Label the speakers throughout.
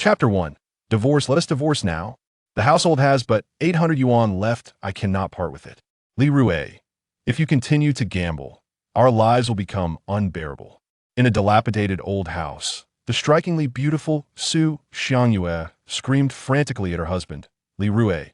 Speaker 1: Chapter 1. Divorce. Let us divorce now. The household has but 800 yuan left. I cannot part with it. Li Rui. If you continue to gamble, our lives will become unbearable. In a dilapidated old house, the strikingly beautiful Su Xiangyue screamed frantically at her husband, Li Rui.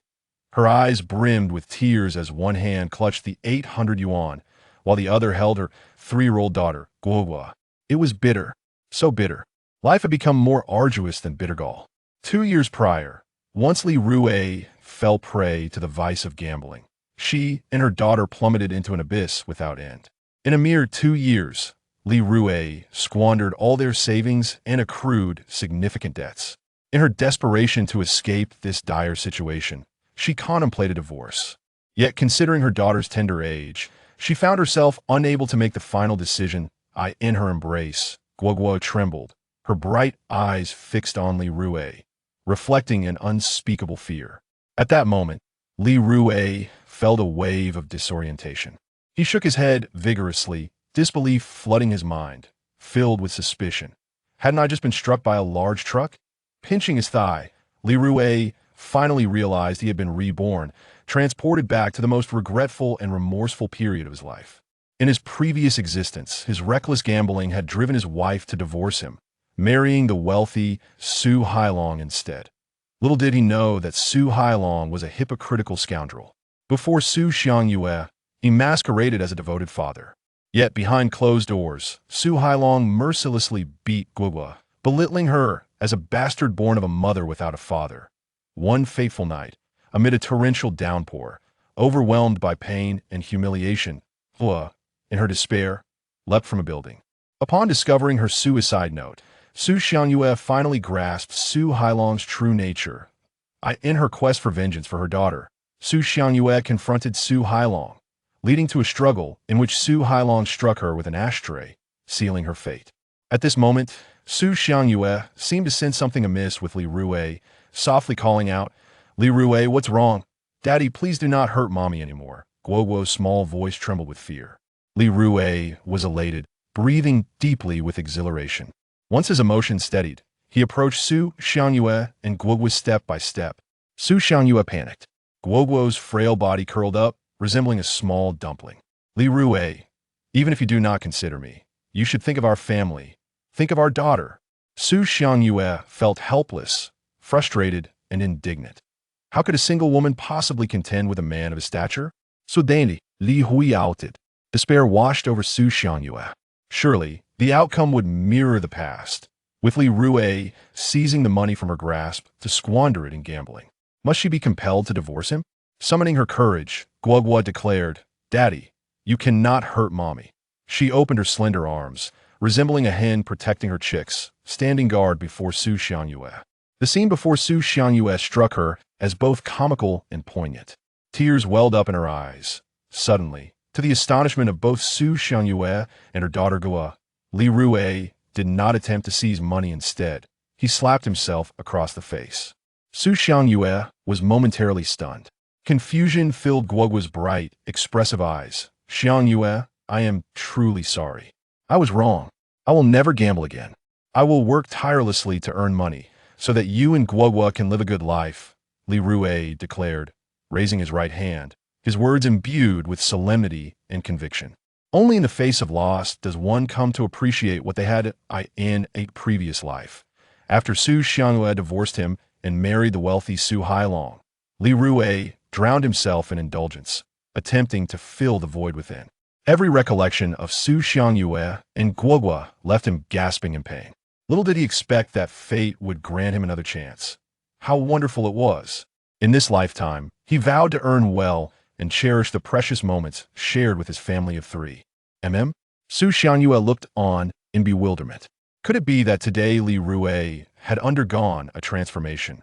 Speaker 1: Her eyes brimmed with tears as one hand clutched the 800 yuan, while the other held her 3-year-old daughter, Guogua. It was bitter, so bitter. Life had become more arduous than bitter gall. 2 years prior, once Li Rui fell prey to the vice of gambling, she and her daughter plummeted into an abyss without end. In a mere 2 years, Li Rui squandered all their savings and accrued significant debts. In her desperation to escape this dire situation, she contemplated divorce. Yet, considering her daughter's tender age, she found herself unable to make the final decision. In her embrace, Guogua trembled, her bright eyes fixed on Li Rui, reflecting an unspeakable fear. At that moment, Li Rui felt a wave of disorientation. He shook his head vigorously, disbelief flooding his mind, filled with suspicion. Hadn't I just been struck by a large truck? Pinching his thigh, Li Rui finally realized he had been reborn, transported back to the most regretful and remorseful period of his life. In his previous existence, his reckless gambling had driven his wife to divorce him, marrying the wealthy Su Hailong instead. Little did he know that Su Hailong was a hypocritical scoundrel. Before Su Xiangyue, he masqueraded as a devoted father. Yet behind closed doors, Su Hailong mercilessly beat Guogua, belittling her as a bastard born of a mother without a father. One fateful night, amid a torrential downpour, overwhelmed by pain and humiliation, Hua, in her despair, leapt from a building. Upon discovering her suicide note, Su Xiangyue finally grasped Su Hailong's true nature. In her quest for vengeance for her daughter, Su Xiangyue confronted Su Hailong, leading to a struggle in which Su Hailong struck her with an ashtray, sealing her fate. At this moment, Su Xiangyue seemed to sense something amiss with Li Rui, softly calling out, "Li Rui, what's wrong? Daddy, please do not hurt mommy anymore." Guoguo's small voice trembled with fear. Li Rui was elated, breathing deeply with exhilaration. Once his emotions steadied, he approached Su Xiangyue and Guogua step by step. Su Xiangyue panicked. Guoguo's frail body curled up, resembling a small dumpling. "Li Rui, even if you do not consider me, you should think of our family. Think of our daughter." Su Xiangyue felt helpless, frustrated, and indignant. How could a single woman possibly contend with a man of his stature? Suddenly, Li Rui outed. Despair washed over Su Xiangyue. Surely, the outcome would mirror the past, with Li Rui seizing the money from her grasp to squander it in gambling. Must she be compelled to divorce him? Summoning her courage, Guogua declared, "Daddy, you cannot hurt mommy." She opened her slender arms, resembling a hen protecting her chicks, standing guard before Su Xiangyue. The scene before Su Xiangyue struck her as both comical and poignant. Tears welled up in her eyes. Suddenly, to the astonishment of both Su Xiangyue and her daughter Gua, Li Rui did not attempt to seize money instead. He slapped himself across the face. Su Xiangyue was momentarily stunned. Confusion filled Guogua's bright, expressive eyes. "Xiangyue, I am truly sorry. I was wrong. I will never gamble again. I will work tirelessly to earn money, so that you and Guogua can live a good life," Li Rui declared, raising his right hand, his words imbued with solemnity and conviction. Only in the face of loss does one come to appreciate what they had in a previous life. After Su Xiangyue divorced him and married the wealthy Su Hailong, Li Rui drowned himself in indulgence, attempting to fill the void within. Every recollection of Su Xiangyue and Guogua left him gasping in pain. Little did he expect that fate would grant him another chance. How wonderful it was! In this lifetime, he vowed to earn well and cherish the precious moments shared with his family of 3. Su Xiangyue looked on in bewilderment. Could it be that today Li Rui had undergone a transformation?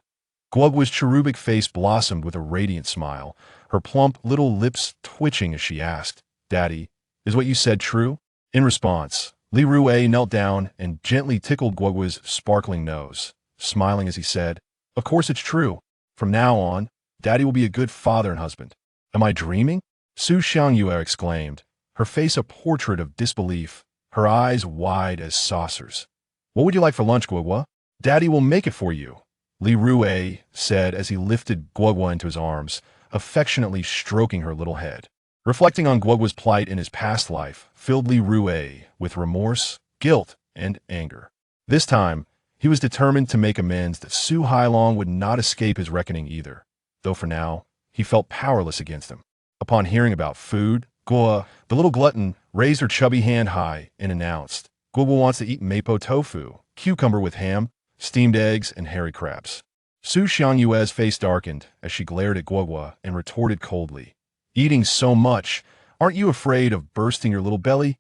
Speaker 1: Guogua's cherubic face blossomed with a radiant smile, her plump little lips twitching as she asked, "Daddy, is what you said true?" In response, Li Rui knelt down and gently tickled Guogua's sparkling nose, smiling as he said, "Of course it's true. From now on, Daddy will be a good father and husband." "Am I dreaming?" Su Xiangyue exclaimed, her face a portrait of disbelief, her eyes wide as saucers. "What would you like for lunch, Guogua?" Daddy will make it for you, Li Rui said as he lifted Guogua into his arms, affectionately stroking her little head. Reflecting on Guogua's plight in his past life filled Li Rui with remorse, guilt, and anger. This time, he was determined to make amends that Su Hailong would not escape his reckoning either, though for now, he felt powerless against him. Upon hearing about food, Guo, the little glutton, raised her chubby hand high and announced, Guo wants to eat mapo tofu, cucumber with ham, steamed eggs, and hairy crabs. Su Xiangyue's face darkened as she glared at Guo and retorted coldly, eating so much, aren't you afraid of bursting your little belly?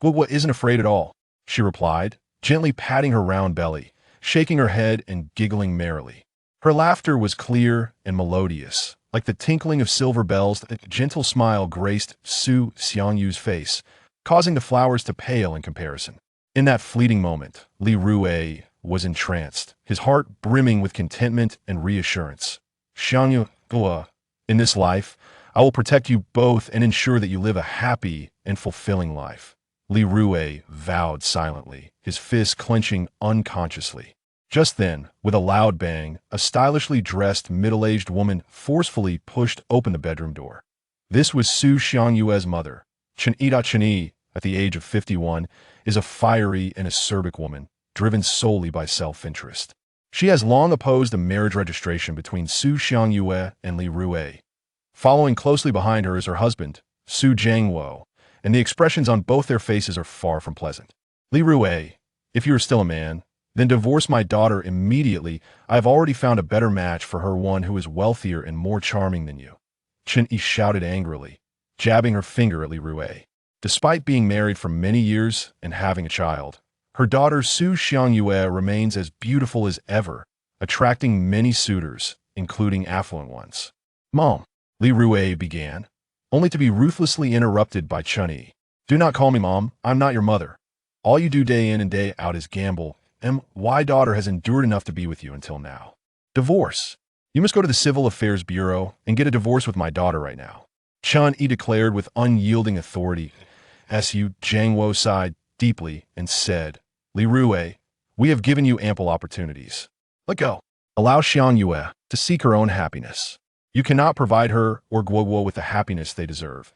Speaker 1: Guo isn't afraid at all, she replied, gently patting her round belly, shaking her head and giggling merrily. Her laughter was clear and melodious, like the tinkling of silver bells. A gentle smile graced Su Xiangyu's face, causing the flowers to pale in comparison. In that fleeting moment, Li Rui was entranced, his heart brimming with contentment and reassurance. Xiangyu, Guo, in this life, I will protect you both and ensure that you live a happy and fulfilling life. Li Rui vowed silently, his fists clenching unconsciously. Just then, with a loud bang, a stylishly dressed middle-aged woman forcefully pushed open the bedroom door. This was Su Xiangyue's mother. Chen Cheni, at the age of 51, is a fiery and acerbic woman, driven solely by self-interest. She has long opposed a marriage registration between Su Xiangyue and Li Rui. Following closely behind her is her husband, Su Jiangwo, and the expressions on both their faces are far from pleasant. Li Rui, if you are still a man, then divorce my daughter immediately. I have already found a better match for her, one who is wealthier and more charming than you. Chen Yi shouted angrily, jabbing her finger at Li Rui. Despite being married for many years and having a child, her daughter Su Xiangyue remains as beautiful as ever, attracting many suitors, including affluent ones. Mom, Li Rui began, only to be ruthlessly interrupted by Chen Yi. Do not call me mom, I'm not your mother. All you do day in and day out is gamble, and my daughter has endured enough to be with you until now. Divorce. You must go to the Civil Affairs Bureau and get a divorce with my daughter right now. Chen Yi declared with unyielding authority. Su Jiangwo sighed deeply and said, Li Rui, we have given you ample opportunities. Let go. Allow Xiangyue to seek her own happiness. You cannot provide her or Guo with the happiness they deserve.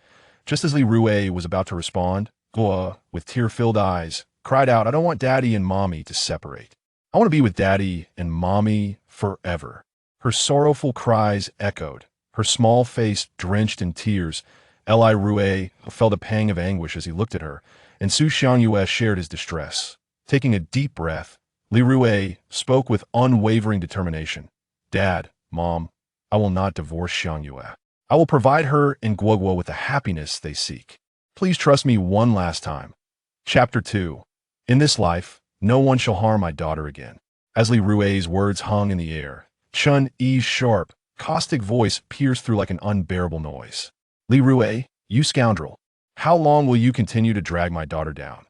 Speaker 1: Just as Li Rui was about to respond, Guo, with tear-filled eyes, cried out, I don't want Daddy and Mommy to separate. I want to be with Daddy and Mommy forever. Her sorrowful cries echoed, her small face drenched in tears. Li Rui felt a pang of anguish as he looked at her, and Su Xiangyue shared his distress. Taking a deep breath, Li Rui spoke with unwavering determination. Dad, Mom, I will not divorce Xiangyue. I will provide her and Guo with the happiness they seek. Please trust me one last time. Chapter 2. In this life, no one shall harm my daughter again. As Li Rui's words hung in the air, Chen Yi's sharp, caustic voice pierced through like an unbearable noise. Li Rui, you scoundrel, how long will you continue to drag my daughter down?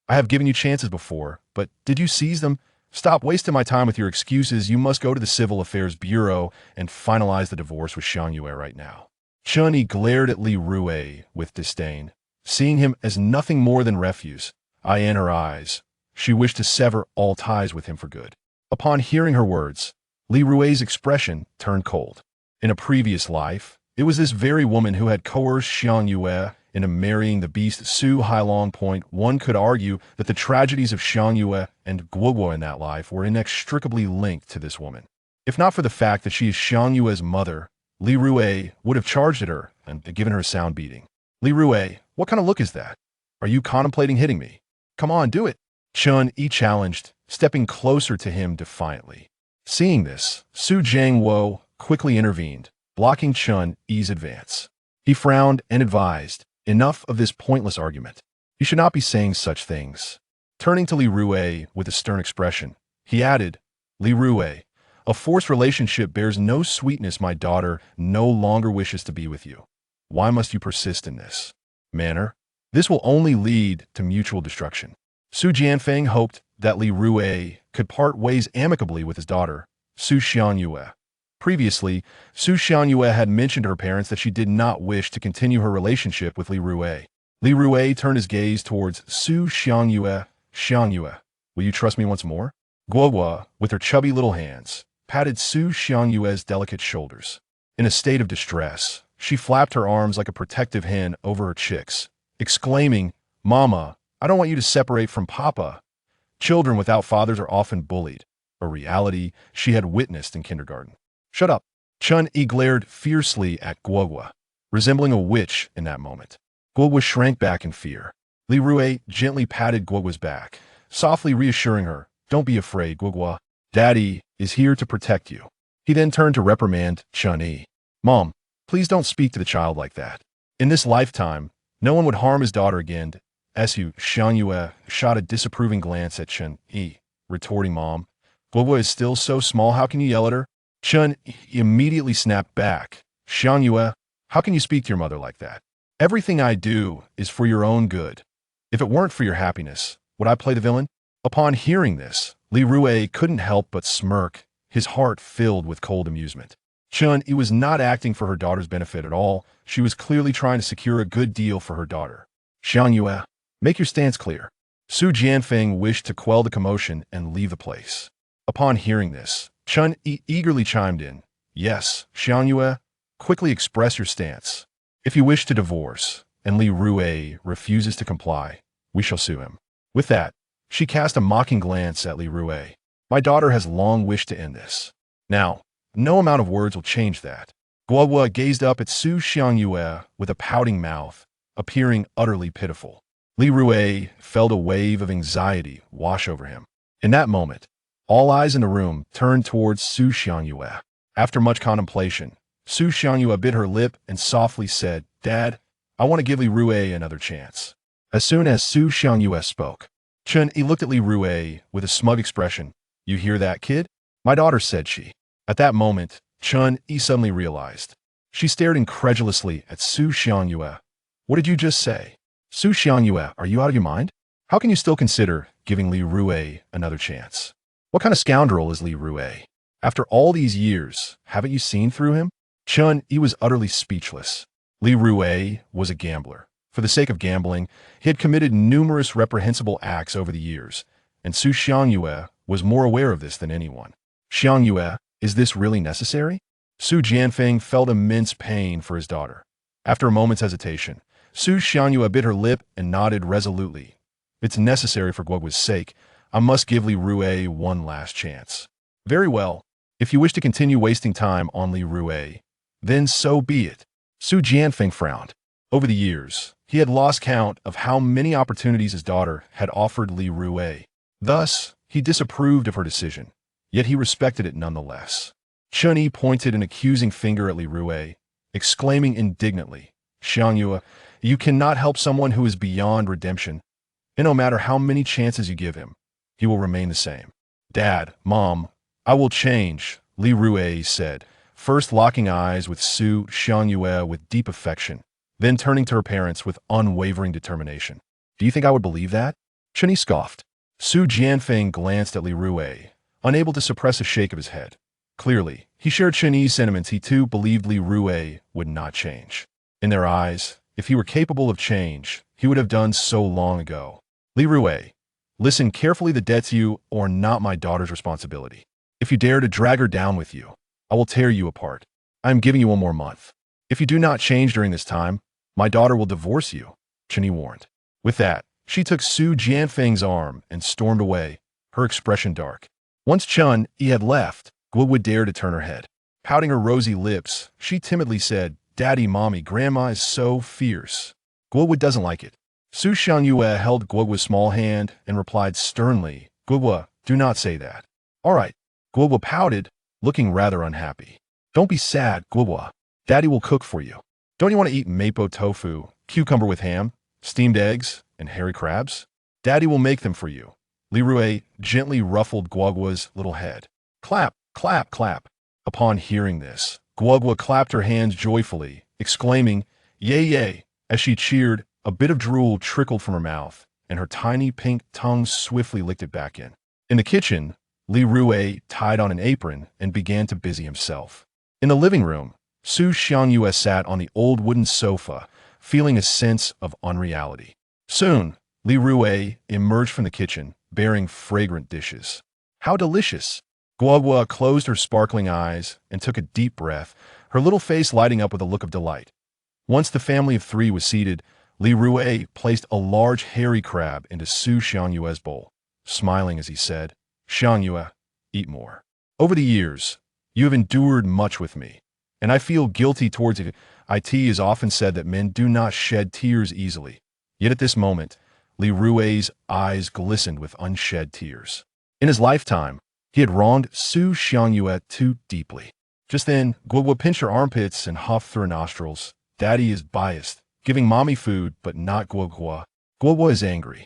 Speaker 1: I have given you chances before, but did you seize them? Stop wasting my time with your excuses. You must go to the Civil Affairs Bureau and finalize the divorce with Xiangyue right now. Chen Yi glared at Li Rui with disdain, seeing him as nothing more than refuse. Eye in her eyes, she wished to sever all ties with him for good. Upon hearing her words, Li Rui's expression turned cold. In a previous life, it was this very woman who had coerced Xiangyue into marrying the beast Su Hailong. One could argue that the tragedies of Xiangyue and Guo in that life were inextricably linked to this woman. If not for the fact that she is Xiangyue's mother, Li Rui would have charged at her and given her a sound beating. Li Rui, what kind of look is that? Are you contemplating hitting me? Come on, do it. Chen Yi challenged, stepping closer to him defiantly. Seeing this, Su Jiangwo quickly intervened, blocking Chen Yi's advance. He frowned and advised, enough of this pointless argument. You should not be saying such things. Turning to Li Rui with a stern expression, he added, Li Rui, a forced relationship bears no sweetness. My daughter no longer wishes to be with you. Why must you persist in this manner? This will only lead to mutual destruction. Su Jianfeng hoped that Li Rui could part ways amicably with his daughter, Su Xiangyue. Previously, Su Xiangyue had mentioned to her parents that she did not wish to continue her relationship with Li Rui. Li Rui turned his gaze towards Su Xiangyue. Xiangyue, will you trust me once more? Guogua, with her chubby little hands, patted Su Xiangyue's delicate shoulders. In a state of distress, she flapped her arms like a protective hen over her chicks, exclaiming, "Mama, I don't want you to separate from Papa." Children without fathers are often bullied, a reality she had witnessed in kindergarten. "Shut up." Chun-Yi glared fiercely at Guogua, resembling a witch in that moment. Guogua shrank back in fear. Li Rui gently patted Guogua's back, softly reassuring her, "Don't be afraid, Guogua. Daddy is here to protect you." He then turned to reprimand Chun-Yi. "Mom, please don't speak to the child like that. In this lifetime, no one would harm his daughter again." Su Xiangyue shot a disapproving glance at Chun-Yi, retorting, "Mom, Guogua is still so small, how can you yell at her?" Chun-Yi immediately snapped back. "Xiangyue, how can you speak to your mother like that? Everything I do is for your own good. If it weren't for your happiness, would I play the villain?" Upon hearing this, Li Rui couldn't help but smirk, his heart filled with cold amusement. Chun-Yi was not acting for her daughter's benefit at all. She was clearly trying to secure a good deal for her daughter. "Xiangyue, make your stance clear." Su Jianfeng wished to quell the commotion and leave the place. Upon hearing this, Chun-Yi eagerly chimed in, "Yes, Xiangyue, quickly express your stance. If you wish to divorce, and Li Rui refuses to comply, we shall sue him." With that, she cast a mocking glance at Li Rui. "My daughter has long wished to end this. Now, no amount of words will change that." Guogua gazed up at Su Xiangyue with a pouting mouth, appearing utterly pitiful. Li Rui felt a wave of anxiety wash over him. In that moment, all eyes in the room turned towards Su Xiangyue. After much contemplation, Su Xiangyue bit her lip and softly said, "Dad, I want to give Li Rui another chance." As soon as Su Xiangyue spoke, Chun-Yi looked at Li Rui with a smug expression. "You hear that, kid? My daughter," said she. At that moment, Chun-Yi suddenly realized. She stared incredulously at Su Xiangyue. "What did you just say? Su Xiangyue, are you out of your mind? How can you still consider giving Li Rui another chance? What kind of scoundrel is Li Rui? After all these years, haven't you seen through him?" Chun-Yi was utterly speechless. Li Rui was a gambler. For the sake of gambling, he had committed numerous reprehensible acts over the years, and Su Xiangyue was more aware of this than anyone. "Xiangyue, is this really necessary?" Su Jianfeng felt immense pain for his daughter. After a moment's hesitation, Su Xiangyue bit her lip and nodded resolutely. "It's necessary for Guogua's sake. I must give Li Rui one last chance." "Very well. If you wish to continue wasting time on Li Rui, then so be it." Su Jianfeng frowned. Over the years, he had lost count of how many opportunities his daughter had offered Li Rui. Thus, he disapproved of her decision, yet he respected it nonetheless. Chun-Yi pointed an accusing finger at Li Rui, exclaiming indignantly, "Xiangyue, you cannot help someone who is beyond redemption, and no matter how many chances you give him, he will remain the same." "Dad, Mom, I will change," Li Rui said, first locking eyes with Su Xiangyue with deep affection, then turning to her parents with unwavering determination. "Do you think I would believe that?" Chun-Yi scoffed. Su Jianfeng glanced at Li Rui, unable to suppress a shake of his head. Clearly, he shared Chun-Yi's sentiments. He too believed Li Rui would not change. In their eyes, if he were capable of change, he would have done so long ago. "Li Rui, listen carefully. The debt's you or not my daughter's responsibility. If you dare to drag her down with you, I will tear you apart. I am giving you 1 more month. If you do not change during this time, my daughter will divorce you," Chun-Yi warned. With that, she took Su Jianfeng's arm and stormed away, her expression dark. Once Chun-Yi had left, Guogua dared to turn her head. Pouting her rosy lips, she timidly said, "Daddy, Mommy, Grandma is so fierce." Guogua doesn't like it. Su Xiangyue held Guogua's small hand and replied sternly, "Guogua, do not say that." "All right." Guogua pouted, looking rather unhappy. "Don't be sad, Guogua. Daddy will cook for you. Don't you want to eat mapo tofu, cucumber with ham, steamed eggs, and hairy crabs? Daddy will make them for you." Li Rui gently ruffled Guogua's little head. "Clap, clap, clap." Upon hearing this, Guogua clapped her hands joyfully, exclaiming, "Yay, yay." As she cheered, a bit of drool trickled from her mouth, and her tiny pink tongue swiftly licked it back in. In the kitchen, Li Rui tied on an apron and began to busy himself. In the living room, Su Xiangyue sat on the old wooden sofa, feeling a sense of unreality. Soon, Li Rui emerged from the kitchen, bearing fragrant dishes. How delicious! Guagua closed her sparkling eyes and took a deep breath, her little face lighting up with a look of delight. Once the family of three was seated, Li Rui placed a large hairy crab into Su Xiangyue's bowl, smiling as he said, "Xiangyue, eat more. Over the years, you have endured much with me, and I feel guilty towards you. It is often said that men do not shed tears easily. Yet at this moment, Li Rui's eyes glistened with unshed tears. In his lifetime, he had wronged Su Xiangyue too deeply. Just then, Guagua pinched her armpits and huffed through her nostrils. Daddy is biased, giving mommy food, but not Guagua. Guagua is angry.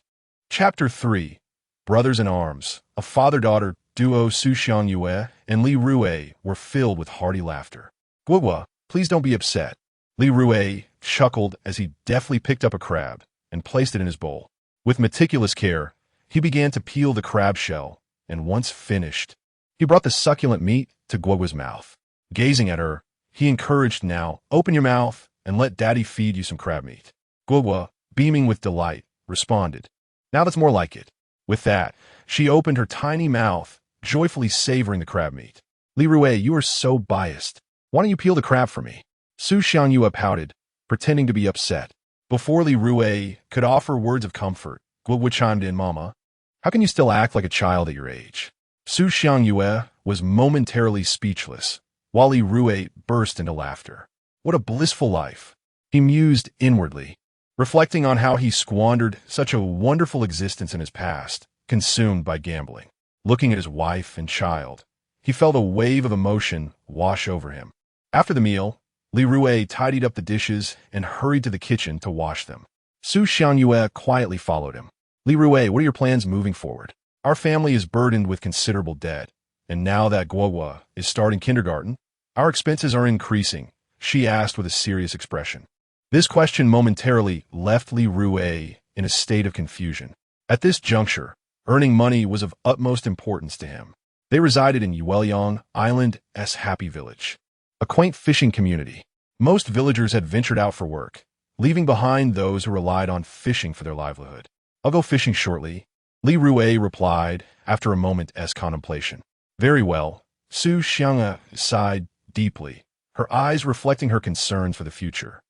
Speaker 1: Chapter 3. Brothers in Arms. A father-daughter duo Su Xiangyue and Li Rui were filled with hearty laughter. Guagua, please don't be upset. Li Rui chuckled as he deftly picked up a crab and placed it in his bowl. With meticulous care, he began to peel the crab shell, and once finished, he brought the succulent meat to Guagua's mouth. Gazing at her, he encouraged, "Now, open your mouth and let Daddy feed you some crab meat." Guagua, beaming with delight, responded, "Now that's more like it." With that, she opened her tiny mouth, joyfully savoring the crab meat. "Li Rui, you are so biased. Why don't you peel the crab for me?" Su Xiangyue pouted, pretending to be upset. Before Li Rui could offer words of comfort, Guagua chimed in, "Mama, how can you still act like a child at your age?" Su Xiangyue was momentarily speechless, while Li Rui burst into laughter. What a blissful life, he mused inwardly, reflecting on how he squandered such a wonderful existence in his past, consumed by gambling. Looking at his wife and child, he felt a wave of emotion wash over him. After the meal, Li Rui tidied up the dishes and hurried to the kitchen to wash them. Su Xiangyue quietly followed him. "Li Rui, what are your plans moving forward? Our family is burdened with considerable debt, and now that Guagua is starting kindergarten, our expenses are increasing," she asked with a serious expression. This question momentarily left Li Rui in a state of confusion. At this juncture, earning money was of utmost importance to him. They resided in Yuelyang Island's happy village, a quaint fishing community. Most villagers had ventured out for work, leaving behind those who relied on fishing for their livelihood. "I'll go fishing shortly," Li Rui replied after a moment's contemplation. "Very well." Su Xiangyue sighed deeply, her eyes reflecting her concerns for the future.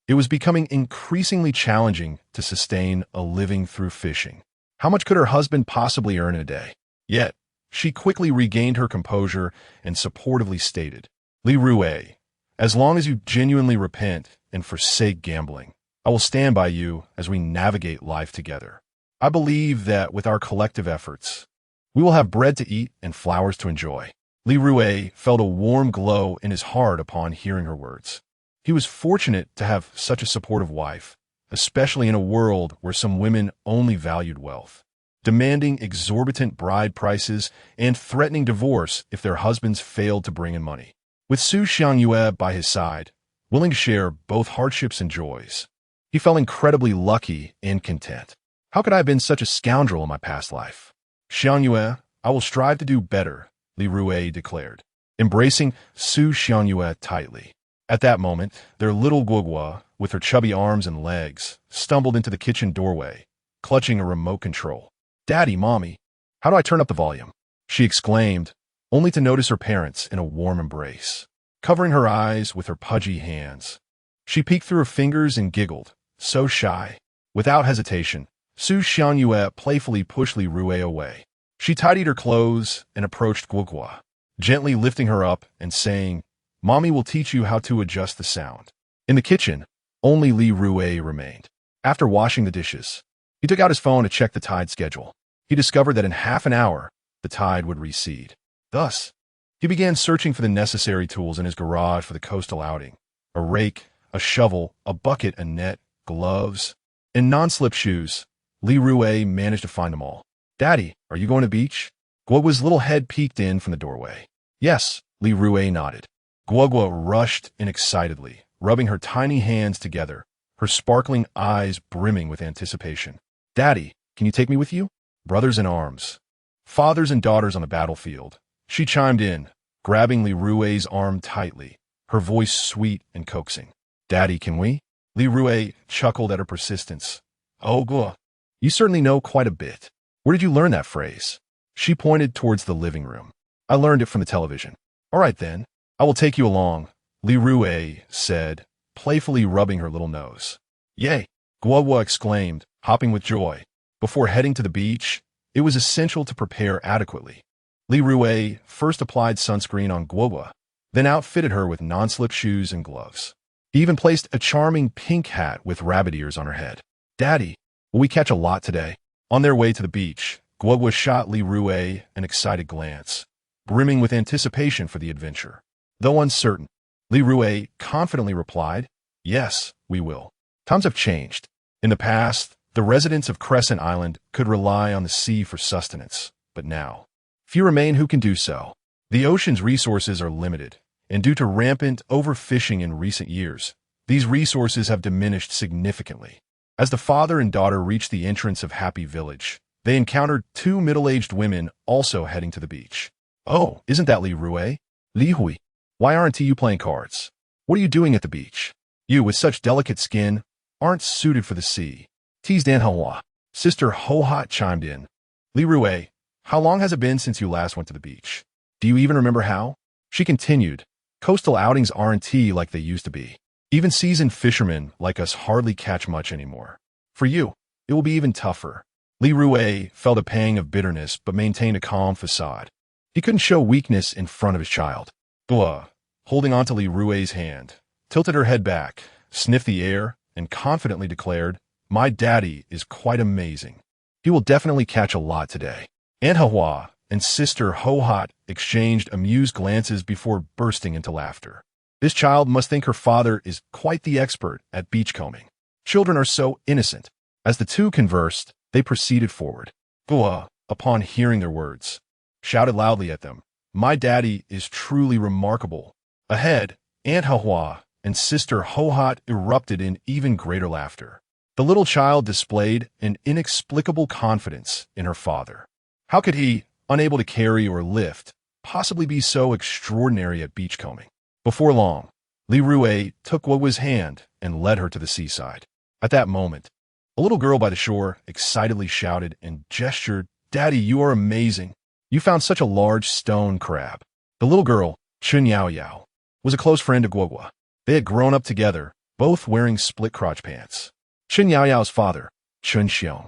Speaker 1: It was becoming increasingly challenging to sustain a living through fishing. How much could her husband possibly earn in a day? Yet, she quickly regained her composure and supportively stated, "Li Rui, as long as you genuinely repent and forsake gambling, I will stand by you as we navigate life together. I believe that with our collective efforts, we will have bread to eat and flowers to enjoy." Li Rui felt a warm glow in his heart upon hearing her words. He was fortunate to have such a supportive wife, especially in a world where some women only valued wealth, demanding exorbitant bride prices and threatening divorce if their husbands failed to bring in money. With Su Xiangyue by his side, willing to share both hardships and joys, he felt incredibly lucky and content. "How could I have been such a scoundrel in my past life?" "Xiangyue, I will strive to do better," Li Rui declared, embracing Su Xiangyue tightly. At that moment, their little Guagua, with her chubby arms and legs, stumbled into the kitchen doorway, clutching a remote control. "Daddy, Mommy, how do I turn up the volume?" she exclaimed, only to notice her parents in a warm embrace. Covering her eyes with her pudgy hands, she peeked through her fingers and giggled, so shy. Without hesitation, Su Xiangyue playfully pushed Li Rui away. She tidied her clothes and approached Guagua, gently lifting her up and saying, "Mommy will teach you how to adjust the sound." In the kitchen, only Li Rui remained. After washing the dishes, he took out his phone to check the tide schedule. He discovered that in half an hour, the tide would recede. Thus, he began searching for the necessary tools in his garage for the coastal outing: a rake, a shovel, a bucket, a net, gloves, and non-slip shoes. Li Rui managed to find them all. "Daddy, are you going to the beach?" Guagua's little head peeked in from the doorway. "Yes," Li Rui nodded. Guagua rushed in excitedly, rubbing her tiny hands together, her sparkling eyes brimming with anticipation. "Daddy, can you take me with you?" Brothers in arms, fathers and daughters on the battlefield, she chimed in, grabbing Li Rui's arm tightly, her voice sweet and coaxing. "Daddy, can we?" Li Rui chuckled at her persistence. "Oh, Gua, you certainly know quite a bit. Where did you learn that phrase?" She pointed towards the living room. I learned it from the television. All right then, I will take you along, Li Rui said, playfully rubbing her little nose. Yay! Guogua exclaimed, hopping with joy. Before heading to the beach, it was essential to prepare adequately. Li Rui first applied sunscreen on Guogua, then outfitted her with non-slip shoes and gloves. He even placed a charming pink hat with rabbit ears on her head. Daddy, will we catch a lot today? On their way to the beach, Guogua shot Li Rui an excited glance, brimming with anticipation for the adventure. Though uncertain, Li Rui confidently replied, Yes, we will. Times have changed. In the past, the residents of Crescent Island could rely on the sea for sustenance, but now, few remain who can do so. The ocean's resources are limited, and due to rampant overfishing in recent years, these resources have diminished significantly. As the father and daughter reached the entrance of Happy Village, they encountered two middle-aged women also heading to the beach. Oh, isn't that Li Rui? Li Rui, why aren't you playing cards? What are you doing at the beach? You, with such delicate skin, aren't suited for the sea. Teased Aunt Hoa. Sister Ho-Hot chimed in. Li Rui, how long has it been since you last went to the beach? Do you even remember how? She continued, coastal outings aren't like they used to be. Even seasoned fishermen like us hardly catch much anymore. For you, it will be even tougher. Li Rui felt a pang of bitterness but maintained a calm facade. He couldn't show weakness in front of his child. Gua, holding onto Li Rui's hand, tilted her head back, sniffed the air, and confidently declared, My daddy is quite amazing. He will definitely catch a lot today. Aunt Hoa and Sister Ho-Hot exchanged amused glances before bursting into laughter. This child must think her father is quite the expert at beachcombing. Children are so innocent. As the two conversed, they proceeded forward. Gua, upon hearing their words, shouted loudly at them, My daddy is truly remarkable. Ahead, Aunt Hoa and Sister Ho-Hot erupted in even greater laughter. The little child displayed an inexplicable confidence in her father. How could he, unable to carry or lift, possibly be so extraordinary at beachcombing? Before long, Li Rui took Guogua's hand and led her to the seaside. At that moment, a little girl by the shore excitedly shouted and gestured, Daddy, you are amazing. You found such a large stone crab. The little girl, Chun Yao Yao, was a close friend of Guogua. They had grown up together, both wearing split-crotch pants. Chun Yao Yao's father, Chun Xiong,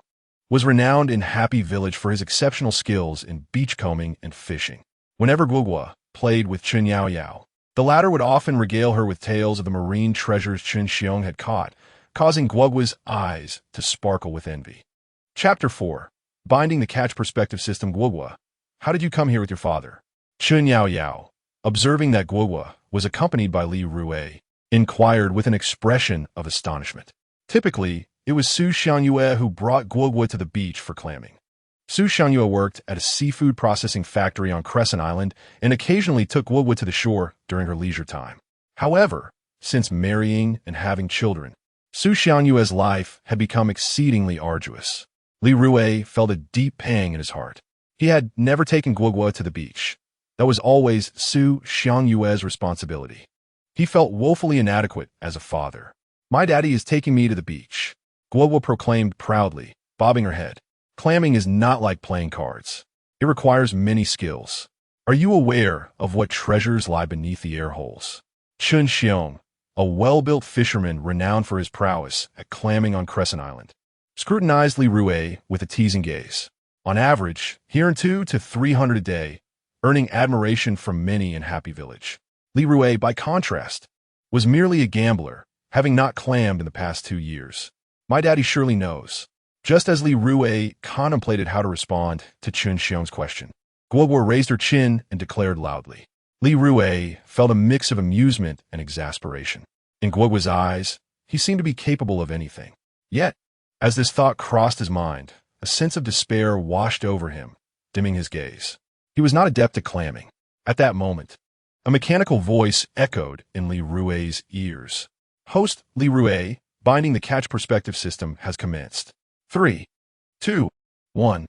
Speaker 1: was renowned in Happy Village for his exceptional skills in beachcombing and fishing. Whenever Guogua played with Chun Yao Yao, the latter would often regale her with tales of the marine treasures Chun Xiong had caught, causing Guogua's eyes to sparkle with envy. Chapter 4. Binding the Catch Perspective System. Guogua, how did you come here with your father? Chun Yao Yao, observing that Guogua was accompanied by Li Rui, inquired with an expression of astonishment. Typically, it was Su Xiangyue who brought Guogua to the beach for clamming. Su Xiangyue worked at a seafood processing factory on Crescent Island and occasionally took Guogua to the shore during her leisure time. However, since marrying and having children, Su Xiangyue's life had become exceedingly arduous. Li Rui felt a deep pang in his heart. He had never taken Guogua to the beach. That was always Su Xiangyue's responsibility. He felt woefully inadequate as a father. My daddy is taking me to the beach, Guogua proclaimed proudly, bobbing her head. Clamming is not like playing cards. It requires many skills. Are you aware of what treasures lie beneath the air holes? Chun Xiong, a well-built fisherman renowned for his prowess at clamming on Crescent Island, scrutinized Li Rui with a teasing gaze. On average, he earned 200 to 300 a day, earning admiration from many in Happy Village. Li Rui, by contrast, was merely a gambler, having not clammed in the past 2 years. My daddy surely knows. Just as Li Rui contemplated how to respond to Chun Xiong's question, Guogua raised her chin and declared loudly. Li Rui felt a mix of amusement and exasperation. In Guogua's eyes, he seemed to be capable of anything. Yet, as this thought crossed his mind, a sense of despair washed over him, dimming his gaze. He was not adept at clamming. At that moment, a mechanical voice echoed in Li Rui's ears. Host Li Rui, binding the catch perspective system has commenced. 3, 2, 1.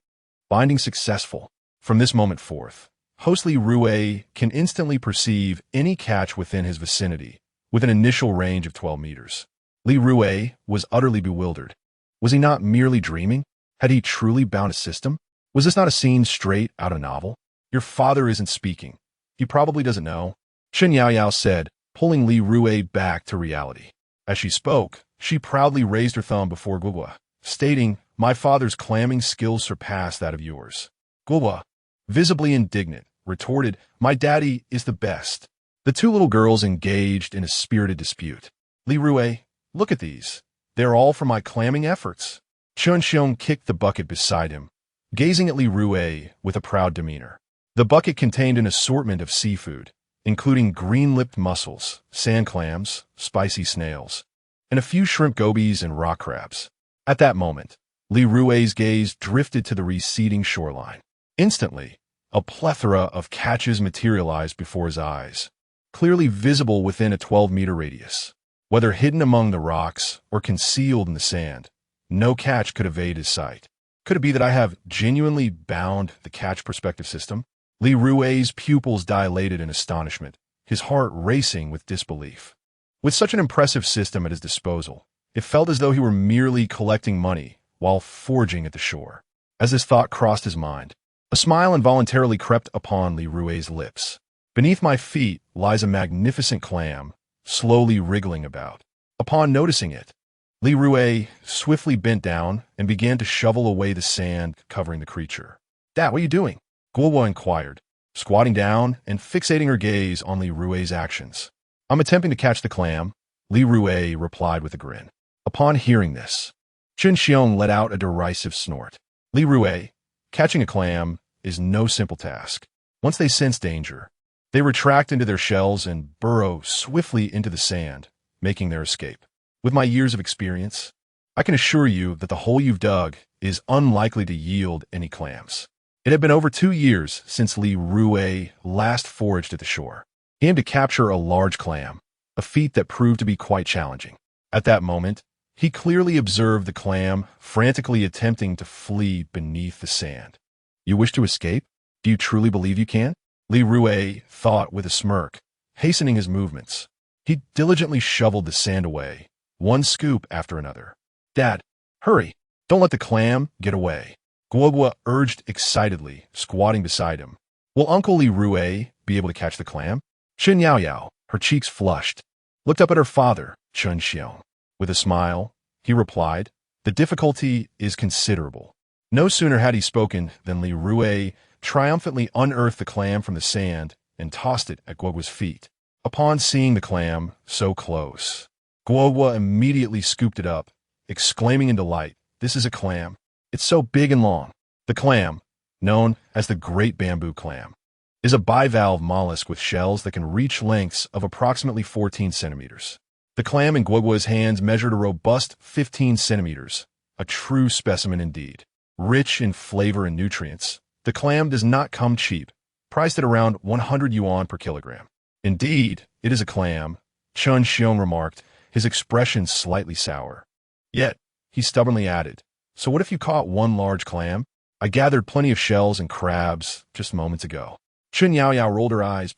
Speaker 1: Binding successful. From this moment forth, host Li Rui can instantly perceive any catch within his vicinity, with an initial range of 12 meters. Li Rui was utterly bewildered. Was he not merely dreaming? Had he truly bound a system? Was this not a scene straight out of a novel? Your father isn't speaking. He probably doesn't know, Chen Yaoyao said, pulling Li Rui back to reality. As she spoke, she proudly raised her thumb before Guogua, stating, "My father's clamming skills surpass that of yours." Guogua, visibly indignant, retorted, "My daddy is the best." The two little girls engaged in a spirited dispute. Li Rui, look at these. They're all from my clamming efforts. Chun Xiong kicked the bucket beside him, gazing at Li Rui with a proud demeanor. The bucket contained an assortment of seafood, including green-lipped mussels, sand clams, spicy snails, and a few shrimp gobies and rock crabs. At that moment, Li Rui's gaze drifted to the receding shoreline. Instantly, a plethora of catches materialized before his eyes, clearly visible within a 12-meter radius. Whether hidden among the rocks or concealed in the sand, no catch could evade his sight. Could it be that I have genuinely bound the catch perspective system? Li Rui's pupils dilated in astonishment, his heart racing with disbelief. With such an impressive system at his disposal, it felt as though he were merely collecting money while foraging at the shore. As this thought crossed his mind, a smile involuntarily crept upon Li Rui's lips. Beneath my feet lies a magnificent clam, slowly wriggling about. Upon noticing it, Li Rui swiftly bent down and began to shovel away the sand covering the creature. "Dad, what are you doing?" Guogua inquired, squatting down and fixating her gaze on Li Rui's actions. "I'm attempting to catch the clam," Li Rui replied with a grin. Upon hearing this, Chun Xiong let out a derisive snort. "Li Rui, catching a clam is no simple task. Once they sense danger, they retract into their shells and burrow swiftly into the sand, making their escape. With my years of experience, I can assure you that the hole you've dug is unlikely to yield any clams." It had been over 2 years since Li Rui last foraged at the shore. He aimed to capture a large clam, a feat that proved to be quite challenging. At that moment, he clearly observed the clam frantically attempting to flee beneath the sand. "You wish to escape? Do you truly believe you can?" Li Rui thought with a smirk, hastening his movements. He diligently shoveled the sand away, one scoop after another. "Dad, hurry! Don't let the clam get away," Guogua urged excitedly, squatting beside him. "Will Uncle Li Rui be able to catch the clam?" Chen Yaoyao, her cheeks flushed, looked up at her father, Chun Xiong. With a smile, he replied, "The difficulty is considerable." No sooner had he spoken than Li Rui triumphantly unearthed the clam from the sand and tossed it at Guogua's feet. Upon seeing the clam so close, Guogua immediately scooped it up, exclaiming in delight, "This is a clam. It's so big and long." The clam, known as the great bamboo clam, is a bivalve mollusk with shells that can reach lengths of approximately 14 centimeters. The clam in Guogua's hands measured a robust 15 centimeters, a true specimen indeed. Rich in flavor and nutrients, the clam does not come cheap, priced at around 100 yuan per kilogram. "Indeed, it is a clam," Chun Xiong remarked, his expression slightly sour. Yet, he stubbornly added, "So what if you caught one large clam? I gathered plenty of shells and crabs just moments ago." Chun Yaoyao rolled her eyes.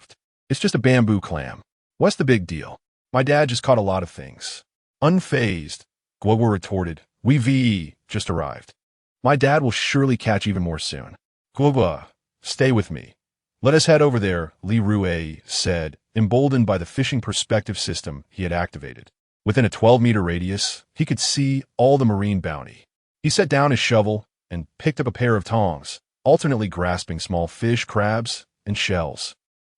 Speaker 1: "It's just a bamboo clam. What's the big deal? My dad just caught a lot of things." Unfazed, Guogua retorted, "We just arrived. My dad will surely catch even more soon." "Guogua, stay with me. Let us head over there," Li Rui said, emboldened by the fishing perspective system he had activated. Within a 12-meter radius, he could see all the marine bounty. He set down his shovel and picked up a pair of tongs, alternately grasping small fish, crabs, and shells.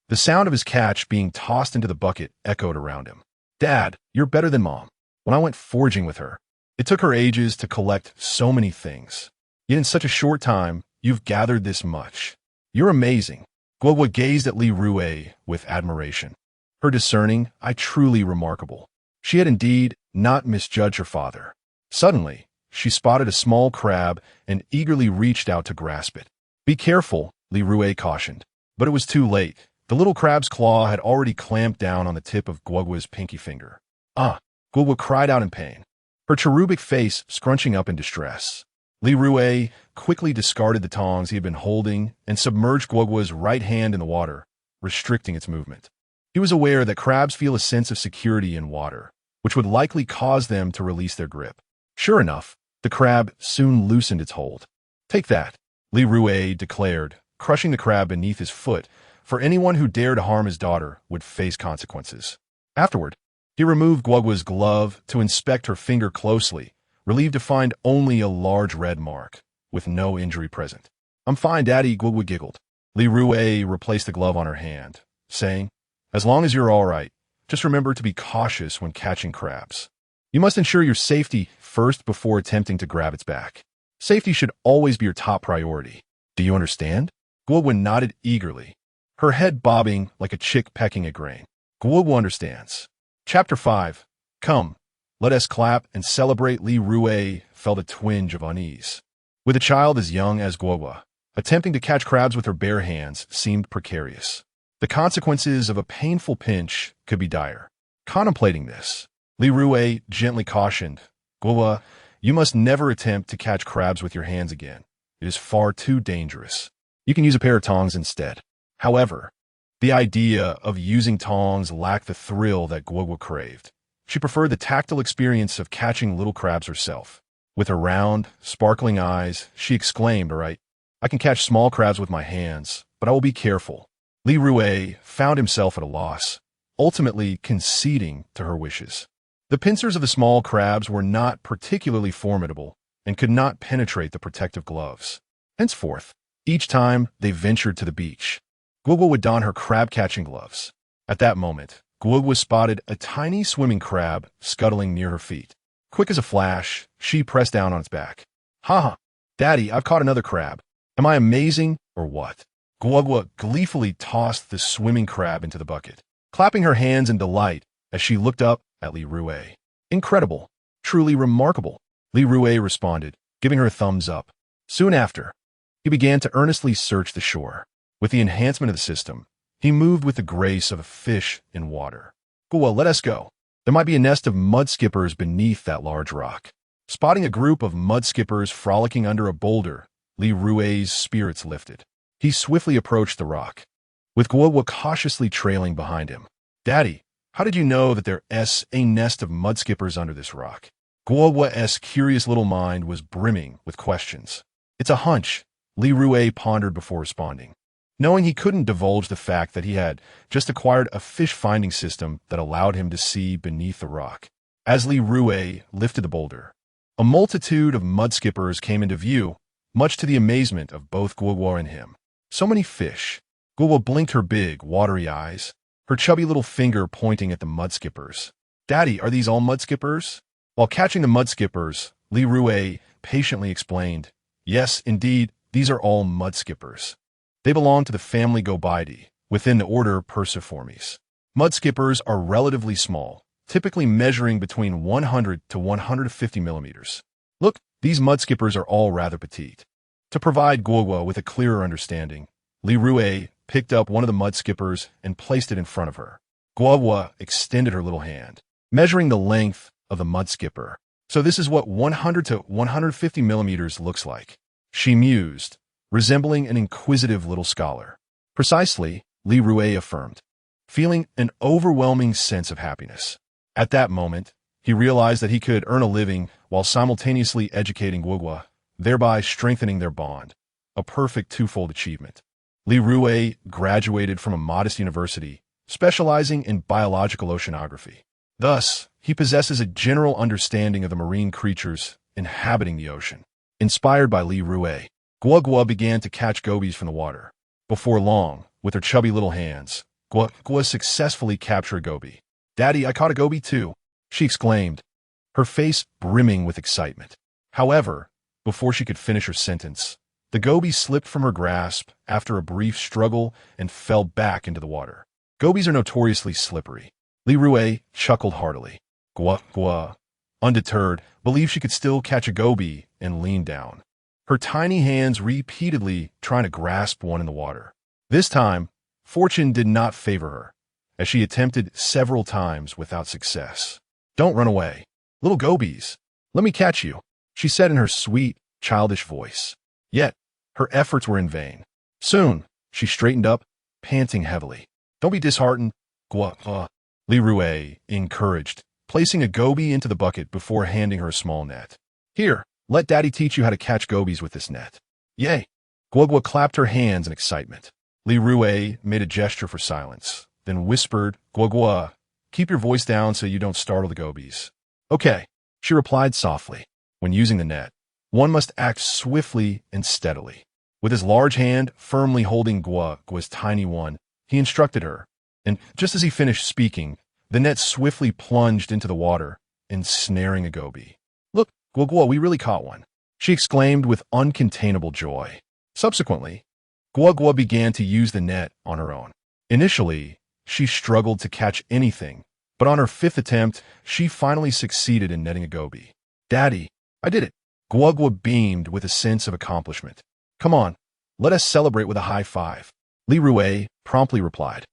Speaker 1: The sound of his catch being tossed into the bucket echoed around him. "Dad, you're better than Mom. When I went foraging with her, it took her ages to collect so many things. Yet in such a short time, you've gathered this much. You're amazing." Guogua gazed at Li Rui with admiration. Her discerning, truly remarkable. She had indeed not misjudged her father. Suddenly, she spotted a small crab and eagerly reached out to grasp it. "Be careful," Li Rui cautioned. But it was too late. The little crab's claw had already clamped down on the tip of Guogua's pinky finger. "Ah!" Guogua cried out in pain, her cherubic face scrunching up in distress. Li Rui quickly discarded the tongs he had been holding and submerged Guogua's right hand in the water, restricting its movement. He was aware that crabs feel a sense of security in water, which would likely cause them to release their grip. Sure enough, the crab soon loosened its hold. "Take that," Li Rui declared, crushing the crab beneath his foot, for anyone who dared to harm his daughter would face consequences. Afterward, he removed Guogua's glove to inspect her finger closely, relieved to find only a large red mark, with no injury present. "I'm fine, Daddy," Guogua giggled. Li Rui replaced the glove on her hand, saying, "As long as you're all right, just remember to be cautious when catching crabs. You must ensure your safety first before attempting to grab its back. Safety should always be your top priority. Do you understand?" Guogua nodded eagerly, her head bobbing like a chick pecking at grain. Guogua understands. Chapter 5. Come, let us clap and celebrate. Li Rui felt a twinge of unease. With a child as young as Guogua, attempting to catch crabs with her bare hands seemed precarious. The consequences of a painful pinch could be dire. Contemplating this, Li Rui gently cautioned, "Guogua, you must never attempt to catch crabs with your hands again. It is far too dangerous. You can use a pair of tongs instead." However, the idea of using tongs lacked the thrill that Guogua craved. She preferred the tactile experience of catching little crabs herself. With her round, sparkling eyes, she exclaimed, "All right, I can catch small crabs with my hands, but I will be careful." Li Rui found himself at a loss, ultimately conceding to her wishes. The pincers of the small crabs were not particularly formidable and could not penetrate the protective gloves. Henceforth, each time they ventured to the beach, Guogua would don her crab-catching gloves. At that moment, Guogua spotted a tiny swimming crab scuttling near her feet. Quick as a flash, she pressed down on its back. "Ha ha! Daddy, I've caught another crab. Am I amazing or what?" Guogua gleefully tossed the swimming crab into the bucket, clapping her hands in delight as she looked up at Li Rui. "Incredible! Truly remarkable!" Li Rui responded, giving her a thumbs up. Soon after, he began to earnestly search the shore. With the enhancement of the system, he moved with the grace of a fish in water. "Guogua, let us go. There might be a nest of mud skippers beneath that large rock." Spotting a group of mud skippers frolicking under a boulder, Li Rui's spirits lifted. He swiftly approached the rock, with Guogua cautiously trailing behind him. "Daddy, how did you know that there's a nest of mud skippers under this rock?" Guogua's curious little mind was brimming with questions. "It's a hunch," Li Rui pondered before responding, knowing he couldn't divulge the fact that he had just acquired a fish-finding system that allowed him to see beneath the rock. As Li Rui lifted the boulder, a multitude of mud skippers came into view, much to the amazement of both Guogua and him. So many fish. Guogua blinked her big, watery eyes, her chubby little finger pointing at the mud skippers. "Daddy, are these all mud skippers?" While catching the mud skippers, Li Rui patiently explained, "Yes, indeed, these are all mud skippers. They belong to the family Gobiidae, within the order Perciformes. Mud skippers are relatively small, typically measuring between 100 to 150 millimeters. Look, these mud skippers are all rather petite." To provide Guogua with a clearer understanding, Li Rui picked up one of the mud skippers and placed it in front of her. Guogua extended her little hand, measuring the length of the mud skipper. "So this is what 100 to 150 millimeters looks like," she mused, resembling an inquisitive little scholar. "Precisely," Li Rui affirmed, feeling an overwhelming sense of happiness. At that moment, he realized that he could earn a living while simultaneously educating Guogua, thereby strengthening their bond, a perfect twofold achievement. Li Rui graduated from a modest university, specializing in biological oceanography. Thus, he possesses a general understanding of the marine creatures inhabiting the ocean. Inspired by Li Rui, Guogua began to catch gobies from the water. Before long, with her chubby little hands, Guogua successfully captured a goby. "Daddy, I caught a goby too," she exclaimed, her face brimming with excitement. However, before she could finish her sentence, the goby slipped from her grasp after a brief struggle and fell back into the water. Gobies are notoriously slippery. Li Rui chuckled heartily. Guogua, undeterred, believed she could still catch a goby and leaned down, her tiny hands repeatedly trying to grasp one in the water. This time, fortune did not favor her, as she attempted several times without success. "Don't run away. Little gobies, let me catch you," she said in her sweet, childish voice. Yet, her efforts were in vain. Soon, she straightened up, panting heavily. "Don't be disheartened, Guogua," Li Rui encouraged, placing a goby into the bucket before handing her a small net. "Here, let Daddy teach you how to catch gobies with this net." "Yay!" Guogua clapped her hands in excitement. Li Rui made a gesture for silence, then whispered, Guogua, keep your voice down so you don't startle the gobies. Okay, she replied softly. When using the net, one must act swiftly and steadily. With his large hand firmly holding Guogua's tiny one, he instructed her, and just as he finished speaking, the net swiftly plunged into the water, ensnaring a goby. Look, Guogua, we really caught one, she exclaimed with uncontainable joy. Subsequently, Guogua began to use the net on her own. Initially, she struggled to catch anything, but on her 5th attempt, she finally succeeded in netting a goby. Daddy, I did it. Guogua beamed with a sense of accomplishment. Come on, let us celebrate with a high five. Li Rui promptly replied.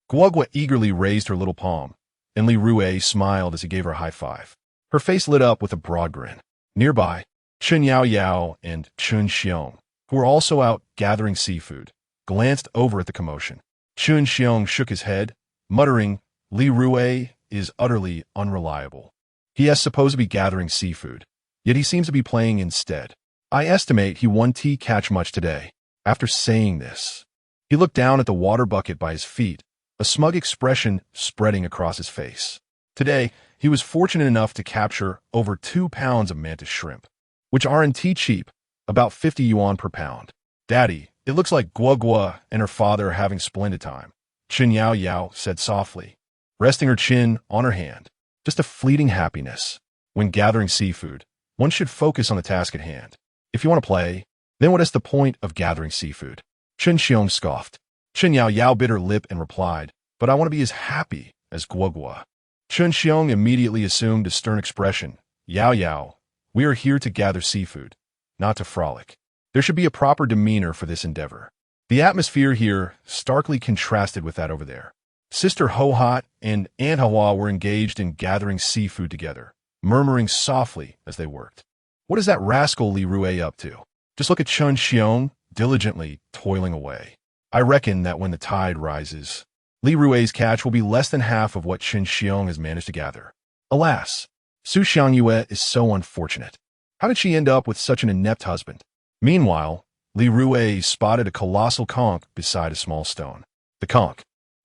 Speaker 1: Guogua eagerly raised her little palm, and Li Rui smiled as he gave her a high five. Her face lit up with a broad grin. Nearby, Chun Yao Yao and Chun Xiong, who were also out gathering seafood, glanced over at the commotion. Chun Xiong shook his head, muttering, Li Rui is utterly unreliable. He is supposed to be gathering seafood, yet he seems to be playing instead. I estimate he won't catch much today. After saying this, he looked down at the water bucket by his feet, a smug expression spreading across his face. Today, he was fortunate enough to capture over 2 pounds of mantis shrimp, which aren't cheap, about 50 yuan per pound. Daddy, it looks like Guogua and her father are having splendid time, Chun Yao Yao said softly, resting her chin on her hand. Just a fleeting happiness. When gathering seafood, one should focus on the task at hand. If you want to play, then what is the point of gathering seafood? Chun Xiong scoffed. Chun Yao Yao bit her lip and replied, but I want to be as happy as Guogua. Chun Xiong immediately assumed a stern expression. Yao Yao, we are here to gather seafood, not to frolic. There should be a proper demeanor for this endeavor. The atmosphere here starkly contrasted with that over there. Sister Ho-Hot and Aunt Hawa were engaged in gathering seafood together, murmuring softly as they worked. What is that rascal Li Rui up to? Just look at Chun Xiong diligently toiling away. I reckon that when the tide rises, Li Rui's catch will be less than half of what Chun Xiong has managed to gather. Alas, Su Xiangyue is so unfortunate. How did she end up with such an inept husband? Meanwhile, Li Rui spotted a colossal conch beside a small stone. The conch,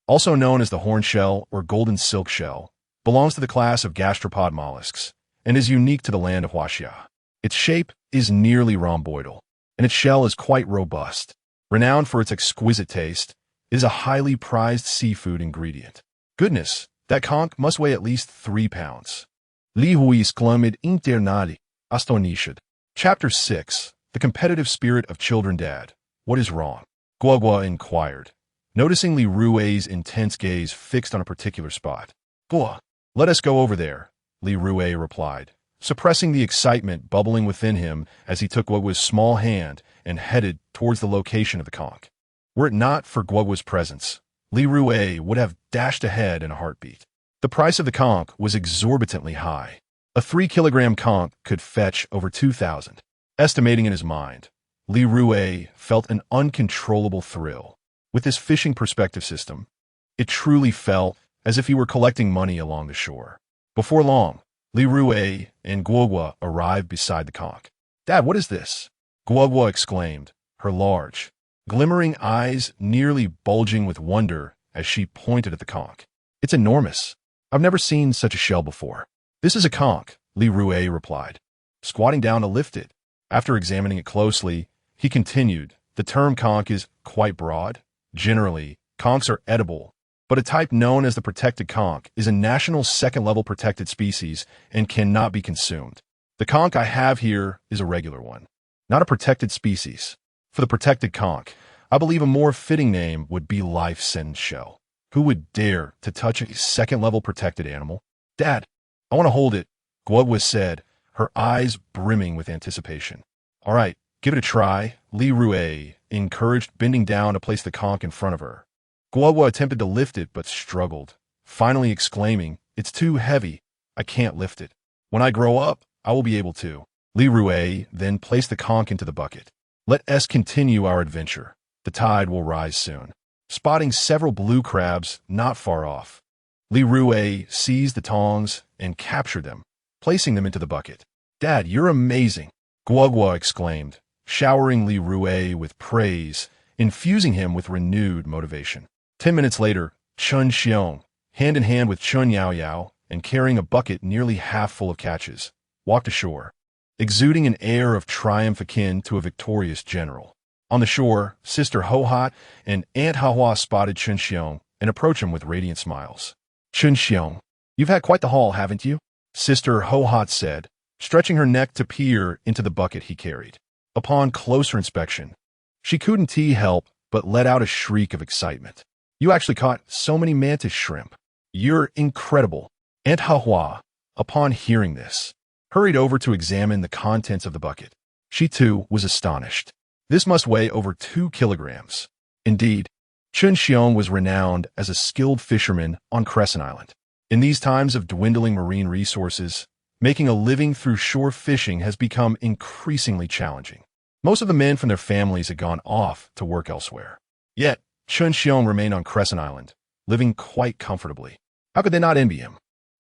Speaker 1: also known as the horn shell or golden silk shell, belongs to the class of gastropod mollusks and is unique to the land of Huaxia. Its shape is nearly rhomboidal, and its shell is quite robust. Renowned for its exquisite taste, it is a highly prized seafood ingredient. Goodness, that conch must weigh at least 3 pounds. Li Rui exclaimed internali, astonished. Chapter 6, The Competitive Spirit of Children. Dad, what is wrong? Guogua inquired, noticing Li Rui's intense gaze fixed on a particular spot. Guogua, let us go over there, Li Rui replied, suppressing the excitement bubbling within him as he took Guogua's small hand and headed towards the location of the conch. Were it not for Guogua's presence, Li Rui would have dashed ahead in a heartbeat. The price of the conch was exorbitantly high. A 3-kilogram conch could fetch over 2,000. Estimating in his mind, Li Rui felt an uncontrollable thrill. With this fishing perspective system, it truly felt as if he were collecting money along the shore. Before long, Li Rui and Guogua arrived beside the conch. Dad, what is this? Guogua exclaimed, her large, glimmering eyes nearly bulging with wonder as she pointed at the conch. It's enormous. I've never seen such a shell before. This is a conch, Li Rui replied, squatting down to lift it. After examining it closely, he continued, the term conch is quite broad. Generally, conchs are edible, but a type known as the protected conch is a national second-level protected species and cannot be consumed. The conch I have here is a regular one, not a protected species. For the protected conch, I believe a more fitting name would be life sentence shell. Who would dare to touch a second-level protected animal? Dad, I want to hold it, Guogua said, her eyes brimming with anticipation. All right, give it a try, Li Rui encouraged, bending down to place the conch in front of her. Guogua attempted to lift it but struggled, finally exclaiming, it's too heavy, I can't lift it. When I grow up, I will be able to. Li Rui then placed the conch into the bucket. Let us continue our adventure. The tide will rise soon. Spotting several blue crabs not far off, Li Rui seized the tongs and captured them, placing them into the bucket. Dad, you're amazing, Guogua exclaimed, showering Li Rui with praise, infusing him with renewed motivation. 10 minutes later, Chun Xiong, hand in hand with Chun Yaoyao and carrying a bucket nearly half full of catches, walked ashore, exuding an air of triumph akin to a victorious general. On the shore, Sister Ho-Hot and Aunt Ha-Hua spotted Chun Xiong and approached him with radiant smiles. Chun Xiong, you've had quite the haul, haven't you? Sister Ho-Hot said, stretching her neck to peer into the bucket he carried. Upon closer inspection, she couldn't help but let out a shriek of excitement. You actually caught so many mantis shrimp. You're incredible. Aunt Ha-Hua, upon hearing this, hurried over to examine the contents of the bucket. She too was astonished. This must weigh over 2 kilograms. Indeed, Chun Xiong was renowned as a skilled fisherman on Crescent Island. In these times of dwindling marine resources, making a living through shore fishing has become increasingly challenging. Most of the men from their families had gone off to work elsewhere. Yet, Chun Xiong remained on Crescent Island, living quite comfortably. How could they not envy him?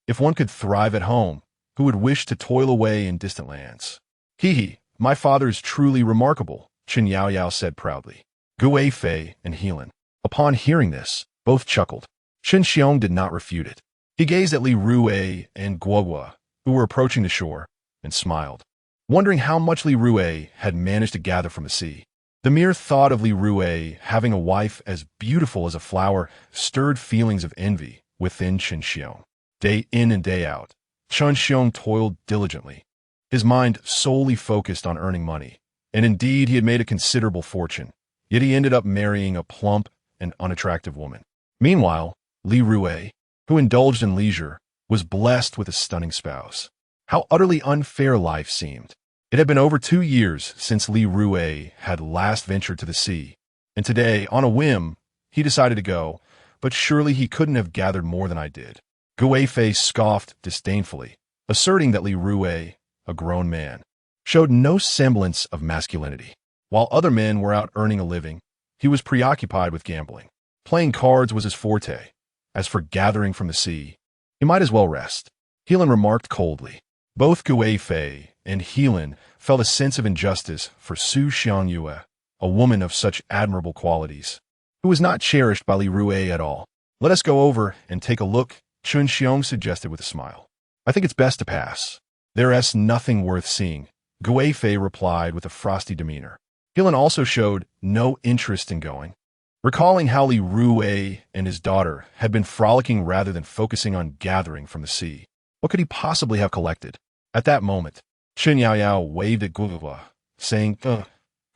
Speaker 1: If one could thrive at home, who would wish to toil away in distant lands? Hee, my father is truly remarkable, Chen Yaoyao said proudly. Gu Fei and Helan, upon hearing this, both chuckled. Chun Xiong did not refute it. He gazed at Li Rui and Guogua, who were approaching the shore, and smiled, wondering how much Li Rui had managed to gather from the sea. The mere thought of Li Rui having a wife as beautiful as a flower stirred feelings of envy within Chun Xiong. Day in and day out, Chun Xiong toiled diligently, his mind solely focused on earning money, and indeed he had made a considerable fortune, yet he ended up marrying a plump and unattractive woman. Meanwhile, Li Rui, who indulged in leisure, was blessed with a stunning spouse. How utterly unfair life seemed. It had been over 2 years since Li Rui had last ventured to the sea, and today, on a whim, he decided to go, but surely he couldn't have gathered more than I did. Gu Fei scoffed disdainfully, asserting that Li Rui, a grown man, showed no semblance of masculinity. While other men were out earning a living, he was preoccupied with gambling. Playing cards was his forte. As for gathering from the sea, he might as well rest. Helan remarked coldly. Both Gu Fei and Helan felt a sense of injustice for Su Xiangyue, a woman of such admirable qualities, who was not cherished by Li Rui at all. Let us go over and take a look, Chun Xiong suggested with a smile. I think it's best to pass. There is nothing worth seeing, Gu Fei replied with a frosty demeanor. Helan also showed no interest in going. Recalling how Li Rui and his daughter had been frolicking rather than focusing on gathering from the sea, what could he possibly have collected? At that moment, Chen Yaoyao waved at Guogua, saying,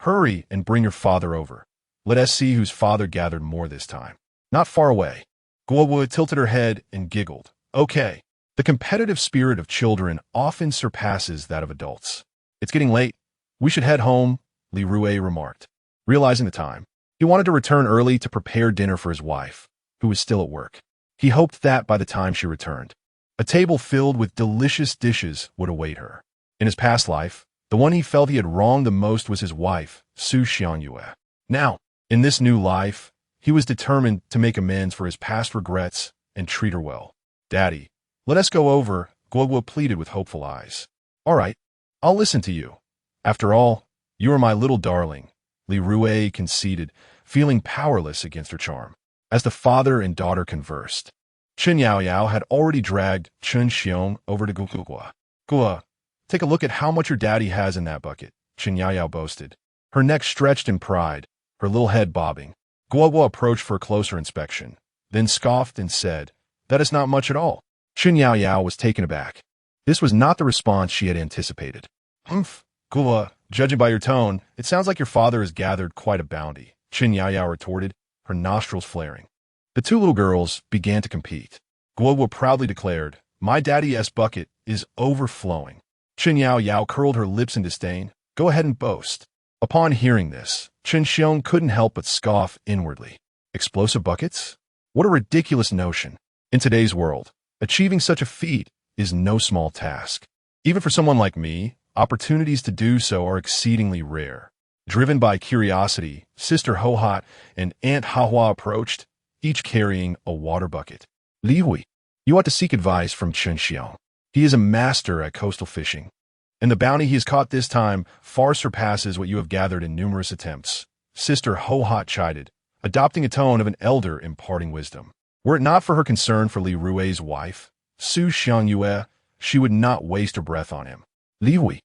Speaker 1: hurry and bring your father over. Let us see whose father gathered more this time. Not far away. Guogua tilted her head and giggled. Okay. The competitive spirit of children often surpasses that of adults. It's getting late. We should head home, Li Rui remarked. Realizing the time, he wanted to return early to prepare dinner for his wife, who was still at work. He hoped that by the time she returned, a table filled with delicious dishes would await her. In his past life, the one he felt he had wronged the most was his wife, Su Xiangyue. Now, in this new life, he was determined to make amends for his past regrets and treat her well. Daddy, let us go over, Guogua pleaded with hopeful eyes. All right, I'll listen to you. After all, you are my little darling, Li Rui conceded, feeling powerless against her charm. As the father and daughter conversed, Chen Yaoyao had already dragged Chun Xiong over to Guogua. Gua, take a look at how much your daddy has in that bucket, Chen Yaoyao boasted. Her neck stretched in pride, her little head bobbing. Guogua approached for a closer inspection, then scoffed and said, that is not much at all. Chen Yaoyao was taken aback. This was not the response she had anticipated. Humph, Gua, judging by your tone, it sounds like your father has gathered quite a bounty, Chen Yaoyao retorted, her nostrils flaring. The two little girls began to compete. Guogua proudly declared, my daddy's bucket is overflowing. Chen Yaoyao curled her lips in disdain. Go ahead and boast. Upon hearing this, Chun Xiong couldn't help but scoff inwardly. Explosive buckets? What a ridiculous notion. In today's world, achieving such a feat is no small task. Even for someone like me, opportunities to do so are exceedingly rare. Driven by curiosity, Sister Ho-Hot and Aunt Ha-Hua approached, each carrying a water bucket. Li Rui, you ought to seek advice from Chun Xiong. He is a master at coastal fishing. and the bounty he has caught this time far surpasses what you have gathered in numerous attempts. Sister Ho-Hot chided, adopting a tone of an elder imparting wisdom. Were it not for her concern for Li Rui's wife, Su Xiangyue, she would not waste her breath on him. Li Rui,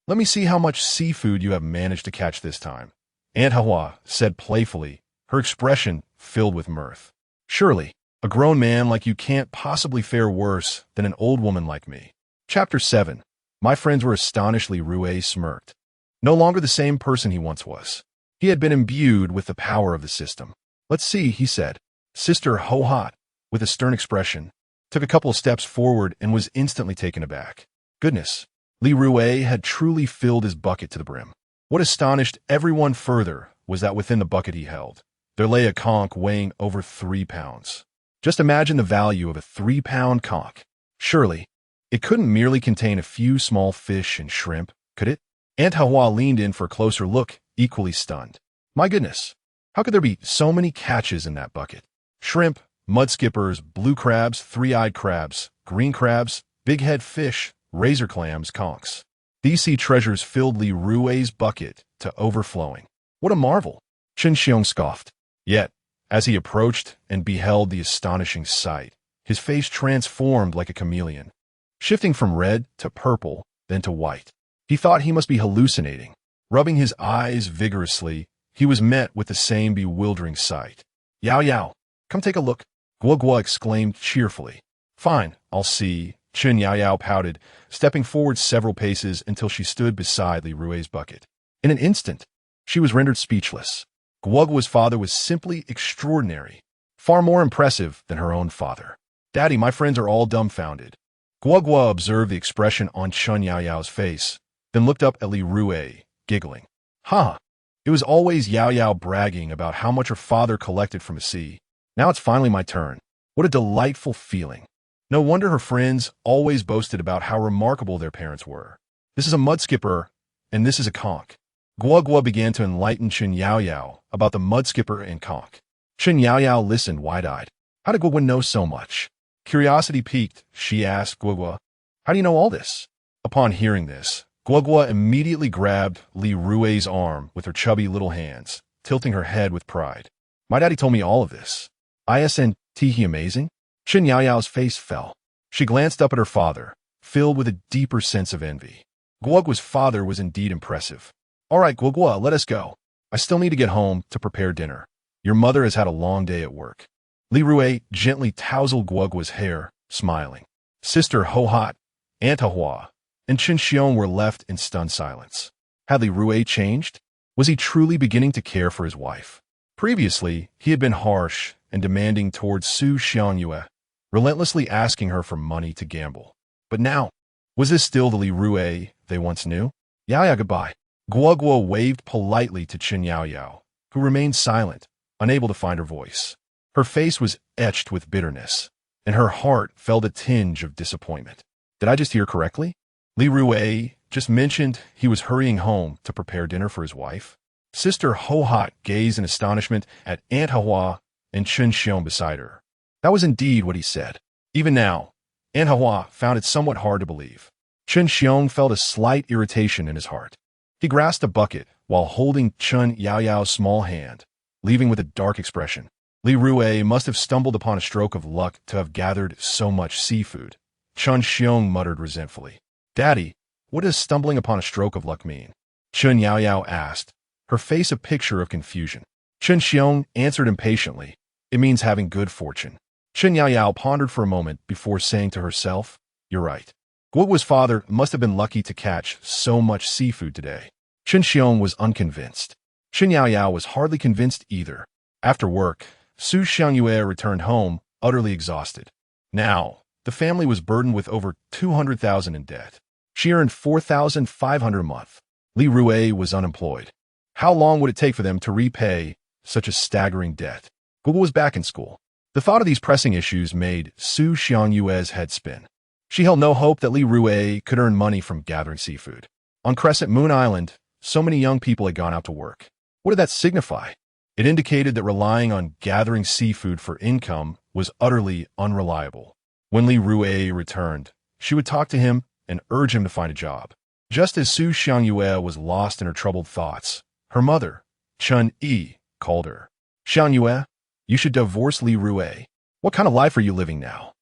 Speaker 1: let me see how much seafood you have managed to catch this time, Aunt Hua said playfully, her expression filled with mirth. Surely, a grown man like you can't possibly fare worse than an old woman like me. Chapter 7. My friends were astonished. Li Rui smirked. No longer the same person he once was. He had been imbued with the power of the system. Let's see, he said. Sister Ho-Hot, with a stern expression, took a couple of steps forward and was instantly taken aback. Goodness, Li Rui had truly filled his bucket to the brim. What astonished everyone further was that within the bucket he held, there lay a conch weighing over 3 pounds. Just imagine the value of a 3-pound conch. Surely, it couldn't merely contain a few small fish and shrimp, could it? Aunt Hua leaned in for a closer look, equally stunned. My goodness, how could there be so many catches in that bucket? Shrimp, mudskippers, blue crabs, three-eyed crabs, green crabs, big-head fish, razor clams, conchs. These sea treasures filled Li Rui's bucket to overflowing. What a marvel! Chen Xiong scoffed. Yet, as he approached and beheld the astonishing sight, his face transformed like a chameleon, shifting from red to purple, then to white. He thought he must be hallucinating. Rubbing his eyes vigorously, he was met with the same bewildering sight. Yao Yao, come take a look, Guo Guo exclaimed cheerfully. Fine, I'll see, Chen Yao Yao pouted, stepping forward several paces until she stood beside Li Rui's bucket. In an instant, she was rendered speechless. Guo Guo's father was simply extraordinary, far more impressive than her own father. Daddy, my friends are all dumbfounded. Guo Guo observed the expression on Chen Yao Yao's face, then looked up at Li Rui, giggling. Ha! It was always Yao Yao bragging about how much her father collected from the sea. Now it's finally my turn. What a delightful feeling. No wonder her friends always boasted about how remarkable their parents were. This is a mudskipper, and this is a conch. Guo Guo began to enlighten Chen Yao Yao about the mudskipper and conch. Chen Yao Yao listened wide-eyed. How did Guo Guo know so much? Curiosity piqued, she asked Guo Guo, how do you know all this? Upon hearing this, Guo Guo immediately grabbed Li Rui's arm with her chubby little hands, tilting her head with pride. My daddy told me all of this. Isn't he amazing? Chen Yao Yao's face fell. She glanced up at her father, filled with a deeper sense of envy. Guo Guo's father was indeed impressive. All right, Guo Guo, let us go. I still need to get home to prepare dinner. Your mother has had a long day at work. Li Rui gently tousled Guo Guo's hair, smiling. Sister Ho-Hot, Aunt Hua, and Chen Xiong were left in stunned silence. Had Li Rui changed? Was he truly beginning to care for his wife? Previously, he had been harsh and demanding towards Su Xiangyue, relentlessly asking her for money to gamble. But now, was this still the Li Rui they once knew? Yao Yao, goodbye. Guo Guo waved politely to Chen Yao Yao, who remained silent, unable to find her voice. Her face was etched with bitterness, and her heart felt a tinge of disappointment. Did I just hear correctly? Li Rui just mentioned he was hurrying home to prepare dinner for his wife. Sister Ho-Hot gazed in astonishment at Aunt Hua and Chen Xiong beside her. That was indeed what he said. Even now, Aunt Hua found it somewhat hard to believe. Chen Xiong felt a slight irritation in his heart. He grasped a bucket while holding Chen Yao Yao's small hand, leaving with a dark expression. Li Rui must have stumbled upon a stroke of luck to have gathered so much seafood. Chen Xiong muttered resentfully. Daddy, what does stumbling upon a stroke of luck mean? Chen Yao Yao asked, her face a picture of confusion. Chen Xiong answered impatiently. It means having good fortune. Chen Yao Yao pondered for a moment before saying to herself, you're right. Guo Guo's father must have been lucky to catch so much seafood today. Chen Xiong was unconvinced. Chen Yao Yao was hardly convinced either. After work, Su Xiangyue returned home, utterly exhausted. Now, the family was burdened with over 200,000 in debt. She earned 4,500 a month. Li Rui was unemployed. How long would it take for them to repay such a staggering debt? Guo Guo was back in school. The thought of these pressing issues made Su Xiangyue's head spin. She held no hope that Li Rui could earn money from gathering seafood. On Crescent Moon Island, so many young people had gone out to work. What did that signify? It indicated that relying on gathering seafood for income was utterly unreliable. When Li Rui returned, she would talk to him and urge him to find a job. Just as Su Xiangyue was lost in her troubled thoughts, her mother, Chun Yi, called her. Xiangyue, you should divorce Li Rui. What kind of life are you living now?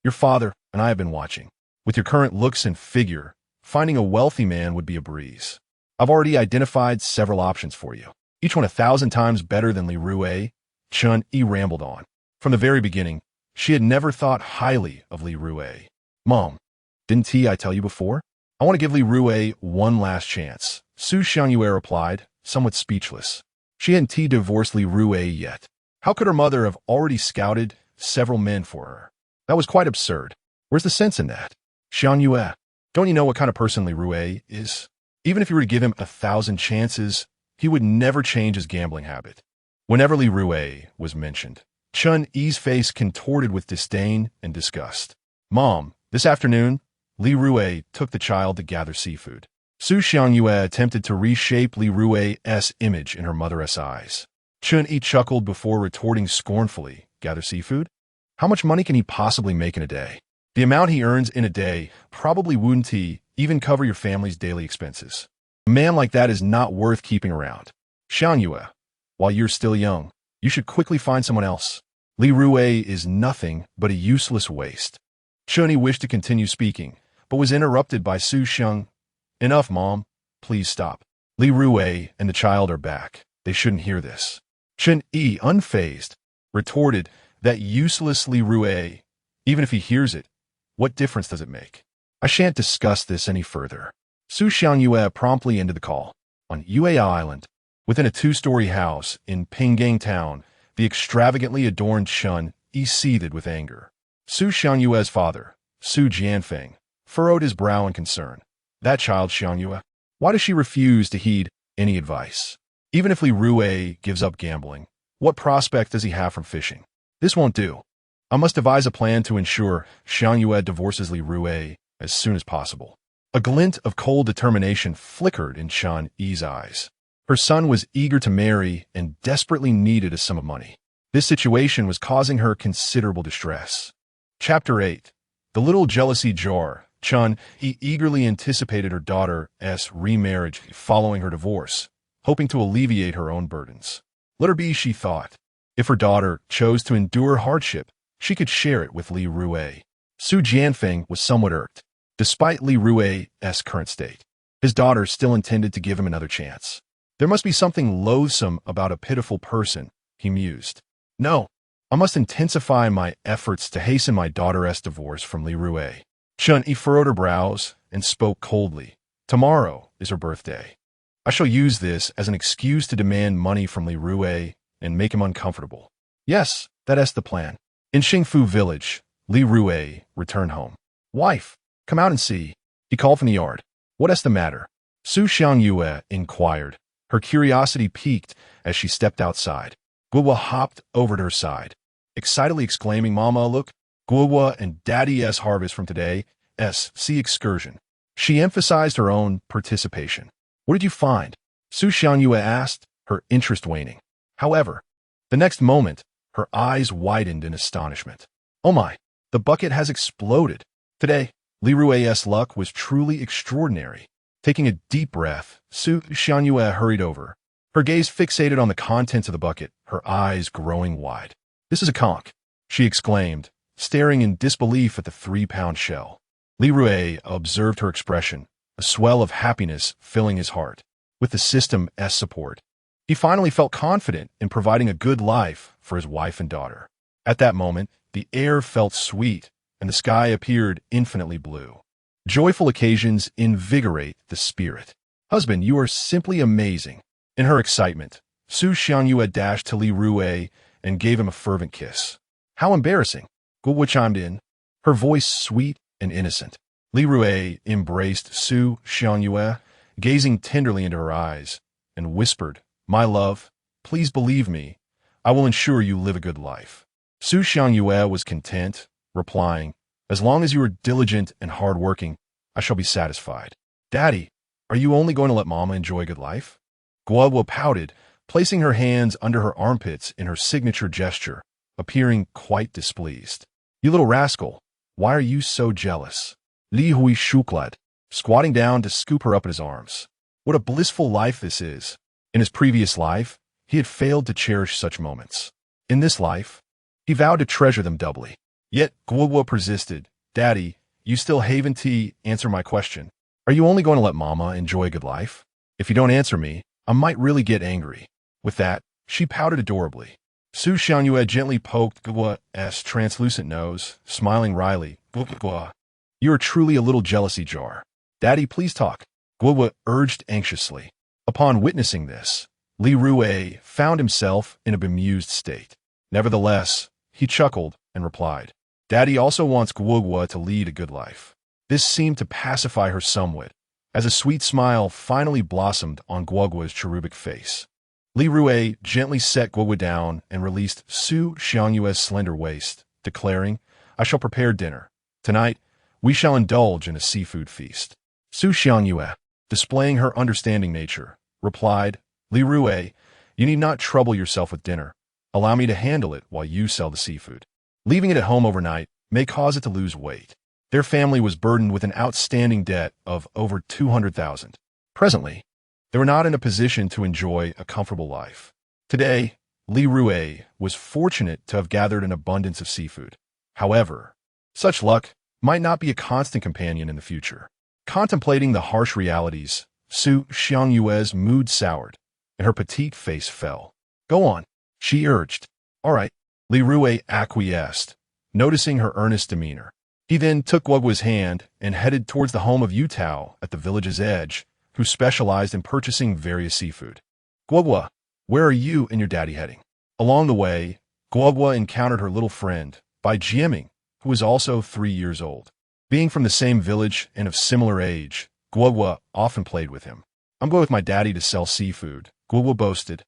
Speaker 1: Your father and I have been watching. With your current looks and figure, finding a wealthy man would be a breeze. I've already identified several options for you, each one 1,000 times better than Li Rui. Chun Yi rambled on. From the very beginning, she had never thought highly of Li Rui. Mom, didn't I tell you before? I want to give Li Rui one last chance, Su Xiangyue replied, somewhat speechless. She hadn't divorced Li Rui yet. How could her mother have already scouted several men for her? That was quite absurd. Where's the sense in that? Xiangyue, don't you know what kind of person Li Rui is? Even if you were to give him 1,000 chances, he would never change his gambling habit. Whenever Li Rui was mentioned, Chun Yi's face contorted with disdain and disgust. Mom, this afternoon, Li Rui took the child to gather seafood. Su Xiangyue attempted to reshape Li Rui's image in her mother's eyes. Chun Yi chuckled before retorting scornfully, gather seafood? How much money can he possibly make in a day? The amount he earns in a day probably wouldn't even cover your family's daily expenses. A man like that is not worth keeping around. Xiangyue, while you're still young, you should quickly find someone else. Li Rui is nothing but a useless waste. Chun Yi wished to continue speaking, but was interrupted by Su Xiang. Enough, Mom. Please stop. Li Rui and the child are back. They shouldn't hear this. Chun Yi, unfazed, retorted that useless Li Rui. Even if he hears it, what difference does it make? I shan't discuss this any further. Su Xiangyue promptly ended the call. On Yue Island, within a 2-story house in Pinggang Town, the extravagantly adorned Chun Yi seethed with anger. Su Xiangyue's father, Su Jianfeng, furrowed his brow in concern. That child, Xiangyue, why does she refuse to heed any advice? Even if Li Rui gives up gambling, what prospect does he have from fishing? This won't do. I must devise a plan to ensure Xiangyue divorces Li Rui as soon as possible. A glint of cold determination flickered in Chun Yi's eyes. Her son was eager to marry and desperately needed a sum of money. This situation was causing her considerable distress. Chapter 8. The Little Jealousy Jar. Chun Yi eagerly anticipated her daughter's remarriage following her divorce, hoping to alleviate her own burdens. Let her be, she thought. If her daughter chose to endure hardship, she could share it with Li Rui. Su Jianfeng was somewhat irked. Despite Li Rui's current state, his daughter still intended to give him another chance. There must be something loathsome about a pitiful person, he mused. No, I must intensify my efforts to hasten my daughter's divorce from Li Rui. Chun Yi furrowed her brows and spoke coldly. Tomorrow is her birthday. I shall use this as an excuse to demand money from Li Rui and make him uncomfortable. Yes, that's the plan. In Xingfu village, Li Rui returned home. Wife, come out and see, he called from the yard. What's the matter? Su Xiangyue inquired, her curiosity piqued as she stepped outside. Guowa hopped over to her side, excitedly exclaiming, Mama, look, Guowa and Daddy's harvest from today's sea excursion. She emphasized her own participation. What did you find? Su Xiangyue asked, her interest waning. However, the next moment, her eyes widened in astonishment. Oh my, the bucket has exploded. Today, Li Rui's luck was truly extraordinary. Taking a deep breath, Su Xiangyue hurried over, her gaze fixated on the contents of the bucket, her eyes growing wide. This is a conch, she exclaimed, staring in disbelief at the 3-pound shell. Li Rui observed her expression, a swell of happiness filling his heart. With the system's support, he finally felt confident in providing a good life for his wife and daughter. At that moment, the air felt sweet, and the sky appeared infinitely blue. Joyful occasions invigorate the spirit. Husband, you are simply amazing. In her excitement, Su Xiangyue dashed to Li Rui and gave him a fervent kiss. How embarrassing, Guowa chimed in, her voice sweet and innocent. Li Rui embraced Su Xiangyue, gazing tenderly into her eyes, and whispered, My love, please believe me, I will ensure you live a good life. Su Xiangyue was content, replying, As long as you are diligent and hard-working, I shall be satisfied. Daddy, are you only going to let Mama enjoy a good life? Guowa pouted, placing her hands under her armpits in her signature gesture, appearing quite displeased. You little rascal, why are you so jealous? Li Rui shuklad. squatting down to scoop her up in his arms. What a blissful life this is. In his previous life, he had failed to cherish such moments. In this life, he vowed to treasure them doubly. Yet, Guogwa persisted. Daddy, you still haven't answered my question. Are you only going to let Mama enjoy a good life? If you don't answer me, I might really get angry. With that, she pouted adorably. Su Xiangyue gently poked Guogwa's translucent nose, smiling wryly. Guogwa, you are truly a little jealousy jar. Daddy, please talk. Guogwa urged anxiously. Upon witnessing this, Li Rui found himself in a bemused state. Nevertheless, he chuckled and replied, Daddy also wants Guogwa to lead a good life. This seemed to pacify her somewhat, as a sweet smile finally blossomed on Guogwa's cherubic face. Li Rui gently set Guogwa down and released Su Xiangyue's slender waist, declaring, I shall prepare dinner. Tonight, we shall indulge in a seafood feast. Su Xiangyue, displaying her understanding nature, replied, Li Rui, you need not trouble yourself with dinner. Allow me to handle it while you sell the seafood. Leaving it at home overnight may cause it to lose weight. Their family was burdened with an outstanding debt of over 200,000. Presently, they were not in a position to enjoy a comfortable life. Today, Li Rui was fortunate to have gathered an abundance of seafood. However, such luck might not be a constant companion in the future. Contemplating the harsh realities, Su Xiangyue's mood soured, and her petite face fell. Go on, she urged. All right, Li Rui acquiesced, noticing her earnest demeanor. He then took Guogwa's hand and headed towards the home of Yutao at the village's edge, who specialized in purchasing various seafood. Guogwa, where are you and your daddy heading? Along the way, Guogwa encountered her little friend, Bai Jiaming, who was also 3 years old. Being from the same village and of similar age, Guogwa often played with him. I'm going with my daddy to sell seafood, Guogwa boasted,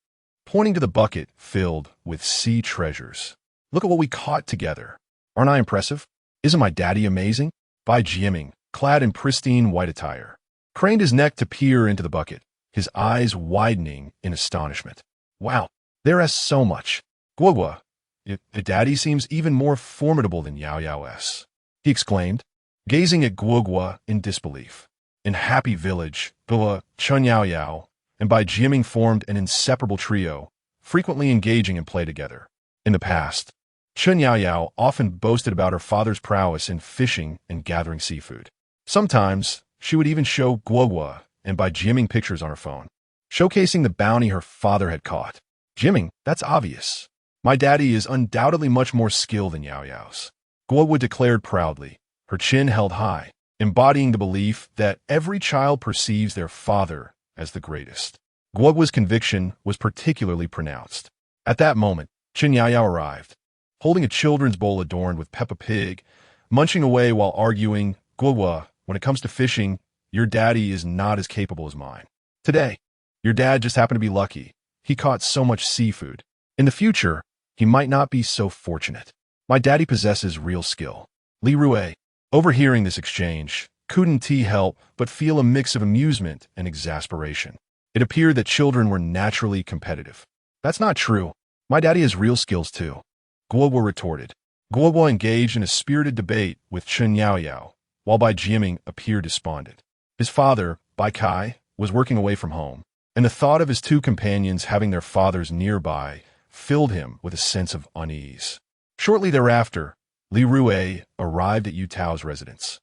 Speaker 1: pointing to the bucket filled with sea treasures. Look at what we caught together. Aren't I impressive? Isn't my daddy amazing? Bai Jiaming, clad in pristine white attire, craned his neck to peer into the bucket, his eyes widening in astonishment. Wow, there is so much. Guogwa, the daddy seems even more formidable than Yao Yao's, he exclaimed, gazing at Guogwa in disbelief. In Happy Village, Guogwa, Chun Yao Yao, and Bai Jiaming formed an inseparable trio, frequently engaging in play together. In the past, Chun Yao Yao often boasted about her father's prowess in fishing and gathering seafood. Sometimes, she would even show Guogwa and Bai Jiaming pictures on her phone, showcasing the bounty her father had caught. Jiaming, that's obvious. My daddy is undoubtedly much more skilled than Yao Yao's, Guogwa declared proudly, her chin held high, embodying the belief that every child perceives their father as the greatest. Guogwa's conviction was particularly pronounced. At that moment, Chun Yao Yao arrived, holding a children's bowl adorned with Peppa Pig, munching away while arguing, Guogwa, when it comes to fishing, your daddy is not as capable as mine. Today, your dad just happened to be lucky. He caught so much seafood. In the future, he might not be so fortunate. My daddy possesses real skill. Li Rui, overhearing this exchange, couldn't help but feel a mix of amusement and exasperation. It appeared that children were naturally competitive. That's not true. My daddy has real skills too, Guogwa retorted. Guogwa engaged in a spirited debate with Chun Yao Yao, while Bai Jiaming appeared despondent. His father, Bai Kai, was working away from home, and the thought of his two companions having their fathers nearby filled him with a sense of unease. Shortly thereafter, Li Rui arrived at Yutao's residence,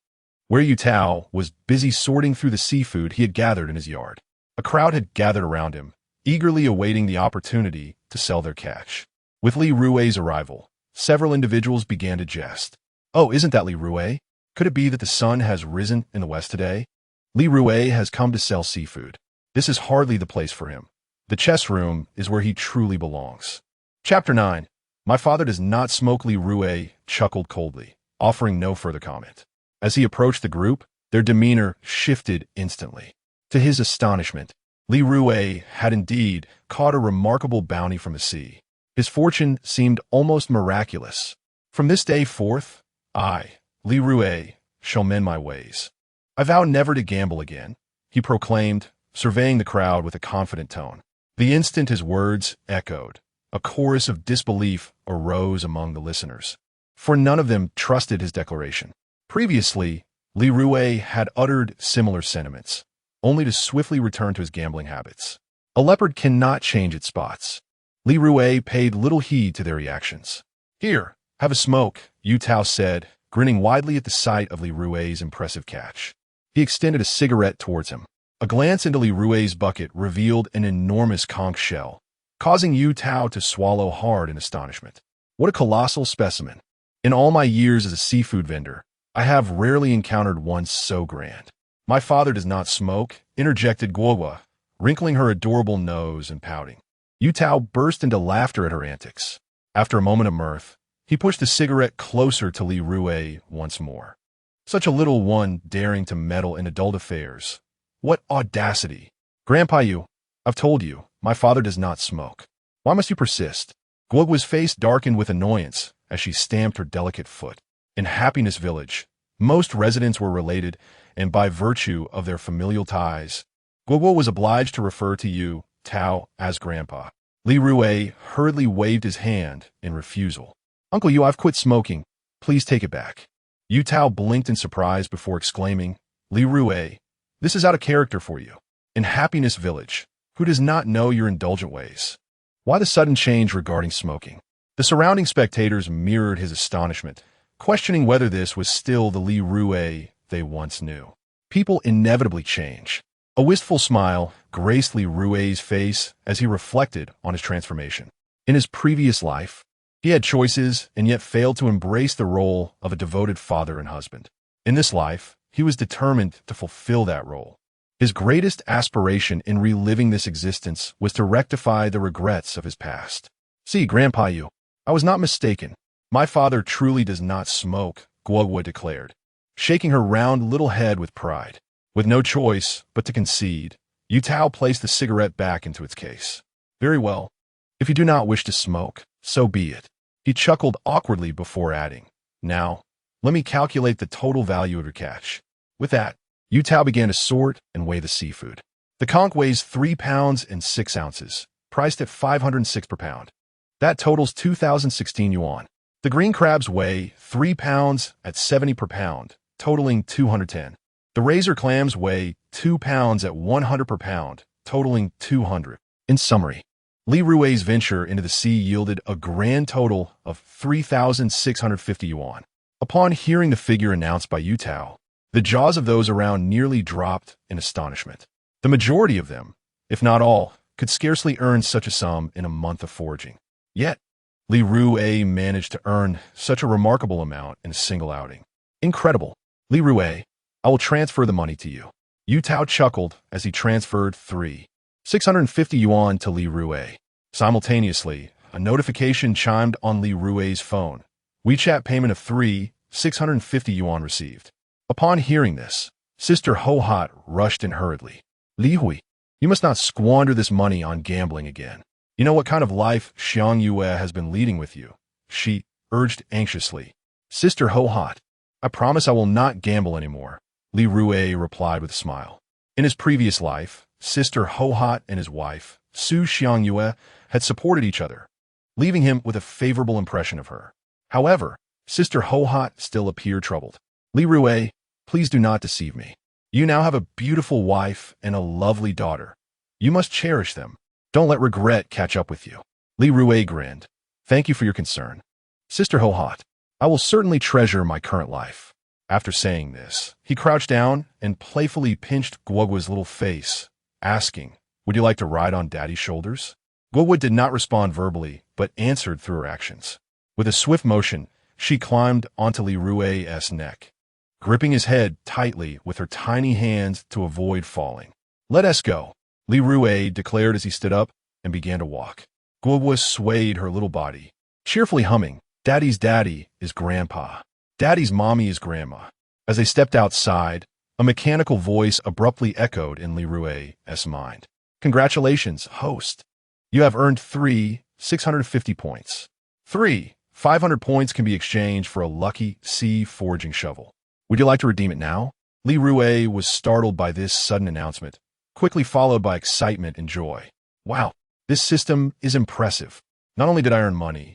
Speaker 1: where Yutao was busy sorting through the seafood he had gathered in his yard. A crowd had gathered around him, eagerly awaiting the opportunity to sell their catch. With Li Rui's arrival, several individuals began to jest. Oh, isn't that Li Rui? Could it be that the sun has risen in the west today? Li Rui has come to sell seafood. This is hardly the place for him. The chess room is where he truly belongs. Chapter 9. My father does not smoke. Li Rui chuckled coldly, offering no further comment. As he approached the group, their demeanor shifted instantly. To his astonishment, Li Rui had indeed caught a remarkable bounty from the sea. His fortune seemed almost miraculous. From this day forth, I, Li Rui, shall mend my ways. I vow never to gamble again, he proclaimed, surveying the crowd with a confident tone. The instant his words echoed, a chorus of disbelief arose among the listeners, for none of them trusted his declaration. Previously, Li Rui had uttered similar sentiments, only to swiftly return to his gambling habits. A leopard cannot change its spots. Li Rui paid little heed to their reactions. "Here, have a smoke," Yu Tao said, grinning widely at the sight of Li Rui's impressive catch. He extended a cigarette towards him. A glance into Li Rui's bucket revealed an enormous conch shell, causing Yu Tao to swallow hard in astonishment. What a colossal specimen. In all my years as a seafood vendor, I have rarely encountered one so grand. "My father does not smoke," interjected Guogua, wrinkling her adorable nose and pouting. Yu Tao burst into laughter at her antics. After a moment of mirth, he pushed the cigarette closer to Li Rui once more. Such a little one daring to meddle in adult affairs. What audacity! "Grandpa Yu, I've told you, my father does not smoke. Why must you persist?" Guogua's face darkened with annoyance as she stamped her delicate foot. In Happiness Village, most residents were related, and by virtue of their familial ties, Guogua was obliged to refer to Yu Tao as Grandpa. Li Rui hurriedly waved his hand in refusal. "Uncle Yu, I've quit smoking. Please take it back." Yu Tao blinked in surprise before exclaiming, "Li Rui, this is out of character for you. In Happiness Village, who does not know your indulgent ways? Why the sudden change regarding smoking?" The surrounding spectators mirrored his astonishment, questioning whether this was still the Li Rui they once knew. People inevitably change. A wistful smile graced Li Rui's face as he reflected on his transformation. In his previous life, he had choices and yet failed to embrace the role of a devoted father and husband. In this life, he was determined to fulfill that role. His greatest aspiration in reliving this existence was to rectify the regrets of his past. "See, Grandpa Yu, I was not mistaken. My father truly does not smoke," Guogua declared, shaking her round little head with pride. With no choice but to concede, Yu Tao placed the cigarette back into its case. "Very well. If you do not wish to smoke, so be it." He chuckled awkwardly before adding, "Now, let me calculate the total value of your catch." With that, Yu Tao began to sort and weigh the seafood. The conch weighs 3 pounds and 6 ounces, priced at 506 per pound. That totals 2,016 yuan. The green crabs weigh 3 pounds at 70 per pound, totaling 210. The razor clams weigh 2 pounds at 100 per pound, totaling 200. In summary, Li Rui's venture into the sea yielded a grand total of 3,650 yuan. Upon hearing the figure announced by Yu Tao, the jaws of those around nearly dropped in astonishment. The majority of them, if not all, could scarcely earn such a sum in a month of foraging. Yet, Li Rui managed to earn such a remarkable amount in a single outing. "Incredible. Li Rui, I will transfer the money to you." Yu Tao chuckled as he transferred 650 yuan to Li Rui. Simultaneously, a notification chimed on Li Rui's phone. WeChat payment of 650 yuan received. Upon hearing this, Sister Ho Hot rushed in hurriedly. "Li Rui, you must not squander this money on gambling again. You know what kind of life Xiang Yue has been leading with you," she urged anxiously. "Sister Ho Hot, I promise I will not gamble anymore," Li Rui replied with a smile. In his previous life, Sister Ho Hot and his wife, Su Xiang Yue, had supported each other, leaving him with a favorable impression of her. However, Sister Ho Hot still appeared troubled. "Li Rui, please do not deceive me. You now have a beautiful wife and a lovely daughter. You must cherish them. Don't let regret catch up with you." Li Rui grinned. "Thank you for your concern, Sister Ho Hot. I will certainly treasure my current life." After saying this, he crouched down and playfully pinched Guogua's little face, asking, "Would you like to ride on Daddy's shoulders?" Guogua did not respond verbally, but answered through her actions. With a swift motion, she climbed onto Li Rui's neck, gripping his head tightly with her tiny hands to avoid falling. "Let us go," Li Rui declared as he stood up and began to walk. Guogua swayed her little body, cheerfully humming, "Daddy's daddy is grandpa. Daddy's mommy is grandma." As they stepped outside, a mechanical voice abruptly echoed in Li Rui's mind. "Congratulations, host. You have earned 650 points. 500 points can be exchanged for a lucky sea foraging shovel. Would you like to redeem it now?" Li Rui was startled by this sudden announcement, quickly followed by excitement and joy. "Wow, this system is impressive. Not only did I earn money,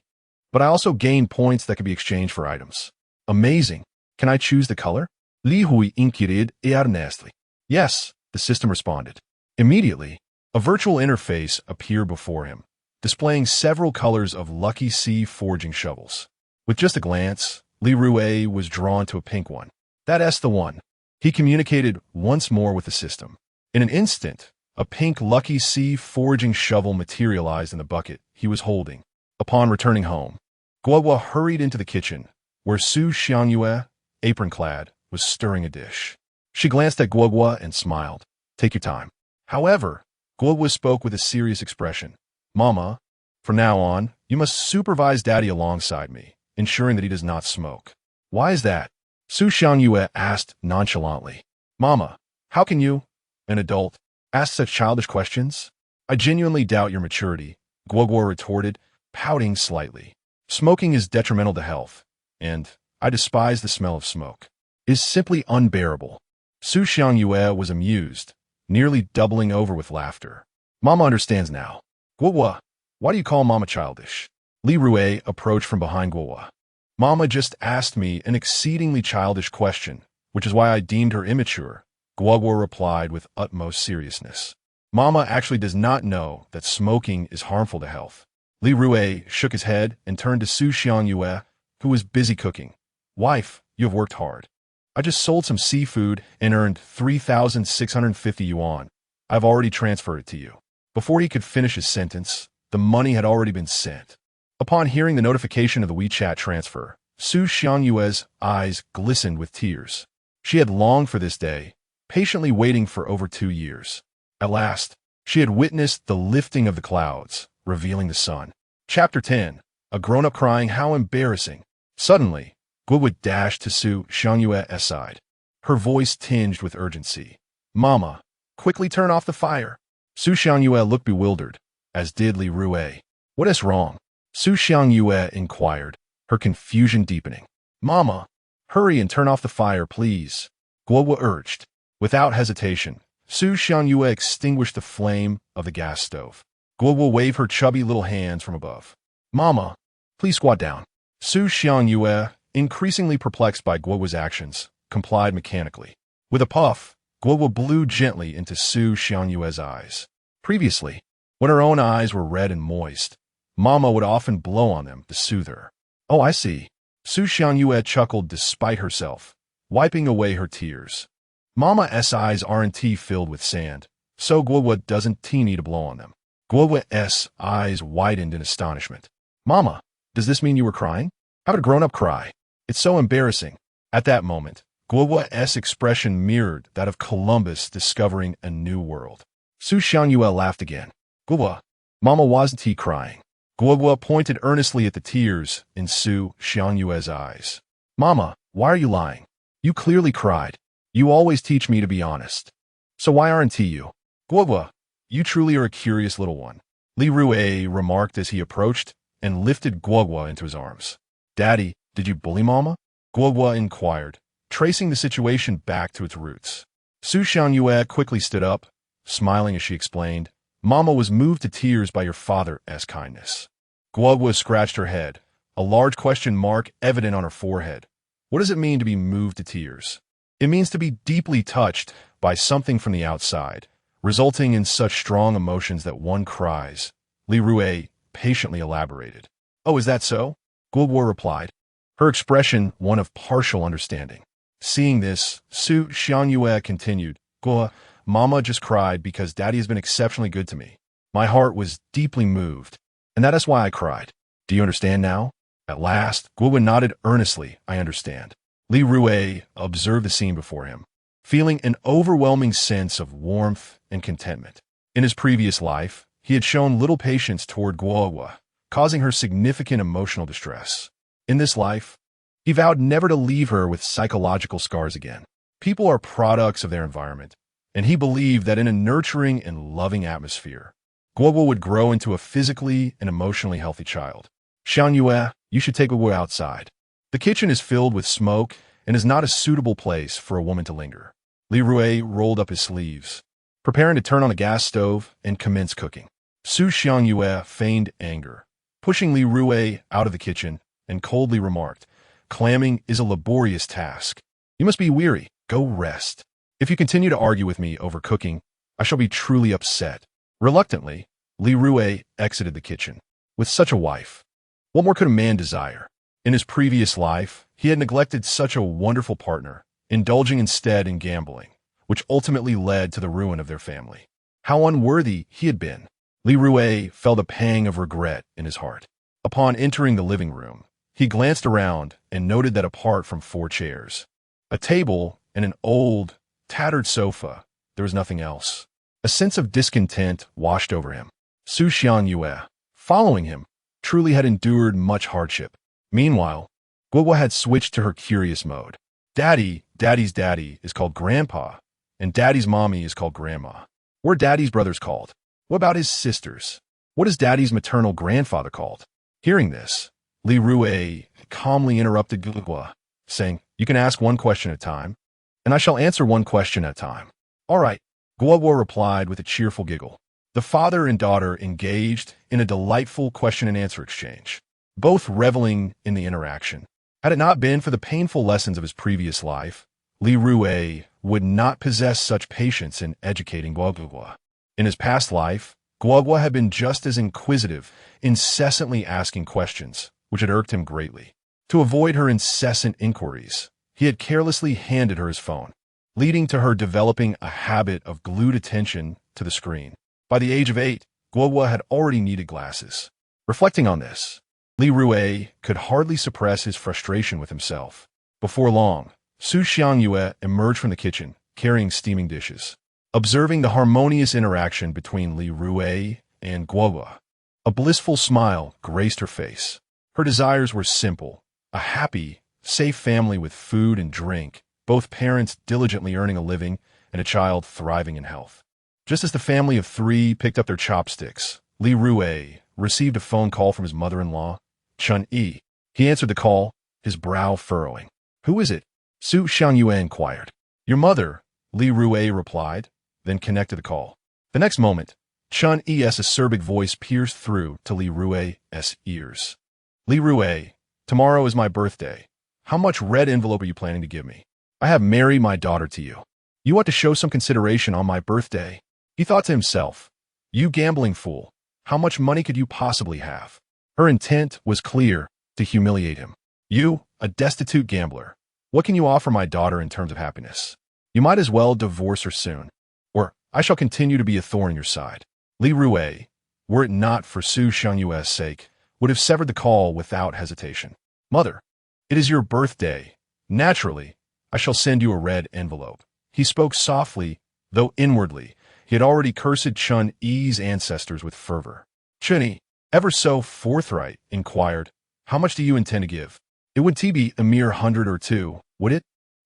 Speaker 1: but I also gained points that could be exchanged for items. Amazing. Can I choose the color?" Li Rui inquired earnestly. Yes, the system responded. Immediately, a virtual interface appeared before him, displaying several colors of lucky sea forging shovels. With just a glance, Li Rui was drawn to a pink one. That's the one. He communicated once more with the system. In an instant, a pink lucky sea forging shovel materialized in the bucket he was holding. Upon returning home, Guo hurried into the kitchen, where Su Xiangyue, apron-clad, was stirring a dish. She glanced at Guo and smiled. Take your time. However, Guo spoke with a serious expression. Mama, from now on, you must supervise Daddy alongside me, ensuring that he does not smoke. Why is that? Su Xiangyue asked nonchalantly. Mama, how can you, an adult, ask such childish questions? I genuinely doubt your maturity, Guo retorted, pouting slightly. Smoking is detrimental to health, and I despise the smell of smoke. It is simply unbearable. Su Xiangyue was amused, nearly doubling over with laughter. Mama understands now. Guo, why do you call Mama childish? Li Rui approached from behind Guo. Mama just asked me an exceedingly childish question, which is why I deemed her immature, Guo replied with utmost seriousness. Mama actually does not know that smoking is harmful to health. Li Rui shook his head and turned to Su Xiangyue, who was busy cooking. Wife, you have worked hard. I just sold some seafood and earned 3,650 yuan. I've already transferred it to you. Before he could finish his sentence, the money had already been sent. Upon hearing the notification of the WeChat transfer, Su Xiangyue's eyes glistened with tears. She had longed for this day, patiently waiting for over 2 years. At last, she had witnessed the lifting of the clouds, revealing the sun. Chapter 10. A grown-up crying, how embarrassing. Suddenly, Guo dashed to Su Xiangyue's side. Her voice tinged with urgency. Mama, quickly turn off the fire. Su Xiangyue looked bewildered, as did Li Rui. What is wrong? Su Xiangyue inquired, her confusion deepening. Mama, hurry and turn off the fire, please. Guo urged. Without hesitation, Su Xiangyue extinguished the flame of the gas stove. Guo waved her chubby little hands from above. Mama, please squat down. Su Xiangyue, increasingly perplexed by Guo's actions, complied mechanically. With a puff, Guo blew gently into Su Xiangyue's eyes. Previously, when her own eyes were red and moist, Mama would often blow on them to soothe her. Oh, I see. Su Xiangyue chuckled despite herself, wiping away her tears. Mama's eyes aren't filled with sand, so Guo doesn't need to blow on them. Guo's eyes widened in astonishment. Mama, does this mean you were crying? How would a grown-up cry? It's so embarrassing. At that moment, Guo's expression mirrored that of Columbus discovering a new world. Su Xiangyue laughed again. Guo, Mama wasn't crying. Guo pointed earnestly at the tears in Su Xiangyue's eyes. Mama, why are you lying? You clearly cried. You always teach me to be honest. So why aren't you? Guo, you truly are a curious little one. Li Rui remarked as he approached and lifted Guo into his arms. Daddy, did you bully Mama? Guo inquired, tracing the situation back to its roots. Su Xiangyue quickly stood up, smiling as she explained, Mama was moved to tears by your father's kindness. Guo scratched her head, a large question mark evident on her forehead. What does it mean to be moved to tears? It means to be deeply touched by something from the outside, resulting in such strong emotions that one cries. Li Rui patiently elaborated. Oh, is that so? Guo replied, her expression one of partial understanding. Seeing this, Su Xiangyue continued, Guo, Mama just cried because Daddy has been exceptionally good to me. My heart was deeply moved, and that is why I cried. Do you understand now? At last, Guo nodded earnestly, I understand. Li Rui observed the scene before him, feeling an overwhelming sense of warmth and contentment. In his previous life, he had shown little patience toward Guo, causing her significant emotional distress. In this life, he vowed never to leave her with psychological scars again. People are products of their environment, and he believed that in a nurturing and loving atmosphere, Guo would grow into a physically and emotionally healthy child. Xiangyue, you should take Guo outside. The kitchen is filled with smoke and is not a suitable place for a woman to linger. Li Rui rolled up his sleeves, preparing to turn on the gas stove and commence cooking. Su Xiangyue feigned anger, pushing Li Rui out of the kitchen, and coldly remarked, clamming is a laborious task. You must be weary. Go rest. If you continue to argue with me over cooking, I shall be truly upset. Reluctantly, Li Rui exited the kitchen. With such a wife, what more could a man desire? In his previous life, he had neglected such a wonderful partner, indulging instead in gambling, which ultimately led to the ruin of their family. How unworthy he had been. Li Rui felt a pang of regret in his heart. Upon entering the living room, he glanced around and noted that apart from 4 chairs, a table, and an old, tattered sofa, there was nothing else. A sense of discontent washed over him. Su Xiangyue, following him, truly had endured much hardship. Meanwhile, Guo had switched to her curious mode. Daddy's daddy is called Grandpa, and Daddy's mommy is called Grandma. What are Daddy's brothers called? What about his sisters? What is Daddy's maternal grandfather called? Hearing this, Li Rui calmly interrupted Guo, saying, "You can ask one question at a time, and I shall answer one question at a time." "All right," Guo replied with a cheerful giggle. The father and daughter engaged in a delightful question-and-answer exchange, both reveling in the interaction. Had it not been for the painful lessons of his previous life, Li Rui would not possess such patience in educating Guo. In his past life, Guo had been just as inquisitive, incessantly asking questions, which had irked him greatly. To avoid her incessant inquiries, he had carelessly handed her his phone, leading to her developing a habit of glued attention to the screen. By the age of 8, Guo had already needed glasses. Reflecting on this, Li Rui could hardly suppress his frustration with himself. Before long, Su Xiangyue emerged from the kitchen, carrying steaming dishes. Observing the harmonious interaction between Li Rui and Guo, a blissful smile graced her face. Her desires were simple: a happy, safe family with food and drink, both parents diligently earning a living, and a child thriving in health. Just as the family of 3 picked up their chopsticks, Li Rui received a phone call from his mother-in-law, Chun-Yi. He answered the call, his brow furrowing. "Who is it?" Su Xiangyue inquired. "Your mother," Li Rui replied, then connected the call. The next moment, Chun-Yi's acerbic voice pierced through to Li Rui's ears. "Li Rui, tomorrow is my birthday. How much red envelope are you planning to give me? I have married my daughter to you. You ought to show some consideration on my birthday." He thought to himself, "You gambling fool, how much money could you possibly have?" Her intent was clear: to humiliate him. "You, a destitute gambler, what can you offer my daughter in terms of happiness? You might as well divorce her soon, or I shall continue to be a thorn in your side." Li Rui, were it not for Su Xiangyue's sake, would have severed the call without hesitation. "Mother, it is your birthday. Naturally, I shall send you a red envelope." He spoke softly, though inwardly he had already cursed Chun-Yi's ancestors with fervor. Chun-Yi, ever so forthright, inquired, "How much do you intend to give?" "It would be a mere 100 or 2, would it?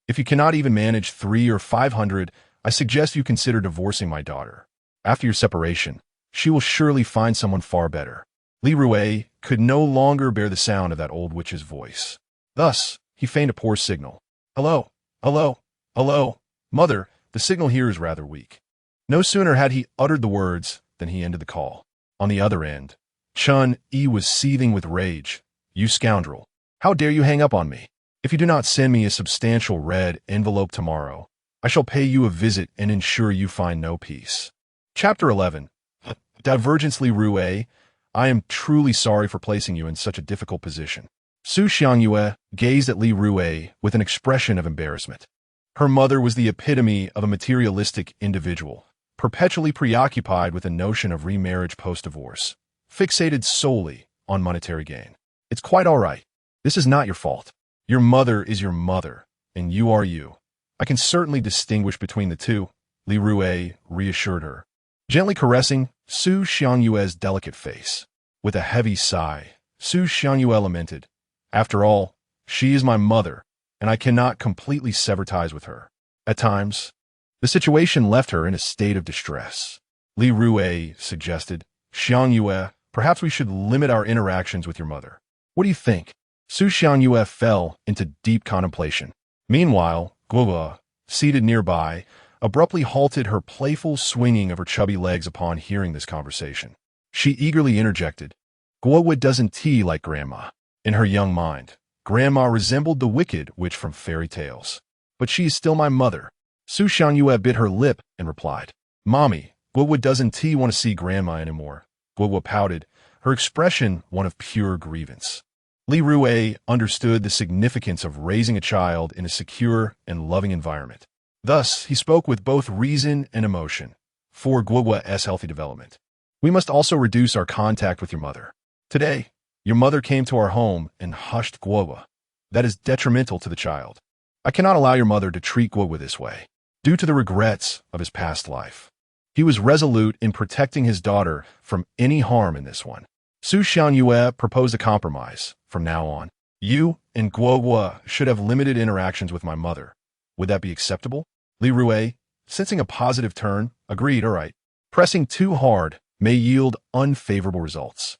Speaker 1: If you cannot even manage 300 or 500, I suggest you consider divorcing my daughter. After your separation, she will surely find someone far better." Li Rui could no longer bear the sound of that old witch's voice. Thus, he feigned a poor signal. "Hello, hello, hello, mother, the signal here is rather weak." No sooner had he uttered the words than he ended the call. On the other end, Chun-Yi was seething with rage. "You scoundrel, how dare you hang up on me? If you do not send me a substantial red envelope tomorrow, I shall pay you a visit and ensure you find no peace." Chapter 11. Divergence. Li Rui, I am truly sorry for placing you in such a difficult position. Su Xiangyue gazed at Li Rui with an expression of embarrassment. Her mother was the epitome of a materialistic individual, perpetually preoccupied with the notion of remarriage post-divorce, fixated solely on monetary gain. "It's quite all right. This is not your fault. Your mother is your mother, and you are you. I can certainly distinguish between the two," Li Rui reassured her, gently caressing Su Xiangyue's delicate face. With a heavy sigh, Su Xiangyue lamented, "After all, she is my mother, and I cannot completely sever ties with her." At times, the situation left her in a state of distress. Li Rui suggested, "Xiangyue, perhaps we should limit our interactions with your mother. What do you think?" Su Xiangyue fell into deep contemplation. Meanwhile, Guo, seated nearby, abruptly halted her playful swinging of her chubby legs upon hearing this conversation. She eagerly interjected, "Guo doesn't tea like Grandma." In her young mind, Grandma resembled the wicked witch from fairy tales. but she is still my mother. Su Xiangyue bit her lip and replied, Mommy, Guoguo doesn't want to see Grandma anymore. Guoguo pouted, her expression one of pure grievance. Li Rui understood the significance of raising a child in a secure and loving environment. Thus, he spoke with both reason and emotion for Guoguo's healthy development. We must also reduce our contact with your mother. Today, your mother came to our home and hushed Guoguo. That is detrimental to the child. I cannot allow your mother to treat Guoguo this way, due to the regrets of his past life. He was resolute in protecting his daughter from any harm in this one. Su Xiangyue proposed a compromise. From now on, you and Guoguo should have limited interactions with my mother. Would that be acceptable? Li Rui, sensing a positive turn, agreed, all right. Pressing too hard may yield unfavorable results.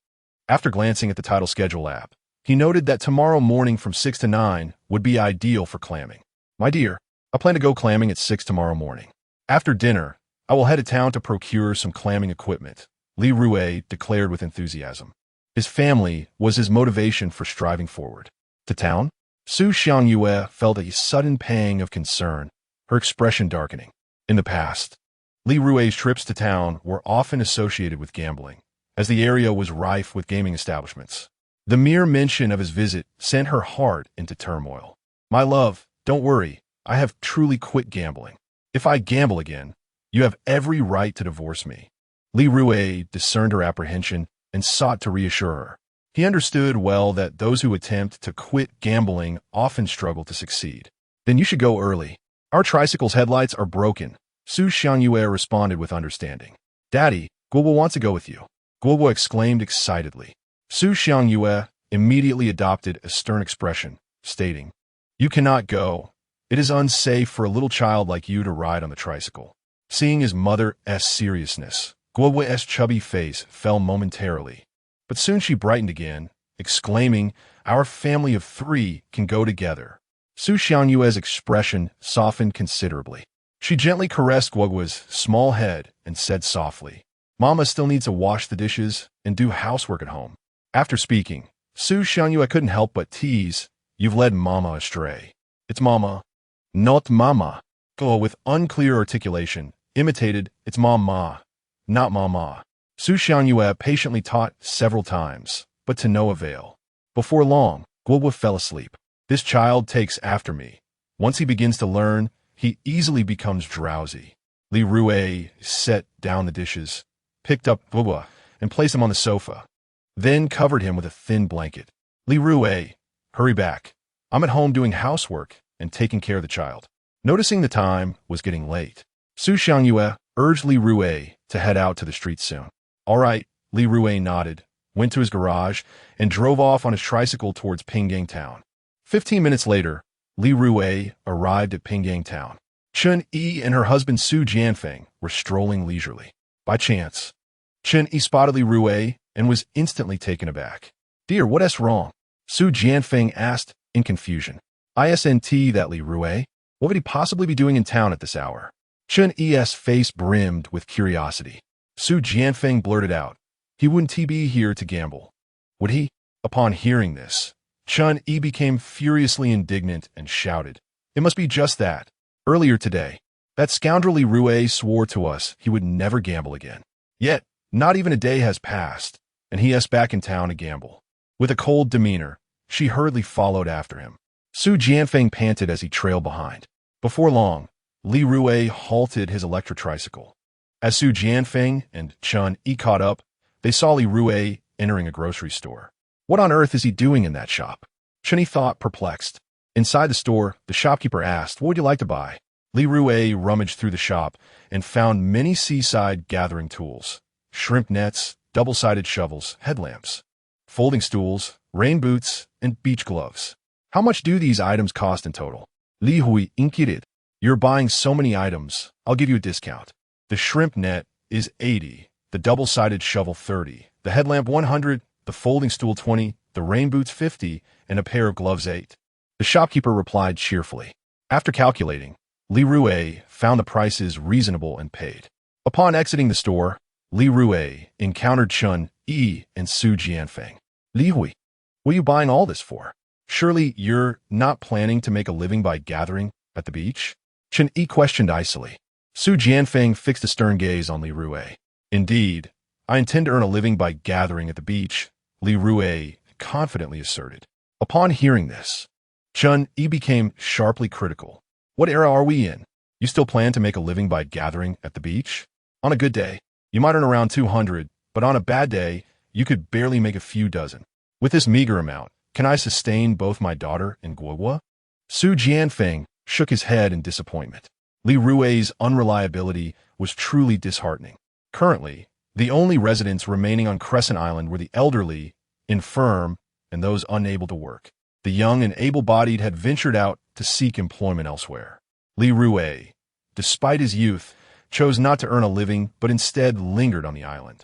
Speaker 1: After glancing at the title schedule app, he noted that tomorrow morning from 6 to 9 would be ideal for clamming. My dear, I plan to go clamming at 6 tomorrow morning. After dinner, I will head to town to procure some clamming equipment, Li Rui declared with enthusiasm. His family was his motivation for striving forward. To town? Su Xiangyue felt a sudden pang of concern, her expression darkening. In the past, Li Rui's trips to town were often associated with gambling, as the area was rife with gaming establishments. The mere mention of his visit sent her heart into turmoil. My love, don't worry, I have truly quit gambling. If I gamble again, you have every right to divorce me. Li Rui discerned her apprehension and sought to reassure her. He understood well that those who attempt to quit gambling often struggle to succeed. Then you should go early. Our tricycle's headlights are broken. Su Xiangyue responded with understanding. Daddy, Guoguo wants to go with you. Guoguo exclaimed excitedly. Su Xiangyue immediately adopted a stern expression, stating, You cannot go. It is unsafe for a little child like you to ride on the tricycle. Seeing his mother's seriousness, Guoguo's chubby face fell momentarily, but soon she brightened again, exclaiming, Our family of 3 can go together. Su Xiangyue's expression softened considerably. She gently caressed Guoguo's small head and said softly, Mama still needs to wash the dishes and do housework at home. After speaking, Su Xiangyue couldn't help but tease, You've led Mama astray. It's Mama, not Mama. Guo, with unclear articulation, imitated, It's Mama, not Mama. Su Xiangyue patiently taught several times, but to no avail. Before long, Guoguo fell asleep. This child takes after me. Once he begins to learn, he easily becomes drowsy. Li Rui set down the dishes, picked up Guoguo, and placed him on the sofa, then covered him with a thin blanket. Li Rui, hurry back. I'm at home doing housework and taking care of the child. Noticing the time was getting late, Su Xiangyue urged Li Rui to head out to the street soon. All right, Li Rui nodded, went to his garage, and drove off on his tricycle towards Pinggang Town. 15 minutes later, Li Rui arrived at Pinggang Town. Chen Yi and her husband Su Jianfeng were strolling leisurely. By chance, Chen Yi spotted Li Rui and was instantly taken aback. Dear, what's wrong? Su Jianfeng asked in confusion. Isn't that Li Rui? What would he possibly be doing in town at this hour? Chen Yi's face brimmed with curiosity. Su Jianfeng blurted out, He wouldn't be here to gamble. Would he? Upon hearing this, Chen Yi became furiously indignant and shouted, It must be just that. Earlier today, that scoundrel Li Rui swore to us he would never gamble again. Yet, not even a day has passed, and he is back in town to gamble. With a cold demeanor, she hurriedly followed after him. Su Jianfeng panted as he trailed behind. Before long, Li Rui halted his electric tricycle. As Su Jianfeng and Chen Yi caught up, they saw Li Rui entering a grocery store. What on earth is he doing in that shop? Chen Yi thought, perplexed. Inside the store, the shopkeeper asked, What would you like to buy? Li Rui rummaged through the shop and found many seaside gathering tools, shrimp nets, double-sided shovels, headlamps, folding stools, rain boots, and beach gloves. How much do these items cost in total? Li Rui inquired. You're buying so many items, I'll give you a discount. The shrimp net is 80, the double-sided shovel 30, the headlamp 100, the folding stool 20, the rain boots 50, and a pair of gloves 8. The shopkeeper replied cheerfully. After calculating, Li Rui found the prices reasonable and paid. Upon exiting the store, Li Rui encountered Chen Yi and Su Jianfeng. Li Rui, what are you buying all this for? Surely you're not planning to make a living by gathering? At the beach? Chen Yi questioned icily. Su Jianfeng fixed a stern gaze on Li Rui. Indeed, I intend to earn a living by gathering at the beach, Li Rui confidently asserted. Upon hearing this, Chen Yi became sharply critical. What era are we in? You still plan to make a living by gathering at the beach? On a good day, you might earn around 200, but on a bad day, you could barely make a few dozen. With this meager amount, can I sustain both my daughter and Guoguo? Su Jianfeng shook his head in disappointment. Li Rui's unreliability was truly disheartening. Currently, the only residents remaining on Crescent Island were the elderly, infirm, and those unable to work. The young and able-bodied had ventured out to seek employment elsewhere. Li Rui, despite his youth, chose not to earn a living but instead lingered on the island,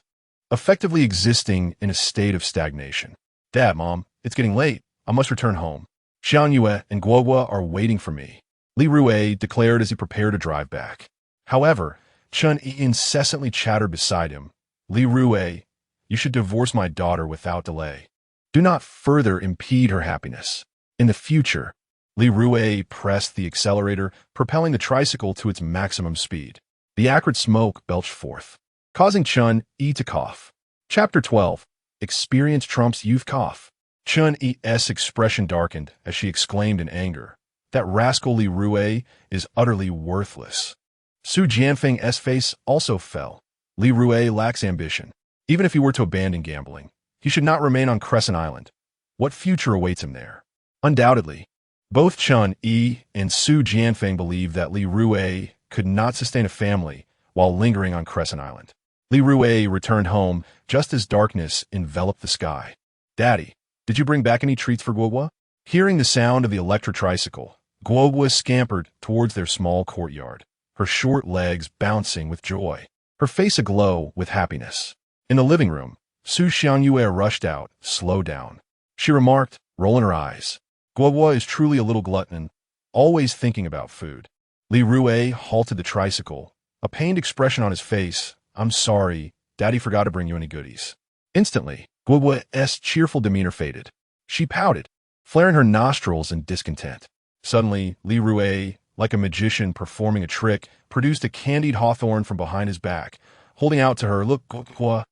Speaker 1: effectively existing in a state of stagnation. Dad, Mom, it's getting late. I must return home. Xianyue and Guoguo are waiting for me, Li Rui declared as he prepared to drive back. However, Chen Yi incessantly chattered beside him. Li Rui, you should divorce my daughter without delay. Do not further impede her happiness. In the future, Li Rui pressed the accelerator, propelling the tricycle to its maximum speed. The acrid smoke belched forth, causing Chen Yi to cough. Chapter 12. Experience trumps youth cough. Chen Yi's expression darkened as she exclaimed in anger, that rascal Li Rui is utterly worthless. Su Jianfeng's face also fell. Li Rui lacks ambition. Even if he were to abandon gambling, he should not remain on Crescent Island. What future awaits him there? Undoubtedly, both Chen Yi and Su Jianfeng believed that Li Rui could not sustain a family while lingering on Crescent Island. Li Rui returned home just as darkness enveloped the sky. Daddy, did you bring back any treats for Guoguo? Hearing the sound of the electric tricycle, Guoguo scampered towards their small courtyard, her short legs bouncing with joy, her face aglow with happiness. In the living room, Su Xianyue rushed out, slow down. She remarked, rolling her eyes. Guoguo is truly a little glutton, always thinking about food. Li Rui halted the tricycle, a pained expression on his face. I'm sorry, Daddy forgot to bring you any goodies. Instantly, Guoguo's cheerful demeanor faded. She pouted, flaring her nostrils in discontent. Suddenly, Li Rui, like a magician performing a trick, produced a candied hawthorn from behind his back, holding out to her. Look, Guoguo,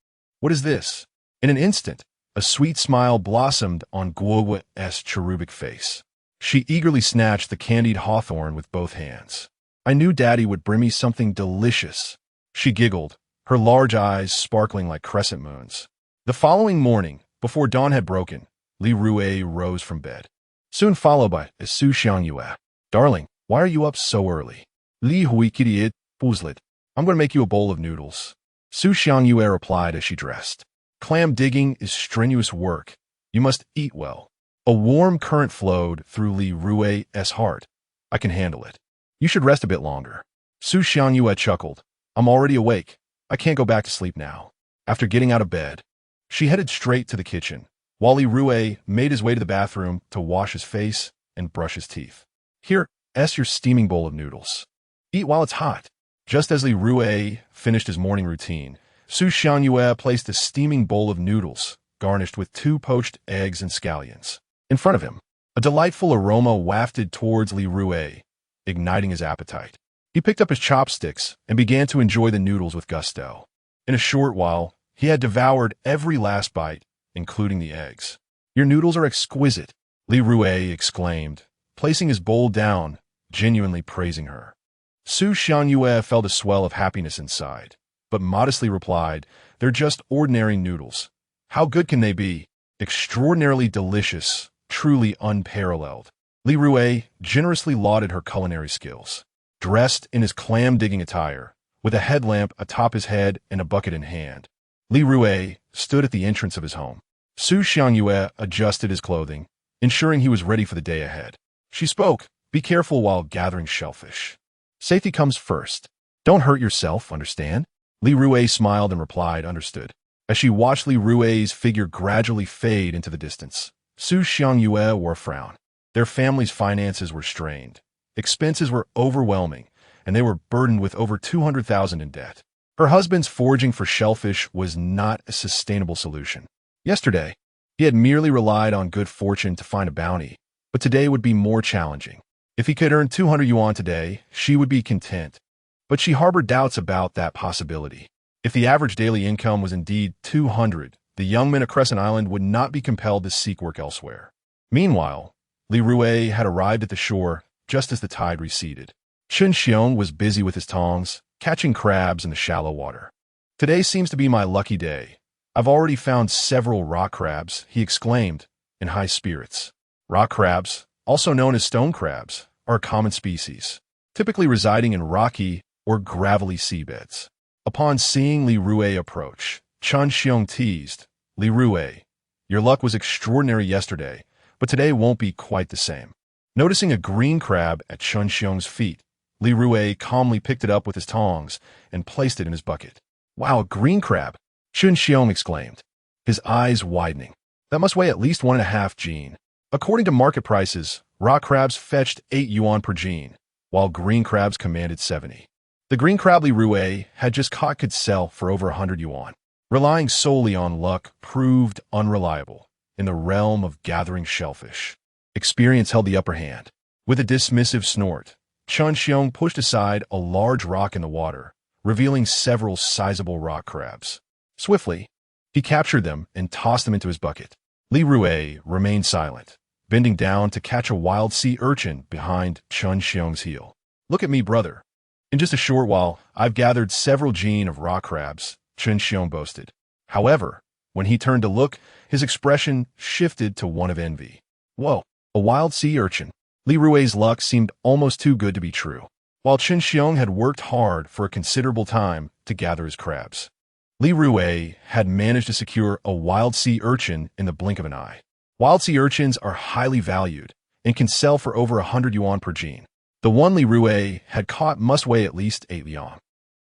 Speaker 1: what is this? In an instant, a sweet smile blossomed on Guoguo's cherubic face. She eagerly snatched the candied hawthorn with both hands. I knew Daddy would bring me something delicious. She giggled, her large eyes sparkling like crescent moons. The following morning, before dawn had broken, Li Rui rose from bed, soon followed by Su Xianyue. Darling, why are you up so early? Li Hui kiriid, puzlet. I'm going to make you a bowl of noodles. Su Xianyue replied as she dressed. Clam digging is strenuous work. You must eat well. A warm current flowed through Li Rui's heart. I can handle it. You should rest a bit longer. Su Xianyue chuckled. I'm already awake. I can't go back to sleep now. After getting out of bed, she headed straight to the kitchen, while Li Rui made his way to the bathroom to wash his face and brush his teeth. Here's your steaming bowl of noodles. Eat while it's hot. Just as Li Rui finished his morning routine, Su Xianyue placed a steaming bowl of noodles, garnished with 2 poached eggs and scallions, in front of him. A delightful aroma wafted towards Li Rui, igniting his appetite. He picked up his chopsticks and began to enjoy the noodles with gusto. In a short while, he had devoured every last bite, including the eggs. Your noodles are exquisite, Li Rui exclaimed, placing his bowl down, genuinely praising her. Su Xianyue felt a swell of happiness inside, but modestly replied, they're just ordinary noodles. How good can they be? Extraordinarily delicious, truly unparalleled. Li Rui generously lauded her culinary skills. Dressed in his clam-digging attire, with a headlamp atop his head and a bucket in hand, Li Rui stood at the entrance of his home. Su Xianyue adjusted his clothing, ensuring he was ready for the day ahead. She spoke, be careful while gathering shellfish. Safety comes first. Don't hurt yourself, understand? Li Rui smiled and replied, understood. As she watched Li Rui's figure gradually fade into the distance, Su Xianyue wore a frown. Their family's finances were strained. Expenses were overwhelming, and they were burdened with over 200,000 in debt. Her husband's foraging for shellfish was not a sustainable solution. Yesterday, he had merely relied on good fortune to find a bounty, but today would be more challenging. If he could earn 200 yuan today, she would be content. But she harbored doubts about that possibility. If the average daily income was indeed 200, the young men of Crescent Island would not be compelled to seek work elsewhere. Meanwhile, Li Rui had arrived at the shore just as the tide receded. Chun Xiong was busy with his tongs, catching crabs in the shallow water. Today seems to be my lucky day. I've already found several rock crabs, he exclaimed, in high spirits. Rock crabs, also known as stone crabs, are a common species, typically residing in rocky or gravelly seabeds. Upon seeing Li Rui approach, Chun Xiong teased, "Li Rui, your luck was extraordinary yesterday, but today won't be quite the same." Noticing a green crab at Chun Xiong's feet, Li Rui calmly picked it up with his tongs and placed it in his bucket. "Wow, a green crab!" Chun Xiong exclaimed, his eyes widening. "That must weigh at least 1.5 jin. According to market prices, rock crabs fetched 8 yuan per jin, while green crabs commanded 70. The green crab Li Rui had just caught could sell for over 100 yuan. Relying solely on luck proved unreliable in the realm of gathering shellfish. Experience held the upper hand. With a dismissive snort, Chun Xiong pushed aside a large rock in the water, revealing several sizable rock crabs. Swiftly, he captured them and tossed them into his bucket. Li Rui remained silent, bending down to catch a wild sea urchin behind Chun Xiong's heel. "Look at me, brother. In just a short while, I've gathered several jin of rock crabs," Chun Xiong boasted. However, when he turned to look, his expression shifted to one of envy. "Whoa, a wild sea urchin." Li Rui's luck seemed almost too good to be true. While Chun Xiong had worked hard for a considerable time to gather his crabs, Li Rui had managed to secure a wild sea urchin in the blink of an eye. Wild sea urchins are highly valued and can sell for over 100 yuan per jin. The one Li Rui had caught must weigh at least 8 yuan.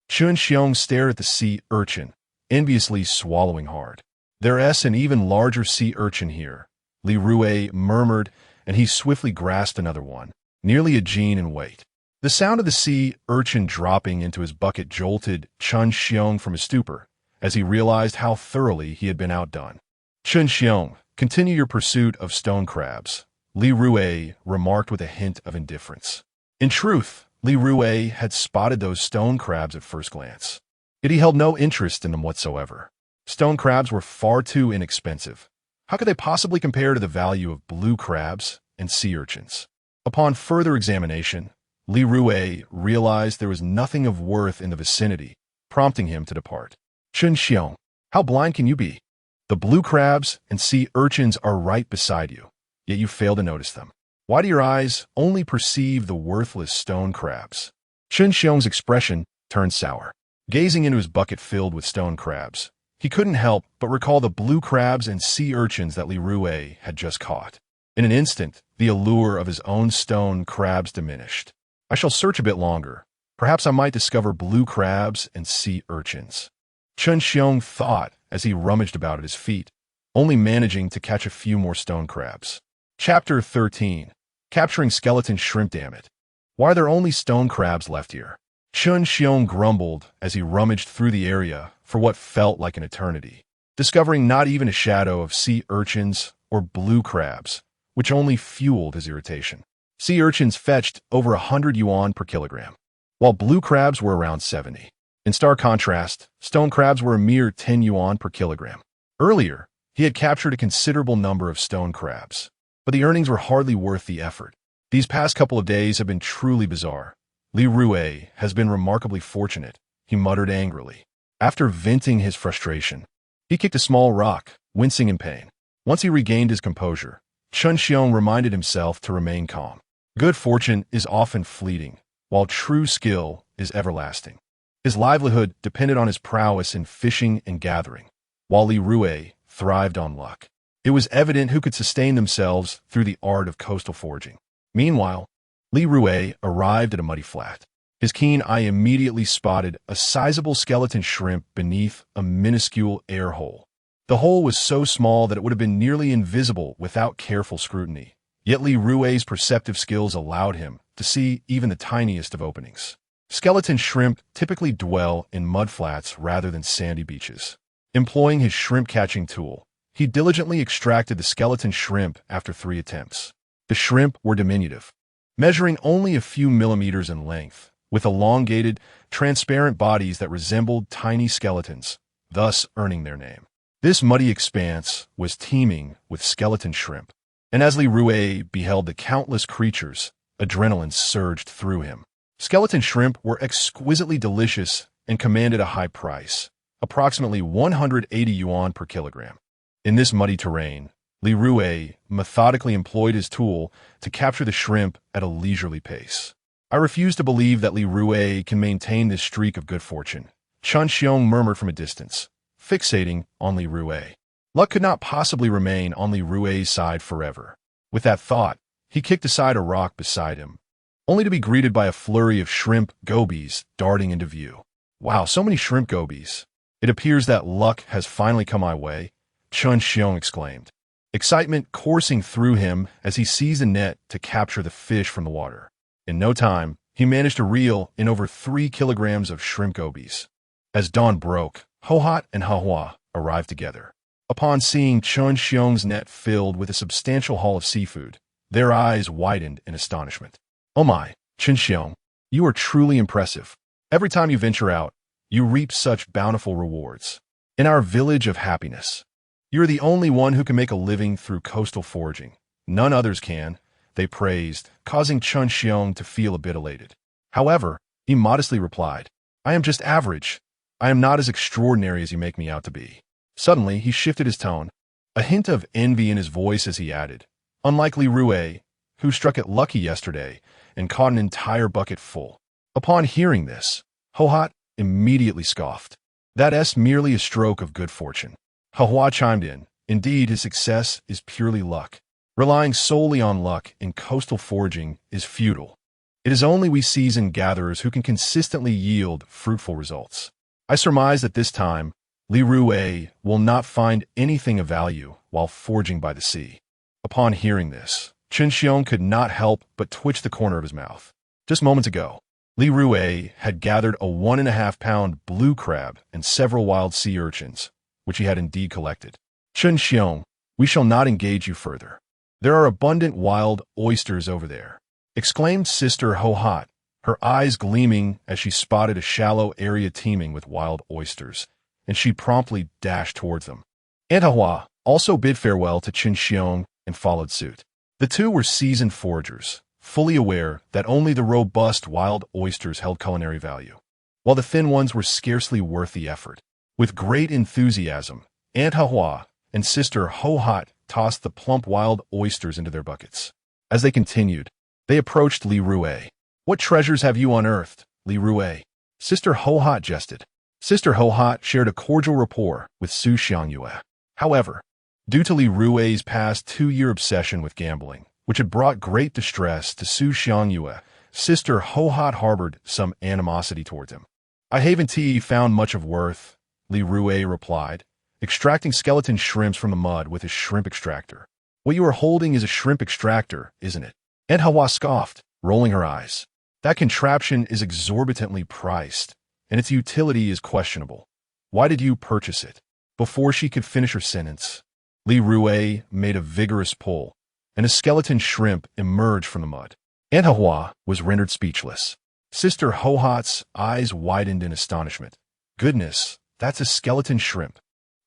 Speaker 1: Chun Xiong stared at the sea urchin, enviously swallowing hard. "There's an even larger sea urchin here," Li Rui murmured, and he swiftly grasped another one, nearly a jin in weight. The sound of the sea urchin dropping into his bucket jolted Chun Xiong from his stupor, as he realized how thoroughly he had been outdone. "Chun Xiong, continue your pursuit of stone crabs," Li Rui remarked with a hint of indifference. In truth, Li Rui had spotted those stone crabs at first glance. Yet he held no interest in them whatsoever. Stone crabs were far too inexpensive. How could they possibly compare to the value of blue crabs and sea urchins? Upon further examination, Li Rui realized there was nothing of worth in the vicinity, prompting him to depart. "Chun Xiong, how blind can you be? The blue crabs and sea urchins are right beside you, yet you fail to notice them. Why do your eyes only perceive the worthless stone crabs?" Chun Xiong's expression turned sour. Gazing into his bucket filled with stone crabs, he couldn't help but recall the blue crabs and sea urchins that Li Rui had just caught. In an instant, the allure of his own stone crabs diminished. "I shall search a bit longer. Perhaps I might discover blue crabs and sea urchins," Chun Xiong thought as he rummaged about at his feet, only managing to catch a few more stone crabs. Chapter 13. Capturing skeleton shrimp, damn it. Why are there only stone crabs left here? Chun Xiong grumbled as he rummaged through the area for what felt like an eternity, discovering not even a shadow of sea urchins or blue crabs, which only fueled his irritation. Sea urchins fetched over 100 yuan per kilogram, while blue crabs were around 70. In stark contrast, stone crabs were a mere 10 yuan per kilogram. Earlier, he had captured a considerable number of stone crabs, but the earnings were hardly worth the effort. These past couple of days have been truly bizarre. Li Rui has been remarkably fortunate, he muttered angrily. After venting his frustration, he kicked a small rock, wincing in pain. Once he regained his composure, Chun Xiong reminded himself to remain calm. Good fortune is often fleeting, while true skill is everlasting. His livelihood depended on his prowess in fishing and gathering, while Li Rui thrived on luck. It was evident who could sustain themselves through the art of coastal foraging. Meanwhile, Li Rui arrived at a muddy flat. His keen eye immediately spotted a sizable skeleton shrimp beneath a minuscule air hole. The hole was so small that it would have been nearly invisible without careful scrutiny. Yet Li Rui's perceptive skills allowed him to see even the tiniest of openings. Skeleton shrimp typically dwell in mudflats rather than sandy beaches. Employing his shrimp-catching tool, he diligently extracted the skeleton shrimp after 3 attempts. The shrimp were diminutive, measuring only a few millimeters in length, with elongated, transparent bodies that resembled tiny skeletons, thus earning their name. This muddy expanse was teeming with skeleton shrimp, and as Li Rui beheld the countless creatures, adrenaline surged through him. Skeleton shrimp were exquisitely delicious and commanded a high price, approximately 180 yuan per kilogram. In this muddy terrain, Li Rui methodically employed his tool to capture the shrimp at a leisurely pace. I refuse to believe that Li Rui can maintain this streak of good fortune, Chun Xiong murmured from a distance, fixating on Li Rui. Luck could not possibly remain on Li Rui's side forever. With that thought, he kicked aside a rock beside him, only to be greeted by a flurry of shrimp gobies darting into view. Wow, so many shrimp gobies. It appears that luck has finally come my way, Chun Xiong exclaimed, excitement coursing through him as he seized a net to capture the fish from the water. In no time, he managed to reel in over 3 kilograms of shrimp gobies. As dawn broke, Hohat and Hahua arrived together. Upon seeing Chun Xiong's net filled with a substantial haul of seafood, their eyes widened in astonishment. Oh my, Chun Xiong, you are truly impressive. Every time you venture out, you reap such bountiful rewards. In our village of happiness, you are the only one who can make a living through coastal foraging. None others can, they praised, causing Chun Xiong to feel a bit elated. However, he modestly replied, I am just average. I am not as extraordinary as you make me out to be. Suddenly, he shifted his tone, a hint of envy in his voice as he added, unlike Li Rui, who struck it lucky yesterday and caught an entire bucket full. Upon hearing this, Hohat immediately scoffed. That's merely a stroke of good fortune. Hahua chimed in, indeed his success is purely luck. Relying solely on luck in coastal foraging is futile. It is only we seasoned gatherers who can consistently yield fruitful results. I surmise that this time, Li Rui will not find anything of value while foraging by the sea. Upon hearing this, Chun Xiong could not help but twitch the corner of his mouth. Just moments ago, Li Rui had gathered a 1.5-pound blue crab and several wild sea urchins, which he had indeed collected. Chun Xiong, we shall not engage you further. There are abundant wild oysters over there, exclaimed Sister Hohat, her eyes gleaming as she spotted a shallow area teeming with wild oysters, and she promptly dashed towards them. Aunt Hahua also bid farewell to Chun Xiong and followed suit. The two were seasoned foragers, fully aware that only the robust wild oysters held culinary value, while the thin ones were scarcely worth the effort. With great enthusiasm, Aunt Hahua and Sister Hohat tossed the plump wild oysters into their buckets. As they continued, they approached Li Rui. What treasures have you unearthed, Li Rui? Sister Hohat jested. Sister Hohat shared a cordial rapport with Su Xiangyue. However, due to Li Rui's past 2-year obsession with gambling, which had brought great distress to Su Xiangyue, Sister Hohat harbored some animosity towards him. I haven't found much of worth, Li Rui replied, extracting skeleton shrimps from the mud with his shrimp extractor. What you are holding is a shrimp extractor, isn't it? Aunt Hahua scoffed, rolling her eyes. That contraption is exorbitantly priced, and its utility is questionable. Why did you purchase it? Before she could finish her sentence, Li Rui made a vigorous pull, and a skeleton shrimp emerged from the mud. Aunt Hahua was rendered speechless. Sister Hohat's eyes widened in astonishment. Goodness, that's a skeleton shrimp.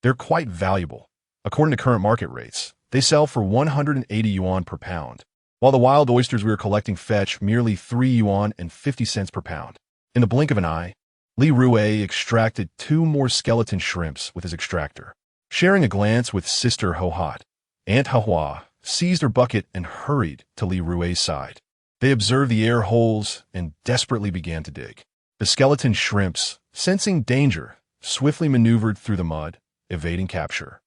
Speaker 1: They're quite valuable. According to current market rates, they sell for 180 yuan per pound, while the wild oysters we are collecting fetch merely 3 yuan and 50 cents per pound. In the blink of an eye, Li Rui extracted 2 more skeleton shrimps with his extractor. Sharing a glance with Sister Hohat, Aunt Hahua seized her bucket and hurried to Li Rui's side. They observed the air holes and desperately began to dig. The skeleton shrimps, sensing danger, swiftly maneuvered through the mud, evading capture.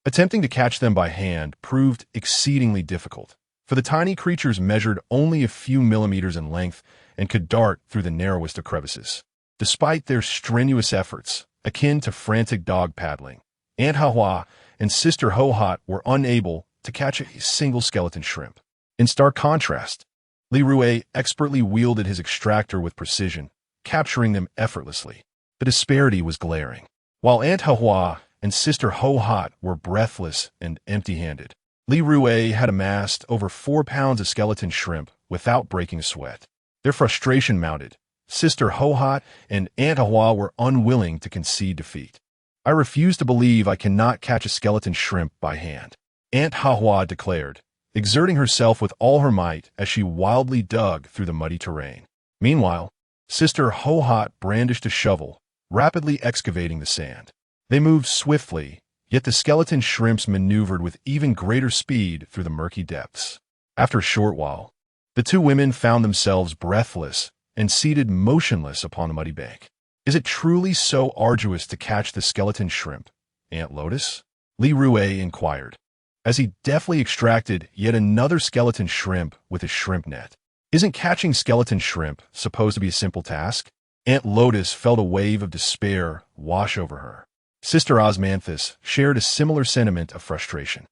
Speaker 1: Attempting to catch them by hand proved exceedingly difficult, for the tiny creatures measured only a few millimeters in length and could dart through the narrowest of crevices. Despite their strenuous efforts, akin to frantic dog paddling, Aunt Hahua and Sister Hohat were unable to catch a single skeleton shrimp. In stark contrast, Li Rui expertly wielded his extractor with precision, capturing them effortlessly. The disparity was glaring. While Aunt Hahua and Sister Hohat were breathless and empty-handed, Li Rui had amassed over 4 pounds of skeleton shrimp without breaking a sweat. Their frustration mounted. Sister Hohat and Aunt Hawa were unwilling to concede defeat. I refuse to believe I cannot catch a skeleton shrimp by hand, Aunt Hawa declared, exerting herself with all her might as she wildly dug through the muddy terrain. Meanwhile, Sister Hohat brandished a shovel, rapidly excavating the sand. They moved swiftly, yet the skeleton shrimps maneuvered with even greater speed through the murky depths. After a short while, the two women found themselves breathless and seated motionless upon the muddy bank. Is it truly so arduous to catch the skeleton shrimp, Aunt Lotus? Li Rui inquired, as he deftly extracted yet another skeleton shrimp with his shrimp net. Isn't catching skeleton shrimp supposed to be a simple task? Aunt Lotus felt a wave of despair wash over her. Sister Osmanthus shared a similar sentiment of frustration.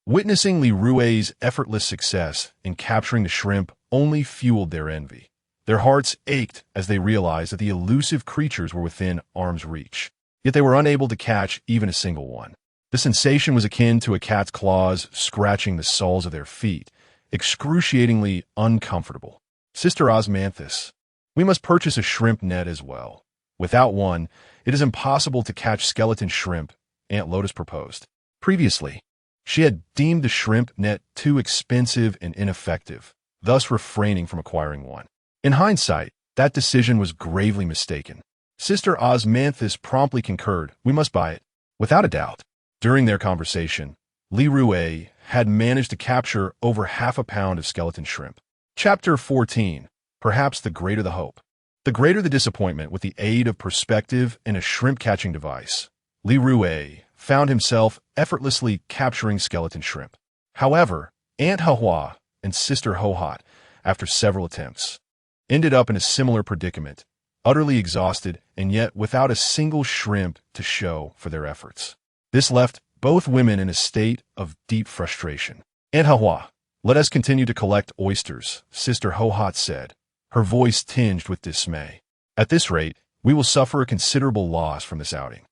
Speaker 1: Witnessing Li Rui's effortless success in capturing the shrimp only fueled their envy. Their hearts ached as they realized that the elusive creatures were within arm's reach, yet they were unable to catch even a single one. The sensation was akin to a cat's claws scratching the soles of their feet, excruciatingly uncomfortable. Sister Osmanthus, we must purchase a shrimp net as well. Without one, it is impossible to catch skeleton shrimp, Aunt Lotus proposed. Previously, she had deemed the shrimp net too expensive and ineffective, thus refraining from acquiring one. In hindsight, that decision was gravely mistaken. Sister Osmanthus promptly concurred, we must buy it. Without a doubt. During their conversation, Li Rui had managed to capture over 1/2 pound of skeleton shrimp. Chapter 14. Perhaps the greater the hope. The greater the disappointment with the aid of perspective and a shrimp-catching device, Li Rui found himself effortlessly capturing skeleton shrimp. However, Aunt Hawa and Sister Hohat, after several attempts, ended up in a similar predicament, utterly exhausted and yet without a single shrimp to show for their efforts. This left both women in a state of deep frustration. Aunt Hawa, let us continue to collect oysters, Sister Hohat said, her voice tinged with dismay. At this rate, we will suffer a considerable loss from this outing.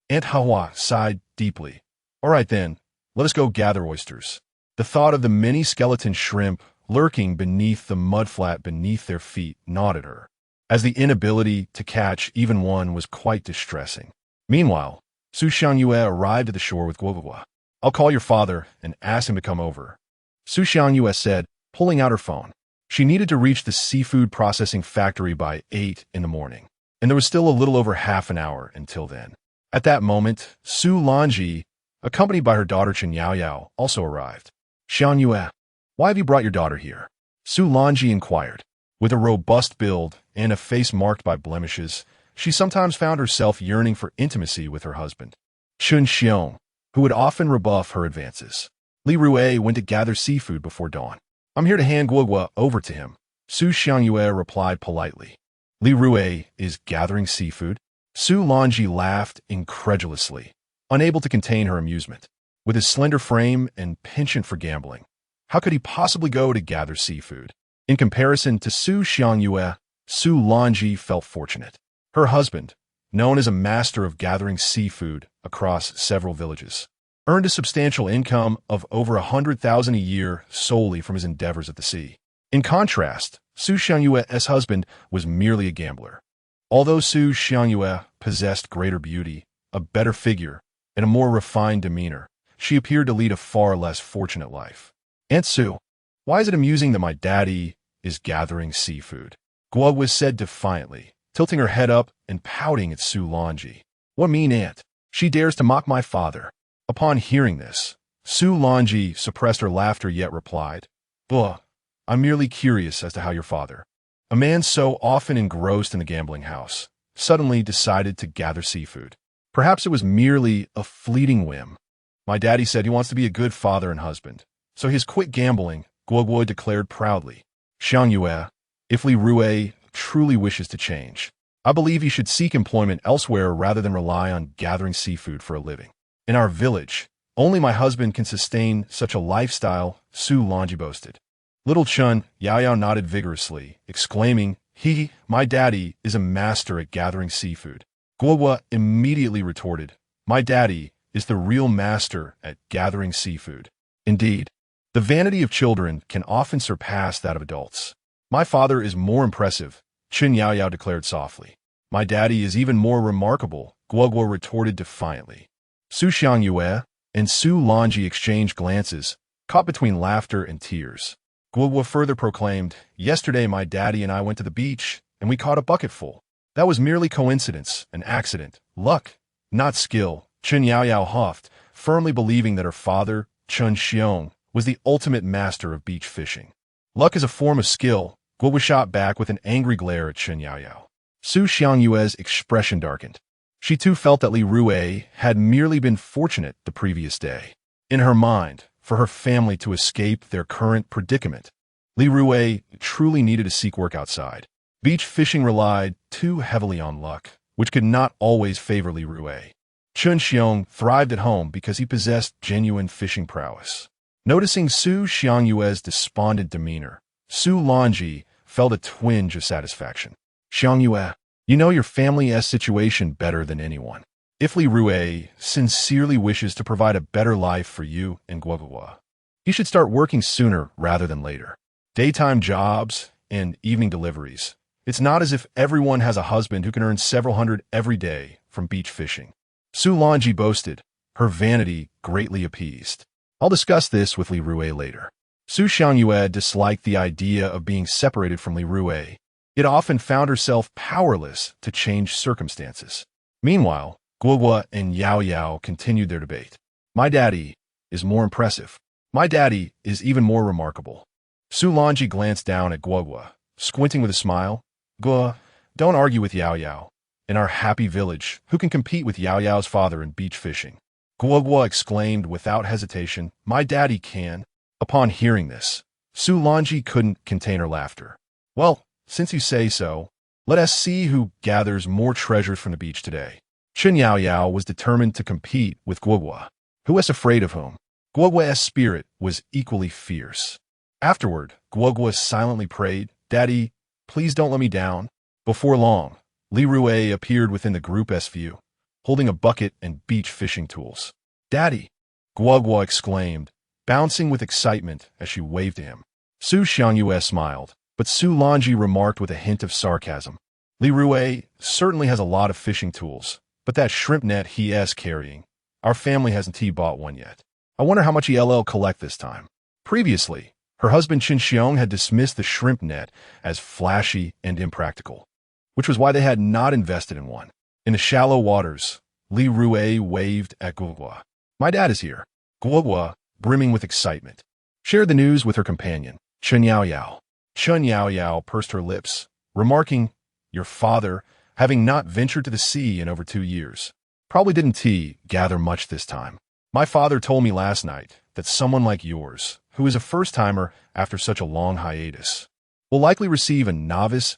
Speaker 1: Aunt Hawa sighed deeply. All right then, let us go gather oysters. The thought of the many skeleton shrimp lurking beneath the mudflat beneath their feet gnawed at her, as the inability to catch even one was quite distressing. Meanwhile, Su Xianyue arrived at the shore with Guogua. I'll call your father and ask him to come over, Su Xianyue said, pulling out her phone. She needed to reach the seafood processing factory by 8 in the morning, and there was still a little over half an hour until then. At that moment, Su Lanji, accompanied by her daughter Chen Yaoyao, also arrived. Xianyue, why have you brought your daughter here? Su Lanji inquired. With a robust build and a face marked by blemishes, she sometimes found herself yearning for intimacy with her husband, Chun Xiong, who would often rebuff her advances. Li Rui went to gather seafood before dawn. I'm here to hand Guogua over to him, Su Xianyue replied politely. Li Rui is gathering seafood? Su Lanji laughed incredulously, unable to contain her amusement. With his slender frame and penchant for gambling, how could he possibly go to gather seafood? In comparison to Su Xianyue, Su Lanji felt fortunate. Her husband, known as a master of gathering seafood across several villages, earned a substantial income of over 100,000 a year solely from his endeavors at the sea. In contrast, Su Xianyue's husband was merely a gambler. Although Su Xianyue possessed greater beauty, a better figure, and a more refined demeanor, she appeared to lead a far less fortunate life. Aunt Su, why is it amusing that my daddy is gathering seafood? Guogua said defiantly, tilting her head up and pouting at Su Lanji. What mean aunt? She dares to mock my father. Upon hearing this, Su Lanji suppressed her laughter yet replied, Buh, I'm merely curious as to how your father, a man so often engrossed in the gambling house, suddenly decided to gather seafood. Perhaps it was merely a fleeting whim. My daddy said he wants to be a good father and husband, so he has quit gambling, Guogua declared proudly. Xianyue, if Li Rui truly wishes to change, I believe he should seek employment elsewhere rather than rely on gathering seafood for a living. In our village, only my husband can sustain such a lifestyle, Su Lanji boasted. Little Chun Yaoyao nodded vigorously, exclaiming, my daddy is a master at gathering seafood. Guogua immediately retorted, my daddy is the real master at gathering seafood. Indeed, The vanity of children can often surpass that of adults. My father is more impressive, Chen Yaoyao declared softly. My daddy is even more remarkable, Guoguo retorted defiantly. Su Xiangyue and Su Longji exchanged glances, caught between laughter and tears. Guoguo further proclaimed, yesterday my daddy and I went to the beach, and we caught a bucketful. That was merely coincidence, an accident, luck, not skill, Chen Yaoyao huffed, firmly believing that her father, Chen Xiong, was the ultimate master of beach fishing. Luck is a form of skill, Guoguo shot back with an angry glare at Chen Yaoyao. Su Xiangyue's expression darkened. She too felt that Li Rui had merely been fortunate the previous day. In her mind, for her family to escape their current predicament, Li Rui truly needed to seek work outside. Beach fishing relied too heavily on luck, which could not always favor Li Rui. Chen Xiong thrived at home because he possessed genuine fishing prowess. Noticing Su Xiangyue's despondent demeanor, Su Longji felt a twinge of satisfaction. Xiangyue, you know your family's situation better than anyone. If Li Rui sincerely wishes to provide a better life for you and Guoguo, he should start working sooner rather than later. Daytime jobs and evening deliveries. It's not as if everyone has a husband who can earn several hundred every day from beach fishing. Su Longji boasted, her vanity greatly appeased. I'll discuss this with Li Rui later. Su Xiangyue disliked the idea of being separated from Li Rui. It often found herself powerless to change circumstances. Meanwhile, Guoguo and Yao Yao continued their debate. My daddy is more impressive. My daddy is even more remarkable. Su Longji glanced down at Guoguo, squinting with a smile. Guo, don't argue with Yao Yao. In our happy village, who can compete with Yao Yao's father in beach fishing? Guoguo exclaimed without hesitation, my daddy can. Upon hearing this, Su Longji couldn't contain her laughter. Well, since you say so, let us see who gathers more treasures from the beach today. Chen Yaoyao was determined to compete with Guoguo. Who was afraid of whom? Guoguo's spirit was equally fierce. Afterward, Guoguo silently prayed, Daddy, please don't let me down. Before long, Li Rui appeared within the group's view, holding a bucket and beach fishing tools. Daddy! Guoguo exclaimed, bouncing with excitement as she waved to him. Su Xiangyue smiled, but Su Longji remarked with a hint of sarcasm. Li Rui certainly has a lot of fishing tools, but that shrimp net he is carrying, our family hasn't bought one yet. I wonder how much he'll collect this time. Previously, her husband Chen Xiong had dismissed the shrimp net as flashy and impractical, which was why they had not invested in one. In the shallow waters, Li Rui waved at Guoguo. My dad is here. Guoguo, brimming with excitement, shared the news with her companion, Chen Yaoyao. Chen Yaoyao pursed her lips, remarking, your father, having not ventured to the sea in over 2 years, probably didn't gather much this time. My father told me last night that someone like yours, who is a first-timer after such a long hiatus, will likely receive a novice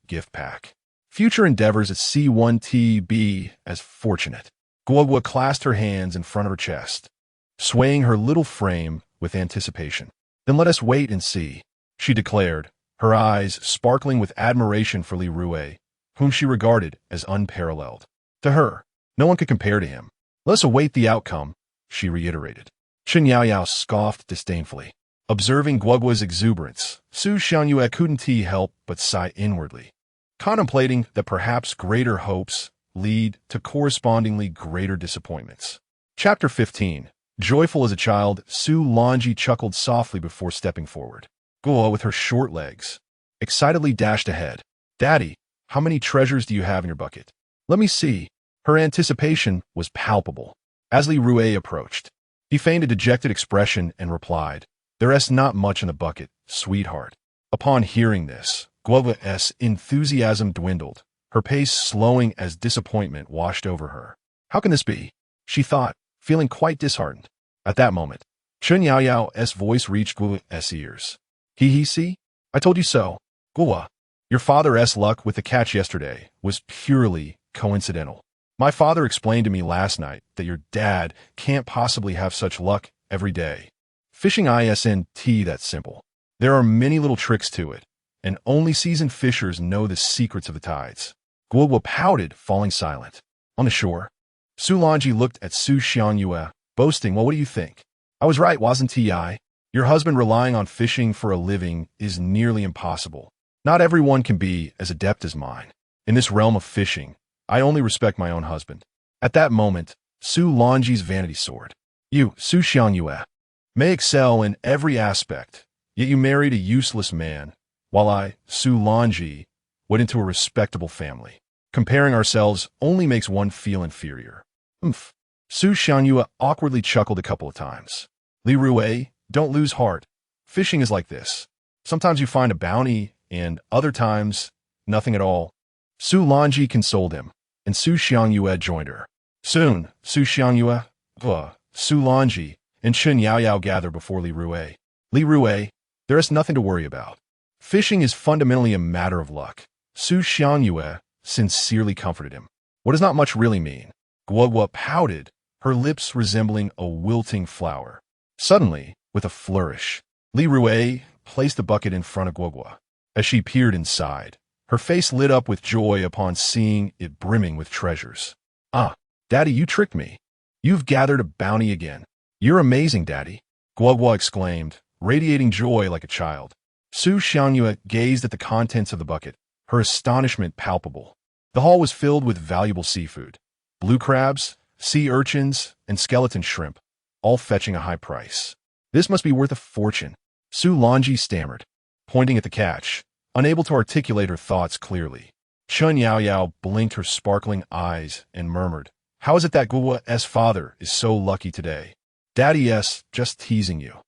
Speaker 1: gift pack. Future endeavors at C1TB as fortunate. Guoguo clasped her hands in front of her chest, swaying her little frame with anticipation. Then let us wait and see, she declared, her eyes sparkling with admiration for Li Rui, whom she regarded as unparalleled. To her, no one could compare to him. Let us await the outcome, she reiterated. Chen Yaoyao scoffed disdainfully. Observing Guoguo's exuberance, Su Xiangyue couldn't help but sigh inwardly, contemplating that perhaps greater hopes lead to correspondingly greater disappointments. Chapter 15. Joyful as a child, Su Longji chuckled softly before stepping forward. Guo, with her short legs, excitedly dashed ahead. Daddy, how many treasures do you have in your bucket? Let me see. Her anticipation was palpable. As Li Rui approached, he feigned a dejected expression and replied, There's not much in the bucket, sweetheart. Upon hearing this, Guoguo's enthusiasm dwindled, her pace slowing as disappointment washed over her. How can this be? She thought, feeling quite disheartened. At that moment, Chen Yaoyao's voice reached Guoguo's ears. See? I told you so. Guo, your father's luck with the catch yesterday was purely coincidental. My father explained to me last night that your dad can't possibly have such luck every day. Fishing isn't that simple. There are many little tricks to it, and only seasoned fishers know the secrets of the tides. Guoguo pouted, falling silent. On the shore, Su Longji looked at Su Xiangyue, boasting, well, what do you think? I was right, wasn't I? Your Your husband relying on fishing for a living is nearly impossible. Not everyone can be as adept as mine. In this realm of fishing, I only respect my own husband. At that moment, Su Longji's vanity soared. You, Su Xiangyue, may excel in every aspect, yet you married a useless man, while I, Su Longji, went into a respectable family. Comparing ourselves only makes one feel inferior. Oomph. Su Xiangyue awkwardly chuckled a couple of times. Li Rui, don't lose heart. Fishing is like this. Sometimes you find a bounty, and other times, nothing at all. Su Longji consoled him, and Su Xiangyue joined her. Soon, Su Xiangyue, Su Longji, and Chen Yaoyao gathered before Li Rui. Li Rui, there is nothing to worry about. Fishing is fundamentally a matter of luck. Su Xiangyue sincerely comforted him. What does not much really mean? Guogua pouted, her lips resembling a wilting flower. Suddenly, with a flourish, Li Rui placed the bucket in front of Guogua. As she peered inside, her face lit up with joy upon seeing it brimming with treasures. Ah, Daddy, you tricked me. You've gathered a bounty again. You're amazing, Daddy, Guogua exclaimed, radiating joy like a child. Su Xiangyue gazed at the contents of the bucket, her astonishment palpable. The haul was filled with valuable seafood. Blue crabs, sea urchins, and skeleton shrimp, all fetching a high price. This must be worth a fortune, Su Longji stammered, pointing at the catch, unable to articulate her thoughts clearly. Chen Yaoyao blinked her sparkling eyes and murmured, how is it that Guogua's father is so lucky today? Daddy S, just teasing you.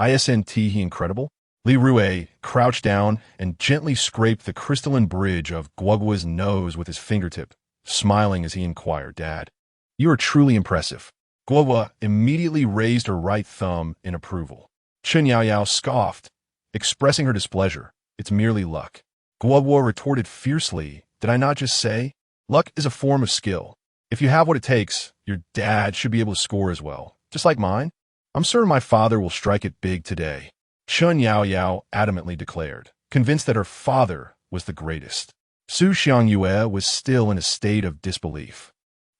Speaker 1: Isn't he incredible? Li Rui crouched down and gently scraped the crystalline bridge of Guogua's nose with his fingertip, smiling as he inquired, Dad, you are truly impressive. Guogua immediately raised her right thumb in approval. Chen Yaoyao scoffed, expressing her displeasure. It's merely luck. Guogua retorted fiercely, did I not just say? Luck is a form of skill. If you have what it takes, your dad should be able to score as well, just like mine. I'm certain my father will strike it big today, Chen Yaoyao adamantly declared, convinced that her father was the greatest. Su Xiangyue was still in a state of disbelief,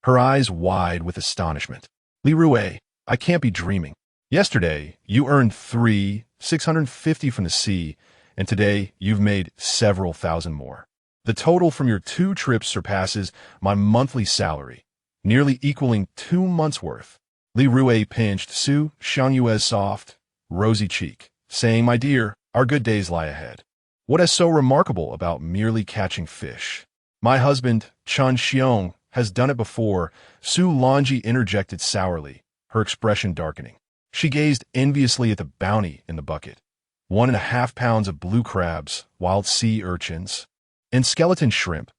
Speaker 1: her eyes wide with astonishment. Li Rui, I can't be dreaming. Yesterday, you earned 650 from the sea, and today you've made several thousand more. The total from your 2 trips surpasses my monthly salary, nearly equaling 2 months' worth. Li Rui pinched Su Xiangyue's soft, rosy cheek, saying, my dear, our good days lie ahead. What is so remarkable about merely catching fish? My husband, Chen Xiong, has done it before, Su Longji interjected sourly, her expression darkening. She gazed enviously at the bounty in the bucket. 1.5 pounds of blue crabs, wild sea urchins, and skeleton shrimp,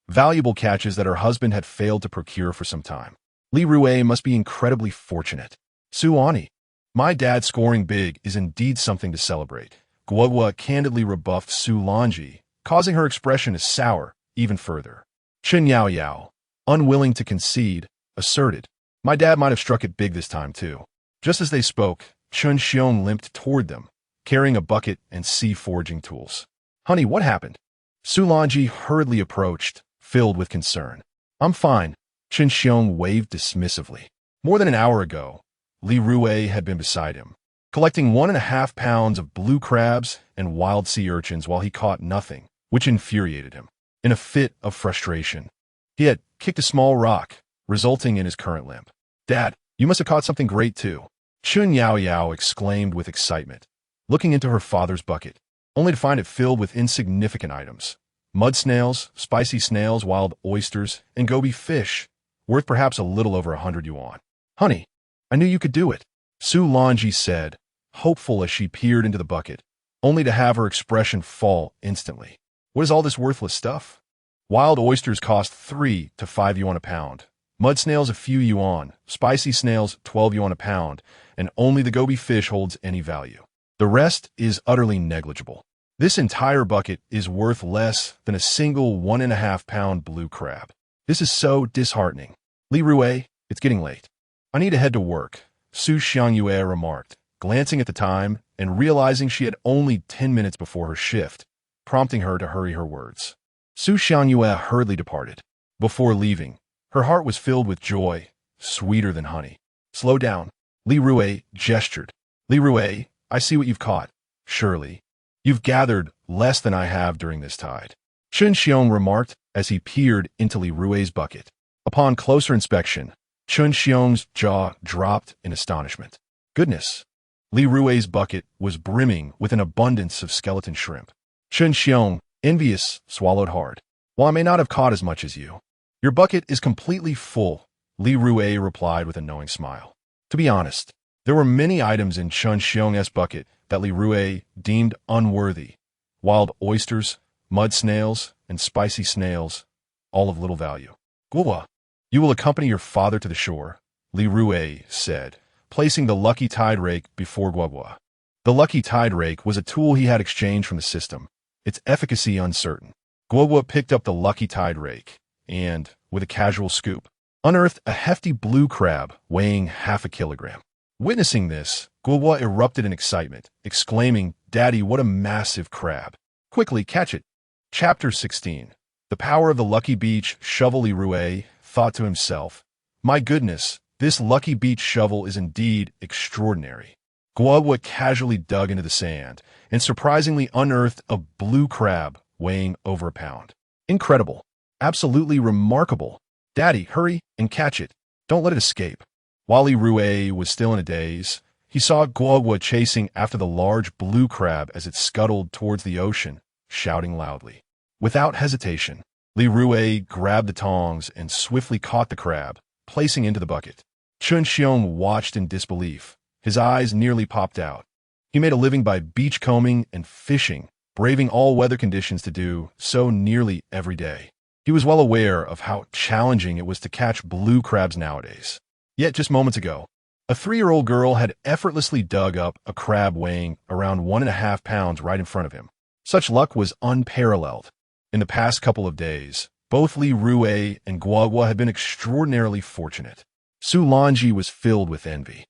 Speaker 1: valuable catches that her husband had failed to procure for some time. Li Rui must be incredibly fortunate. Su Ani, my dad scoring big is indeed something to celebrate. Guogua candidly rebuffed Su Longji, causing her expression to sour even further. Chen Yaoyao, unwilling to concede, asserted, my dad might have struck it big this time too. Just as they spoke, Chen Xiong limped toward them, carrying a bucket and sea foraging tools. Honey, what happened? Su Longji hurriedly approached, filled with concern. I'm fine, Chen Xiong waved dismissively. More than an hour ago, Li Rui had been beside him, collecting 1.5 pounds of blue crabs and wild sea urchins while he caught nothing, which infuriated him. In a fit of frustration, he had kicked a small rock, resulting in his current limp. Dad, you must have caught something great too, Chen Yaoyao exclaimed with excitement, looking into her father's bucket, only to find it filled with insignificant items. Mud snails, spicy snails, wild oysters, and goby fish, worth perhaps a little over 100 yuan. Honey, I knew you could do it, Su Longji said, hopeful as she peered into the bucket, only to have her expression fall instantly. What is all this worthless stuff? Wild oysters cost 3 to 5 yuan a pound, mud snails a few yuan, spicy snails 12 yuan a pound, and only the goby fish holds any value. The rest is utterly negligible. This entire bucket is worth less than a single 1.5 pound blue crab. This is so disheartening. Li Rui, it's getting late. I need to head to work, Su Xiangyue remarked, glancing at the time and realizing she had only 10 minutes before her shift, prompting her to hurry her words. Su Xiangyue hurriedly departed. Before leaving, her heart was filled with joy, sweeter than honey. Slow down, Li Rui gestured. Li Rui, I see what you've caught. Surely. You've gathered less than I have during this tide. Chen Xiong remarked as he peered into Li Rui's bucket. Upon closer inspection, Chen Xiong's jaw dropped in astonishment. Goodness! Li Rui's bucket was brimming with an abundance of skeleton shrimp. Chen Xiong, envious, swallowed hard. While I may not have caught as much as you, your bucket is completely full, Li Rui replied with a knowing smile. To be honest, there were many items in Chen Xiong's bucket that Li Rui deemed unworthy. Wild oysters, mud snails, and spicy snails, all of little value. Guo, you will accompany your father to the shore, Li Rui said, placing the lucky tide rake before Guo. The lucky tide rake was a tool he had exchanged from the system, its efficacy uncertain. Guo picked up the lucky tide rake and, with a casual scoop, unearthed a hefty blue crab weighing half a kilogram. Witnessing this, Guo erupted in excitement, exclaiming, "Daddy, what a massive crab! Quickly, catch it!" Chapter 16. The power of the lucky beach shovel. Li Rui thought to himself, "My goodness, this lucky beach shovel is indeed extraordinary." Guo casually dug into the sand and surprisingly unearthed a blue crab weighing over a pound. Incredible. Absolutely remarkable. Daddy, hurry and catch it. Don't let it escape. While Li Rui was still in a daze, he saw Guo chasing after the large blue crab as it scuttled towards the ocean, shouting loudly. Without hesitation, Li Rui grabbed the tongs and swiftly caught the crab, placing into the bucket. Chen Xiong watched in disbelief. His eyes nearly popped out. He made a living by beachcombing and fishing, braving all weather conditions to do so nearly every day. He was well aware of how challenging it was to catch blue crabs nowadays. Yet just moments ago, a 3-year-old girl had effortlessly dug up a crab weighing around 1.5 pounds right in front of him. Such luck was unparalleled. In the past couple of days, both Li Rui and Guo had been extraordinarily fortunate. Su Longji was filled with envy.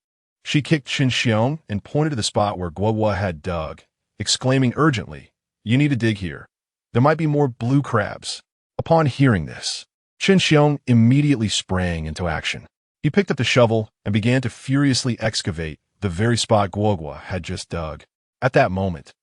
Speaker 1: She kicked Chen Xiong and pointed to the spot where Guo had dug, exclaiming urgently, "You need to dig here. There might be more blue crabs." Upon hearing this, Chen Xiong immediately sprang into action. He picked up the shovel and began to furiously excavate the very spot Guo had just dug. At that moment,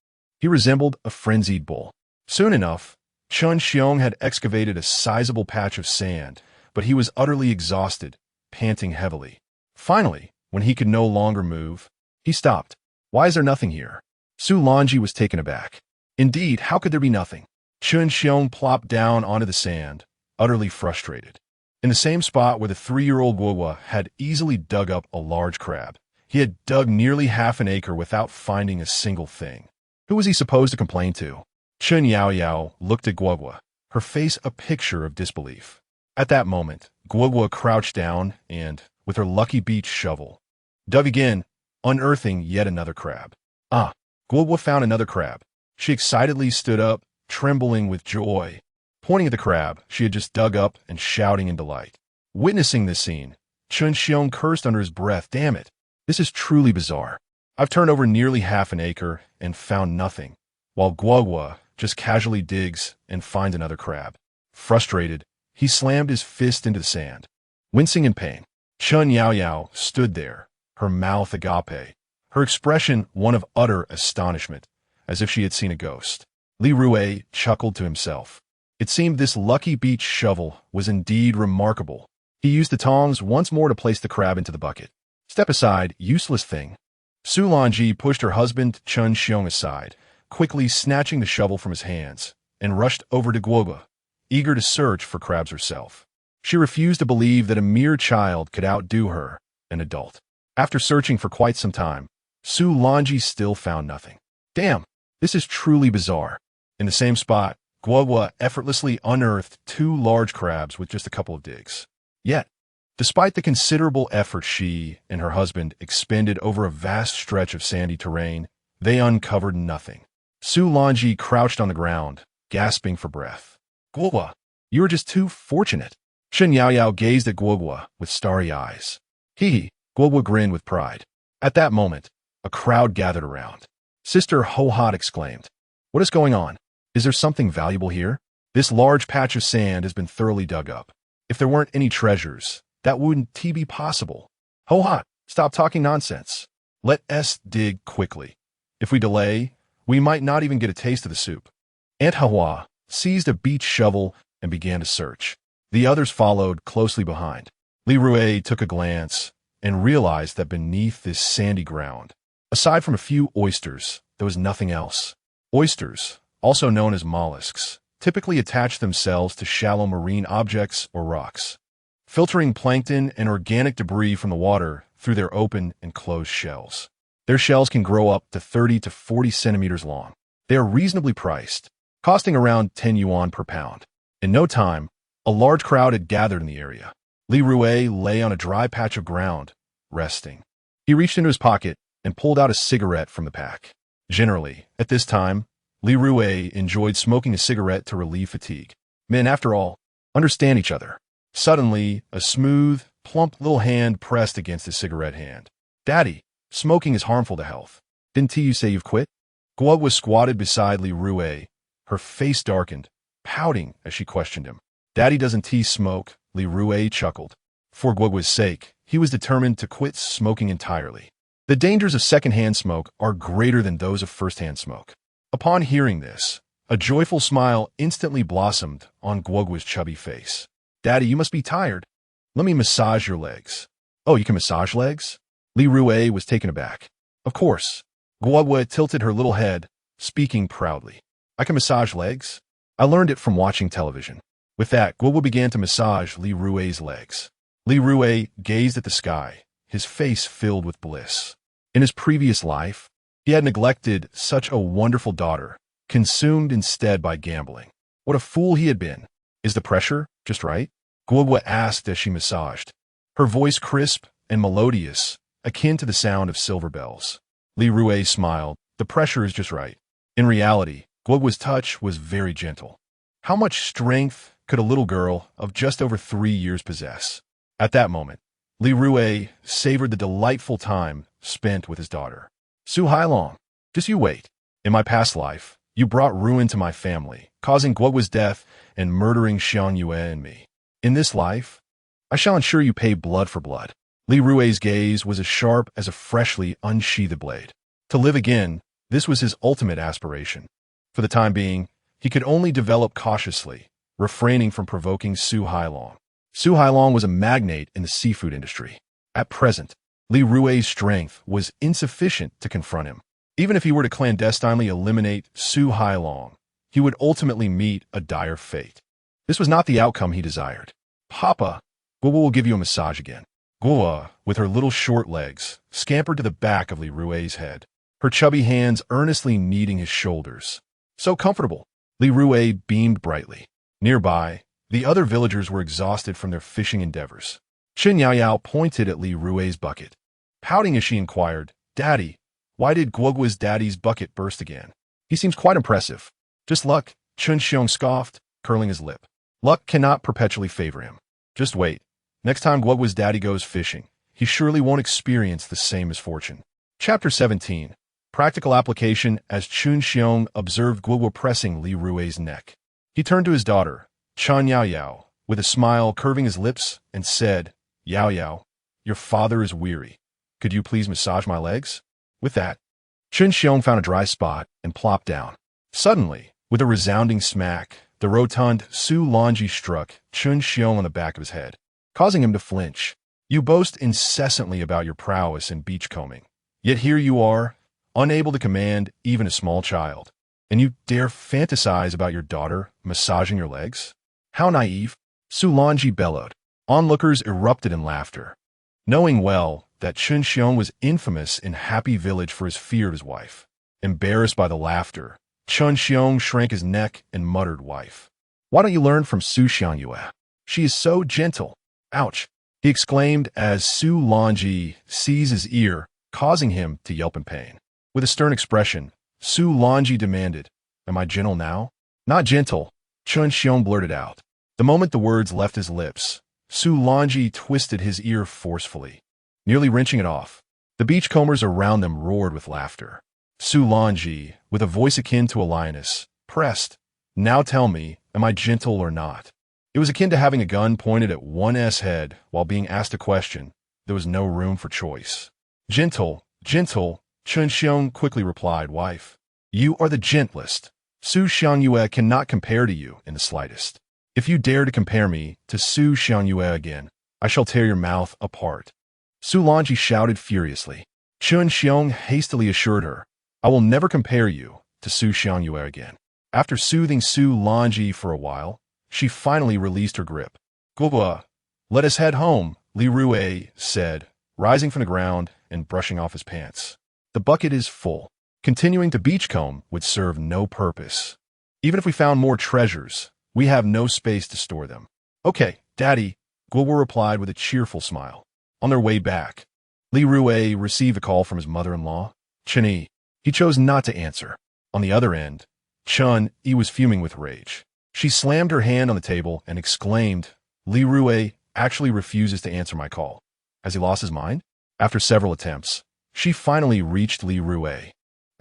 Speaker 1: he resembled a frenzied bull. Soon enough, Chen Xiong had excavated a sizable patch of sand, but he was utterly exhausted, panting heavily. Finally, when he could no longer move, he stopped. "Why is there nothing here?" Su Longji was taken aback. Indeed, how could there be nothing? Chen Xiong plopped down onto the sand, utterly frustrated. In the same spot where the 3-year-old Guo had easily dug up a large crab, he had dug nearly half an acre without finding a single thing. Who was he supposed to complain to? Chen Yaoyao looked at Guo, her face a picture of disbelief. At that moment, Guo crouched down and, with her lucky beach shovel, dug again, unearthing yet another crab. Guo found another crab. She excitedly stood up, trembling with joy, pointing at the crab she had just dug up and shouting in delight. Witnessing this scene, Chen Xiong cursed under his breath, "Damn it, this is truly bizarre. I've turned over nearly half an acre and found nothing, while Guo just casually digs and finds another crab." Frustrated, he slammed his fist into the sand. Wincing in pain, Chen Yaoyao stood there, her mouth agape, her expression one of utter astonishment, as if she had seen a ghost. Li Rui chuckled to himself. It seemed this lucky beach shovel was indeed remarkable. He used the tongs once more to place the crab into the bucket. "Step aside, useless thing." Su Longji pushed her husband Chen Xiong aside, quickly snatching the shovel from his hands, and rushed over to Guo, eager to search for crabs herself. She refused to believe that a mere child could outdo her, an adult. After searching for quite some time, Su Longji still found nothing. "Damn, this is truly bizarre." In the same spot, Guo effortlessly unearthed 2 large crabs with just a couple of digs. Yet, despite the considerable effort she and her husband expended over a vast stretch of sandy terrain, they uncovered nothing. Su Longji crouched on the ground, gasping for breath. "Guo, you are just too fortunate." Chen Yaoyao gazed at Guo with starry eyes. Hee, Guo grinned with pride. At that moment, a crowd gathered around. Sister Ho-Hot exclaimed, "What is going on? Is there something valuable here? This large patch of sand has been thoroughly dug up. If there weren't any treasures, that wouldn't be possible." "Ho-Hot, stop talking nonsense. Let us dig quickly." If we delay, we might not even get a taste of the soup. Aunt Hawa seized a beach shovel and began to search. The others followed closely behind. Li Rui took a glance and realized that beneath this sandy ground, aside from a few oysters, there was nothing else. Oysters, also known as mollusks, typically attach themselves to shallow marine objects or rocks, filtering plankton and organic debris from the water through their open and closed shells. Their shells can grow up to 30 to 40 centimeters long. They are reasonably priced, costing around 10 yuan per pound. In no time, a large crowd had gathered in the area. Li Rui lay on a dry patch of ground, resting. He reached into his pocket and pulled out a cigarette from the pack. Generally, at this time, Li Rui enjoyed smoking a cigarette to relieve fatigue. Men, after all, understand each other. Suddenly, a smooth, plump little hand pressed against his cigarette hand. "Daddy, smoking is harmful to health. Didn't you say you've quit?" Guo was squatted beside Li Rui, her face darkened, pouting as she questioned him. "Daddy doesn't smoke," Li Rui chuckled. For Guo's sake, he was determined to quit smoking entirely. The dangers of secondhand smoke are greater than those of firsthand smoke. Upon hearing this, a joyful smile instantly blossomed on Guo's chubby face. "Daddy, you must be tired. Let me massage your legs." "Oh, you can massage legs?" Li Rui was taken aback. "Of course." Guo tilted her little head, speaking proudly. "I can massage legs. I learned it from watching television." With that, Guo began to massage Li Rui's legs. Li Rui gazed at the sky, his face filled with bliss. In his previous life, he had neglected such a wonderful daughter, consumed instead by gambling. What a fool he had been. "Is the pressure just right?" Guo asked as she massaged, her voice crisp and melodious, akin to the sound of silver bells. Li Rui smiled. "The pressure is just right." In reality, Guo's touch was very gentle. How much strength could a little girl of just over 3 years possess? At that moment, Li Rui savored the delightful time spent with his daughter. "Su Hailong, just you wait. In my past life, you brought ruin to my family, causing Guo's death and murdering Xiang Yue and me. In this life, I shall ensure you pay blood for blood." Li Rui's gaze was as sharp as a freshly unsheathed blade. To live again, this was his ultimate aspiration. For the time being, he could only develop cautiously, refraining from provoking Su Hailong. Su Hailong was a magnate in the seafood industry. At present, Li Rui's strength was insufficient to confront him. Even if he were to clandestinely eliminate Su Hailong, he would ultimately meet a dire fate. This was not the outcome he desired. "Papa, Guo will give you a massage again." Guo, with her little short legs, scampered to the back of Li Rui's head, her chubby hands earnestly kneading his shoulders. "So comfortable." Li Rui beamed brightly. Nearby, the other villagers were exhausted from their fishing endeavors. Chen Yaoyao pointed at Li Rui's bucket, pouting as she inquired, "Daddy, why did Guo's daddy's bucket burst again? He seems quite impressive." "Just luck," Chun Xiong scoffed, curling his lip. "Luck cannot perpetually favor him. Just wait. Next time Guo's daddy goes fishing, he surely won't experience the same misfortune." Chapter 17. Practical application. As Chun Xiong observed Guo pressing Li Rui's neck, he turned to his daughter, Chan Yaoyao, with a smile curving his lips, and said, "Yaoyao, your father is weary. Could you please massage my legs?" With that, Chun Xiong found a dry spot and plopped down. Suddenly, with a resounding smack, the rotund Su Longji struck Chun Xiong on the back of his head, causing him to flinch. "You boast incessantly about your prowess in beachcombing, yet here you are, unable to command even a small child, and you dare fantasize about your daughter massaging your legs? How naive!" Su Longji bellowed. Onlookers erupted in laughter. Knowing well that Chun Xiong was infamous in Happy Village for his fear of his wife, embarrassed by the laughter, Chun Xiong shrank his neck and muttered, "Wife, why don't you learn from Su Xiangyue? She is so gentle." "Ouch!" he exclaimed as Su Longji seized his ear, causing him to yelp in pain. With a stern expression, Su Longji demanded, "Am I gentle now?" "Not gentle," Chun Xiong blurted out. The moment the words left his lips, Su Longji twisted his ear forcefully, nearly wrenching it off. The beachcombers around them roared with laughter. Su Longji, with a voice akin to a lioness, pressed, "Now tell me, am I gentle or not?" It was akin to having a gun pointed at one's head while being asked a question. There was no room for choice. "Gentle, gentle," Chen Xiong quickly replied, wife, you are the gentlest. Su Xiangyue cannot compare to you in the slightest. If you dare to compare me to Su Xiangyue again, I shall tear your mouth apart. Su Longji shouted furiously. Chen Xiong hastily assured her, I will never compare you to Su Xiangyue again. After soothing Su Longji for a while, she finally released her grip. Guogua, let us head home, Li Rui said, rising from the ground and brushing off his pants. The bucket is full. Continuing to beachcomb would serve no purpose. Even if we found more treasures, we have no space to store them. Okay, Daddy, Guogua replied with a cheerful smile. On their way back, Li Rui received a call from his mother-in-law, Chen Yi. He chose not to answer. On the other end, Chen Yi was fuming with rage. She slammed her hand on the table and exclaimed, Li Rui actually refuses to answer my call. Has he lost his mind? After several attempts, she finally reached Li Rui.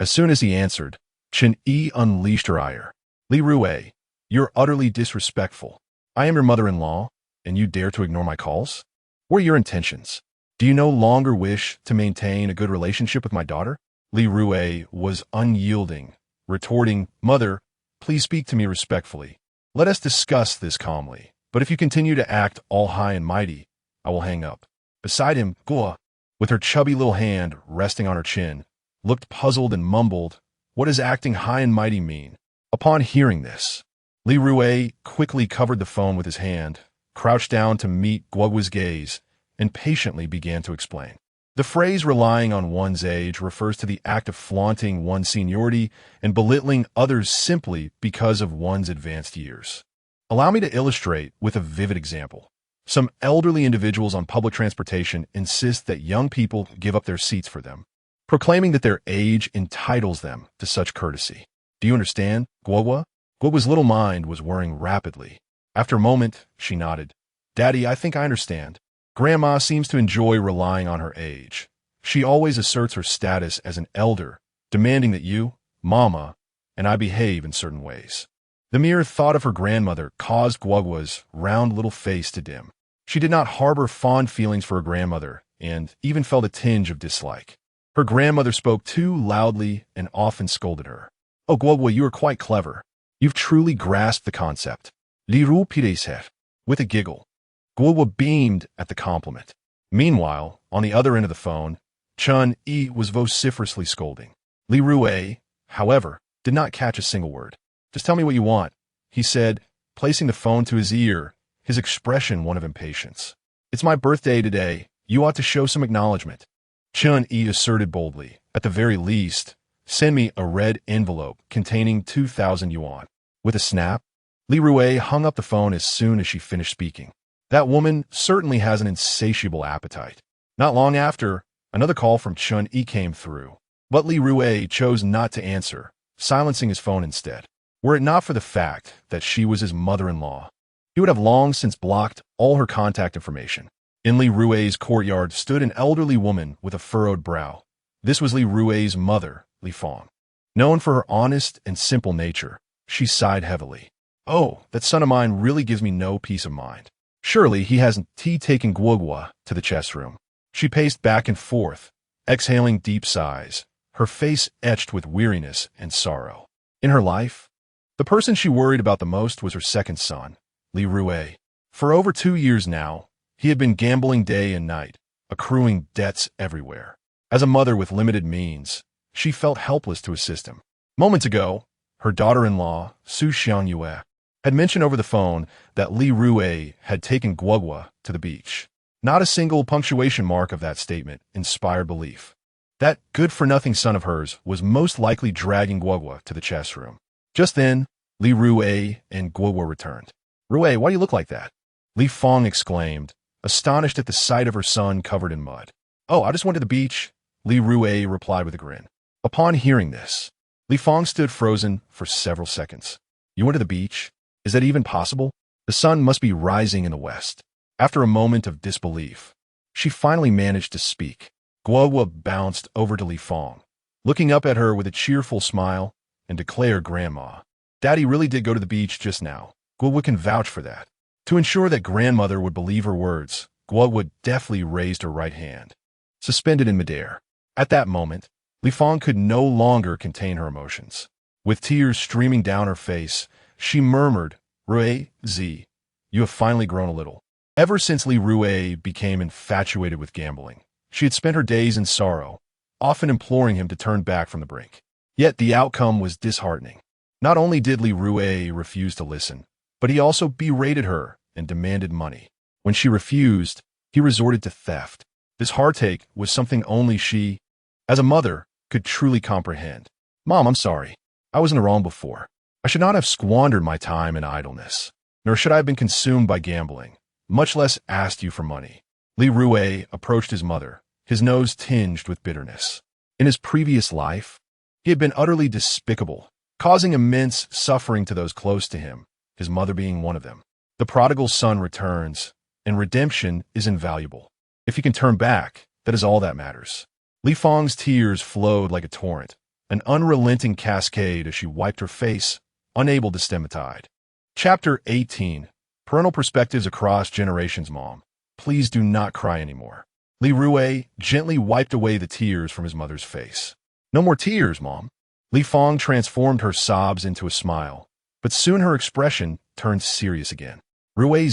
Speaker 1: As soon as he answered, Chen Yi unleashed her ire. Li Rui, you're utterly disrespectful. I am your mother-in-law, and you dare to ignore my calls? What are your intentions? Do you no longer wish to maintain a good relationship with my daughter? Li Rui was unyielding, retorting, Mother, please speak to me respectfully. Let us discuss this calmly, but if you continue to act all high and mighty, I will hang up. Beside him, Guo, with her chubby little hand resting on her chin, looked puzzled and mumbled, what does acting high and mighty mean? Upon hearing this, Li Rui quickly covered the phone with his hand, crouched down to meet Guogua's gaze, and patiently began to explain. The phrase relying on one's age refers to the act of flaunting one's seniority and belittling others simply because of one's advanced years. Allow me to illustrate with a vivid example. Some elderly individuals on public transportation insist that young people give up their seats for them, proclaiming that their age entitles them to such courtesy. Do you understand, Guogua? Guogua's little mind was whirring rapidly. After a moment, she nodded. Daddy, I think I understand. Grandma seems to enjoy relying on her age. She always asserts her status as an elder, demanding that you, Mama, and I behave in certain ways. The mere thought of her grandmother caused Guogua's round little face to dim. She did not harbor fond feelings for her grandmother and even felt a tinge of dislike. Her grandmother spoke too loudly and often scolded her. Oh, Guogua, you are quite clever. You've truly grasped the concept. Li Rui pides with a giggle. Guogua beamed at the compliment. Meanwhile, on the other end of the phone, Chen Yi was vociferously scolding. Li Rui, however, did not catch a single word. Just tell me what you want, he said, placing the phone to his ear, his expression one of impatience. It's my birthday today. You ought to show some acknowledgement. Chen Yi asserted boldly. At the very least, send me a red envelope containing 2,000 yuan. With a snap, Li Rui hung up the phone as soon as she finished speaking. That woman certainly has an insatiable appetite. Not long after, another call from Chen Yi came through, but Li Rui chose not to answer, silencing his phone instead. Were it not for the fact that she was his mother-in-law, he would have long since blocked all her contact information. In Li Rui's courtyard stood an elderly woman with a furrowed brow. This was Li Rui's mother, Li Fong. Known for her honest and simple nature, she sighed heavily. Oh, that son of mine really gives me no peace of mind. Surely he hasn't taken Guogua to the chess room. She paced back and forth, exhaling deep sighs, her face etched with weariness and sorrow. In her life, the person she worried about the most was her second son, Li Rui. For over 2 years now, he had been gambling day and night, accruing debts everywhere. As a mother with limited means, she felt helpless to assist him. Moments ago, her daughter-in-law, Su Xiangyue, had mentioned over the phone that Li Rui had taken Guogua to the beach. Not a single punctuation mark of that statement inspired belief. That good-for-nothing son of hers was most likely dragging Guogua to the chess room. Just then, Li Rui and Guogua returned. Rui, why do you look like that? Li Fong exclaimed, astonished at the sight of her son covered in mud. Oh, I just went to the beach, Li Rui replied with a grin. Upon hearing this, Li Fong stood frozen for several seconds. You went to the beach? Is that even possible? The sun must be rising in the west. After a moment of disbelief, she finally managed to speak. Guogua bounced over to Li Fong, looking up at her with a cheerful smile, and declared, Grandma, Daddy really did go to the beach just now. Guogua can vouch for that. To ensure that grandmother would believe her words, Guogua deftly raised her right hand, suspended in midair. At that moment, Li Fang could no longer contain her emotions. With tears streaming down her face, she murmured, "Rui, you have finally grown a little." Ever since Li Rui became infatuated with gambling, she had spent her days in sorrow, often imploring him to turn back from the brink. Yet the outcome was disheartening. Not only did Li Rui refuse to listen, but he also berated her and demanded money. When she refused, he resorted to theft. This heartache was something only she, as a mother, could truly comprehend. "Mom, I'm sorry. I was in the wrong before. I should not have squandered my time in idleness, nor should I have been consumed by gambling, much less asked you for money." Li Rui approached his mother, his nose tinged with bitterness. In his previous life, he had been utterly despicable, causing immense suffering to those close to him, his mother being one of them. The prodigal son returns, and redemption is invaluable. If he can turn back, that is all that matters. Li Fang's tears flowed like a torrent, an unrelenting cascade as she wiped her face, unable to stem the tide. Chapter 18. Parental Perspectives Across Generations. Mom, please do not cry anymore. Li Rui gently wiped away the tears from his mother's face. "No more tears, Mom." Li Fang transformed her sobs into a smile, but soon her expression turned serious again. "Rui,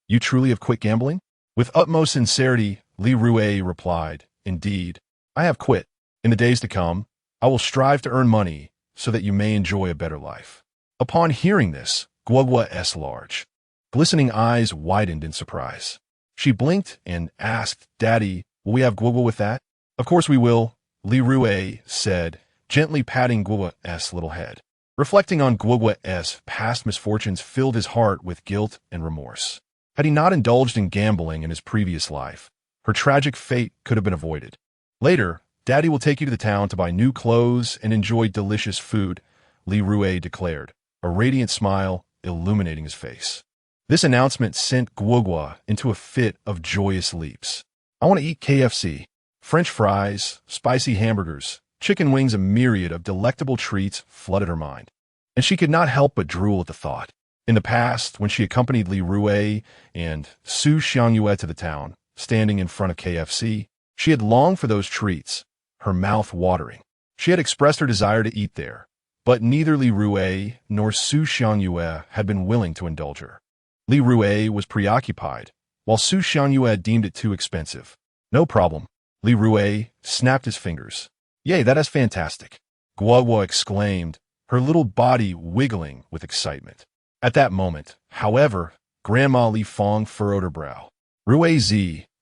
Speaker 1: you truly have quit gambling?" With utmost sincerity, Li Rui replied, "Indeed, I have quit. In the days to come, I will strive to earn money so that you may enjoy a better life." Upon hearing this, Guogua's large, glistening eyes widened in surprise. She blinked and asked, "Daddy, will we have Guogua with that?" "Of course we will," Li Rui said, gently patting Guogua's little head. Reflecting on Guogua's past misfortunes filled his heart with guilt and remorse. Had he not indulged in gambling in his previous life, her tragic fate could have been avoided. "Later, Daddy will take you to the town to buy new clothes and enjoy delicious food," Li Rui declared, a radiant smile illuminating his face. This announcement sent Guogua into a fit of joyous leaps. "I want to eat KFC, French fries, spicy hamburgers, chicken wings." A myriad of delectable treats flooded her mind, and she could not help but drool at the thought. In the past, when she accompanied Li Rui and Su Xiangyue to the town, standing in front of KFC, she had longed for those treats, her mouth watering. She had expressed her desire to eat there, but neither Li Rui nor Su Xiangyue had been willing to indulge her. Li Rui was preoccupied, while Su Xiangyue deemed it too expensive. "No problem." Li Rui snapped his fingers. "Yay, that is fantastic," Guogua exclaimed, her little body wiggling with excitement. At that moment, however, Grandma Li Fang furrowed her brow. "Rui,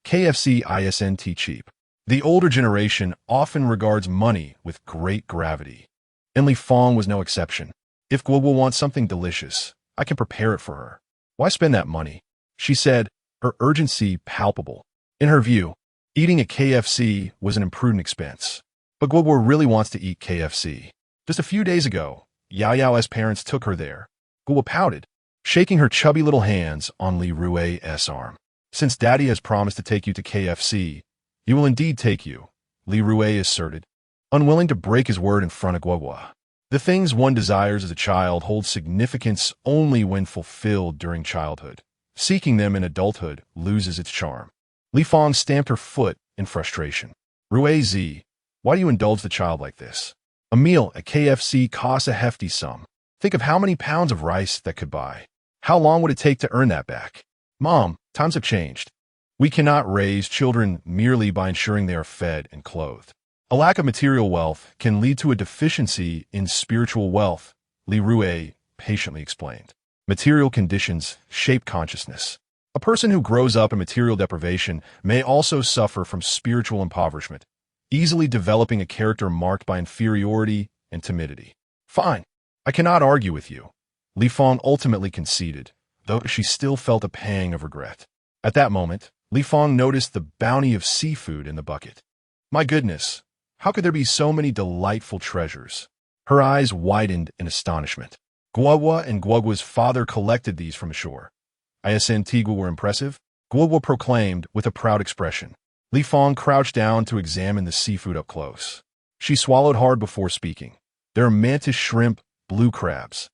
Speaker 1: KFC isn't cheap." The older generation often regards money with great gravity, and Li Fang was no exception. "If Guogua wants something delicious, I can prepare it for her. Why spend that money?" she said, her urgency palpable. In her view, eating at KFC was an imprudent expense. But Guogua really wants to eat KFC. Just a few days ago, Yao's parents took her there. Guogua pouted, shaking her chubby little hands on Li Rui's arm. "Since Daddy has promised to take you to KFC, he will indeed take you," Li Rui asserted, unwilling to break his word in front of Guogua. The things one desires as a child hold significance only when fulfilled during childhood. Seeking them in adulthood loses its charm. Li Fang stamped her foot in frustration. "Rui, why do you indulge the child like this? A meal at KFC costs a hefty sum. Think of how many pounds of rice that could buy. How long would it take to earn that back?" "Mom, times have changed. We cannot raise children merely by ensuring they are fed and clothed. A lack of material wealth can lead to a deficiency in spiritual wealth," Li Rui patiently explained. "Material conditions shape consciousness. A person who grows up in material deprivation may also suffer from spiritual impoverishment, easily developing a character marked by inferiority and timidity." "Fine. I cannot argue with you," Li Fang ultimately conceded, though she still felt a pang of regret. At that moment, Li Fang noticed the bounty of seafood in the bucket. My goodness, how could there be so many delightful treasures? Her eyes widened in astonishment. Guogua and Guogua's father collected these from ashore. Antigua were impressive, Guogua proclaimed with a proud expression. Li Fang crouched down to examine the seafood up close. She swallowed hard before speaking. "There are mantis shrimp, blue crabs,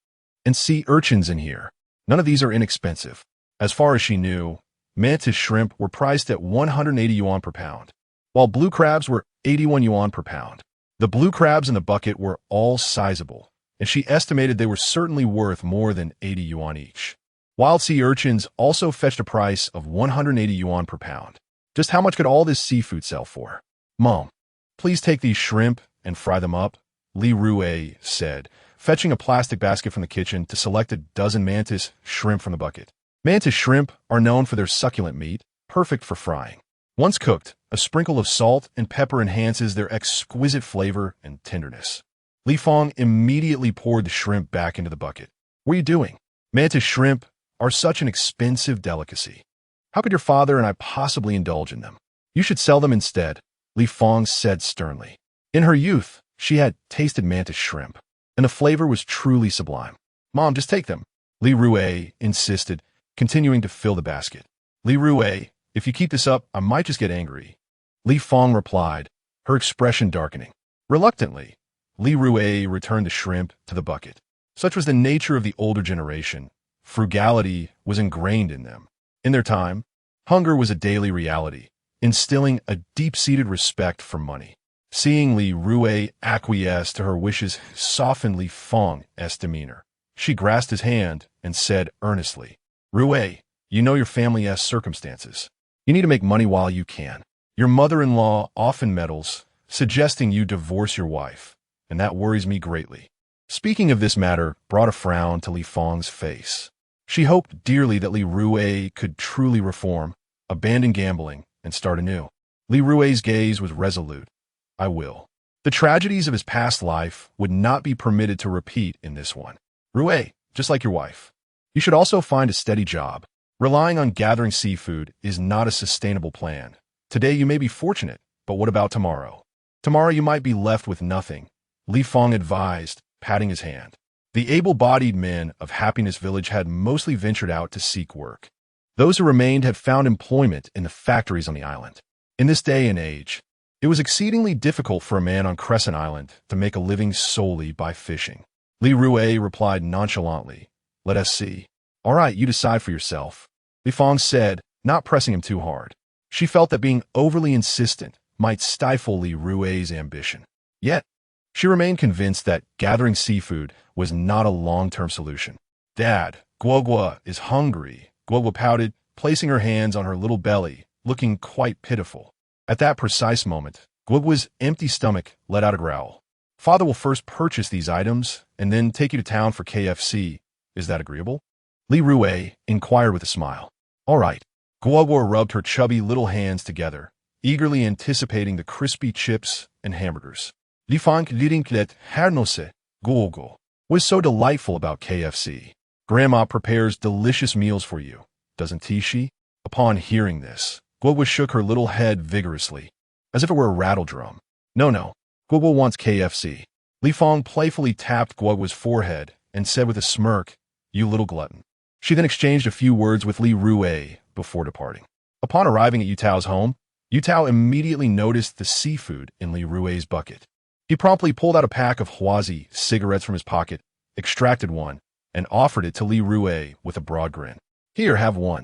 Speaker 1: and sea urchins in here. None of these are inexpensive." As far as she knew, mantis shrimp were priced at 180 yuan per pound, while blue crabs were 81 yuan per pound. The blue crabs in the bucket were all sizable, and she estimated they were certainly worth more than 80 yuan each. Wild sea urchins also fetched a price of 180 yuan per pound. Just how much could all this seafood sell for? Mom, please take these shrimp and fry them up, Li Rui said, fetching a plastic basket from the kitchen to select a dozen mantis shrimp from the bucket. Mantis shrimp are known for their succulent meat, perfect for frying. Once cooked, a sprinkle of salt and pepper enhances their exquisite flavor and tenderness. Li Fong immediately poured the shrimp back into the bucket. What are you doing? Mantis shrimp are such an expensive delicacy. How could your father and I possibly indulge in them? You should sell them instead, Li Fong said sternly. In her youth, she had tasted mantis shrimp, and the flavor was truly sublime. Mom, just take them, Li Rui insisted, continuing to fill the basket. Li Rui, if you keep this up, I might just get angry, Li Fong replied, her expression darkening. Reluctantly, Li Rui returned the shrimp to the bucket. Such was the nature of the older generation. Frugality was ingrained in them. In their time, hunger was a daily reality, instilling a deep-seated respect for money. Seeing Li Rui acquiesce to her wishes softened Li Fong's demeanor. She grasped his hand and said earnestly, Rui, you know your family's circumstances. You need to make money while you can. Your mother-in-law often meddles, suggesting you divorce your wife, and that worries me greatly. Speaking of this matter brought a frown to Li Fong's face. She hoped dearly that Li Rui could truly reform, abandon gambling, and start anew. Li Rui's gaze was resolute. I will. The tragedies of his past life would not be permitted to repeat in this one. Rui, just like your wife, you should also find a steady job. Relying on gathering seafood is not a sustainable plan. Today you may be fortunate, but what about tomorrow? Tomorrow you might be left with nothing, Li Fong advised, patting his hand. The able-bodied men of Happiness Village had mostly ventured out to seek work. Those who remained had found employment in the factories on the island. In this day and age, it was exceedingly difficult for a man on Crescent Island to make a living solely by fishing. Li Rui replied nonchalantly, Let us see. All right, you decide for yourself, Li Fong said, not pressing him too hard. She felt that being overly insistent might stifle Li Rui's ambition. Yet, she remained convinced that gathering seafood was not a long-term solution. Dad, Guogua is hungry, Guogua pouted, placing her hands on her little belly, looking quite pitiful. At that precise moment, Guogua's empty stomach let out a growl. Father will first purchase these items and then take you to town for KFC. Is that agreeable? Li Rui inquired with a smile. All right. Guogua rubbed her chubby little hands together, eagerly anticipating the crispy chips and hamburgers. Li Fong didn't let Hernose, Guogua, was so delightful about KFC. Grandma prepares delicious meals for you, doesn't she? Upon hearing this, Guogua shook her little head vigorously, as if it were a rattle drum. No, Guogua wants KFC. Li Fong playfully tapped Guogua's forehead and said with a smirk, You little glutton. She then exchanged a few words with Li Rui before departing. Upon arriving at Yutao's home, Yutao immediately noticed the seafood in Li Rui's bucket. He promptly pulled out a pack of Huazi cigarettes from his pocket, extracted one, and offered it to Li Rui with a broad grin. Here, have one.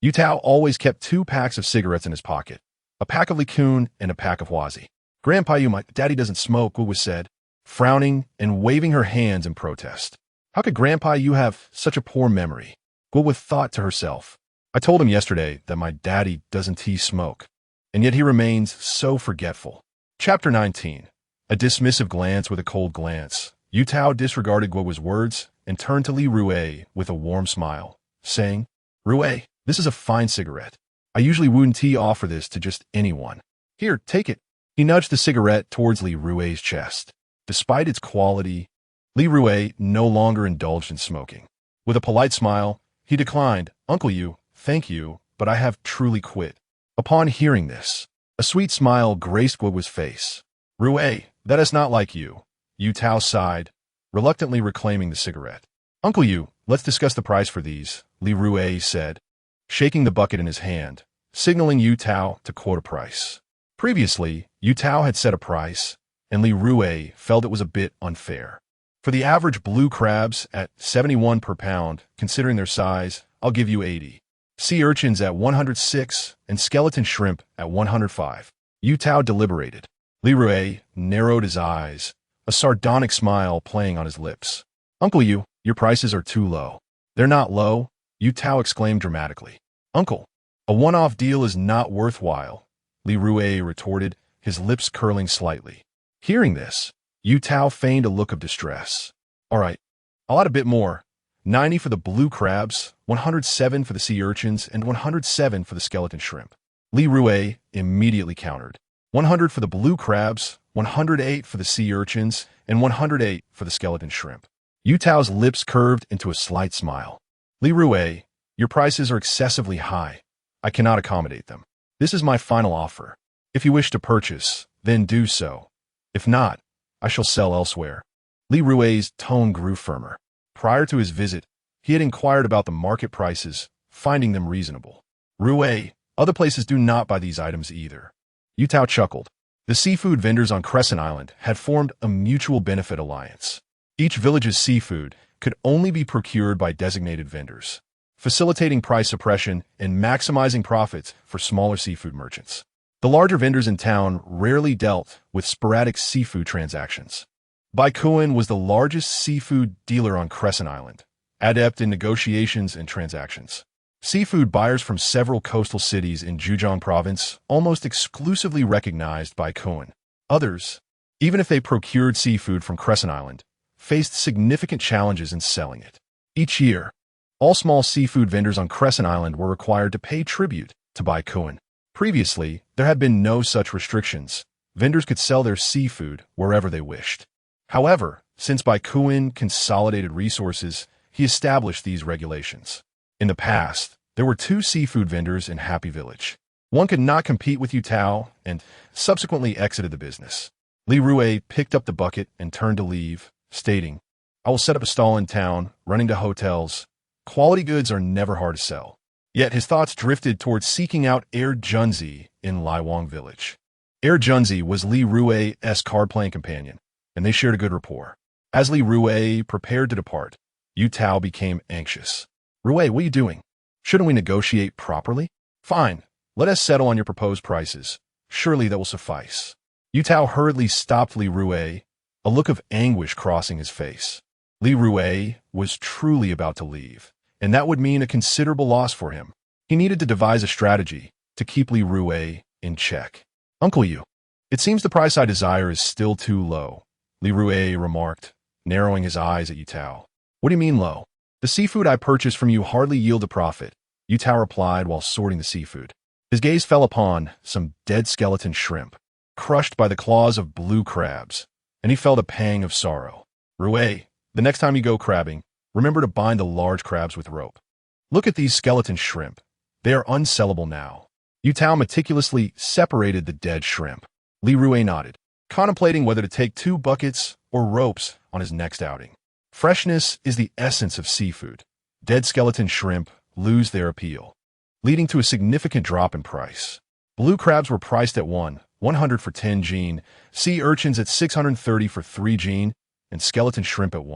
Speaker 1: Yutao always kept 2 packs of cigarettes in his pocket, a pack of Likun and a pack of Huazi. Grandpa, my daddy doesn't smoke, Wu said, frowning and waving her hands in protest. How could Grandpa you have such a poor memory? Guogua thought to herself. I told him yesterday that my daddy doesn't smoke, and yet he remains so forgetful. Chapter 19. A dismissive glance with a cold glance. Yutao disregarded Guogua's words and turned to Li Rui with a warm smile, saying, Rui, this is a fine cigarette. I usually wouldn't offer this to just anyone. Here, take it. He nudged the cigarette towards Li Rui's chest. Despite its quality, Li Rui no longer indulged in smoking. With a polite smile, he declined, Uncle you, thank you, but I have truly quit. Upon hearing this, a sweet smile graced Guogua's face. Rui, that is not like you. Yutao sighed, reluctantly reclaiming the cigarette. Uncle you, let's discuss the price for these, Li Rui said, shaking the bucket in his hand, signaling Yutao to quote a price. Previously, Yutao had set a price, and Li Rui felt it was a bit unfair. For the average blue crabs at 71 per pound, considering their size, I'll give you 80. Sea urchins at 106 and skeleton shrimp at 105. Yutao deliberated. Li Rui narrowed his eyes, a sardonic smile playing on his lips. Uncle Yu, your prices are too low. They're not low, Yu Tao exclaimed dramatically. Uncle, a one-off deal is not worthwhile, Li Rui retorted, his lips curling slightly. Hearing this, Yu Tao feigned a look of distress. All right, I'll add a bit more. 90 for the blue crabs, 107 for the sea urchins, and 107 for the skeleton shrimp. Li Rui immediately countered. 100 for the blue crabs, 108 for the sea urchins, and 108 for the skeleton shrimp. Yu Tao's lips curved into a slight smile. Li Rui, your prices are excessively high. I cannot accommodate them. This is my final offer. If you wish to purchase, then do so. If not, I shall sell elsewhere. Li Rui's tone grew firmer. Prior to his visit, he had inquired about the market prices, finding them reasonable. Rui, other places do not buy these items either. Yu Tao chuckled. The seafood vendors on Crescent Island had formed a mutual benefit alliance. Each village's seafood could only be procured by designated vendors, facilitating price suppression and maximizing profits for smaller seafood merchants. The larger vendors in town rarely dealt with sporadic seafood transactions. Baikuan was the largest seafood dealer on Crescent Island, adept in negotiations and transactions. Seafood buyers from several coastal cities in Zhejiang province almost exclusively recognized Baikuan. Others, even if they procured seafood from Crescent Island, faced significant challenges in selling it. Each year, all small seafood vendors on Crescent Island were required to pay tribute to Baikuan. Previously, there had been no such restrictions. Vendors could sell their seafood wherever they wished. However, since Baikuan consolidated resources, he established these regulations. In the past, there were two seafood vendors in Happy Village. One could not compete with Yu Tao and subsequently exited the business. Li Rui picked up the bucket and turned to leave, stating, I will set up a stall in town, running to hotels. Quality goods are never hard to sell. Yet his thoughts drifted towards seeking out Air Junzi in Laiwang Village. Air Junzi was Li Rui's card-playing companion, and they shared a good rapport. As Li Rui prepared to depart, Yu Tao became anxious. Rui, what are you doing? Shouldn't we negotiate properly? Fine, let us settle on your proposed prices. Surely that will suffice. Yu Tao hurriedly stopped Li Rui, a look of anguish crossing his face. Li Rui was truly about to leave, and that would mean a considerable loss for him. He needed to devise a strategy to keep Li Rui in check. Uncle Yu, it seems the price I desire is still too low, Li Rui remarked, narrowing his eyes at Yu Tao. What do you mean low? The seafood I purchased from you hardly yield a profit, Yu Tao replied while sorting the seafood. His gaze fell upon some dead skeleton shrimp, crushed by the claws of blue crabs, and he felt a pang of sorrow. Rui, the next time you go crabbing, remember to bind the large crabs with rope. Look at these skeleton shrimp. They are unsellable now. Yu Tao meticulously separated the dead shrimp. Li Rui nodded, contemplating whether to take 2 buckets or ropes on his next outing. Freshness is the essence of seafood. Dead skeleton shrimp lose their appeal, leading to a significant drop in price. Blue crabs were priced at 100 for 10 jin, sea urchins at 630 for 3 jin, and skeleton shrimp at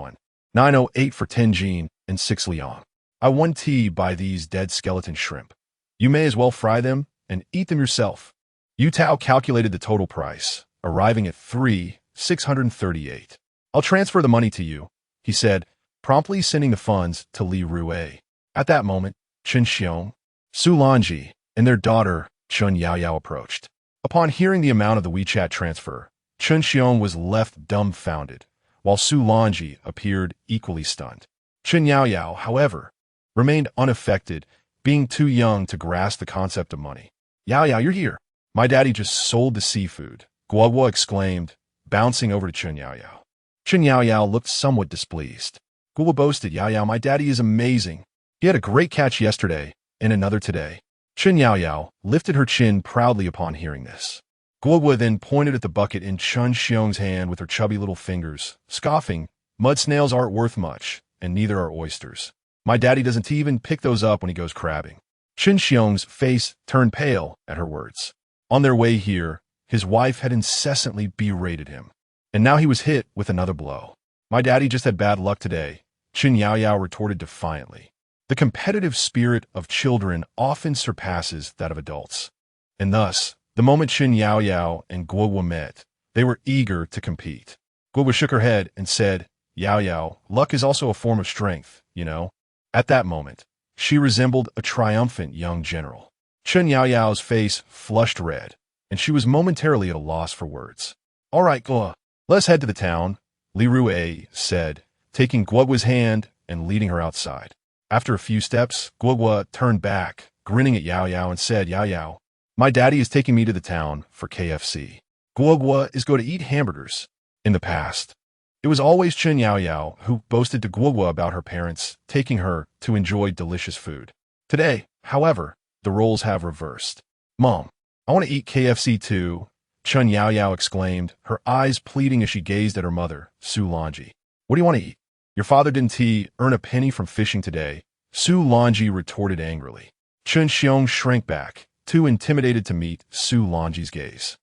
Speaker 1: 908 for 10 jin and 6 liang. I won tea by these dead skeleton shrimp. You may as well fry them and eat them yourself. Yu Tao calculated the total price, arriving at 638. I'll transfer the money to you, he said, promptly sending the funds to Li Rui. At that moment, Chen Xiong, Su Lanji, and their daughter, Chun Yaoyao approached. Upon hearing the amount of the WeChat transfer, Chen Xiong was left dumbfounded, while Su Lanji appeared equally stunned. Chen Yaoyao, however, remained unaffected, being too young to grasp the concept of money. Yaoyao, you're here. My daddy just sold the seafood, Guo exclaimed, bouncing over to Chen Yaoyao. Chen Yaoyao looked somewhat displeased. Guo boasted, Yaoyao, my daddy is amazing. He had a great catch yesterday, and another today. Chen Yaoyao lifted her chin proudly upon hearing this. Guo then pointed at the bucket in Chen Xiong's hand with her chubby little fingers, scoffing, mud snails aren't worth much, and neither are oysters. My daddy doesn't even pick those up when he goes crabbing. Chen Xiong's face turned pale at her words. On their way here, his wife had incessantly berated him, and now he was hit with another blow. My daddy just had bad luck today, Chen Yaoyao retorted defiantly. The competitive spirit of children often surpasses that of adults, and thus, the moment Chen Yaoyao and Guo met, They were eager to compete. Guo shook her head and said, Yao Yao, luck is also a form of strength, you know. At that moment, she resembled a triumphant young general. Chen Yao Yao's face flushed red, and she was momentarily at a loss for words. All right, Guo, let's head to the town, Li Rui said, taking Guo's hand and leading her outside. After a few steps, Guo turned back, grinning at Yao Yao and said, Yao Yao, my daddy is taking me to the town for KFC. Guo is going to eat hamburgers. In the past, it was always Chen Yao Yao who boasted to Guo about her parents taking her to enjoy delicious food. Today, however, the roles have reversed. Mom, I want to eat KFC too, Chen Yao Yao exclaimed, her eyes pleading as she gazed at her mother, Su Longji. What do you want to eat? Your father didn't earn a penny from fishing today, Su Longji retorted angrily. Chen Xiong shrank back, too intimidated to meet Su Longji's gaze.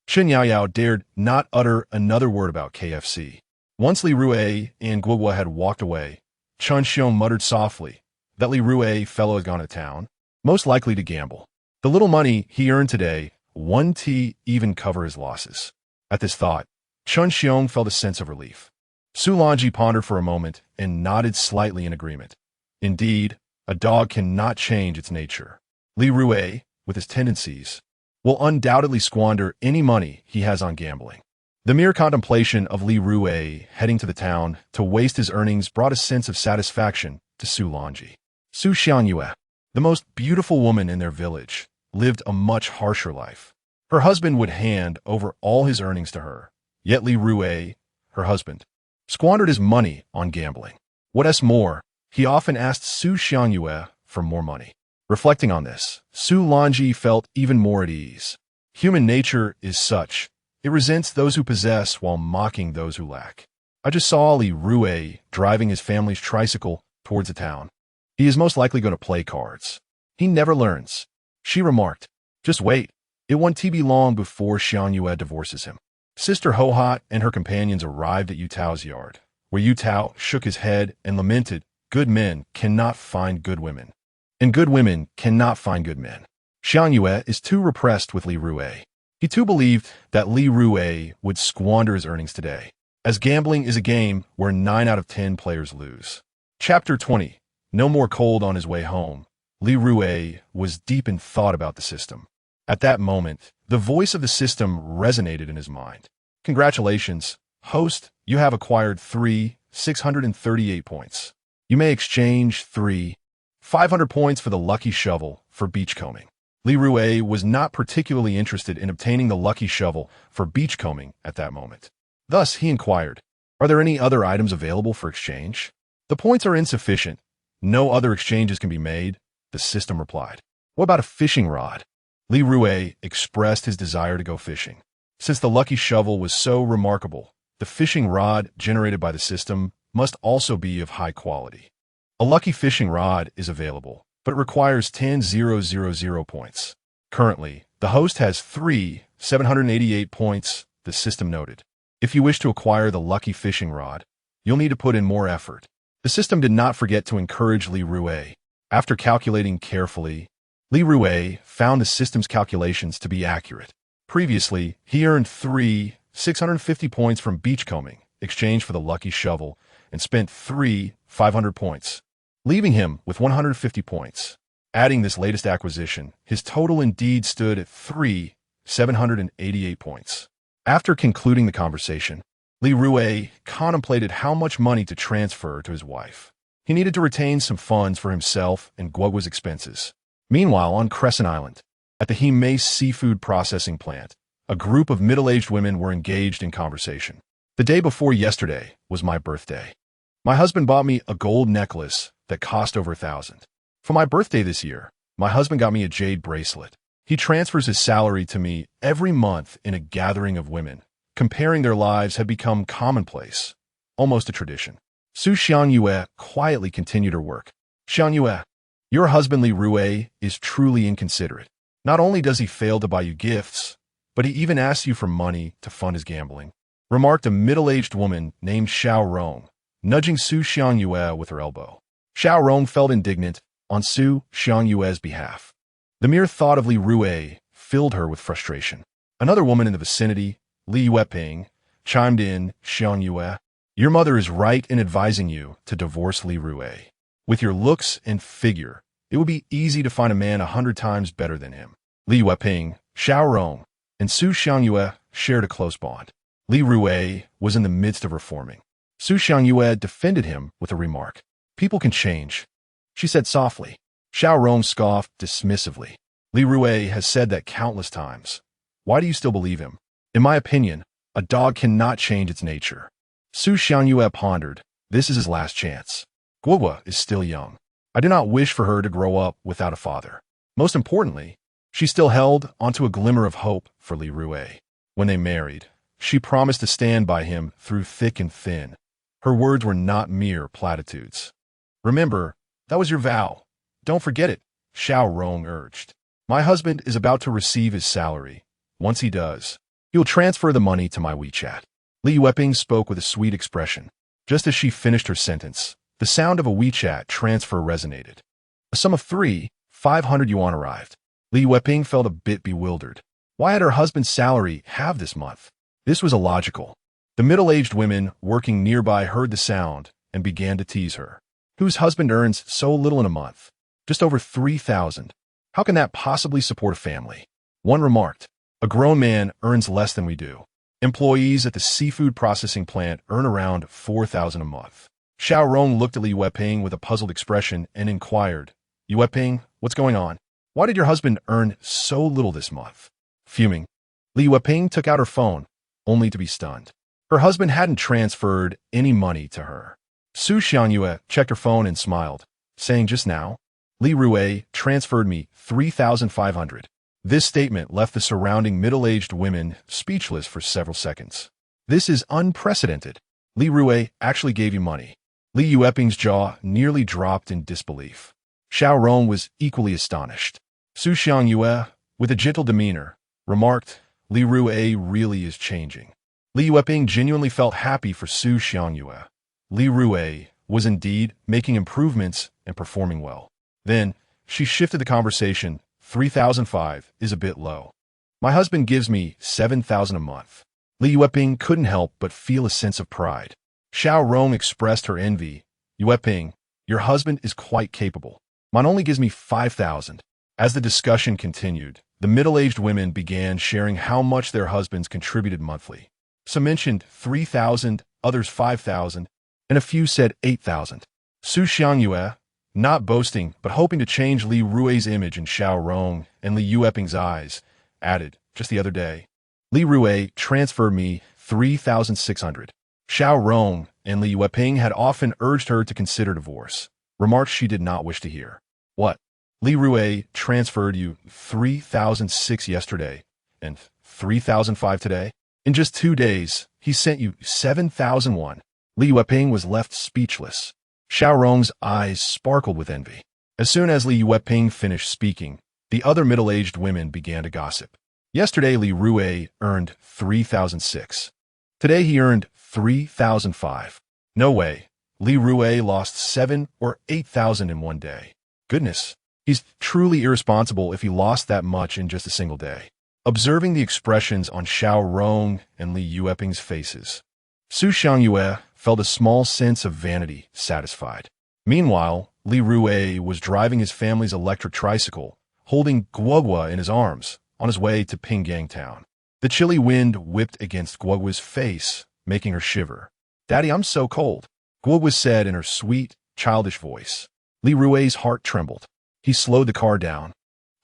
Speaker 1: Chen Yao Yao dared not utter another word about KFC. Once Li Rui and Guo had walked away, Chen Xiong muttered softly that Li Rui fellow had gone to town, most likely to gamble. The little money he earned today wouldn't even cover his losses. At this thought, Chen Xiong felt a sense of relief. Su Longji pondered for a moment and nodded slightly in agreement. Indeed, a dog cannot change its nature. Li Rui, with his tendencies, will undoubtedly squander any money he has on gambling. The mere contemplation of Li Rui heading to the town to waste his earnings brought a sense of satisfaction to Su Longji. Su Xiangyue, the most beautiful woman in their village, lived a much harsher life. Her husband would hand over all his earnings to her, yet Li Rui, her husband, squandered his money on gambling. What's more, he often asked Su Xiangyue for more money. Reflecting on this, Su Longji felt even more at ease. Human nature is such. It resents those who possess while mocking those who lack. I just saw Li Rui driving his family's tricycle towards the town. He is most likely going to play cards. He never learns. She remarked, just wait. It won't be long before Xiangyue divorces him. Sister Hohot and her companions arrived at Yu Tao's yard, where Yu Tao shook his head and lamented, good men cannot find good women, and good women cannot find good men. Xiangyue is too repressed with Li Rui. He too believed that Li Rui would squander his earnings today, as gambling is a game where 9 out of 10 players lose. Chapter 20. No more cold on his way home. Li Rui was deep in thought about the system. At that moment, the voice of the system resonated in his mind. Congratulations, host, you have acquired 638 points. You may exchange 500 points for the lucky shovel for beachcombing. Li Rui was not particularly interested in obtaining the lucky shovel for beachcombing at that moment. Thus, he inquired, are there any other items available for exchange? The points are insufficient. No other exchanges can be made, the system replied. What about a fishing rod? Li Rui expressed his desire to go fishing. Since the lucky shovel was so remarkable, the fishing rod generated by the system must also be of high quality. A lucky fishing rod is available, but it requires 10,000 points. Currently, the host has 788 points, the system noted. If you wish to acquire the lucky fishing rod, you'll need to put in more effort. The system did not forget to encourage Li Rui. After calculating carefully, Li Rui found the system's calculations to be accurate. Previously, he earned 650 points from beachcombing, exchanged for the lucky shovel, and spent 500 points, leaving him with 150 points. Adding this latest acquisition, his total indeed stood at 788 points. After concluding the conversation, Li Rui contemplated how much money to transfer to his wife. He needed to retain some funds for himself and Guo's expenses. Meanwhile, on Crescent Island, at the Hime seafood processing plant, a group of middle-aged women were engaged in conversation. The day before yesterday was my birthday. My husband bought me a gold necklace that cost over 1,000. For my birthday this year, my husband got me a jade bracelet. He transfers his salary to me every month in a gathering of women. Comparing their lives had become commonplace, almost a tradition. Su Xiangyue quietly continued her work. Xiangyue, your husband Li Rui is truly inconsiderate. Not only does he fail to buy you gifts, but he even asks you for money to fund his gambling, remarked a middle-aged woman named Xiao Rong, nudging Su Xiangyue with her elbow. Xiao Rong felt indignant on Su Xiangyue's behalf. The mere thought of Li Rui filled her with frustration. Another woman in the vicinity, Li Yueping chimed in Xiang Yue. Your mother is right in advising you to divorce Li Rui. With your looks and figure, it would be easy to find a man 100 times better than him. Li Yueping, Xiao Rong, and Su Xiangyue shared a close bond. Li Rui was in the midst of reforming. Su Xiangyue defended him with a remark. People can change, she said softly. Xiao Rong scoffed dismissively. Li Rui has said that countless times. Why do you still believe him? In my opinion, a dog cannot change its nature. Su Xiangyue pondered. This is his last chance. Guoguo is still young. I do not wish for her to grow up without a father. Most importantly, she still held onto a glimmer of hope for Li Rui. When they married, she promised to stand by him through thick and thin. Her words were not mere platitudes. Remember, that was your vow. Don't forget it, Xiao Rong urged. My husband is about to receive his salary. Once he does, he will transfer the money to my WeChat. Li Yueping spoke with a sweet expression. Just as she finished her sentence, the sound of a WeChat transfer resonated. A sum of 500 yuan arrived. Li Yueping felt a bit bewildered. Why had her husband's salary halved this month? This was illogical. The middle-aged women working nearby heard the sound and began to tease her. Whose husband earns so little in a month? Just over 3,000. How can that possibly support a family? One remarked, a grown man earns less than we do. Employees at the seafood processing plant earn around 4,000 a month. Xiao Rong looked at Li Yueping with a puzzled expression and inquired, Yueping, what's going on? Why did your husband earn so little this month? Fuming, Li Yueping took out her phone, only to be stunned. Her husband hadn't transferred any money to her. Su Xiangyue checked her phone and smiled, saying just now, Li Rui transferred me 3,500. This statement left the surrounding middle-aged women speechless for several seconds. This is unprecedented. Li Rui actually gave you money. Li Yueping's jaw nearly dropped in disbelief. Xiao Rong was equally astonished. Su Xiangyue, with a gentle demeanor, remarked, Li Rui really is changing. Li Yueping genuinely felt happy for Su Xiangyue. Li Rui was indeed making improvements and performing well. Then, she shifted the conversation. 3,005 is a bit low. My husband gives me 7,000 a month. Li Yueping couldn't help but feel a sense of pride. Xiao Rong expressed her envy. Yueping, your husband is quite capable. Mine only gives me 5,000. As the discussion continued, the middle-aged women began sharing how much their husbands contributed monthly. Some mentioned 3,000, others 5,000, and a few said 8,000. Su Xiangyue, not boasting but hoping to change Li Rui's image in Xiao Rong and Li Yueping's eyes, added, just the other day, Li Rui transferred me 3,600. Xiao Rong and Li Yueping had often urged her to consider divorce, remarks she did not wish to hear. What? Li Rui transferred you 3,006 yesterday and 3,005 today? In just 2 days, he sent you 7,001. Li Yueping was left speechless. Xiao Rong's eyes sparkled with envy. As soon as Li Yueping finished speaking, the other middle-aged women began to gossip. Yesterday, Li Rui earned 3,006. Today, he earned 3,005. No way. Li Rui lost 7 or 8,000 in one day. Goodness, he's truly irresponsible if he lost that much in just a single day. Observing the expressions on Xiao Rong and Li Yueping's faces, Su Xiangyue felt a small sense of vanity satisfied. Meanwhile, Li Rui was driving his family's electric tricycle, holding Guoguo in his arms, on his way to Pinggang town. The chilly wind whipped against Guoguo's face, making her shiver. Daddy, I'm so cold, Guoguo said in her sweet, childish voice. Li Rui's heart trembled. He slowed the car down,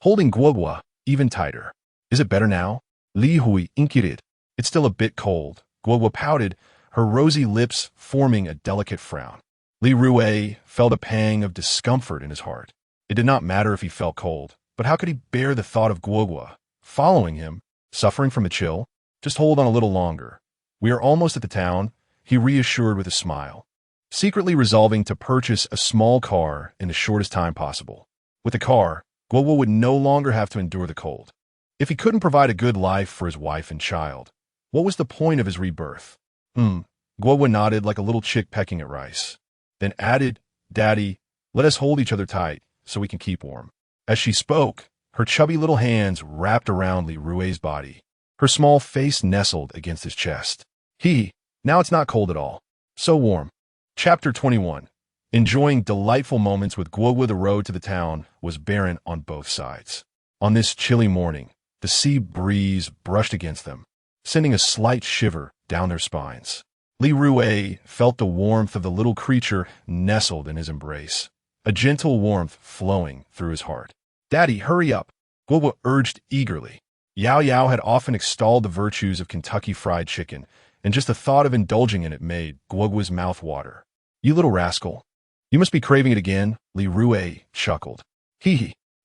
Speaker 1: holding Guoguo even tighter. Is it better now? Li Rui inquired. It's still a bit cold, Guoguo pouted, her rosy lips forming a delicate frown. Li Rui felt a pang of discomfort in his heart. It did not matter if he felt cold, but how could he bear the thought of Guoguo following him, suffering from a chill? Just hold on a little longer. We are almost at the town, he reassured with a smile, secretly resolving to purchase a small car in the shortest time possible. With the car, Guoguo would no longer have to endure the cold. If he couldn't provide a good life for his wife and child, what was the point of his rebirth? Guoguo nodded like a little chick pecking at rice, then added, Daddy, let us hold each other tight so we can keep warm. As she spoke, her chubby little hands wrapped around Li Rui's body. Her small face nestled against his chest. Now it's not cold at all. So warm. Chapter 21. Enjoying delightful moments with Guogwa. The road to the town was barren on both sides. On this chilly morning, the sea breeze brushed against them, sending a slight shiver down their spines. Li Rui felt the warmth of the little creature nestled in his embrace, a gentle warmth flowing through his heart. "Daddy, hurry up," Guogwa urged eagerly. Yao Yao had often extolled the virtues of Kentucky Fried Chicken, and just the thought of indulging in it made Guogwa's mouth water. "You little rascal. You must be craving it again," Li Rui chuckled.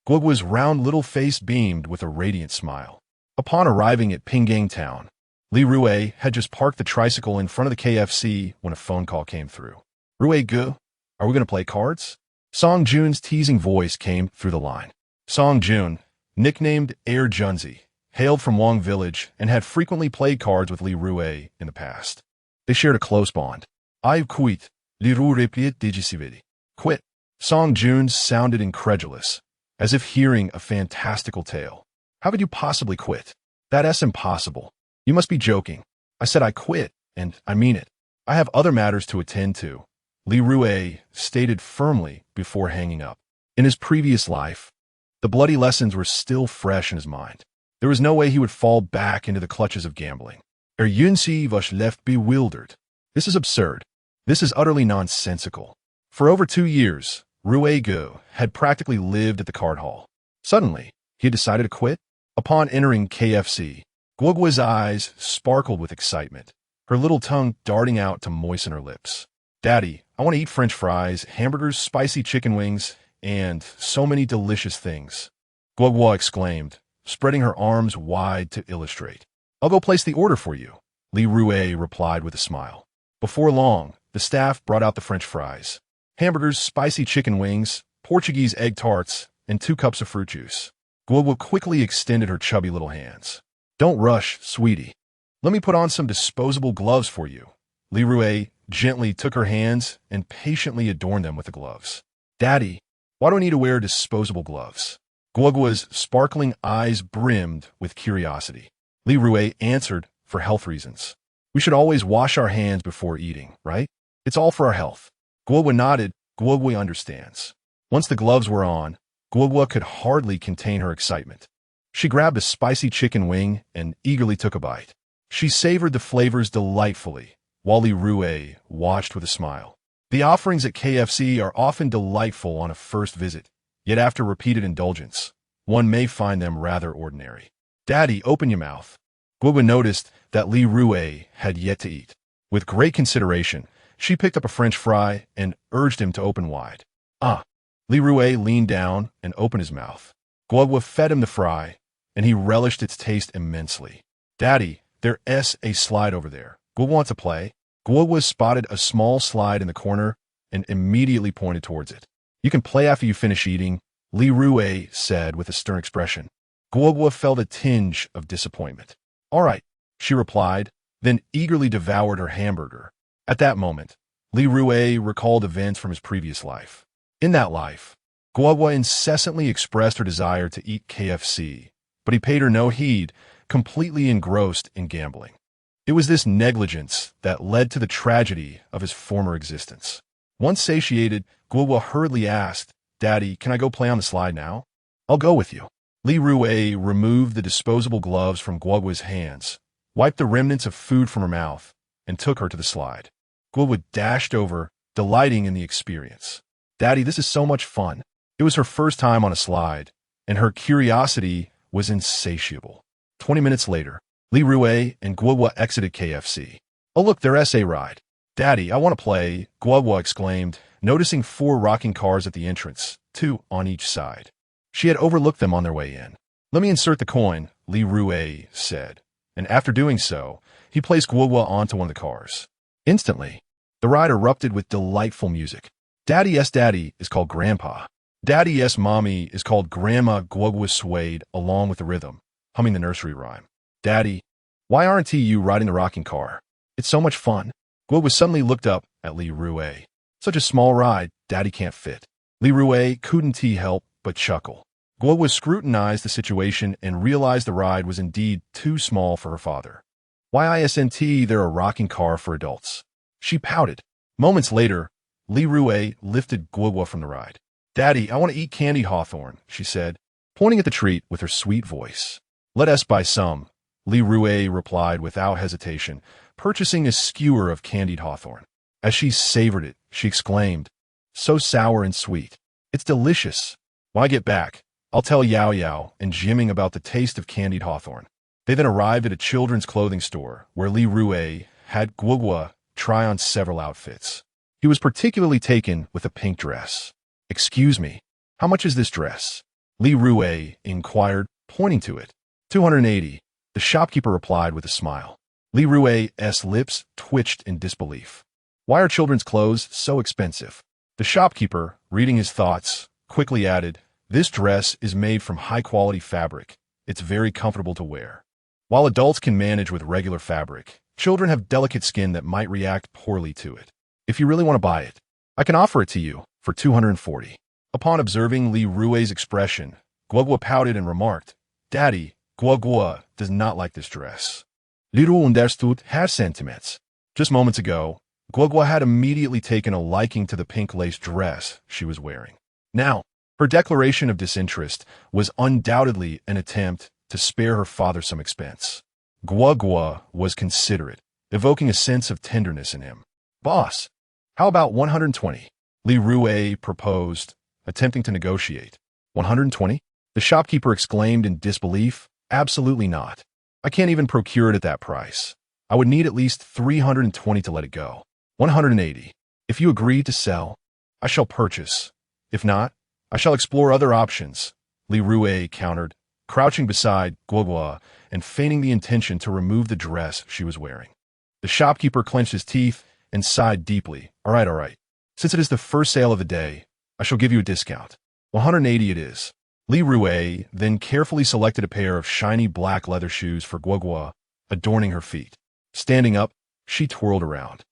Speaker 1: Guogwa's round little face beamed with a radiant smile. Upon arriving at Pingang Town, Li Rui had just parked the tricycle in front of the KFC when a phone call came through. "Rui Gu, are we going to play cards?" Song Jun's teasing voice came through the line. Song Jun, nicknamed Air Junzi, hailed from Wong Village and had frequently played cards with Li Rui in the past. They shared a close bond. "I've quit," Li Rui replied decisively. "Quit?" Song Jun sounded incredulous, as if hearing a fantastical tale. "How could you possibly quit? That's impossible. You must be joking." "I said I quit, and I mean it. I have other matters to attend to," Li Rui stated firmly before hanging up. In his previous life, the bloody lessons were still fresh in his mind. There was no way he would fall back into the clutches of gambling. Yunzi was left bewildered. This is absurd. This is utterly nonsensical. For over 2 years, Rui Gu had practically lived at the card hall. Suddenly, he had decided to quit. Upon entering KFC, Guogwa's eyes sparkled with excitement, her little tongue darting out to moisten her lips. "Daddy, I want to eat French fries, hamburgers, spicy chicken wings, and so many delicious things," Guogwa exclaimed, spreading her arms wide to illustrate. "I'll go place the order for you," Li Rui replied with a smile. Before long, the staff brought out the French fries, hamburgers, spicy chicken wings, Portuguese egg tarts, and 2 cups of fruit juice. Guogwa quickly extended her chubby little hands. "Don't rush, sweetie. Let me put on some disposable gloves for you." Li Rui gently took her hands and patiently adorned them with the gloves. "Daddy, why do I need to wear disposable gloves?" Guogwa's sparkling eyes brimmed with curiosity. Li Rui answered, "For health reasons. We should always wash our hands before eating, right? It's all for our health." Guogwa nodded. Guogwa understands. Once the gloves were on, Guogwa could hardly contain her excitement. She grabbed a spicy chicken wing and eagerly took a bite. She savored the flavors delightfully, while Li Rui watched with a smile. The offerings at KFC are often delightful on a first visit, yet after repeated indulgence, one may find them rather ordinary. "Daddy, open your mouth." Guogwa noticed that Li Rui had yet to eat. With great consideration, she picked up a French fry and urged him to open wide. Li Rui leaned down and opened his mouth. Guogwa fed him the fry, and he relished its taste immensely. "Daddy, there's a slide over there. Guogwa wants to play." Guogwa spotted a small slide in the corner and immediately pointed towards it. "You can play after you finish eating," Li Rui said with a stern expression. Guogwa felt a tinge of disappointment. "All right," she replied, then eagerly devoured her hamburger. At that moment, Li Rui recalled events from his previous life. In that life, Guogwa incessantly expressed her desire to eat KFC, but he paid her no heed, completely engrossed in gambling. It was this negligence that led to the tragedy of his former existence. Once satiated, Guogwa hurriedly asked, "Daddy, can I go play on the slide now?" "I'll go with you." Li Rui removed the disposable gloves from Guogwa's hands, wiped the remnants of food from her mouth, and took her to the slide. Guogwa dashed over, delighting in the experience. "Daddy, this is so much fun." It was her first time on a slide, and her curiosity was insatiable. 20 minutes later, Li Rui and Guogwa exited KFC. "Oh look, there's a ride." "Daddy, I want to play," Guogwa exclaimed, noticing 4 rocking cars at the entrance, 2 on each side. She had overlooked them on their way in. "Let me insert the coin," Li Rui said, and after doing so, he placed Guogwa onto one of the cars. Instantly, the ride erupted with delightful music. "Daddy-yes daddy" is called Grandpa. "Daddy-yes mommy" is called Grandma. Guogwa swayed along with the rhythm, humming the nursery rhyme. "Daddy, why aren't you riding the rocking car? It's so much fun." Guogwa suddenly looked up at Li Rui. "Such a small ride, Daddy can't fit." Li Rui couldn't help but chuckle. Guo scrutinized the situation and realized the ride was indeed too small for her father. Why isn't there a rocking car for adults? She pouted. Moments later, Li Rui lifted Guo from the ride. Daddy, I want to eat candied hawthorn, she said, pointing at the treat with her sweet voice. Let us buy some, Li Rui replied without hesitation, purchasing a skewer of candied hawthorn. As she savored it, she exclaimed, so sour and sweet. It's delicious. When I get back, I'll tell Yao Yao and Jimming about the taste of candied hawthorn. They then arrived at a children's clothing store where Li Rui had Guo try on several outfits. He was particularly taken with a pink dress. Excuse me, how much is this dress? Li Rui inquired, pointing to it. 280, the shopkeeper replied with a smile. Li Rui's lips twitched in disbelief. Why are children's clothes so expensive? The shopkeeper, reading his thoughts, quickly added, this dress is made from high-quality fabric. It's very comfortable to wear. While adults can manage with regular fabric, children have delicate skin that might react poorly to it. If you really want to buy it, I can offer it to you for 240. Upon observing Li Rui's expression, Guo pouted and remarked, Daddy, Guo does not like this dress. Li Rui understood her sentiments. Just moments ago, Guo had immediately taken a liking to the pink lace dress she was wearing. Now, her declaration of disinterest was undoubtedly an attempt to spare her father some expense. Guo was considerate, evoking a sense of tenderness in him. Boss, how about 120? Li Rui proposed, attempting to negotiate. 120? The shopkeeper exclaimed in disbelief. Absolutely not. I can't even procure it at that price. I would need at least 320 to let it go. 180. If you agree to sell, I shall purchase. If not, I shall explore other options, Li Rui countered, crouching beside Guo and feigning the intention to remove the dress she was wearing. The shopkeeper clenched his teeth and sighed deeply. All right. Since it is the first sale of the day, I shall give you a discount. 180 it is. Li Rui then carefully selected a pair of shiny black leather shoes for Guo, adorning her feet. Standing up, she twirled around.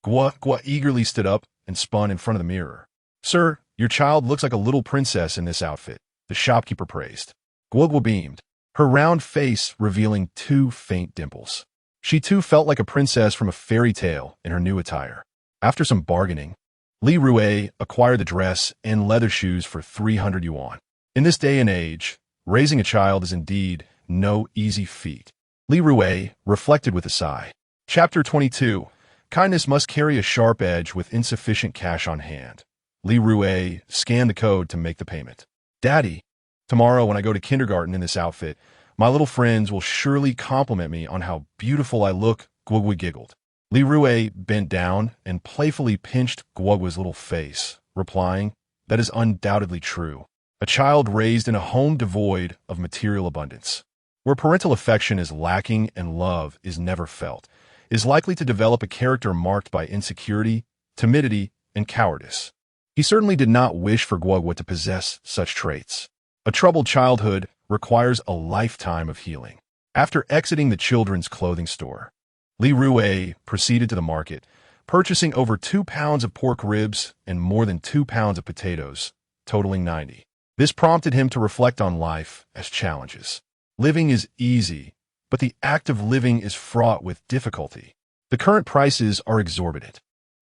Speaker 1: Guo eagerly stood up and spun in front of the mirror. Sir, your child looks like a little princess in this outfit, the shopkeeper praised. Guo beamed, her round face revealing two faint dimples. She too felt like a princess from a fairy tale in her new attire. After some bargaining, Li Rui acquired the dress and leather shoes for 300 yuan. In this day and age, raising a child is indeed no easy feat. Li Rui reflected with a sigh. Chapter 22. Kindness must carry a sharp edge with insufficient cash on hand. Li Rui scanned the code to make the payment. Daddy, tomorrow when I go to kindergarten in this outfit, my little friends will surely compliment me on how beautiful I look, Guo giggled. Li Rui bent down and playfully pinched Guo's little face, replying, that is undoubtedly true. A child raised in a home devoid of material abundance, where parental affection is lacking and love is never felt, is likely to develop a character marked by insecurity, timidity, and cowardice. He certainly did not wish for Guo to possess such traits. A troubled childhood requires a lifetime of healing. After exiting the children's clothing store, Li Rui proceeded to the market, purchasing over 2 pounds of pork ribs and more than 2 pounds of potatoes, totaling 90. This prompted him to reflect on life as challenges. Living is easy, but the act of living is fraught with difficulty. The current prices are exorbitant.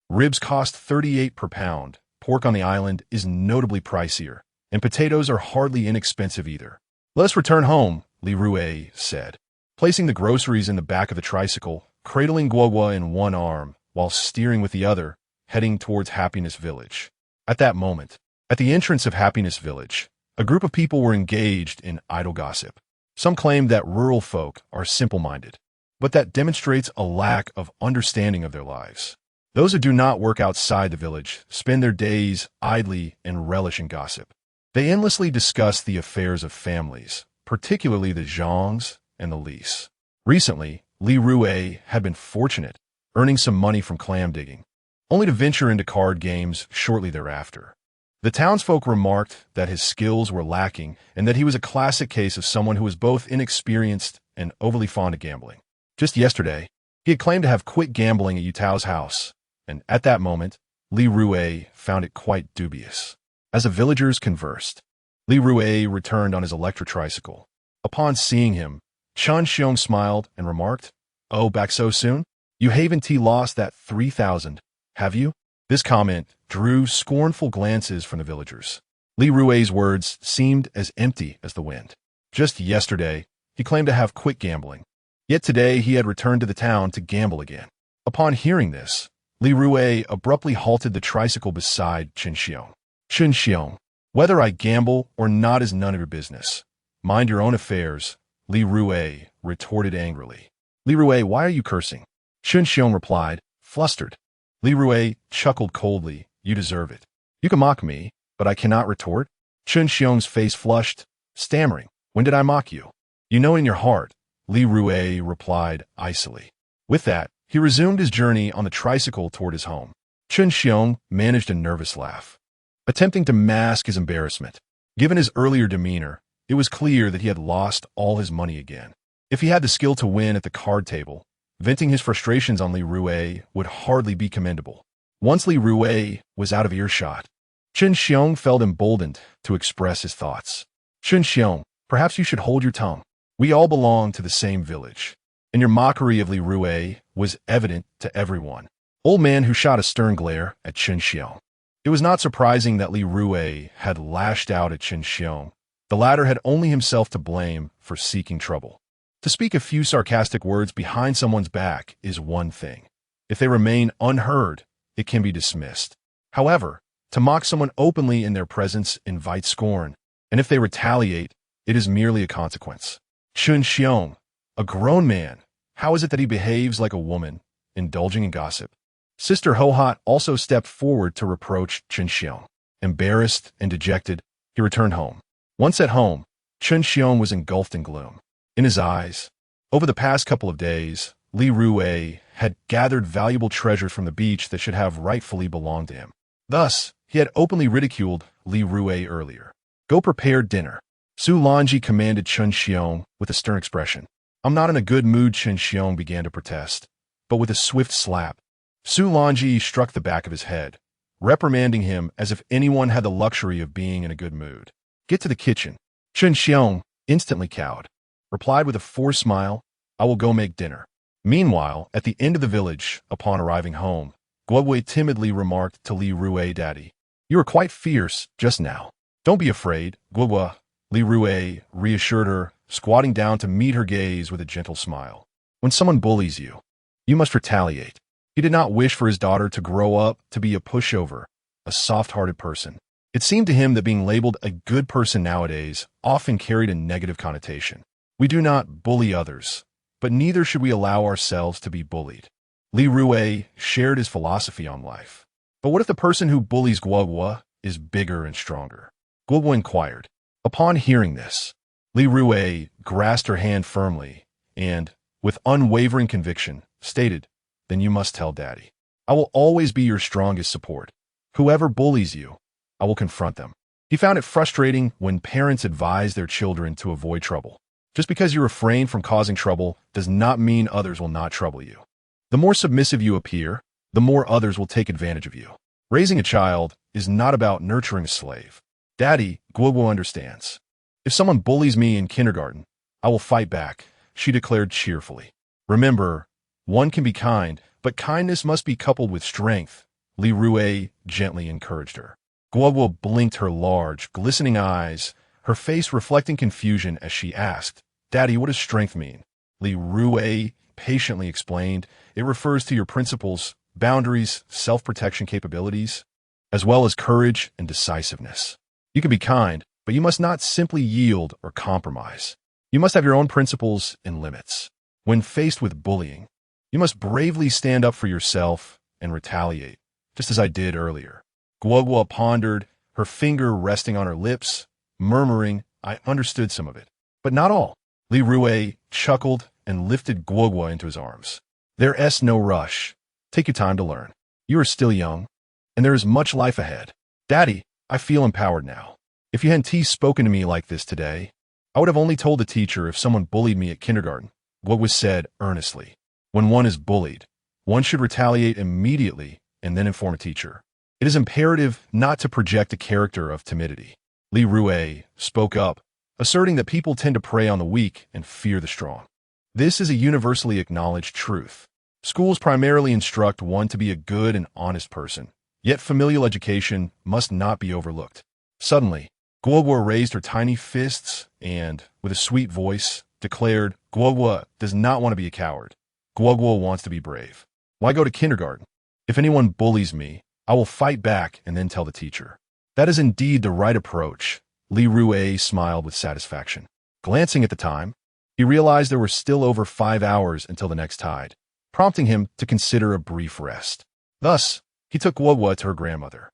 Speaker 1: Ribs cost 38 per pound, pork on the island is notably pricier, and potatoes are hardly inexpensive either. Let us return home, Li Rui said, placing the groceries in the back of the tricycle, cradling Guo in one arm while steering with the other, heading towards Happiness Village. At that moment, at the entrance of Happiness Village, a group of people were engaged in idle gossip. Some claimed that rural folk are simple-minded, but that demonstrates a lack of understanding of their lives. Those who do not work outside the village spend their days idly and relish in gossip. They endlessly discuss the affairs of families, particularly the Zhongs and the Lis. Recently, Li Rui had been fortunate, earning some money from clam digging, only to venture into card games shortly thereafter. The townsfolk remarked that his skills were lacking and that he was a classic case of someone who was both inexperienced and overly fond of gambling. Just yesterday, he had claimed to have quit gambling at Yutao's house, and at that moment, Li Rui found it quite dubious. As the villagers conversed, Li Rui returned on his electric tricycle. Upon seeing him, Chun Xiong smiled and remarked, "Oh, back so soon? You haven't lost that 3,000, have you?" This comment drew scornful glances from the villagers. Li Rui's words seemed as empty as the wind. Just yesterday, he claimed to have quit gambling. Yet today he had returned to the town to gamble again. Upon hearing this, Li Rui abruptly halted the tricycle beside Chun Xiong. "Chun Xiong, whether I gamble or not is none of your business. Mind your own affairs," Li Rui retorted angrily. "Li Rui, why are you cursing?" Chun Xiong replied, flustered. Li Rui chuckled coldly, "You deserve it. You can mock me, but I cannot retort." Chun Xiong's face flushed, stammering, "When did I mock you?" "You know in your heart," Li Rui replied icily. With that, he resumed his journey on the tricycle toward his home. Chun Xiong managed a nervous laugh, attempting to mask his embarrassment. Given his earlier demeanor, it was clear that he had lost all his money again. If he had the skill to win at the card table, venting his frustrations on Li Rui would hardly be commendable. Once Li Rui was out of earshot, Chun Xiong felt emboldened to express his thoughts. "Chun Xiong, perhaps you should hold your tongue. We all belong to the same village." And your mockery of Li Rui was evident to everyone. Old man who shot a stern glare at Chun Xiong. It was not surprising that Li Rui had lashed out at Chun Xiong. The latter had only himself to blame for seeking trouble. To speak a few sarcastic words behind someone's back is one thing. If they remain unheard, it can be dismissed. However, to mock someone openly in their presence invites scorn, and if they retaliate, it is merely a consequence. Chun Xiong, a grown man, how is it that he behaves like a woman, indulging in gossip? Sister Hohat also stepped forward to reproach Chun Xiong. Embarrassed and dejected, he returned home. Once at home, Chun Xiong was engulfed in gloom. In his eyes, over the past couple of days, Li Rui had gathered valuable treasures from the beach that should have rightfully belonged to him. Thus, he had openly ridiculed Li Rui earlier. "Go prepare dinner," Su Lanji commanded Chun Xiong with a stern expression. "I'm not in a good mood," Chun Xiong began to protest, but with a swift slap, Su Lanji struck the back of his head, reprimanding him as if anyone had the luxury of being in a good mood. "Get to the kitchen." Chun Xiong, instantly cowed, replied with a forced smile, "I will go make dinner." Meanwhile, at the end of the village, upon arriving home, Guowei timidly remarked to Li Rui, "Daddy, you were quite fierce just now." "Don't be afraid, Guowei," Li Rui reassured her, squatting down to meet her gaze with a gentle smile. "When someone bullies you, you must retaliate." He did not wish for his daughter to grow up to be a pushover, a soft-hearted person. It seemed to him that being labeled a good person nowadays often carried a negative connotation. We do not bully others, but neither should we allow ourselves to be bullied. Li Rui shared his philosophy on life. But what if the person who bullies Guowei is bigger and stronger? Guowei inquired. Upon hearing this, Li Rui grasped her hand firmly and, with unwavering conviction, stated, "Then you must tell Daddy. I will always be your strongest support. Whoever bullies you, I will confront them." He found it frustrating when parents advise their children to avoid trouble. Just because you refrain from causing trouble does not mean others will not trouble you. The more submissive you appear, the more others will take advantage of you. Raising a child is not about nurturing a slave. "Daddy," Guobo understands. "If someone bullies me in kindergarten, I will fight back," she declared cheerfully. "Remember, one can be kind, but kindness must be coupled with strength," Li Rui gently encouraged her. Guobo blinked her large, glistening eyes, her face reflecting confusion as she asked, "Daddy, what does strength mean?" Li Rui patiently explained, "It refers to your principles, boundaries, self-protection capabilities, as well as courage and decisiveness. You can be kind, but you must not simply yield or compromise. You must have your own principles and limits. When faced with bullying, you must bravely stand up for yourself and retaliate, just as I did earlier." Guogwa pondered, her finger resting on her lips, murmuring, "I understood some of it, but not all." Li Rui chuckled and lifted Guogwa into his arms. "There's no rush. Take your time to learn. You are still young, and there is much life ahead. Daddy, I feel empowered now. If you hadn't spoken to me like this today, I would have only told the teacher if someone bullied me at kindergarten," Guogwa said earnestly. "When one is bullied, one should retaliate immediately and then inform a teacher. It is imperative not to project a character of timidity." Li Rui spoke up, asserting that people tend to prey on the weak and fear the strong. This is a universally acknowledged truth. Schools primarily instruct one to be a good and honest person, yet familial education must not be overlooked. Suddenly, Guogwa raised her tiny fists and, with a sweet voice, declared, Guogwa does not want to be a coward. Guogwa wants to be brave. Why go to kindergarten? If anyone bullies me, I will fight back and then tell the teacher. That is indeed the right approach. Li Rui smiled with satisfaction. Glancing at the time, he realized there were still over 5 hours until the next tide, prompting him to consider a brief rest. Thus, he took Guogwa to her grandmother.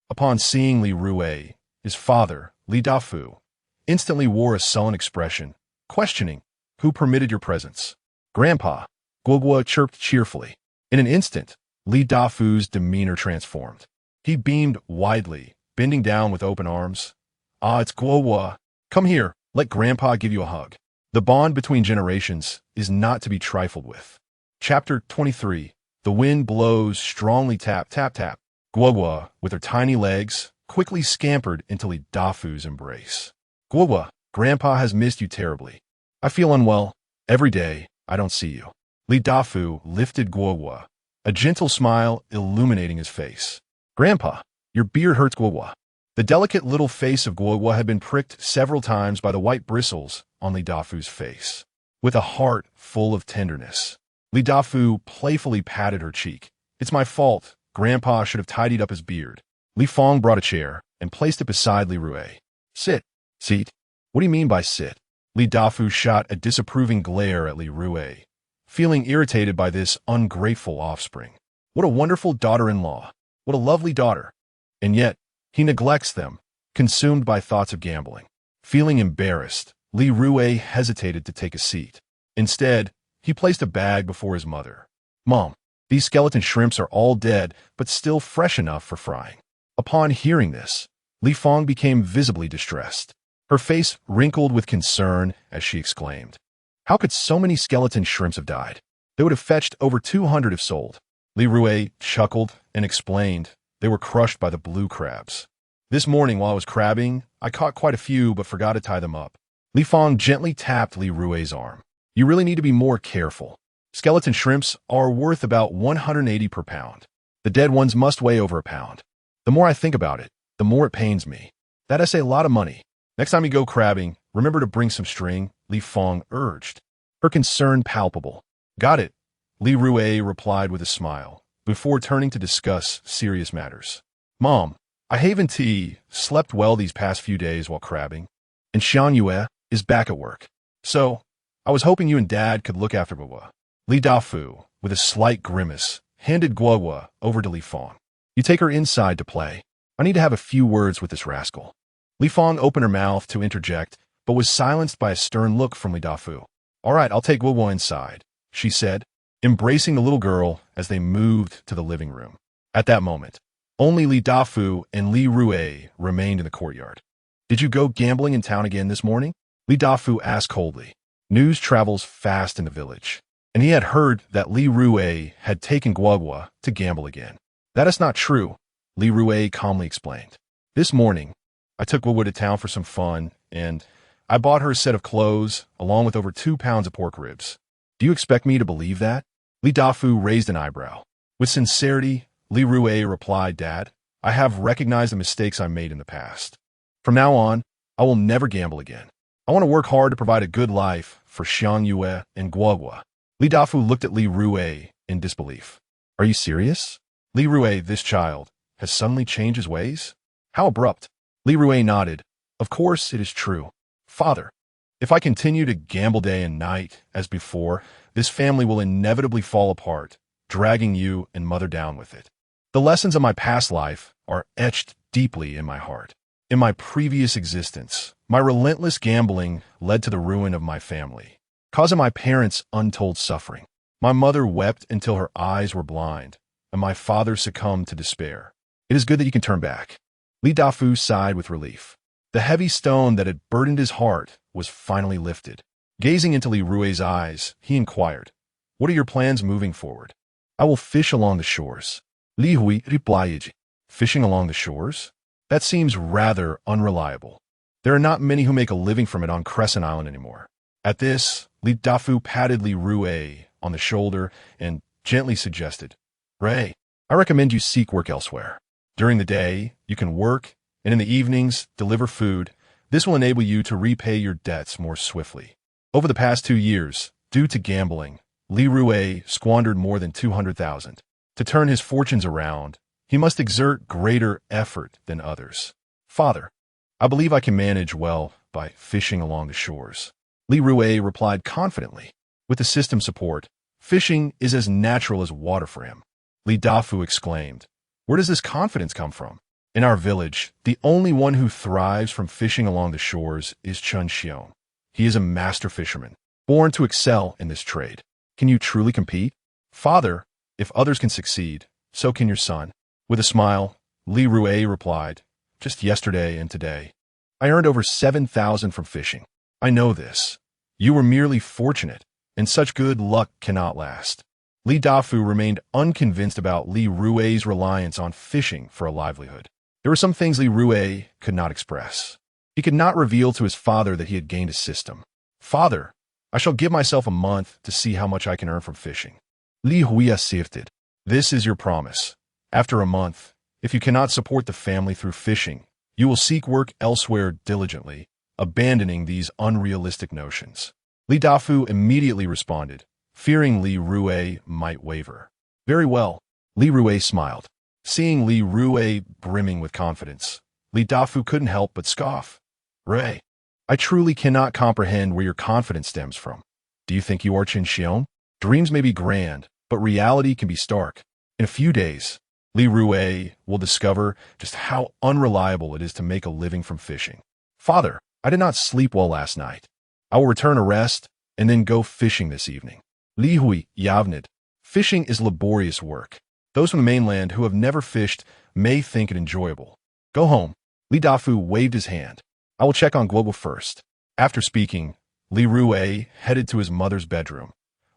Speaker 1: Upon seeing Li Rui, his father, Li Dafu, instantly wore a sullen expression, questioning, who permitted your presence? Grandpa, Guogwa chirped cheerfully. In an instant, Li Dafu's demeanor transformed. He beamed widely, bending down with open arms. Ah, it's Guogwa. Come here, let Grandpa give you a hug. The bond between generations is not to be trifled with. Chapter 23. The wind blows strongly tap, tap, tap. Guogwa, with her tiny legs, quickly scampered into Li Dafu's embrace. Guogwa, Grandpa has missed you terribly. I feel unwell. Every day, I don't see you. Li Dafu lifted Guogwa, a gentle smile illuminating his face. Grandpa, your beard hurts, Guogwa. The delicate little face of Guogwa had been pricked several times by the white bristles on Li Dafu's face. With a heart full of tenderness, Li Dafu playfully patted her cheek. It's my fault. Grandpa should have tidied up his beard. Li Fong brought a chair and placed it beside Li Rui. Sit. Seat. What do you mean by sit? Li Dafu shot a disapproving glare at Li Rui, feeling irritated by this ungrateful offspring. What a wonderful daughter-in-law. What a lovely daughter. And yet, he neglects them, consumed by thoughts of gambling. Feeling embarrassed, Li Rui hesitated to take a seat. Instead, he placed a bag before his mother. Mom, these skeleton shrimps are all dead, but still fresh enough for frying. Upon hearing this, Li Fong became visibly distressed. Her face wrinkled with concern as she exclaimed, how could so many skeleton shrimps have died? They would have fetched over 200 if sold. Li Rui chuckled and explained, they were crushed by the blue crabs. This morning while I was crabbing, I caught quite a few but forgot to tie them up. Li Fong gently tapped Li Rui's arm. You really need to be more careful. Skeleton shrimps are worth about 180 per pound. The dead ones must weigh over a pound. The more I think about it, the more it pains me. That is a lot of money. Next time you go crabbing, remember to bring some string, Li Fong urged, her concern palpable. Got it, Li Rui replied with a smile, before turning to discuss serious matters. Mom, I haven't slept well these past few days while crabbing, and Xiang Yue is back at work. So, I was hoping you and Dad could look after Guogwa. Li Dafu, with a slight grimace, handed Guogwa over to Li Fong. You take her inside to play. I need to have a few words with this rascal. Li Fong opened her mouth to interject, but was silenced by a stern look from Li Dafu. All right, I'll take Guogwa inside, she said, embracing the little girl as they moved to the living room. At that moment, only Li Dafu and Li Rui remained in the courtyard. Did you go gambling in town again this morning? Li Dafu asked coldly. News travels fast in the village, and he had heard that Li Rui had taken Guogwa to gamble again. That is not true, Li Rui calmly explained. This morning, I took Guogwa to town for some fun, and I bought her a set of clothes, along with over 2 pounds of pork ribs. Do you expect me to believe that? Li Dafu raised an eyebrow. With sincerity, Li Rui replied, Dad, I have recognized the mistakes I made in the past. From now on, I will never gamble again. I want to work hard to provide a good life for Xiang Yue and Guogwa. Li Dafu looked at Li Rui in disbelief. Are you serious? Li Rui, this child, has suddenly changed his ways? How abrupt. Li Rui nodded. Of course it is true. Father, if I continue to gamble day and night as before, this family will inevitably fall apart, dragging you and Mother down with it. The lessons of my past life are etched deeply in my heart. In my previous existence, my relentless gambling led to the ruin of my family, causing my parents untold suffering. My mother wept until her eyes were blind, and my father succumbed to despair. It is good that you can turn back. Li Dafu sighed with relief. The heavy stone that had burdened his heart was finally lifted. Gazing into Li Rui's eyes, he inquired, What are your plans moving forward? I will fish along the shores. Li Rui replied, Fishing along the shores? That seems rather unreliable. There are not many who make a living from it on Crescent Island anymore. At this, Li Dafu patted Li Rui on the shoulder and gently suggested, Ray, I recommend you seek work elsewhere. During the day, you can work, and in the evenings, deliver food. This will enable you to repay your debts more swiftly. Over the past 2 years, due to gambling, Li Rui squandered more than 200,000. To turn his fortunes around, he must exert greater effort than others. Father, I believe I can manage well by fishing along the shores. Li Rui replied confidently. With the system support, fishing is as natural as water for him. Li Dafu exclaimed, Where does this confidence come from? In our village, the only one who thrives from fishing along the shores is Chun Xiong. He is a master fisherman, born to excel in this trade. Can you truly compete? Father, if others can succeed, so can your son. With a smile, Li Rui replied, Just yesterday and today, I earned over 7,000 from fishing. I know this. You were merely fortunate, and such good luck cannot last. Li Dafu remained unconvinced about Li Rui's reliance on fishing for a livelihood. There were some things Li Rui could not express. He could not reveal to his father that he had gained a system. Father, I shall give myself a month to see how much I can earn from fishing. Li Rui asserted, This is your promise. After a month, if you cannot support the family through fishing, you will seek work elsewhere diligently, abandoning these unrealistic notions. Li Dafu immediately responded, fearing Li Rui might waver. Very well, Li Rui smiled. Seeing Li Rui brimming with confidence, Li Dafu couldn't help but scoff. Ray, I truly cannot comprehend where your confidence stems from. Do you think you are Qin Xiong? Dreams may be grand, but reality can be stark. In a few days, Li Rui will discover just how unreliable it is to make a living from fishing. Father, I did not sleep well last night. I will return to rest and then go fishing this evening. Li Rui yavned. Fishing is laborious work. Those from the mainland who have never fished may think it enjoyable. Go home. Li Dafu waved his hand. I will check on Guogua first. After speaking, Li Rui headed to his mother's bedroom,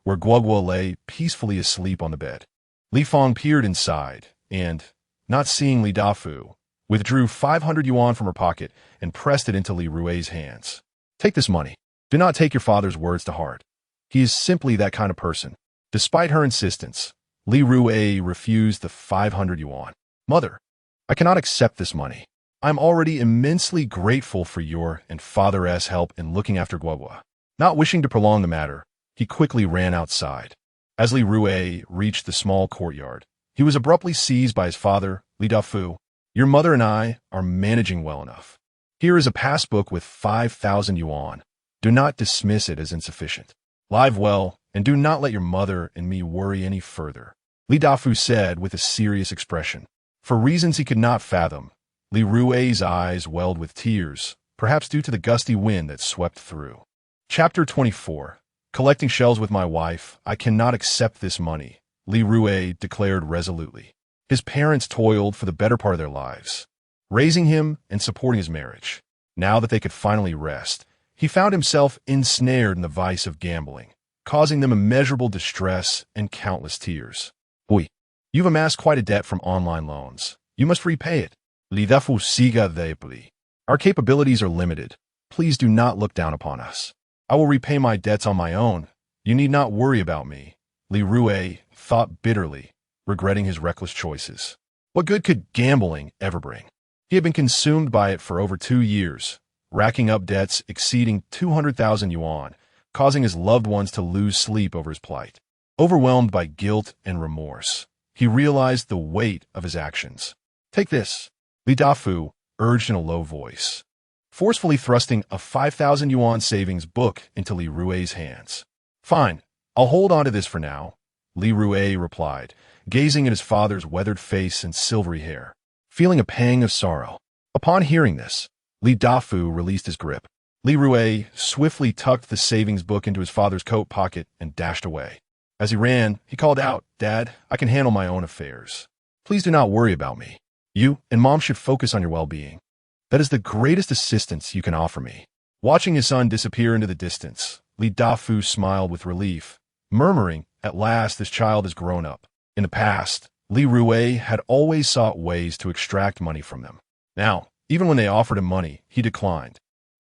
Speaker 1: where Guogua lay peacefully asleep on the bed. Li Fong peered inside and, not seeing Li Dafu, withdrew 500 yuan from her pocket and pressed it into Li Rui's hands. Take this money. Do not take your father's words to heart. He is simply that kind of person. Despite her insistence, Li Rui refused the 500 yuan. Mother, I cannot accept this money. I'm already immensely grateful for your and Father's help in looking after Guogua. Not wishing to prolong the matter, he quickly ran outside. As Li Rui reached the small courtyard, he was abruptly seized by his father, Li Dafu. Your mother and I are managing well enough. Here is a passbook with 5,000 yuan. Do not dismiss it as insufficient. Live well, and do not let your mother and me worry any further, Li Dafu said with a serious expression. For reasons he could not fathom, Li Rui's eyes welled with tears, perhaps due to the gusty wind that swept through. Chapter 24. Collecting shells with my wife, I cannot accept this money, Li Rui declared resolutely. His parents toiled for the better part of their lives, raising him and supporting his marriage. Now that they could finally rest, he found himself ensnared in the vice of gambling, causing them immeasurable distress and countless tears. Hui, you've amassed quite a debt from online loans. You must repay it. Li Dafu siga deeply. Our capabilities are limited. Please do not look down upon us. I will repay my debts on my own. You need not worry about me, Li Rui thought bitterly, regretting his reckless choices. What good could gambling ever bring? He had been consumed by it for over 2 years, racking up debts exceeding 200,000 yuan, causing his loved ones to lose sleep over his plight. Overwhelmed by guilt and remorse, he realized the weight of his actions. Take this, Li Dafu urged in a low voice, forcefully thrusting a 5,000 yuan savings book into Li Rui's hands. Fine, I'll hold on to this for now, Li Rui replied, gazing at his father's weathered face and silvery hair, feeling a pang of sorrow. Upon hearing this, Li Dafu released his grip. Li Rui swiftly tucked the savings book into his father's coat pocket and dashed away. As he ran, he called out, Dad, I can handle my own affairs. Please do not worry about me. You and Mom should focus on your well-being. That is the greatest assistance you can offer me. Watching his son disappear into the distance, Li Dafu smiled with relief, murmuring, At last this child has grown up. In the past, Li Rui had always sought ways to extract money from them. Now, even when they offered him money, he declined.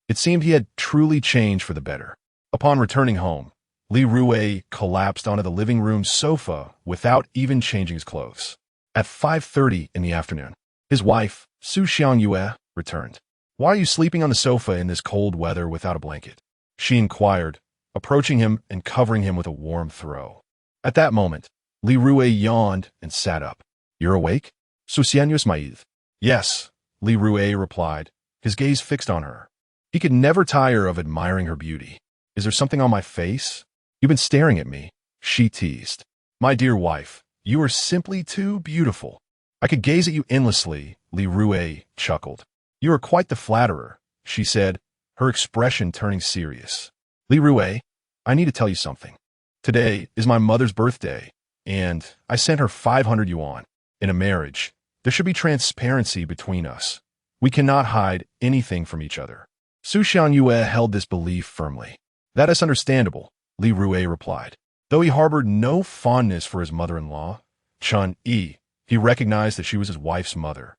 Speaker 1: It seemed he had truly changed for the better. Upon returning home, Li Rui collapsed onto the living room sofa without even changing his clothes. At 5:30 in the afternoon, his wife, Su Xiangyue, returned. "Why are you sleeping on the sofa in this cold weather without a blanket?" she inquired, approaching him and covering him with a warm throw. At that moment, Li Rui yawned and sat up. "You're awake?" Su Xiangyue smiled. "Yes," Li Rui replied, his gaze fixed on her. He could never tire of admiring her beauty. "Is there something on my face? You've been staring at me," she teased. "My dear wife, you are simply too beautiful. I could gaze at you endlessly," Li Rui chuckled. "You are quite the flatterer," she said, her expression turning serious. "Li Rui, I need to tell you something. Today is my mother's birthday, and I sent her 500 yuan. In a marriage, there should be transparency between us. We cannot hide anything from each other." Su Xiangyue held this belief firmly. "That is understandable," Li Rui replied. Though he harbored no fondness for his mother-in-law, Chun Yi, he recognized that she was his wife's mother,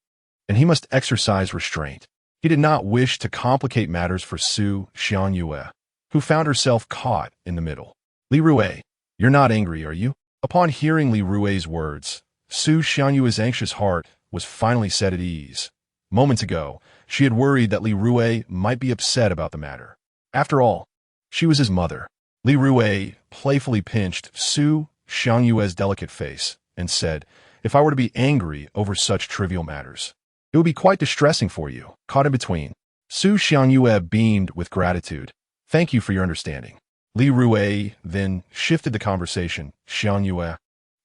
Speaker 1: and he must exercise restraint. He did not wish to complicate matters for Su Xiangyue, who found herself caught in the middle. "Li Rui, you're not angry, are you?" Upon hearing Li Rui's words, Su Xiangyue's anxious heart was finally set at ease. Moments ago, she had worried that Li Rui might be upset about the matter. After all, she was his mother. Li Rui playfully pinched Su Xiangyue's delicate face and said, "If I were to be angry over such trivial matters, it would be quite distressing for you, caught in between." Su Xiangyue beamed with gratitude. "Thank you for your understanding." Li Rui then shifted the conversation. "Xiangyue,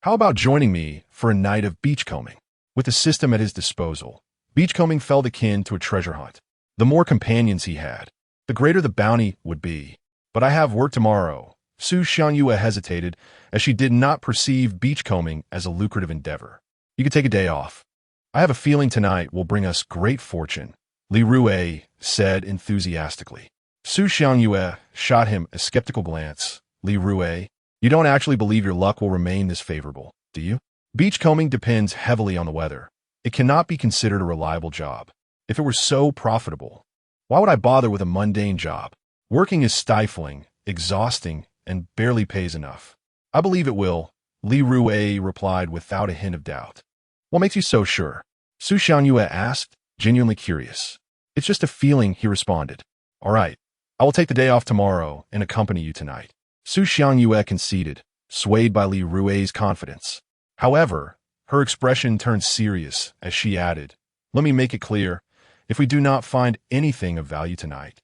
Speaker 1: how about joining me for a night of beachcombing?" With the system at his disposal, beachcombing felt akin to a treasure hunt. The more companions he had, the greater the bounty would be. "But I have work tomorrow." Su Xiangyue hesitated, as she did not perceive beachcombing as a lucrative endeavor. "You could take a day off. I have a feeling tonight will bring us great fortune," Li Rui said enthusiastically. Su Xiangyue shot him a skeptical glance. "Li Rui, you don't actually believe your luck will remain this favorable, do you? Beachcombing depends heavily on the weather. It cannot be considered a reliable job. If it were so profitable, why would I bother with a mundane job? Working is stifling, exhausting, and barely pays enough." "I believe it will," Li Rui replied without a hint of doubt. "What makes you so sure?" Su Xiangyue asked, genuinely curious. "It's just a feeling," he responded. "All right, I will take the day off tomorrow and accompany you tonight." Su Xiangyue conceded, swayed by Li Rui's confidence. However, her expression turned serious as she added, "Let me make it clear, if we do not find anything of value tonight,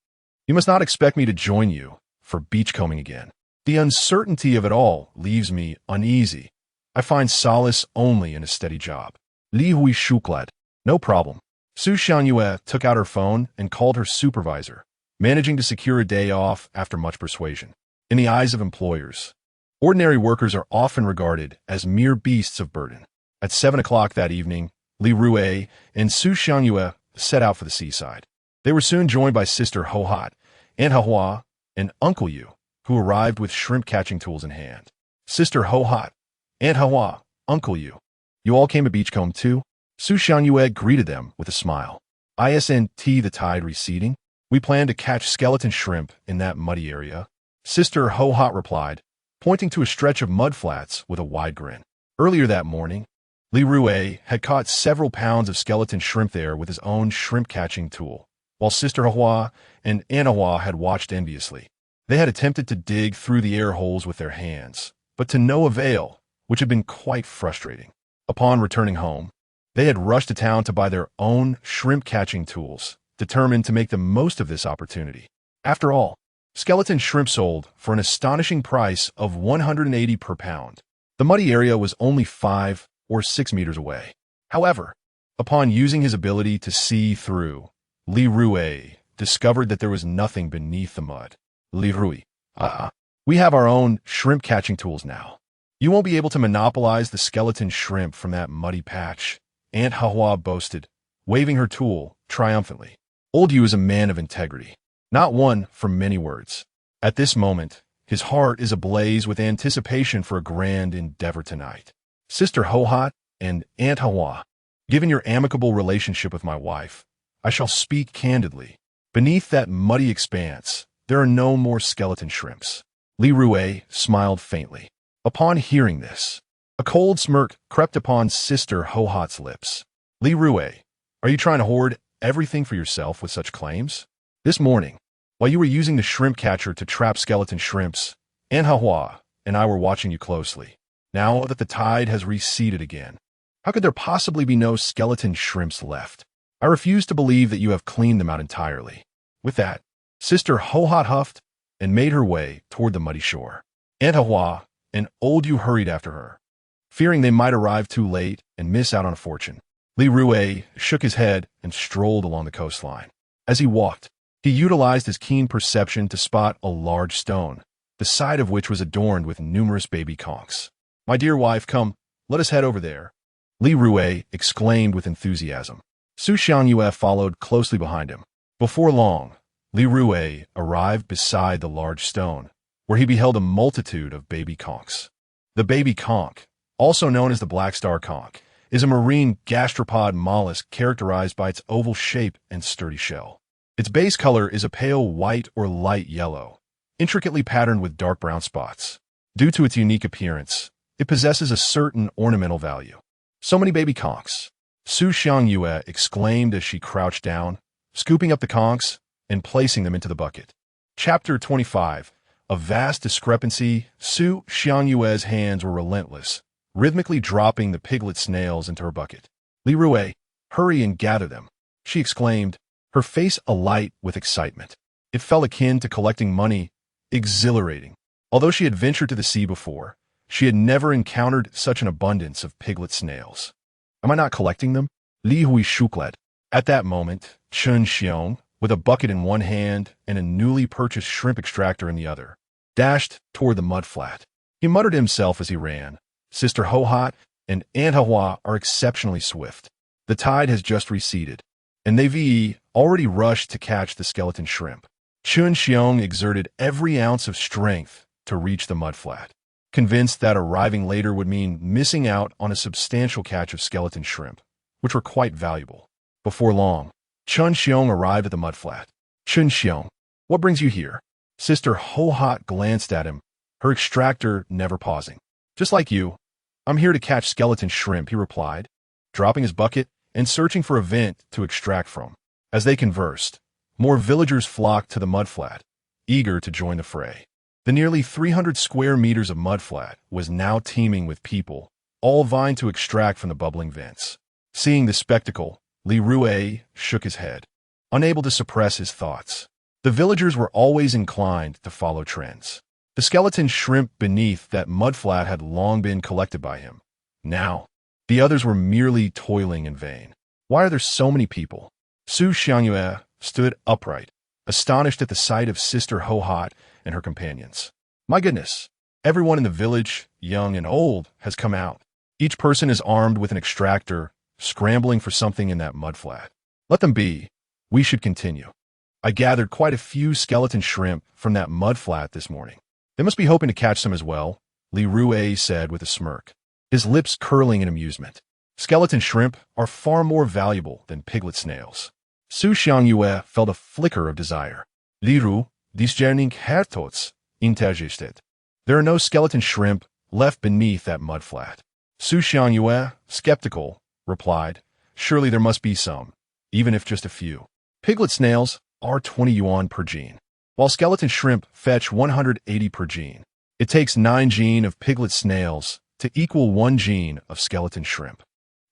Speaker 1: you must not expect me to join you for beachcombing again. The uncertainty of it all leaves me uneasy. I find solace only in a steady job." Li Rui shukled. "No problem." Su Xiangyue took out her phone and called her supervisor, managing to secure a day off after much persuasion. In the eyes of employers, ordinary workers are often regarded as mere beasts of burden. At 7 o'clock that evening, Li Rui and Su Xiangyue set out for the seaside. They were soon joined by Sister Hohat, Aunt Hahua, and Uncle Yu, who arrived with shrimp-catching tools in hand. "Sister Hohat, Aunt Hahua, Uncle Yu, you all came to beachcomb too?" Su Xiangyue greeted them with a smile. "Isn't the tide receding? We plan to catch skeleton shrimp in that muddy area," Sister Hohat replied, pointing to a stretch of mud flats with a wide grin. Earlier that morning, Li Rui had caught several pounds of skeleton shrimp there with his own shrimp-catching tool, while Sister Hahua and Aunt Hahua had watched enviously. They had attempted to dig through the air holes with their hands, but to no avail, which had been quite frustrating. Upon returning home, they had rushed to town to buy their own shrimp-catching tools, determined to make the most of this opportunity. After all, skeleton shrimp sold for an astonishing price of 180 per pound. The muddy area was only 5 or 6 meters away. However, upon using his ability to see through, Li Rui discovered that there was nothing beneath the mud. "Li Rui, we have our own shrimp-catching tools now. You won't be able to monopolize the skeleton shrimp from that muddy patch," Aunt Hahua boasted, waving her tool triumphantly. Old Yu is a man of integrity, not one for many words. At this moment, his heart is ablaze with anticipation for a grand endeavor tonight. "Sister Hohat and Aunt Hahua, given your amicable relationship with my wife, I shall speak candidly. Beneath that muddy expanse, there are no more skeleton shrimps. Li Rui smiled faintly. Upon hearing this, a cold smirk crept upon Sister Hohat's lips. Li Rui, are you trying to hoard everything for yourself with such claims? This morning, while you were using the shrimp catcher to trap skeleton shrimps, Anhahua and I were watching you closely. Now that the tide has receded again, how could there possibly be no skeleton shrimps left? I refuse to believe that you have cleaned them out entirely. With that, Sister Hohat huffed and made her way toward the muddy shore. Anhahua and Old You hurried after her, fearing they might arrive too late and miss out on a fortune. Li Rui shook his head and strolled along the coastline. As he walked, he utilized his keen perception to spot a large stone, the side of which was adorned with numerous baby conchs. My dear wife, come, let us head over there, Li Rui exclaimed with enthusiasm. Su Xiangyue followed closely behind him. Before long, Li Rui arrived beside the large stone, where he beheld a multitude of baby conchs. The baby conch, also known as the black star conch, is a marine gastropod mollusk characterized by its oval shape and sturdy shell. Its base color is a pale white or light yellow, intricately patterned with dark brown spots. Due to its unique appearance, it possesses a certain ornamental value. So many baby conchs, Su Xiangyue exclaimed as she crouched down, scooping up the conchs and placing them into the bucket. Chapter 25. A vast discrepancy. Su Xiangyue's hands were relentless, rhythmically dropping the piglet snails into her bucket. Li Rui, hurry and gather them, she exclaimed, her face alight with excitement. It felt akin to collecting money, exhilarating. Although she had ventured to the sea before, she had never encountered such an abundance of piglet snails. Am I not collecting them? Li Rui shuklet. At that moment, Chen Xiong, with a bucket in one hand and a newly purchased shrimp extractor in the other, dashed toward the mudflat. He muttered to himself as he ran, Sister Hohat and Anhahua are exceptionally swift. The tide has just receded, and they already rushed to catch the skeleton shrimp. Chen Xiong exerted every ounce of strength to reach the mudflat, convinced that arriving later would mean missing out on a substantial catch of skeleton shrimp, which were quite valuable. Before long, Chen Xiong arrived at the mudflat. Chen Xiong, what brings you here? Sister Hohat glanced at him, her extractor never pausing. Just like you, I'm here to catch skeleton shrimp, he replied, dropping his bucket and searching for a vent to extract from. As they conversed, more villagers flocked to the mudflat, eager to join the fray. The nearly 300 square meters of mudflat was now teeming with people, all vying to extract from the bubbling vents. Seeing the spectacle, Li Rui shook his head, unable to suppress his thoughts. The villagers were always inclined to follow trends. The skeleton shrimp beneath that mudflat had long been collected by him. Now, the others were merely toiling in vain. Why are there so many people? Su Xiangyue stood upright, astonished at the sight of Sister Hohat and her companions. My goodness, everyone in the village, young and old, has come out. Each person is armed with an extractor, scrambling for something in that mudflat. Let them be. We should continue. I gathered quite a few skeleton shrimp from that mudflat this morning. They must be hoping to catch some as well, Li Rui said with a smirk, his lips curling in amusement. Skeleton shrimp are far more valuable than piglet snails. Su Xiangyue felt a flicker of desire. Li Rui, discerning hertots, intergested. There are no skeleton shrimp left beneath that mudflat. Su Xiangyue, skeptical, replied, surely there must be some, even if just a few. Piglet snails are 20 yuan per gene, while skeleton shrimp fetch 180 per gene. It takes 9 gene of piglet snails to equal 1 gene of skeleton shrimp.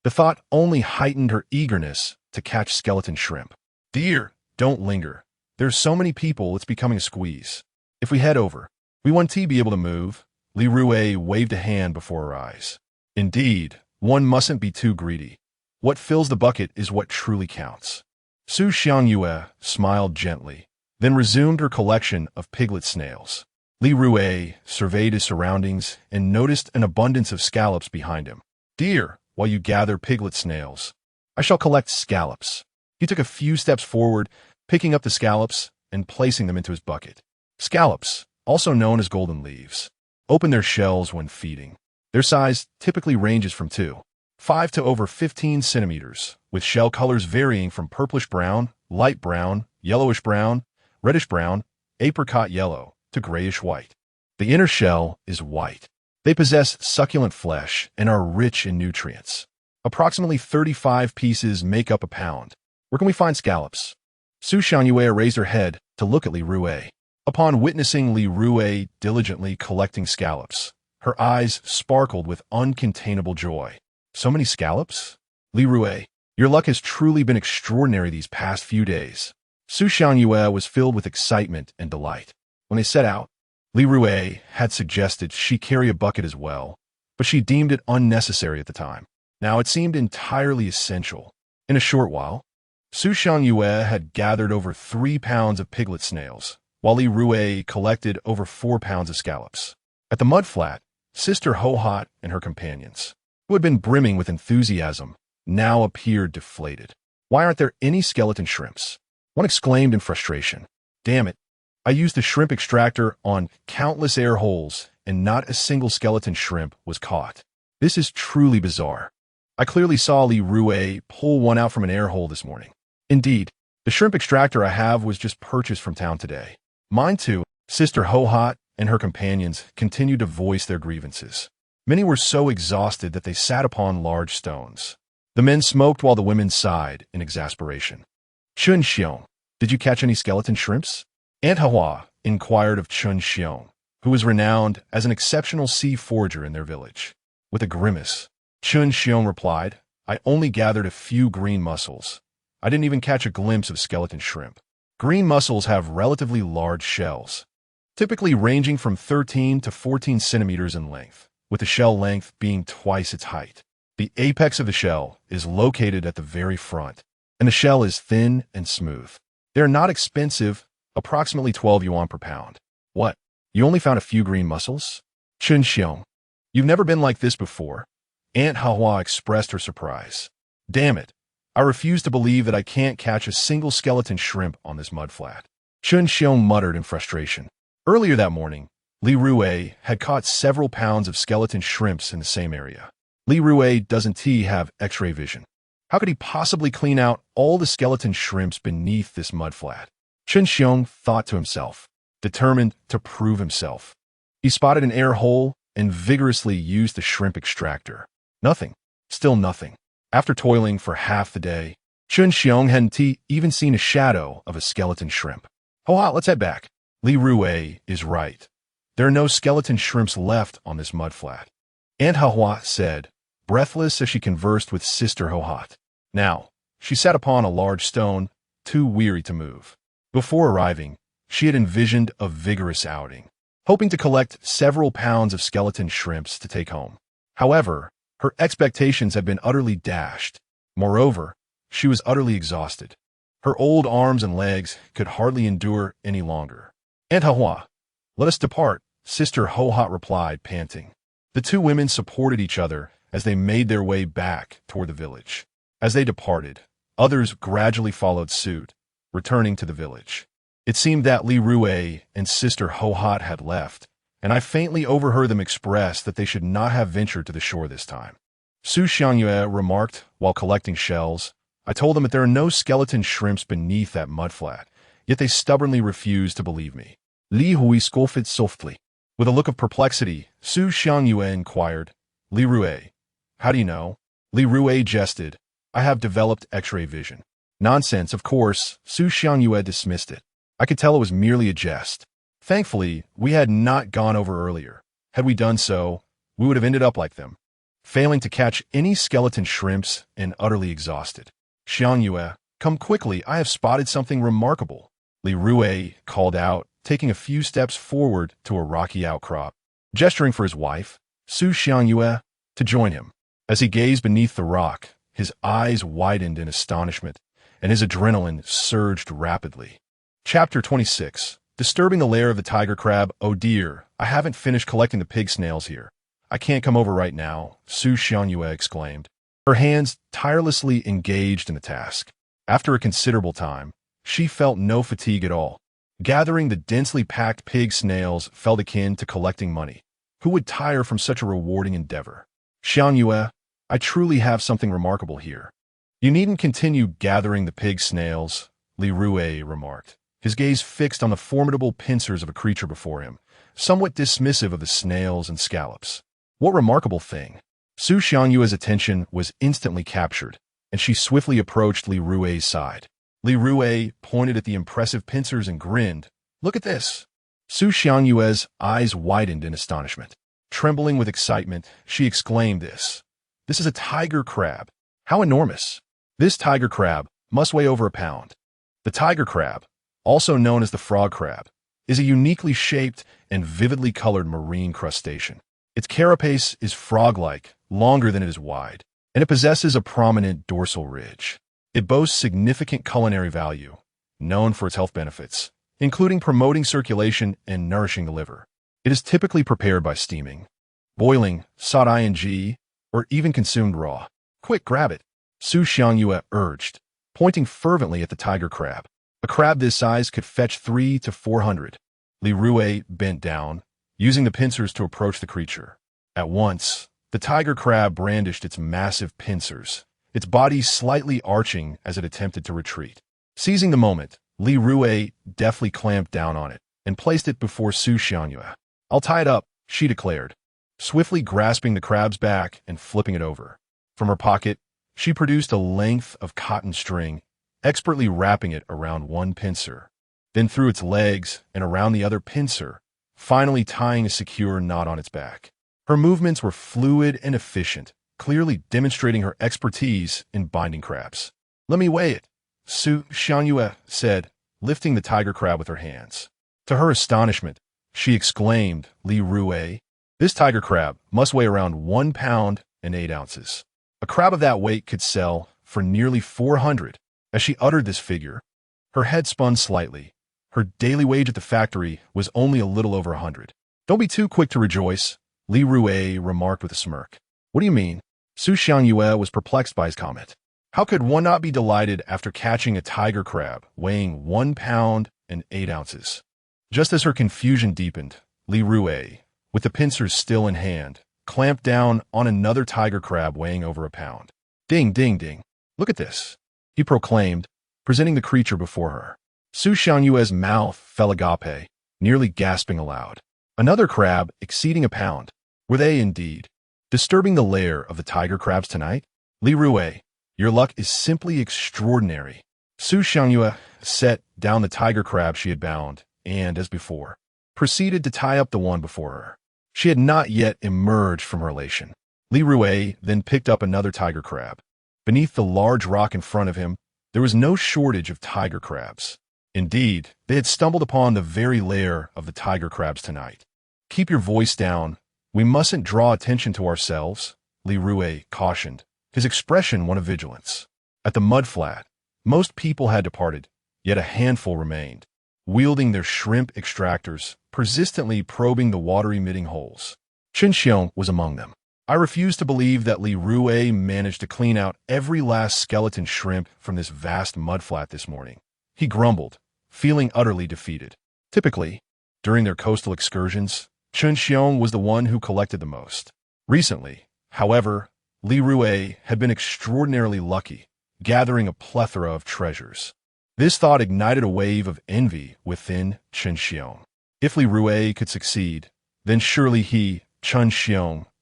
Speaker 1: The thought only heightened her eagerness to catch skeleton shrimp. Dear, don't linger. There's so many people, it's becoming a squeeze. If we head over, we won't be able to move. Li Rui waved a hand before her eyes. Indeed, one mustn't be too greedy. What fills the bucket is what truly counts. Su Xiangyue smiled gently, then resumed her collection of piglet snails. Li Rui surveyed his surroundings and noticed an abundance of scallops behind him. Dear, while you gather piglet snails, I shall collect scallops. He took a few steps forward, picking up the scallops and placing them into his bucket. Scallops, also known as golden leaves, open their shells when feeding. Their size typically ranges from 2 5 to over 15 centimeters, with shell colors varying from purplish brown, light brown, yellowish brown, reddish brown, apricot yellow, to grayish white. The inner shell is white. They possess succulent flesh and are rich in nutrients. Approximately 35 pieces make up a pound. Where can we find scallops? Su Xiangyue raised her head to look at Li Rui. Upon witnessing Li Rui diligently collecting scallops, her eyes sparkled with uncontainable joy. So many scallops? Li Rui, your luck has truly been extraordinary these past few days. Su Xiangyue was filled with excitement and delight. When they set out, Li Rui had suggested she carry a bucket as well, but she deemed it unnecessary at the time. Now it seemed entirely essential. In a short while, Su Xiangyue had gathered over 3 pounds of piglet snails, while Li Rui collected over 4 pounds of scallops. At the mud flat, Sister Ho-Hot and her companions, who had been brimming with enthusiasm, now appeared deflated. Why aren't there any skeleton shrimps? One exclaimed in frustration. Damn it. I used the shrimp extractor on countless air holes, and not a single skeleton shrimp was caught. This is truly bizarre. I clearly saw Li Rui pull one out from an air hole this morning. Indeed, the shrimp extractor I have was just purchased from town today. Mine too. Sister Ho-Hot and her companions continued to voice their grievances. Many were so exhausted that they sat upon large stones. The men smoked while the women sighed in exasperation. Chun Xiong, did you catch any skeleton shrimps? Aunt Hua inquired of Chun Xiong, who was renowned as an exceptional sea forager in their village. With a grimace, Chun Xiong replied, I only gathered a few green mussels. I didn't even catch a glimpse of skeleton shrimp. Green mussels have relatively large shells, typically ranging from 13 to 14 centimeters in length, with the shell length being twice its height. The apex of the shell is located at the very front, and the shell is thin and smooth. They are not expensive, approximately 12 yuan per pound. What? You only found a few green mussels? Chun Xiong, you've never been like this before. Aunt Hua expressed her surprise. Damn it. I refuse to believe that I can't catch a single skeleton shrimp on this mudflat. Chun Xiong muttered in frustration. Earlier that morning, Li Rui had caught several pounds of skeleton shrimps in the same area. Li Rui doesn't have X-ray vision. How could he possibly clean out all the skeleton shrimps beneath this mudflat? Chun Xiong thought to himself, determined to prove himself. He spotted an air hole and vigorously used the shrimp extractor. Nothing. Still nothing. After toiling for half the day, Chun Xiong hadn't even seen a shadow of a skeleton shrimp. Ho-Hot, let's head back. Li Rui is right. There are no skeleton shrimps left on this mudflat. Aunt Hua said, breathless as she conversed with Sister Ho-Hot. Now, she sat upon a large stone, too weary to move. Before arriving, she had envisioned a vigorous outing, hoping to collect several pounds of skeleton shrimps to take home. However, her expectations had been utterly dashed. Moreover, she was utterly exhausted. Her old arms and legs could hardly endure any longer. Aunt Hua, let us depart, Sister Ho-Hot replied, panting. The two women supported each other as they made their way back toward the village. As they departed, others gradually followed suit, returning to the village. It seemed that Li Rui and Sister Ho-Hot had left, and I faintly overheard them express that they should not have ventured to the shore this time. Su Xiangyue remarked while collecting shells, I told them that there are no skeleton shrimps beneath that mudflat, yet they stubbornly refused to believe me. Li Rui scoffed softly. With a look of perplexity, Su Xiangyue inquired, Li Rui, how do you know? Li Rui jested, I have developed X-ray vision. Nonsense, of course, Su Xiangyue dismissed it. I could tell it was merely a jest. Thankfully, we had not gone over earlier. Had we done so, we would have ended up like them, failing to catch any skeleton shrimps and utterly exhausted. Xiangyue, come quickly, I have spotted something remarkable. Li Rui called out, taking a few steps forward to a rocky outcrop. Gesturing for his wife, Su Xiangyue, to join him. As he gazed beneath the rock, his eyes widened in astonishment, and his adrenaline surged rapidly. Chapter 26. Disturbing the lair of the tiger crab. Oh dear, I haven't finished collecting the pig snails here. I can't come over right now, Su Xiangyue exclaimed, her hands tirelessly engaged in the task. After a considerable time, she felt no fatigue at all. Gathering the densely packed pig snails felt akin to collecting money. Who would tire from such a rewarding endeavor? Xiangyue, I truly have something remarkable here. You needn't continue gathering the pig snails, Li Rui remarked, his gaze fixed on the formidable pincers of a creature before him, somewhat dismissive of the snails and scallops. What remarkable thing! Su Xiangyue's attention was instantly captured, and she swiftly approached Li Rui's side. Li Rui pointed at the impressive pincers and grinned. Look at this! Su Xiangyue's eyes widened in astonishment. Trembling with excitement, she exclaimed this. This is a tiger crab. How enormous! This tiger crab must weigh over a pound. The tiger crab, also known as the frog crab, is a uniquely shaped and vividly colored marine crustacean. Its carapace is frog-like, longer than it is wide, and it possesses a prominent dorsal ridge. It boasts significant culinary value, known for its health benefits, including promoting circulation and nourishing the liver. It is typically prepared by steaming, boiling, sautéing, or even consumed raw. Quick, grab it, Su Xiangyue urged, pointing fervently at the tiger crab. A crab this size could fetch 300 to 400. Li Rui bent down, using the pincers to approach the creature. At once, the tiger crab brandished its massive pincers, its body slightly arching as it attempted to retreat. Seizing the moment, Li Rui deftly clamped down on it and placed it before Su Xiangyue. I'll tie it up, she declared, swiftly grasping the crab's back and flipping it over. From her pocket, she produced a length of cotton string, expertly wrapping it around one pincer, then through its legs and around the other pincer, finally tying a secure knot on its back. Her movements were fluid and efficient, clearly demonstrating her expertise in binding crabs. Let me weigh it, Su Xiangyue said, lifting the tiger crab with her hands. To her astonishment, she exclaimed, Li Rui, this tiger crab must weigh around 1 pound and 8 ounces. A crab of that weight could sell for nearly 400. As she uttered this figure, her head spun slightly. Her daily wage at the factory was only a little over 100. Don't be too quick to rejoice, Li Rui remarked with a smirk. What do you mean? Su Xiangyue was perplexed by his comment. How could one not be delighted after catching a tiger crab weighing 1 pound and 8 ounces? Just as her confusion deepened, Li Rui, with the pincers still in hand, clamped down on another tiger crab weighing over a pound. Ding, ding, ding. Look at this, he proclaimed, presenting the creature before her. Su Xiangyue's mouth fell agape, nearly gasping aloud. Another crab exceeding a pound. Were they indeed disturbing the lair of the tiger crabs tonight? Li Rui, your luck is simply extraordinary. Su Xiangyue set down the tiger crab she had bound and, as before, proceeded to tie up the one before her. She had not yet emerged from her elation. Li Rui then picked up another tiger crab. Beneath the large rock in front of him, there was no shortage of tiger crabs. Indeed, they had stumbled upon the very lair of the tiger crabs tonight. Keep your voice down. We mustn't draw attention to ourselves, Li Rui cautioned, his expression one of vigilance. At the mudflat, most people had departed, yet a handful remained, wielding their shrimp extractors, persistently probing the water-emitting holes. Chen was among them. I refuse to believe that Li Rui managed to clean out every last skeleton shrimp from this vast mudflat this morning. He grumbled, feeling utterly defeated. Typically, during their coastal excursions, Chen was the one who collected the most. Recently, however, Li Rui had been extraordinarily lucky, gathering a plethora of treasures. This thought ignited a wave of envy within Chen. If Li Rui could succeed, then surely he, Chen,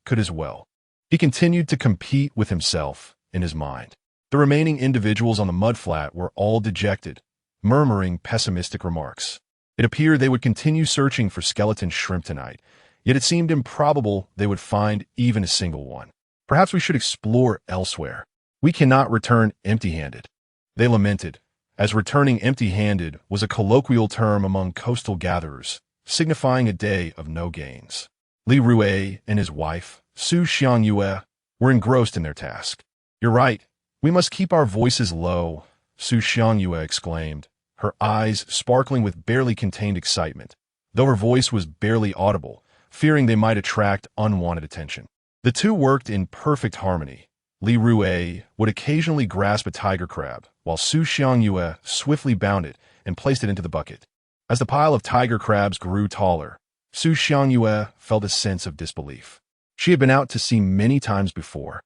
Speaker 1: could as well. He continued to compete with himself in his mind. The remaining individuals on the mudflat were all dejected, murmuring pessimistic remarks. It appeared they would continue searching for skeleton shrimp tonight, yet it seemed improbable they would find even a single one. Perhaps we should explore elsewhere. We cannot return empty-handed, they lamented, as returning empty-handed was a colloquial term among coastal gatherers, signifying a day of no gains. Li Rui and his wife, Su Xiangyue, were engrossed in their task. You're right, we must keep our voices low, Su Xiangyue exclaimed, her eyes sparkling with barely contained excitement, though her voice was barely audible, fearing they might attract unwanted attention. The two worked in perfect harmony. Li Rui would occasionally grasp a tiger crab, while Su Xiangyue swiftly bound it and placed it into the bucket. As the pile of tiger crabs grew taller, Su Xiangyue felt a sense of disbelief. She had been out to sea many times before,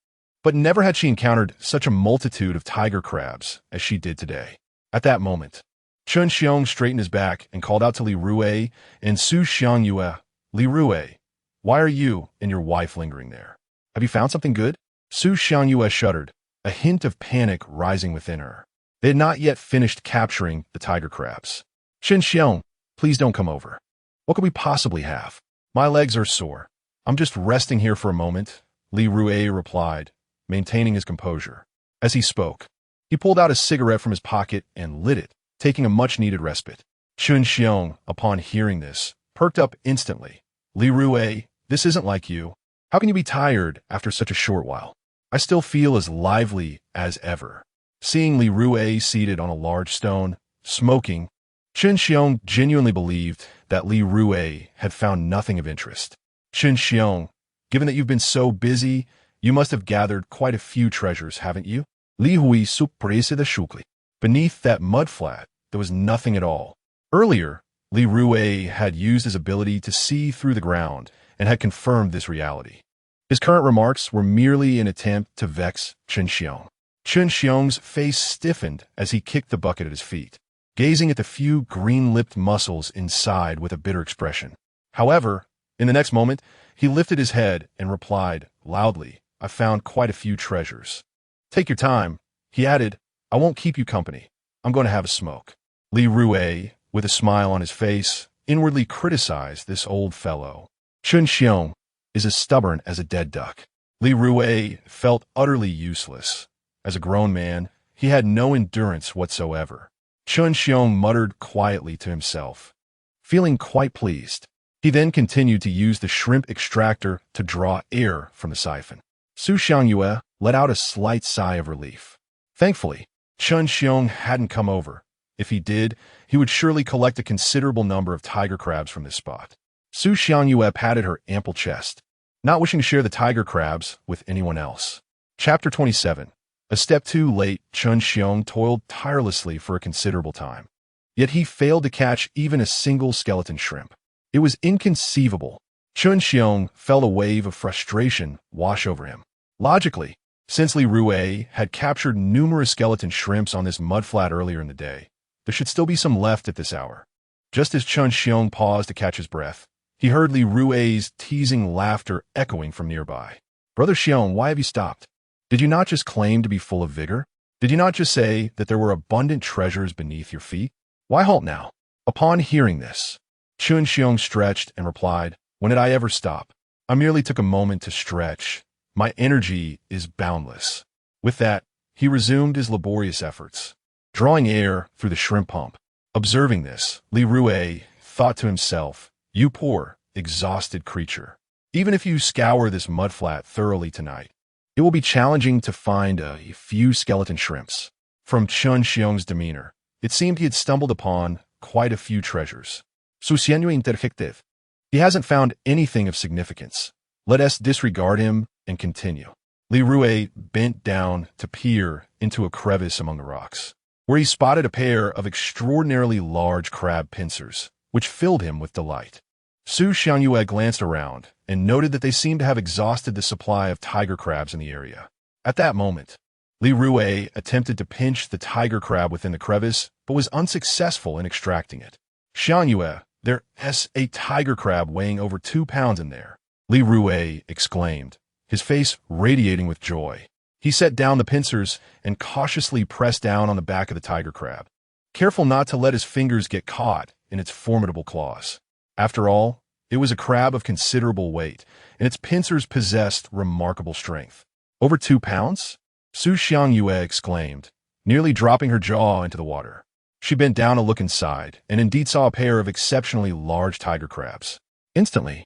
Speaker 1: But never had she encountered such a multitude of tiger crabs as she did today. At that moment, Chun Xiong straightened his back and called out to Li Rui and Su Xiangyue. Li Rui, why are you and your wife lingering there? Have you found something good? Su Xiangyue shuddered, a hint of panic rising within her. They had not yet finished capturing the tiger crabs. Chun Xiong, please don't come over. What could we possibly have? My legs are sore. I'm just resting here for a moment, Li Rui replied, maintaining his composure. As he spoke, he pulled out a cigarette from his pocket and lit it, taking a much-needed respite. Chun Xiong, upon hearing this, perked up instantly. Li Rui, this isn't like you. How can you be tired after such a short while? I still feel as lively as ever. Seeing Li Rui seated on a large stone, smoking, Chun Xiong genuinely believed that Li Rui had found nothing of interest. Chun Xiong, given that you've been so busy, you must have gathered quite a few treasures, haven't you? Li Rui surprise the shukli. Beneath that mudflat, there was nothing at all. Earlier, Li Rui had used his ability to see through the ground and had confirmed this reality. His current remarks were merely an attempt to vex Chun Xiong. Chun Xiong's face stiffened as he kicked the bucket at his feet, gazing at the few green-lipped muscles inside with a bitter expression. However, in the next moment, he lifted his head and replied loudly, I found quite a few treasures. Take your time, he added. I won't keep you company. I'm going to have a smoke. Li Rui, with a smile on his face, inwardly criticized this old fellow. Chun Xiong is as stubborn as a dead duck. Li Rui felt utterly useless. As a grown man, he had no endurance whatsoever. Chun Xiong muttered quietly to himself, feeling quite pleased. He then continued to use the shrimp extractor to draw air from the siphon. Su Xiangyue let out a slight sigh of relief. Thankfully, Chun Xiong hadn't come over. If he did, he would surely collect a considerable number of tiger crabs from this spot. Su Xiangyue patted her ample chest, not wishing to share the tiger crabs with anyone else. Chapter 27. A step too late, Chun Xiong toiled tirelessly for a considerable time. Yet he failed to catch even a single skeleton shrimp. It was inconceivable. Chun Xiong felt a wave of frustration wash over him. Logically, since Li Rui had captured numerous skeleton shrimps on this mudflat earlier in the day, there should still be some left at this hour. Just as Chun Xiong paused to catch his breath, he heard Li Rui's teasing laughter echoing from nearby. Brother Xiong, why have you stopped? Did you not just claim to be full of vigor? Did you not just say that there were abundant treasures beneath your feet? Why halt now? Upon hearing this, Chun Xiong stretched and replied, when did I ever stop? I merely took a moment to stretch. My energy is boundless. With that, he resumed his laborious efforts, drawing air through the shrimp pump. Observing this, Li Rui thought to himself, you poor, exhausted creature. Even if you scour this mudflat thoroughly tonight, it will be challenging to find a few skeleton shrimps. From Chun Xiong's demeanor, it seemed he had stumbled upon quite a few treasures. Susienyu interjective. He hasn't found anything of significance. Let us disregard him and continue. Li Rui bent down to peer into a crevice among the rocks, where he spotted a pair of extraordinarily large crab pincers, which filled him with delight. Su Xiangyue glanced around and noted that they seemed to have exhausted the supply of tiger crabs in the area. At that moment, Li Rui attempted to pinch the tiger crab within the crevice, but was unsuccessful in extracting it. Xiangyue, there's a tiger crab weighing over 2 pounds in there, Li Rui exclaimed, his face radiating with joy. He set down the pincers and cautiously pressed down on the back of the tiger crab, careful not to let his fingers get caught in its formidable claws. After all, it was a crab of considerable weight, and its pincers possessed remarkable strength. Over 2 pounds? Su Xiangyue exclaimed, nearly dropping her jaw into the water. She bent down to look inside, and indeed saw a pair of exceptionally large tiger crabs. Instantly,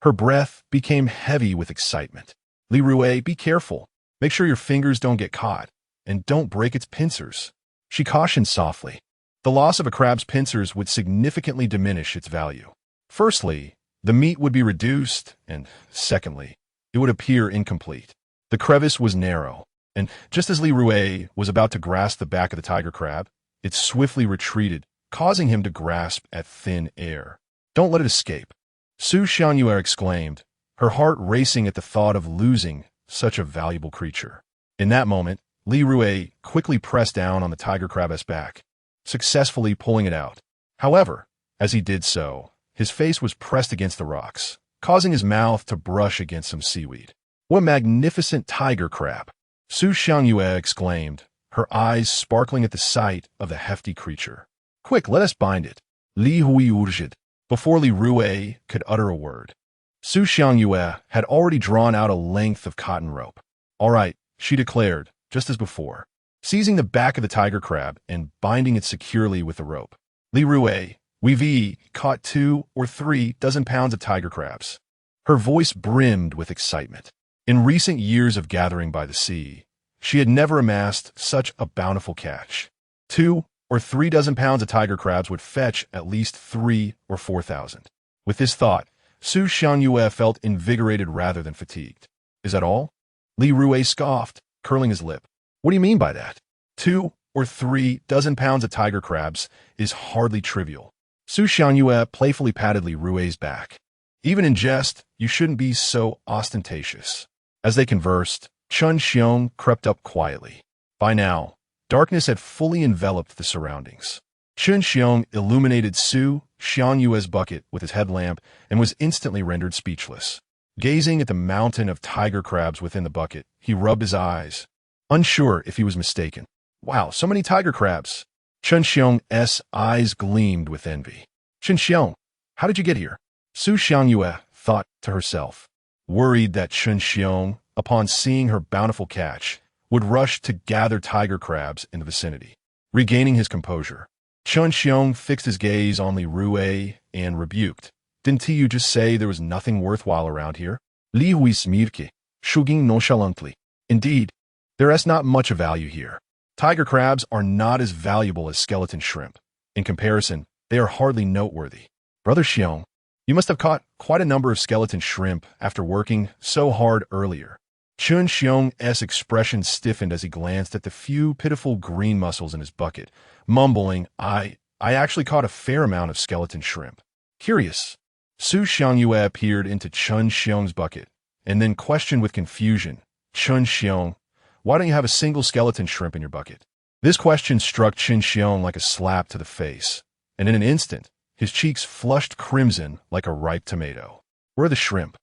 Speaker 1: her breath became heavy with excitement. Li Rui, be careful. Make sure your fingers don't get caught, and don't break its pincers. She cautioned softly. The loss of a crab's pincers would significantly diminish its value. Firstly, the meat would be reduced, and secondly, it would appear incomplete. The crevice was narrow, and just as Li Rui was about to grasp the back of the tiger crab, it swiftly retreated, causing him to grasp at thin air. Don't let it escape, Su Xiangyue exclaimed, her heart racing at the thought of losing such a valuable creature. In that moment, Li Rui quickly pressed down on the tiger crab's back, successfully pulling it out. However, as he did so, his face was pressed against the rocks, causing his mouth to brush against some seaweed. What a magnificent tiger crab! Su Xiangyue exclaimed, her eyes sparkling at the sight of the hefty creature. Quick, let us bind it. Li Rui urged. Before Li Rui could utter a word, Su Xiangyue had already drawn out a length of cotton rope. All right, she declared, just as before, seizing the back of the tiger crab and binding it securely with the rope. Li Rui, we've caught 2 or 3 dozen pounds of tiger crabs. Her voice brimmed with excitement. In recent years of gathering by the sea, she had never amassed such a bountiful catch. 2 or 3 dozen pounds of tiger crabs would fetch at least 3 or 4,000. With this thought, Su Xiangyue felt invigorated rather than fatigued. Is that all? Li Rui scoffed, curling his lip. What do you mean by that? 2 or 3 dozen pounds of tiger crabs is hardly trivial. Su Xiangyue playfully patted Li Rui's back. Even in jest, you shouldn't be so ostentatious. As they conversed, Chun Xiong crept up quietly. By now, darkness had fully enveloped the surroundings. Chun Xiong illuminated Su Xiangyue's bucket with his headlamp and was instantly rendered speechless. Gazing at the mountain of tiger crabs within the bucket, he rubbed his eyes, unsure if he was mistaken. Wow, so many tiger crabs! Chun Xiong's eyes gleamed with envy. Chun Xiong, how did you get here? Su Xiangyue thought to herself, worried that Chun Xiong, upon seeing her bountiful catch, would rush to gather tiger crabs in the vicinity. Regaining his composure, Chun Xiong fixed his gaze on Li Rui and rebuked. Didn't you just say there was nothing worthwhile around here? Li Rui smirke, shrugging nonchalantly. Indeed, there is not much of value here. Tiger crabs are not as valuable as skeleton shrimp. In comparison, they are hardly noteworthy. Brother Xiong, you must have caught quite a number of skeleton shrimp after working so hard earlier. Chun Xiong's expression stiffened as he glanced at the few pitiful green mussels in his bucket, mumbling, I actually caught a fair amount of skeleton shrimp. Curious. Su Xiangyue peered into Chun Xiong's bucket, and then questioned with confusion, Chun Xiong, why don't you have a single skeleton shrimp in your bucket? This question struck Chun Xiong like a slap to the face, and in an instant, his cheeks flushed crimson like a ripe tomato. Where are the shrimp?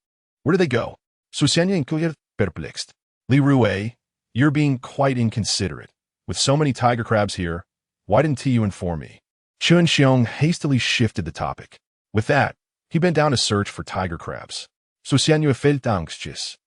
Speaker 1: Where did they go? Su Xiangyue perplexed. Li Rui, you're being quite inconsiderate. With so many tiger crabs here, why didn't you inform me? Chun Xiong hastily shifted the topic. With that, he bent down to search for tiger crabs. Su Xiangyue felt anxious.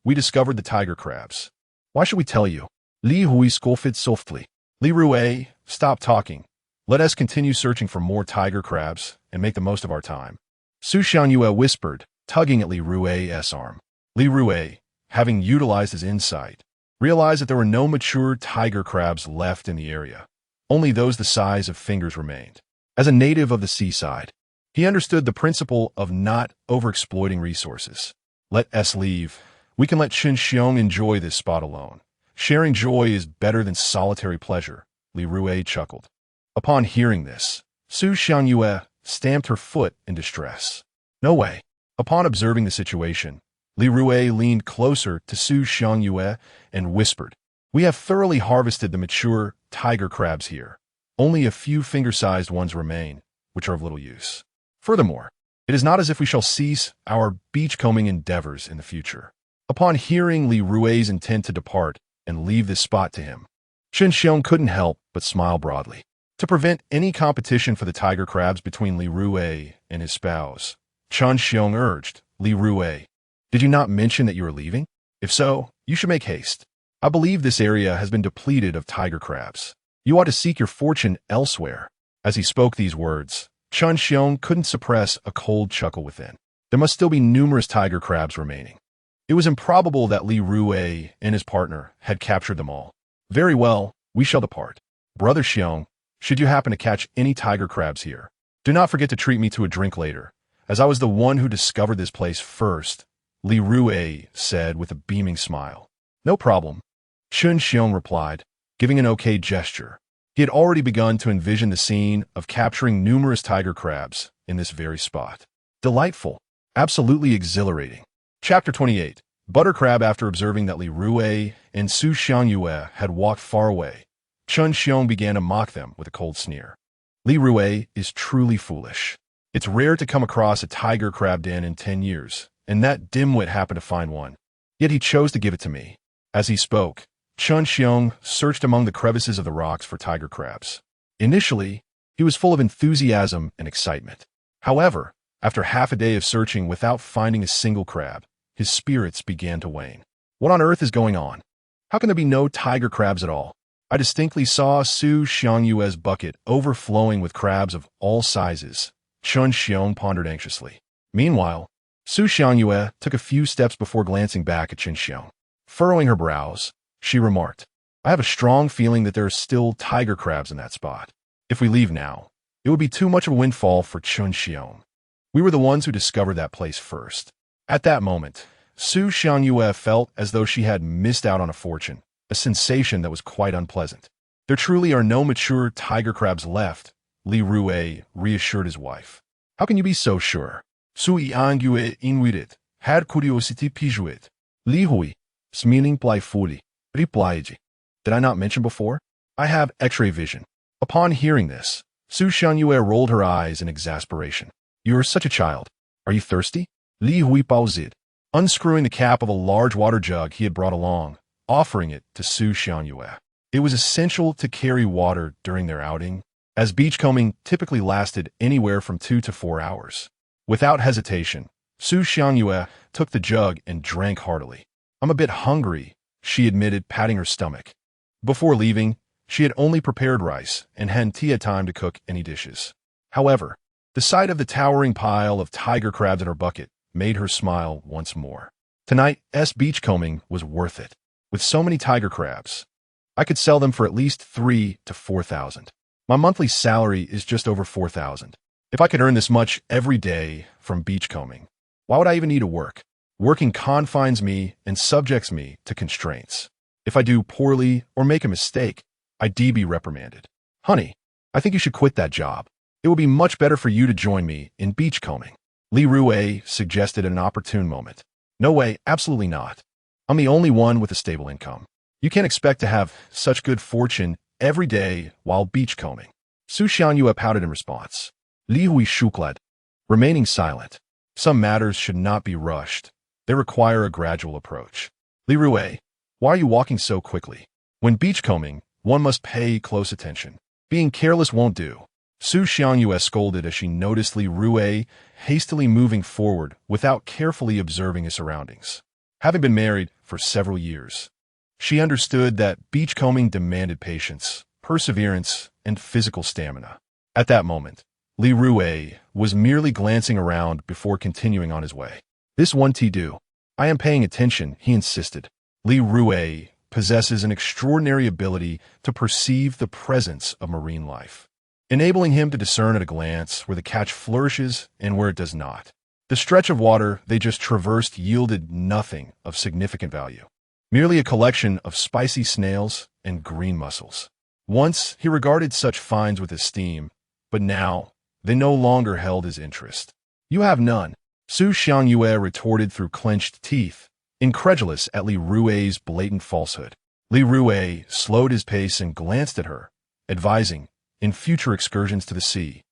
Speaker 1: We discovered the tiger crabs. Why should we tell you? Li Rui scoffed softly. Li Rui, stop talking. Let us continue searching for more tiger crabs and make the most of our time. Su Xiangyue whispered, tugging at Li Rui's arm. Li Rui, having utilized his insight, realized that there were no mature tiger crabs left in the area. Only those the size of fingers remained. As a native of the seaside, he understood the principle of not overexploiting resources. Let us leave. We can let Chun Xiong enjoy this spot alone. Sharing joy is better than solitary pleasure, Li Rui chuckled. Upon hearing this, Su Xiangyue stamped her foot in distress. No way. Upon observing the situation, Li Rui leaned closer to Su Xiangyue and whispered, we have thoroughly harvested the mature tiger crabs here. Only a few finger-sized ones remain, which are of little use. Furthermore, it is not as if we shall cease our beachcombing endeavors in the future. Upon hearing Li Rui's intent to depart and leave this spot to him, Chun Xiong couldn't help but smile broadly. To prevent any competition for the tiger crabs between Li Rui and his spouse, Chun Xiong urged, Li Rui, did you not mention that you were leaving? If so, you should make haste. I believe this area has been depleted of tiger crabs. You ought to seek your fortune elsewhere. As he spoke these words, Chun Xiong couldn't suppress a cold chuckle within. There must still be numerous tiger crabs remaining. It was improbable that Li Rui and his partner had captured them all. Very well, we shall depart. Brother Xiong, should you happen to catch any tiger crabs here, do not forget to treat me to a drink later, as I was the one who discovered this place first, Li Rui said with a beaming smile. No problem, Chun Xiong replied, giving an okay gesture. He had already begun to envision the scene of capturing numerous tiger crabs in this very spot. Delightful, absolutely exhilarating. Chapter 28. Butter crab, after observing that Li Rui and Su Xiangyue had walked far away, Chun Xiong began to mock them with a cold sneer. Li Rui is truly foolish. It's rare to come across a tiger crab den in 10 years, and that dimwit happened to find one. Yet he chose to give it to me. As he spoke, Chun Xiong searched among the crevices of the rocks for tiger crabs. Initially, he was full of enthusiasm and excitement. However, after half a day of searching without finding a single crab, his spirits began to wane. What on earth is going on? How can there be no tiger crabs at all? I distinctly saw Su Xiangyue's bucket overflowing with crabs of all sizes. Chun Xiong pondered anxiously. Meanwhile, Su Xiangyue took a few steps before glancing back at Chun Xiong. Furrowing her brows, she remarked, "I have a strong feeling that there are still tiger crabs in that spot. If we leave now, it would be too much of a windfall for Chun Xiong. We were the ones who discovered that place first." At that moment, Su Xiangyue felt as though she had missed out on a fortune, a sensation that was quite unpleasant. "There truly are no mature tiger crabs left," Li Rui reassured his wife. "How can you be so sure?" Su Xiangyue invited, had curiosity piqued. Li Rui, smiling playfully, replied, "Did I not mention before? I have X-ray vision." Upon hearing this, Su Xiangyue rolled her eyes in exasperation. "You are such a child. Are you thirsty?" Li Rui paused, unscrewing the cap of a large water jug he had brought along, offering it to Su Xiangyue. It was essential to carry water during their outing, as beachcombing typically lasted anywhere from 2 to 4 hours. Without hesitation, Su Xiangyue took the jug and drank heartily. "I'm a bit hungry," she admitted, patting her stomach. Before leaving, she had only prepared rice and hadn't had time to cook any dishes. However, the sight of the towering pile of tiger crabs in her bucket made her smile once more. Tonight's beachcombing was worth it. With so many tiger crabs, I could sell them for at least 3,000 to 4,000. My monthly salary is just over 4,000. If I could earn this much every day from beachcombing, why would I even need to work? Working confines me and subjects me to constraints. If I do poorly or make a mistake, I'd be reprimanded. Honey, I think you should quit that job. It would be much better for you to join me in beachcombing. Li Rui suggested at an opportune moment. No way, absolutely not. I'm the only one with a stable income. You can't expect to have such good fortune every day while beachcombing. Su Xiangyue pouted in response. Li Rui shukled, remaining silent. Some matters should not be rushed. They require a gradual approach. Li Rui, why are you walking so quickly? When beachcombing, one must pay close attention. Being careless won't do. Su Xiangyue scolded as she noticed Li Rui hastily moving forward without carefully observing his surroundings. Having been married for several years, she understood that beachcombing demanded patience, perseverance, and physical stamina. At that moment, Li Rui was merely glancing around before continuing on his way. "This won't do. I am paying attention," he insisted. Li Rui possesses an extraordinary ability to perceive the presence of marine life, enabling him to discern at a glance where the catch flourishes and where it does not. The stretch of water they just traversed yielded nothing of significant value, merely a collection of spicy snails and green mussels. Once he regarded such finds with esteem, but now they no longer held his interest. "You have none," Su Xiangyue retorted through clenched teeth, incredulous at Li Rui's blatant falsehood. Li Rui slowed his pace and glanced at her, advising, in future excursions to the sea,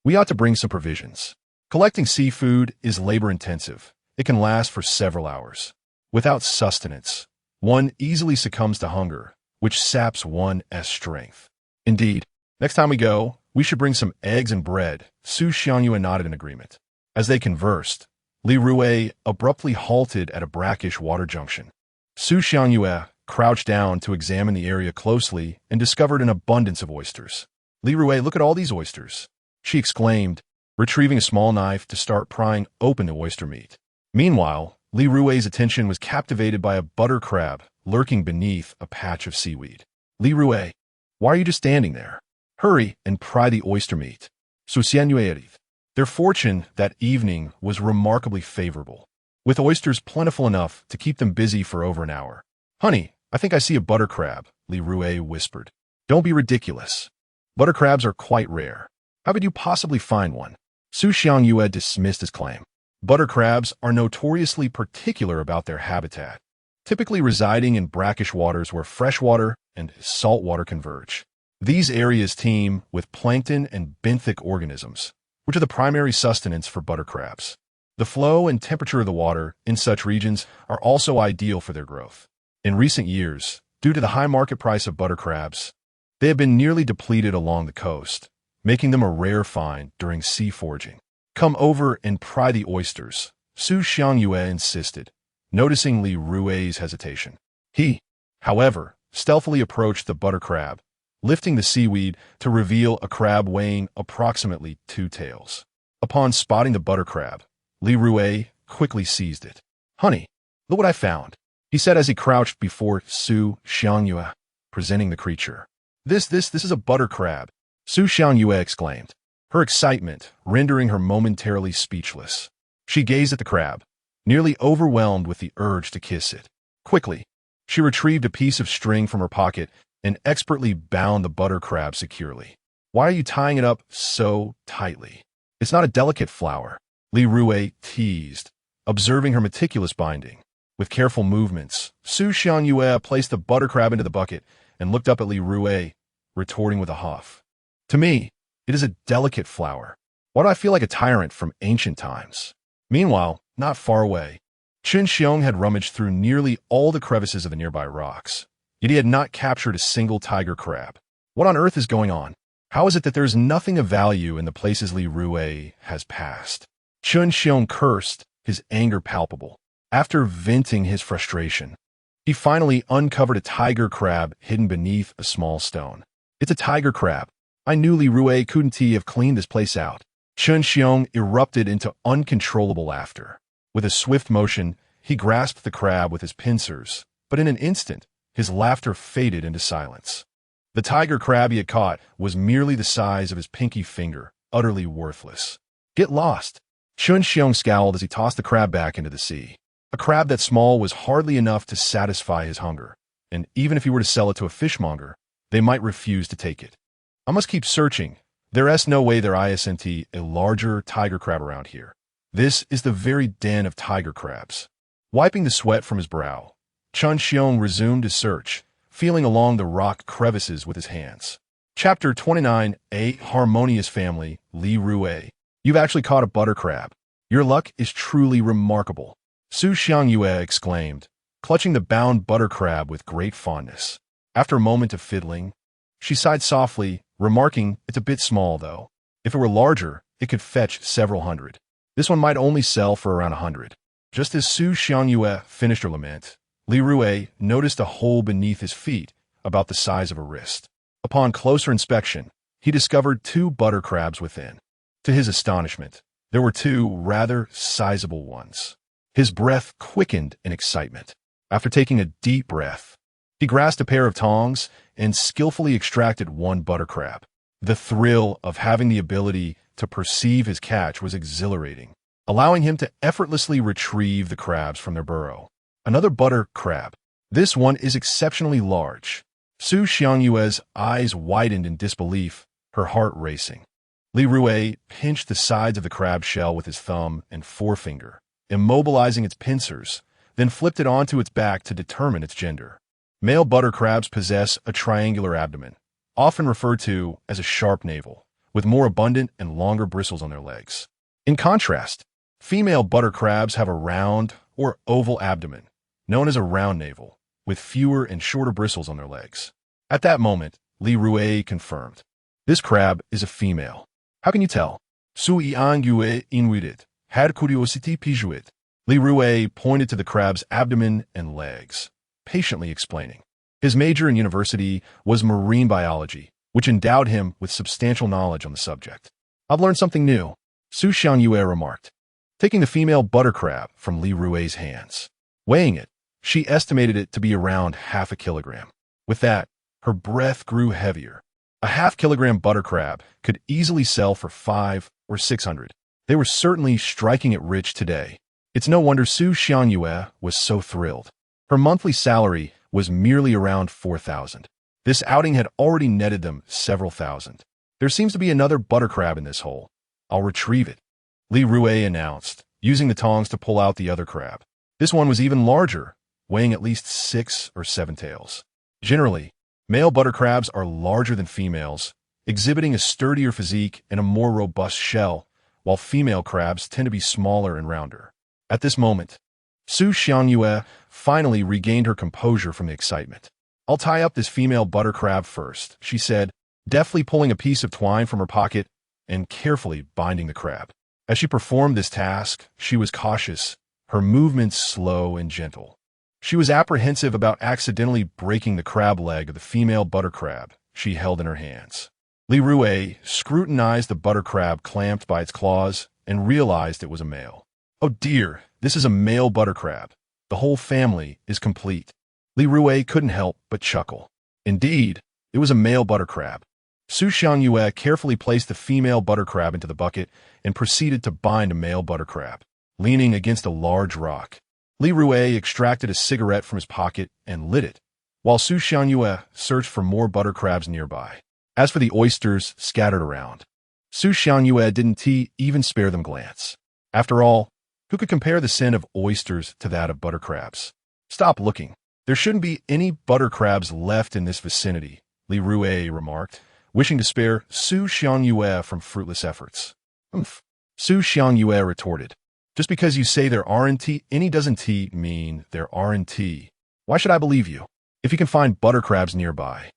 Speaker 1: "We ought to bring some provisions. Collecting seafood is labor-intensive. It can last for several hours. Without sustenance, one easily succumbs to hunger, which saps one's strength. Indeed, next time we go, we should bring some eggs and bread." Su Xiangyue nodded in agreement. As they conversed, Li Rui abruptly halted at a brackish water junction. Su Xiangyue crouched down to examine the area closely and discovered an abundance of oysters. "Li Rui, look at all these oysters," she exclaimed, retrieving a small knife to start prying open the oyster meat. Meanwhile, Li Rui's attention was captivated by a butter crab lurking beneath a patch of seaweed. "Li Rui, why are you just standing there? Hurry and pry the oyster meat." Su Xiangyue. Their fortune that evening was remarkably favorable, with oysters plentiful enough to keep them busy for over an hour. "Honey, I think I see a butter crab," Li Rui whispered. "Don't be ridiculous. Butter crabs are quite rare. How could you possibly find one?" Su Xiangyue dismissed his claim. Butter crabs are notoriously particular about their habitat, typically residing in brackish waters where freshwater and saltwater converge. These areas teem with plankton and benthic organisms, which are the primary sustenance for butter crabs. The flow and temperature of the water in such regions are also ideal for their growth. In recent years, due to the high market price of butter crabs, they have been nearly depleted along the coast, making them a rare find during sea foraging. "Come over and pry the oysters," Su Xiangyue insisted, noticing Li Rui's hesitation. He, however, stealthily approached the butter crab, lifting the seaweed to reveal a crab weighing approximately 2 taels. Upon spotting the butter crab, Li Rui quickly seized it. "Honey, look what I found," he said as he crouched before Su Xiangyue, presenting the creature. This is a butter crab," Su Xiangyue exclaimed, her excitement rendering her momentarily speechless. She gazed at the crab, nearly overwhelmed with the urge to kiss it. Quickly, she retrieved a piece of string from her pocket and expertly bound the butter crab securely. "Why are you tying it up so tightly? It's not a delicate flower," Li Rui teased, observing her meticulous binding. With careful movements, Su Xiangyue placed the butter crab into the bucket and looked up at Li Rui, retorting with a huff. "To me, it is a delicate flower. Why do I feel like a tyrant from ancient times?" Meanwhile, not far away, Chen Xiong had rummaged through nearly all the crevices of the nearby rocks, yet he had not captured a single tiger crab. What on earth is going on? How is it that there is nothing of value in the places Li Rui has passed? Chen Xiong cursed, his anger palpable. After venting his frustration, he finally uncovered a tiger crab hidden beneath a small stone. "It's a tiger crab. I knew Li Rui couldn't have cleaned this place out." Chen Xiong erupted into uncontrollable laughter. With a swift motion, he grasped the crab with his pincers, but in an instant, his laughter faded into silence. The tiger crab he had caught was merely the size of his pinky finger, utterly worthless. "Get lost!" Chen Xiong scowled as he tossed the crab back into the sea. A crab that small was hardly enough to satisfy his hunger, and even if he were to sell it to a fishmonger, they might refuse to take it. "I must keep searching. There is no way there isn't a larger tiger crab around here. This is the very den of tiger crabs." Wiping the sweat from his brow, Chen Xiong resumed his search, feeling along the rock crevices with his hands. Chapter 29, A Harmonious Family, Li Rui. "You've actually caught a butter crab. Your luck is truly remarkable," Su Xiangyue exclaimed, clutching the bound butter crab with great fondness. After a moment of fiddling, she sighed softly, remarking, "It's a bit small, though. If it were larger, it could fetch several hundred. This one might only sell for around 100. Just as Su Xiangyue finished her lament, Li Rui noticed a hole beneath his feet about the size of a wrist. Upon closer inspection, he discovered 2 butter crabs within. To his astonishment, there were 2 rather sizable ones. His breath quickened in excitement. After taking a deep breath, he grasped a pair of tongs and skillfully extracted 1 butter crab. The thrill of having the ability to perceive his catch was exhilarating, allowing him to effortlessly retrieve the crabs from their burrow. Another butter crab. This one is exceptionally large. Su Xiangyue's eyes widened in disbelief, her heart racing. Li Rui pinched the sides of the crab shell with his thumb and forefinger, immobilizing its pincers, then flipped it onto its back to determine its gender. Male butter crabs possess a triangular abdomen, often referred to as a sharp navel, with more abundant and longer bristles on their legs. In contrast, female butter crabs have a round or oval abdomen, known as a round navel, with fewer and shorter bristles on their legs. At that moment, Li Rui confirmed, "This crab is a female." "How can you tell?" Su Xiangyue inwided, had curiosity piqued. Li Rui pointed to the crab's abdomen and legs, patiently explaining. His major in university was marine biology, which endowed him with substantial knowledge on the subject. "I've learned something new," Su Xiangyue remarked, taking the female butter crab from Li Rui's hands. Weighing it, she estimated it to be around half a kilogram. With that, her breath grew heavier. A half-kilogram butter crab could easily sell for 500 or 600. They were certainly striking it rich today. It's no wonder Su Xiangyue was so thrilled. Her monthly salary was merely around 4,000. This outing had already netted them several thousand. "There seems to be another butter crab in this hole. I'll retrieve it," Li Rui announced, using the tongs to pull out the other crab. This one was even larger, weighing at least 6 or 7 tails. Generally, male butter crabs are larger than females, exhibiting a sturdier physique and a more robust shell, while female crabs tend to be smaller and rounder. At this moment, Su Xiangyue finally regained her composure from the excitement. "I'll tie up this female butter crab first," she said, deftly pulling a piece of twine from her pocket and carefully binding the crab. As she performed this task, she was cautious, her movements slow and gentle. She was apprehensive about accidentally breaking the crab leg of the female butter crab she held in her hands. Li Rui scrutinized the butter crab clamped by its claws and realized it was a male. "Oh dear, this is a male butter crab. The whole family is complete." Li Rui couldn't help but chuckle. Indeed, it was a male butter crab. Su Xiangyue carefully placed the female butter crab into the bucket and proceeded to bind a male butter crab. Leaning against a large rock, Li Rui extracted a cigarette from his pocket and lit it, while Su Xiangyue searched for more butter crabs nearby. As for the oysters scattered around, Su Xiangyue didn't even spare them a glance. After all, who could compare the scent of oysters to that of butter crabs? "Stop looking. There shouldn't be any butter crabs left in this vicinity," Li Rui remarked, wishing to spare Su Xiangyue from fruitless efforts. "Umph," Su Xiangyue retorted. "Just because you say there aren't any doesn't mean there aren't. Why should I believe you? If you can find butter crabs nearby,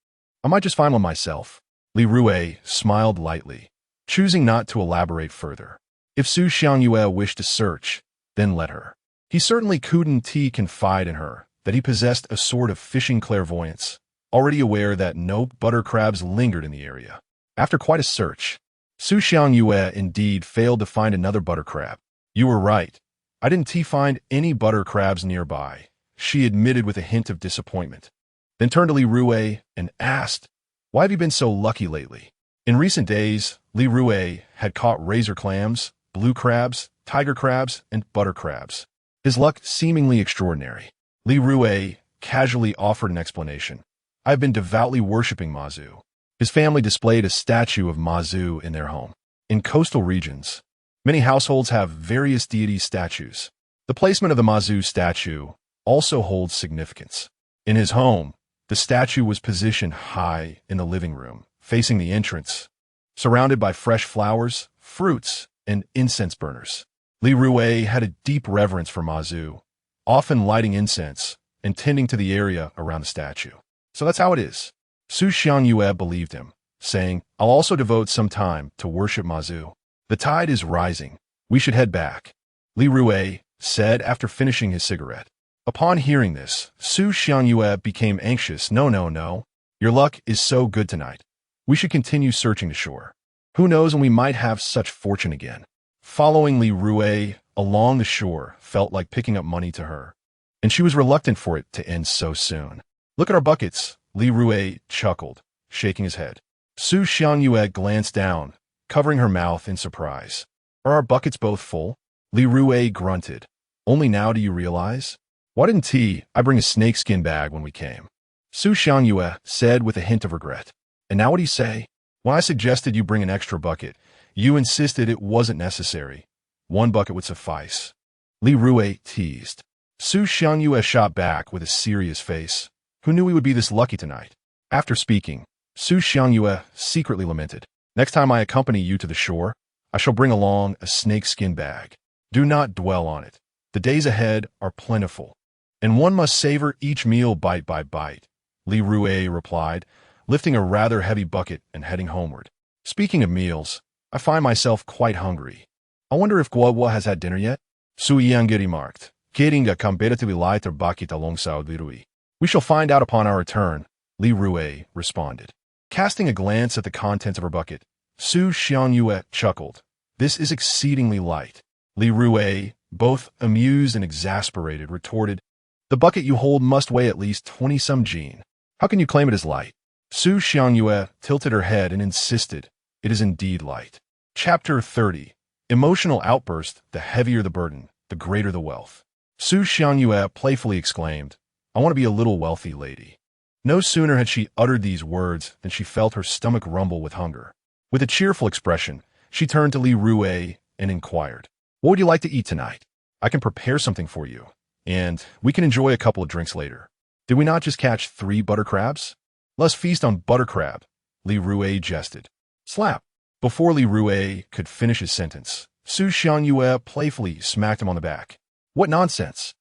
Speaker 1: I might just find one myself." Li Rui smiled lightly, choosing not to elaborate further. If Su Xiangyue wished to search, then let her. He certainly couldn't confide in her that he possessed a sort of fishing clairvoyance, already aware that no butter crabs lingered in the area. After quite a search, Su Xiangyue indeed failed to find another butter crab. "You were right. I didn't find any butter crabs nearby," she admitted with a hint of disappointment. Then turned to Li Rui and asked, "Why have you been so lucky lately?" In recent days, Li Rui had caught razor clams, blue crabs, tiger crabs, and butter crabs. His luck seemingly extraordinary. Li Rui casually offered an explanation. "I have been devoutly worshipping Mazu." His family displayed a statue of Mazu in their home. In coastal regions, many households have various deity statues. The placement of the Mazu statue also holds significance. In his home, the statue was positioned high in the living room, facing the entrance, surrounded by fresh flowers, fruits, and incense burners. Li Rui had a deep reverence for Mazu, often lighting incense and tending to the area around the statue. "So that's how it is." Su Xiangyue believed him, saying, "I'll also devote some time to worship Mazu. The tide is rising. We should head back," Li Rui said after finishing his cigarette. Upon hearing this, Su Xiangyue became anxious. No. Your luck is so good tonight. We should continue searching the shore. Who knows when we might have such fortune again." Following Li Rui along the shore felt like picking up money to her, and she was reluctant for it to end so soon. "Look at our buckets," Li Rui chuckled, shaking his head. Su Xiangyue glanced down, covering her mouth in surprise. "Are our buckets both full?" Li Rui grunted. "Only now do you realize? Why didn't I bring a snakeskin bag when we came?" Su Xiangyue said with a hint of regret. "And now what do you say? When I suggested you bring an extra bucket, you insisted it wasn't necessary. One bucket would suffice." Li Rui teased. Su Xiangyue shot back with a serious face. Who knew we would be this lucky tonight? After speaking, Su Xiangyue secretly lamented. "Next time I accompany you to the shore, I shall bring along a snakeskin bag. Do not dwell on it. The days ahead are plentiful, and one must savor each meal bite by bite," Li Rui replied, lifting a rather heavy bucket and heading homeward. "Speaking of meals, I find myself quite hungry. I wonder if Guagua has had dinner yet?" Su Xiangyue remarked, carrying a comparatively lighter bucket alongside Li Rui. "We shall find out upon our return," Li Rui responded. Casting a glance at the contents of her bucket, Su Xiangyue chuckled. "This is exceedingly light." Li Rui, both amused and exasperated, retorted, "The bucket you hold must weigh at least 20-some jin. How can you claim it as light?" Su Xiangyue tilted her head and insisted, "It is indeed light." Chapter 30. Emotional outburst. The heavier the burden, the greater the wealth. Su Xiangyue playfully exclaimed, "I want to be a little wealthy lady." No sooner had she uttered these words than she felt her stomach rumble with hunger. With a cheerful expression, she turned to Li Rui and inquired, What would you like to eat tonight? I can prepare something for you, and we can enjoy a couple of drinks later. Did we not just catch 3 butter crabs? Let's feast on butter crab, Li Rui jested. Slap. Before Li Rui could finish his sentence, Su Xiangyue playfully smacked him on the back. What nonsense!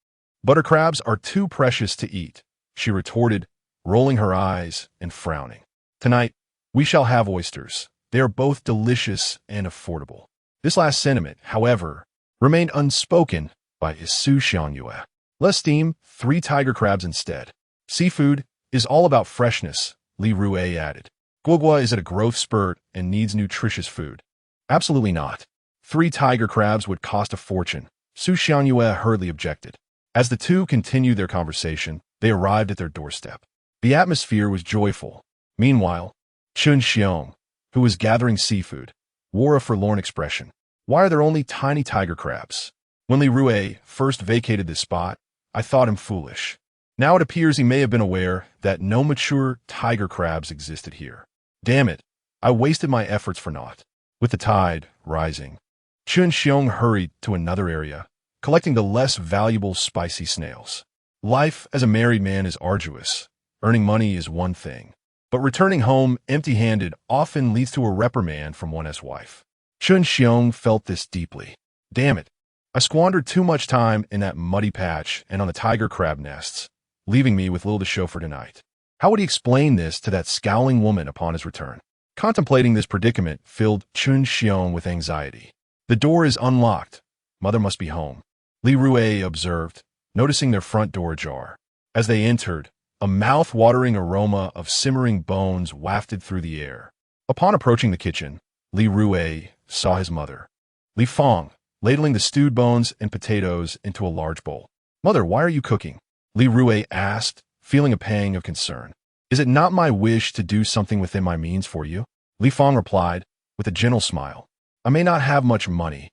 Speaker 1: Butter crabs are too precious to eat, she retorted, rolling her eyes and frowning. Tonight, we shall have oysters. They are both delicious and affordable. This last sentiment, however, remained unspoken by Su Xiangyue. Let's steam 3 tiger crabs instead. Seafood is all about freshness, Li Rui added. Guogua is at a growth spurt and needs nutritious food. Absolutely not. 3 tiger crabs would cost a fortune, Su Xiangyue hurriedly objected. As the two continued their conversation, they arrived at their doorstep. The atmosphere was joyful. Meanwhile, Chun Xiong, who was gathering seafood, wore a forlorn expression. Why are there only tiny tiger crabs? When Li Rui first vacated this spot, I thought him foolish. Now it appears he may have been aware that no mature tiger crabs existed here. Damn it, I wasted my efforts for naught. With the tide rising, Chun Xiong hurried to another area, collecting the less valuable spicy snails. Life as a married man is arduous. Earning money is one thing, but returning home empty-handed often leads to a reprimand from one's wife. Chun Xiong felt this deeply. Damn it, I squandered too much time in that muddy patch and on the tiger crab nests, leaving me with little to show for tonight. How would he explain this to that scowling woman upon his return? Contemplating this predicament filled Chun Xiong with anxiety. The door is unlocked. Mother must be home, Li Rui observed, noticing their front door ajar. As they entered, a mouth-watering aroma of simmering bones wafted through the air. Upon approaching the kitchen, Li Rui saw his mother, Li Fong, ladling the stewed bones and potatoes into a large bowl. Mother, why are you cooking? Li Rui asked, feeling a pang of concern. Is it not my wish to do something within my means for you? Li Fong replied, with a gentle smile. I may not have much money,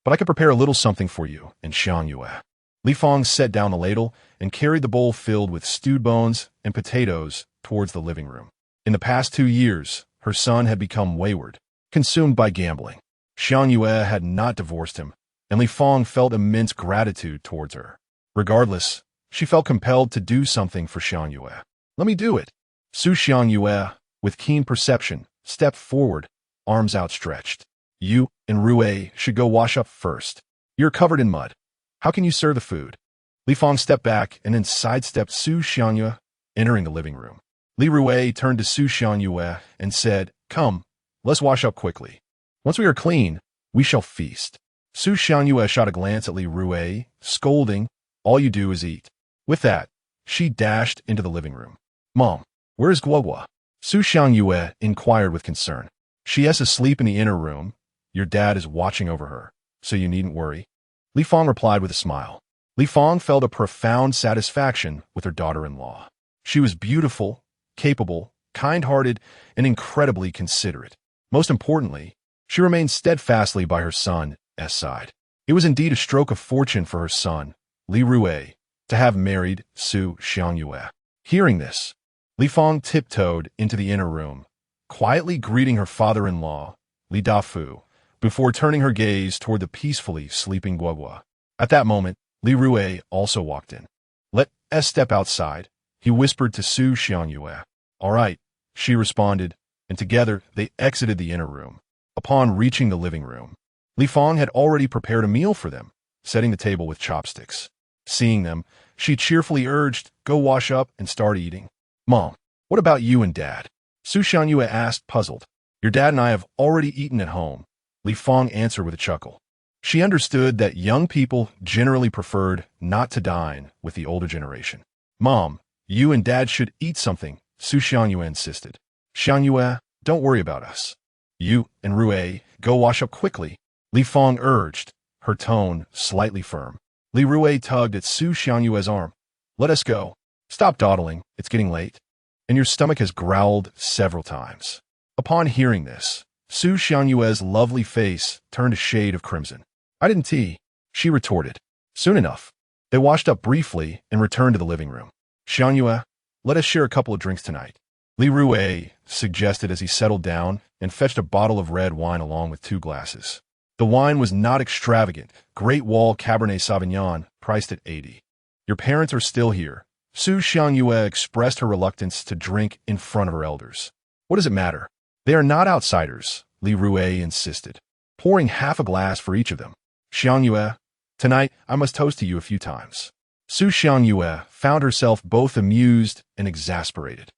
Speaker 1: but I can prepare a little something for you in Xiangyue. Li Fong set down the ladle and carried the bowl filled with stewed bones and potatoes towards the living room. In the past 2 years, her son had become wayward, consumed by gambling. Xiangyue had not divorced him, and Li Fong felt immense gratitude towards her. Regardless, she felt compelled to do something for Xiangyue. Let me do it. Su Xiangyue, with keen perception, stepped forward, arms outstretched. You and Rui should go wash up first. You're covered in mud. How can you serve the food? Li Fong stepped back and then sidestepped Su Xiangyue, entering the living room. Li Rui turned to Su Xiangyue and said, Come, let's wash up quickly. Once we are clean, we shall feast. Su Xiangyue shot a glance at Li Rui, scolding, All you do is eat. With that, she dashed into the living room. Mom, where is Guogua? Su Xiangyue inquired with concern. She is asleep in the inner room. Your dad is watching over her, so you needn't worry. Li Fong replied with a smile. Li Fong felt a profound satisfaction with her daughter-in-law. She was beautiful, capable, kind-hearted, and incredibly considerate. Most importantly, she remained steadfastly by her son's side. It was indeed a stroke of fortune for her son, Li Rui, to have married Su Xiangyue. Hearing this, Li Fong tiptoed into the inner room, quietly greeting her father-in-law, Li Dafu, before turning her gaze toward the peacefully sleeping Guogua. At that moment, Li Rui also walked in. Let us step outside, he whispered to Su Xiangyue. All right, she responded, and together they exited the inner room. Upon reaching the living room, Li Fong had already prepared a meal for them, setting the table with chopsticks. Seeing them, she cheerfully urged, Go wash up and start eating. Mom, what about you and Dad? Su Xiangyue asked, puzzled. Your dad and I have already eaten at home, Li Fong answered with a chuckle. She understood that young people generally preferred not to dine with the older generation. Mom, you and Dad should eat something, Su Xiangyue insisted. Xiangyue, don't worry about us. You and Rui, go wash up quickly, Li Fong urged, her tone slightly firm. Li Rui tugged at Su Xiangyue's arm. Let us go. Stop dawdling, it's getting late. And your stomach has growled several times. Upon hearing this, Su Xiangyue's lovely face turned a shade of crimson. I didn't tea, she retorted. Soon enough, they washed up briefly and returned to the living room. Xiangyue, let us share a couple of drinks tonight, Li Rui suggested as he settled down and fetched a bottle of red wine along with 2 glasses. The wine was not extravagant. Great Wall Cabernet Sauvignon, priced at 80. Your parents are still here. Su Xiangyue expressed her reluctance to drink in front of her elders. What does it matter? They are not outsiders, Li Rui insisted, pouring half a glass for each of them. Xiangyue, tonight I must toast to you a few times. Su Xiangyue found herself both amused and exasperated.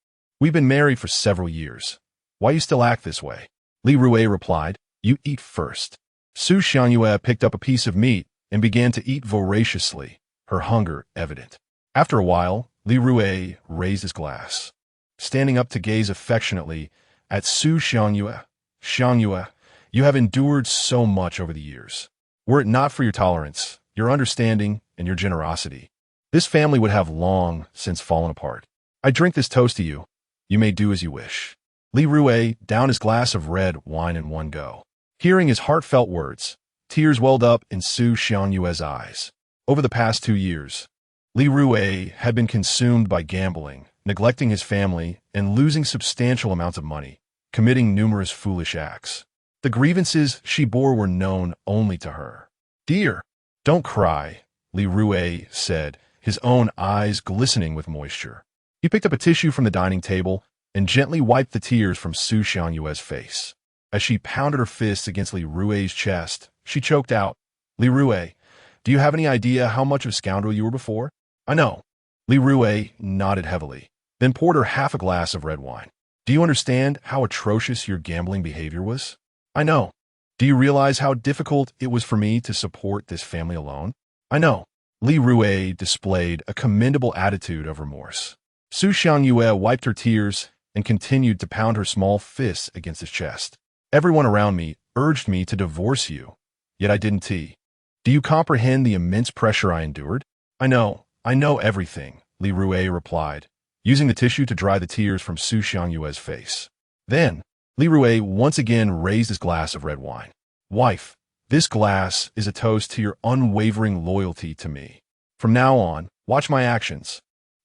Speaker 1: We've been married for several years. Why you still act this way? Li Rui replied, you eat first. Su Xiangyue picked up a piece of meat and began to eat voraciously, her hunger evident. After a while, Li Rui raised his glass, standing up to gaze affectionately at Su Xiangyue. Xiangyue, you have endured so much over the years. Were it not for your tolerance, your understanding, and your generosity, this family would have long since fallen apart. I drink this toast to you. You may do as you wish. Li Rui downed his glass of red wine in one go. Hearing his heartfelt words, tears welled up in Su Xiangyue's eyes. Over the past 2 years, Li Rui had been consumed by gambling, neglecting his family, and losing substantial amounts of money, committing numerous foolish acts. The grievances she bore were known only to her. Dear, don't cry, Li Rui said, his own eyes glistening with moisture. He picked up a tissue from the dining table and gently wiped the tears from Su Xiangyue's face. As she pounded her fists against Li Rui's chest, she choked out, Li Rui, do you have any idea how much of a scoundrel you were before? I know. Li Rui nodded heavily, then poured her half a glass of red wine. Do you understand how atrocious your gambling behavior was? I know. Do you realize how difficult it was for me to support this family alone? I know. Li Rui displayed a commendable attitude of remorse. Su Xiangyue wiped her tears and continued to pound her small fists against his chest. Everyone around me urged me to divorce you, yet I didn't. Do you comprehend the immense pressure I endured? I know everything, Li Rui replied, using the tissue to dry the tears from Su Xiangyue's face. Then, Li Rui once again raised his glass of red wine. Wife, this glass is a toast to your unwavering loyalty to me. From now on, watch my actions.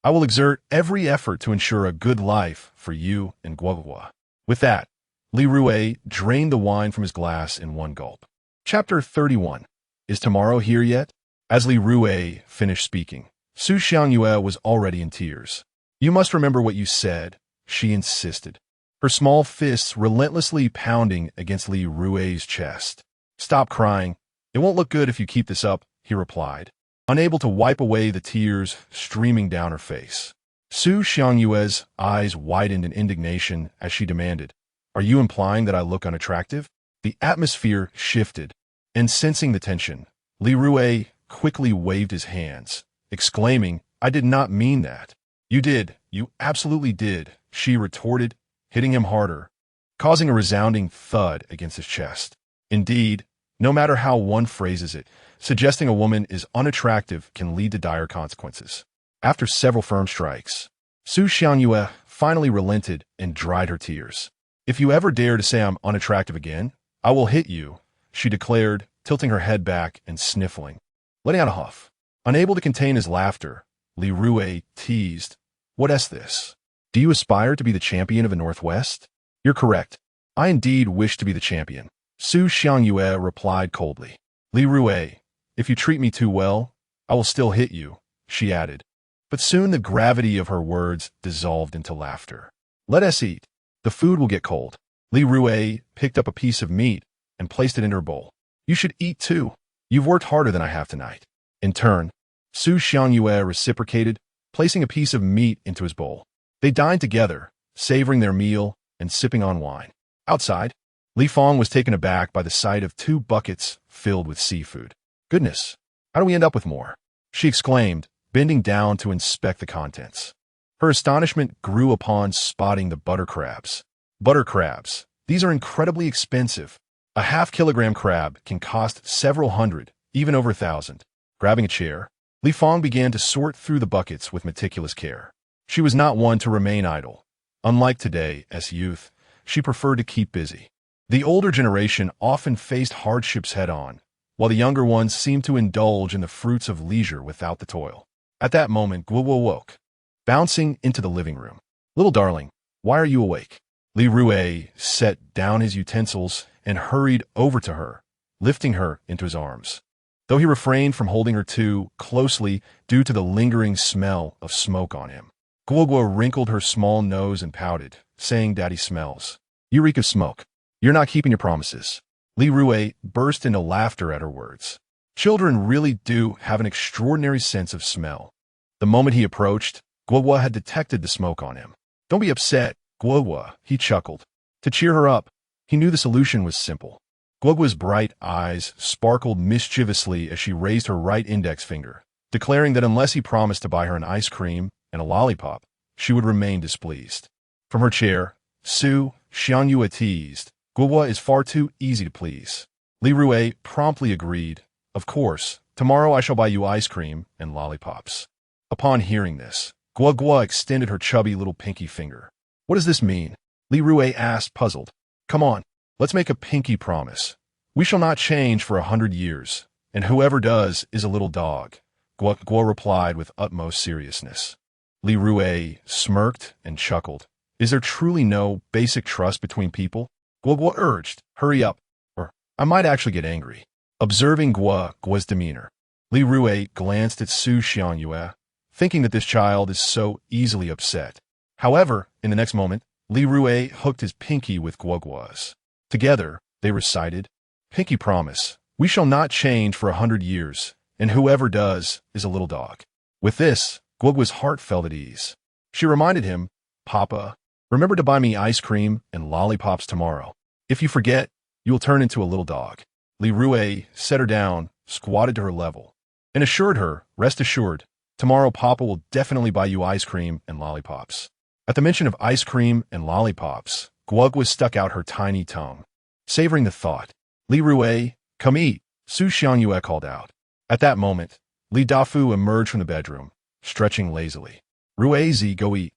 Speaker 1: I will exert every effort to ensure a good life for you and Guagua. With that, Li Rui drained the wine from his glass in one gulp. Chapter 31. Is tomorrow here yet? As Li Rui finished speaking, Su Xiangyue was already in tears. You must remember what you said, she insisted, her small fists relentlessly pounding against Li Rui's chest. Stop crying. It won't look good if you keep this up, he replied, unable to wipe away the tears streaming down her face. Su Xiangyue's eyes widened in indignation as she demanded, are you implying that I look unattractive? The atmosphere shifted, and sensing the tension, Li Rui quickly waved his hands, exclaiming, I did not mean that. You did, you absolutely did, she retorted, hitting him harder, causing a resounding thud against his chest. Indeed, no matter how one phrases it, suggesting a woman is unattractive can lead to dire consequences. After several firm strikes, Su Xiangyue finally relented and dried her tears. If you ever dare to say I'm unattractive again, I will hit you, she declared, tilting her head back and sniffling, letting out a huff. Unable to contain his laughter, Li Rui teased, what is this? Do you aspire to be the champion of the Northwest? You're correct. I indeed wish to be the champion. Su Xiangyue replied coldly. Li Rui, if you treat me too well, I will still hit you, she added. But soon the gravity of her words dissolved into laughter. Let us eat. The food will get cold. Li Rui picked up a piece of meat and placed it in her bowl. You should eat too. You've worked harder than I have tonight. In turn, Su Xiangyue reciprocated, placing a piece of meat into his bowl. They dined together, savoring their meal and sipping on wine. Outside, Li Fong was taken aback by the sight of 2 buckets filled with seafood. Goodness, how do we end up with more? She exclaimed, bending down to inspect the contents. Her astonishment grew upon spotting the butter crabs. Butter crabs. These are incredibly expensive. A half-kilogram crab can cost several hundred, even over 1,000. Grabbing a chair, Li Fong began to sort through the buckets with meticulous care. She was not one to remain idle. Unlike today, as youth, she preferred to keep busy. The older generation often faced hardships head-on, while the younger ones seemed to indulge in the fruits of leisure without the toil. At that moment, Guo woke, bouncing into the living room. Little darling, why are you awake? Li Rui set down his utensils and hurried over to her, lifting her into his arms. Though he refrained from holding her too closely due to the lingering smell of smoke on him. Guogua wrinkled her small nose and pouted, saying, "Daddy smells. You reek of smoke. You're not keeping your promises." Li Rui burst into laughter at her words. Children really do have an extraordinary sense of smell. The moment he approached, Guogua had detected the smoke on him. "Don't be upset, Guogua," he chuckled. To cheer her up, he knew the solution was simple. Guogua's bright eyes sparkled mischievously as she raised her right index finger, declaring that unless he promised to buy her an ice cream and a lollipop, she would remain displeased. From her chair, Su Xianyue teased, "Guogua is far too easy to please." Li Rui promptly agreed, "Of course, tomorrow I shall buy you ice cream and lollipops." Upon hearing this, Guogua extended her chubby little pinky finger. "What does this mean?" Li Rui asked, puzzled. "Come on, let's make a pinky promise. We shall not change for 100 years, and whoever does is a little dog," Guogua replied with utmost seriousness. Li Rui smirked and chuckled. "Is there truly no basic trust between people?" Guogua urged, "Hurry up, or I might actually get angry." Observing Guogua's demeanor, Li Rui glanced at Su Xianyue, thinking that this child is so easily upset. However, in the next moment, Li Rui hooked his pinky with Guogua's. Together, they recited, "Pinky promise, we shall not change for 100 years, and whoever does is a little dog." With this, Guogua's heart felt at ease. She reminded him, "Papa, remember to buy me ice cream and lollipops tomorrow. If you forget, you will turn into a little dog." Li Rui set her down, squatted to her level, and assured her, "Rest assured, tomorrow Papa will definitely buy you ice cream and lollipops." At the mention of ice cream and lollipops, Guogua stuck out her tiny tongue. Savoring the thought, "Li Rui, come eat," Su Xianyue called out. At that moment, Li Dafu emerged from the bedroom, stretching lazily. "Ruizi, go eat.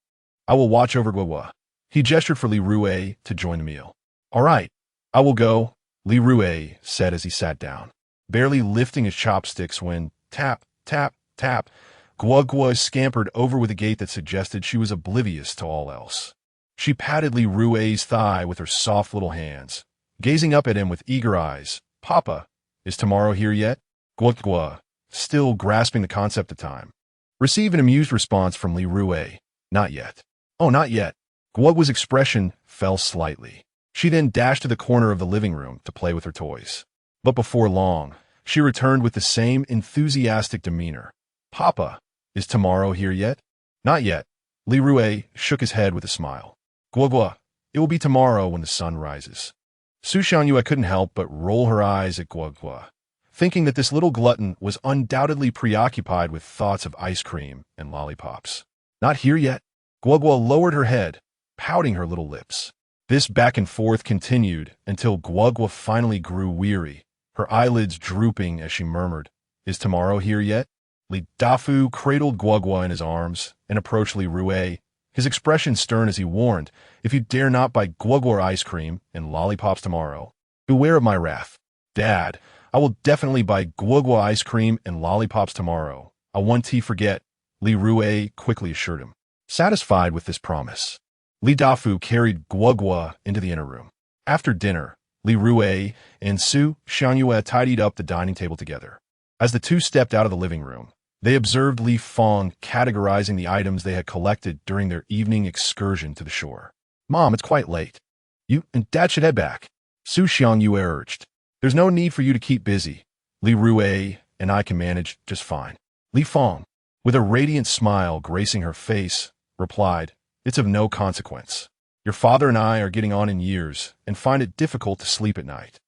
Speaker 1: I will watch over Guogua." He gestured for Li Rui to join the meal. "All right, I will go," Li Rui said as he sat down, barely lifting his chopsticks when, tap, tap, tap, Guogua scampered over with a gait that suggested she was oblivious to all else. She patted Li Rui's thigh with her soft little hands, gazing up at him with eager eyes. "Papa, is tomorrow here yet?" Guogua, still grasping the concept of time, received an amused response from Li Rui. "Not yet." "Oh, not yet." Guogua's expression fell slightly. She then dashed to the corner of the living room to play with her toys. But before long, she returned with the same enthusiastic demeanor. "Papa, is tomorrow here yet?" "Not yet." Li Rui shook his head with a smile. "Guogua, it will be tomorrow when the sun rises." Su Xianyue couldn't help but roll her eyes at Guogua, thinking that this little glutton was undoubtedly preoccupied with thoughts of ice cream and lollipops. "Not here yet." Guogua lowered her head, pouting her little lips. This back and forth continued until Guogua finally grew weary, her eyelids drooping as she murmured, "Is tomorrow here yet?" Li Dafu cradled Guogua in his arms and approached Li Rui, his expression stern as he warned, "If you dare not buy Guogua ice cream and lollipops tomorrow, beware of my wrath." "Dad, I will definitely buy Guogua ice cream and lollipops tomorrow. I won't forget," Li Rui quickly assured him. Satisfied with this promise, Li Dafu carried Guogua into the inner room. After dinner, Li Rui and Su Xianyue tidied up the dining table together. As the two stepped out of the living room, they observed Li Fong categorizing the items they had collected during their evening excursion to the shore. "Mom, it's quite late. You and Dad should head back," Su Xianyue urged. "There's no need for you to keep busy. Li Rui and I can manage just fine." Li Fong, with a radiant smile gracing her face, replied, "It's of no consequence. Your father and I are getting on in years and find it difficult to sleep at night.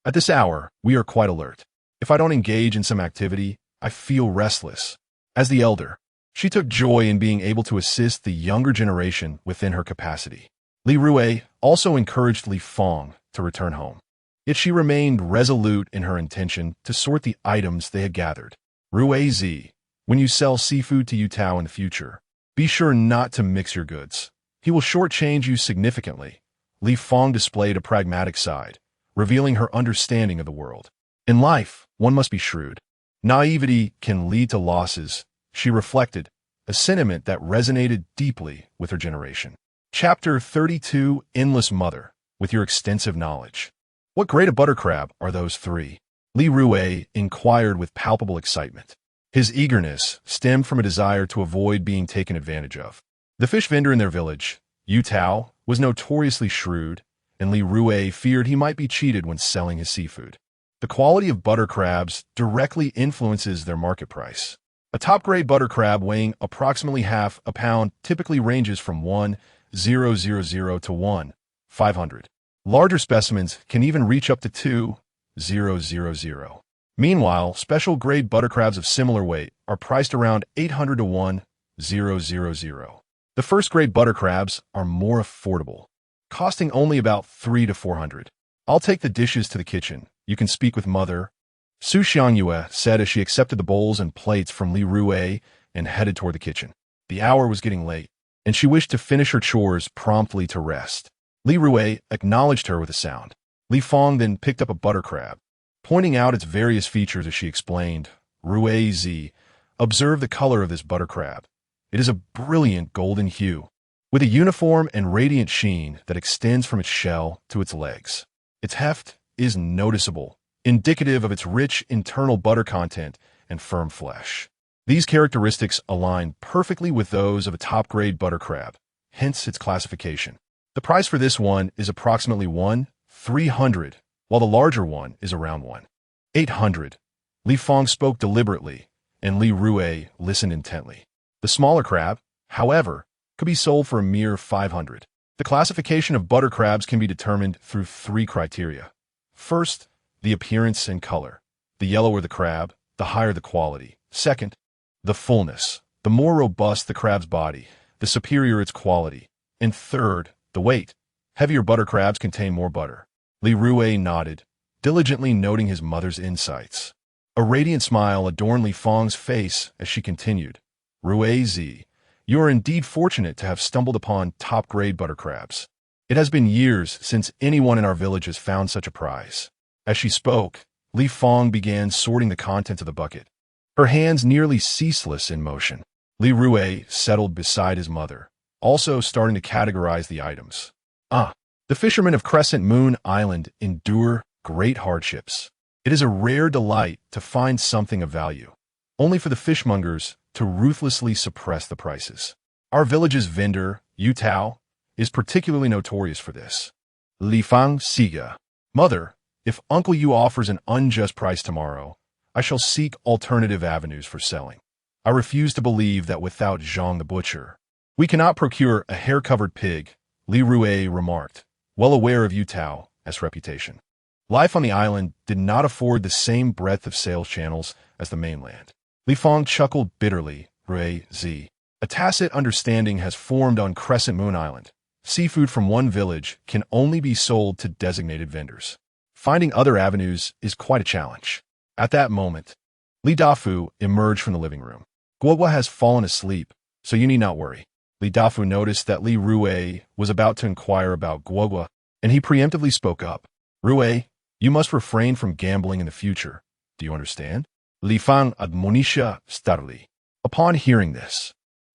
Speaker 1: At this hour, we are quite alert. If I don't engage in some activity, I feel restless." As the elder, she took joy in being able to assist the younger generation within her capacity. Li Rui also encouraged Li Fong to return home. Yet she remained resolute in her intention to sort the items they had gathered. "Ruizi, when you sell seafood to Yutao in the future, be sure not to mix your goods. He will shortchange you significantly." Li Fong displayed a pragmatic side, revealing her understanding of the world. In life, one must be shrewd. Naivety can lead to losses, she reflected, a sentiment that resonated deeply with her generation. Chapter 32, Endless Mother, with your extensive knowledge. What grade of butter crab are those three? Li Rui inquired with palpable excitement. His eagerness stemmed from a desire to avoid being taken advantage of. The fish vendor in their village, Yu Tao, was notoriously shrewd, and Li Rui feared he might be cheated when selling his seafood. The quality of butter crabs directly influences their market price. A top-grade butter crab weighing approximately half a pound typically ranges from 1,000 to 1,500. Larger specimens can even reach up to 2,000. Meanwhile, special-grade butter crabs of similar weight are priced around 800 to 1,000. The first-grade butter crabs are more affordable, costing only about 300 to 400. I'll take the dishes to the kitchen. You can speak with Mother, Su Xiangyue said as she accepted the bowls and plates from Li Rui and headed toward the kitchen. The hour was getting late, and she wished to finish her chores promptly to rest. Li Rui acknowledged her with a sound. Li Fong then picked up a butter crab, pointing out its various features as she explained. Rui Zi, observe the color of this butter crab. It is a brilliant golden hue, with a uniform and radiant sheen that extends from its shell to its legs. Its heft is noticeable, indicative of its rich internal butter content and firm flesh. These characteristics align perfectly with those of a top-grade butter crab, hence its classification. The price for this one is approximately 1,300, while the larger one is around 1,800. Li Fong spoke deliberately, and Li Rui listened intently. The smaller crab, however, could be sold for a mere 500. The classification of butter crabs can be determined through 3 criteria. First, the appearance and color. The yellower the crab, the higher the quality. Second, the fullness. The more robust the crab's body, the superior its quality. And third, the weight. Heavier butter crabs contain more butter. Li Rui nodded, diligently noting his mother's insights. A radiant smile adorned Li Fong's face as she continued. Rui Zi, you are indeed fortunate to have stumbled upon top-grade butter crabs. It has been years since anyone in our village has found such a prize. As she spoke, Li Fong began sorting the contents of the bucket, her hands nearly ceaseless in motion. Li Rui settled beside his mother, also starting to categorize the items. The fishermen of Crescent Moon Island endure great hardships. It is a rare delight to find something of value, only for the fishmongers to ruthlessly suppress the prices. Our village's vendor, Yu Tao, is particularly notorious for this. Li Fang Siga. Mother, if Uncle Yu offers an unjust price tomorrow, I shall seek alternative avenues for selling. I refuse to believe that without Zhang the butcher, we cannot procure a hair-covered pig, Li Rui remarked, well aware of Yu Tao's reputation. Life on the island did not afford the same breadth of sales channels as the mainland. Li Fong chuckled bitterly. Rui Zi. A tacit understanding has formed on Crescent Moon Island. Seafood from one village can only be sold to designated vendors. Finding other avenues is quite a challenge. At that moment, Li Dafu emerged from the living room. Guogua has fallen asleep, so you need not worry. Li Dafu noticed that Li Rui was about to inquire about Guogua, and he preemptively spoke up. Rui, you must refrain from gambling in the future. Do you understand? Li Fang admonisha startly. Upon hearing this,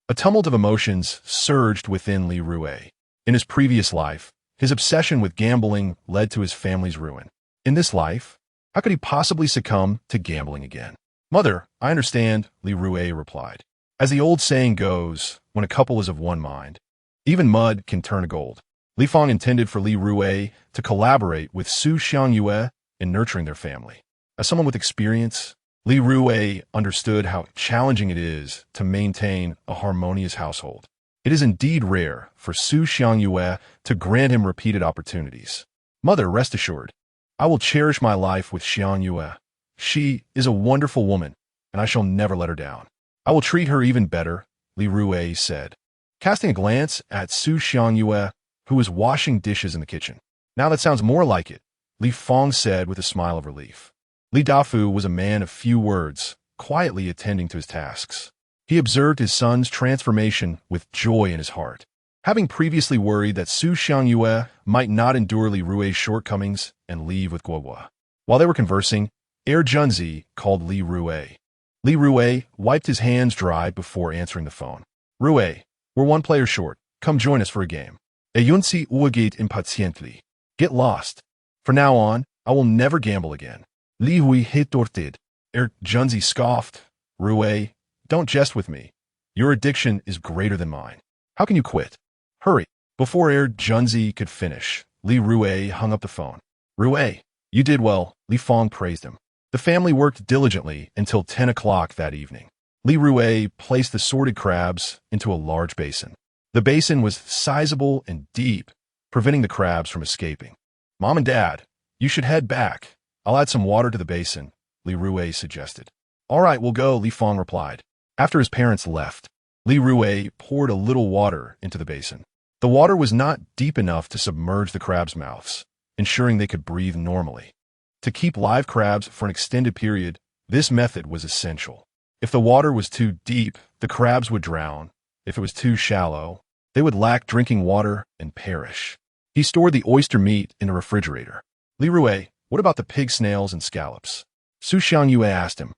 Speaker 1: a tumult of emotions surged within Li Rui. In his previous life, his obsession with gambling led to his family's ruin. In this life, how could he possibly succumb to gambling again? Mother, I understand, Li Rui replied. As the old saying goes, when a couple is of one mind, even mud can turn to gold. Li Fong intended for Li Rui to collaborate with Su Xiangyue in nurturing their family. As someone with experience, Li Rui understood how challenging it is to maintain a harmonious household. It is indeed rare for Su Xiangyue to grant him repeated opportunities. Mother, rest assured, I will cherish my life with Xiangyue. She is a wonderful woman, and I shall never let her down. I will treat her even better, Li Rui said, casting a glance at Su Xiangyue, who was washing dishes in the kitchen. Now that sounds more like it, Li Fong said with a smile of relief. Li Dafu was a man of few words, quietly attending to his tasks. He observed his son's transformation with joy in his heart. Having previously worried that Su Xiangyue might not endure Li Rui's shortcomings and leave with Guogua. While they were conversing, Junzi called Li Rui. Li Rui wiped his hands dry before answering the phone. Rui, we're one player short. Come join us for a game. Junzi uagit impaciently. Get lost. From now on, I will never gamble again. Li Rui retorted. Junzi scoffed. Rui, don't jest with me. Your addiction is greater than mine. How can you quit? Hurry. Before Junzi could finish, Li Rui hung up the phone. Rui, you did well, Li Fong praised him. The family worked diligently until 10 o'clock that evening. Li Rui placed the sorted crabs into a large basin. The basin was sizable and deep, preventing the crabs from escaping. Mom and Dad, you should head back. I'll add some water to the basin, Li Rui suggested. All right, we'll go, Li Fong replied. After his parents left, Li Rui poured a little water into the basin. The water was not deep enough to submerge the crabs' mouths, ensuring they could breathe normally. To keep live crabs for an extended period, this method was essential. If the water was too deep, the crabs would drown. If it was too shallow, they would lack drinking water and perish. He stored the oyster meat in a refrigerator. Li Rui, what about the pig snails and scallops? Su Xiangyue asked him.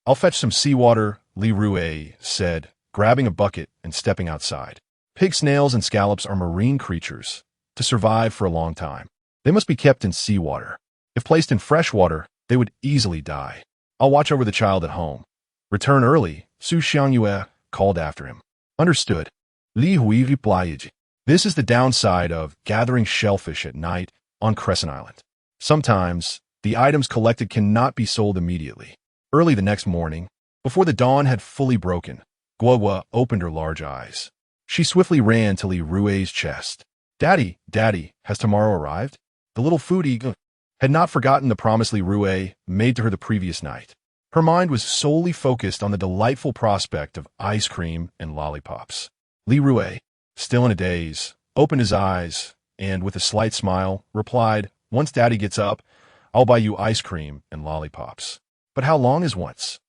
Speaker 1: I'll fetch some seawater, Li Rui said, grabbing a bucket and stepping outside. Pig snails and scallops are marine creatures. To survive for a long time, they must be kept in seawater. If placed in fresh water, they would easily die. I'll watch over the child at home. Return early, Su Xiangyue called after him. Understood. Li Rui replied. This is the downside of gathering shellfish at night on Crescent Island. Sometimes, the items collected cannot be sold immediately. Early the next morning, before the dawn had fully broken, Guogua opened her large eyes. She swiftly ran to Li Rui's chest. Daddy, Daddy, has tomorrow arrived? The little foodie had not forgotten the promise Li Rui made to her the previous night. Her mind was solely focused on the delightful prospect of ice cream and lollipops. Li Rui, still in a daze, opened his eyes and, with a slight smile, replied, Once Daddy gets up, I'll buy you ice cream and lollipops. But how long is once?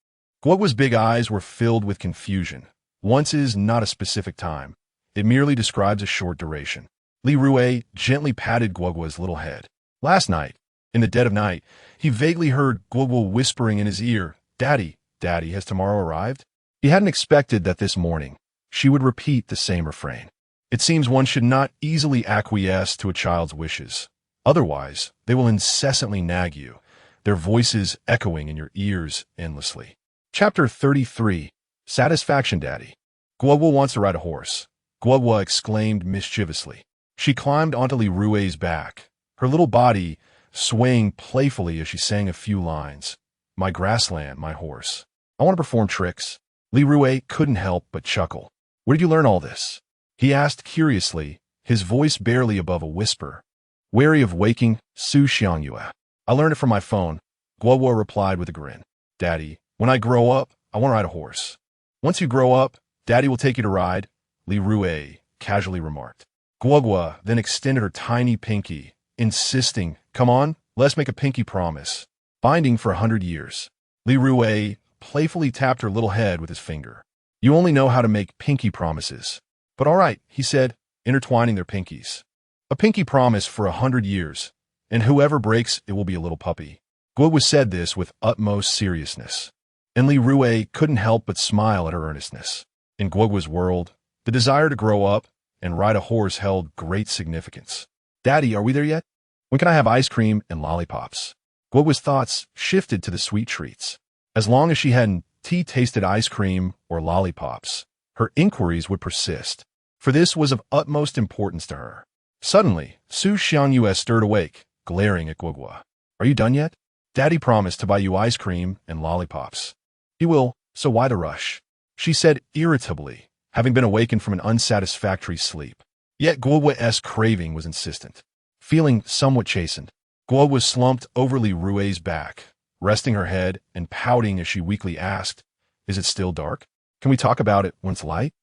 Speaker 1: Guogua's big eyes were filled with confusion. Once is not a specific time. It merely describes a short duration. Li Rui gently patted Guogua's little head. Last night, in the dead of night, he vaguely heard Guogua whispering in his ear, Daddy, Daddy, has tomorrow arrived? He hadn't expected that this morning she would repeat the same refrain. It seems one should not easily acquiesce to a child's wishes. Otherwise, they will incessantly nag you, their voices echoing in your ears endlessly. Chapter 33. Satisfaction Daddy. Guogua wants to ride a horse, Guogua exclaimed mischievously. She climbed onto Li Rui's back, her little body swaying playfully as she sang a few lines. My grassland, my horse. I want to perform tricks. Li Rui couldn't help but chuckle. Where did you learn all this? He asked curiously, his voice barely above a whisper. Wary of waking Su Xiangyue. I learned it from my phone, Guogua replied with a grin. Daddy, when I grow up, I want to ride a horse. Once you grow up, Daddy will take you to ride, Li Rui casually remarked. Guogua then extended her tiny pinky, insisting, Come on, let's make a pinky promise. Binding for 100 years. Li Rui playfully tapped her little head with his finger. You only know how to make pinky promises. But all right, he said, intertwining their pinkies. A pinky promise for 100 years, and whoever breaks it will be a little puppy. Guogua said this with utmost seriousness, and Li Rui couldn't help but smile at her earnestness. In Guogua's world, the desire to grow up and ride a horse held great significance. Daddy, are we there yet? When can I have ice cream and lollipops? Guogua's thoughts shifted to the sweet treats. As long as she hadn't tea-tasted ice cream or lollipops, her inquiries would persist, for this was of utmost importance to her. Suddenly, Su Xiangyue stirred awake, glaring at Guogua. Are you done yet? Daddy promised to buy you ice cream and lollipops. He will, so why the rush? She said irritably, having been awakened from an unsatisfactory sleep. Yet Guogua's craving was insistent. Feeling somewhat chastened, Guogua slumped over Li Rui's back, resting her head and pouting as she weakly asked, Is it still dark? Can we talk about it when it's light?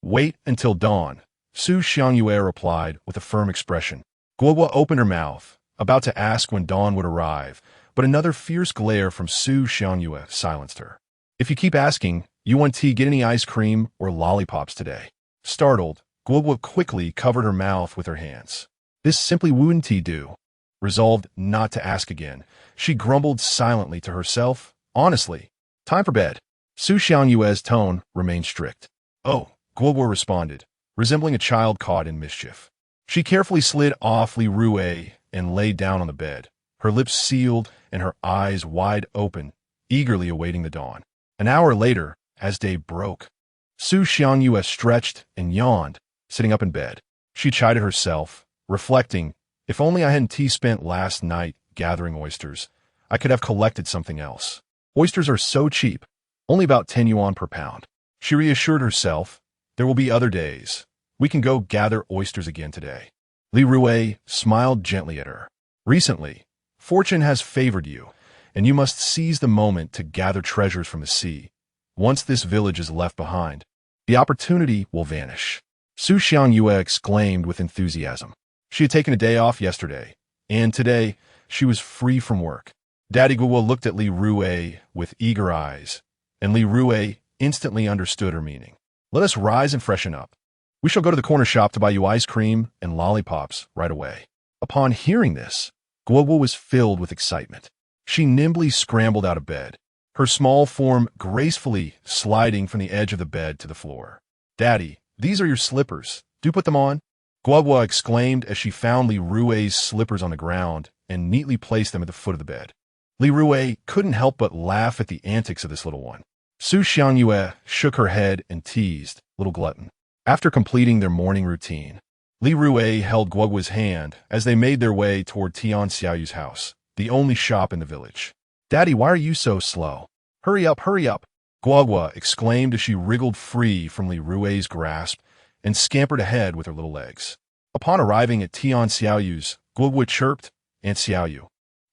Speaker 1: Wait until dawn, Su Xiangyue replied with a firm expression. Guogua opened her mouth, about to ask when dawn would arrive, but another fierce glare from Su Xiangyue silenced her. If you keep asking, you want tea, get any ice cream or lollipops today? Startled, Guogua quickly covered her mouth with her hands. This simply wouldn't tea do. Resolved not to ask again, she grumbled silently to herself, honestly, time for bed. Su Xiangyue's tone remained strict. Oh, Guogua responded, resembling a child caught in mischief. She carefully slid off Li Rui and lay down on the bed, her lips sealed and her eyes wide open, eagerly awaiting the dawn. An hour later, as day broke, Su Xiangyue stretched and yawned, sitting up in bed. She chided herself, reflecting, if only I hadn't spent last night gathering oysters, I could have collected something else. Oysters are so cheap, only about 10 yuan per pound. She reassured herself, there will be other days. We can go gather oysters again today. Li Rui smiled gently at her. Recently, fortune has favored you, and you must seize the moment to gather treasures from the sea. Once this village is left behind, the opportunity will vanish. Su Xiangyue exclaimed with enthusiasm. She had taken a day off yesterday, and today she was free from work. Daddy Guo looked at Li Rui with eager eyes, and Li Rui instantly understood her meaning. Let us rise and freshen up. We shall go to the corner shop to buy you ice cream and lollipops right away. Upon hearing this, Guo was filled with excitement. She nimbly scrambled out of bed, her small form gracefully sliding from the edge of the bed to the floor. Daddy, these are your slippers. Do put them on. Guo exclaimed as she found Li Rui's slippers on the ground and neatly placed them at the foot of the bed. Li Rui couldn't help but laugh at the antics of this little one. Su Xiangyue shook her head and teased, little glutton. After completing their morning routine, Li Rui held Guoguo's hand as they made their way toward Tian Xiaoyu's house, the only shop in the village. Daddy, why are you so slow? Hurry up, hurry up! Guoguo exclaimed as she wriggled free from Li Rui's grasp and scampered ahead with her little legs. Upon arriving at Tian Xiaoyu's, Guoguo chirped, Aunt Xiaoyu,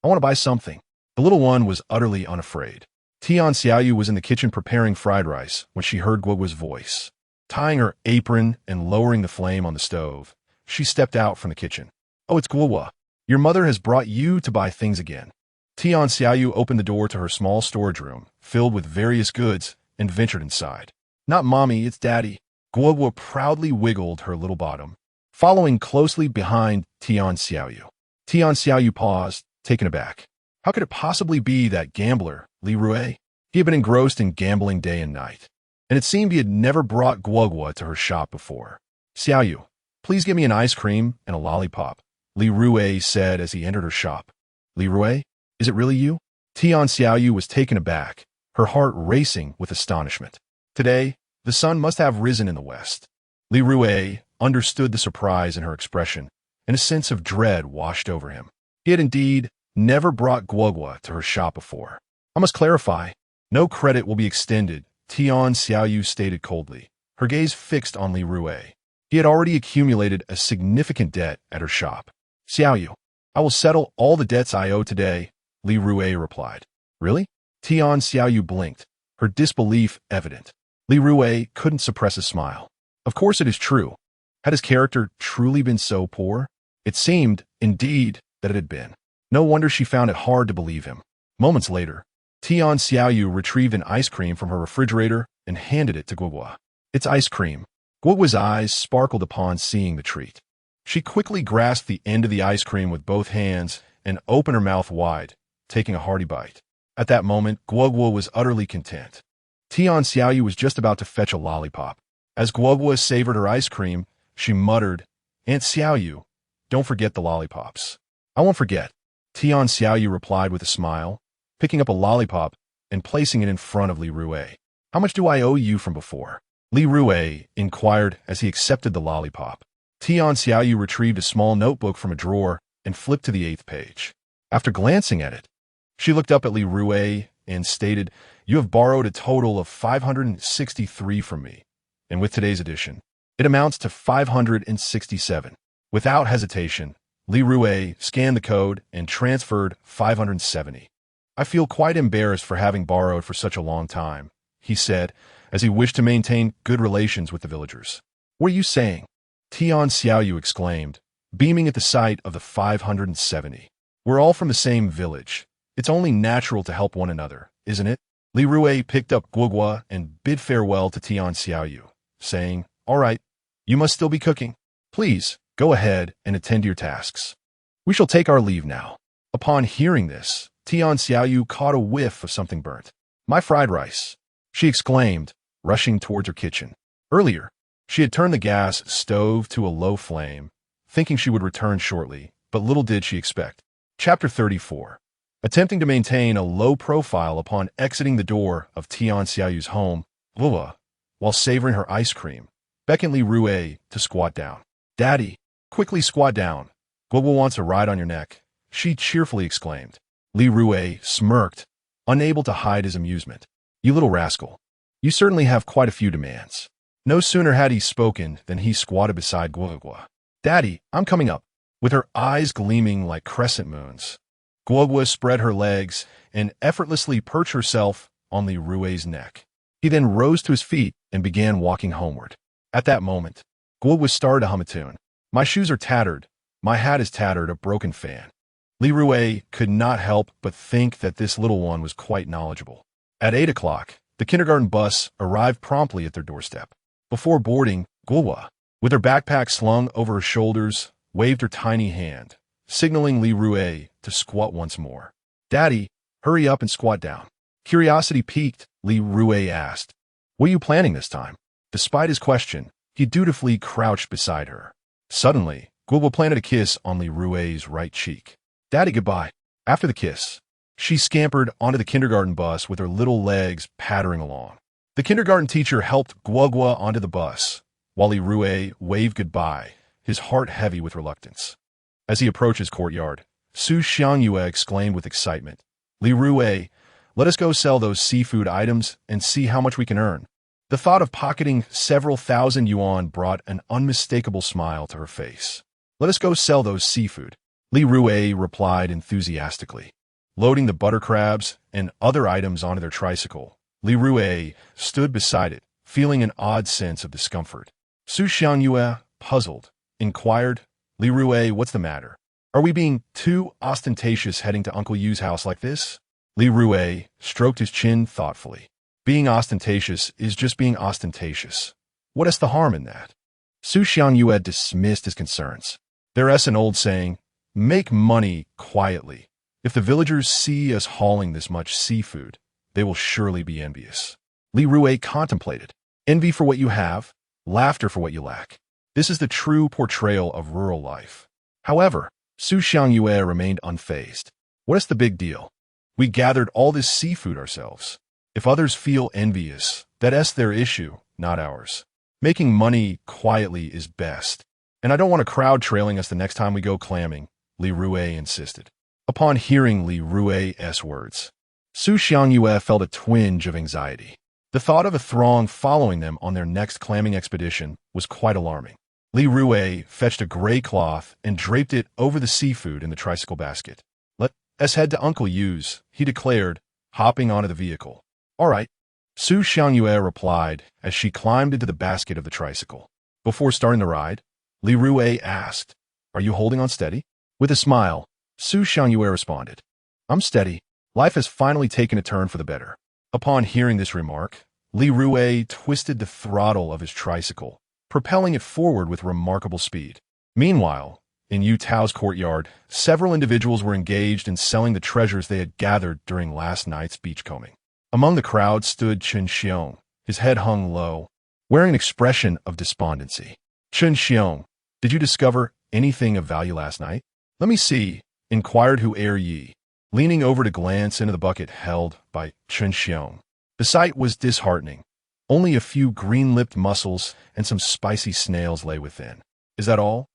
Speaker 1: I want to buy something. The little one was utterly unafraid. Tian Xiaoyu was in the kitchen preparing fried rice when she heard Guoguo's voice. Tying her apron and lowering the flame on the stove, she stepped out from the kitchen. Oh, it's Guoguo. Your mother has brought you to buy things again. Tian Xiaoyu opened the door to her small storage room, filled with various goods, and ventured inside. Not Mommy, it's Daddy. Guoguo proudly wiggled her little bottom, following closely behind Tian Xiaoyu. Tian Xiaoyu paused, taken aback. How could it possibly be that gambler, Li Rui? He had been engrossed in gambling day and night, and it seemed he had never brought Guoguo to her shop before. Xiaoyu, please give me an ice cream and a lollipop, Li Rui said as he entered her shop. Li Rui, is it really you? Tian Xiaoyu was taken aback, her heart racing with astonishment. Today, the sun must have risen in the west. Li Rui understood the surprise in her expression, and a sense of dread washed over him. He had indeed never brought Guoguo to her shop before. I must clarify, no credit will be extended, Tian Xiaoyu stated coldly, her gaze fixed on Li Rui. He had already accumulated a significant debt at her shop. Xiaoyu, I will settle all the debts I owe today, Li Rui replied. Really? Tian Xiaoyu blinked, her disbelief evident. Li Rui couldn't suppress a smile. Of course it is true. Had his character truly been so poor? It seemed, indeed, that it had been. No wonder she found it hard to believe him. Moments later, Tian Xiaoyu retrieved an ice cream from her refrigerator and handed it to Guoguo. It's ice cream. Guoguo's eyes sparkled upon seeing the treat. She quickly grasped the end of the ice cream with both hands and opened her mouth wide, taking a hearty bite. At that moment, Guoguo was utterly content. Tian Xiaoyu was just about to fetch a lollipop. As Guoguo savored her ice cream, she muttered, Aunt Xiaoyu, don't forget the lollipops. I won't forget. Tian Xiaoyu replied with a smile, picking up a lollipop and placing it in front of Li Rui. How much do I owe you from before? Li Rui inquired as he accepted the lollipop. Tian Xiaoyu retrieved a small notebook from a drawer and flipped to the 8th page. After glancing at it, she looked up at Li Rui and stated, You have borrowed a total of 563 from me, and with today's edition, it amounts to 567. Without hesitation, Li Rui scanned the code and transferred 570. I feel quite embarrassed for having borrowed for such a long time, he said, as he wished to maintain good relations with the villagers. What are you saying? Tian Xiaoyu exclaimed, beaming at the sight of the 570. We're all from the same village. It's only natural to help one another, isn't it? Li Rui picked up Guoguo and bid farewell to Tian Xiaoyu, saying, All right, you must still be cooking. Please, go ahead and attend to your tasks. We shall take our leave now. Upon hearing this, Tian Xiaoyu caught a whiff of something burnt. My fried rice, she exclaimed, rushing towards her kitchen. Earlier, she had turned the gas stove to a low flame, thinking she would return shortly, but little did she expect. Chapter 34. Attempting to maintain a low profile upon exiting the door of Tian Xiaoyu's home, Lua, while savoring her ice cream, beckoned Li Rui to squat down. "Daddy, quickly squat down. Guoguo wants a ride on your neck," she cheerfully exclaimed. Li Rui smirked, unable to hide his amusement. "You little rascal. You certainly have quite a few demands." No sooner had he spoken than he squatted beside Guoguo. "Daddy, I'm coming up." With her eyes gleaming like crescent moons, Guoguo spread her legs and effortlessly perched herself on Li Rui's neck. He then rose to his feet and began walking homeward. At that moment, Guoguo started to hum a tune. "My shoes are tattered. My hat is tattered, a broken fan." Li Rui could not help but think that this little one was quite knowledgeable. At 8 o'clock, the kindergarten bus arrived promptly at their doorstep. Before boarding, Guoguo, with her backpack slung over her shoulders, waved her tiny hand, signaling Li Rui to squat once more. "Daddy, hurry up and squat down." Curiosity piqued, Li Rui asked, "What are you planning this time?" Despite his question, he dutifully crouched beside her. Suddenly, Guoguo planted a kiss on Li Rui's right cheek. "Daddy, goodbye." After the kiss, she scampered onto the kindergarten bus with her little legs pattering along. The kindergarten teacher helped Guoguo onto the bus, while Li Rui waved goodbye, his heart heavy with reluctance. As he approached his courtyard, Su Xiangyue exclaimed with excitement, "Li Rui, let us go sell those seafood items and see how much we can earn." The thought of pocketing several thousand yuan brought an unmistakable smile to her face. "Let us go sell those seafood," Li Rui replied enthusiastically. Loading the butter crabs and other items onto their tricycle, Li Rui stood beside it, feeling an odd sense of discomfort. Su Xiangyue, puzzled, inquired, "Li Rui, what's the matter? Are we being too ostentatious heading to Uncle Yu's house like this?" Li Rui stroked his chin thoughtfully. "Being ostentatious is just being ostentatious. What is the harm in that?" Su Xiangyue dismissed his concerns. "There is an old saying, make money quietly. If the villagers see us hauling this much seafood, they will surely be envious." Li Rui contemplated. "Envy for what you have, laughter for what you lack. This is the true portrayal of rural life." However, Su Xiangyue remained unfazed. "What is the big deal? We gathered all this seafood ourselves. If others feel envious, that is their issue, not ours. Making money quietly is best. And I don't want a crowd trailing us the next time we go clamming," Li Rui insisted. Upon hearing Li Rui's words, Su Xiangyue felt a twinge of anxiety. The thought of a throng following them on their next clamming expedition was quite alarming. Li Rui fetched a gray cloth and draped it over the seafood in the tricycle basket. "Let us head to Uncle Yu's," he declared, hopping onto the vehicle. "All right," Su Xiangyue replied as she climbed into the basket of the tricycle. Before starting the ride, Li Rui asked, "Are you holding on steady?" With a smile, Su Xiangyue responded, "I'm steady. Life has finally taken a turn for the better." Upon hearing this remark, Li Rui twisted the throttle of his tricycle, propelling it forward with remarkable speed. Meanwhile, in Yu Tao's courtyard, several individuals were engaged in selling the treasures they had gathered during last night's beachcombing. Among the crowd stood Chen Xiong, his head hung low, wearing an expression of despondency. "Chen Xiong, did you discover anything of value last night?" "Let me see," inquired Hu Yi, leaning over to glance into the bucket held by Chen Xiong. The sight was disheartening. Only a few green-lipped mussels and some spicy snails lay within. "Is that all?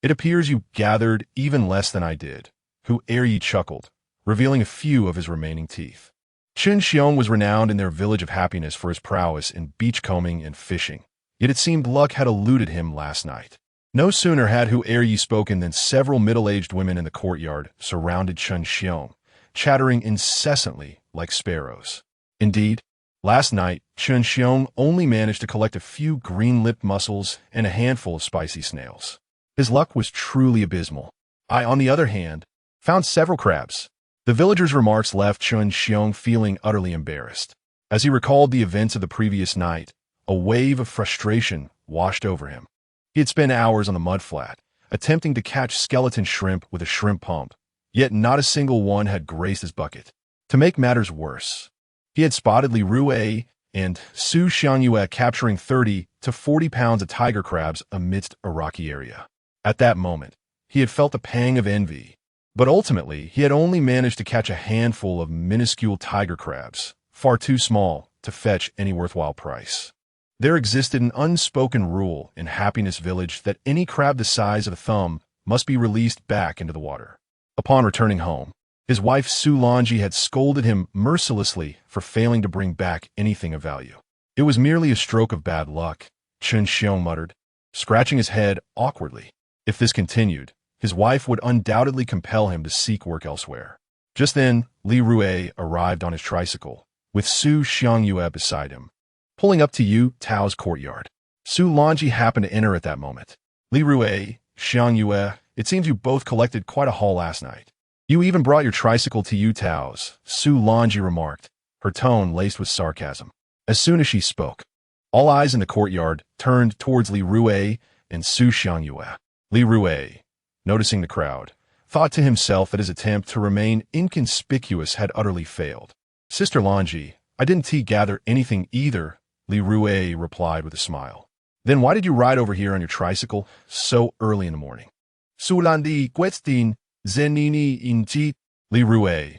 Speaker 1: It appears you gathered even less than I did," Hu Yi chuckled, revealing a few of his remaining teeth. Chen Xiong was renowned in their village of happiness for his prowess in beachcombing and fishing, yet it seemed luck had eluded him last night. No sooner had Hu Yi spoken than several middle-aged women in the courtyard surrounded Chen Xiong, chattering incessantly like sparrows. Indeed, last night, Chen Xiong only managed to collect a few green-lipped mussels and a handful of spicy snails. His luck was truly abysmal. I, on the other hand, found several crabs. The villagers' remarks left Chen Xiong feeling utterly embarrassed. As he recalled the events of the previous night, a wave of frustration washed over him. He had spent hours on the mudflat, attempting to catch skeleton shrimp with a shrimp pump, yet not a single one had grazed his bucket. To make matters worse, he had spotted Li Rui and Su Xiangyue capturing 30 to 40 pounds of tiger crabs amidst a rocky area. At that moment, he had felt a pang of envy. But ultimately, he had only managed to catch a handful of minuscule tiger crabs, far too small to fetch any worthwhile price. There existed an unspoken rule in Happiness Village that any crab the size of a thumb must be released back into the water. Upon returning home, his wife Sulanji had scolded him mercilessly for failing to bring back anything of value. It was merely a stroke of bad luck, Chun Xiong muttered, scratching his head awkwardly. If this continued, his wife would undoubtedly compel him to seek work elsewhere. Just then, Li Rui arrived on his tricycle, with Su Xiangyue beside him, pulling up to Yu Tao's courtyard. Su Lanji happened to enter at that moment. Li Rui, Xiangyue, it seems you both collected quite a haul last night. You even brought your tricycle to Yu Tao's, Su Lanji remarked, her tone laced with sarcasm. As soon as she spoke, all eyes in the courtyard turned towards Li Rui and Su Xiangyue. Li Rui, noticing the crowd, thought to himself that his attempt to remain inconspicuous had utterly failed. Sister Lanji, I didn't gather anything either, Li Rui replied with a smile. Then why did you ride over here on your tricycle so early in the morning? Sulandi Guetstin Zenini Inji. Li Rui,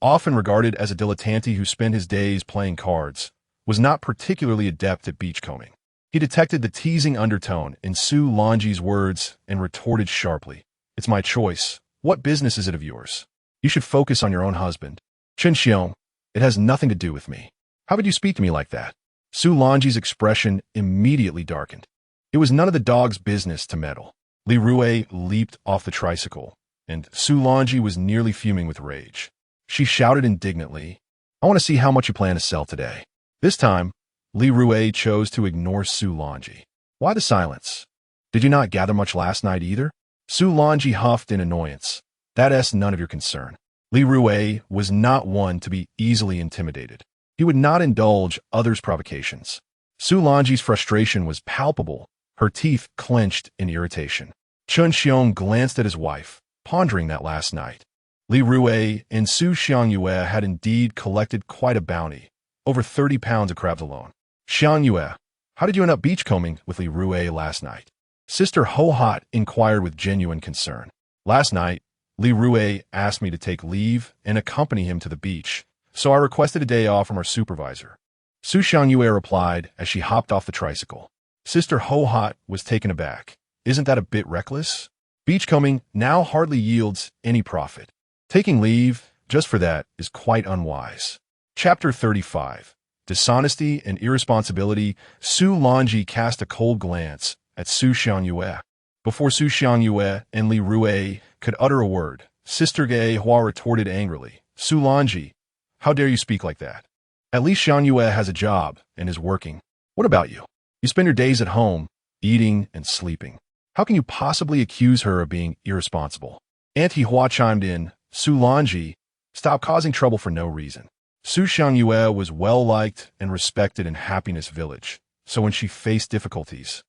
Speaker 1: often regarded as a dilettante who spent his days playing cards, was not particularly adept at beachcombing. He detected the teasing undertone in Su Lanji's words and retorted sharply. It's my choice. What business is it of yours? You should focus on your own husband. Chun Xiong, it has nothing to do with me. How could you speak to me like that? Su Lanji's expression immediately darkened. It was none of the dog's business to meddle. Li Rui leaped off the tricycle, and Su Lanji was nearly fuming with rage. She shouted indignantly, I want to see how much you plan to sell today. This time, Li Rui chose to ignore Su Lanji. Why the silence? Did you not gather much last night either? Su Lanji huffed in annoyance. That's none of your concern. Li Rui was not one to be easily intimidated. He would not indulge others' provocations. Su Lanji's frustration was palpable, her teeth clenched in irritation. Chun Xiong glanced at his wife, pondering that last night. Li Rui and Su Xiangyue had indeed collected quite a bounty, over 30 pounds of crabs alone. Xiangyue, how did you end up beachcombing with Li Rui last night? Sister Ho Hot inquired with genuine concern. Last night, Li Rui asked me to take leave and accompany him to the beach, so I requested a day off from our supervisor. Su Xiangyue replied as she hopped off the tricycle. Sister Ho Hot was taken aback. Isn't that a bit reckless? Beachcombing now hardly yields any profit. Taking leave, just for that, is quite unwise. Chapter 35. Dishonesty and irresponsibility. Su Lanji cast a cold glance at Su Xiangyue. Before Su Xiangyue and Li Rui could utter a word, Sister Ge Hua retorted angrily, Su Lanji, how dare you speak like that? At least Xiangyue has a job and is working. What about you? You spend your days at home, eating and sleeping. How can you possibly accuse her of being irresponsible? Auntie Hua chimed in, Su Lanji, stop causing trouble for no reason. Su Xiangyue was well-liked and respected in Happiness Village, so when she faced difficulties,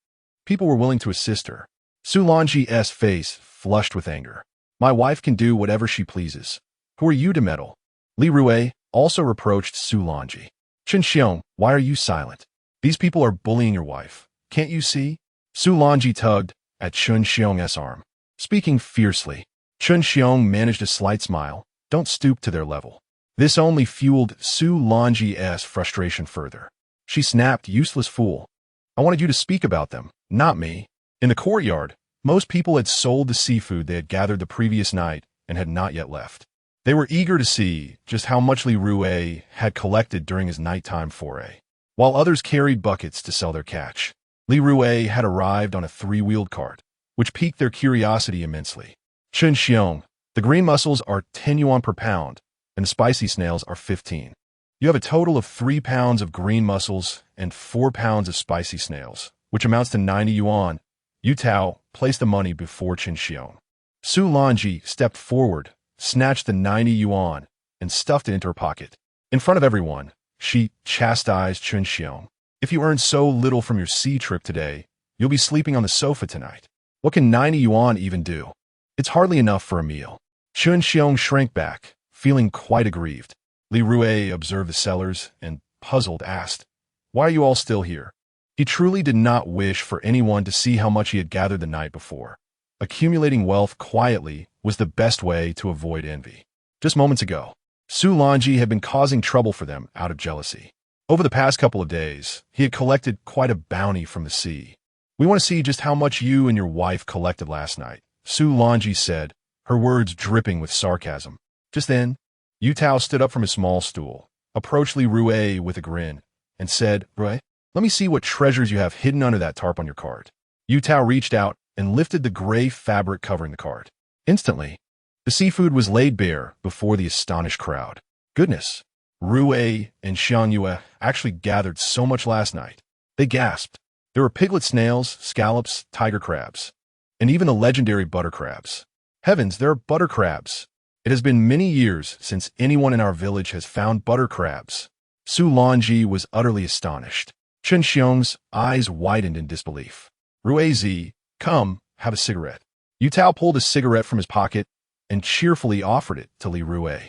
Speaker 1: people were willing to assist her. Su Lanji's face flushed with anger. My wife can do whatever she pleases. Who are you to meddle? Li Rui also reproached Su Lanji. Chun Xiong, why are you silent? These people are bullying your wife. Can't you see? Su Lanji tugged at Chun Xiong's arm. Speaking fiercely, Chun Xiong managed a slight smile. Don't stoop to their level. This only fueled Su Lanji's frustration further. She snapped, useless fool. I wanted you to speak about them, not me. In the courtyard, most people had sold the seafood they had gathered the previous night and had not yet left. They were eager to see just how much Li Rui had collected during his nighttime foray, while others carried buckets to sell their catch. Li Rui had arrived on a 3-wheeled cart, which piqued their curiosity immensely. Chun Xiong, the green mussels are 10 yuan per pound, and the spicy snails are 15. You have a total of 3 pounds of green mussels and 4 pounds of spicy snails, which amounts to 90 yuan. Yu Tao placed the money before Chun Xiong. Su Lanji stepped forward, snatched the 90 yuan, and stuffed it into her pocket. In front of everyone, she chastised Chun Xiong. If you earn so little from your sea trip today, you'll be sleeping on the sofa tonight. What can 90 yuan even do? It's hardly enough for a meal. Chun Xiong shrank back, feeling quite aggrieved. Li Rui observed the sellers and, puzzled, asked, Why are you all still here? He truly did not wish for anyone to see how much he had gathered the night before. Accumulating wealth quietly was the best way to avoid envy. Just moments ago, Su Lanji had been causing trouble for them out of jealousy. Over the past couple of days, he had collected quite a bounty from the sea. "We want to see just how much you and your wife collected last night," Su Lanji said, her words dripping with sarcasm. Just then, Yu Tao stood up from his small stool, approached Li Rui with a grin, and said, "Rui, let me see what treasures you have hidden under that tarp on your cart." Yu Tao reached out and lifted the gray fabric covering the cart. Instantly, the seafood was laid bare before the astonished crowd. Goodness, Rui and Xiangyue actually gathered so much last night. They gasped. There were piglet snails, scallops, tiger crabs, and even the legendary butter crabs. Heavens, there are butter crabs! It has been many years since anyone in our village has found butter crabs. Su Lanji was utterly astonished. Chen Xiong's eyes widened in disbelief. "Ruizi, come, have a cigarette." Yu Tao pulled a cigarette from his pocket and cheerfully offered it to Li Rui.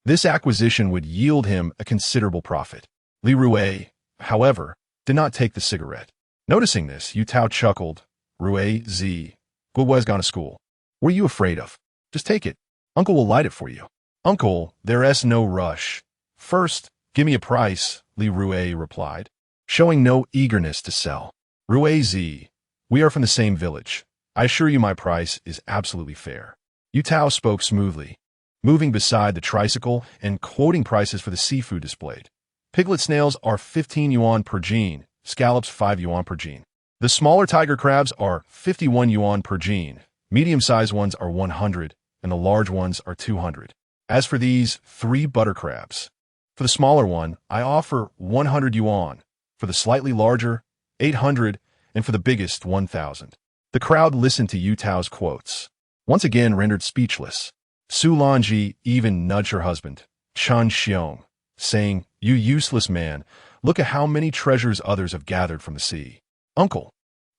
Speaker 1: This acquisition would yield him a considerable profit. Li Rui, however, did not take the cigarette. Noticing this, Yu Tao chuckled. "Ruizi, Guogua's gone to school. What are you afraid of? Just take it. Uncle will light it for you." "Uncle, there's no rush. First, give me a price," Li Rui replied, showing no eagerness to sell. "Ruizi, we are from the same village. I assure you my price is absolutely fair." Yu Tao spoke smoothly, moving beside the tricycle and quoting prices for the seafood displayed. "Piglet snails are 15 yuan per gene, scallops 5 yuan per gene. The smaller tiger crabs are 51 yuan per gene, medium-sized ones are 100, and the large ones are 200. As for these 3 butter crabs, for the smaller one, I offer 100 yuan, for the slightly larger, 800, and for the biggest, 1,000. The crowd listened to Yu Tao's quotes, once again rendered speechless. Su Lanji even nudged her husband, Chen Xiong, saying, "You useless man, look at how many treasures others have gathered from the sea." "Uncle,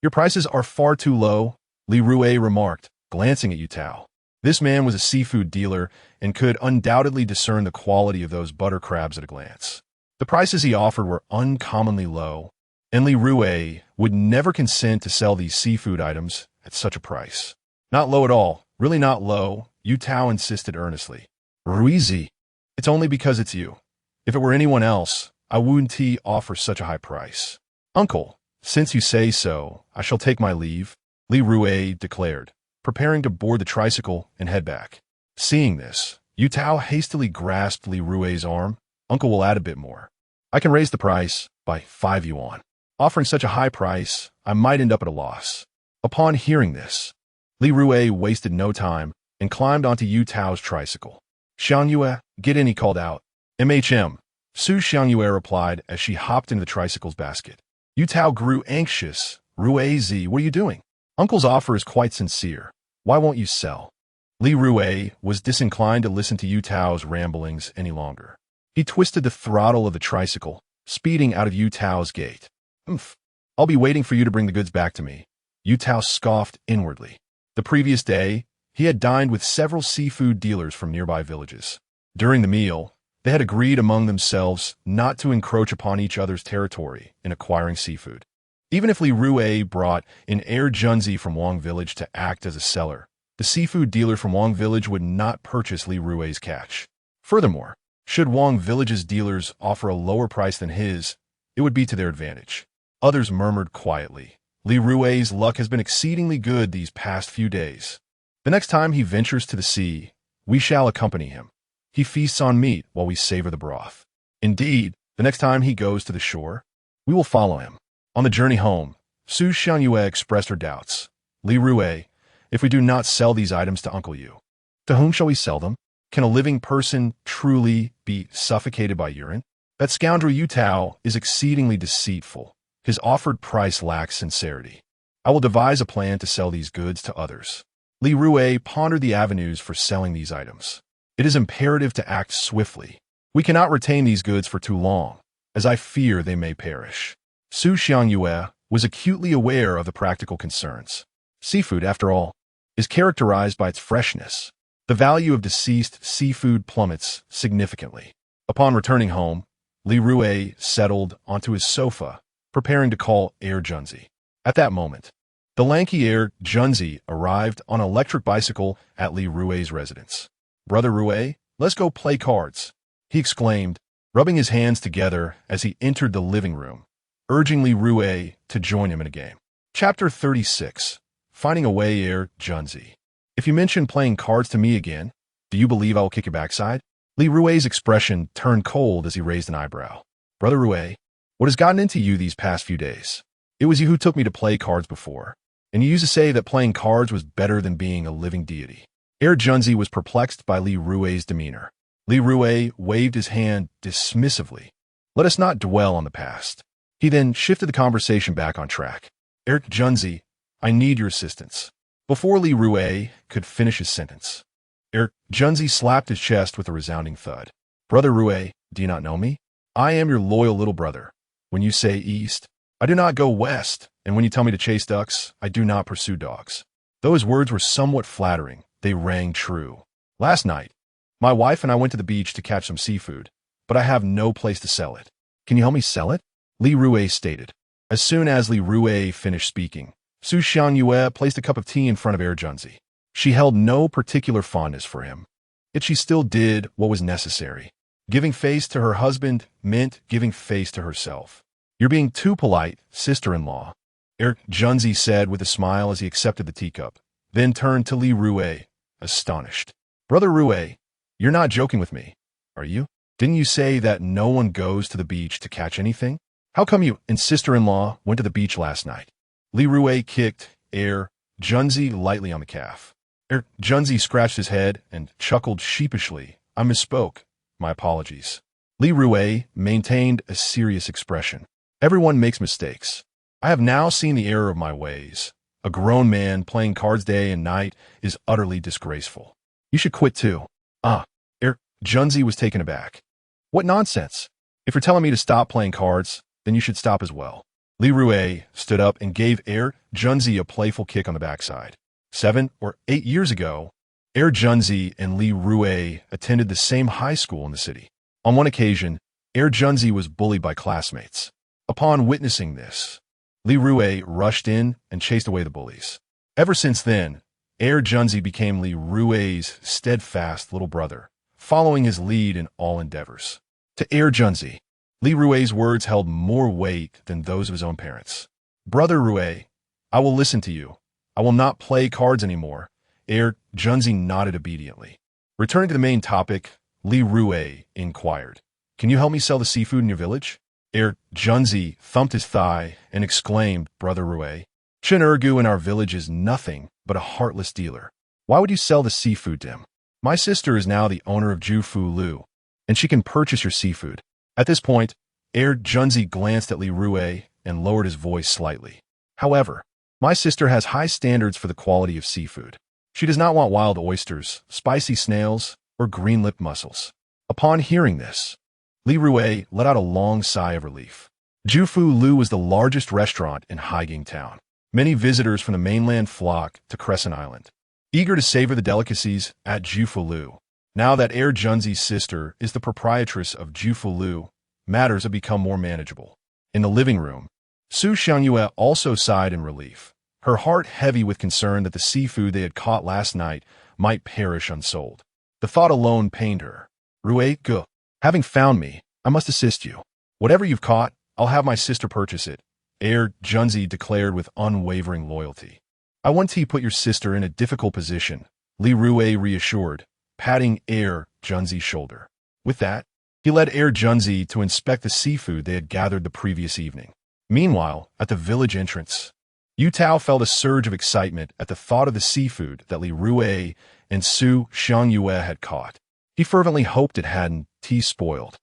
Speaker 1: your prices are far too low," Li Rui remarked, glancing at Yu Tao. This man was a seafood dealer and could undoubtedly discern the quality of those butter crabs at a glance. The prices he offered were uncommonly low, and Li Rui would never consent to sell these seafood items at such a price. "Not low at all, really not low," Yu Tao insisted earnestly. "Ruizi, it's only because it's you. If it were anyone else, I wouldn't offer such a high price." "Uncle, since you say so, I shall take my leave," Li Rui declared, preparing to board the tricycle and head back. Seeing this, Yu Tao hastily grasped Li Rui's arm. "Uncle will add a bit more. I can raise the price by 5 yuan. Offering such a high price, I might end up at a loss." Upon hearing this, Li Rui wasted no time and climbed onto Yu Tao's tricycle. "Xiangyue, get in," he called out. "MHM," Su Xiangyue replied as she hopped into the tricycle's basket. Yu Tao grew anxious. "Ruizi, what are you doing? Uncle's offer is quite sincere. Why won't you sell?" Li Rui was disinclined to listen to Yu Tao's ramblings any longer. He twisted the throttle of the tricycle, speeding out of Yu Tao's gate. "Humph, I'll be waiting for you to bring the goods back to me," Yu Tao scoffed inwardly. The previous day, he had dined with several seafood dealers from nearby villages. During the meal, they had agreed among themselves not to encroach upon each other's territory in acquiring seafood. Even if Li Rui brought an heir Junzi from Wang Village to act as a seller, the seafood dealer from Wang Village would not purchase Li Rui's catch. Furthermore, should Wang Village's dealers offer a lower price than his, it would be to their advantage. Others murmured quietly, "Li Rui's luck has been exceedingly good these past few days. The next time he ventures to the sea, we shall accompany him. He feasts on meat while we savor the broth. Indeed, the next time he goes to the shore, we will follow him." On the journey home, Su Xiangyue expressed her doubts. "Li Rui, if we do not sell these items to Uncle Yu, to whom shall we sell them? Can a living person truly be suffocated by urine? That scoundrel Yu Tao is exceedingly deceitful. His offered price lacks sincerity. I will devise a plan to sell these goods to others." Li Rui pondered the avenues for selling these items. "It is imperative to act swiftly. We cannot retain these goods for too long, as I fear they may perish." Su Xiangyue was acutely aware of the practical concerns. Seafood, after all, is characterized by its freshness. The value of deceased seafood plummets significantly. Upon returning home, Li Rui settled onto his sofa, preparing to call heir Junzi. At that moment, The lanky heir, Junzi, arrived on an electric bicycle at Li Rui's residence. "Brother Rui, let's go play cards," he exclaimed, rubbing his hands together as he entered the living room, urging Li Rui to join him in a game. Chapter 36. Finding a way, heir Junzi. "If you mention playing cards to me again, do you believe I will kick your backside?" Li Rui's expression turned cold as he raised an eyebrow. "Brother Rui, what has gotten into you these past few days? It was you who took me to play cards before, and you used to say that playing cards was better than being a living deity." Heir Junzi was perplexed by Li Rui's demeanor. Li Rui waved his hand dismissively. "Let us not dwell on the past." He then shifted the conversation back on track. "Heir Junzi, I need your assistance." Before Li Rui could finish his sentence, Heir Junzi slapped his chest with a resounding thud. "Brother Rui, do you not know me? I am your loyal little brother. When you say east, I do not go west, and when you tell me to chase ducks, I do not pursue dogs." Though his words were somewhat flattering, they rang true. "Last night, my wife and I went to the beach to catch some seafood, but I have no place to sell it. Can you help me sell it?" Li Rui stated. As soon as Li Rui finished speaking, Su Xianyue placed a cup of tea in front of Heir Junzi. She held no particular fondness for him, yet she still did what was necessary. Giving face to her husband meant giving face to herself. "You're being too polite, sister-in-law," Heir Junzi said with a smile as he accepted the teacup, then turned to Li Rui, astonished. "Brother Rui, you're not joking with me, are you? Didn't you say that no one goes to the beach to catch anything? How come you and sister-in-law went to the beach last night?" Li Rui kicked Heir Junzi lightly on the calf. Heir Junzi scratched his head and chuckled sheepishly. "I misspoke. My apologies." Li Rui maintained a serious expression. "Everyone makes mistakes. I have now seen the error of my ways. A grown man playing cards day and night is utterly disgraceful. You should quit too." Heir Junzi was taken aback. "What nonsense! If you're telling me to stop playing cards, then you should stop as well." Li Rui stood up and gave Heir Junzi a playful kick on the backside. 7 or 8 years ago, Heir Junzi and Li Rui attended the same high school in the city. On one occasion, Heir Junzi was bullied by classmates. Upon witnessing this, Li Rui rushed in and chased away the bullies. Ever since then, Heir Junzi became Li Rui's steadfast little brother, following his lead in all endeavors. To Heir Junzi, Li Rui's words held more weight than those of his own parents. "Brother Rui, I will listen to you. I will not play cards anymore." Heir Junzi nodded obediently. Returning to the main topic, Li Rui inquired, "Can you help me sell the seafood in your village?" Heir Junzi thumped his thigh and exclaimed, "Brother Rui, Chen Ergu in our village is nothing but a heartless dealer. Why would you sell the seafood to him? My sister is now the owner of Jufu Lu, and she can purchase your seafood." At this point, Heir Junzi glanced at Li Rui and lowered his voice slightly. "However, my sister has high standards for the quality of seafood. She does not want wild oysters, spicy snails, or green-lipped mussels." Upon hearing this, Li Rui let out a long sigh of relief. Jufu Lu was the largest restaurant in Haiging Town. Many visitors from the mainland flocked to Crescent Island, eager to savor the delicacies at Jufu Lu. Now that Heir Junzi's sister is the proprietress of Jufu Lu, matters have become more manageable. In the living room, Su Xianyue also sighed in relief, her heart heavy with concern that the seafood they had caught last night might perish unsold. The thought alone pained her. "Rui, go. Having found me, I must assist you. Whatever you've caught, I'll have my sister purchase it," Heir Junzi declared with unwavering loyalty. "I want to put your sister in a difficult position," Li Rui reassured, patting Heir Junzi's shoulder. With that, he led Heir Junzi to inspect the seafood they had gathered the previous evening. Meanwhile, at the village entrance, Yu Tao felt a surge of excitement at the thought of the seafood that Li Rui and Su Xianyue had caught. He fervently hoped it hadn't spoiled,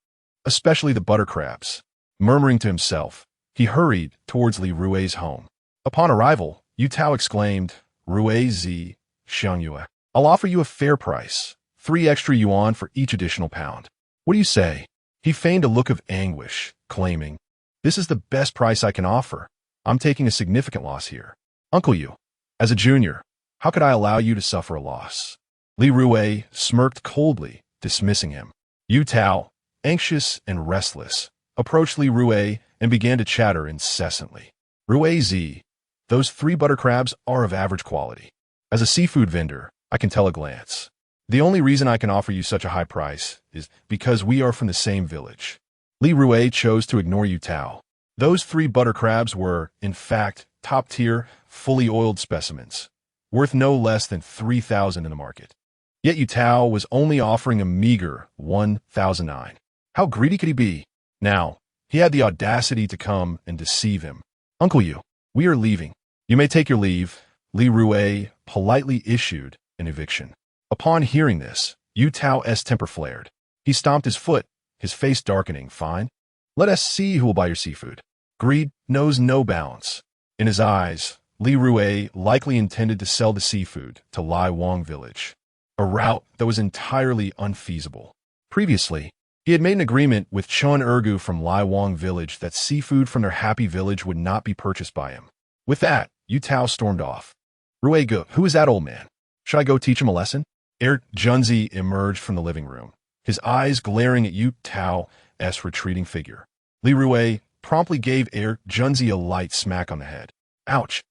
Speaker 1: especially the butter crabs. Murmuring to himself, he hurried towards Li Rui's home. Upon arrival, Yu Tao exclaimed, "Rui Zi, Xianyue, I'll offer you a fair price, 3 extra yuan for each additional pound. What do you say?" He feigned a look of anguish, claiming, "This is the best price I can offer. I'm taking a significant loss here. Uncle Yu, as a junior, how could I allow you to suffer a loss?" Li Rui smirked coldly, dismissing him. Yu Tao, anxious and restless, approached Li Rui and began to chatter incessantly. "Rui Zi, Those 3 butter crabs are of average quality. As a seafood vendor, I can tell a glance. The only reason I can offer you such a high price is because we are from the same village. Li Rui chose to ignore Yu Tao. Those 3 butter crabs were, in fact, top-tier, fully oiled specimens, worth no less than 3,000 in the market. Yet Yu Tao was only offering a meager 1,009. How greedy could he be? Now, he had the audacity to come and deceive him. Uncle Yu, we are leaving. You may take your leave. Li Rui politely issued an eviction. Upon hearing this, Yu Tao's temper flared. He stomped his foot, his face darkening. Fine. Let us see who will buy your seafood. Greed knows no bounds. In his eyes, Li Rui likely intended to sell the seafood to Lai Wang village, a route that was entirely unfeasible. Previously, he had made an agreement with Chun Ergu from Lai Wang village that seafood from their happy village would not be purchased by him. With that, Yu Tao stormed off. Rui Gu, who is that old man? Should I go teach him a lesson? Junzi emerged from the living room, his eyes glaring at Yu Tao's retreating figure. Li Rui promptly gave Junzi a light smack on the head. Ouch!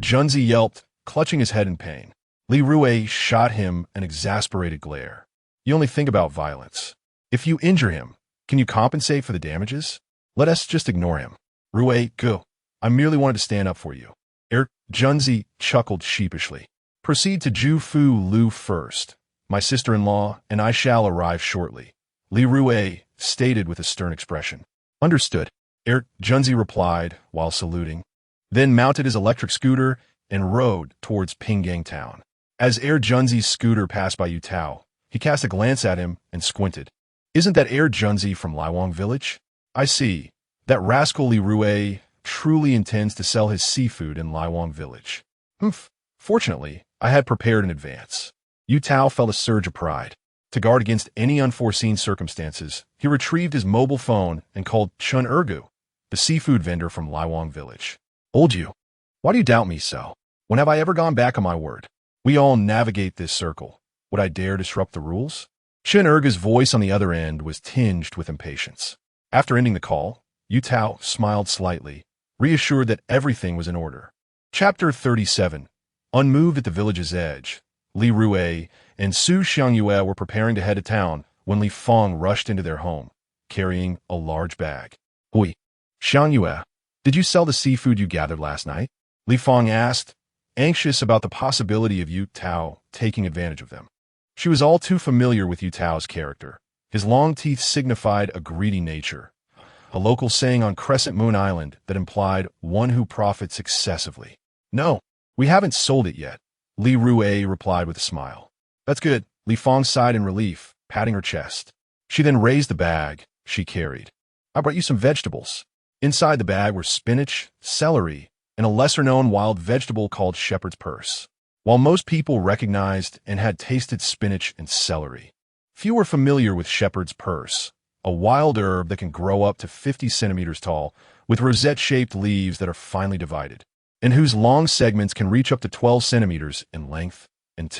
Speaker 1: Junzi yelped, clutching his head in pain. Li Rui shot him an exasperated glare. You only think about violence. If you injure him, can you compensate for the damages? Let us just ignore him. Rui, go. I merely wanted to stand up for you. Junzi chuckled sheepishly. Proceed to Ju Fu Lu first. My sister-in-law and I shall arrive shortly. Li Rui stated with a stern expression. Understood. Junzi replied while saluting, then mounted his electric scooter and rode towards Pinggang town. As Junzi's scooter passed by Yu Tao, he cast a glance at him and squinted. Isn't that Junzi from Lai Wang village? I see. That rascal Li Rui truly intends to sell his seafood in Lai Wang village. Humph. Fortunately, I had prepared in advance. Yu Tao felt a surge of pride. To guard against any unforeseen circumstances, he retrieved his mobile phone and called Chun Ergu, the seafood vendor from Lai Wang village. Old Yu, why do you doubt me so? When have I ever gone back on my word? We all navigate this circle. Would I dare disrupt the rules? Chun Ergu's voice on the other end was tinged with impatience. After ending the call, Yu Tao smiled slightly, reassured that everything was in order. Chapter 37. Unmoved at the village's edge, Li Rui and Su Xiangyue were preparing to head to town when Li Fong rushed into their home, carrying a large bag. Hui, Xiangyue, did you sell the seafood you gathered last night? Li Fong asked, anxious about the possibility of Yu Tao taking advantage of them. She was all too familiar with Yu Tao's character. His long teeth signified a greedy nature, a local saying on Crescent Moon Island that implied one who profits excessively. No, we haven't sold it yet, Li Rui replied with a smile. That's good, Li Fong sighed in relief, patting her chest. She then raised the bag she carried. I brought you some vegetables. Inside the bag were spinach, celery, and a lesser-known wild vegetable called shepherd's purse. While most people recognized and had tasted spinach and celery, few were familiar with shepherd's purse, a wild herb that can grow up to 50 centimeters tall, with rosette-shaped leaves that are finely divided, and whose long segments can reach up to 12 centimeters in length and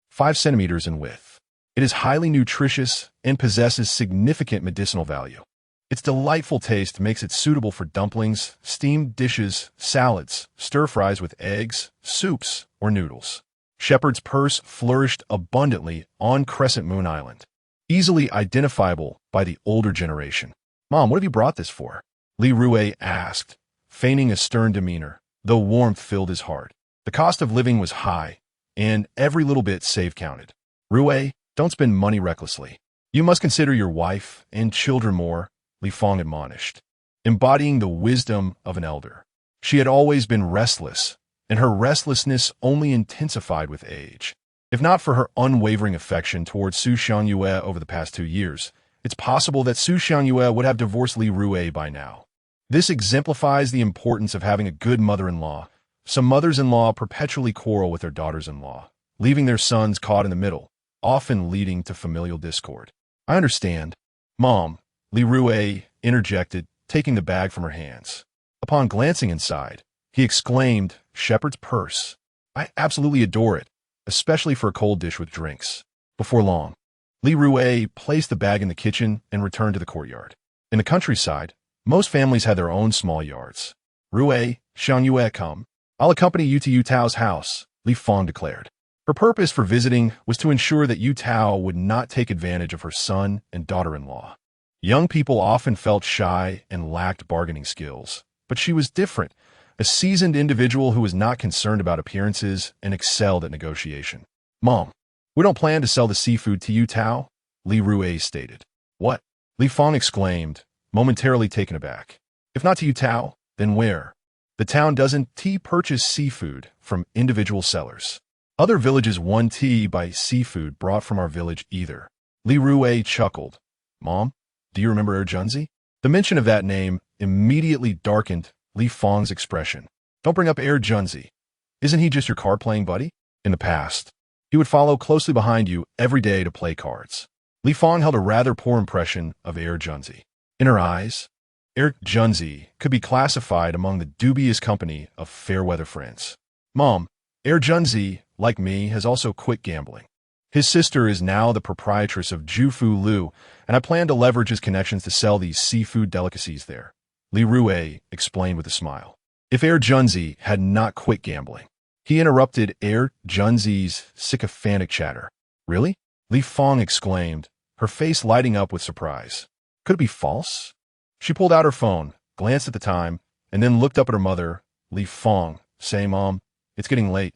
Speaker 1: 5 centimeters in width. It is highly nutritious and possesses significant medicinal value. Its delightful taste makes it suitable for dumplings, steamed dishes, salads, stir-fries with eggs, soups, or noodles. Shepherd's purse flourished abundantly on Crescent Moon Island, easily identifiable by the older generation. Mom, what have you brought this for? Li Rui asked, feigning a stern demeanor, though warmth filled his heart. The cost of living was high, and every little bit saved counted. Rui, don't spend money recklessly. You must consider your wife and children more, Li Fong admonished, embodying the wisdom of an elder. She had always been restless, and her restlessness only intensified with age. If not for her unwavering affection towards Su Xiangyue over the past 2 years, it's possible that Su Xiangyue would have divorced Li Rui by now. This exemplifies the importance of having a good mother-in-law. Some mothers-in-law perpetually quarrel with their daughters-in-law, leaving their sons caught in the middle, often leading to familial discord. I understand. Mom, Li Rui interjected, taking the bag from her hands. Upon glancing inside, he exclaimed, shepherd's purse. I absolutely adore it, especially for a cold dish with drinks. Before long, Li Rui placed the bag in the kitchen and returned to the courtyard. In the countryside, most families had their own small yards. Rui, Xiangyue, come. I'll accompany you to Yu Tao's house, Li Fong declared. Her purpose for visiting was to ensure that Yu Tao would not take advantage of her son and daughter-in-law. Young people often felt shy and lacked bargaining skills, but she was different, a seasoned individual who was not concerned about appearances and excelled at negotiation. Mom, we don't plan to sell the seafood to Yu Tao, Li Rui stated. What? Li Fong exclaimed, momentarily taken aback. If not to Yu Tao, then where? The town doesn't purchase seafood from individual sellers. Other villages won't buy seafood brought from our village either. Li Rui chuckled. Mom, do you remember Junzi? The mention of that name immediately darkened Li Fong's expression. Don't bring up Junzi. Isn't he just your card-playing buddy? In the past, he would follow closely behind you every day to play cards. Li Fong held a rather poor impression of Junzi. In her eyes, Junzi could be classified among the dubious company of fair-weather friends. Mom, Junzi, like me, has also quit gambling. His sister is now the proprietress of Jufu Lu, and I plan to leverage his connections to sell these seafood delicacies there, Li Rui explained with a smile. If Junzi had not quit gambling, he interrupted Junzi's sycophantic chatter. Really? Li Fong exclaimed, her face lighting up with surprise. Could it be false? She pulled out her phone, glanced at the time, and then looked up at her mother, Li Fong, saying, Mom, it's getting late.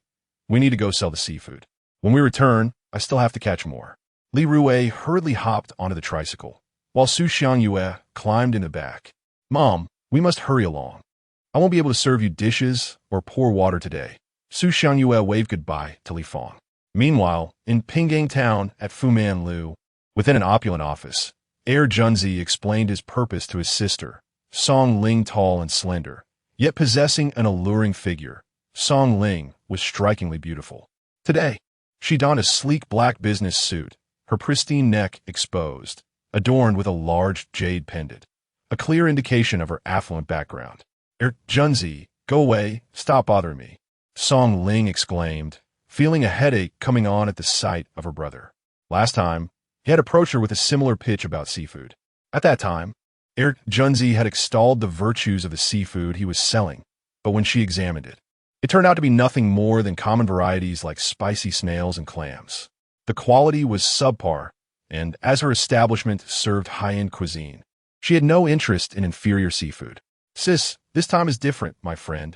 Speaker 1: We need to go sell the seafood. When we return, I still have to catch more. Li Rui hurriedly hopped onto the tricycle, while Su Xiangyue climbed in the back. Mom, we must hurry along. I won't be able to serve you dishes or pour water today. Su Xiangyue waved goodbye to Li Fong. Meanwhile, in Pinggang Town at Fuman Lu, within an opulent office, Junzi explained his purpose to his sister, Song Ling, tall and slender, yet possessing an alluring figure. Song Ling was strikingly beautiful. Today, she donned a sleek black business suit, her pristine neck exposed, adorned with a large jade pendant, a clear indication of her affluent background. Junzi, go away, stop bothering me, Song Ling exclaimed, feeling a headache coming on at the sight of her brother. Last time, he had approached her with a similar pitch about seafood. At that time, Junzi had extolled the virtues of the seafood he was selling, but when she examined it, it turned out to be nothing more than common varieties like spicy snails and clams. The quality was subpar, and as her establishment served high-end cuisine, she had no interest in inferior seafood. Sis, this time is different, my friend.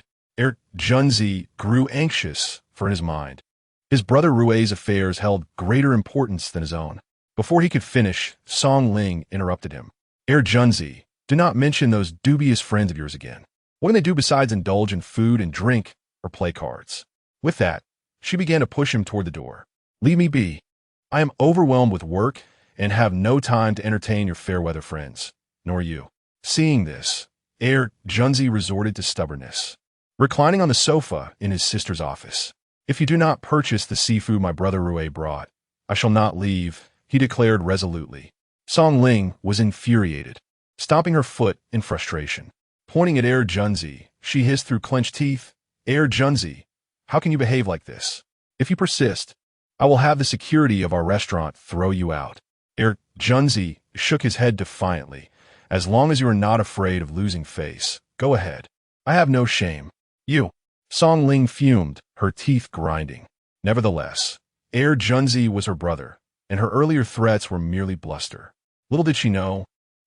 Speaker 1: Junzi grew anxious for his mind. His brother Rui's affairs held greater importance than his own. Before he could finish, Song Ling interrupted him. Junzi, do not mention those dubious friends of yours again. What can they do besides indulge in food and drink or play cards? With that, she began to push him toward the door. Leave me be. I am overwhelmed with work and have no time to entertain your fair-weather friends, nor you. Seeing this, Junzi resorted to stubbornness. Reclining on the sofa in his sister's office. If you do not purchase the seafood my brother Rui brought, I shall not leave, he declared resolutely. Song Ling was infuriated, stomping her foot in frustration. Pointing at Junzi, she hissed through clenched teeth, Junzi, how can you behave like this? If you persist, I will have the security of our restaurant throw you out. Junzi shook his head defiantly. As long as you are not afraid of losing face, go ahead. I have no shame. You. Song Ling fumed, her teeth grinding. Nevertheless, Junzi was her brother, and her earlier threats were merely bluster. Little did she know,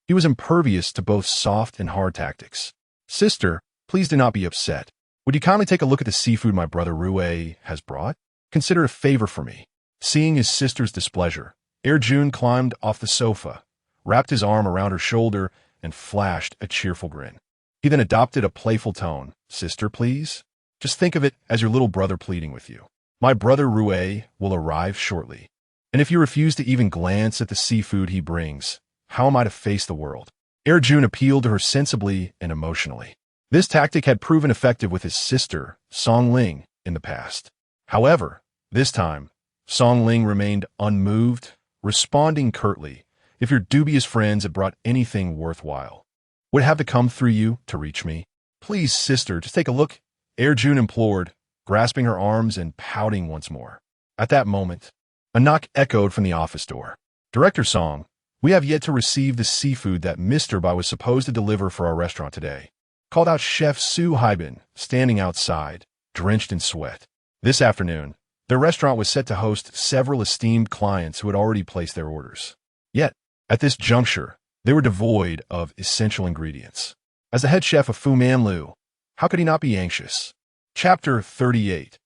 Speaker 1: he was impervious to both soft and hard tactics. Sister, please do not be upset. Would you kindly take a look at the seafood my brother Rui has brought? Consider it a favor for me. Seeing his sister's displeasure, Jun climbed off the sofa, wrapped his arm around her shoulder, and flashed a cheerful grin. He then adopted a playful tone. Sister, please? Just think of it as your little brother pleading with you. My brother Rui will arrive shortly. And if you refuse to even glance at the seafood he brings, how am I to face the world? Jun appealed to her sensibly and emotionally. This tactic had proven effective with his sister, Song Ling, in the past. However, this time, Song Ling remained unmoved, responding curtly, if your dubious friends had brought anything worthwhile. Would it have to come through you to reach me? Please, sister, just take a look, Jun implored, grasping her arms and pouting once more. At that moment, a knock echoed from the office door. Director Song, we have yet to receive the seafood that Mr. Bai was supposed to deliver for our restaurant today, called out Chef Su Haibin, standing outside, drenched in sweat. This afternoon, their restaurant was set to host several esteemed clients who had already placed their orders. Yet, at this juncture, they were devoid of essential ingredients. As the head chef of Fu Manlu, how could he not be anxious? Chapter 38.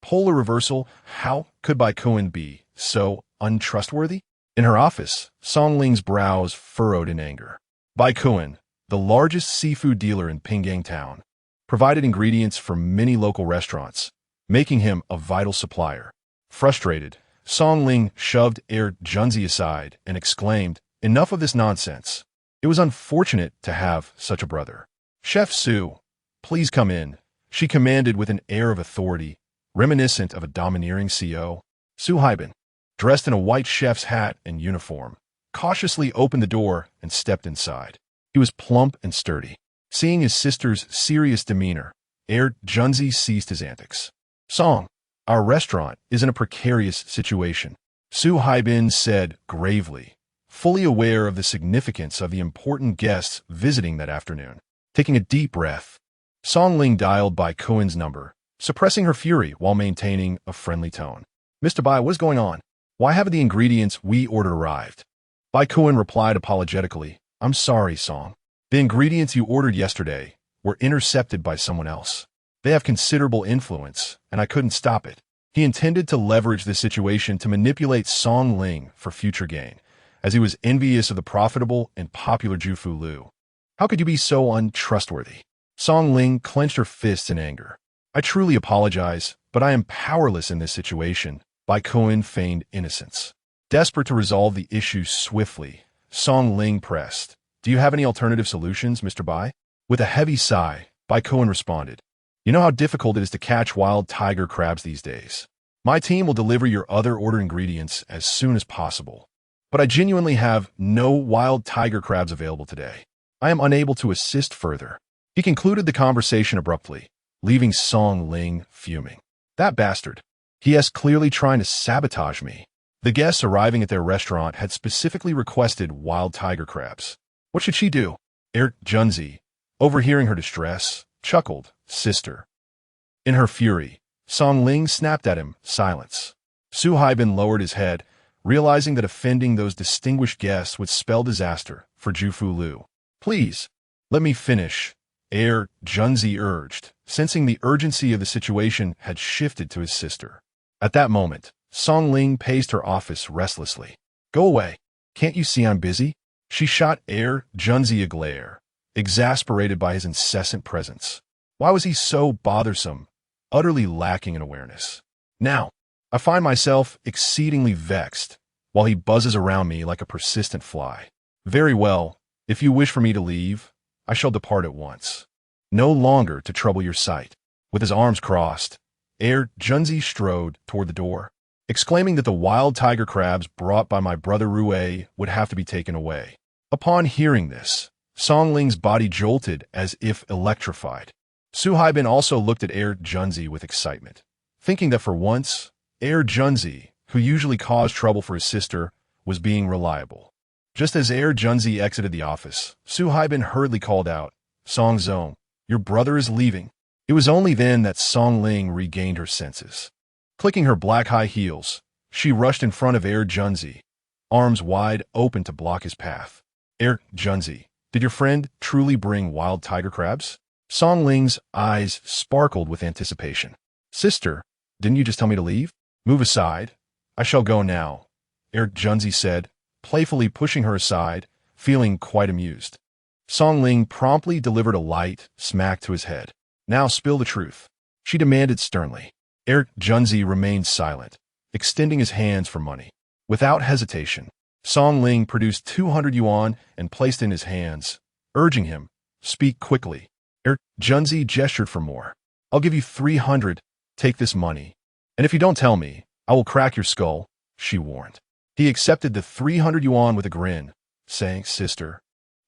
Speaker 1: Polar Reversal. How could Bai Kuan be so untrustworthy? In her office, Song Ling's brows furrowed in anger. Bai Kuan, the largest seafood dealer in Pinggang town, provided ingredients for many local restaurants, making him a vital supplier. Frustrated, Song Ling shoved Junzi aside and exclaimed, "Enough of this nonsense. It was unfortunate to have such a brother." "Chef Su, please come in," she commanded with an air of authority, reminiscent of a domineering CEO. Su Haibin, dressed in a white chef's hat and uniform, cautiously opened the door and stepped inside. He was plump and sturdy. Seeing his sister's serious demeanor, Junzi ceased his antics. "Song, our restaurant is in a precarious situation," Su Haibin said gravely, fully aware of the significance of the important guests visiting that afternoon. Taking a deep breath, Song Ling dialed Bai Kuan's number, suppressing her fury while maintaining a friendly tone. "Mr. Bai, what's going on? Why haven't the ingredients we ordered arrived?" Bai Kuan replied apologetically, "I'm sorry, Song. The ingredients you ordered yesterday were intercepted by someone else. They have considerable influence, and I couldn't stop it." He intended to leverage this situation to manipulate Song Ling for future gain, as he was envious of the profitable and popular Jufu Lu. "How could you be so untrustworthy?" Song Ling clenched her fists in anger. "I truly apologize, but I am powerless in this situation," Bai Kuan feigned innocence. Desperate to resolve the issue swiftly, Song Ling pressed, "Do you have any alternative solutions, Mr. Bai?" With a heavy sigh, Bai Kuan responded, "You know how difficult it is to catch wild tiger crabs these days. My team will deliver your other ordered ingredients as soon as possible. But I genuinely have no wild tiger crabs available today. I am unable to assist further." He concluded the conversation abruptly, leaving Song Ling fuming. "That bastard. He is clearly trying to sabotage me." The guests arriving at their restaurant had specifically requested wild tiger crabs. What should she do? Junzi, overhearing her distress, chuckled, "Sister." In her fury, Song Ling snapped at him, "Silence." Su Haibin lowered his head, realizing that offending those distinguished guests would spell disaster for Jufu Lu. "Please, let me finish," Junzi urged, sensing the urgency of the situation had shifted to his sister. At that moment, Song Ling paced her office restlessly. "Go away. Can't you see I'm busy?" She shot Junzi a glare, exasperated by his incessant presence. Why was he so bothersome, utterly lacking in awareness? Now, I find myself exceedingly vexed, while he buzzes around me like a persistent fly. "Very well, if you wish for me to leave, I shall depart at once. No longer to trouble your sight." With his arms crossed, Junzi strode toward the door, exclaiming that the wild tiger crabs brought by my brother Rui would have to be taken away. Upon hearing this, Song Ling's body jolted as if electrified. Su Haibin also looked at Junzi with excitement, thinking that for once, Junzi, who usually caused trouble for his sister, was being reliable. Just as Junzi exited the office, Su Haibin hurriedly called out, "Song Zong, your brother is leaving." It was only then that Song Ling regained her senses. Clicking her black high heels, she rushed in front of Junzi, arms wide open to block his path. "Junzi, did your friend truly bring wild tiger crabs?" Song Ling's eyes sparkled with anticipation. "Sister, didn't you just tell me to leave?" "Move aside. I shall go now," Junzi said, playfully pushing her aside, feeling quite amused. Song Ling promptly delivered a light smack to his head. "Now spill the truth," she demanded sternly. Junzi remained silent, extending his hands for money. Without hesitation, Song Ling produced 200 yuan and placed in his hands, urging him, "Speak quickly." Junzi gestured for more. "I'll give you 300, take this money. And if you don't tell me, I will crack your skull," she warned. He accepted the 300 yuan with a grin, saying, "Sister,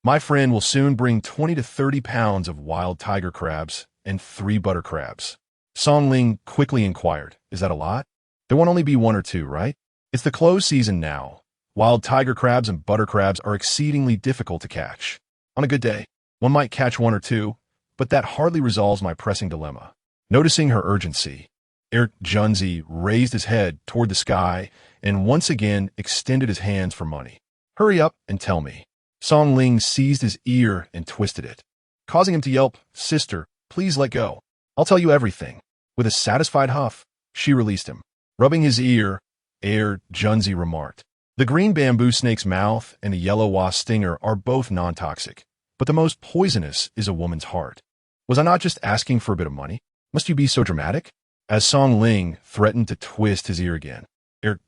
Speaker 1: my friend will soon bring 20 to 30 pounds of wild tiger crabs and 3 butter crabs." Song Ling quickly inquired, "Is that a lot? There won't only be 1 or 2, right? It's the close season now. Wild tiger crabs and butter crabs are exceedingly difficult to catch. On a good day, one might catch 1 or 2, but that hardly resolves my pressing dilemma." Noticing her urgency, Junzi raised his head toward the sky and once again extended his hands for money. Hurry up and tell me. Song Ling seized his ear and twisted it, causing him to yelp, Sister, please let go. I'll tell you everything. With a satisfied huff, she released him. Rubbing his ear, Junzi remarked, the green bamboo snake's mouth and the yellow wasp stinger are both non-toxic, but the most poisonous is a woman's heart. Was I not just asking for a bit of money? Must you be so dramatic? As Song Ling threatened to twist his ear again,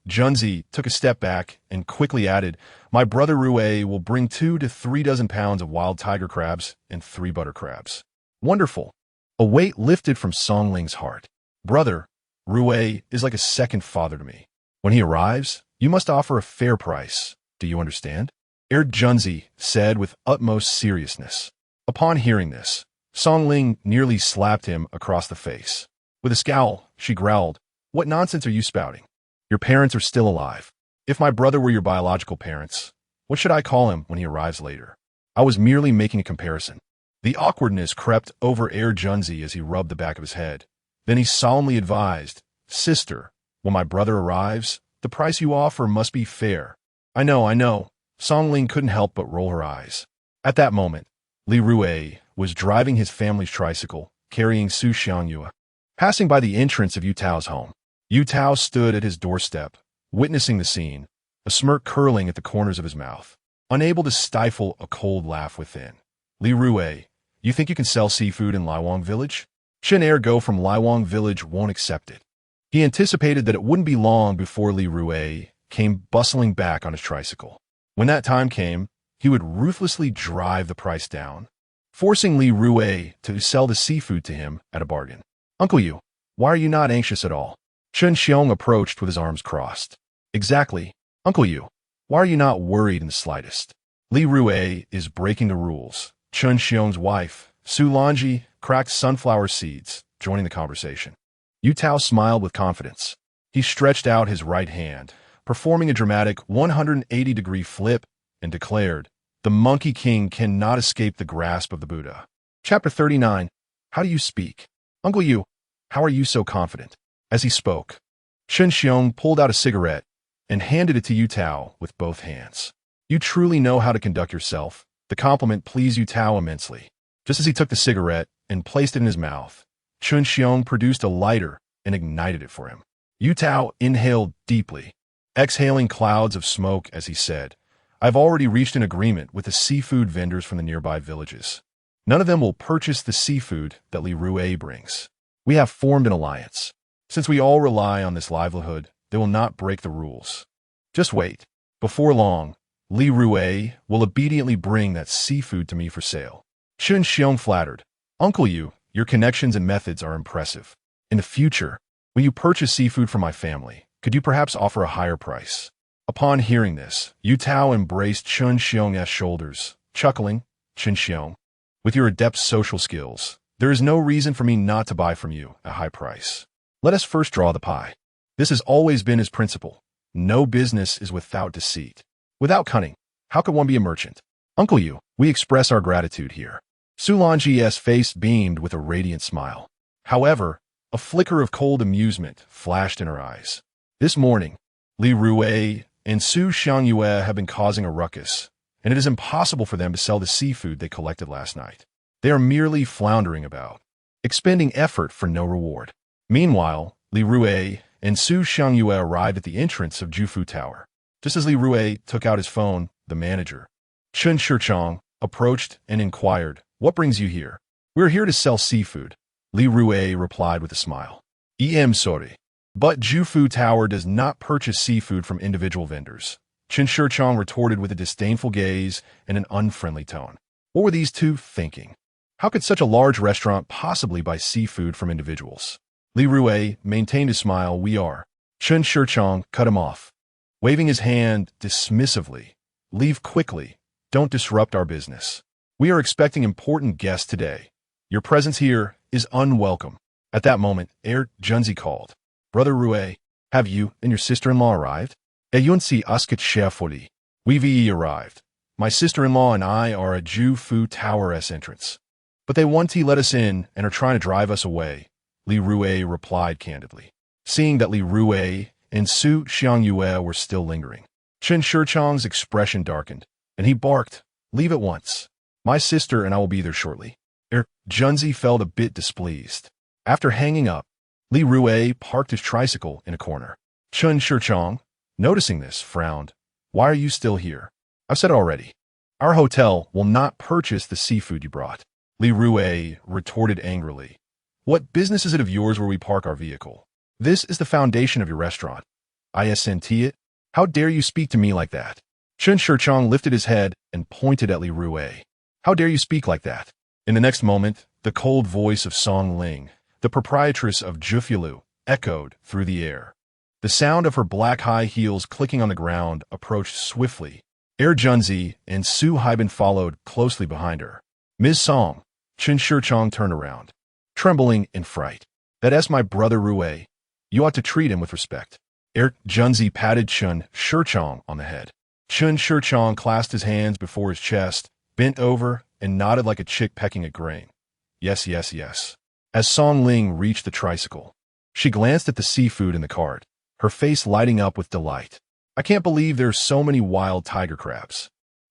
Speaker 1: Junzi took a step back and quickly added, my brother Rui will bring 2 to 3 dozen pounds of wild tiger crabs and 3 butter crabs. Wonderful. A weight lifted from Song Ling's heart. Brother, Rui is like a second father to me. When he arrives, you must offer a fair price. Do you understand? Junzi said with utmost seriousness. Upon hearing this, Song Ling nearly slapped him across the face. With a scowl, she growled, what nonsense are you spouting? Your parents are still alive. If my brother were your biological parents, what should I call him when he arrives later? I was merely making a comparison. The awkwardness crept over Junzi as he rubbed the back of his head. Then he solemnly advised, Sister, when my brother arrives, the price you offer must be fair. I know. Song Ling couldn't help but roll her eyes. At that moment, Li Rui was driving his family's tricycle, carrying Su Xiangyue. Passing by the entrance of Yu Tao's home, Yu Tao stood at his doorstep, witnessing the scene, a smirk curling at the corners of his mouth, unable to stifle a cold laugh within. Li Rui, you think you can sell seafood in Liwang Village? Chen Go from Liwang Village won't accept it. He anticipated that it wouldn't be long before Li Rui came bustling back on his tricycle. When that time came, he would ruthlessly drive the price down, forcing Li Rui to sell the seafood to him at a bargain. Uncle Yu, why are you not anxious at all? Chen Xiong approached with his arms crossed. Exactly. Uncle Yu, why are you not worried in the slightest? Li Rui is breaking the rules. Chen Xiong's wife, Su Lanji, cracked sunflower seeds, joining the conversation. Yu Tao smiled with confidence. He stretched out his right hand, performing a dramatic 180-degree flip, and declared, the Monkey King cannot escape the grasp of the Buddha. Chapter 39. How do you speak? Uncle Yu, how are you so confident? As he spoke, Chen Xiong pulled out a cigarette and handed it to Yu Tao with both hands. You truly know how to conduct yourself. The compliment pleased Yu Tao immensely. Just as he took the cigarette and placed it in his mouth, Chen Xiong produced a lighter and ignited it for him. Yu Tao inhaled deeply, exhaling clouds of smoke as he said, I've already reached an agreement with the seafood vendors from the nearby villages. None of them will purchase the seafood that Li Rui brings. We have formed an alliance. Since we all rely on this livelihood, they will not break the rules. Just wait. Before long, Li Rui will obediently bring that seafood to me for sale. Chen Xiong flattered. Uncle Yu, your connections and methods are impressive. In the future, when you purchase seafood from my family, could you perhaps offer a higher price? Upon hearing this, Yu Tao embraced Chen Xiong's shoulders, chuckling, Chen Xiong, with your adept social skills, there is no reason for me not to buy from you at a high price. Let us first draw the pie. This has always been his principle. No business is without deceit. Without cunning, how could one be a merchant? Uncle Yu, we express our gratitude here. Su Lanji's face beamed with a radiant smile. However, a flicker of cold amusement flashed in her eyes. This morning, Li Rui and Su Xiangyue have been causing a ruckus, and it is impossible for them to sell the seafood they collected last night. They are merely floundering about, expending effort for no reward. Meanwhile, Li Rui and Su Xiangyue arrived at the entrance of Jufu Tower. Just as Li Rui took out his phone, the manager, Chen Shichong, approached and inquired, What brings you here? We're here to sell seafood. Li Rui replied with a smile. Sorry. But Jufu Tower does not purchase seafood from individual vendors. Chen Shichong retorted with a disdainful gaze and an unfriendly tone. What were these two thinking? How could such a large restaurant possibly buy seafood from individuals? Li Rui maintained a smile. We are. Chen Shichong cut him off, waving his hand dismissively. Leave quickly. Don't disrupt our business. We are expecting important guests today. Your presence here is unwelcome. At that moment, Junzi called. Brother Rui, have you and your sister-in-law arrived? Yunsi usket shefoli. We've arrived. My sister-in-law and I are at Ju Fu Tower's entrance. But they want to let us in and are trying to drive us away. Li Rui replied candidly. Seeing that Li Rui and Su Xiangyue were still lingering, Chen Shichang's expression darkened, and he barked, "Leave at once. My sister and I will be there shortly." Junzi felt a bit displeased. After hanging up, Li Rui parked his tricycle in a corner. Chen Shichang, noticing this, frowned. "Why are you still here? I've said it already. Our hotel will not purchase the seafood you brought." Li Rui retorted angrily. "What business is it of yours where we park our vehicle? This is the foundation of your restaurant. Isn't it? How dare you speak to me like that?" Chen Shichang lifted his head and pointed at Li Rui. "How dare you speak like that?" In the next moment, the cold voice of Song Ling, the proprietress of Jufilu, echoed through the air. The sound of her black high heels clicking on the ground approached swiftly. Junzi and Su Haiban followed closely behind her. "Ms. Song," Chen Shichang turned around, trembling in fright. "That's my brother Rui. You ought to treat him with respect." Junzi patted Chen Shichang on the head. Chen Shichang clasped his hands before his chest, bent over, and nodded like a chick pecking at grain. "Yes, yes, yes." As Song Ling reached the tricycle, she glanced at the seafood in the cart, her face lighting up with delight. "I can't believe there's so many wild tiger crabs.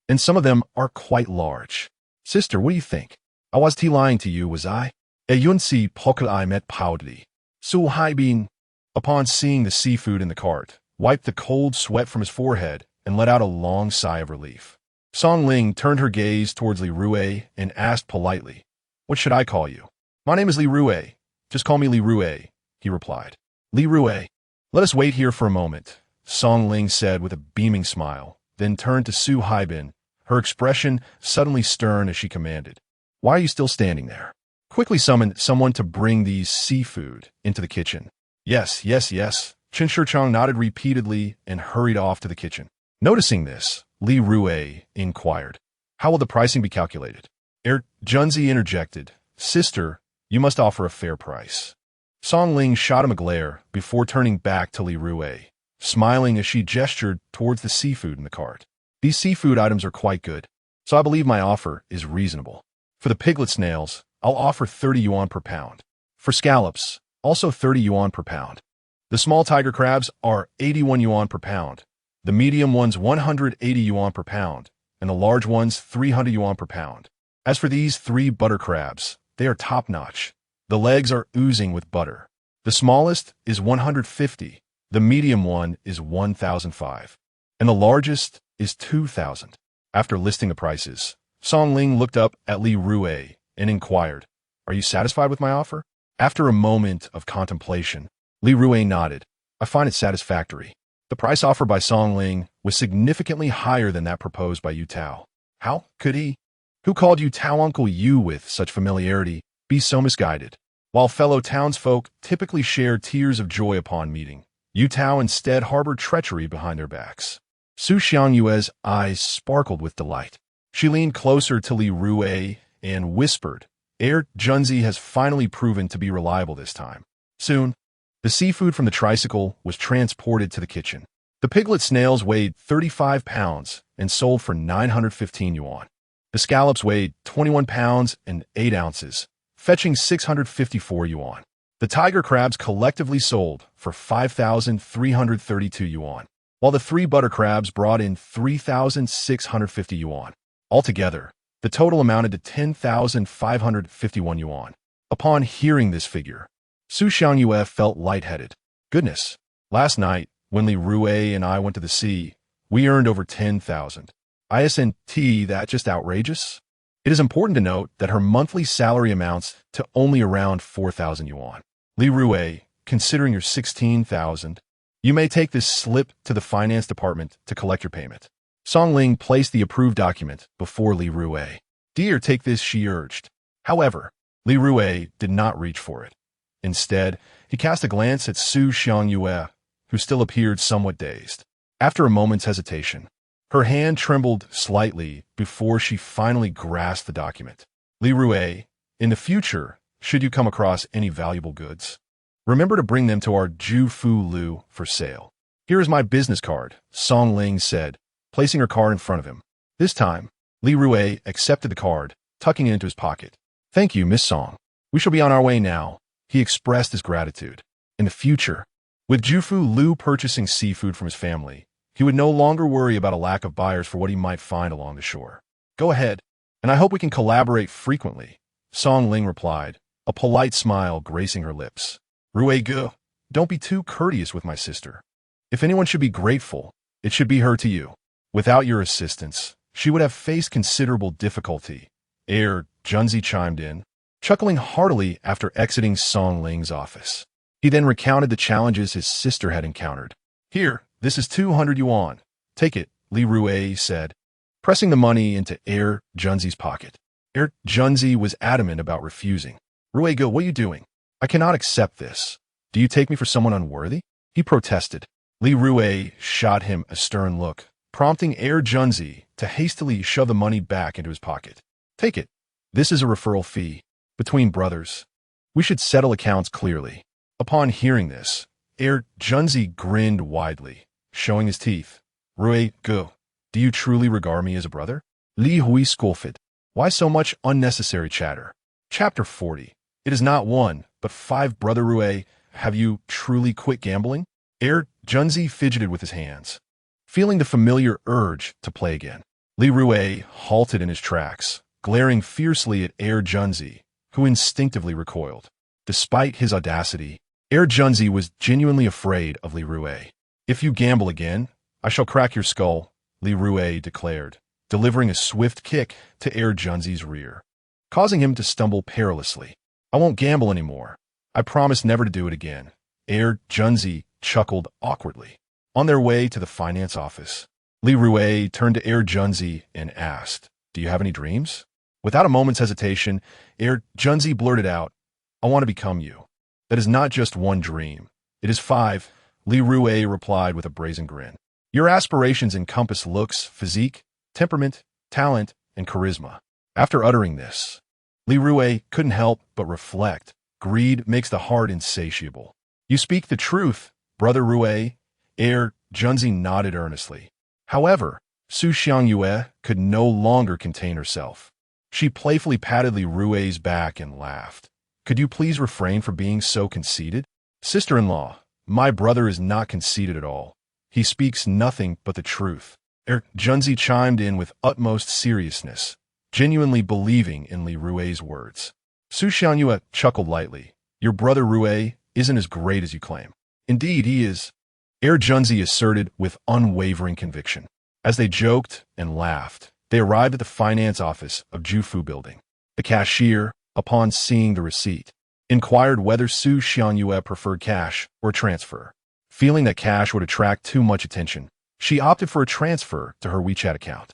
Speaker 1: And some of them are quite large. Sister, what do you think? I was lying to you, was I? Yunsi pokal I met powdy." Su Haibin, upon seeing the seafood in the cart, wiped the cold sweat from his forehead and let out a long sigh of relief. Song Ling turned her gaze towards Li Rui and asked politely, "What should I call you?" "My name is Li Rui. Just call me Li Rui," he replied. "Li Rui, let us wait here for a moment," Song Ling said with a beaming smile, then turned to Su Haibin, her expression suddenly stern as she commanded, "Why are you still standing there? Quickly summon someone to bring these seafood into the kitchen." "Yes, yes, yes." Chen Shichang nodded repeatedly and hurried off to the kitchen. Noticing this, Li Rui inquired, "How will the pricing be calculated?" Junzi interjected, "Sister, you must offer a fair price." Song Ling shot him a glare before turning back to Li Rui, smiling as she gestured towards the seafood in the cart. "These seafood items are quite good, so I believe my offer is reasonable. For the piglet snails, I'll offer 30 yuan per pound. For scallops, also 30 yuan per pound. The small tiger crabs are 81 yuan per pound, the medium ones 180 yuan per pound, and the large ones 300 yuan per pound. As for these 3 butter crabs, they are top-notch. The legs are oozing with butter. The smallest is 150, the medium one is 1,005, and the largest is 2,000. After listing the prices, Song Ling looked up at Li Rui and inquired, "Are you satisfied with my offer?" After a moment of contemplation, Li Rui nodded. "I find it satisfactory." The price offered by Song Ling was significantly higher than that proposed by Yu Tao. How could he, who called Yu Tao Uncle Yu with such familiarity, be so misguided? While fellow townsfolk typically shared tears of joy upon meeting, Yu Tao instead harbored treachery behind their backs. Su Xiangyue's eyes sparkled with delight. She leaned closer to Li Rui and whispered, Junzi has finally proven to be reliable this time." Soon, the seafood from the tricycle was transported to the kitchen. The piglet snails weighed 35 pounds and sold for 915 yuan. The scallops weighed 21 pounds and 8 ounces, fetching 654 yuan. The tiger crabs collectively sold for 5,332 yuan, while the 3 butter crabs brought in 3,650 yuan. Altogether, the total amounted to 10,551 yuan. Upon hearing this figure, Su Xiangyue felt lightheaded. "Goodness, last night, when Li Rui and I went to the sea, we earned over 10,000. Isn't that just outrageous?" It is important to note that her monthly salary amounts to only around 4,000 yuan. "Li Rui, considering your 16,000, you may take this slip to the finance department to collect your payment." Song Ling placed the approved document before Li Rui. "Dear, take this," she urged. However, Li Rui did not reach for it. Instead, he cast a glance at Su Xiangyue, who still appeared somewhat dazed. After a moment's hesitation, her hand trembled slightly before she finally grasped the document. "Li Rui, in the future, should you come across any valuable goods, remember to bring them to our Jufu Lu for sale. Here is my business card," Song Ling said, placing her card in front of him. This time, Li Rui accepted the card, tucking it into his pocket. "Thank you, Miss Song. We shall be on our way now." He expressed his gratitude. In the future, with Jufu Lu purchasing seafood from his family, he would no longer worry about a lack of buyers for what he might find along the shore. Go ahead, and I hope we can collaborate frequently, Song Ling replied, a polite smile gracing her lips. Rui Gu, don't be too courteous with my sister. If anyone should be grateful, it should be her to you. Without your assistance, she would have faced considerable difficulty. Junzi chimed in, chuckling heartily after exiting Song Ling's office. He then recounted the challenges his sister had encountered. Here, this is 200 yuan. Take it, Li Rui said, pressing the money into Junzi's pocket. Junzi was adamant about refusing. Rui Gu, what are you doing? I cannot accept this. Do you take me for someone unworthy? He protested. Li Rui shot him a stern look, prompting Junzi to hastily shove the money back into his pocket. Take it. This is a referral fee. Between brothers, we should settle accounts clearly. Upon hearing this, Junzi grinned widely, showing his teeth. Rui Gu, do you truly regard me as a brother? Li Rui scoffed. Why so much unnecessary chatter? Chapter 40. It is not one, but 5 brother Rui. Have you truly quit gambling? Junzi fidgeted with his hands, feeling the familiar urge to play again. Li Rui halted in his tracks, glaring fiercely at Junzi, who instinctively recoiled. Despite his audacity, Junzi was genuinely afraid of Li Rui. If you gamble again, I shall crack your skull, Li Rui declared, delivering a swift kick to Junzi's rear, causing him to stumble perilously. I won't gamble anymore. I promise never to do it again. Junzi chuckled awkwardly. On their way to the finance office, Li Rui turned to Junzi and asked, do you have any dreams? Without a moment's hesitation, Junzi blurted out, I want to become you. That is not just one dream. It is 5, Li Rui replied with a brazen grin. Your aspirations encompass looks, physique, temperament, talent, and charisma. After uttering this, Li Rui couldn't help but reflect. Greed makes the heart insatiable. You speak the truth, brother Rui. Junzi nodded earnestly. However, Su Xiangyue could no longer contain herself. She playfully patted Li Rui's back and laughed. Could you please refrain from being so conceited? Sister-in-law, my brother is not conceited at all. He speaks nothing but the truth. Junzi chimed in with utmost seriousness, genuinely believing in Li Rui's words. Su Xiangyue chuckled lightly. Your brother Rui isn't as great as you claim. Indeed, he is, Junzi asserted with unwavering conviction. As they joked and laughed, they arrived at the finance office of Jufu Building. The cashier, upon seeing the receipt, inquired whether Su Xiangyue preferred cash or transfer. Feeling that cash would attract too much attention, she opted for a transfer to her WeChat account.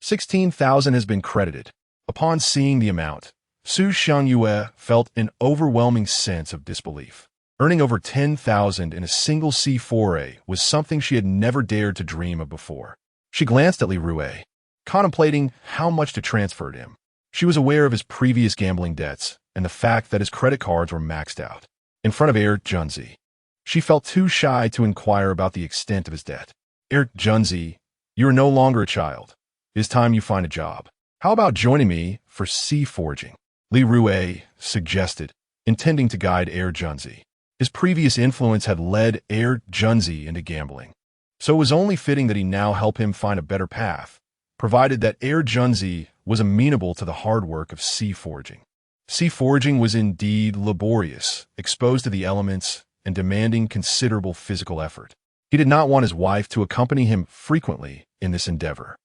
Speaker 1: 16,000 has been credited. Upon seeing the amount, Su Xiangyue felt an overwhelming sense of disbelief. Earning over 10,000 in a single sea foray was something she had never dared to dream of before. She glanced at Li Rui, contemplating how much to transfer to him. She was aware of his previous gambling debts and the fact that his credit cards were maxed out. In front of Junzi, she felt too shy to inquire about the extent of his debt. Junzi, you are no longer a child. It is time you find a job. How about joining me for sea foraging? Li Rui suggested, intending to guide Junzi. His previous influence had led Junzi into gambling, so it was only fitting that he now help him find a better path, provided that Junzi was amenable to the hard work of sea foraging. Sea foraging was indeed laborious, exposed to the elements, and demanding considerable physical effort. He did not want his wife to accompany him frequently in this endeavor.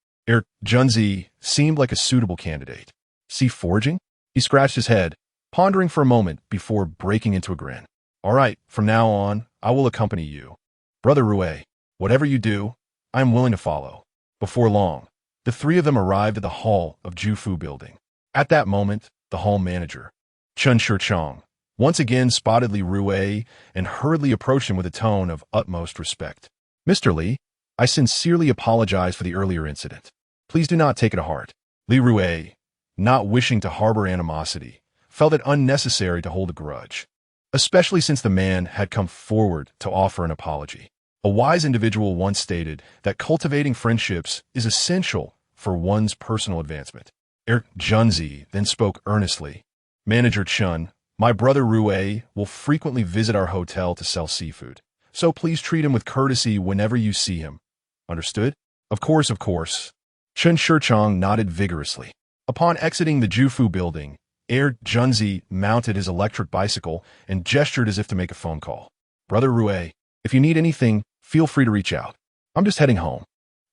Speaker 1: Junzi seemed like a suitable candidate. Sea foraging? He scratched his head, pondering for a moment before breaking into a grin. All right, from now on, I will accompany you. Brother Rui, whatever you do, I am willing to follow. Before long, the 3 of them arrived at the hall of Jufu Building. At that moment, the hall manager, Chen Shichong, once again spotted Li Rui and hurriedly approached him with a tone of utmost respect. Mr. Li, I sincerely apologize for the earlier incident. Please do not take it to heart. Li Rui, not wishing to harbor animosity, felt it unnecessary to hold a grudge, especially since the man had come forward to offer an apology. A wise individual once stated that cultivating friendships is essential for one's personal advancement. Junzi then spoke earnestly. Manager Chun, My brother Rui will frequently visit our hotel to sell seafood, so please treat him with courtesy whenever you see him. Understood? Of course, of course. Chen Shichong nodded vigorously. Upon exiting the Jufu building, Air Junzi mounted his electric bicycle and gestured as if to make a phone call. Brother Rui, if you need anything, feel free to reach out. I'm just heading home.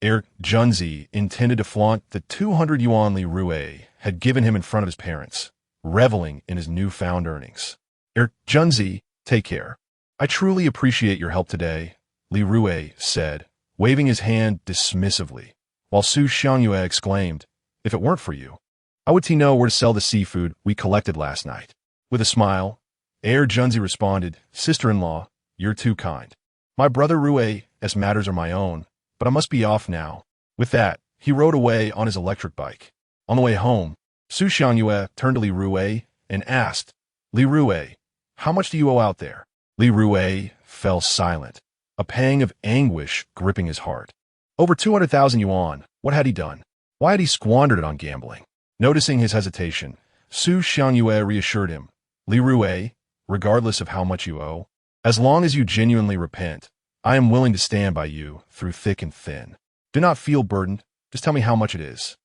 Speaker 1: Air Junzi intended to flaunt the 200 yuan Li Rui had given him in front of his parents, reveling in his newfound earnings. Air Junzi, take care. I truly appreciate your help today, Li Rui said, waving his hand dismissively, while Su Xiangyue exclaimed, if it weren't for you, how would he know where to sell the seafood we collected last night? With a smile, Air Junzi responded, Sister-in-law, you're too kind. My brother Rui, as matters are my own, but I must be off now. With that, he rode away on his electric bike. On the way home, Su Xiangyue turned to Li Rui and asked, Li Rui, how much do you owe out there? Li Rui fell silent, a pang of anguish gripping his heart. Over 200,000 yuan, what had he done? Why had he squandered it on gambling? Noticing his hesitation, Su Xiangyue reassured him, Li Rui, regardless of how much you owe, as long as you genuinely repent, I am willing to stand by you through thick and thin. Do not feel burdened, just tell me how much it is.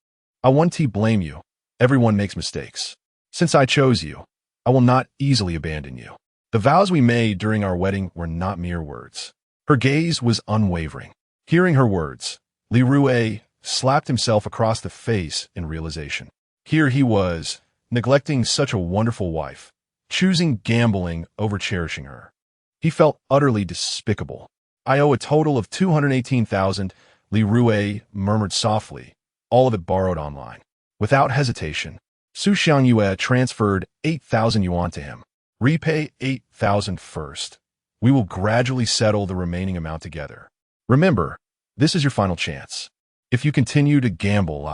Speaker 1: I won't blame you. Everyone makes mistakes. Since I chose you, I will not easily abandon you. The vows we made during our wedding were not mere words. Her gaze was unwavering. Hearing her words, Li Rui slapped himself across the face in realization. Here he was, neglecting such a wonderful wife, choosing gambling over cherishing her. He felt utterly despicable. I owe a total of 218,000, Li Rui murmured softly, all of it borrowed online. Without hesitation, Su Xiangyue transferred 8,000 yuan to him. Repay 8,000 first. We will gradually settle the remaining amount together. Remember, this is your final chance. If you continue to gamble,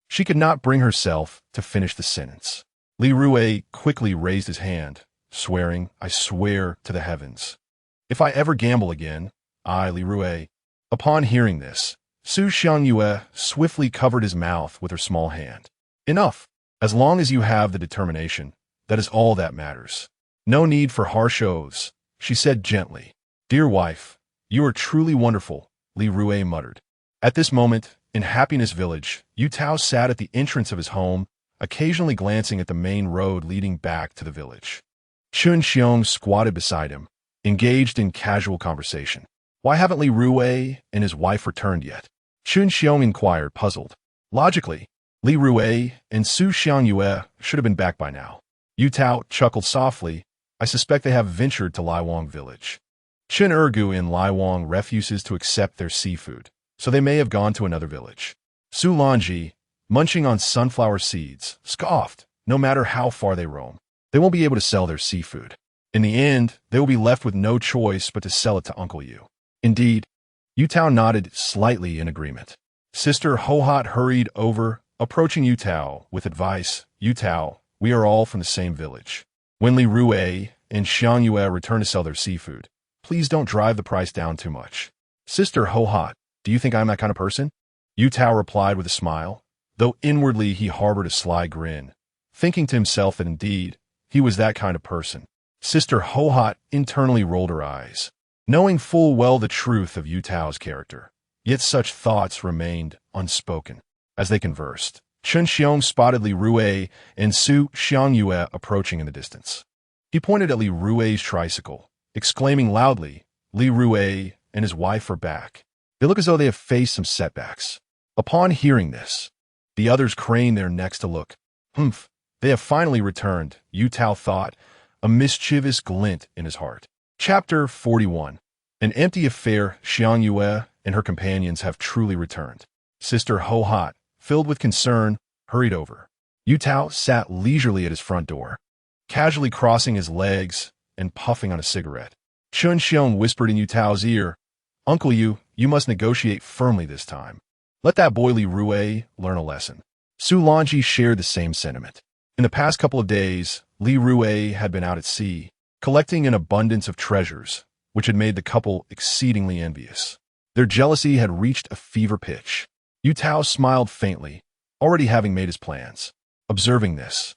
Speaker 1: She could not bring herself to finish the sentence. Li Rui quickly raised his hand, swearing, I swear to the heavens. If I ever gamble again, Li Rui. Upon hearing this, Su Xiangyue swiftly covered his mouth with her small hand. Enough. As long as you have the determination, that is all that matters. No need for harsh oaths, she said gently. Dear wife, you are truly wonderful, Li Rui muttered. At this moment, in Happiness Village, Yu Tao sat at the entrance of his home, occasionally glancing at the main road leading back to the village. Chun Xiong squatted beside him, engaged in casual conversation. Why haven't Li Rui and his wife returned yet? Chun Xiong inquired, puzzled. Logically, Li Rui and Su Xiangyue should have been back by now. Yu Tao chuckled softly. I suspect they have ventured to Laiwang village. Chen Ergu and Laiwang refuses to accept their seafood, so they may have gone to another village. Su Lanji, munching on sunflower seeds, scoffed. No matter how far they roam, they won't be able to sell their seafood. In the end, they will be left with no choice but to sell it to Uncle Yu. Indeed, Yu Tao nodded slightly in agreement. Sister Hohot hurried over, approaching Yu Tao with advice. Yu Tao, we are all from the same village. When Li Rui and Xiangyue return to sell their seafood, please don't drive the price down too much. Sister Hohot, do you think I'm that kind of person? Yu Tao replied with a smile, though inwardly he harbored a sly grin, thinking to himself that indeed, he was that kind of person. Sister Hohot internally rolled her eyes, knowing full well the truth of Yu Tao's character. Yet such thoughts remained unspoken. As they conversed, Chen Xiong spotted Li Rui and Su Xiangyue approaching in the distance. He pointed at Li Rui's tricycle, exclaiming loudly, Li Rui and his wife are back. They look as though they have faced some setbacks. Upon hearing this, the others craned their necks to look. Humph, they have finally returned, Yu Tao thought, a mischievous glint in his heart. Chapter 41. An empty affair. Xiangyue and her companions have truly returned. Sister Hohot, filled with concern, hurried over. Yu Tao sat leisurely at his front door, casually crossing his legs and puffing on a cigarette. Chun Xiong whispered in Yu Tao's ear, Uncle Yu, you must negotiate firmly this time. Let that boy Li Rui learn a lesson. Su Lanji shared the same sentiment. In the past couple of days, Li Rui had been out at sea, collecting an abundance of treasures, which had made the couple exceedingly envious. Their jealousy had reached a fever pitch. Yu Tao smiled faintly, already having made his plans. Observing this,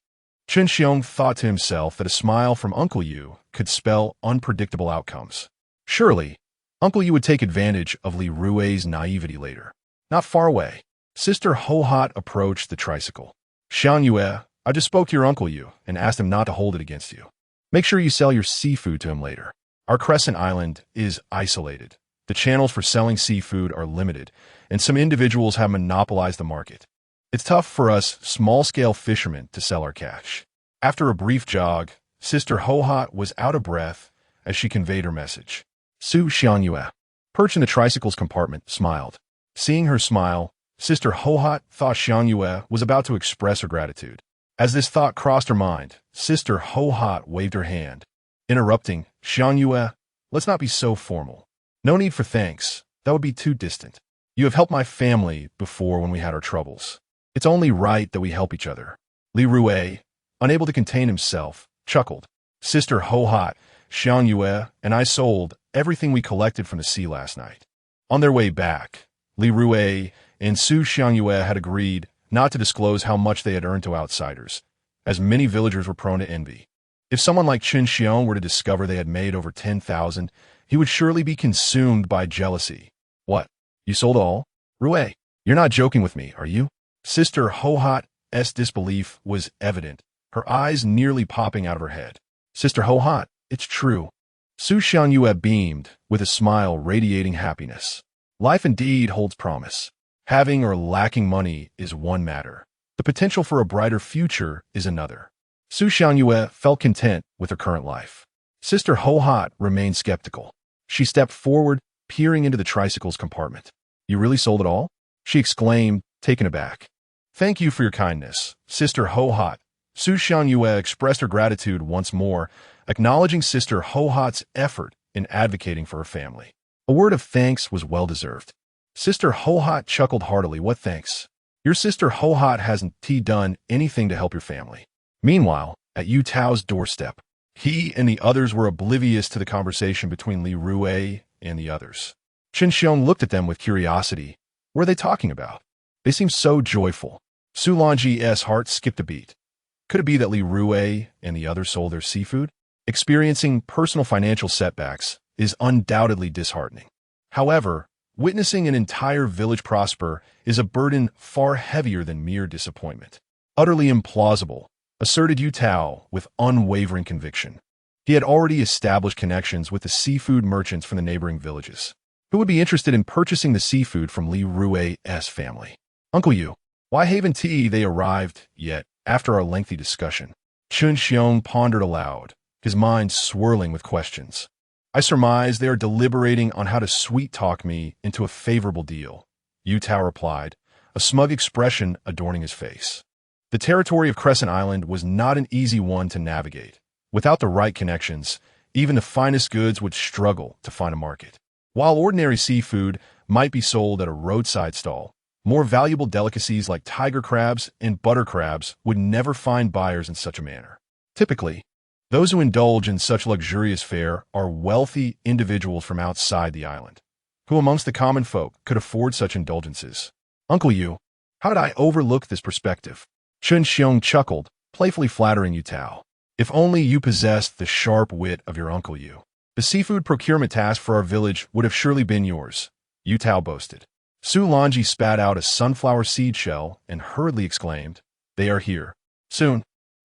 Speaker 1: Chen Xiong thought to himself that a smile from Uncle Yu could spell unpredictable outcomes. Surely, Uncle Yu would take advantage of Li Rui's naivety later. Not far away, Sister Ho-Hot approached the tricycle. Xiang Yue, I just spoke to your Uncle Yu and asked him not to hold it against you. Make sure you sell your seafood to him later. Our crescent island is isolated. The channels for selling seafood are limited, and some individuals have monopolized the market. It's tough for us small-scale fishermen to sell our catch. After a brief jog, Sister Ho-Hot was out of breath as she conveyed her message. Su Xiangyue, perched in the tricycle's compartment, smiled. Seeing her smile, Sister Ho-Hot thought Xiangyue was about to express her gratitude. As this thought crossed her mind, Sister Ho-Hot waved her hand. Interrupting, Xiangyue, let's not be so formal. No need for thanks. That would be too distant. You have helped my family before when we had our troubles. It's only right that we help each other. Li Rui, unable to contain himself, chuckled. Sister Ho-Hot, Xiangyue, and I sold everything we collected from the sea last night. On their way back, Li Rui and Su Xiangyue had agreed not to disclose how much they had earned to outsiders, as many villagers were prone to envy. If someone like Chen Xiong were to discover they had made over 10,000, he would surely be consumed by jealousy. What? You sold all? Rui, you're not joking with me, are you? Sister Ho-Hot's disbelief was evident, her eyes nearly popping out of her head. Sister Ho-Hot, it's true. Su Xiangyue beamed, with a smile radiating happiness. Life indeed holds promise. Having or lacking money is one matter. The potential for a brighter future is another. Su Xiangyue felt content with her current life. Sister Ho-Hot remained skeptical. She stepped forward, peering into the tricycle's compartment. You really sold it all? She exclaimed, taken aback. Thank you for your kindness, Sister Ho-Hot. Su Xiangyue expressed her gratitude once more, acknowledging Sister Ho-Hot's effort in advocating for her family. A word of thanks was well-deserved. Sister Ho-Hot chuckled heartily. What thanks? Your Sister Ho-Hot hasn't done anything to help your family. Meanwhile, at Yu Tao's doorstep, he and the others were oblivious to the conversation between Li Rui and the others. Chen Xiong looked at them with curiosity. What were they talking about? They seemed so joyful. Su Longji's heart skipped a beat. Could it be that Li Rui and the others sold their seafood? Experiencing personal financial setbacks is undoubtedly disheartening. However, witnessing an entire village prosper is a burden far heavier than mere disappointment. Utterly implausible, asserted Yu Tao with unwavering conviction. He had already established connections with the seafood merchants from the neighboring villages, who would be interested in purchasing the seafood from Li Rui's family. Uncle Yu, why haven't they arrived yet after our lengthy discussion? Chen Xiong pondered aloud, his mind swirling with questions. I surmise they are deliberating on how to sweet-talk me into a favorable deal, Yu Tao replied, a smug expression adorning his face. The territory of Crescent Island was not an easy one to navigate. Without the right connections, even the finest goods would struggle to find a market. While ordinary seafood might be sold at a roadside stall, more valuable delicacies like tiger crabs and butter crabs would never find buyers in such a manner. Typically, those who indulge in such luxurious fare are wealthy individuals from outside the island. Who amongst the common folk could afford such indulgences? Uncle Yu, how did I overlook this perspective? Chen Xiong chuckled, playfully flattering Yu Tao. If only you possessed the sharp wit of your Uncle Yu. The seafood procurement task for our village would have surely been yours, Yu Tao boasted. Su Longji spat out a sunflower seed shell and hurriedly exclaimed, They are here. Soon,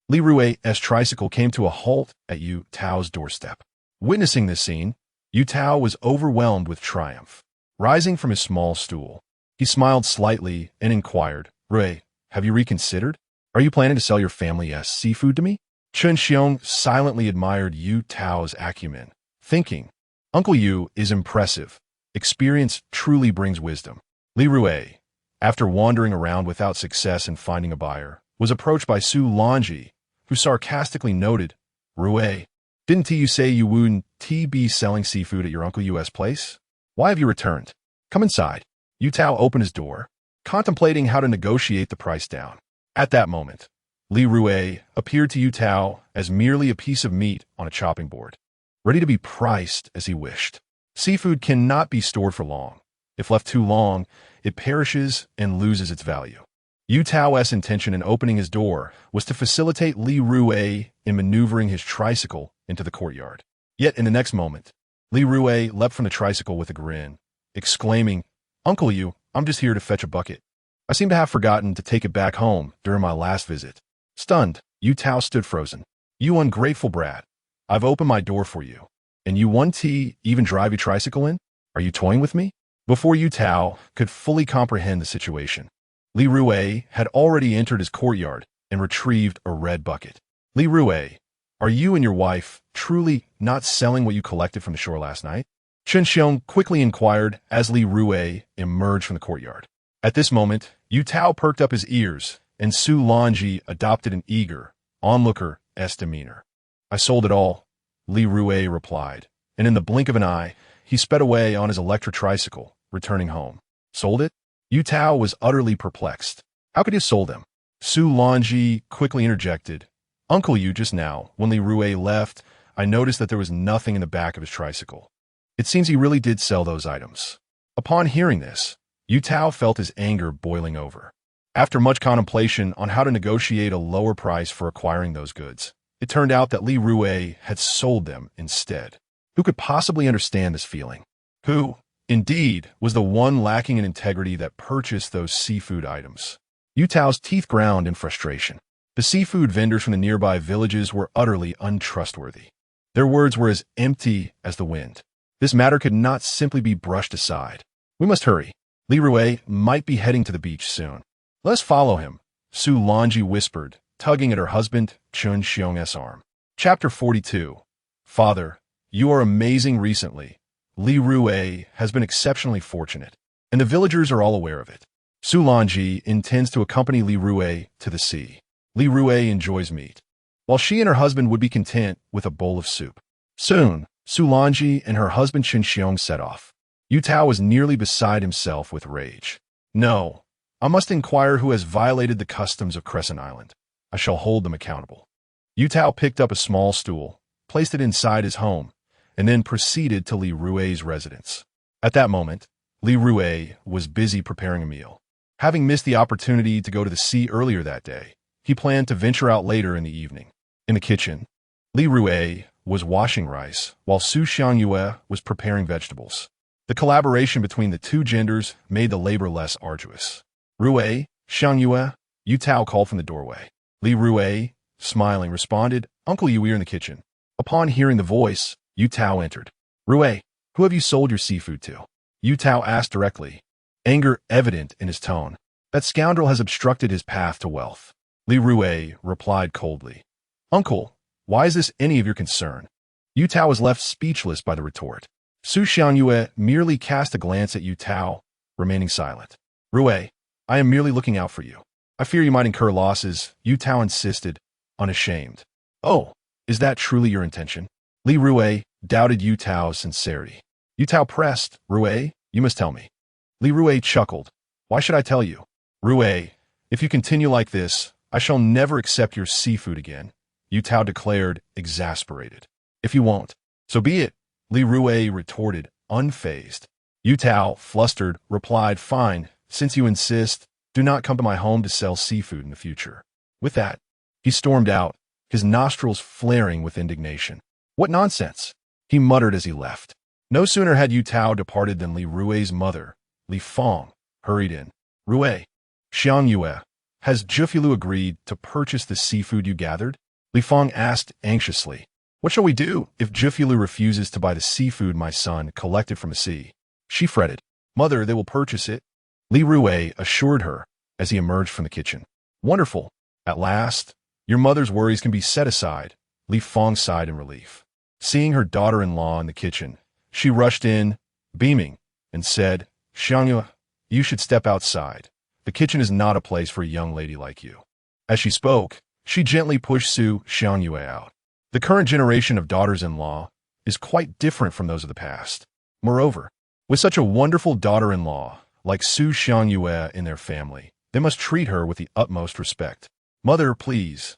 Speaker 1: Li Rui's tricycle came to a halt at Yu Tao's doorstep. Witnessing this scene, Yu Tao was overwhelmed with triumph. Rising from his small stool, he smiled slightly and inquired, Rui, have you reconsidered? Are you planning to sell your family's seafood to me? Chen Xiong silently admired Yu Tao's acumen, thinking, Uncle Yu is impressive. Experience truly brings wisdom. Li Rui, after wandering around without success in finding a buyer, was approached by Su Longji, who sarcastically noted, Rui, didn't you say you wouldn't be selling seafood at your Uncle Yu's place? Why have you returned? Come inside. Yu Tao opened his door, contemplating how to negotiate the price down. At that moment, Li Rui appeared to Yu Tao as merely a piece of meat on a chopping board, ready to be priced as he wished. Seafood cannot be stored for long. If left too long, it perishes and loses its value. Yu Tao's intention in opening his door was to facilitate Li Rui in maneuvering his tricycle into the courtyard. Yet in the next moment, Li Rui leapt from the tricycle with a grin, exclaiming, "Uncle Yu, I'm just here to fetch a bucket. I seem to have forgotten to take it back home during my last visit." Stunned, Yu Tao stood frozen. "You ungrateful brat. I've opened my door for you. And you want to even drive your tricycle in? Are you toying with me?" Before Yu Tao could fully comprehend the situation, Li Rui had already entered his courtyard and retrieved a red bucket. "Li Rui, are you and your wife truly not selling what you collected from the shore last night?" Chen Xiong quickly inquired as Li Rui emerged from the courtyard. At this moment, Yu Tao perked up his ears, and Su Longji adopted an eager, onlooker-esque demeanor. "I sold it all," Li Rui replied, and in the blink of an eye, he sped away on his electric tricycle, returning home. "Sold it?" Yu Tao was utterly perplexed. "How could you have sold them?" Su Longji quickly interjected. "Uncle Yu, just now, when Li Rui left, I noticed that there was nothing in the back of his tricycle. It seems he really did sell those items." Upon hearing this, Yu Tao felt his anger boiling over. After much contemplation on how to negotiate a lower price for acquiring those goods, it turned out that Li Rui had sold them instead. Who could possibly understand this feeling? Who, indeed, was the one lacking in integrity that purchased those seafood items? Yu Tao's teeth ground in frustration. The seafood vendors from the nearby villages were utterly untrustworthy. Their words were as empty as the wind. This matter could not simply be brushed aside. "We must hurry. Li Rui might be heading to the beach soon. Let's follow him," Su Longji whispered, tugging at her husband Chen Xiong's arm. Chapter 42. "Father, you are amazing recently. Li Rui has been exceptionally fortunate, and the villagers are all aware of it. Su Longji intends to accompany Li Rui to the sea. Li Rui enjoys meat, while she and her husband would be content with a bowl of soup." Soon, Su Longji and her husband Chen Xiong set off. Yu Tao was nearly beside himself with rage. "No, I must inquire who has violated the customs of Crescent Island. I shall hold them accountable." Yu Tao picked up a small stool, placed it inside his home, and then proceeded to Li Rui's residence. At that moment, Li Rui was busy preparing a meal. Having missed the opportunity to go to the sea earlier that day, he planned to venture out later in the evening. In the kitchen, Li Rui was washing rice, while Su Xiangyue was preparing vegetables. The collaboration between the two genders made the labor less arduous. "Rui, Xiangyue," Yu Tao called from the doorway. Li Rui, smiling, responded, "Uncle Yu, we're in the kitchen." Upon hearing the voice, Yu Tao entered. "Rui, who have you sold your seafood to?" Yu Tao asked directly, anger evident in his tone. "That scoundrel has obstructed his path to wealth." Li Rui replied coldly. "Uncle, why is this any of your concern?" Yu Tao was left speechless by the retort. Su Xiangyue merely cast a glance at Yu Tao, remaining silent. "Rui, I am merely looking out for you. I fear you might incur losses," Yu Tao insisted, unashamed. "Oh, is that truly your intention?" Li Rui doubted Yu Tao's sincerity. Yu Tao pressed, "Rui, you must tell me." Li Rui chuckled. "Why should I tell you? Rui, if you continue like this, I shall never accept your seafood again," Yu Tao declared, exasperated. "If you won't, so be it," Li Rui retorted, unfazed. Yu Tao, flustered, replied, "Fine, since you insist, do not come to my home to sell seafood in the future." With that, he stormed out, his nostrils flaring with indignation. "What nonsense!" he muttered as he left. No sooner had Yu Tao departed than Li Rui's mother, Li Fong, hurried in. "Rui, Xiangyue, has Zhifilu agreed to purchase the seafood you gathered?" Li Fong asked anxiously. "What shall we do if Zhifilu refuses to buy the seafood my son collected from the sea?" She fretted. "Mother, they will purchase it," Li Rui assured her as he emerged from the kitchen. "Wonderful. At last, your mother's worries can be set aside," Li Fong sighed in relief. Seeing her daughter-in-law in the kitchen, she rushed in, beaming, and said, "Xiangyue, you should step outside. The kitchen is not a place for a young lady like you." As she spoke, she gently pushed Su Xiangyue out. The current generation of daughters-in-law is quite different from those of the past. Moreover, with such a wonderful daughter-in-law like Su Xiangyue in their family, they must treat her with the utmost respect. "Mother, please.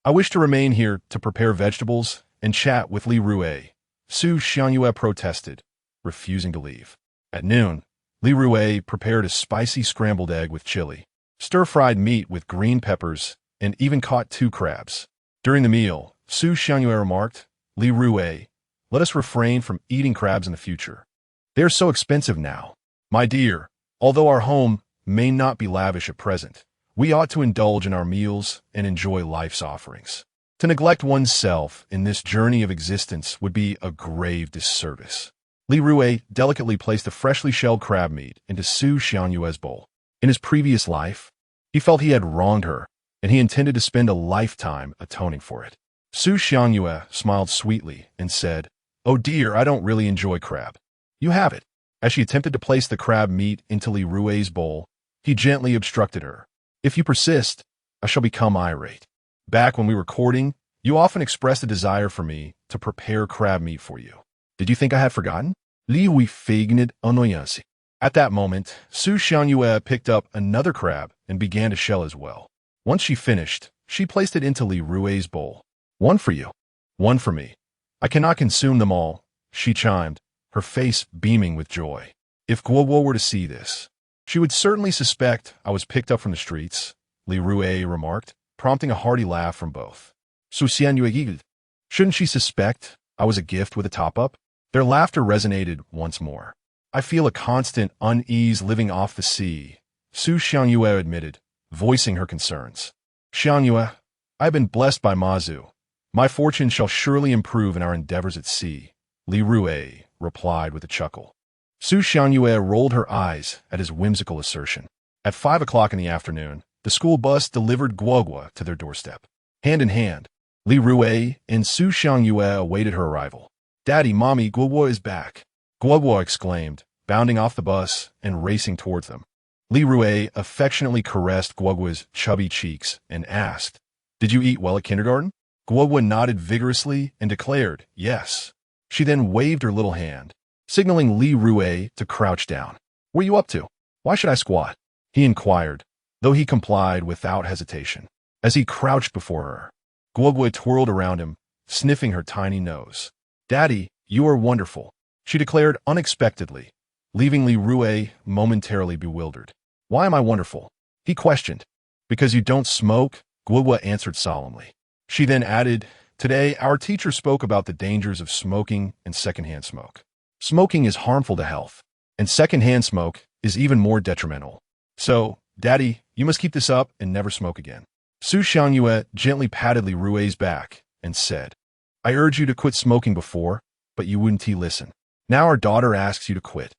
Speaker 1: I wish to remain here to prepare vegetables and chat with Li Rui," Su Xiangyue protested, refusing to leave. At noon, Li Rui prepared a spicy scrambled egg with chili. stir-fried meat with green peppers, and even caught 2 crabs. During the meal, Su Xiangyue remarked, Li Rui, let us refrain from eating crabs in the future. They are so expensive now. My dear, although our home may not be lavish at present, we ought to indulge in our meals and enjoy life's offerings. To neglect oneself in this journey of existence would be a grave disservice. Li Rui delicately placed the freshly shelled crab meat into Su Xiangyue's bowl. In his previous life, he felt he had wronged her, and he intended to spend a lifetime atoning for it. Su Xiangyue smiled sweetly and said, Oh dear, I don't really enjoy crab. You have it. As she attempted to place the crab meat into Li Rui's bowl, he gently obstructed her. If you persist, I shall become irate. Back when we were courting, you often expressed a desire for me to prepare crab meat for you. Did you think I had forgotten? Li Rui feigned annoyance. At that moment, Su Xiangyue picked up another crab and began to shell as well. Once she finished, she placed it into Li Rui's bowl. One for you. One for me. I cannot consume them all, she chimed, her face beaming with joy. If Guo were to see this, she would certainly suspect I was picked up from the streets, Li Rui remarked, prompting a hearty laugh from both. Su Xiangyue giggled. Shouldn't she suspect I was a gift with a top-up? Their laughter resonated once more. I feel a constant unease living off the sea, Su Xiangyue admitted, voicing her concerns. Xiangyue, I have been blessed by Mazu. My fortune shall surely improve in our endeavors at sea, Li Rui replied with a chuckle. Su Xiangyue rolled her eyes at his whimsical assertion. At 5 o'clock in the afternoon, the school bus delivered Guo to their doorstep. Hand in hand, Li Rui and Su Xiangyue awaited her arrival. Daddy, Mommy, Guo is back, Guo exclaimed, bounding off the bus and racing towards them. Li Rui affectionately caressed Guo's chubby cheeks and asked, Did you eat well at kindergarten? Guo nodded vigorously and declared, Yes. She then waved her little hand, signaling Li Rui to crouch down. What are you up to? Why should I squat? He inquired, though he complied without hesitation. As he crouched before her, Guo twirled around him, sniffing her tiny nose. Daddy, you are wonderful, she declared unexpectedly, leaving Li Rui momentarily bewildered. Why am I wonderful? He questioned. Because you don't smoke, Guo answered solemnly. She then added, Today, our teacher spoke about the dangers of smoking and secondhand smoke. Smoking is harmful to health, and secondhand smoke is even more detrimental. So, Daddy, you must keep this up and never smoke again. Su Xiangyue gently patted Li Rui's back and said, I urged you to quit smoking before, but you wouldn't listen. Now our daughter asks you to quit.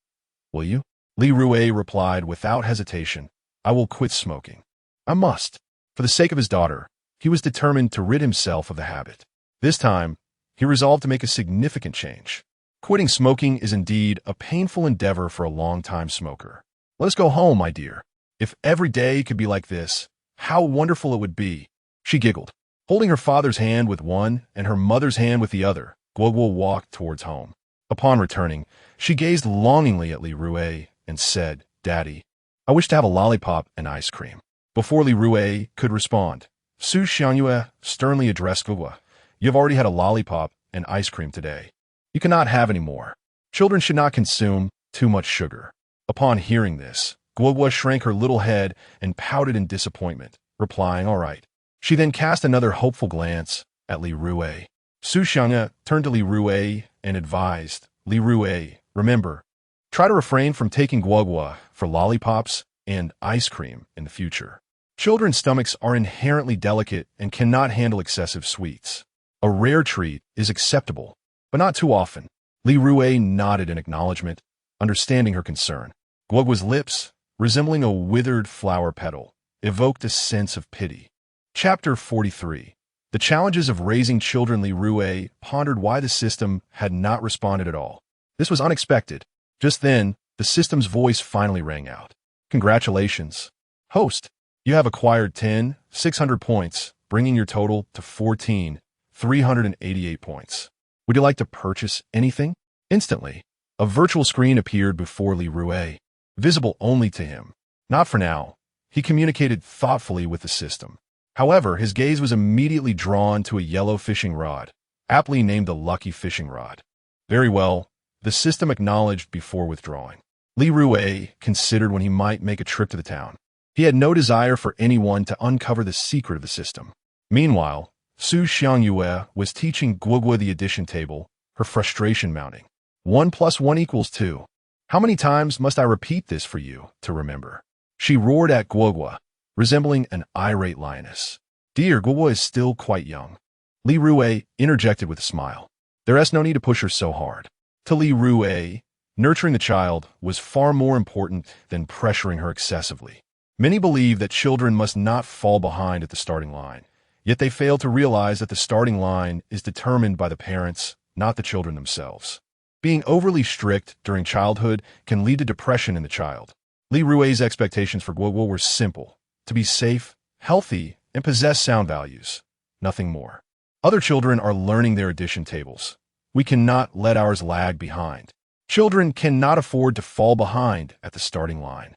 Speaker 1: Will you? Li Rui replied without hesitation, I will quit smoking. I must. For the sake of his daughter, he was determined to rid himself of the habit. This time, he resolved to make a significant change. Quitting smoking is indeed a painful endeavor for a long-time smoker. Let us go home, my dear. If every day could be like this, how wonderful it would be, she giggled. Holding her father's hand with one and her mother's hand with the other, Guo walked towards home. Upon returning, she gazed longingly at Li Rui and said, Daddy, I wish to have a lollipop and ice cream. Before Li Rui could respond, Su Xiangyue sternly addressed Guo. You have already had a lollipop and ice cream today. You cannot have any more. Children should not consume too much sugar. Upon hearing this, Guo shrank her little head and pouted in disappointment, replying, All right. She then cast another hopeful glance at Li Rui. Su Xiangyue turned to Li Rui and advised, Li Rui, remember, try to refrain from taking Guo for lollipops and ice cream in the future. Children's stomachs are inherently delicate and cannot handle excessive sweets. A rare treat is acceptable, but not too often. Li Rui nodded in acknowledgement, understanding her concern. Guo's lips, resembling a withered flower petal, evoked a sense of pity. Chapter 43. The challenges of raising children. Li Rui pondered why the system had not responded at all. This was unexpected. Just then, the system's voice finally rang out. Congratulations, host. You have acquired 10,600 points, bringing your total to 14,388 points. Would you like to purchase anything? Instantly, a virtual screen appeared before Li Rui, visible only to him. Not for now. He communicated thoughtfully with the system. However, his gaze was immediately drawn to a yellow fishing rod, aptly named the Lucky Fishing Rod. Very well, the system acknowledged before withdrawing. Li Rui considered when he might make a trip to the town. He had no desire for anyone to uncover the secret of the system. Meanwhile, Su Xiangyue was teaching Guogua the addition table, her frustration mounting. 1 plus 1 equals 2. How many times must I repeat this for you to remember? She roared at Guogua, resembling an irate lioness. Dear, Guogua is still quite young. Li Rui interjected with a smile. There's no need to push her so hard. To Li Rui, nurturing the child was far more important than pressuring her excessively. Many believe that children must not fall behind at the starting line, yet they fail to realize that the starting line is determined by the parents, not the children themselves. Being overly strict during childhood can lead to depression in the child. Li Rui's expectations for Guogua were simple: to be safe, healthy, and possess sound values. Nothing more. Other children are learning their addition tables. We cannot let ours lag behind. Children cannot afford to fall behind at the starting line.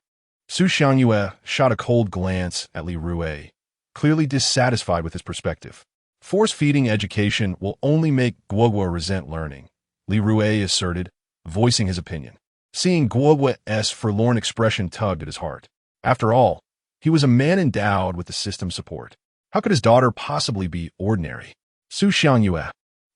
Speaker 1: Su Xiangyue shot a cold glance at Li Rui, clearly dissatisfied with his perspective. Force-feeding education will only make Guogua resent learning, Li Rui asserted, voicing his opinion. Seeing Guogua's forlorn expression tugged at his heart. After all, he was a man endowed with the system's support. How could his daughter possibly be ordinary? Su Xiangyue,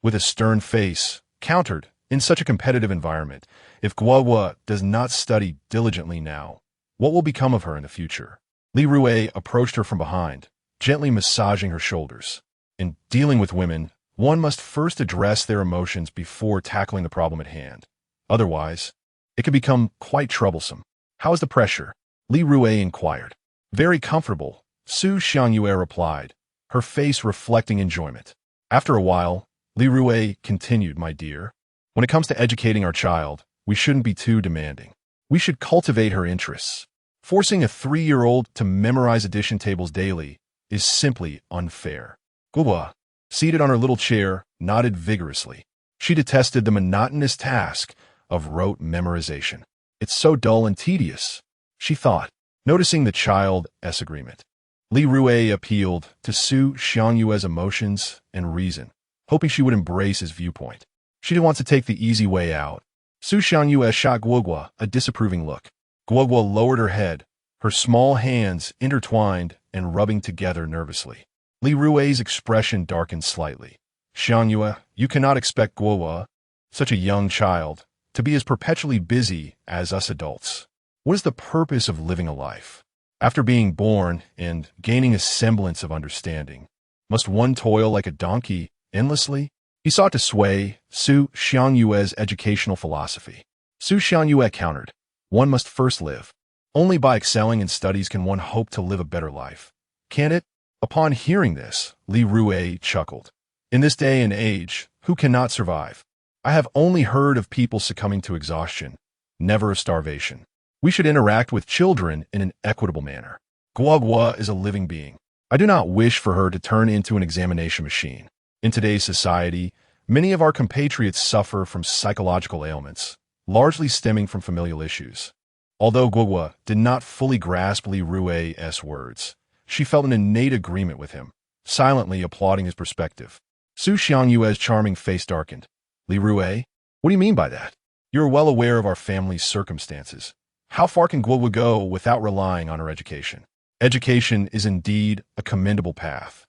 Speaker 1: with a stern face, countered, in such a competitive environment, if Guogua does not study diligently now, what will become of her in the future? Li Rui approached her from behind, gently massaging her shoulders. In dealing with women, one must first address their emotions before tackling the problem at hand. Otherwise, it can become quite troublesome. How is the pressure? Li Rui inquired. Very comfortable, Su Xiangyue replied, her face reflecting enjoyment. After a while, Li Rui continued, my dear. When it comes to educating our child, we shouldn't be too demanding. We should cultivate her interests. Forcing a 3-year-old to memorize addition tables daily is simply unfair. Guogua, seated on her little chair, nodded vigorously. She detested the monotonous task of rote memorization. It's so dull and tedious, she thought, noticing the child's agreement. Li Rui appealed to Su Xiangyue's emotions and reason, hoping she would embrace his viewpoint. She didn't want to take the easy way out. Su Xiangyue shot Guogua a disapproving look. Guogua lowered her head, her small hands intertwined and rubbing together nervously. Li Rui's expression darkened slightly. Xiangyue, you cannot expect Guogua, such a young child, to be as perpetually busy as us adults. What is the purpose of living a life? After being born and gaining a semblance of understanding, must one toil like a donkey endlessly? He sought to sway Su Xiangyue's educational philosophy. Su Xiangyue countered, one must first live. Only by excelling in studies can one hope to live a better life. Can it? Upon hearing this, Li Rui chuckled. In this day and age, who cannot survive? I have only heard of people succumbing to exhaustion, never of starvation. We should interact with children in an equitable manner. Guogua is a living being. I do not wish for her to turn into an examination machine. In today's society, many of our compatriots suffer from psychological ailments, largely stemming from familial issues. Although Guogua did not fully grasp Li Rui's words, she felt an innate agreement with him, silently applauding his perspective. Su Xiangyue's charming face darkened. Li Rui, what do you mean by that? You're well aware of our family's circumstances. How far can Guogua go without relying on her education? Education is indeed a commendable path,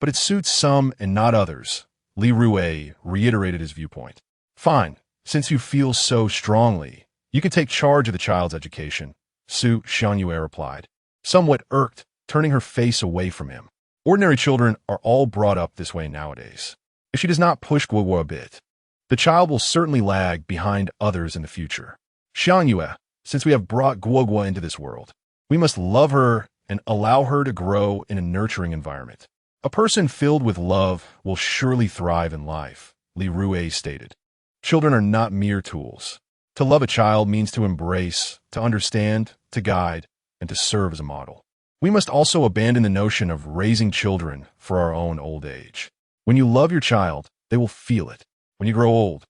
Speaker 1: but it suits some and not others. Li Rui reiterated his viewpoint. Fine, since you feel so strongly, you can take charge of the child's education, Su Xiangyue replied, somewhat irked, turning her face away from him. Ordinary children are all brought up this way nowadays. If she does not push Guogua a bit, the child will certainly lag behind others in the future. Xiangyue, since we have brought Guogua into this world, we must love her and allow her to grow in a nurturing environment. A person filled with love will surely thrive in life, Li Rui stated. Children are not mere tools. To love a child means to embrace, to understand, to guide, and to serve as a model. We must also abandon the notion of raising children for our own old age. When you love your child, they will feel it. When you grow old,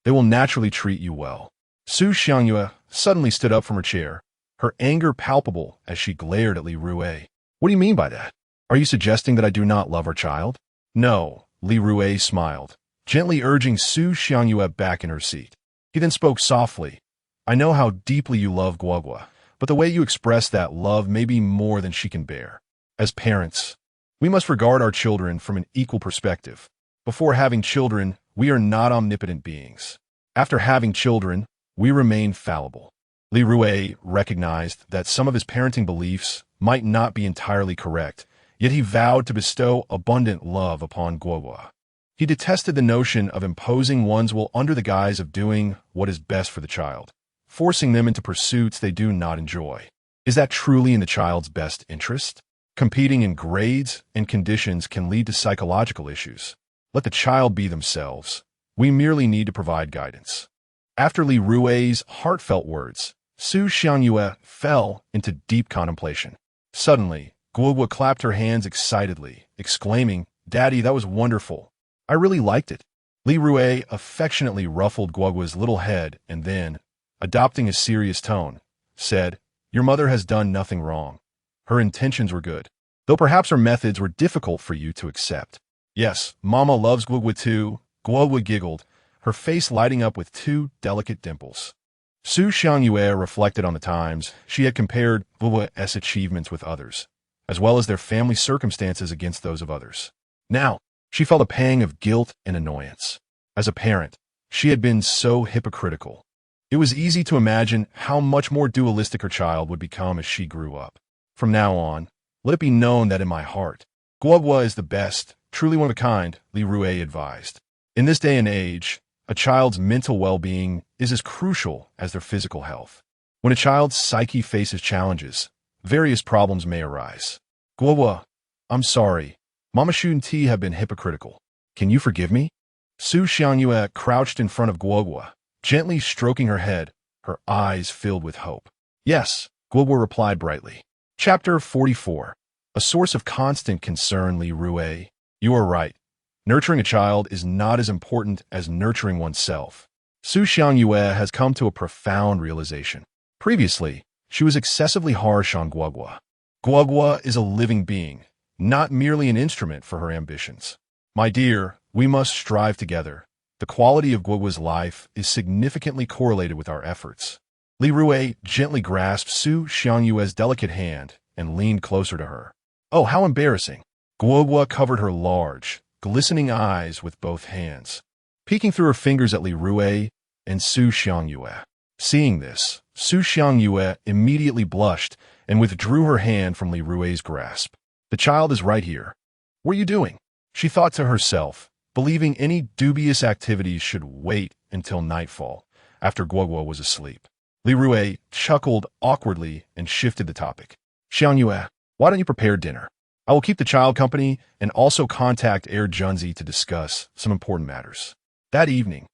Speaker 1: they will naturally treat you well. Su Xiangyue suddenly stood up from her chair, her anger palpable as she glared at Li Rui. What do you mean by that? Are you suggesting that I do not love our child? No, Li Rui smiled, gently urging Su Xiangyue back in her seat. He then spoke softly. I know how deeply you love Guogua, but the way you express that love may be more than she can bear. As parents, we must regard our children from an equal perspective. Before having children, we are not omnipotent beings. After having children, we remain fallible. Li Rui recognized that some of his parenting beliefs might not be entirely correct, yet he vowed to bestow abundant love upon Guogua. He detested the notion of imposing one's will under the guise of doing what is best for the child, forcing them into pursuits they do not enjoy. Is that truly in the child's best interest? Competing in grades and conditions can lead to psychological issues. Let the child be themselves. We merely need to provide guidance. After Li Rui's heartfelt words, Su Xiangyue fell into deep contemplation. Suddenly, Guogua clapped her hands excitedly, exclaiming, "Daddy, that was wonderful. I really liked it." Li Rui affectionately ruffled Guogua's little head and then, adopting a serious tone, said, "Your mother has done nothing wrong. Her intentions were good, though perhaps her methods were difficult for you to accept." "Yes, Mama loves Guogua too," Guogua giggled, her face lighting up with two delicate dimples. Su Xiangyue reflected on the times she had compared Guogua's achievements with others, as well as their family circumstances against those of others. Now, she felt a pang of guilt and annoyance. As a parent, she had been so hypocritical. It was easy to imagine how much more dualistic her child would become as she grew up. From now on, let it be known that in my heart, Guogua is the best, truly one of a kind, Li Rui advised. In this day and age, a child's mental well-being is as crucial as their physical health. When a child's psyche faces challenges, various problems may arise. "Guogua, I'm sorry. Mama shouldn't have been hypocritical. Can you forgive me?" Su Xiangyue crouched in front of Guogua, gently stroking her head, her eyes filled with hope. "Yes," Guogua replied brightly. Chapter 44. A source of constant concern, Li Rui. You are right. Nurturing a child is not as important as nurturing oneself. Su Xiangyue has come to a profound realization. Previously, she was excessively harsh on Guogua. Guogua is a living being, not merely an instrument for her ambitions. "My dear, we must strive together. The quality of Guogua's life is significantly correlated with our efforts." Li Rui gently grasped Su Xiangyue's delicate hand and leaned closer to her. "Oh, how embarrassing." Guogua covered her large, glistening eyes with both hands, peeking through her fingers at Li Rui and Su Xiangyue. Seeing this, Su Xiangyue immediately blushed and withdrew her hand from Li Rui's grasp. "The child is right here. What are you doing?" she thought to herself, believing any dubious activities should wait until nightfall, after Guogua was asleep. Li Rui chuckled awkwardly and shifted the topic. "Xiangyue, why don't you prepare dinner? I will keep the child company and also contact Heir Junzi to discuss some important matters." That evening,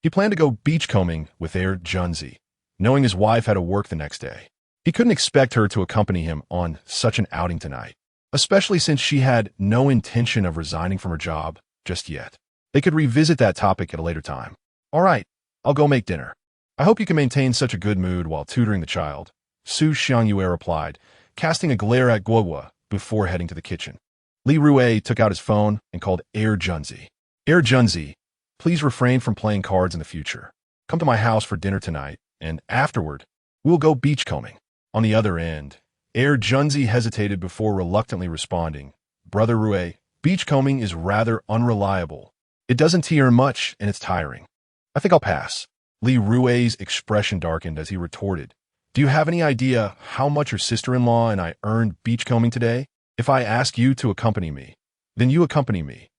Speaker 1: he planned to go beachcombing with Heir Junzi, knowing his wife had to work the next day. He couldn't expect her to accompany him on such an outing tonight, especially since she had no intention of resigning from her job just yet. They could revisit that topic at a later time. "All right, I'll go make dinner. I hope you can maintain such a good mood while tutoring the child," Su Xiangyue replied, casting a glare at Guogua before heading to the kitchen. Li Rui took out his phone and called Heir Junzi. "Heir Junzi, please refrain from playing cards in the future. Come to my house for dinner tonight, and afterward, we'll go beachcombing." On the other end, Heir Junzi hesitated before reluctantly responding. "Brother Rui, beachcombing is rather unreliable. It doesn't tear much, and it's tiring. I think I'll pass." Li Rui's expression darkened as he retorted, "Do you have any idea how much your sister-in-law and I earned beachcombing today? If I ask you to accompany me, then you accompany me.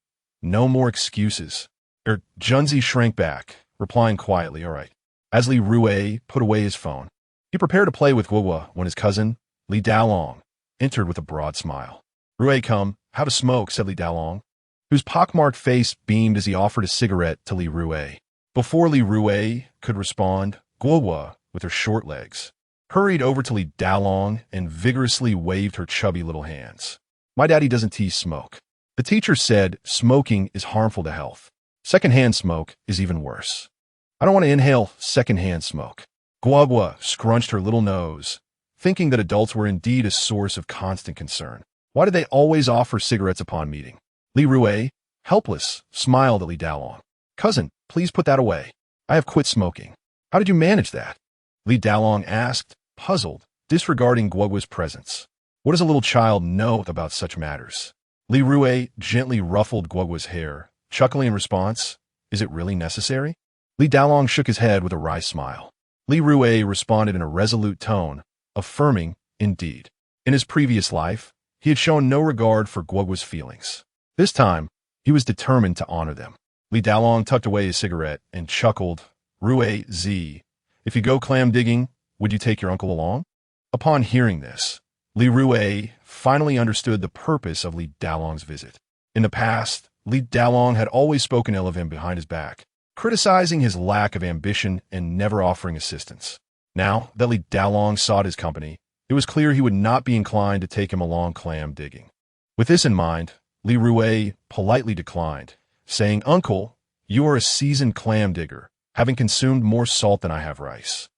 Speaker 1: No more excuses." Junzi shrank back, replying quietly, "All right." As Li Rui put away his phone, he prepared to play with Guogua when his cousin, Li Dalong, entered with a broad smile. "Rui, come, have a smoke," said Li Dalong, whose pockmarked face beamed as he offered a cigarette to Li Rui. Before Li Rui could respond, Guogua, with her short legs, hurried over to Li Dalong and vigorously waved her chubby little hands. "My daddy doesn't smoke. The teacher said smoking is harmful to health. Secondhand smoke is even worse. I don't want to inhale secondhand smoke." Guogua scrunched her little nose, thinking that adults were indeed a source of constant concern. Why did they always offer cigarettes upon meeting? Li Rui, helpless, smiled at Li Dalong. "Cousin, please put that away. I have quit smoking." "How did you manage that?" Li Dalong asked, puzzled, disregarding Guogua's presence. What does a little child know about such matters? Li Rui gently ruffled Guogua's hair, chuckling in response, "Is it really necessary?" Li Dalong shook his head with a wry smile. Li Rui responded in a resolute tone, affirming, "Indeed." In his previous life, he had shown no regard for Guogua's feelings. This time, he was determined to honor them. Li Dalong tucked away his cigarette and chuckled, "Rui Z, if you go clam digging, would you take your uncle along?" Upon hearing this, Li Rui finally understood the purpose of Li Dalong's visit. In the past, Li Dalong had always spoken ill of him behind his back, criticizing his lack of ambition and never offering assistance. Now that Li Dalong sought his company, it was clear he would not be inclined to take him along clam digging. With this in mind, Li Rui politely declined, saying, "Uncle, you are a seasoned clam digger, having consumed more salt than I have rice.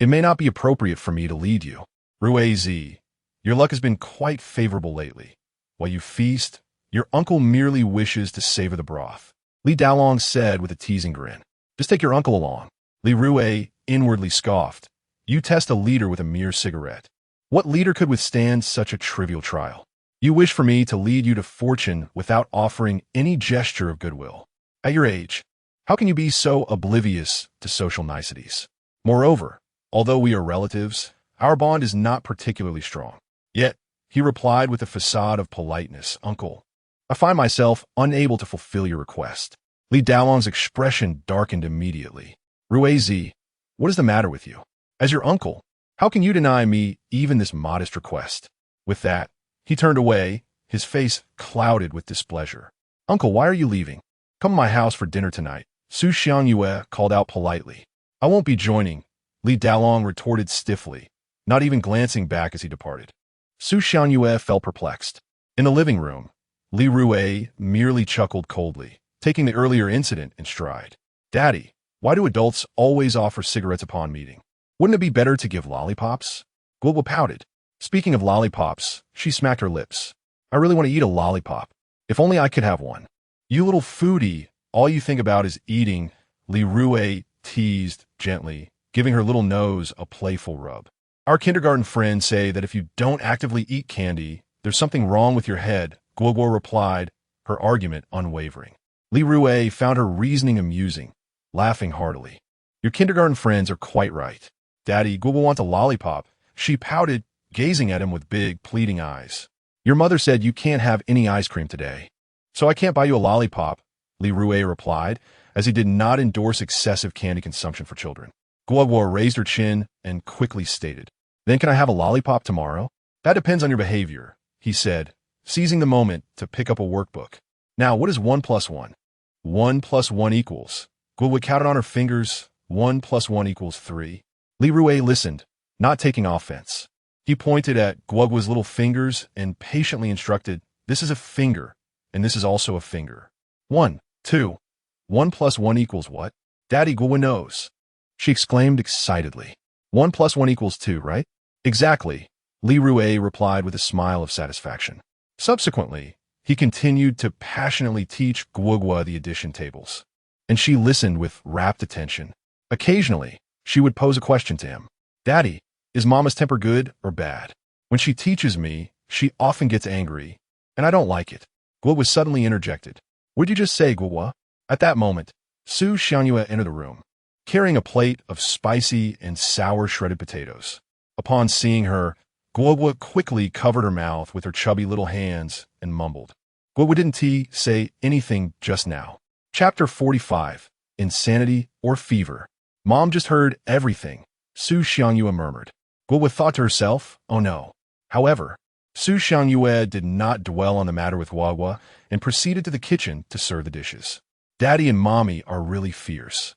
Speaker 1: It may not be appropriate for me to lead you. Rui Z, your luck has been quite favorable lately. While you feast, your uncle merely wishes to savor the broth." Li Dalong said with a teasing grin. "Just take your uncle along." Li Rui inwardly scoffed. "You test a leader with a mere cigarette. What leader could withstand such a trivial trial? You wish for me to lead you to fortune without offering any gesture of goodwill. At your age, how can you be so oblivious to social niceties? Moreover, although we are relatives, our bond is not particularly strong." Yet, he replied with a facade of politeness, "Uncle, I find myself unable to fulfill your request." Li Dalong's expression darkened immediately. "Rui Z, what is the matter with you? As your uncle, how can you deny me even this modest request?" With that, he turned away, his face clouded with displeasure. "Uncle, why are you leaving? Come to my house for dinner tonight," Su Xiangyue called out politely. "I won't be joining," Li Dalong retorted stiffly, not even glancing back as he departed. Su Xiangyue felt perplexed. In the living room, Li Rui merely chuckled coldly, taking the earlier incident in stride. "Daddy, why do adults always offer cigarettes upon meeting? Wouldn't it be better to give lollipops?" Guogua pouted. Speaking of lollipops, she smacked her lips. "I really want to eat a lollipop. If only I could have one." "You little foodie, all you think about is eating," Li Rui teased gently, giving her little nose a playful rub. "Our kindergarten friends say that if you don't actively eat candy, there's something wrong with your head," Guogua replied, her argument unwavering. Li Rui found her reasoning amusing, laughing heartily. "Your kindergarten friends are quite right. Daddy, Guogua wants a lollipop," she pouted, gazing at him with big, pleading eyes. "Your mother said you can't have any ice cream today, so I can't buy you a lollipop," Li Rui replied, as he did not endorse excessive candy consumption for children. Guogua raised her chin and quickly stated, "Then can I have a lollipop tomorrow?" "That depends on your behavior," he said, seizing the moment to pick up a workbook. "Now, what is 1 plus 1? 1 plus 1 equals..." Guogua counted on her fingers. 1 plus 1 equals 3. Li Rui listened, not taking offense. He pointed at Guogua's little fingers and patiently instructed, "This is a finger, and this is also a finger. 1, 2. 1 plus 1 equals what?" "Daddy, Guogua knows," she exclaimed excitedly. 1 plus 1 equals 2, right? "Exactly," Li Rui replied with a smile of satisfaction. Subsequently, he continued to passionately teach Guogua the addition tables, and she listened with rapt attention. Occasionally, she would pose a question to him. "Daddy, is Mama's temper good or bad? When she teaches me, she often gets angry, and I don't like it." Guogua suddenly interjected. "What'd you just say, Guogua?" At that moment, Su Xiangyue entered the room, carrying a plate of spicy and sour shredded potatoes. Upon seeing her, Guogua quickly covered her mouth with her chubby little hands and mumbled. "Guogua, didn't he say anything just now?" Chapter 45, Insanity or Fever. "Mom just heard everything," Su Xiangyue murmured. Guogua thought to herself, "Oh no." However, Su Xiangyue did not dwell on the matter with Guogua and proceeded to the kitchen to serve the dishes. "Daddy and Mommy are really fierce.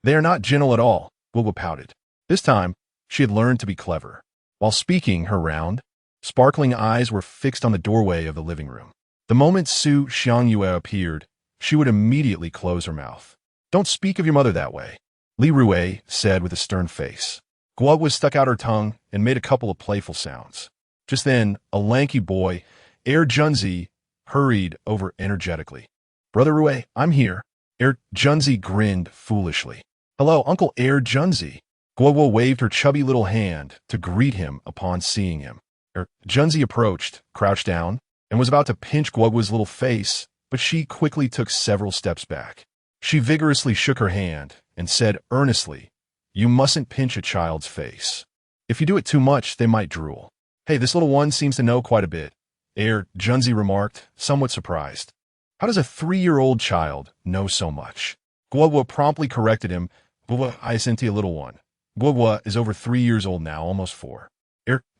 Speaker 1: They are not gentle at all," Guogua pouted. This time, she had learned to be clever. While speaking, her round, sparkling eyes were fixed on the doorway of the living room. The moment Su Xiangyue appeared, she would immediately close her mouth. "Don't speak of your mother that way," Li Rui said with a stern face. Guogua stuck out her tongue and made a couple of playful sounds. Just then, a lanky boy, Junzi, hurried over energetically. "Brother Rui, I'm here." Junzi grinned foolishly. "Hello, Uncle Junzi." Guo waved her chubby little hand to greet him upon seeing him. Junzi approached, crouched down, and was about to pinch Guoguo's little face, but she quickly took several steps back. She vigorously shook her hand and said earnestly, "You mustn't pinch a child's face. If you do it too much, they might drool." "Hey, this little one seems to know quite a bit," Junzi remarked, somewhat surprised. "How does a 3-year-old child know so much?" Guoguo promptly corrected him. "Guoguo, I sent a little one. Guoguo is over 3 years old now, almost 4.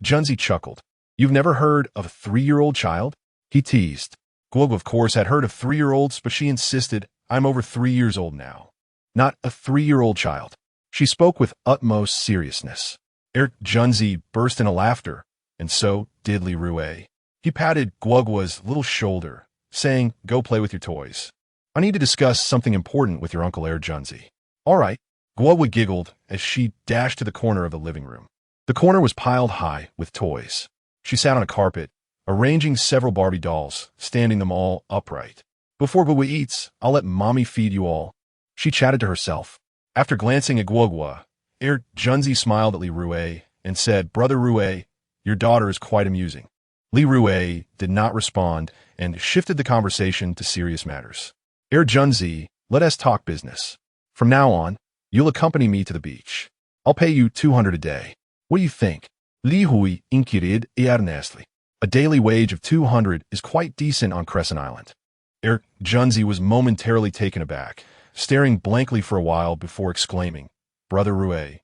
Speaker 1: Junzi chuckled. "You've never heard of a 3-year-old child?" He teased. Guoguo, of course, had heard of 3-year-olds, but she insisted, "I'm over 3 years old now. Not a 3-year-old child." She spoke with utmost seriousness. Junzi burst into laughter, and so did Li Rui. He patted Guoguo's little shoulder, saying, "Go play with your toys. I need to discuss something important with your Uncle Junzi." "All right." Guoguo giggled as she dashed to the corner of the living room. The corner was piled high with toys. She sat on a carpet, arranging several Barbie dolls, standing them all upright. "Before Guoguo eats, I'll let Mommy feed you all," she chatted to herself. After glancing at Guoguo, Junzi smiled at Li Rui and said, "Brother Rui, your daughter is quite amusing." Li Rui did not respond and shifted the conversation to serious matters. Junzi, let us talk business. From now on, you'll accompany me to the beach. I'll pay you 200 a day. What do you think?" Li Rui inquired earnestly. A daily wage of 200 is quite decent on Crescent Island. Junzi was momentarily taken aback, staring blankly for a while before exclaiming, "Brother Rui,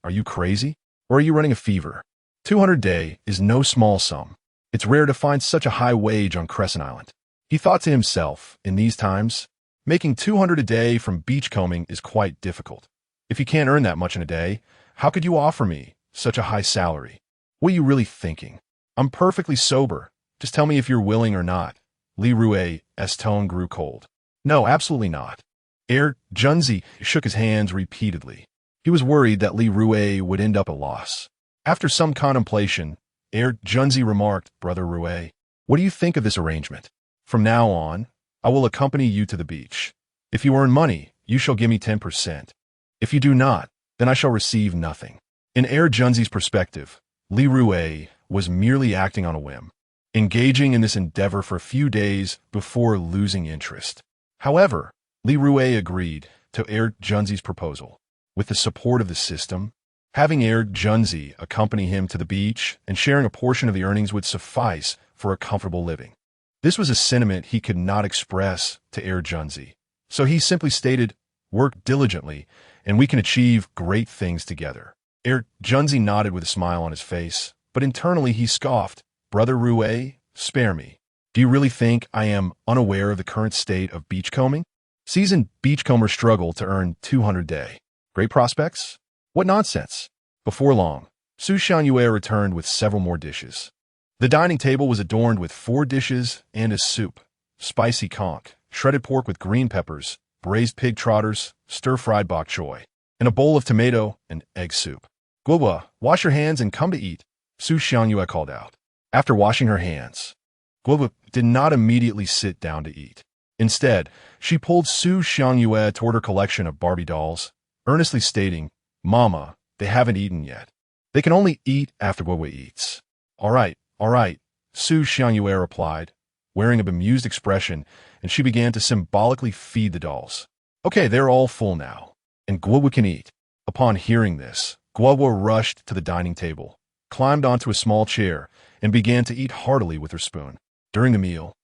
Speaker 1: are you crazy? Or are you running a fever? 200 a day is no small sum. It's rare to find such a high wage on Crescent Island." He thought to himself, in these times, making 200 a day from beachcombing is quite difficult. If you can't earn that much in a day, how could you offer me such a high salary? What are you really thinking? I'm perfectly sober. Just tell me if you're willing or not. Li Rui's tone grew cold. "No, absolutely not." Junzi shook his hands repeatedly. He was worried that Li Rui would end up at loss. After some contemplation, Junzi remarked, "Brother Rui, what do you think of this arrangement? From now on, I will accompany you to the beach. If you earn money, you shall give me 10%. If you do not, then I shall receive nothing." In Junzi's perspective, Li Rui was merely acting on a whim, engaging in this endeavor for a few days before losing interest. However, Li Rui agreed to Junzi's proposal. With the support of the system, having Junzi accompany him to the beach and sharing a portion of the earnings would suffice for a comfortable living. This was a sentiment he could not express to Junzi, so he simply stated, "Work diligently, and we can achieve great things together." Junzi nodded with a smile on his face, but internally he scoffed, "Brother Rui, spare me. Do you really think I am unaware of the current state of beachcombing? Seasoned beachcombers struggle to earn 200 a day. Great prospects? What nonsense." Before long, Su Xianyue returned with several more dishes. The dining table was adorned with 4 dishes and a soup, spicy conch, shredded pork with green peppers, braised pig trotters, stir-fried bok choy, and a bowl of tomato and egg soup. "Guoguo, wash your hands and come to eat," Su Xianyue called out. After washing her hands, Guoguo did not immediately sit down to eat. Instead, she pulled Su Xianyue toward her collection of Barbie dolls, earnestly stating, "Mama, they haven't eaten yet. They can only eat after Guoguo eats." All right, Su Xianyue replied, wearing a bemused expression, and she began to symbolically feed the dolls. "Okay, they're all full now, and Guoguo can eat." Upon hearing this, Guoguo rushed to the dining table, climbed onto a small chair, and began to eat heartily with her spoon. During the meal,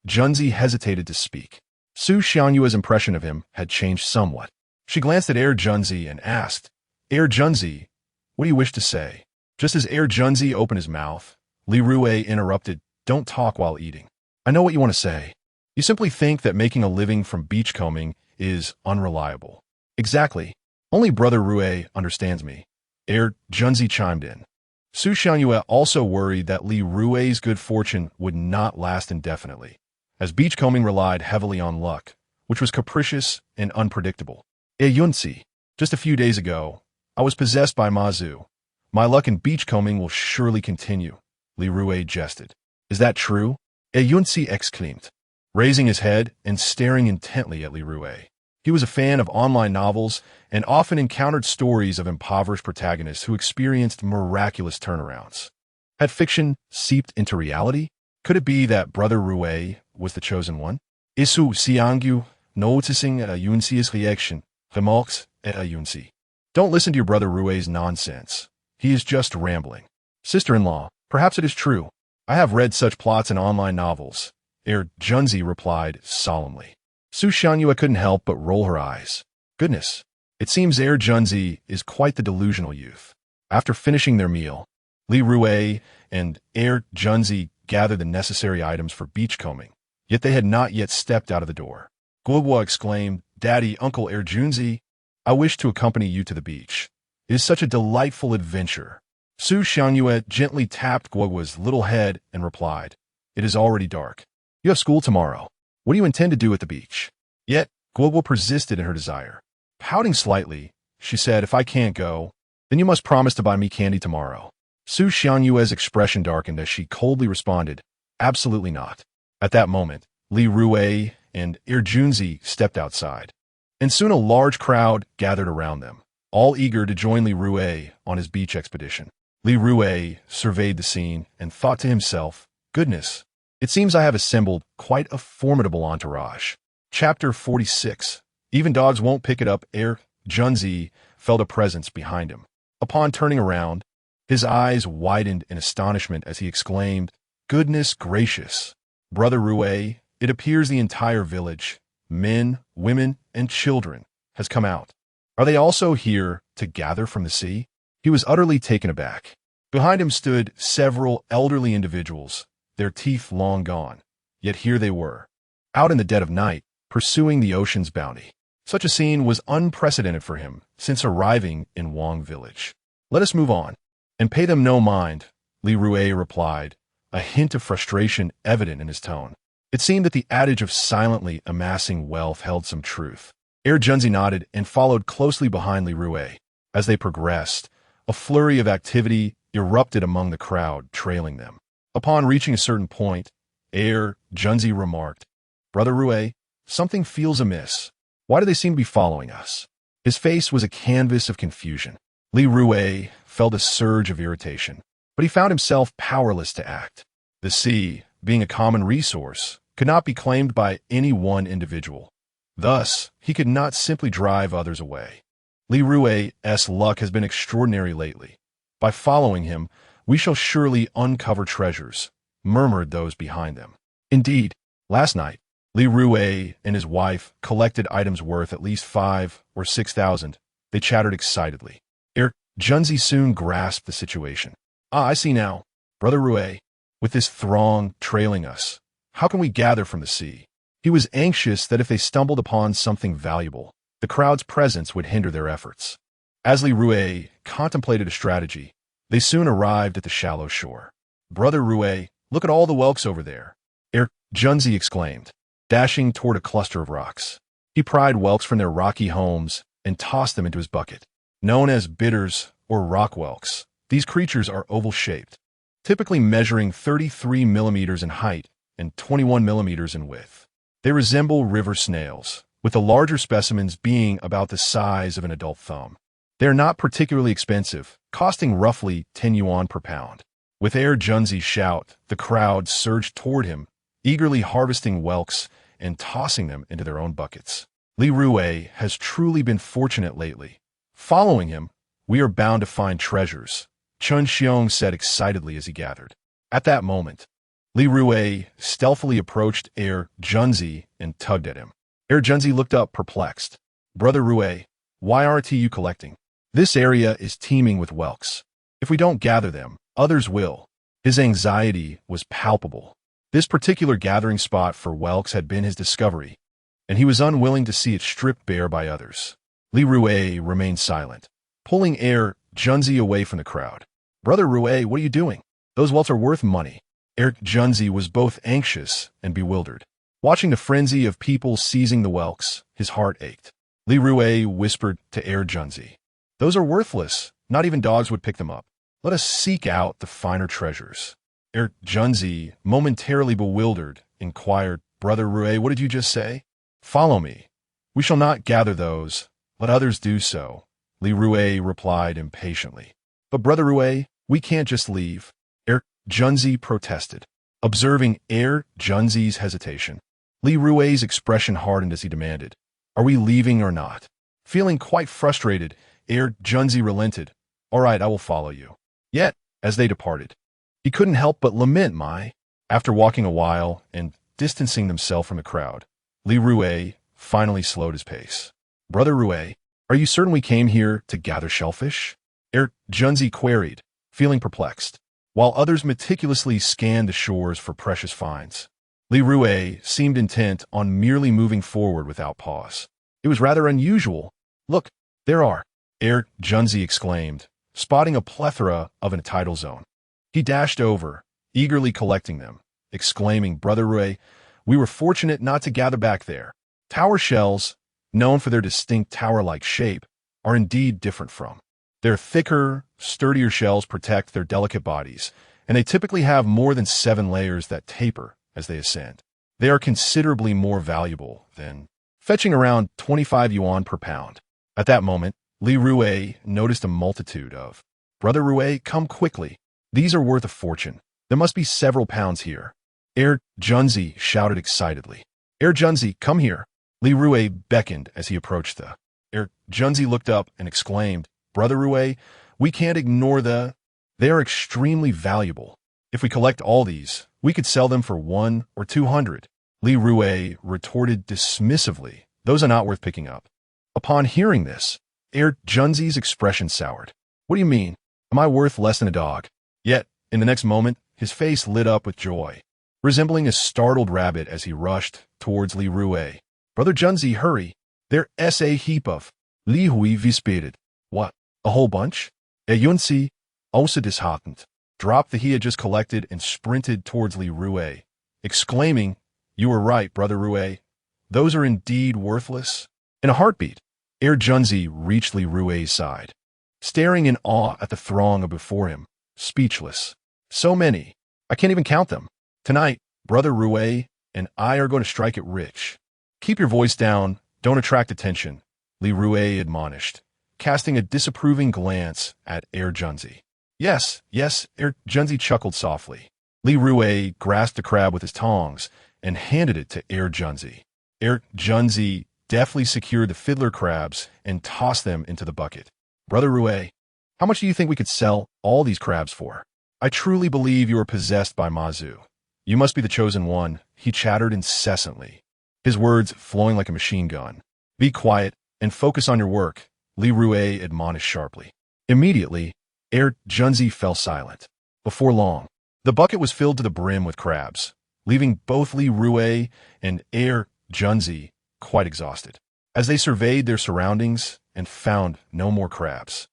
Speaker 1: Junzi hesitated to speak. Su Xianyue's impression of him had changed somewhat. She glanced at Junzi and asked, "Junzi, what do you wish to say?" Just as Junzi opened his mouth, Li Rui interrupted, "Don't talk while eating. I know what you want to say. You simply think that making a living from beachcombing is unreliable." "Exactly. Only Brother Rui understands me." Junzi chimed in. Su Xianyue also worried that Li Rui's good fortune would not last indefinitely, as beachcombing relied heavily on luck, which was capricious and unpredictable. Yunzi, just a few days ago, I was possessed by Ma Zhu. My luck in beachcombing will surely continue, Li Rui jested. "Is that true?" Yunzi exclaimed, raising his head and staring intently at Li Rui. He was a fan of online novels and often encountered stories of impoverished protagonists who experienced miraculous turnarounds. Had fiction seeped into reality? Could it be that Brother Rui was the chosen one? Isu siangyu, noticing Yunsi's reaction, remarks Yunsi. Don't listen to your Brother Rui's nonsense. He is just rambling. Sister-in-law, perhaps it is true. I have read such plots in online novels. Junzi replied solemnly. Su Xianyue couldn't help but roll her eyes. Goodness, it seems Junzi is quite the delusional youth. After finishing their meal, Li Rui and Junzi gathered the necessary items for beachcombing, yet they had not yet stepped out of the door. Guoguo exclaimed, Daddy, Uncle Junzi, I wish to accompany you to the beach. It is such a delightful adventure. Su Xianyue gently tapped Guoguo's little head and replied, It is already dark. You have school tomorrow. What do you intend to do at the beach? Yet, Guoguo persisted in her desire. Pouting slightly, she said, If I can't go, then you must promise to buy me candy tomorrow. Su Xianyue's expression darkened as she coldly responded, Absolutely not. At that moment, Li Rui and Junzi stepped outside, and soon a large crowd gathered around them, all eager to join Li Rui on his beach expedition. Li Rui surveyed the scene and thought to himself, Goodness, it seems I have assembled quite a formidable entourage. Chapter 46. Even dogs won't pick it up. Junzi felt a presence behind him. Upon turning around, his eyes widened in astonishment as he exclaimed, Goodness gracious! Brother Rui, it appears the entire village, men, women, and children, has come out. Are they also here to gather from the sea? He was utterly taken aback. Behind him stood several elderly individuals, their teeth long gone. Yet here they were, out in the dead of night, pursuing the ocean's bounty. Such a scene was unprecedented for him since arriving in Wang village. Let us move on, and pay them no mind, Li Rui replied, a hint of frustration evident in his tone. It seemed that the adage of silently amassing wealth held some truth. Junzi nodded and followed closely behind Li Rui. As they progressed, a flurry of activity erupted among the crowd, trailing them. Upon reaching a certain point, Junzi remarked, Brother Rui, something feels amiss. Why do they seem to be following us? His face was a canvas of confusion. Li Rui felt a surge of irritation, but he found himself powerless to act. The sea, being a common resource, could not be claimed by any one individual. Thus, he could not simply drive others away. Li Rui's luck has been extraordinary lately. By following him, we shall surely uncover treasures, murmured those behind them. Indeed, last night, Li Rui and his wife collected items worth at least 5,000 or 6,000. They chattered excitedly. Junzi soon grasped the situation. I see now. Brother Rui, with this throng trailing us, how can we gather from the sea? He was anxious that if they stumbled upon something valuable, the crowd's presence would hinder their efforts. As Li Rui contemplated a strategy, they soon arrived at the shallow shore. Brother Rui, look at all the whelks over there, Junzi exclaimed, dashing toward a cluster of rocks. He pried whelks from their rocky homes and tossed them into his bucket. Known as bitters or rock whelks, these creatures are oval-shaped, typically measuring 33 millimeters in height and 21 millimeters in width. They resemble river snails, with the larger specimens being about the size of an adult thumb. They are not particularly expensive, costing roughly 10 yuan per pound. With Junzi's shout, the crowd surged toward him, eagerly harvesting whelks and tossing them into their own buckets. Li Rui has truly been fortunate lately. Following him, we are bound to find treasures, Chun Xiong said excitedly as he gathered. At that moment, Li Rui stealthily approached Junzi and tugged at him. Junzi looked up perplexed. Brother Rui, why aren't you collecting? This area is teeming with whelks. If we don't gather them, others will. His anxiety was palpable. This particular gathering spot for whelks had been his discovery, and he was unwilling to see it stripped bare by others. Li Rui remained silent, pulling Junzi away from the crowd. Brother Rui, what are you doing? Those whelks are worth money. Junzi was both anxious and bewildered. Watching the frenzy of people seizing the whelks, his heart ached. Li Rui whispered to Junzi, Those are worthless. Not even dogs would pick them up. Let us seek out the finer treasures. Junzi, momentarily bewildered, inquired, Brother Rui, what did you just say? Follow me. We shall not gather those. Let others do so, Li Rui replied impatiently. But Brother Rui, we can't just leave. Junzi protested. Observing Junzi's hesitation, Li Rui's expression hardened as he demanded, "Are we leaving or not?" Feeling quite frustrated, Junzi relented. "All right, I will follow you." Yet, as they departed, he couldn't help but lament After walking a while and distancing themselves from the crowd, Li Rui finally slowed his pace. "Brother Rui, are you certain we came here to gather shellfish?" Junzi queried, feeling perplexed. While others meticulously scanned the shores for precious finds, Li Rui seemed intent on merely moving forward without pause. It was rather unusual. "Look, there are," Junzi exclaimed, spotting a plethora of a tidal zone. He dashed over, eagerly collecting them, exclaiming, "Brother Rui, we were fortunate not to gather back there." Tower shells, known for their distinct tower-like shape, are indeed different from. Their thicker, sturdier shells protect their delicate bodies, and they typically have more than 7 layers that taper as they ascend. They are considerably more valuable than fetching around 25 yuan per pound. At that moment, Li Rui noticed a multitude of, "Brother Rui, come quickly. These are worth a fortune. There must be several pounds here." Junzi shouted excitedly. "Junzi, come here." Li Rui beckoned as he approached the. Junzi looked up and exclaimed, "Brother Rui, we can't ignore they are extremely valuable. If we collect all these, we could sell them for 100 or 200. Li Rui retorted dismissively, "Those are not worth picking up." Upon hearing this, Junzi's expression soured. "What do you mean? Am I worth less than a dog?" Yet, in the next moment, his face lit up with joy, resembling a startled rabbit as he rushed towards Li Rui. "Brother Junzi, hurry. There's a heap of." Li Rui whispered. "What? A whole bunch?" Junzi, also disheartened, dropped the he had just collected and sprinted towards Li Rui, exclaiming, "You were right, Brother Rui. Those are indeed worthless." In a heartbeat, Junzi reached Li Rui's side, staring in awe at the throng before him, speechless. "So many. I can't even count them. Tonight, Brother Rui and I are going to strike it rich." "Keep your voice down. Don't attract attention," Li Rui admonished, casting a disapproving glance at Junzi. Yes, Junzi chuckled softly. Li Rui grasped the crab with his tongs and handed it to Junzi. Junzi deftly secured the fiddler crabs and tossed them into the bucket. "Brother Rui, how much do you think we could sell all these crabs for?" "I truly believe you are possessed by Mazu. You must be the chosen one," he chattered incessantly, his words flowing like a machine gun. "Be quiet and focus on your work," Li Rui admonished sharply. Immediately, Junzi fell silent. Before long, the bucket was filled to the brim with crabs, leaving both Li Rui and Junzi quite exhausted. As they surveyed their surroundings and found no more crabs,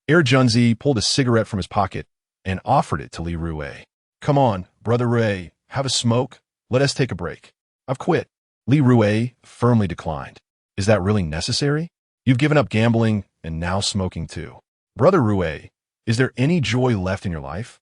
Speaker 1: Junzi pulled a cigarette from his pocket and offered it to Li Rui. "Come on, Brother Rui, have a smoke. Let us take a break." "I've quit." Li Rui firmly declined. "Is that really necessary? You've given up gambling and now smoking too. Brother Rui, is there any joy left in your life?"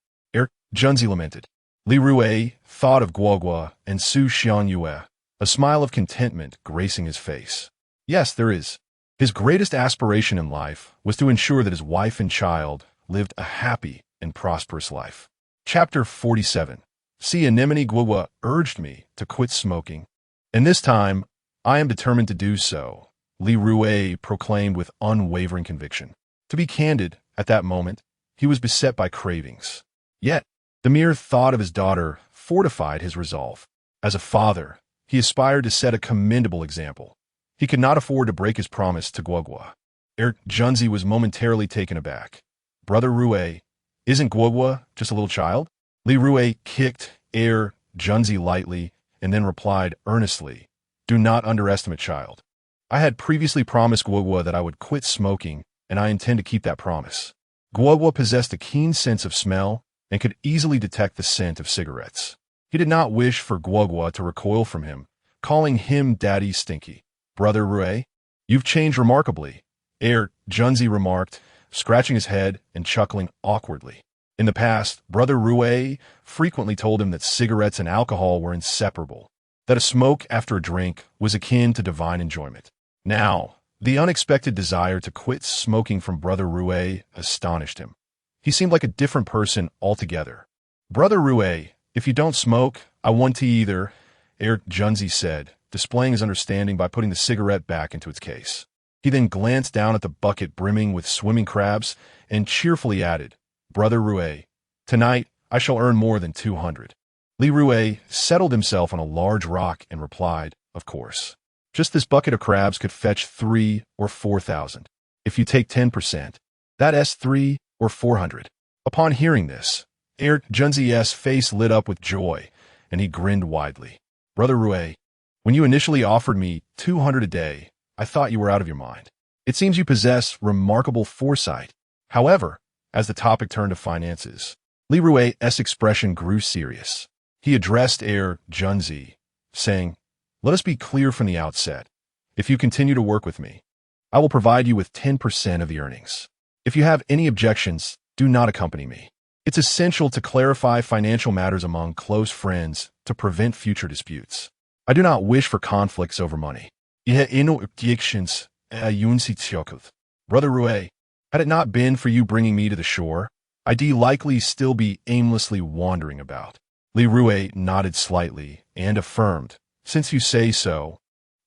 Speaker 1: Junzi lamented. Li Rui thought of Guogua and Su Xianyue, a smile of contentment gracing his face. "Yes, there is. His greatest aspiration in life was to ensure that his wife and child lived a happy and prosperous life." Chapter 47. See, Anemone Guogua urged me to quit smoking, and this time I am determined to do so, Li Rui proclaimed with unwavering conviction. To be candid, at that moment, he was beset by cravings. Yet, the mere thought of his daughter fortified his resolve. As a father, he aspired to set a commendable example. He could not afford to break his promise to Guogua. Junzi was momentarily taken aback. "Brother Rui, isn't Guogua just a little child?" Li Rui kicked Junzi lightly and then replied earnestly, "Do not underestimate child. I had previously promised Guogua that I would quit smoking, and I intend to keep that promise." Guogua possessed a keen sense of smell and could easily detect the scent of cigarettes. He did not wish for Guogua to recoil from him, calling him Daddy Stinky. "Brother Rui, you've changed remarkably," Junzi remarked, scratching his head and chuckling awkwardly. In the past, Brother Rui frequently told him that cigarettes and alcohol were inseparable, that a smoke after a drink was akin to divine enjoyment. Now, the unexpected desire to quit smoking from Brother Rui astonished him. He seemed like a different person altogether. Brother Rui, if you don't smoke, I want to either, Junzi said, displaying his understanding by putting the cigarette back into its case. He then glanced down at the bucket brimming with swimming crabs and cheerfully added, Brother Rui, tonight I shall earn more than 200. Li Rui settled himself on a large rock and replied, of course. Just this bucket of crabs could fetch 3 or 4,000. If you take 10%, that's 3 or 400. Upon hearing this, Junzi's face lit up with joy, and he grinned widely. Brother Rui, when you initially offered me 200 a day, I thought you were out of your mind. It seems you possess remarkable foresight. However, as the topic turned to finances, Li Rui's expression grew serious. He addressed Junzi, saying, let us be clear from the outset. If you continue to work with me, I will provide you with 10% of the earnings. If you have any objections, do not accompany me. It's essential to clarify financial matters among close friends to prevent future disputes. I do not wish for conflicts over money. Brother Rui, had it not been for you bringing me to the shore, I'd likely still be aimlessly wandering about. Li Rui nodded slightly and affirmed, since you say so,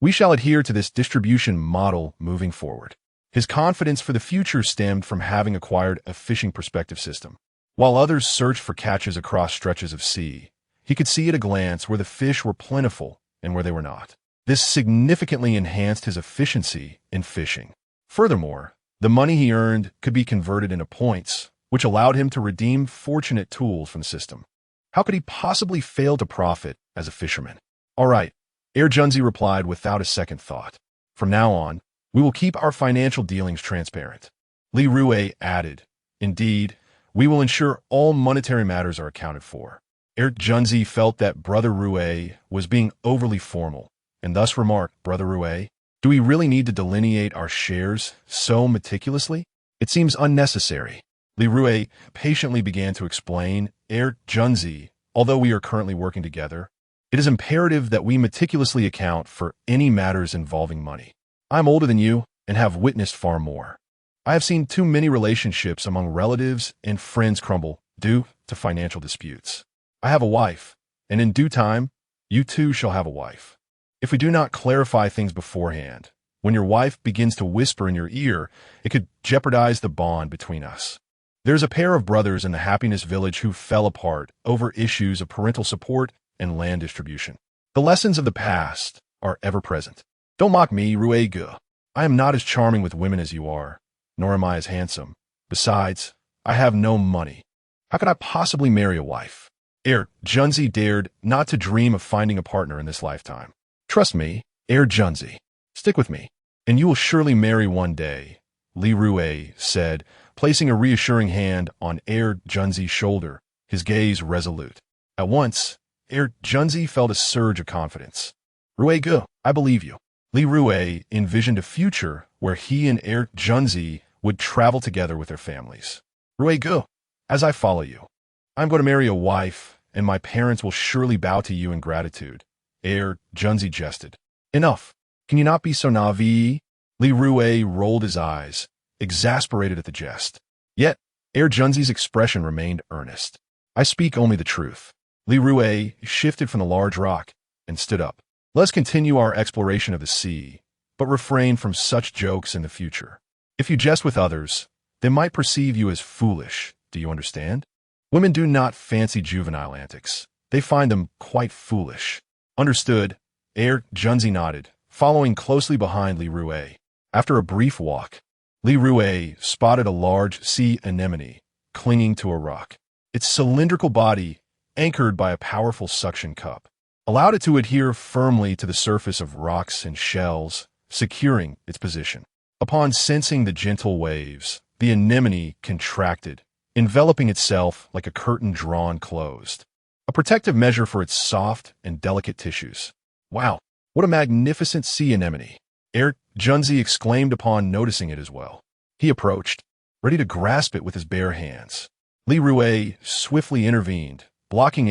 Speaker 1: we shall adhere to this distribution model moving forward. His confidence for the future stemmed from having acquired a fishing perspective system. While others searched for catches across stretches of sea, he could see at a glance where the fish were plentiful and where they were not. This significantly enhanced his efficiency in fishing. Furthermore, the money he earned could be converted into points, which allowed him to redeem fortunate tools from the system. How could he possibly fail to profit as a fisherman? All right, Junzi replied without a second thought. From now on, we will keep our financial dealings transparent. Li Rui added, indeed, we will ensure all monetary matters are accounted for. Junzi felt that Brother Rui was being overly formal, and thus remarked, Brother Rui, do we really need to delineate our shares so meticulously? It seems unnecessary. Li Rui patiently began to explain, Junzi, although we are currently working together, it is imperative that we meticulously account for any matters involving money. I am older than you and have witnessed far more. I have seen too many relationships among relatives and friends crumble due to financial disputes. I have a wife, and in due time, you too shall have a wife. If we do not clarify things beforehand, when your wife begins to whisper in your ear, it could jeopardize the bond between us. There's a pair of brothers in the Happiness Village who fell apart over issues of parental support and land distribution. The lessons of the past are ever present. Don't mock me, Ruegu. I am not as charming with women as you are, nor am I as handsome. Besides, I have no money. How could I possibly marry a wife? Junzi dared not to dream of finding a partner in this lifetime. Trust me, Junzi. Stick with me, and you will surely marry one day, Li Rui said, placing a reassuring hand on Junzi's shoulder, his gaze resolute. At once, Junzi felt a surge of confidence. Ruegu, I believe you. Li Rui envisioned a future where he and Junzi would travel together with their families. Ruegu, as I follow you, I'm going to marry a wife, and my parents will surely bow to you in gratitude. Junzi jested. Enough. Can you not be so naive? Li Rui rolled his eyes, exasperated at the jest. Yet, Junzi's expression remained earnest. I speak only the truth. Li Rui shifted from the large rock and stood up. Let's continue our exploration of the sea, but refrain from such jokes in the future. If you jest with others, they might perceive you as foolish. Do you understand? Women do not fancy juvenile antics. They find them quite foolish. Understood. Junzi nodded, following closely behind Li Rui. After a brief walk, Li Rui spotted a large sea anemone clinging to a rock. Its cylindrical body, anchored by a powerful suction cup, allowed it to adhere firmly to the surface of rocks and shells, securing its position. Upon sensing the gentle waves, the anemone contracted, enveloping itself like a curtain drawn closed, a protective measure for its soft and delicate tissues. Wow, what a magnificent sea anemone! Junzi exclaimed upon noticing it as well. He approached, ready to grasp it with his bare hands. Li Rui swiftly intervened, blocking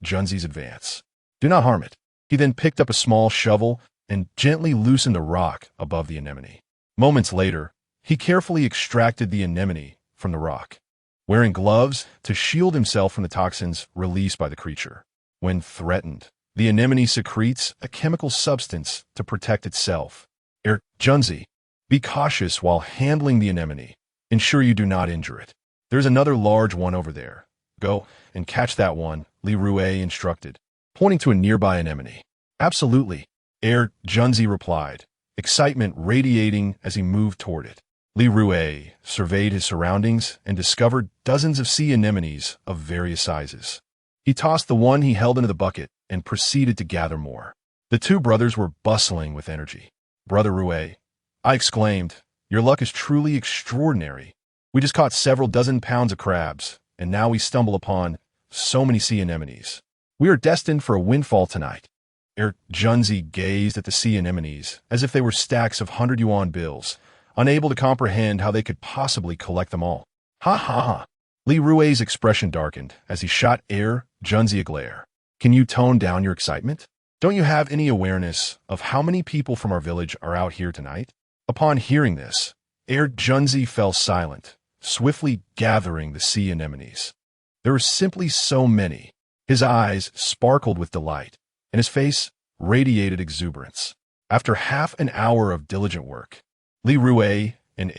Speaker 1: Junzi's advance. Do not harm it. He then picked up a small shovel and gently loosened the rock above the anemone. Moments later, he carefully extracted the anemone from the rock, wearing gloves to shield himself from the toxins released by the creature. When threatened, the anemone secretes a chemical substance to protect itself. Junzi, be cautious while handling the anemone. Ensure you do not injure it. There's another large one over there. Go and catch that one, Li Rui instructed, pointing to a nearby anemone. Absolutely, Junzi replied, excitement radiating as he moved toward it. Li Rui surveyed his surroundings and discovered dozens of sea anemones of various sizes. He tossed the one he held into the bucket and proceeded to gather more. The two brothers were bustling with energy. Brother Rui, I exclaimed, your luck is truly extraordinary. We just caught several dozen pounds of crabs, and now we stumble upon so many sea anemones. We are destined for a windfall tonight. Junzi gazed at the sea anemones as if they were stacks of 100 yuan bills, unable to comprehend how they could possibly collect them all. Ha ha ha. Li Rui's expression darkened as he shot Junzi a glare. Can you tone down your excitement? Don't you have any awareness of how many people from our village are out here tonight? Upon hearing this, Junzi fell silent, swiftly gathering the sea anemones. There were simply so many. His eyes sparkled with delight, and his face radiated exuberance. After half an hour of diligent work, Li Rui and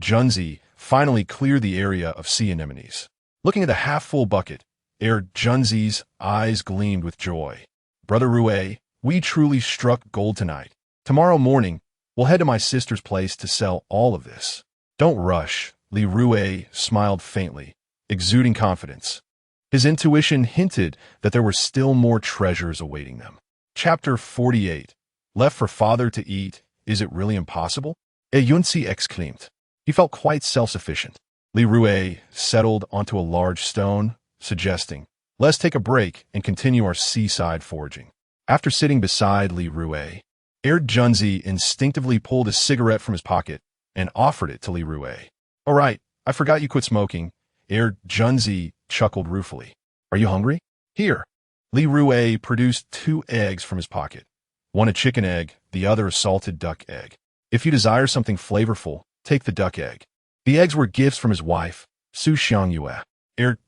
Speaker 1: Junzi finally cleared the area of sea anemones. Looking at the half-full bucket, Junzi's eyes gleamed with joy. Brother Rui, we truly struck gold tonight. Tomorrow morning, we'll head to my sister's place to sell all of this. Don't rush, Li Rui smiled faintly, exuding confidence. His intuition hinted that there were still more treasures awaiting them. Chapter 48. Left for father to eat, is it really impossible? Junzi exclaimed. He felt quite self-sufficient. Li Rui settled onto a large stone, suggesting, let's take a break and continue our seaside foraging. After sitting beside Li Rui, Junzi instinctively pulled a cigarette from his pocket and offered it to Li Rui. All right, I forgot you quit smoking. Junzi chuckled ruefully. Are you hungry? Here. Li Rui produced 2 eggs from his pocket. One a chicken egg, the other a salted duck egg. If you desire something flavorful, take the duck egg. The eggs were gifts from his wife, Su Xiangyue.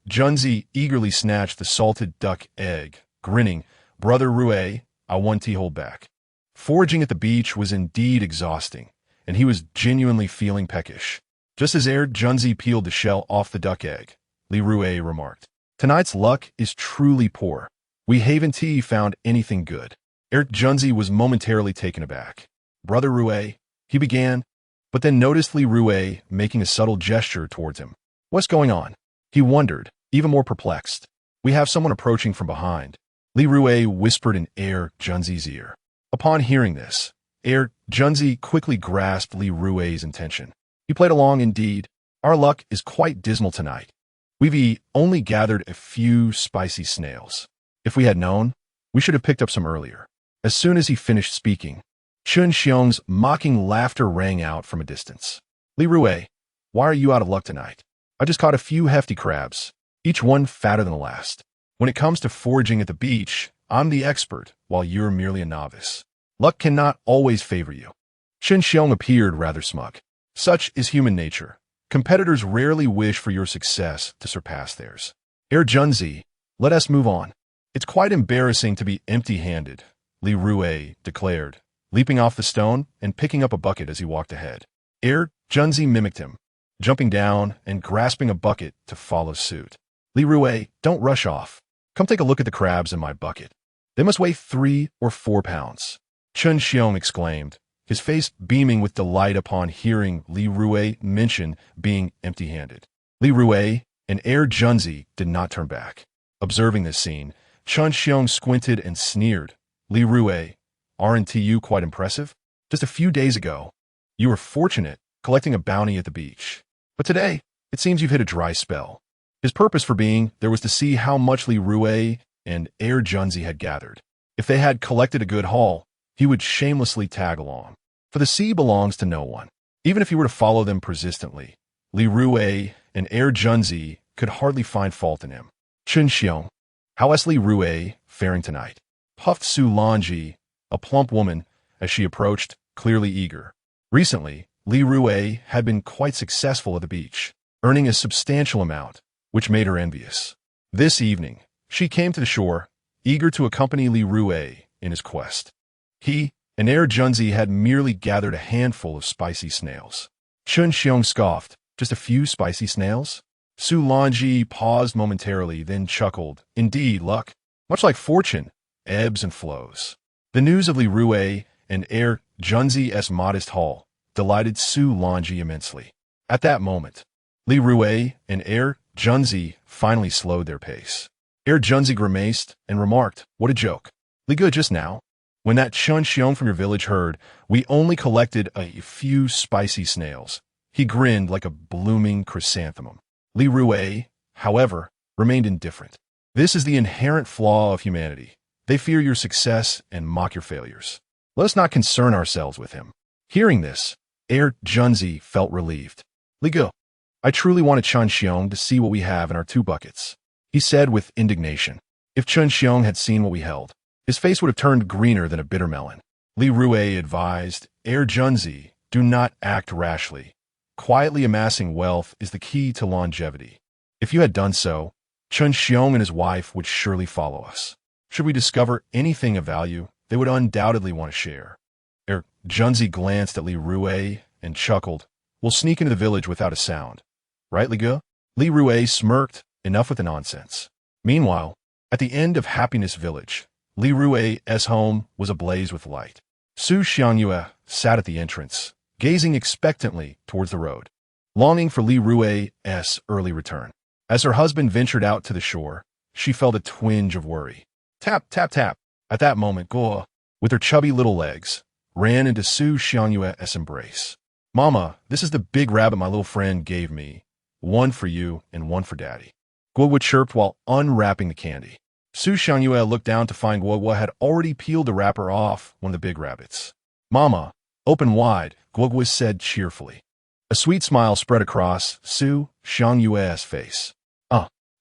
Speaker 1: Junzi eagerly snatched the salted duck egg, grinning, Brother Rui, I want to hold back. Foraging at the beach was indeed exhausting, and he was genuinely feeling peckish. Just as Junzi peeled the shell off the duck egg, Li Rui remarked, tonight's luck is truly poor. We haven't found anything good. Junzi was momentarily taken aback. Brother Rui, he began, but then noticed Li Rui making a subtle gesture towards him. What's going on? He wondered, even more perplexed. We have someone approaching from behind. Li Rui whispered in Junzi's ear. Upon hearing this, Junzi quickly grasped Li Rui's intention. He played along indeed. Our luck is quite dismal tonight. We've only gathered a few spicy snails. If we had known, we should have picked up some earlier. As soon as he finished speaking, Chun Xiong's mocking laughter rang out from a distance. Li Rui, why are you out of luck tonight? I just caught a few hefty crabs, each one fatter than the last. When it comes to foraging at the beach, I'm the expert, while you're merely a novice. Luck cannot always favor you. Chun Xiong appeared rather smug. Such is human nature. Competitors rarely wish for your success to surpass theirs. Junzi, let us move on. It's quite embarrassing to be empty-handed, Li Rui declared, leaping off the stone and picking up a bucket as he walked ahead. Junzi mimicked him, jumping down and grasping a bucket to follow suit. Li Rui, don't rush off. Come take a look at the crabs in my bucket. They must weigh 3 or 4 pounds. Chun Xiong exclaimed, his face beaming with delight upon hearing Li Rui mention being empty-handed. Li Rui and Junzi did not turn back. Observing this scene, Chun Xiong squinted and sneered. Li Rui, aren't you quite impressive? Just a few days ago, you were fortunate collecting a bounty at the beach. But today, it seems you've hit a dry spell. His purpose for being there was to see how much Li Rui and Junzi had gathered. If they had collected a good haul, he would shamelessly tag along. For the sea belongs to no one. Even if he were to follow them persistently, Li Rui and Junzi could hardly find fault in him. Chun Xiong, how is Li Rui faring tonight? Puffed Su Lanji, a plump woman, as she approached, clearly eager. Recently, Li Rui had been quite successful at the beach, earning a substantial amount, which made her envious. This evening, she came to the shore, eager to accompany Li Rui in his quest. He and Junzi had merely gathered a handful of spicy snails. Chun Xiong scoffed, "Just a few spicy snails?" Su Lanji paused momentarily, then chuckled, "Indeed, luck, much like fortune, ebbs and flows." The news of Li Rui and Junzi's modest haul delighted Su Lanji immensely. At that moment, Li Rui and Junzi finally slowed their pace. Junzi grimaced and remarked, "What a joke. Li good just now. When that Chun Xiong from your village heard we only collected a few spicy snails, he grinned like a blooming chrysanthemum." Li Rui, however, remained indifferent. This is the inherent flaw of humanity. They fear your success and mock your failures. Let us not concern ourselves with him. Hearing this, Junzi felt relieved. "Li Gu, I truly wanted Chun Xiong to see what we have in our 2 buckets," he said with indignation. If Chun Xiong had seen what we held, his face would have turned greener than a bitter melon. Li Rui advised, Junzi, do not act rashly. Quietly amassing wealth is the key to longevity. If you had done so, Chun Xiong and his wife would surely follow us. Should we discover anything of value, they would undoubtedly want to share. Junzi glanced at Li Rui and chuckled. "We'll sneak into the village without a sound. Right, Li Gu?" Li Rui smirked. Enough with the nonsense. Meanwhile, at the end of Happiness Village, Li Rui's home was ablaze with light. Su Xiangyue sat at the entrance, gazing expectantly towards the road, longing for Li Rui's early return. As her husband ventured out to the shore, she felt a twinge of worry. Tap, tap, tap. At that moment, Guo, with her chubby little legs, ran into Su Xiangyue's embrace. "Mama, this is the big rabbit my little friend gave me. One for you and one for Daddy." Guo chirped while unwrapping the candy. Su Xiangyue looked down to find Guo had already peeled the wrapper off one of the big rabbits. "Mama, open wide," Guo said cheerfully. A sweet smile spread across Su Xiangyue's face.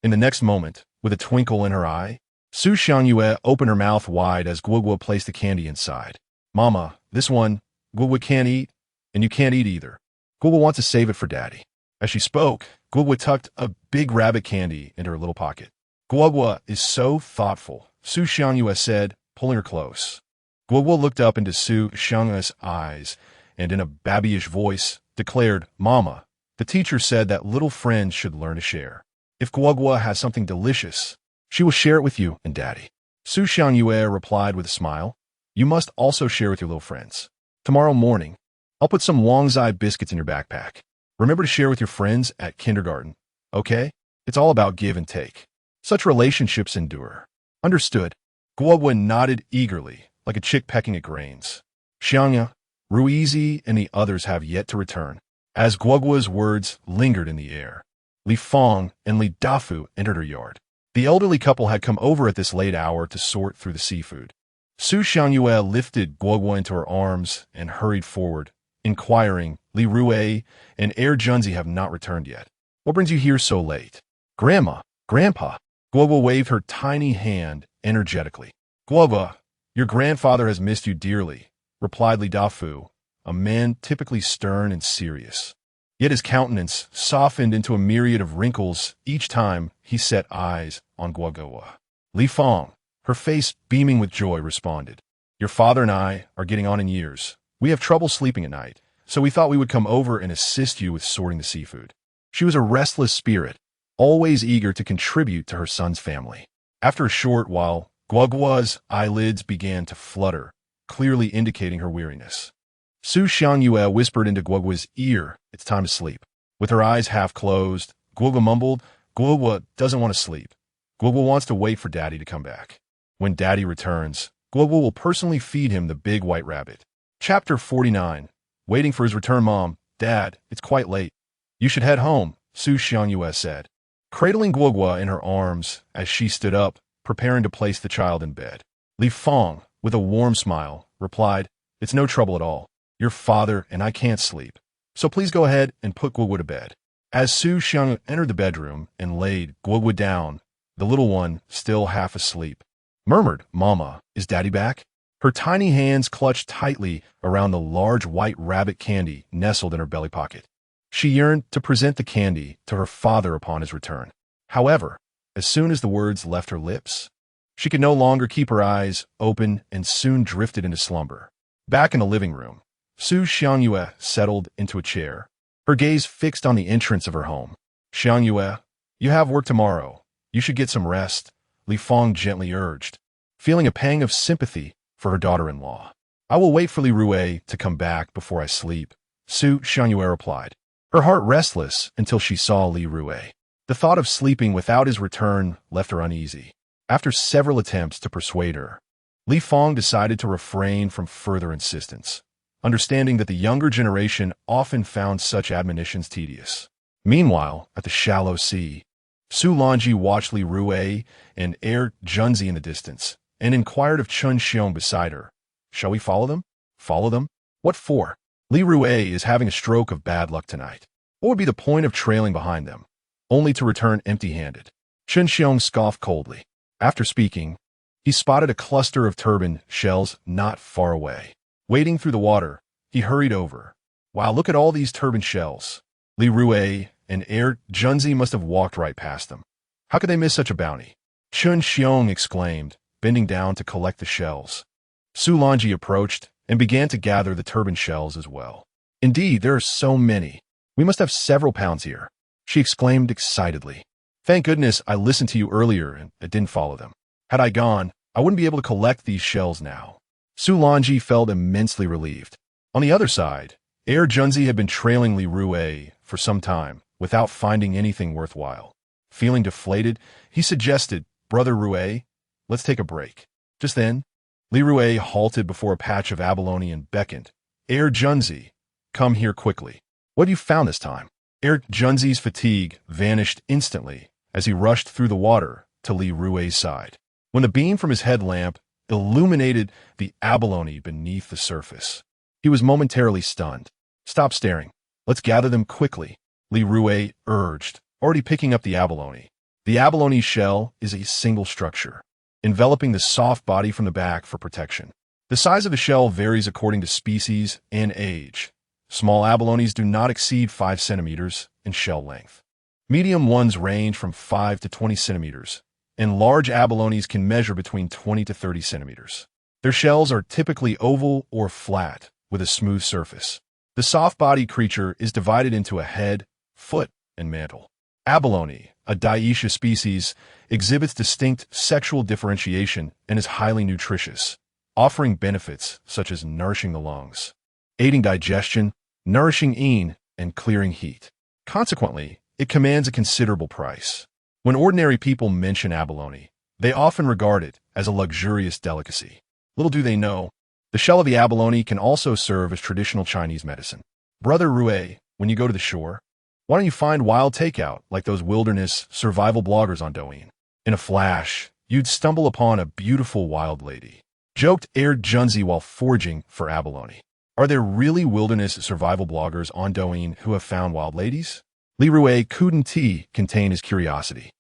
Speaker 1: In the next moment, with a twinkle in her eye, Su Xiangyue opened her mouth wide as Guo placed the candy inside. "Mama, this one, Guo can't eat, and you can't eat either. Guo wants to save it for Daddy." As she spoke, Guo tucked a big rabbit candy into her little pocket. "Guo is so thoughtful," Su Xiangyue said, pulling her close. Guo looked up into Su Xiangyue's eyes and in a babyish voice declared, "Mama, the teacher said that little friends should learn to share. If Guo has something delicious, she will share it with you and Daddy." Su Xiangyue replied with a smile, "You must also share with your little friends. Tomorrow morning, I'll put some Wangzai biscuits in your backpack. Remember to share with your friends at kindergarten, okay? It's all about give and take. Such relationships endure." "Understood." Guo nodded eagerly, like a chick pecking at grains. Xiangya, Ruizi, and the others have yet to return. As Guo's words lingered in the air, Li Fong and Li Dafu entered her yard. The elderly couple had come over at this late hour to sort through the seafood. Su Xiangyue lifted Guo into her arms and hurried forward, inquiring, "Li Rui and Junzi have not returned yet. What brings you here so late?" "Grandma, Grandpa." Guo waved her tiny hand energetically. "Guo, your grandfather has missed you dearly," replied Li Dafu, a man typically stern and serious. Yet his countenance softened into a myriad of wrinkles each time he set eyes on Guo. Li Fong, her face beaming with joy, responded, "Your father and I are getting on in years. We have trouble sleeping at night, so we thought we would come over and assist you with sorting the seafood." She was a restless spirit, always eager to contribute to her son's family. After a short while, Guo's eyelids began to flutter, clearly indicating her weariness. Su Xiangyue whispered into Guo's ear, "It's time to sleep." With her eyes half closed, Guo mumbled, "Guo doesn't want to sleep. Guo wants to wait for Daddy to come back. When Daddy returns, Guo will personally feed him the big white rabbit." Chapter 49. Waiting for his return. "Mom, Dad, it's quite late. You should head home," Su Xiangyue said, cradling Guo in her arms as she stood up, preparing to place the child in bed. Li Fong, with a warm smile, replied, "It's no trouble at all. Your father and I can't sleep, so please go ahead and put Guo to bed." As Su Xiangyue entered the bedroom and laid Guo down, the little one, still half asleep, murmured, "Mama, is Daddy back?" Her tiny hands clutched tightly around the large white rabbit candy nestled in her belly pocket. She yearned to present the candy to her father upon his return. However, as soon as the words left her lips, she could no longer keep her eyes open and soon drifted into slumber. Back in the living room, Su Xiangyue settled into a chair, her gaze fixed on the entrance of her home. Xiangyue, you have work tomorrow. You should get some rest, Li Fong gently urged, feeling a pang of sympathy for her daughter-in-law. I will wait for Li Rui to come back before I sleep, Su Xiangyue replied, her heart restless until she saw Li Rui. The thought of sleeping without his return left her uneasy. After several attempts to persuade her, Li Fong decided to refrain from further insistence, understanding that the younger generation often found such admonitions tedious. Meanwhile, at the shallow sea, Su Longji watched Li Rui and Air Junzi in the distance, and inquired of Chun Xiong beside her. Shall we follow them? Follow them? What for? Li Rui is having a stroke of bad luck tonight. What would be the point of trailing behind them, only to return empty-handed? Chun Xiong scoffed coldly. After speaking, he spotted a cluster of turban shells not far away. Wading through the water, he hurried over. Wow, look at all these turban shells. Li Rui and Air Junzi must have walked right past them. How could they miss such a bounty? Chun Xiong exclaimed, bending down to collect the shells. Su Longji approached and began to gather the turban shells as well. Indeed, there are so many. We must have several pounds here, she exclaimed excitedly. Thank goodness I listened to you earlier and I didn't follow them. Had I gone, I wouldn't be able to collect these shells now. Su Longji felt immensely relieved. On the other side, Air Junzi had been trailing Li Rui for some time without finding anything worthwhile. Feeling deflated, he suggested, Brother Rui, let's take a break. Just then, Li Rui halted before a patch of abalone and beckoned. Air Junzi, come here quickly. What have you found this time? Air Junzi's fatigue vanished instantly as he rushed through the water to Li Rui's side. When the beam from his headlamp illuminated the abalone beneath the surface, he was momentarily stunned. Stop staring. Let's gather them quickly, Li Rui urged, already picking up the abalone. The abalone shell is a single structure, enveloping the soft body from the back for protection. The size of the shell varies according to species and age. Small abalones do not exceed 5 centimeters in shell length. Medium ones range from 5 to 20 centimeters, and large abalones can measure between 20 to 30 centimeters. Their shells are typically oval or flat, with a smooth surface. The soft-bodied creature is divided into a head, foot, and mantle. Abalone, a dioecious species, exhibits distinct sexual differentiation and is highly nutritious, offering benefits such as nourishing the lungs, aiding digestion, nourishing yin, and clearing heat. Consequently, it commands a considerable price. When ordinary people mention abalone, they often regard it as a luxurious delicacy. Little do they know, the shell of the abalone can also serve as traditional Chinese medicine. Brother Rui, when you go to the shore, why don't you find wild takeout like those wilderness survival bloggers on Douyin? In a flash, you'd stumble upon a beautiful wild lady, joked Air Junzi while foraging for abalone. Are there really wilderness survival bloggers on Douyin who have found wild ladies? Li Rui couldn't contain his curiosity.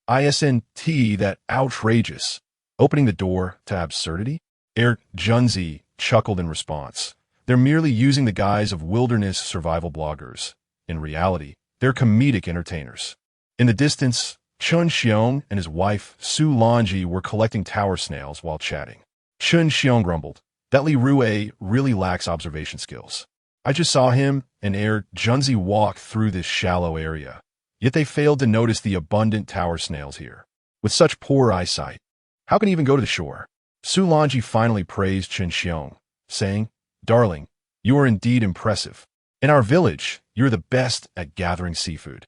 Speaker 1: Isn't that outrageous? Opening the door to absurdity? Air Junzi chuckled in response. They're merely using the guise of wilderness survival bloggers. In reality, they're comedic entertainers. In the distance, Chun Xiong and his wife, Su Longji, were collecting tower snails while chatting. Chun Xiong grumbled, that Li Rui really lacks observation skills. I just saw him and Air Junzi walk through this shallow area, yet they failed to notice the abundant tower snails here. With such poor eyesight, how can he even go to the shore? Su Longji finally praised Chun Xiong, saying, Darling, you are indeed impressive. In our village, you're the best at gathering seafood.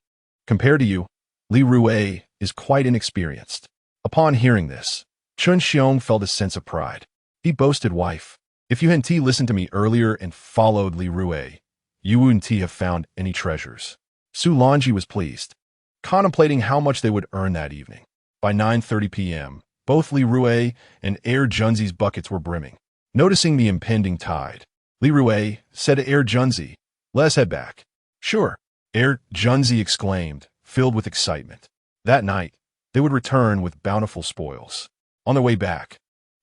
Speaker 1: Compared to you, Li Rui is quite inexperienced. Upon hearing this, Chun Xiong felt a sense of pride. He boasted, wife, if you hadn't listened to me earlier and followed Li Rui, you wouldn't have found any treasures. Su Longji was pleased, contemplating how much they would earn that evening. By 9:30 p.m., both Li Rui and Air Junzi's buckets were brimming. Noticing the impending tide, Li Rui said to Air Junzi, let's head back. Sure, Air Junzi exclaimed, filled with excitement. That night, they would return with bountiful spoils. On their way back,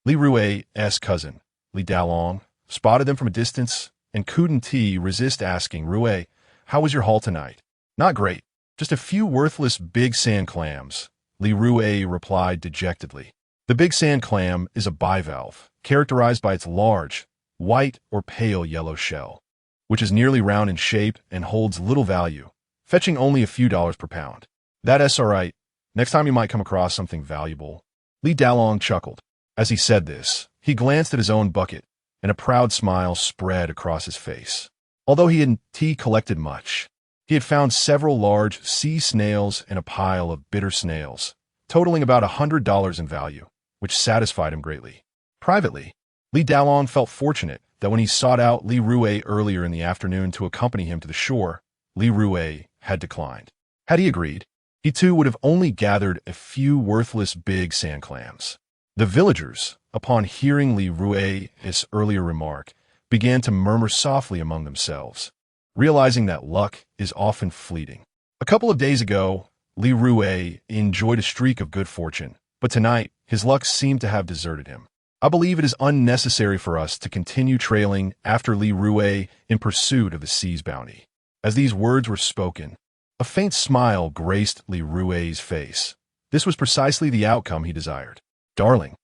Speaker 1: Li Rui's cousin, Li Dalong spotted them from a distance and couldn't resist asking, Rui, how was your haul tonight? Not great. Just a few worthless big sand clams, Li Rui replied dejectedly. The big sand clam is a bivalve, characterized by its large, white or pale yellow shell, which is nearly round in shape and holds little value, fetching only a few dollars per pound. That's all right. Next time you might come across something valuable. Li Dalong chuckled. As he said this, he glanced at his own bucket, and a proud smile spread across his face. Although he hadn't collected much, he had found several large sea snails and a pile of bitter snails, totaling about $100 in value, which satisfied him greatly. Privately, Li Dalong felt fortunate that when he sought out Li Rui earlier in the afternoon to accompany him to the shore, Li Rui had declined. Had he agreed, he too would have only gathered a few worthless big sand clams. The villagers, upon hearing Li Rui's earlier remark, began to murmur softly among themselves, realizing that luck is often fleeting. A couple of days ago, Li Rui enjoyed a streak of good fortune, but tonight his luck seemed to have deserted him. I believe it is unnecessary for us to continue trailing after Li Rui in pursuit of the sea's bounty. As these words were spoken, a faint smile graced Li Rui's face. This was precisely the outcome he desired. Darling,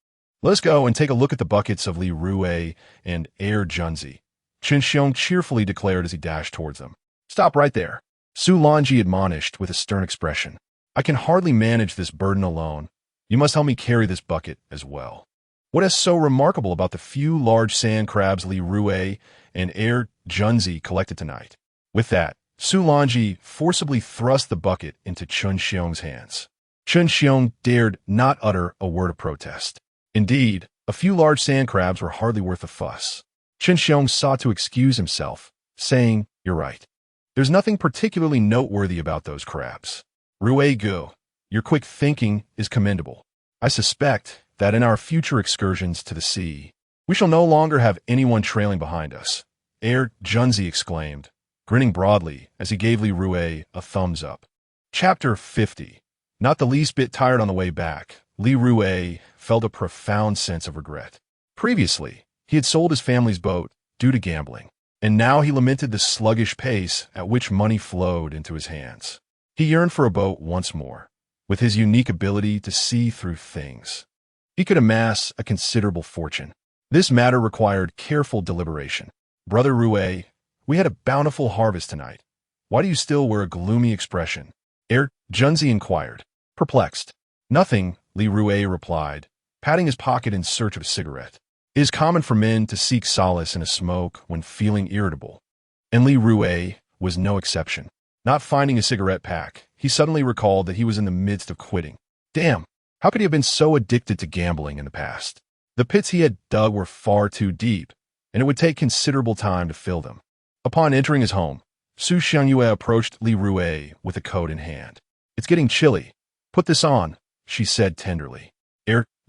Speaker 1: let us go and take a look at the buckets of Li Rui and Junzi, Chen Xiong cheerfully declared as he dashed towards them. Stop right there, Su Lanji admonished with a stern expression. I can hardly manage this burden alone. You must help me carry this bucket as well. What is so remarkable about the few large sand crabs Li Rui and Junzi collected tonight? With that, Su Lanji forcibly thrust the bucket into Chen Xiong's hands. Chen Xiong dared not utter a word of protest. Indeed, a few large sand crabs were hardly worth a fuss. Chen Xiong sought to excuse himself, saying, You're right. There's nothing particularly noteworthy about those crabs. Rui Gu, your quick thinking is commendable. I suspect that in our future excursions to the sea, we shall no longer have anyone trailing behind us. Junzi exclaimed, grinning broadly as he gave Li Rui a thumbs up. Chapter 50. Not the least bit tired on the way back, Li Rui felt a profound sense of regret. Previously, he had sold his family's boat due to gambling, and now he lamented the sluggish pace at which money flowed into his hands. He yearned for a boat once more, with his unique ability to see through things. He could amass a considerable fortune. This matter required careful deliberation. Brother Rui, we had a bountiful harvest tonight. Why do you still wear a gloomy expression? Junzi inquired, perplexed. Nothing, Li Rui replied, patting his pocket in search of a cigarette. It is common for men to seek solace in a smoke when feeling irritable, and Li Rui was no exception. Not finding a cigarette pack, he suddenly recalled that he was in the midst of quitting. Damn, how could he have been so addicted to gambling in the past? The pits he had dug were far too deep, and it would take considerable time to fill them. Upon entering his home, Su Xiangyue approached Li Rui with a coat in hand. It's getting chilly. Put this on, she said tenderly.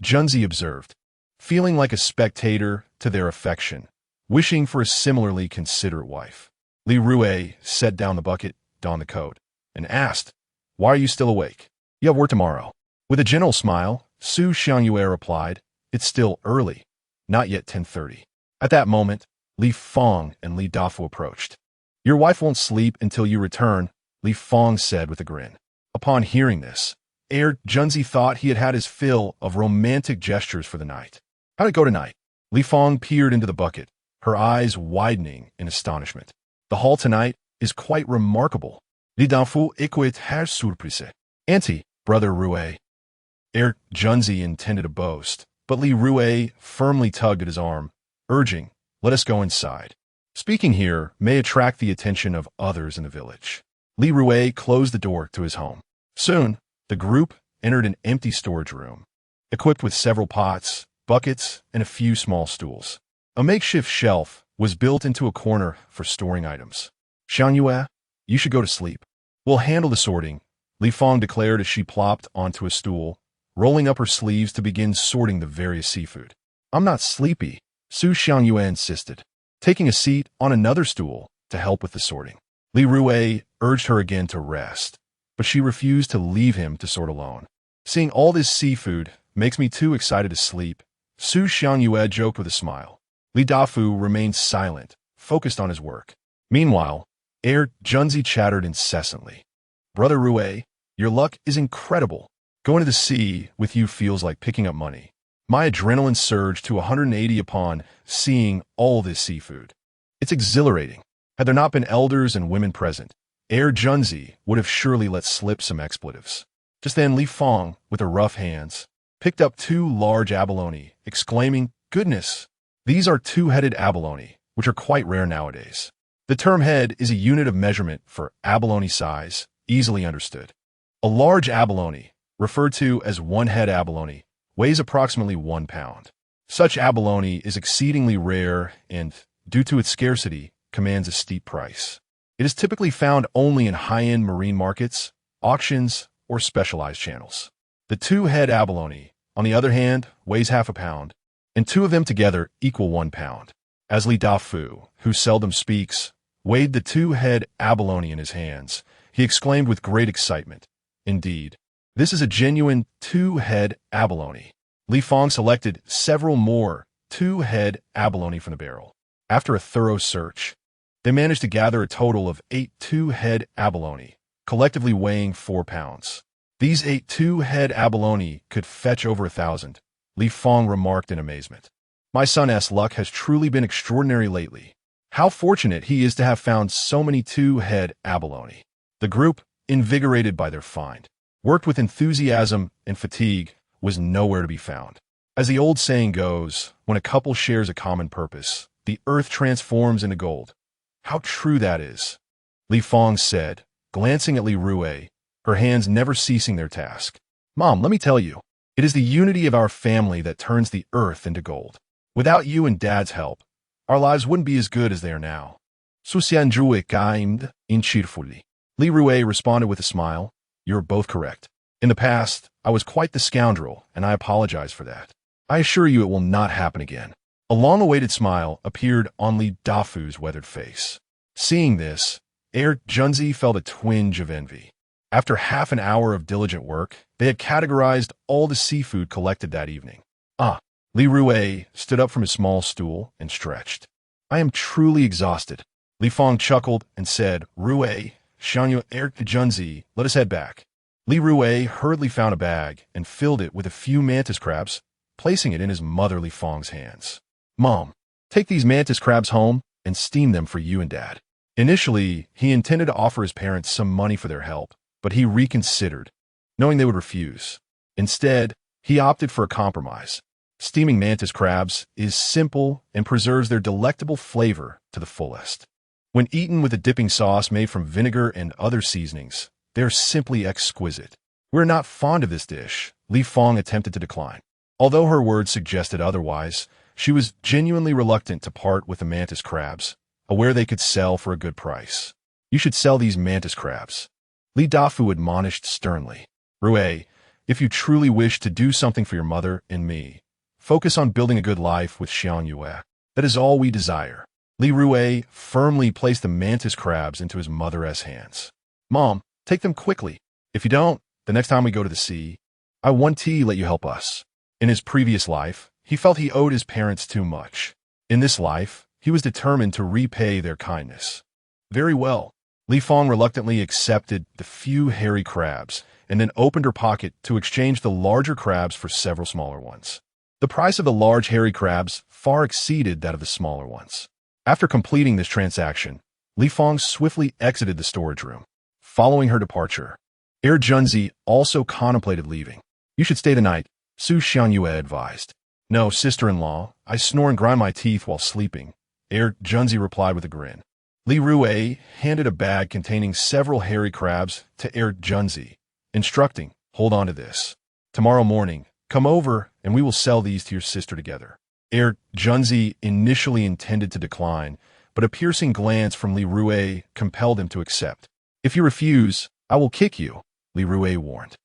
Speaker 1: Junzi observed, feeling like a spectator to their affection, wishing for a similarly considerate wife. Li Rui set down the bucket, donned the coat, and asked, Why are you still awake? You have work tomorrow. With a gentle smile, Su Xiangyue replied, It's still early, not yet 10:30. At that moment, Li Fong and Li Dafu approached. Your wife won't sleep until you return, Li Fong said with a grin. Upon hearing this, Junzi thought he had had his fill of romantic gestures for the night. How'd it go tonight? Li Fong peered into the bucket, her eyes widening in astonishment. The haul tonight is quite remarkable. Li Dafu equit has surprise. Auntie, Brother Rui. Junzi intended a boast, but Li Rui firmly tugged at his arm, urging, Let us go inside. Speaking here may attract the attention of others in the village. Li Rui closed the door to his home. Soon, the group entered an empty storage room, equipped with several pots, buckets, and a few small stools. A makeshift shelf was built into a corner for storing items. Xiangyue, you should go to sleep. We'll handle the sorting, Li Fong declared as she plopped onto a stool, rolling up her sleeves to begin sorting the various seafood. I'm not sleepy, Su Xiangyue insisted, taking a seat on another stool to help with the sorting. Li Rui urged her again to rest, but she refused to leave him to sort alone. Seeing all this seafood makes me too excited to sleep, Su Xiangyue joked with a smile. Li Dafu remained silent, focused on his work. Meanwhile, Junzi chattered incessantly. Brother Rui, your luck is incredible. Going to the sea with you feels like picking up money. My adrenaline surged to 180 upon seeing all this seafood. It's exhilarating. Had there not been elders and women present, Junzi would have surely let slip some expletives. Just then Li Fong, with her rough hands, picked up 2 large abalone, exclaiming, "Goodness! These are 2-headed abalone, which are quite rare nowadays." The term head is a unit of measurement for abalone size, easily understood. A large abalone, referred to as 1-head abalone, weighs approximately 1 pound. Such abalone is exceedingly rare and, due to its scarcity, commands a steep price. It is typically found only in high-end marine markets, auctions, or specialized channels. The 2-head abalone, on the other hand, weighs half a pound, and 2 of them together equal 1 pound. As Li Dafu, who seldom speaks, weighed the 2-head abalone in his hands, he exclaimed with great excitement, "Indeed, this is a genuine 2-head abalone." Li Fong selected several more 2-head abalone from the barrel. After a thorough search, they managed to gather a total of 8 2-head abalone, collectively weighing 4 pounds. These 8 2-head abalone could fetch over 1,000, Li Fong remarked in amazement. My son's luck has truly been extraordinary lately. How fortunate he is to have found so many 2-head abalone. The group, invigorated by their find, worked with enthusiasm, and fatigue was nowhere to be found. As the old saying goes, when a couple shares a common purpose, the earth transforms into gold. How true that is, Li Fong said, glancing at Li Rui, her hands never ceasing their task. Mom, let me tell you, it is the unity of our family that turns the earth into gold. Without you and Dad's help, our lives wouldn't be as good as they are now. Li Rui responded with a smile. You're both correct. In the past, I was quite the scoundrel, and I apologize for that. I assure you it will not happen again. A long-awaited smile appeared on Li Dafu's weathered face. Seeing this, Junzi felt a twinge of envy. After half an hour of diligent work, they had categorized all the seafood collected that evening. Li Rui stood up from his small stool and stretched. I am truly exhausted. Li Fong chuckled and said, Rui, Shanyu Junzi, let us head back. Li Rui hurriedly found a bag and filled it with a few mantis crabs, placing it in his mother Li Fong's hands. Mom, take these mantis crabs home and steam them for you and Dad. Initially, he intended to offer his parents some money for their help, but he reconsidered, knowing they would refuse. Instead, he opted for a compromise. Steaming mantis crabs is simple and preserves their delectable flavor to the fullest. When eaten with a dipping sauce made from vinegar and other seasonings, they are simply exquisite. We're not fond of this dish, Li Fong attempted to decline. Although her words suggested otherwise, she was genuinely reluctant to part with the mantis crabs, aware they could sell for a good price. You should sell these mantis crabs, Li Dafu admonished sternly. Rui, if you truly wish to do something for your mother and me, focus on building a good life with Xiang Yue. That is all we desire. Li Rui firmly placed the mantis crabs into his mother's hands. Mom, take them quickly. If you don't, the next time we go to the sea, I want to let you help us. In his previous life, he felt he owed his parents too much. In this life, he was determined to repay their kindness. Very well. Li Fong reluctantly accepted the few hairy crabs and then opened her pocket to exchange the larger crabs for several smaller ones. The price of the large hairy crabs far exceeded that of the smaller ones. After completing this transaction, Li Fong swiftly exited the storage room. Following her departure, Junzi also contemplated leaving. You should stay the night, Su Xiangyue advised. No, sister-in-law, I snore and grind my teeth while sleeping, Junzi replied with a grin. Li Rui handed a bag containing several hairy crabs to Junzi, instructing, hold on to this. Tomorrow morning, come over and we will sell these to your sister together. Junzi initially intended to decline, but a piercing glance from Li Rui compelled him to accept. If you refuse, I will kick you, Li Rui warned.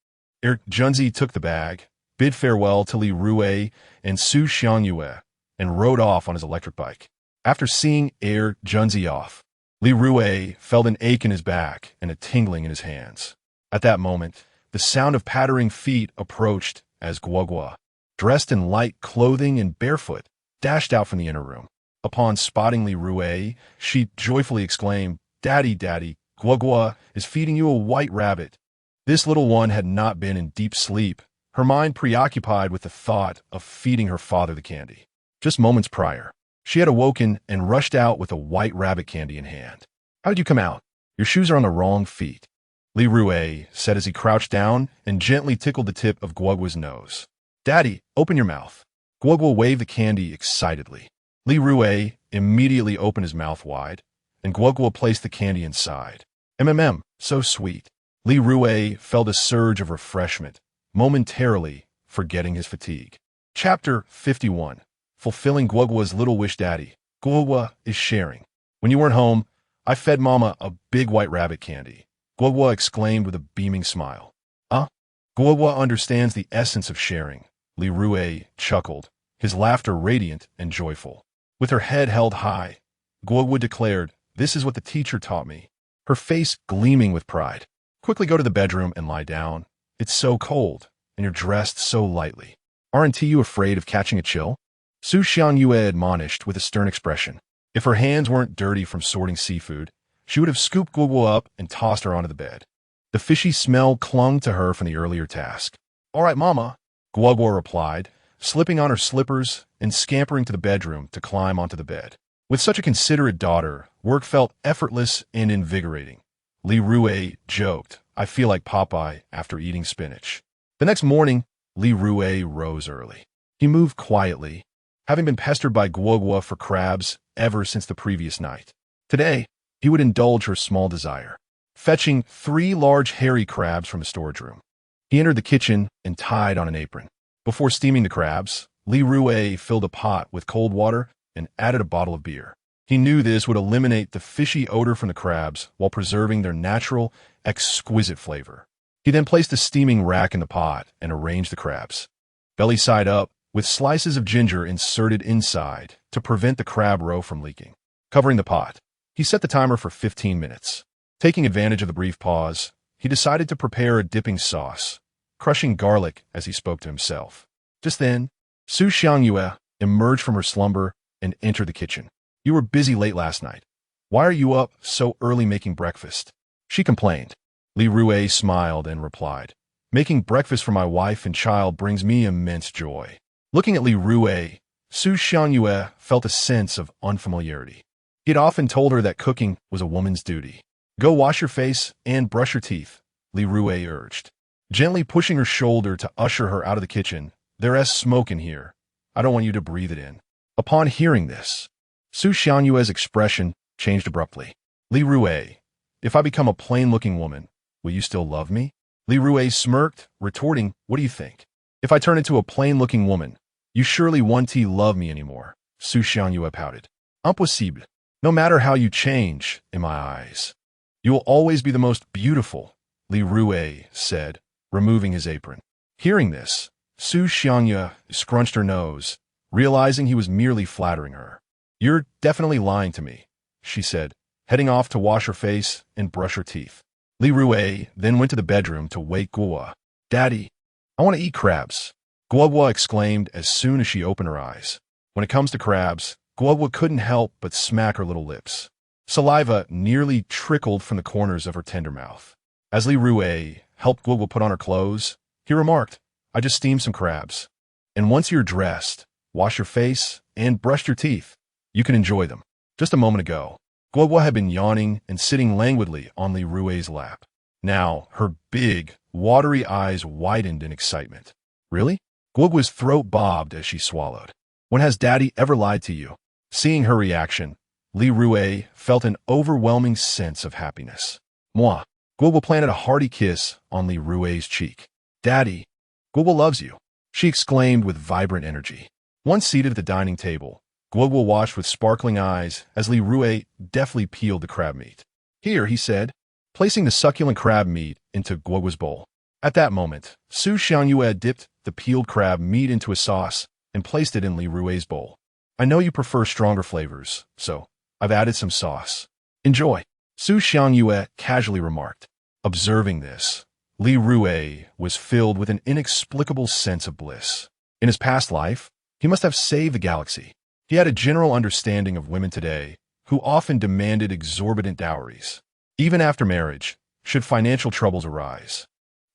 Speaker 1: Junzi took the bag, bid farewell to Li Rui and Su Xiangyue, and rode off on his electric bike. After seeing Junzi off, Li Rui felt an ache in his back and a tingling in his hands. At that moment, the sound of pattering feet approached as Guogua, dressed in light clothing and barefoot, dashed out from the inner room. Upon spotting Li Rui, she joyfully exclaimed, "Daddy, Daddy, Guogua is feeding you a white rabbit." This little one had not been in deep sleep, her mind preoccupied with the thought of feeding her father the candy. Just moments prior, she had awoken and rushed out with a white rabbit candy in hand. "How did you come out? Your shoes are on the wrong feet," Li Rui said as he crouched down and gently tickled the tip of Guogua's nose. "Daddy, open your mouth." Guogua waved the candy excitedly. Li Rui immediately opened his mouth wide, and Guogua placed the candy inside. So sweet. Li Rui felt a surge of refreshment, momentarily forgetting his fatigue. Chapter 51. Fulfilling Guogua's little wish. Daddy, Guogua is sharing. "When you weren't home, I fed Mama a big white rabbit candy," Guogua exclaimed with a beaming smile. Guogua understands the essence of sharing, Li Rui chuckled, his laughter radiant and joyful. With her head held high, Guogua declared, "This is what the teacher taught me," her face gleaming with pride. "Quickly go to the bedroom and lie down. It's so cold, and you're dressed so lightly. Aren't you afraid of catching a chill?" Su Xiangyue admonished with a stern expression. If her hands weren't dirty from sorting seafood, she would have scooped Guogua up and tossed her onto the bed. The fishy smell clung to her from the earlier task. "All right, Mama," Guogua replied, slipping on her slippers and scampering to the bedroom to climb onto the bed. With such a considerate daughter, work felt effortless and invigorating. Li Rui joked, "I feel like Popeye after eating spinach." The next morning, Li Rui rose early. He moved quietly, having been pestered by Guogua for crabs ever since the previous night. Today, he would indulge her small desire, fetching 3 large hairy crabs from the storage room. He entered the kitchen and tied on an apron. Before steaming the crabs, Li Rui filled a pot with cold water and added a bottle of beer. He knew this would eliminate the fishy odor from the crabs while preserving their natural, exquisite flavor. He then placed a steaming rack in the pot and arranged the crabs, belly side up, with slices of ginger inserted inside to prevent the crab roe from leaking. Covering the pot, he set the timer for 15 minutes. Taking advantage of the brief pause, he decided to prepare a dipping sauce, crushing garlic as he spoke to himself. Just then, Su Xiangyue emerged from her slumber and entered the kitchen. "You were busy late last night. Why are you up so early making breakfast?" she complained. Li Rui smiled and replied, "Making breakfast for my wife and child brings me immense joy." Looking at Li Rui, Su Xiangyue felt a sense of unfamiliarity. He had often told her that cooking was a woman's duty. "Go wash your face and brush your teeth," Li Rui urged, gently pushing her shoulder to usher her out of the kitchen. "There's smoke in here. I don't want you to breathe it in." Upon hearing this, Su Xiangyue's expression changed abruptly. "Li Rui, if I become a plain-looking woman, will you still love me?" Li Rui smirked, retorting, "What do you think? If I turn into a plain-looking woman, you surely won't love me anymore." Su Xiangyue pouted. "Impossible. No matter how you change in my eyes, you will always be the most beautiful," Li Rui said, removing his apron. Hearing this, Su Xiangyue scrunched her nose, realizing he was merely flattering her. "You're definitely lying to me," she said, heading off to wash her face and brush her teeth. Li Rui then went to the bedroom to wake Guogua. "Daddy, I want to eat crabs," Guogua exclaimed as soon as she opened her eyes. When it comes to crabs, Guogua couldn't help but smack her little lips. Saliva nearly trickled from the corners of her tender mouth. As Li Rui helped Guogua put on her clothes, he remarked, "I just steamed some crabs. And once you're dressed, wash your face, and brushed your teeth, you can enjoy them." Just a moment ago, Guogua had been yawning and sitting languidly on Li Rui's lap. Now, her big, watery eyes widened in excitement. "Really?" Guogua's throat bobbed as she swallowed. "When has Daddy ever lied to you?" Seeing her reaction, Li Rui felt an overwhelming sense of happiness. "Moi." Guogua planted a hearty kiss on Li Rui's cheek. "Daddy, Guogua loves you," she exclaimed with vibrant energy. Once seated at the dining table, Guogua watched with sparkling eyes as Li Rui deftly peeled the crab meat. "Here," he said, placing the succulent crab meat into Guogua's bowl. At that moment, Su Xiangyue dipped the peeled crab meat into a sauce and placed it in Li Rui's bowl. "I know you prefer stronger flavors, so I've added some sauce. Enjoy," Su Xiangyue casually remarked. Observing this, Li Rui was filled with an inexplicable sense of bliss. In his past life, he must have saved the galaxy. He had a general understanding of women today, who often demanded exorbitant dowries. Even after marriage, should financial troubles arise,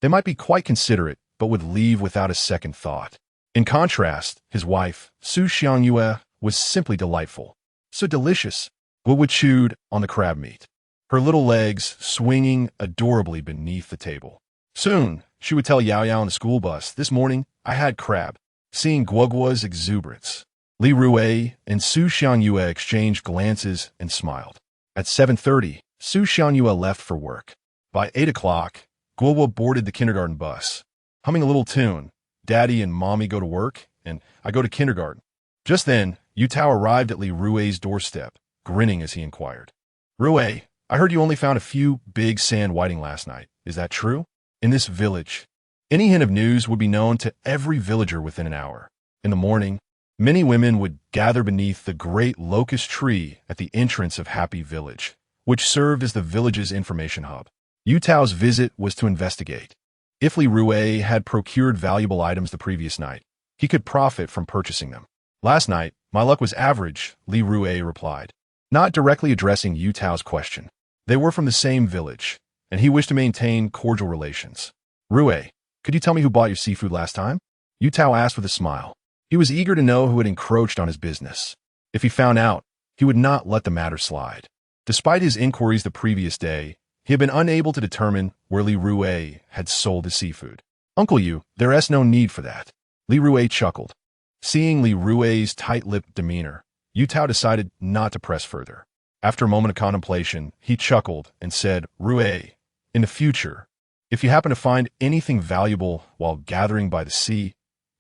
Speaker 1: they might be quite considerate, but would leave without a second thought. In contrast, his wife, Su Xiangyue, was simply delightful. So delicious, Guo chewed on the crab meat, her little legs swinging adorably beneath the table. Soon, she would tell Yao Yao on the school bus, "This morning, I had crab." Seeing Guoguo's exuberance, Li Rui and Su Xiangyue exchanged glances and smiled. At 7:30, Su Xiangyue left for work. By 8 o'clock, Guoguo boarded the kindergarten bus, humming a little tune. "Daddy and Mommy go to work, and I go to kindergarten." Just then, Yu Tao arrived at Li Rui's doorstep, grinning as he inquired. "Rui, I heard you only found a few big sand whiting last night. Is that true?" In this village, any hint of news would be known to every villager within an hour. In the morning, many women would gather beneath the great locust tree at the entrance of Happy Village, which served as the village's information hub. Yu Tao's visit was to investigate. If Li Rui had procured valuable items the previous night, he could profit from purchasing them. "Last night, my luck was average," Li Rui replied, not directly addressing Yu Tao's question. They were from the same village, and he wished to maintain cordial relations. "Rui, could you tell me who bought your seafood last time?" Yu Tao asked with a smile. He was eager to know who had encroached on his business. If he found out, he would not let the matter slide. Despite his inquiries the previous day, he had been unable to determine where Li Rui had sold his seafood. "Uncle Yu, there is no need for that." Li Rui chuckled. Seeing Li Rui's tight-lipped demeanor, Yu Tao decided not to press further. After a moment of contemplation, he chuckled and said, "Rui, in the future, if you happen to find anything valuable while gathering by the sea,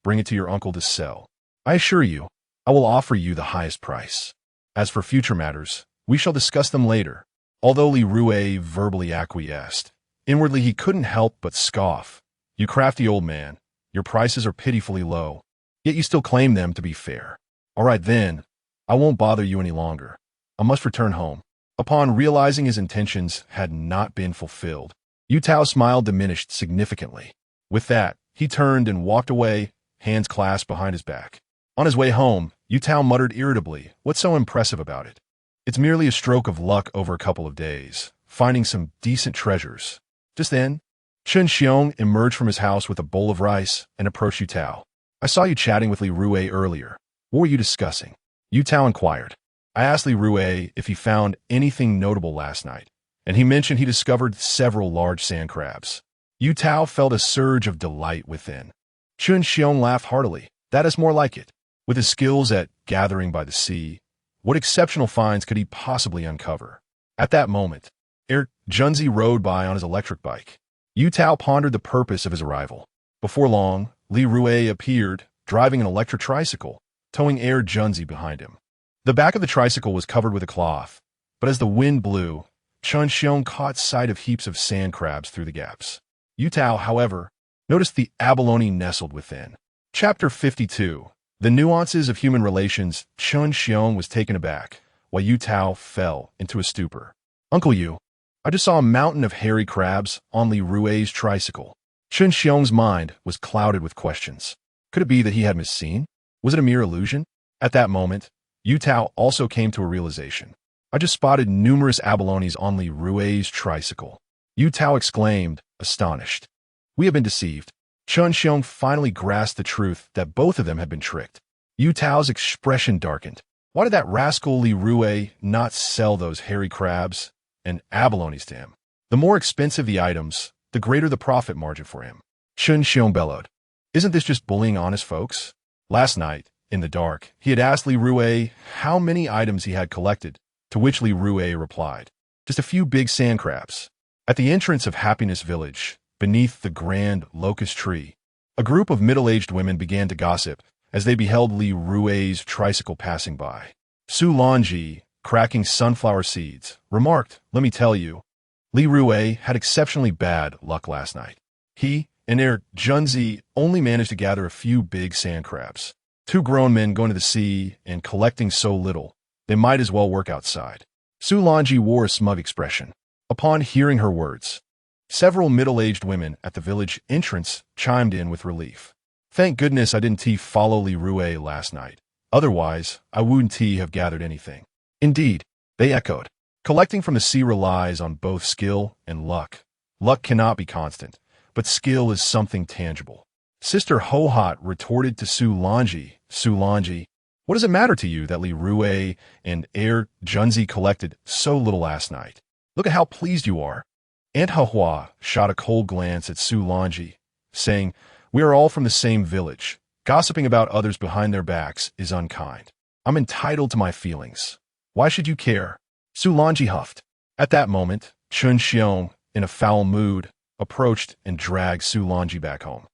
Speaker 1: bring it to your uncle to sell. I assure you, I will offer you the highest price. As for future matters, we shall discuss them later." Although Li Rui verbally acquiesced, inwardly he couldn't help but scoff. "You crafty old man, your prices are pitifully low, yet you still claim them to be fair. All right then, I won't bother you any longer. I must return home." Upon realizing his intentions had not been fulfilled, Yu Tao's smile diminished significantly. With that, he turned and walked away, hands clasped behind his back. On his way home, Yu Tao muttered irritably, "What's so impressive about it? It's merely a stroke of luck over a couple of days, finding some decent treasures." Just then, Chen Xiong emerged from his house with a bowl of rice and approached Yu Tao. "I saw you chatting with Li Rui earlier. What were you discussing?" Yu Tao inquired. "I asked Li Rui if he found anything notable last night, and he mentioned he discovered several large sand crabs." Yu Tao felt a surge of delight within. Chen Xiong laughed heartily. That is more like it. With his skills at gathering by the sea, what exceptional finds could he possibly uncover? At that moment, Junzi rode by on his electric bike. Yu Tao pondered the purpose of his arrival. Before long, Li Rui appeared, driving an electric tricycle, towing Junzi behind him. The back of the tricycle was covered with a cloth, but as the wind blew, Chen Xiong caught sight of heaps of sand crabs through the gaps. Yu Tao, however, noticed the abalone nestled within. Chapter 52. The nuances of human relations. Chen Xiong was taken aback, while Yu Tao fell into a stupor. "Uncle Yu, I just saw a mountain of hairy crabs on Li Rui's tricycle." Chen Xiong's mind was clouded with questions. Could it be that he had misseen? Was it a mere illusion? At that moment, Yu Tao also came to a realization. "I just spotted numerous abalones on Li Rui's tricycle." Yu Tao exclaimed, astonished. "We have been deceived." Chen Xiong finally grasped the truth that both of them had been tricked. Yu Tao's expression darkened. Why did that rascal Li Rui not sell those hairy crabs and abalones to him? The more expensive the items, the greater the profit margin for him. Chen Xiong bellowed. "Isn't this just bullying honest folks?" Last night, in the dark, he had asked Li Rui how many items he had collected, to which Li Rui replied, "Just a few big sand crabs." At the entrance of Happiness Village, beneath the grand locust tree, a group of middle-aged women began to gossip as they beheld Li Rui's tricycle passing by. Su Longji, cracking sunflower seeds, remarked, "Let me tell you, Li Rui had exceptionally bad luck last night. He and Junzi only managed to gather a few big sand crabs. Two grown men going to the sea and collecting so little, they might as well work outside." Su Longji wore a smug expression. Upon hearing her words, several middle-aged women at the village entrance chimed in with relief. "Thank goodness I didn't follow Li Rui last night. Otherwise, I wouldn't have gathered anything. Indeed, they echoed. Collecting from the sea relies on both skill and luck. Luck cannot be constant, but skill is something tangible. Sister Hohat retorted to Su Lanji, what does it matter to you that Li Rui and Junzi collected so little last night? Look at how pleased you are. Aunt Hua shot a cold glance at Su Lanji, saying, we are all from the same village. Gossiping about others behind their backs is unkind. I'm entitled to my feelings. Why should you care? Su Lanji huffed. At that moment, Chun Xiong, in a foul mood, approached and dragged Su Lanji back home.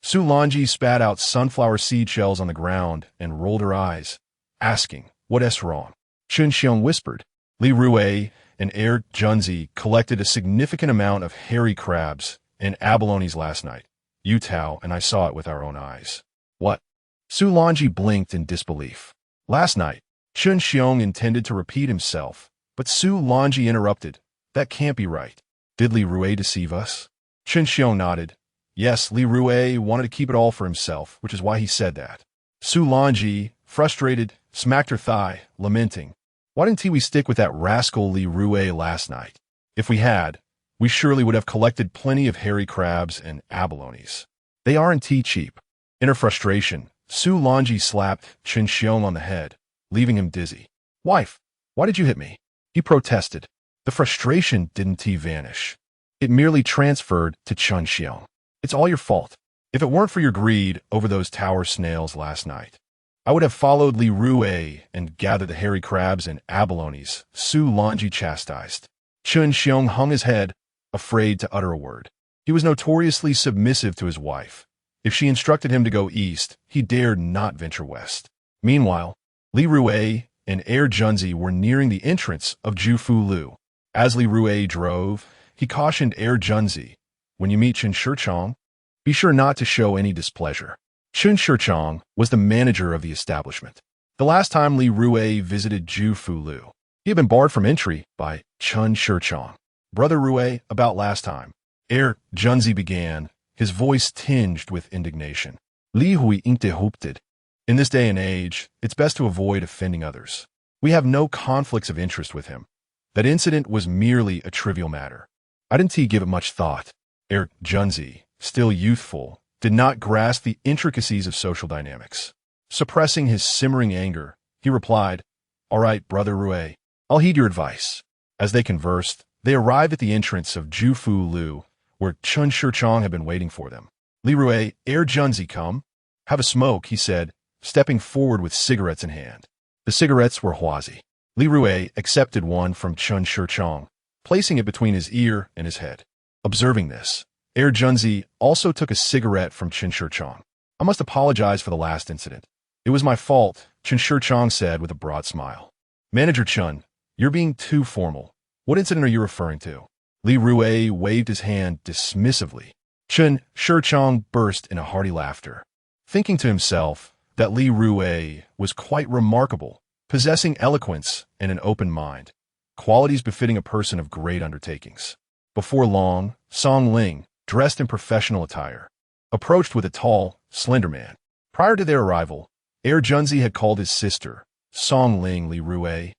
Speaker 1: Su Lanji spat out sunflower seed shells on the ground and rolled her eyes, asking, what's wrong? Chun Xiong whispered. Li Rui and Junzi collected a significant amount of hairy crabs and abalones last night. Yu Tao and I saw it with our own eyes. What? Su Lanji blinked in disbelief. Last night, Chun Xiong intended to repeat himself, but Su Lanji interrupted. That can't be right. Did Li Rui deceive us? Chun Xiong nodded. Yes, Li Rui wanted to keep it all for himself, which is why he said that. Su Lanji, frustrated, smacked her thigh, lamenting. Why didn't we stick with that rascal Li Rui last night? If we had, we surely would have collected plenty of hairy crabs and abalones. They aren't cheap. In her frustration, Su Lanji slapped Chun Xiong on the head, leaving him dizzy. Wife, why did you hit me? He protested. The frustration didn't vanish. It merely transferred to Chun Xiong. It's all your fault. If it weren't for your greed over those tower snails last night, I would have followed Li Rui and gathered the hairy crabs and abalones, Su Lanji chastised. Chun Xiong hung his head, afraid to utter a word. He was notoriously submissive to his wife. If she instructed him to go east, he dared not venture west. Meanwhile, Li Rui and Junzi were nearing the entrance of Jufu Lu. As Li Rui drove, he cautioned Junzi, when you meet Chun Shirchong, be sure not to show any displeasure. Chun Shirchong was the manager of the establishment. The last time Li Rui visited Jufu Lu, he had been barred from entry by Chun Shirchong. Brother Rui, about last time. Junzi began, his voice tinged with indignation. Li Hui interrupted. In this day and age, it's best to avoid offending others. We have no conflicts of interest with him. That incident was merely a trivial matter. I didn't give it much thought. Junzi, still youthful, did not grasp the intricacies of social dynamics. Suppressing his simmering anger, he replied, all right, Brother Rui, I'll heed your advice. As they conversed, they arrived at the entrance of Jufu Lu, where Chun Shirchong had been waiting for them. Li Rui, Junzi, come. Have a smoke, he said, stepping forward with cigarettes in hand. The cigarettes were Huazi. Li Rui accepted one from Chun Shirchong, placing it between his ear and his head. Observing this, Junzi also took a cigarette from Chun Shirchong. I must apologize for the last incident. It was my fault, Chun Shirchong said with a broad smile. Manager Chun, you're being too formal. What incident are you referring to? Li Rui waved his hand dismissively. Chun Shirchong burst in a hearty laughter, thinking to himself that Li Rui was quite remarkable, possessing eloquence and an open mind, qualities befitting a person of great undertakings. Before long, Song Ling, dressed in professional attire, approached with a tall, slender man. Prior to their arrival, Junzi had called his sister, Song Ling Li Rui.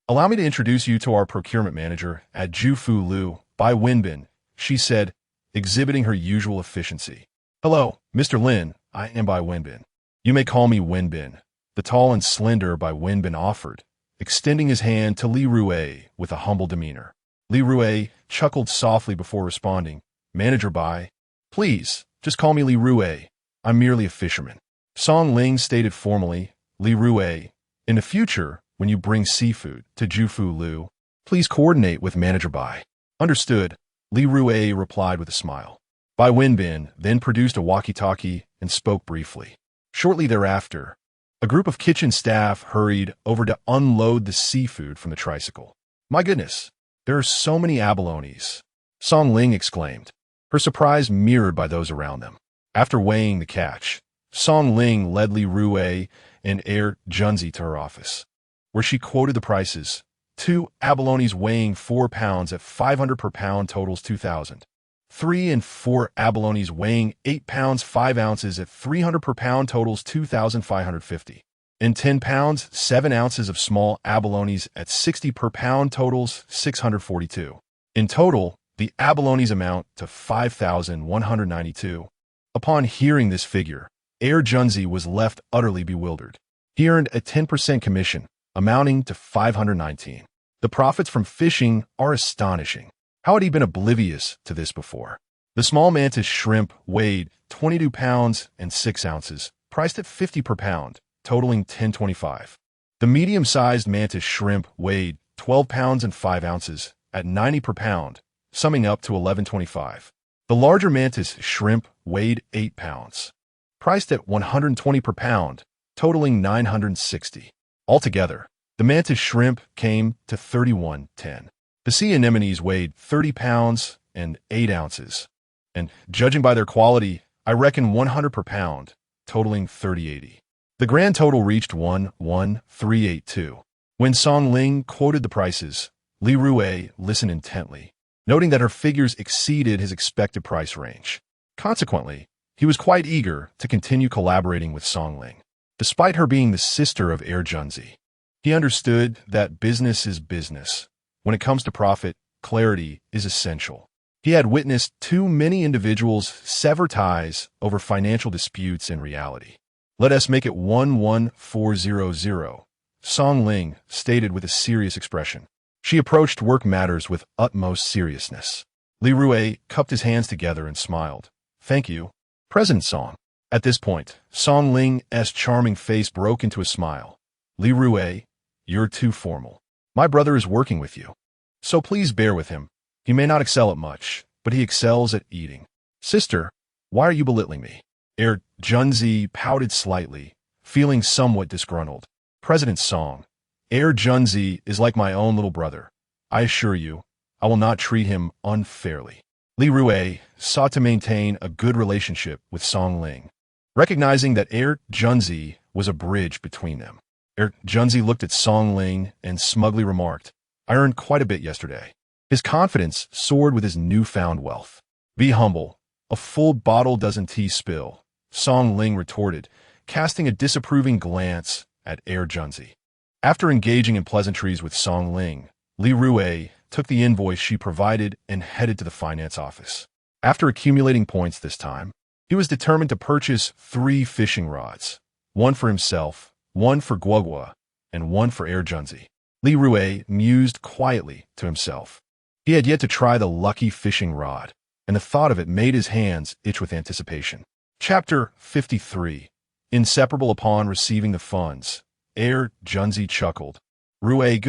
Speaker 1: Allow me to introduce you to our procurement manager at Jufu Lu, Bai Wenbin, she said, exhibiting her usual efficiency. Hello, Mr. Lin, I am Bai Wenbin. You may call me Wenbin, the tall and slender Bai Wenbin offered, extending his hand to Li Rui with a humble demeanor. Li Rui chuckled softly before responding, Manager Bai, please, just call me Li Rui. I'm merely a fisherman. Song Ling stated formally, Li Rui, in the future, when you bring seafood to Jufu Lu, please coordinate with Manager Bai. Understood, Li Rui replied with a smile. Bai Wenbin then produced a walkie-talkie and spoke briefly. Shortly thereafter, a group of kitchen staff hurried over to unload the seafood from the tricycle. My goodness, there are so many abalones, Song Ling exclaimed, her surprise mirrored by those around them. After weighing the catch, Song Ling led Li Rui and Junzi to her office, where she quoted the prices. 2 abalones weighing 4 pounds at 500 per pound totals 2,000. 3 and 4 abalones weighing 8 pounds 5 ounces at 300 per pound totals 2,550. In 10 pounds, 7 ounces of small abalones at 60 per pound totals 642. In total, the abalones amount to 5,192. Upon hearing this figure, Herr Junzi was left utterly bewildered. He earned a 10% commission, amounting to 519. The profits from fishing are astonishing. How had he been oblivious to this before? The small mantis shrimp weighed 22 pounds and 6 ounces, priced at 50 per pound, totaling 1025. The medium-sized mantis shrimp weighed 12 pounds and 5 ounces at 90 per pound, summing up to 1125. The larger mantis shrimp weighed 8 pounds, priced at 120 per pound, totaling 960. Altogether, the mantis shrimp came to 3110. The sea anemones weighed 30 pounds and 8 ounces, and judging by their quality, I reckon 100 per pound, totaling 3080. The grand total reached 11382. When Song Ling quoted the prices, Li Rui listened intently, noting that her figures exceeded his expected price range. Consequently, he was quite eager to continue collaborating with Song Ling. Despite her being the sister of Herr Junzi, he understood that business is business. When it comes to profit, clarity is essential. He had witnessed too many individuals sever ties over financial disputes in reality. "Let us make it 11400, Song Ling stated with a serious expression. She approached work matters with utmost seriousness. Li Rui cupped his hands together and smiled. "Thank you, President Song." At this point, Song Ling's charming face broke into a smile. "Li Rui, you're too formal. My brother is working with you, so please bear with him. He may not excel at much, but he excels at eating." "Sister, why are you belittling me?" Herr Junzi pouted slightly, feeling somewhat disgruntled. "President Song, Herr Junzi is like my own little brother. I assure you, I will not treat him unfairly." Li Rui sought to maintain a good relationship with Song Ling, recognizing that Herr Junzi was a bridge between them. Herr Junzi looked at Song Ling and smugly remarked, "I earned quite a bit yesterday." His confidence soared with his newfound wealth. "Be humble. A full bottle doesn't tea spill," Song Ling retorted, casting a disapproving glance at Herr Junzi. After engaging in pleasantries with Song Ling, Li Rui took the invoice she provided and headed to the finance office. After accumulating points this time, he was determined to purchase 3 fishing rods, one for himself, one for Guogua, and one for Herr Junzi. Li Rui mused quietly to himself. He had yet to try the lucky fishing rod, and the thought of it made his hands itch with anticipation. Chapter 53. Inseparable upon receiving the funds, Herr Junzi chuckled. "Rui,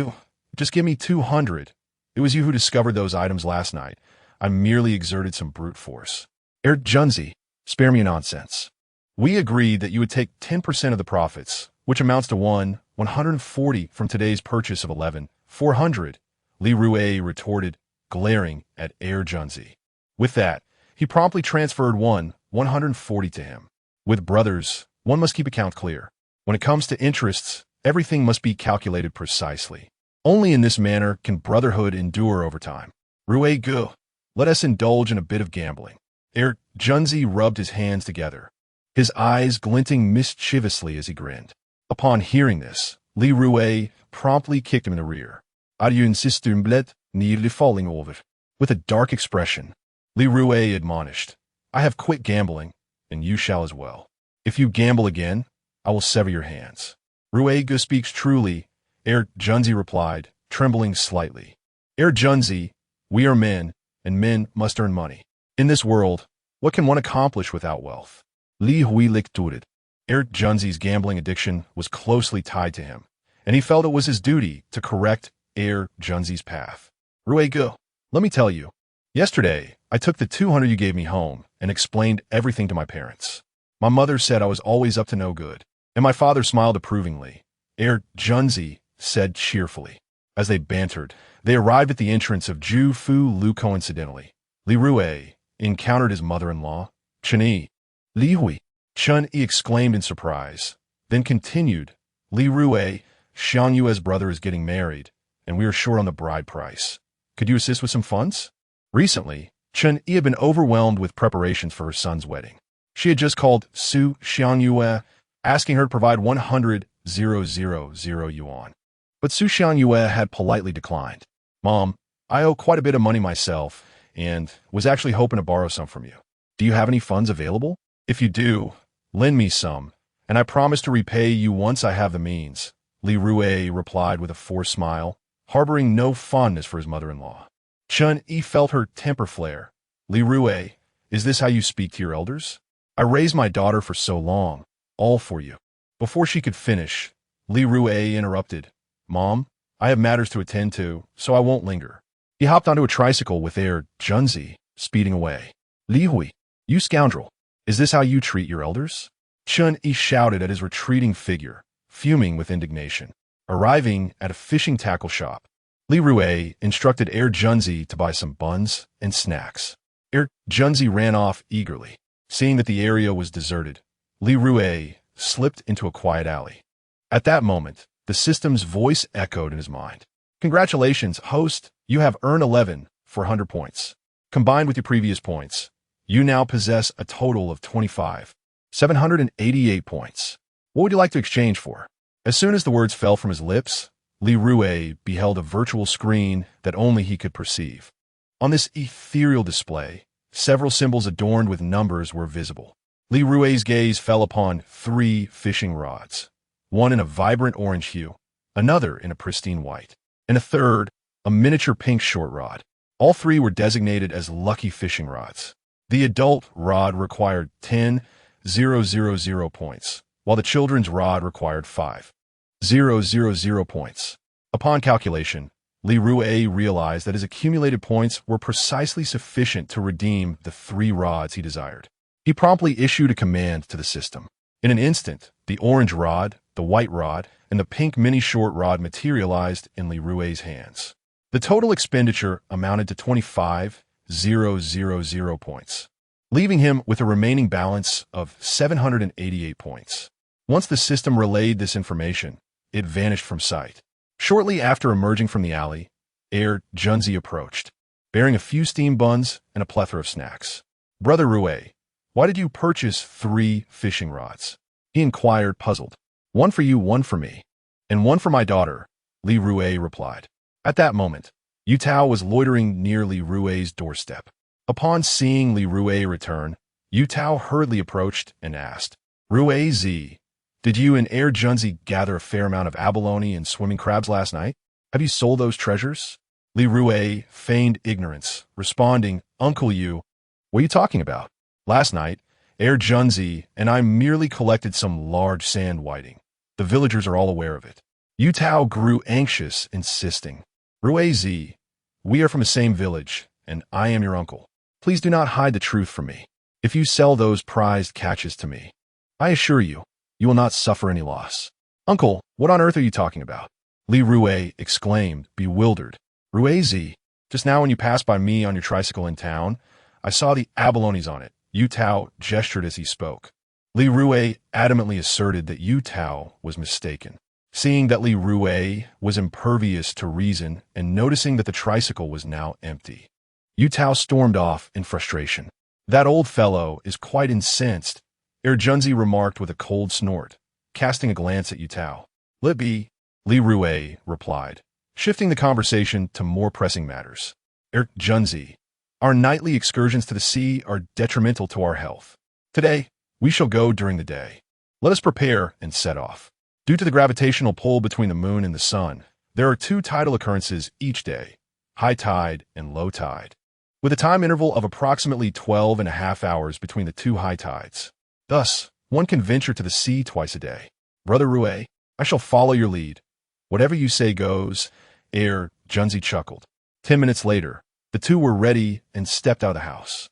Speaker 1: just give me 200. It was you who discovered those items last night. I merely exerted some brute force." "Herr Junzi, spare me nonsense. We agreed that you would take 10% of the profits, which amounts to 140 from today's purchase of 11,400, Li Rui retorted, glaring at Herr Junzi. With that, he promptly transferred 140 to him. With brothers, one must keep accounts clear. When it comes to interests, everything must be calculated precisely. Only in this manner can brotherhood endure over time. Rui, let us indulge in a bit of gambling. Herr Junzi rubbed his hands together, his eyes glinting mischievously as he grinned. Upon hearing this, Li Rui promptly kicked him in the rear. "Are you insistent, nearly falling over?" With a dark expression, Li Rui admonished, "I have quit gambling, and you shall as well. If you gamble again, I will sever your hands." "Rui speaks truly," Herr Junzi replied, trembling slightly. "Herr Junzi, we are men, and men must earn money. In this world, what can one accomplish without wealth?" Li Rui lectured. Herr Junzi's gambling addiction was closely tied to him, and he felt it was his duty to correct Herr Junzi's path. "Rui, let me tell you. Yesterday, I took the 200 you gave me home and explained everything to my parents. My mother said I was always up to no good, and my father smiled approvingly," Herr Junzi said cheerfully. As they bantered, they arrived at the entrance of Ju Fu Lu. Coincidentally, Li Rui encountered his mother-in-law, Chen-yi. "Li Rui," Chen-yi exclaimed in surprise, then continued, "Li Rui, Xiang Yue's brother is getting married, and we are short on the bride price. Could you assist with some funds?" Recently, Chen-yi had been overwhelmed with preparations for her son's wedding. She had just called Su Xiang Yue, asking her to provide 100 10,000 yuan. But Su Xianyue had politely declined. Mom, I owe quite a bit of money myself, and was actually hoping to borrow some from you. Do you have any funds available? If you do, lend me some, and I promise to repay you once I have the means, Li Rui replied with a forced smile, harboring no fondness for his mother-in-law. Chun Yi felt her temper flare. Li Rui, is this how you speak to your elders? I raised my daughter for so long, all for you. Before she could finish, Li Rui interrupted. Mom, I have matters to attend to, so I won't linger. He hopped onto a tricycle with air Junzi, speeding away. Li Rui, you scoundrel, is this how you treat your elders? Chun Yi shouted at his retreating figure, fuming with indignation. Arriving at a fishing tackle shop, Li Rui instructed Air Junzi to buy some buns and snacks. Air Junzi ran off eagerly. Seeing that the area was deserted, Li Rui slipped into a quiet alley. At that moment, the system's voice echoed in his mind. Congratulations, host, you have earned 11 for 100 points. Combined with your previous points, you now possess a total of 25,788 points. What would you like to exchange for? As soon as the words fell from his lips, Li Rui beheld a virtual screen that only he could perceive. On this ethereal display, several symbols adorned with numbers were visible. Li Rui's gaze fell upon 3 fishing rods, one in a vibrant orange hue, another in a pristine white, and a third, a miniature pink short rod. All 3 were designated as lucky fishing rods. The adult rod required 10,000 points, while the children's rod required 5,000 points. Upon calculation, Li Rui realized that his accumulated points were precisely sufficient to redeem the 3 rods he desired. He promptly issued a command to the system. In an instant, the orange rod, the white rod, and the pink mini short rod materialized in Li Rui's hands. The total expenditure amounted to 25,000 points, leaving him with a remaining balance of 788 points. Once the system relayed this information, it vanished from sight. Shortly after emerging from the alley, Air Junzi approached, bearing a few steamed buns and a plethora of snacks. Brother Rui, why did you purchase 3 fishing rods? He inquired, puzzled. One for you, one for me, and one for my daughter, Li Rui replied. At that moment, Yu Tao was loitering near Li Rui's doorstep. Upon seeing Li Rui return, Yu Tao hurriedly approached and asked, Rui Z, did you and Air Junzi gather a fair amount of abalone and swimming crabs last night? Have you sold those treasures? Li Rui feigned ignorance, responding, Uncle Yu, what are you talking about? Last night, Air Junzi and I merely collected some large sand whiting. The villagers are all aware of it. Yu Tao grew anxious, insisting, Rui Z, we are from the same village, and I am your uncle. Please do not hide the truth from me. If you sell those prized catches to me, I assure you, you will not suffer any loss. Uncle, what on earth are you talking about? Li Rui exclaimed, bewildered. Rui Z, just now when you passed by me on your tricycle in town, I saw the abalones on it. Yu Tao gestured as he spoke. Li Rui adamantly asserted that Yu Tao was mistaken. Seeing that Li Rui was impervious to reason and noticing that the tricycle was now empty, Yu Tao stormed off in frustration. That old fellow is quite incensed, Air Junzi remarked with a cold snort, casting a glance at Yu Tao. Let be, Li Rui replied, shifting the conversation to more pressing matters. Air Junzi, our nightly excursions to the sea are detrimental to our health. Today, we shall go during the day. Let us prepare and set off. Due to the gravitational pull between the moon and the sun, there are 2 tidal occurrences each day, high tide and low tide, with a time interval of approximately 12.5 hours between the 2 high tides. Thus, one can venture to the sea twice a day. Brother Rui, I shall follow your lead. Whatever you say goes, Air Junzi chuckled. 10 minutes later, the 2 were ready and stepped out of the house.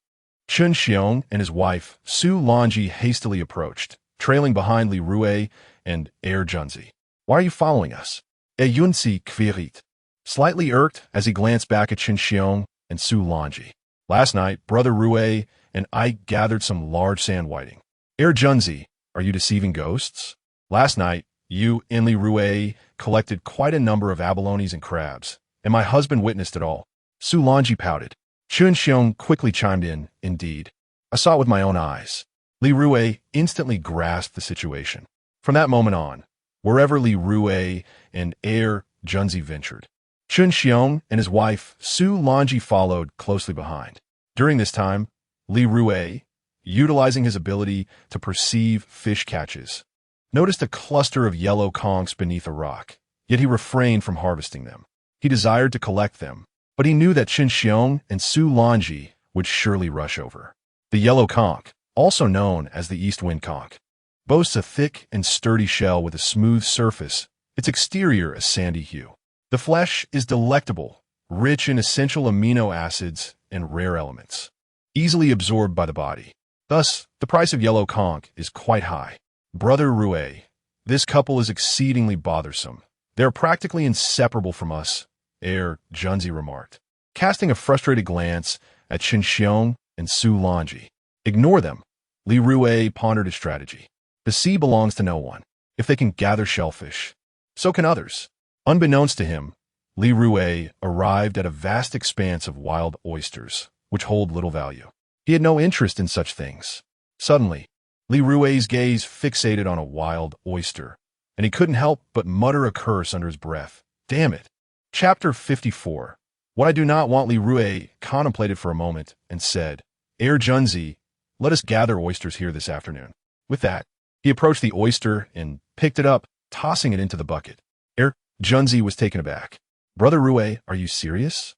Speaker 1: Chun Xiong and his wife, Su Longji, hastily approached, trailing behind Li Rui and Air Junzi. Why are you following us? Yunzi kvirit, slightly irked as he glanced back at Chun Xiong and Su Longji. Last night, Brother Rui and I gathered some large sand whiting. Air Junzi, are you deceiving ghosts? Last night, you and Li Rui collected quite a number of abalones and crabs, and my husband witnessed it all. Su Longji pouted. Chun Xiong quickly chimed in, indeed. I saw it with my own eyes. Li Rui instantly grasped the situation. From that moment on, wherever Li Rui and heir Junzi ventured. Chun Xiong and his wife Su Longji followed closely behind. During this time, Li Rui, utilizing his ability to perceive fish catches, noticed a cluster of yellow conchs beneath a rock, yet he refrained from harvesting them. He desired to collect them, but he knew that Chun Xiong and Su Longji would surely rush over. The yellow conch, also known as the east wind conch, boasts a thick and sturdy shell with a smooth surface, its exterior a sandy hue. The flesh is delectable, rich in essential amino acids and rare elements, easily absorbed by the body. Thus, the price of yellow conch is quite high. Brother Rui, this couple is exceedingly bothersome. They are practically inseparable from us, heir Junzi remarked, casting a frustrated glance at Chun Xiong and Su Longji. Ignore them. Li Rui pondered a strategy. The sea belongs to no one. If they can gather shellfish, so can others. Unbeknownst to him, Li Rui arrived at a vast expanse of wild oysters, which hold little value. He had no interest in such things. Suddenly, Li Rui's gaze fixated on a wild oyster, and he couldn't help but mutter a curse under his breath. Damn it. Chapter 54. What I do not want. Li Rui contemplated for a moment and said, Heir Junzi, let us gather oysters here this afternoon. With that, he approached the oyster and picked it up, tossing it into the bucket. Heir Junzi was taken aback. Brother Rui, are you serious?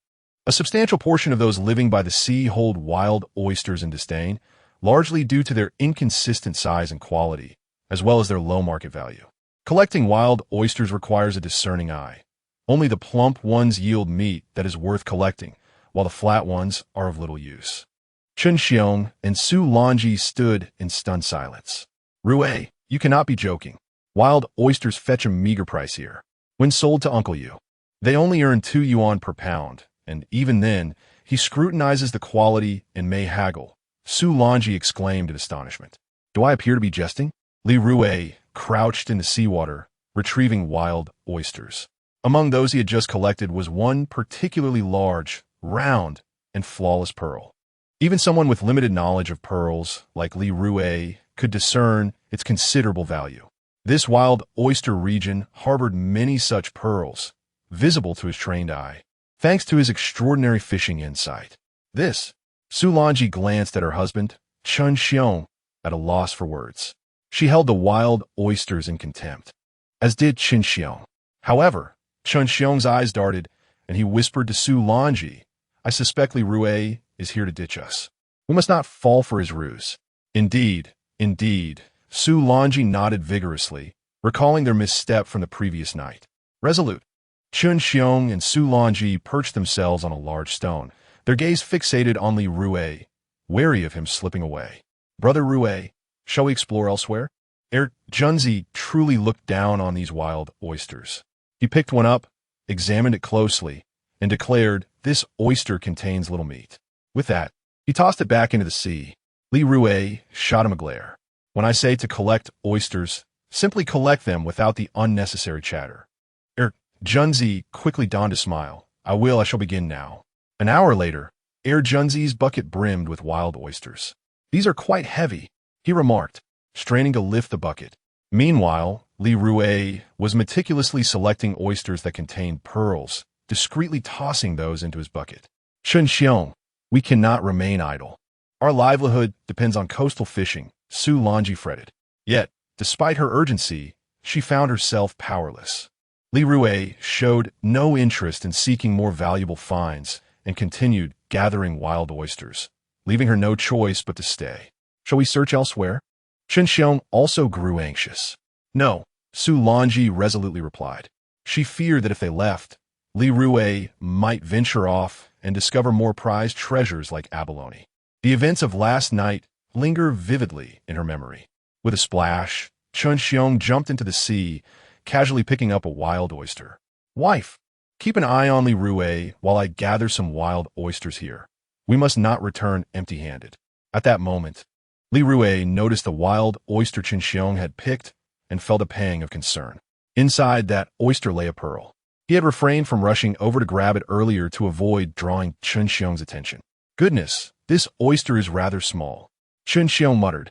Speaker 1: A substantial portion of those living by the sea hold wild oysters in disdain, largely due to their inconsistent size and quality, as well as their low market value. Collecting wild oysters requires a discerning eye. Only the plump ones yield meat that is worth collecting, while the flat ones are of little use. Chun Xiong and Su Longji stood in stunned silence. Rui, you cannot be joking. Wild oysters fetch a meager price here. When sold to Uncle Yu, they only earn 2 yuan per pound, and even then, he scrutinizes the quality and may haggle. Su Longji exclaimed in astonishment. Do I appear to be jesting? Li Rui crouched in the seawater, retrieving wild oysters. Among those he had just collected was one particularly large, round, and flawless pearl. Even someone with limited knowledge of pearls, like Li Rui, could discern its considerable value. This wild oyster region harbored many such pearls, visible to his trained eye, thanks to his extraordinary fishing insight. Su Longji glanced at her husband, Chun Xiong, at a loss for words. She held the wild oysters in contempt, as did Chun Xiong. However, Chun Xiong's eyes darted, and he whispered to Su Longji, I suspect Li Rui is here to ditch us. We must not fall for his ruse. Indeed, Su Longji nodded vigorously, recalling their misstep from the previous night. Resolute, Chun Xiong and Su Longji perched themselves on a large stone, their gaze fixated on Li Rui, wary of him slipping away. Brother Rui, shall we explore elsewhere? Heir Junzi truly looked down on these wild oysters. He picked one up, examined it closely, and declared, this oyster contains little meat. With that, he tossed it back into the sea. Li Rui shot him a glare. When I say to collect oysters, simply collect them without the unnecessary chatter. Heir Junzi quickly donned a smile. I shall begin now. An hour later, Heir Junzi's bucket brimmed with wild oysters. These are quite heavy, he remarked, straining to lift the bucket. Meanwhile, Li Rui was meticulously selecting oysters that contained pearls, discreetly tossing those into his bucket. Chun Xiong, we cannot remain idle. Our livelihood depends on coastal fishing, Su Longji fretted. Yet, despite her urgency, she found herself powerless. Li Rui showed no interest in seeking more valuable finds and continued gathering wild oysters, leaving her no choice but to stay. Shall we search elsewhere? Chun Xiong also grew anxious. No, Su Longji resolutely replied. She feared that if they left, Li Rui might venture off and discover more prized treasures like abalone. The events of last night linger vividly in her memory. With a splash, Chun Xiong jumped into the sea, casually picking up a wild oyster. Wife, keep an eye on Li Rui while I gather some wild oysters here. We must not return empty-handed. At that moment, Li Rui noticed the wild oyster Chun Xiong had picked and felt a pang of concern. Inside that oyster lay a pearl. He had refrained from rushing over to grab it earlier to avoid drawing Chun Xiong's attention. Goodness, this oyster is rather small, Chun Xiong muttered,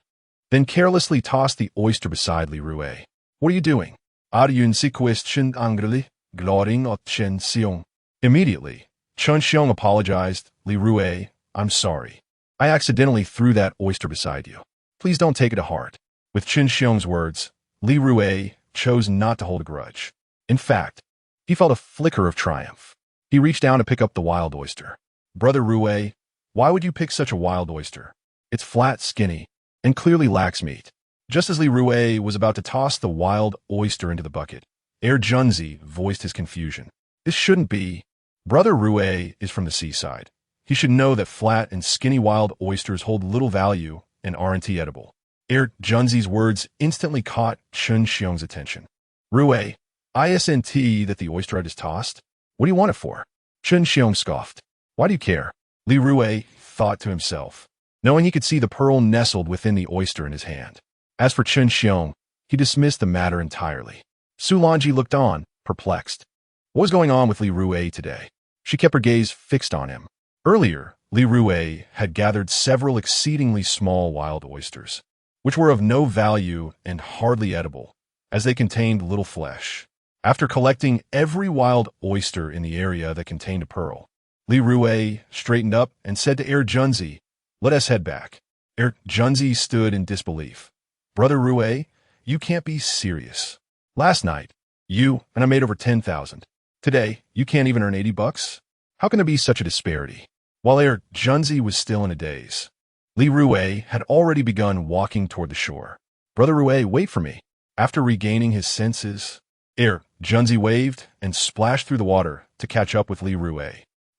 Speaker 1: then carelessly tossed the oyster beside Li Rui. What are you doing? Aryun si question angrily, gloating at Chen Xiong. Immediately, Chen Xiong apologized. Li Rui, I'm sorry. I accidentally threw that oyster beside you. Please don't take it to heart. With Chen Xiong's words, Li Rui chose not to hold a grudge. In fact, he felt a flicker of triumph. He reached down to pick up the wild oyster. Brother Rui, why would you pick such a wild oyster? It's flat, skinny, and clearly lacks meat. Just as Li Rui was about to toss the wild oyster into the bucket, Junzi voiced his confusion. This shouldn't be. Brother Rui is from the seaside. He should know that flat and skinny wild oysters hold little value and aren't edible. Junzi's words instantly caught Chen Xiong's attention. Rui, isn't that the oyster I just tossed? What do you want it for? Chen Xiong scoffed. Why do you care? Li Rui thought to himself, knowing he could see the pearl nestled within the oyster in his hand. As for Chen Xiong, he dismissed the matter entirely. Su Lanji looked on, perplexed. What was going on with Li Rui today? She kept her gaze fixed on him. Earlier, Li Rui had gathered several exceedingly small wild oysters, which were of no value and hardly edible, as they contained little flesh. After collecting every wild oyster in the area that contained a pearl, Li Rui straightened up and said to Junzi, let us head back. Junzi stood in disbelief. Brother Rui, you can't be serious. Last night, you and I made over 10,000. Today, you can't even earn $80? How can there be such a disparity? While Junzi was still in a daze, Li Rui had already begun walking toward the shore. Brother Rui, wait for me. After regaining his senses, Junzi waved and splashed through the water to catch up with Li Rui.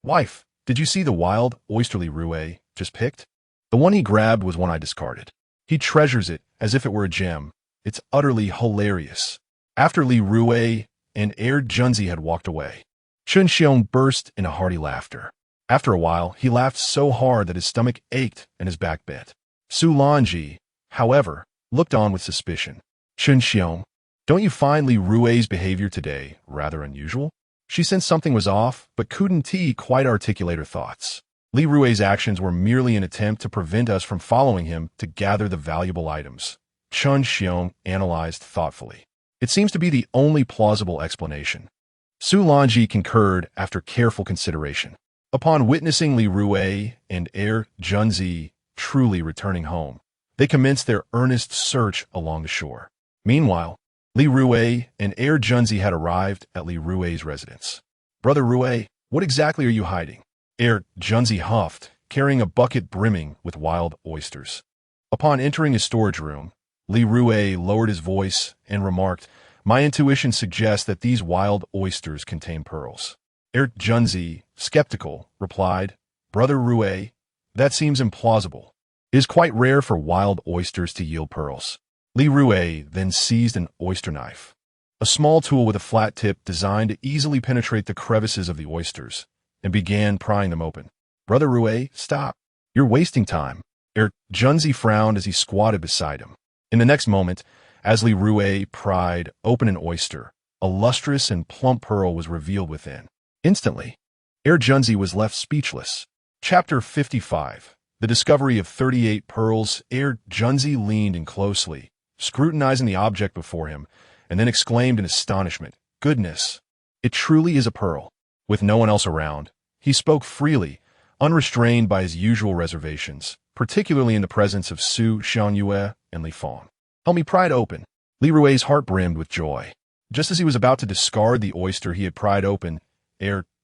Speaker 1: Wife, did you see the wild oyster Li Rui just picked? The one he grabbed was one I discarded. He treasures it as if it were a gem. It's utterly hilarious. After Li Rui and Junzi had walked away, Chen Xiong burst into hearty laughter. After a while, he laughed so hard that his stomach ached and his back bent. Su Lanji, however, looked on with suspicion. Chen Xiong, don't you find Li Rui's behavior today rather unusual? She sensed something was off, but couldn't quite articulate her thoughts. Li Rui's actions were merely an attempt to prevent us from following him to gather the valuable items. Chen Xiong analyzed thoughtfully. It seems to be the only plausible explanation. Su Lanji concurred after careful consideration. Upon witnessing Li Rui and Junzi truly returning home, they commenced their earnest search along the shore. Meanwhile, Li Rui and Junzi had arrived at Li Rui's residence. Brother Rui, what exactly are you hiding? Junzi huffed, carrying a bucket brimming with wild oysters. Upon entering his storage room, Li Rui lowered his voice and remarked, my intuition suggests that these wild oysters contain pearls. Junzi, skeptical, replied, Brother Rui, that seems implausible. It is quite rare for wild oysters to yield pearls. Li Rui then seized an oyster knife, a small tool with a flat tip designed to easily penetrate the crevices of the oysters, and began prying them open. Brother Rui, stop. You're wasting time. Junzi frowned as he squatted beside him. In the next moment, as Li Rui pried open an oyster, a lustrous and plump pearl was revealed within. Instantly, Junzi was left speechless. Chapter 55. The discovery of 38 pearls. Junzi leaned in closely, scrutinizing the object before him, and then exclaimed in astonishment, goodness, it truly is a pearl. With no one else around, he spoke freely, unrestrained by his usual reservations, particularly in the presence of Su Xiangyue and Li Fong. Help me pry it open. Li Rui's heart brimmed with joy. Just as he was about to discard the oyster he had pried open,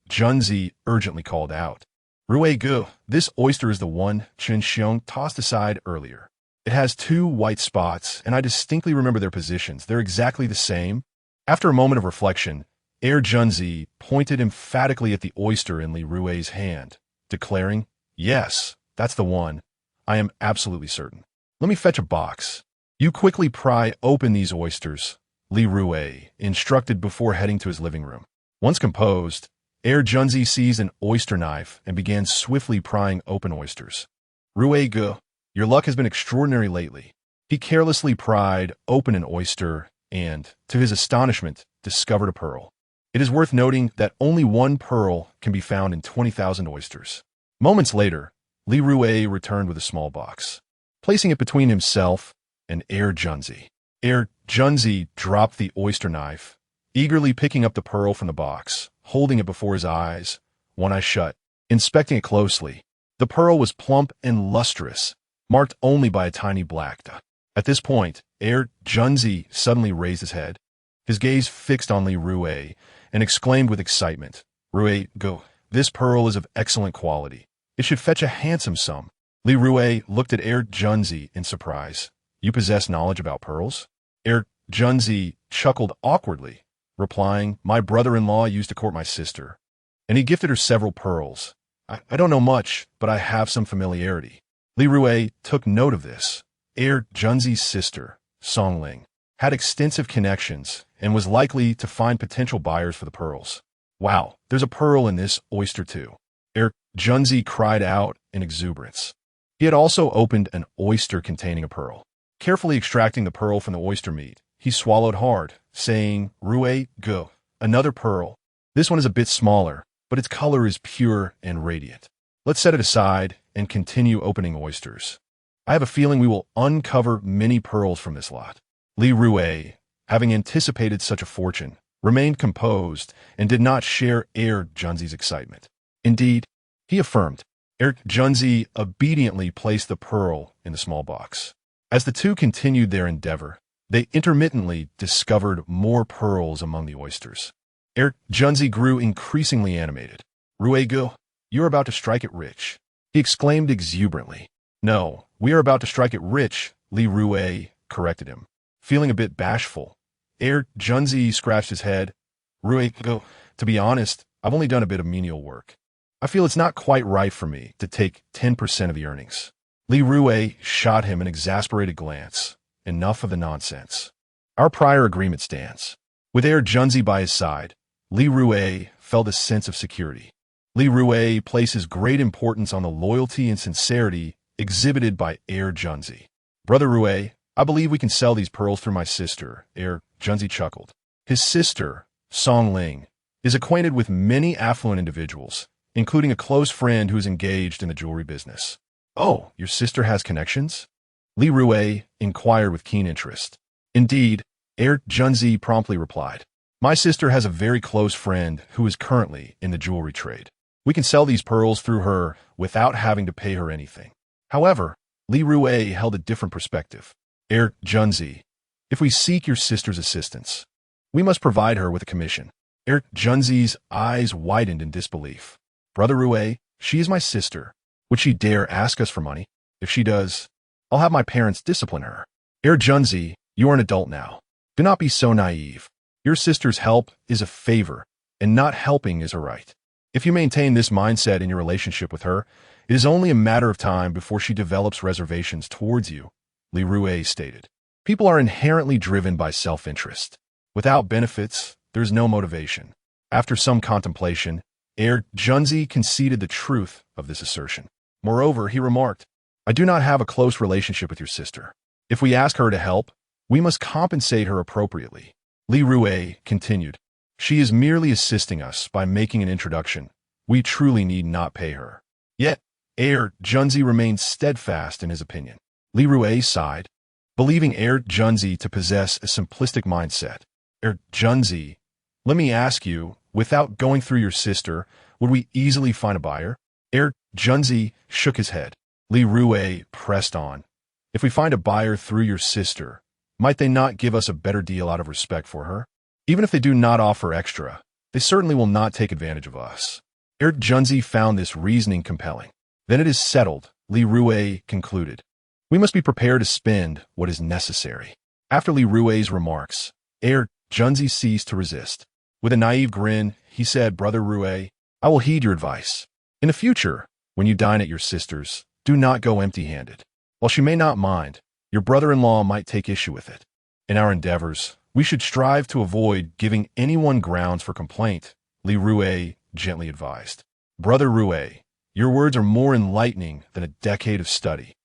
Speaker 1: Junzi urgently called out, Rui Gu, this oyster is the one Chen Xiong tossed aside earlier. It has 2 white spots, and I distinctly remember their positions. They're exactly the same. After a moment of reflection, Junzi pointed emphatically at the oyster in Li Rui's hand, declaring, yes, that's the one. I am absolutely certain. Let me fetch a box. You quickly pry open these oysters, Li Rui instructed before heading to his living room. Once composed, Junzi seized an oyster knife and began swiftly prying open oysters. Rui Gu, your luck has been extraordinary lately. He carelessly pried open an oyster and, to his astonishment, discovered a pearl. It is worth noting that only one pearl can be found in 20,000 oysters. Moments later, Li Rui returned with a small box, placing it between himself and Junzi. Junzi dropped the oyster knife, eagerly picking up the pearl from the box, holding it before his eyes, one eye shut, inspecting it closely. The pearl was plump and lustrous, marked only by a tiny black dot. At this point, Junzi suddenly raised his head, his gaze fixed on Li Rui, and exclaimed with excitement, "Rui, go. This pearl is of excellent quality. It should fetch a handsome sum." Li Rui looked at Junzi in surprise. "You possess knowledge about pearls?" Junzi chuckled awkwardly, replying, "My brother-in-law used to court my sister, and he gifted her several pearls. I don't know much, but I have some familiarity." Li Rui took note of this. Junzi's sister, Songling, had extensive connections and was likely to find potential buyers for the pearls. "Wow, there's a pearl in this oyster too." Junzi cried out in exuberance. He had also opened an oyster containing a pearl. Carefully extracting the pearl from the oyster meat, he swallowed hard, saying, "Rui, go. Another pearl. This one is a bit smaller, but its color is pure and radiant. Let's set it aside and continue opening oysters. I have a feeling we will uncover many pearls from this lot." Li Rui, having anticipated such a fortune, remained composed and did not share Junzi's excitement. Indeed, he affirmed. Junzi obediently placed the pearl in the small box. As the two continued their endeavor, they intermittently discovered more pearls among the oysters. Junzi grew increasingly animated. "Rui, go. You are about to strike it rich," he exclaimed exuberantly. "No, we are about to strike it rich," Li Rui corrected him. Feeling a bit bashful, Junzi scratched his head. "Rui, go. To be honest, I've only done a bit of menial work. I feel it's not quite right for me to take 10% of the earnings." Li Rui shot him an exasperated glance. "Enough of the nonsense. Our prior agreement stands." With Junzi by his side, Li Rui felt a sense of security. Li Rui places great importance on the loyalty and sincerity exhibited by Junzi. "Brother Rui, I believe we can sell these pearls through my sister," Junzi chuckled. His sister, Songling, is acquainted with many affluent individuals, including a close friend who is engaged in the jewelry business. "Oh, your sister has connections?" Li Rui inquired with keen interest. "Indeed," Junzi promptly replied. "My sister has a very close friend who is currently in the jewelry trade. We can sell these pearls through her without having to pay her anything." However, Li Rui held a different perspective. "Junzi, if we seek your sister's assistance, we must provide her with a commission." Junzi's eyes widened in disbelief. "Brother Rui, she is my sister. Would she dare ask us for money? If she does, I'll have my parents discipline her." "Junzi, you are an adult now. Do not be so naive. Your sister's help is a favor, and not helping is a right. If you maintain this mindset in your relationship with her, it is only a matter of time before she develops reservations towards you," Li Rui stated. "People are inherently driven by self-interest. Without benefits, there is no motivation." After some contemplation, Junzi conceded the truth of this assertion. Moreover, he remarked, "I do not have a close relationship with your sister. If we ask her to help, we must compensate her appropriately." Li Rui continued, "She is merely assisting us by making an introduction. We truly need not pay her." Yet, Junzi remained steadfast in his opinion. Li Rui sighed, believing Junzi to possess a simplistic mindset. "Junzi, let me ask you, without going through your sister, would we easily find a buyer?" Junzi shook his head. Li Rui pressed on. "If we find a buyer through your sister, might they not give us a better deal out of respect for her? Even if they do not offer extra, they certainly will not take advantage of us." Junzi found this reasoning compelling. "Then it is settled," Li Rui concluded. "We must be prepared to spend what is necessary." After Li Rui's remarks, Junzi ceased to resist. With a naive grin, he said, "Brother Rui, I will heed your advice. In the future, when you dine at your sister's, do not go empty-handed. While she may not mind, your brother-in-law might take issue with it. In our endeavors, we should strive to avoid giving anyone grounds for complaint," Li Rui gently advised. "Brother Rui, your words are more enlightening than a decade of study,"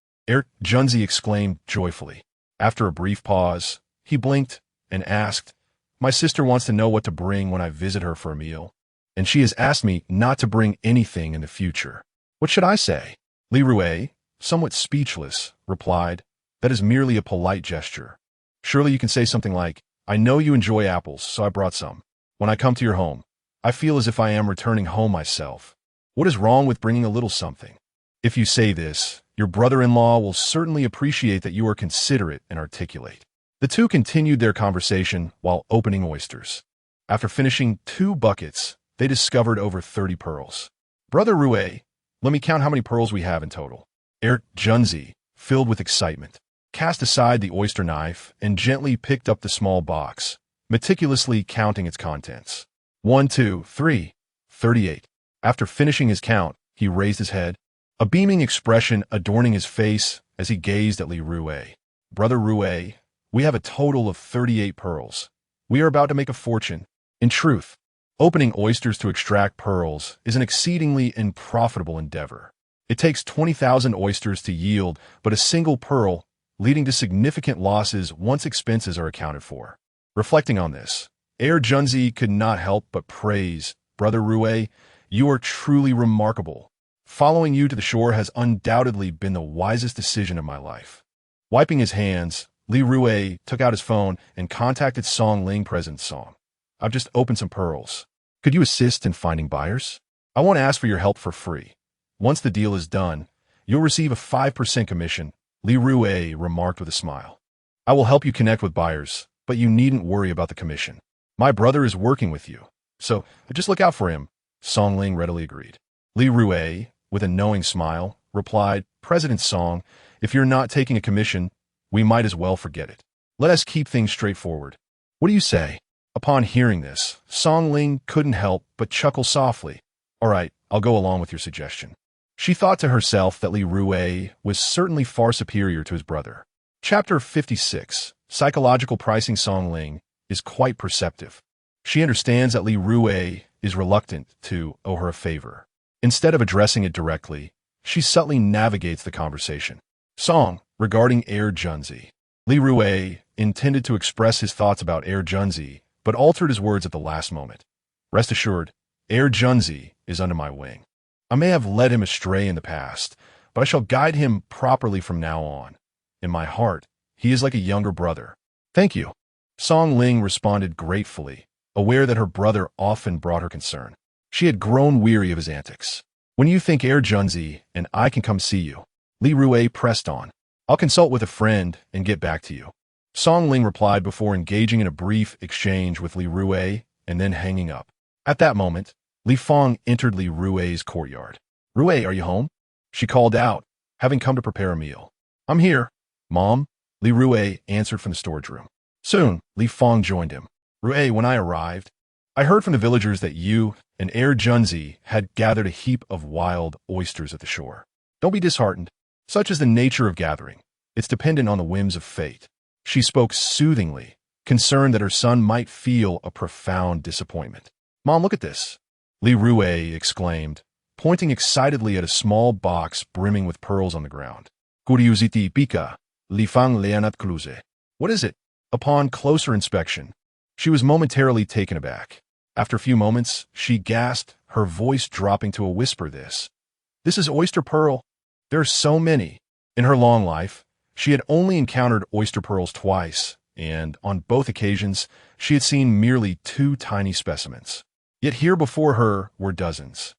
Speaker 1: Junzi exclaimed joyfully. After a brief pause, he blinked and asked, "My sister wants to know what to bring when I visit her for a meal, and she has asked me not to bring anything in the future. What should I say?" Li Rui, somewhat speechless, replied, "That is merely a polite gesture. Surely you can say something like, I know you enjoy apples, so I brought some. When I come to your home, I feel as if I am returning home myself. What is wrong with bringing a little something? If you say this, your brother-in-law will certainly appreciate that you are considerate and articulate. The two continued their conversation while opening oysters. After finishing 2 buckets, they discovered over 30 pearls. Brother Rui, let me count how many pearls we have in total. Junzi, filled with excitement, cast aside the oyster knife and gently picked up the small box, meticulously counting its contents. 1, 2, 3, 38. After finishing his count, he raised his head, a beaming expression adorning his face as he gazed at Li Rui. Brother Rui, we have a total of 38 pearls. We are about to make a fortune. In truth, opening oysters to extract pearls is an exceedingly unprofitable endeavor. It takes 20,000 oysters to yield but a single pearl, leading to significant losses once expenses are accounted for. Reflecting on this, Junzi could not help but praise, Brother Rui, you are truly remarkable. Following you to the shore has undoubtedly been the wisest decision of my life. Wiping his hands, Li Rui took out his phone and contacted Song Ling, President Song. I've just opened some pearls. Could you assist in finding buyers? I won't ask for your help for free. Once the deal is done, you'll receive a 5% commission, Li Rui remarked with a smile. I will help you connect with buyers, but you needn't worry about the commission. My brother is working with you, so just look out for him, Song Ling readily agreed. Li Rui, with a knowing smile, replied, President Song, if you're not taking a commission, we might as well forget it. Let us keep things straightforward. What do you say? Upon hearing this, Song Ling couldn't help but chuckle softly. All right, I'll go along with your suggestion. She thought to herself that Li Rui was certainly far superior to his brother. Chapter 56, Psychological Pricing. Song Ling is quite perceptive. She understands that Li Rui is reluctant to owe her a favor. Instead of addressing it directly, she subtly navigates the conversation. Song, regarding Junzi. Li Rui intended to express his thoughts about Junzi, but altered his words at the last moment. Rest assured, Junzi is under my wing. I may have led him astray in the past, but I shall guide him properly from now on. In my heart, he is like a younger brother. Thank you. Song Ling responded gratefully, aware that her brother often brought her concern. She had grown weary of his antics. When you think Junzi and I can come see you, Li Rui pressed on. I'll consult with a friend and get back to you. Song Ling replied before engaging in a brief exchange with Li Rui and then hanging up. At that moment, Li Fong entered Li Rui's courtyard. Rui, are you home? She called out, having come to prepare a meal. I'm here, Mom, Li Rui answered from the storage room. Soon, Li Fong joined him. Rui, when I arrived, I heard from the villagers that you and Junzi had gathered a heap of wild oysters at the shore. Don't be disheartened. Such is the nature of gathering. It's dependent on the whims of fate. She spoke soothingly, concerned that her son might feel a profound disappointment. Mom, look at this, Li Rui exclaimed, pointing excitedly at a small box brimming with pearls on the ground. Curiosity pica, Li Fang leanat cluze. What is it? Upon closer inspection, she was momentarily taken aback. After a few moments, she gasped, her voice dropping to a whisper. This is oyster pearl. There are so many. In her long life, she had only encountered oyster pearls twice, and on both occasions, she had seen merely 2 tiny specimens. Yet here before her were dozens,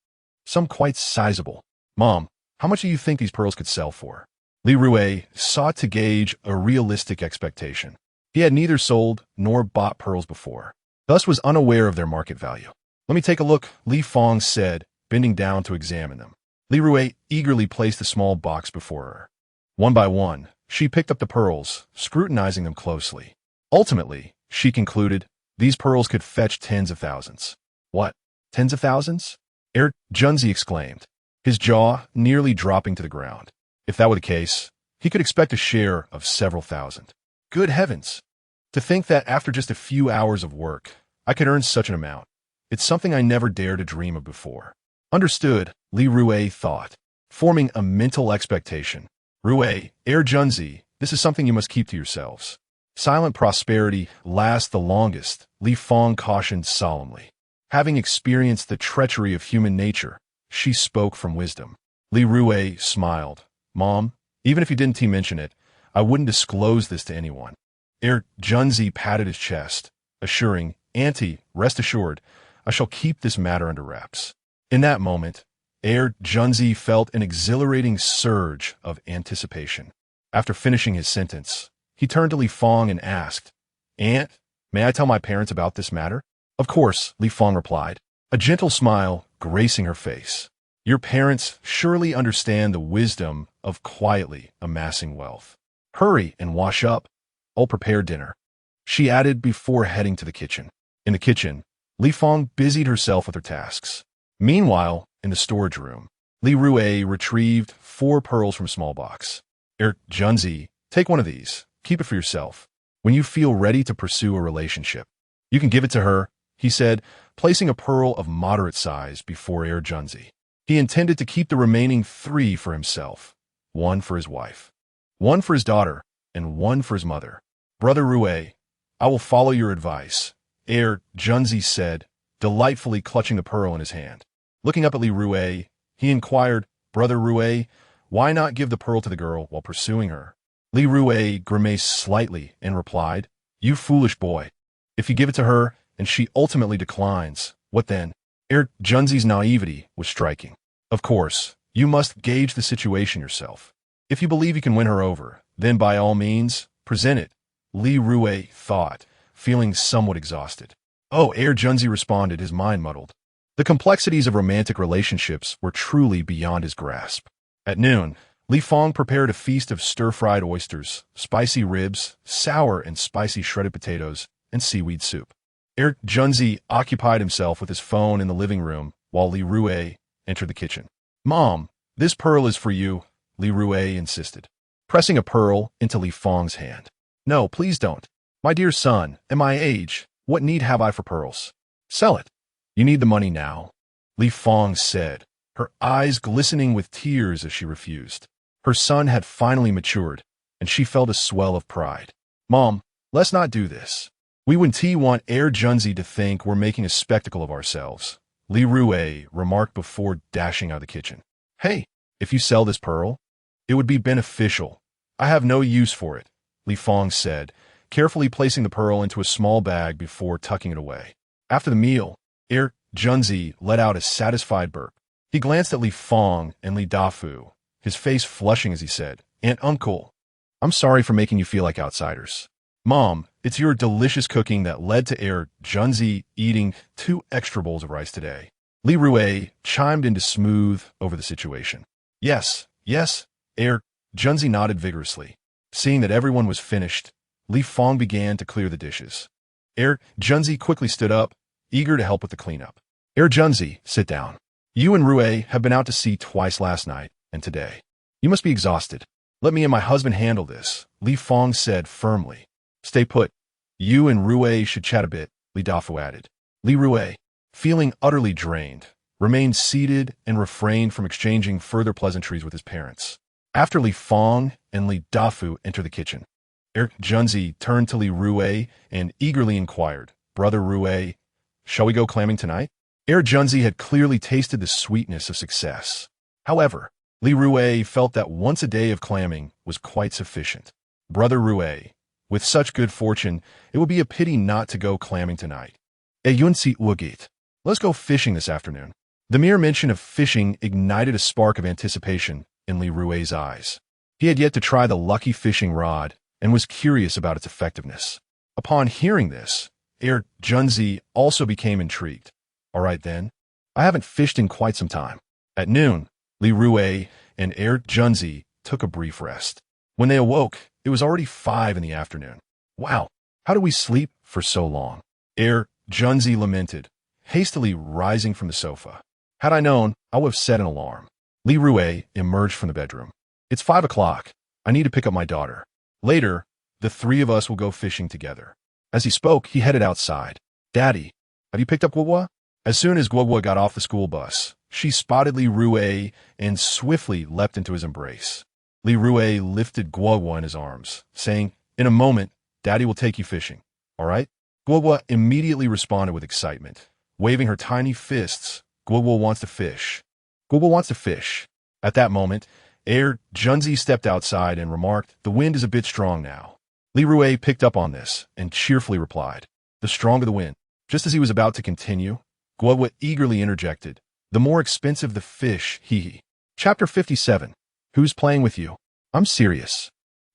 Speaker 1: some quite sizable. Mom, how much do you think these pearls could sell for? Li Rui sought to gauge a realistic expectation. He had neither sold nor bought pearls before, thus was unaware of their market value. Let me take a look, Li Fong said, bending down to examine them. Li Rui eagerly placed the small box before her. One by one, she picked up the pearls, scrutinizing them closely. Ultimately, she concluded, these pearls could fetch tens of thousands. What? Tens of thousands? Junzi exclaimed, his jaw nearly dropping to the ground. If that were the case, he could expect a share of several thousand. Good heavens! To think that after just a few hours of work, I could earn such an amount. It's something I never dared to dream of before. Understood, Li Rui thought, forming a mental expectation. Rui, Junzi, this is something you must keep to yourselves. Silent prosperity lasts the longest, Li Fong cautioned solemnly. Having experienced the treachery of human nature, she spoke from wisdom. Li Rui smiled. Mom, even if you didn't mention it, I wouldn't disclose this to anyone. Junzi patted his chest, assuring, Auntie, rest assured, I shall keep this matter under wraps. In that moment, Junzi felt an exhilarating surge of anticipation. After finishing his sentence, he turned to Li Fong and asked, Aunt, may I tell my parents about this matter? Of course, Li Fong replied, a gentle smile gracing her face. Your parents surely understand the wisdom of quietly amassing wealth. Hurry and wash up. I'll prepare dinner, she added before heading to the kitchen. In the kitchen, Li Fong busied herself with her tasks. Meanwhile, in the storage room, Li Rui retrieved 4 pearls from a small box. Junzi, take one of these. Keep it for yourself. When you feel ready to pursue a relationship, you can give it to her, he said, placing a pearl of moderate size before Junzi. He intended to keep the remaining 3 for himself, 1 for his wife, 1 for his daughter, and 1 for his mother. Brother Rui, I will follow your advice, Junzi said, delightfully clutching the pearl in his hand. Looking up at Li Rui, he inquired, Brother Rui, why not give the pearl to the girl while pursuing her? Li Rui grimaced slightly and replied, You foolish boy. If you give it to her and she ultimately declines, what then? Junzi's naivety was striking. Of course, you must gauge the situation yourself. If you believe you can win her over, then by all means, present it, Li Rui thought, feeling somewhat exhausted. Oh, Junzi responded, his mind muddled. The complexities of romantic relationships were truly beyond his grasp. At noon, Li Fong prepared a feast of stir-fried oysters, spicy ribs, sour and spicy shredded potatoes, and seaweed soup. Junzi occupied himself with his phone in the living room while Li Rui entered the kitchen. Mom, this pearl is for you, Li Rui insisted, pressing a pearl into Li Fong's hand. No, please don't. My dear son, at my age, what need have I for pearls? Sell it. You need the money now, Li Fong said, her eyes glistening with tears as she refused. Her son had finally matured, and she felt a swell of pride. Mom, let's not do this. We wouldn't want Junzi to think we're making a spectacle of ourselves, Li Rui remarked before dashing out of the kitchen. Hey, if you sell this pearl, it would be beneficial. I have no use for it, Li Fong said, carefully placing the pearl into a small bag before tucking it away. After the meal, Junzi let out a satisfied burp. He glanced at Li Fong and Li Dafu, his face flushing as he said, Aunt Uncle, I'm sorry for making you feel like outsiders. Mom, it's your delicious cooking that led to Junzi eating 2 extra bowls of rice today. Li Rui chimed in to smooth over the situation. Yes, Junzi nodded vigorously. Seeing that everyone was finished, Li Fong began to clear the dishes. Junzi quickly stood up, eager to help with the cleanup. Junzi, sit down. You and Rui have been out to sea twice last night and today. You must be exhausted. Let me and my husband handle this, Li Fong said firmly. Stay put. You and Rui should chat a bit, Li Dafu added. Li Rui, feeling utterly drained, remained seated and refrained from exchanging further pleasantries with his parents. After Li Fong and Li Dafu entered the kitchen, Junzi turned to Li Rui and eagerly inquired, Brother Rui, shall we go clamming tonight? Junzi had clearly tasted the sweetness of success. However, Li Rui felt that once a day of clamming was quite sufficient. Brother Rui, with such good fortune, it would be a pity not to go clamming tonight. Yunsi Ugit. Let's go fishing this afternoon. The mere mention of fishing ignited a spark of anticipation in Li Rui's eyes. He had yet to try the lucky fishing rod and was curious about its effectiveness. Upon hearing this, Junzi also became intrigued. All right then, I haven't fished in quite some time. At noon, Li Rui and Junzi took a brief rest. When they awoke, it was already 5 in the afternoon. Wow, how did we sleep for so long? Junzi lamented, hastily rising from the sofa. Had I known, I would have set an alarm. Li Rui emerged from the bedroom. It's 5 o'clock. I need to pick up my daughter. Later, the 3 of us will go fishing together. As he spoke, he headed outside. Daddy, have you picked up Guogua? As soon as Guogua got off the school bus, she spotted Li Rui and swiftly leapt into his embrace. Li Rui lifted Guogua in his arms, saying, In a moment, Daddy will take you fishing. All right? Guogua immediately responded with excitement. Waving her tiny fists, Guogua wants to fish. Guogua wants to fish. At that moment, Junzi stepped outside and remarked, The wind is a bit strong now. Li Rui picked up on this and cheerfully replied, "The stronger the wind." Just as he was about to continue, Guogwa eagerly interjected, "The more expensive the fish, hee hee." Chapter 57. Who's playing with you? I'm serious.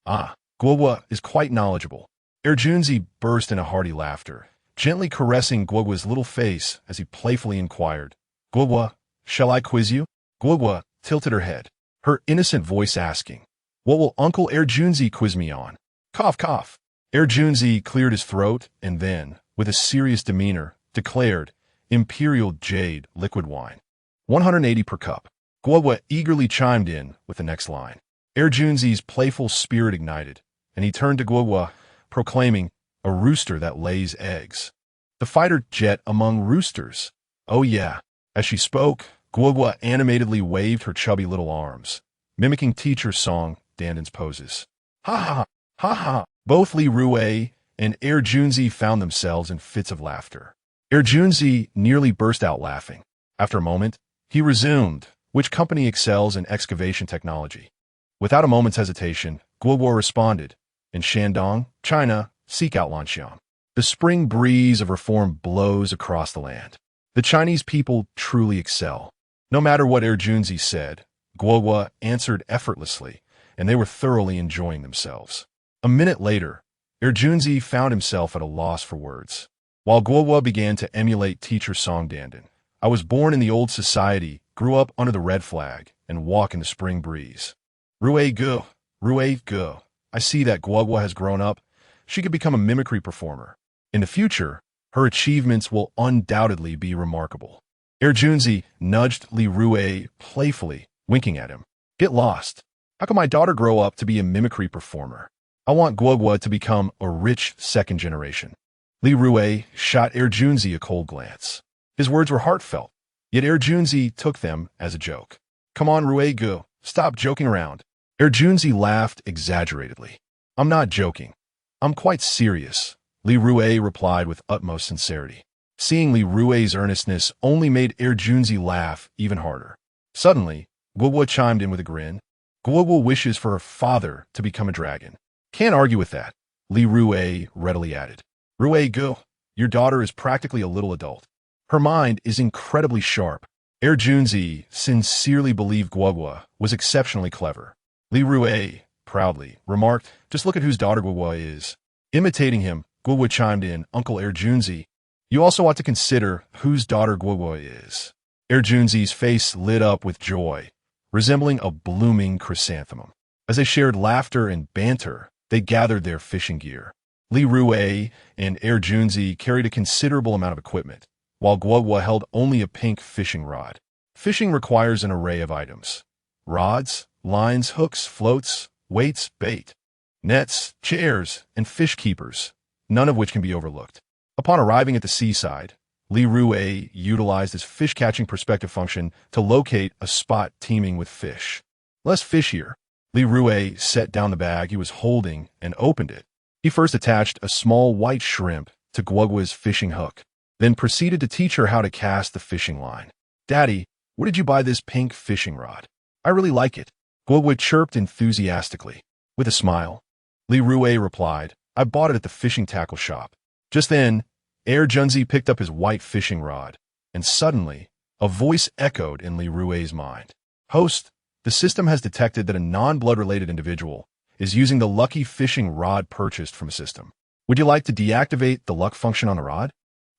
Speaker 1: Ah, Guogwa is quite knowledgeable. Erjunzi burst into hearty laughter, gently caressing Guogwa's little face as he playfully inquired, "Guogwa, shall I quiz you?" Guogwa tilted her head, her innocent voice asking, "What will Uncle Erjunzi quiz me on?" Cough, cough. Erjunzi cleared his throat and then, with a serious demeanor, declared, "Imperial Jade liquid wine. 180 per cup." Guogwa eagerly chimed in with the next line. Erjunzi's playful spirit ignited, and he turned to Guogwa, proclaiming, "A rooster that lays eggs. The fighter jet among roosters. Oh yeah." As she spoke, Guogwa animatedly waved her chubby little arms, mimicking teacher's song, Dandan's poses. Ha ha, ha ha. Both Li Rui and Erjunzi found themselves in fits of laughter. Erjunzi nearly burst out laughing. After a moment, he resumed, "Which company excels in excavation technology?" Without a moment's hesitation, Guogwa responded, "In Shandong, China, seek out Lanxiang." The spring breeze of reform blows across the land. The Chinese people truly excel. No matter what Erjunzi said, Guogwa answered effortlessly, and they were thoroughly enjoying themselves. A minute later, Erjunzi found himself at a loss for words. While Guogwa began to emulate teacher Song Dandan, "I was born in the old society, grew up under the red flag, and walk in the spring breeze." Rui go, Rui go. I see that Guogwa has grown up. She could become a mimicry performer. In the future, her achievements will undoubtedly be remarkable. Erjunzi nudged Li Rui playfully, winking at him. "Get lost. How can my daughter grow up to be a mimicry performer? I want Guogwa to become a rich second generation." Li Rui shot Erjunzi a cold glance. His words were heartfelt, yet Erjunzi took them as a joke. "Come on, Rui go. Stop joking around." Erjunzi laughed exaggeratedly. "I'm not joking. I'm quite serious," Li Rui replied with utmost sincerity. Seeing Li Rui's earnestness only made Erjunzi laugh even harder. Suddenly, Guogwa chimed in with a grin. "Guogwa wishes for her father to become a dragon." "Can't argue with that," Li Rui readily added. "Rui go, your daughter is practically a little adult. Her mind is incredibly sharp." Erjunzi sincerely believed Guogwa was exceptionally clever. Li Rui, proudly, remarked, "Just look at whose daughter Guogwa is." Imitating him, Guogwa chimed in, "Uncle Erjunzi, you also ought to consider whose daughter Guogwa is." Erjunzi's face lit up with joy, resembling a blooming chrysanthemum. As they shared laughter and banter, they gathered their fishing gear. Li Rui and Erjunzi carried a considerable amount of equipment, while Guogwa held only a pink fishing rod. Fishing requires an array of items: rods, lines, hooks, floats, weights, bait, nets, chairs, and fish keepers, none of which can be overlooked. Upon arriving at the seaside, Li Rui utilized his fish-catching perspective function to locate a spot teeming with fish. "Let's fish here." Li Rui set down the bag he was holding and opened it. He first attached a small white shrimp to Guogwa's fishing hook, then proceeded to teach her how to cast the fishing line. "Daddy, where did you buy this pink fishing rod? I really like it," Guogwa chirped enthusiastically. With a smile, Li Rui replied, "I bought it at the fishing tackle shop." Just then, Erjunzi picked up his white fishing rod, and suddenly, a voice echoed in Li Rui's mind. "Host, the system has detected that a non-blood-related individual is using the lucky fishing rod purchased from a system. Would you like to deactivate the luck function on the rod?"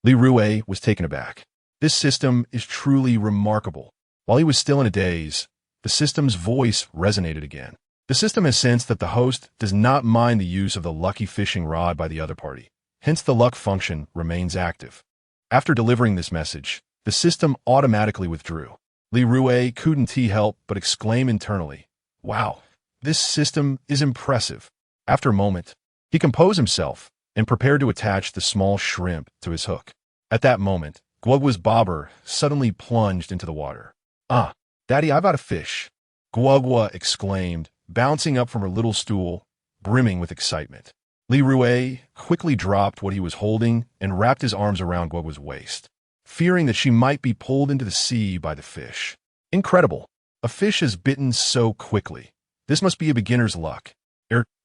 Speaker 1: Li Rui was taken aback. This system is truly remarkable. While he was still in a daze, the system's voice resonated again. The system has sensed that the host does not mind the use of the lucky fishing rod by the other party. Hence, the luck function remains active. After delivering this message, the system automatically withdrew. Li Rui couldn't help but exclaim internally, "Wow, this system is impressive." After a moment, he composed himself and prepared to attach the small shrimp to his hook. At that moment, Guogwa's bobber suddenly plunged into the water. "Ah, Daddy, I've got a fish," Guogwa exclaimed, bouncing up from her little stool, brimming with excitement. Li Rui quickly dropped what he was holding and wrapped his arms around Guogwa's waist, fearing that she might be pulled into the sea by the fish. Incredible. A fish has bitten so quickly. This must be a beginner's luck.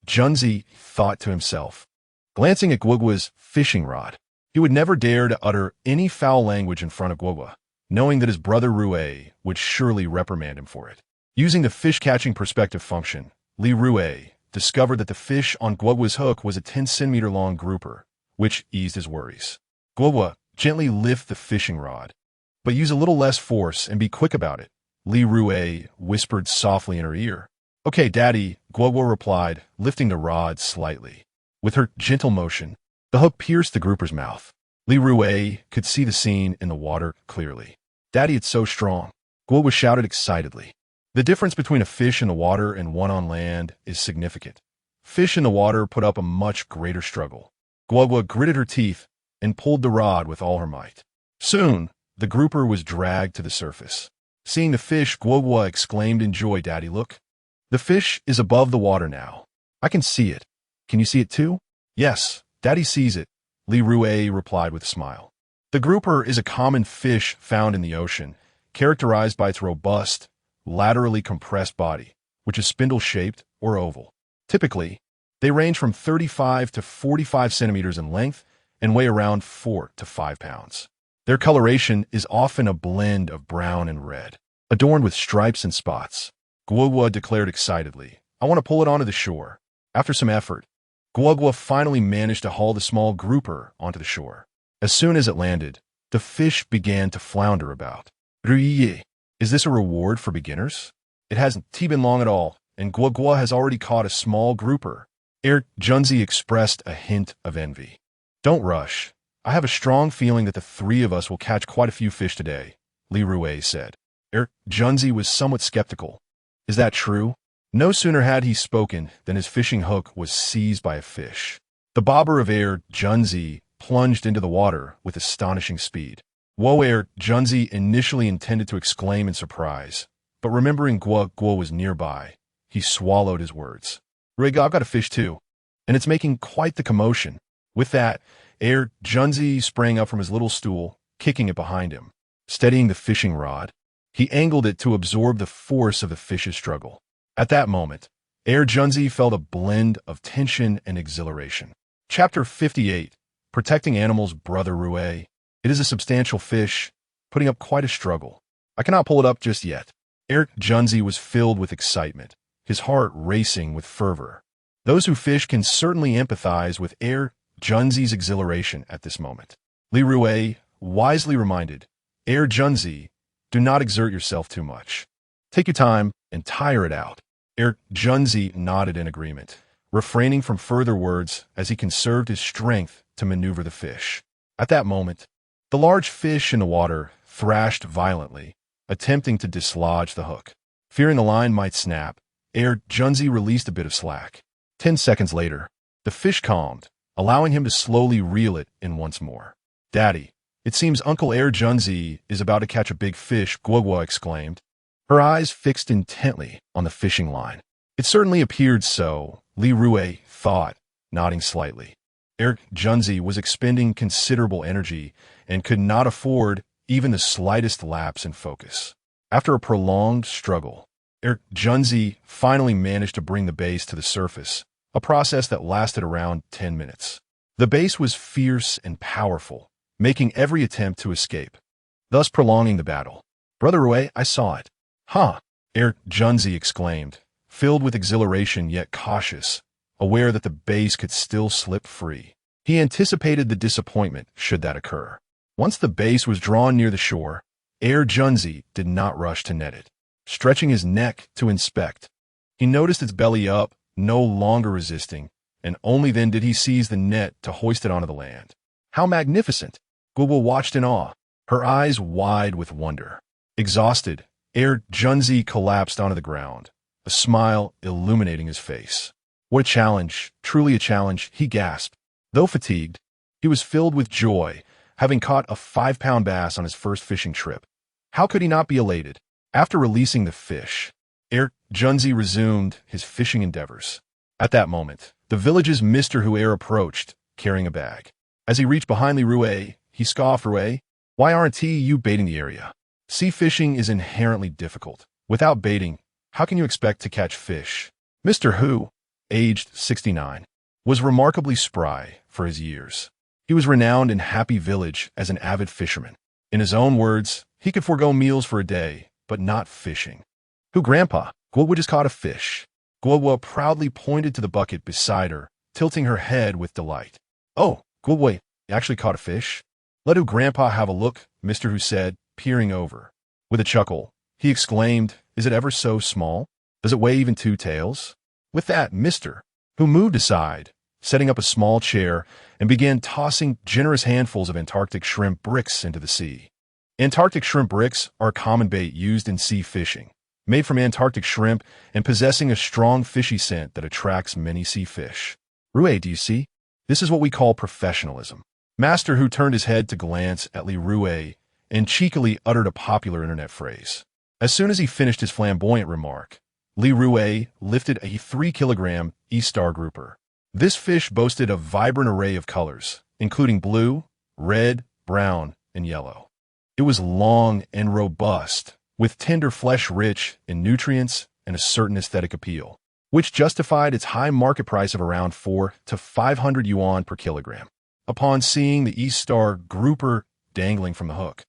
Speaker 1: Junzi thought to himself, glancing at Guogua's fishing rod. He would never dare to utter any foul language in front of Guogua, knowing that his brother Rui would surely reprimand him for it. Using the fish-catching perspective function, Li Rui discovered that the fish on Guogua's hook was a 10-centimeter-long grouper, which eased his worries. Guogua, gently lift the fishing rod, but use a little less force and be quick about it, Li Rui whispered softly in her ear. Okay, Daddy, Guogua replied, lifting the rod slightly. With her gentle motion, the hook pierced the grouper's mouth. Li Rui could see the scene in the water clearly. Daddy, it's so strong, Guogua shouted excitedly. The difference between a fish in the water and one on land is significant. Fish in the water put up a much greater struggle. Guogua gritted her teeth and pulled the rod with all her might. Soon, the grouper was dragged to the surface. Seeing the fish, Guogua exclaimed in joy, Daddy, look. The fish is above the water now. I can see it. Can you see it too? Yes, Daddy sees it, Li Rui replied with a smile. The grouper is a common fish found in the ocean, characterized by its robust, laterally compressed body, which is spindle-shaped or oval. Typically, they range from 35 to 45 centimeters in length and weigh around 4 to 5 pounds. Their coloration is often a blend of brown and red, adorned with stripes and spots. Guogua declared excitedly, I want to pull it onto the shore. After some effort, Guogua finally managed to haul the small grouper onto the shore. As soon as it landed, the fish began to flounder about. Rui, is this a reward for beginners? It hasn't been long at all, and Guogua has already caught a small grouper. Junzi expressed a hint of envy. Don't rush. I have a strong feeling that the three of us will catch quite a few fish today, Li Rui said. Junzi was somewhat skeptical. Is that true? No sooner had he spoken than his fishing hook was seized by a fish. The bobber of Junzi plunged into the water with astonishing speed. Junzi initially intended to exclaim in surprise, but remembering Guogua was nearby, he swallowed his words. Riga, I've got a fish too, and it's making quite the commotion. With that, Junzi sprang up from his little stool, kicking it behind him. Steadying the fishing rod, he angled it to absorb the force of the fish's struggle. At that moment, Junzi felt a blend of tension and exhilaration. Chapter 58, Protecting Animals, Brother Rui. It is a substantial fish, putting up quite a struggle. I cannot pull it up just yet. Junzi was filled with excitement, his heart racing with fervor. Those who fish can certainly empathize with Junzi's exhilaration at this moment. Li Rui wisely reminded, Junzi, do not exert yourself too much. Take your time and tire it out. Junzi nodded in agreement, refraining from further words as he conserved his strength to maneuver the fish. At that moment, the large fish in the water thrashed violently, attempting to dislodge the hook. Fearing the line might snap, Junzi released a bit of slack. 10 seconds later, the fish calmed, allowing him to slowly reel it in once more. Daddy, it seems Uncle Junzi is about to catch a big fish, Guogua exclaimed, her eyes fixed intently on the fishing line. It certainly appeared so, Li Rui thought, nodding slightly. Junzi was expending considerable energy and could not afford even the slightest lapse in focus. After a prolonged struggle, Junzi finally managed to bring the base to the surface, a process that lasted around 10 minutes. The base was fierce and powerful, making every attempt to escape, thus prolonging the battle. Brother Rui, I saw it. Huh, Junzi exclaimed, filled with exhilaration yet cautious, aware that the base could still slip free. He anticipated the disappointment should that occur. Once the base was drawn near the shore, Junzi did not rush to net it. Stretching his neck to inspect, he noticed its belly up, no longer resisting, and only then did he seize the net to hoist it onto the land. How magnificent! Guogua watched in awe, her eyes wide with wonder. Exhausted, Junzi collapsed onto the ground, a smile illuminating his face. What a challenge, truly a challenge, he gasped. Though fatigued, he was filled with joy, having caught a 5-pound bass on his first fishing trip. How could he not be elated? After releasing the fish, Junzi resumed his fishing endeavors. At that moment, the village's Mr. Huer approached, carrying a bag. As he reached behind Li Rui, he scoffed, Rui, why aren't you baiting the area? Sea fishing is inherently difficult. Without baiting, how can you expect to catch fish? Mr. Hu, aged 69, was remarkably spry for his years. He was renowned in Happy Village as an avid fisherman. In his own words, he could forego meals for a day, but not fishing. "Who, Grandpa?" Guowa just caught a fish. Guowa proudly pointed to the bucket beside her, tilting her head with delight. "Oh, Guowa, you actually caught a fish? Let who Grandpa have a look," Mr. Hu said, peering over. With a chuckle, he exclaimed, "Is it ever so small? Does it weigh even 2 taels?" With that, Mr. Hu moved aside, setting up a small chair, and began tossing generous handfuls of Antarctic shrimp bricks into the sea. Antarctic shrimp bricks are a common bait used in sea fishing, made from Antarctic shrimp and possessing a strong fishy scent that attracts many sea fish. "Rui, do you see? This is what we call professionalism." Master Hu turned his head to glance at Li Rui and cheekily uttered a popular internet phrase. As soon as he finished his flamboyant remark, Li Rui lifted a 3-kilogram E-star grouper. This fish boasted a vibrant array of colors, including blue, red, brown, and yellow. It was long and robust, with tender flesh rich in nutrients and a certain aesthetic appeal, which justified its high market price of around 400 to 500 yuan per kilogram. Upon seeing the E-star grouper dangling from the hook,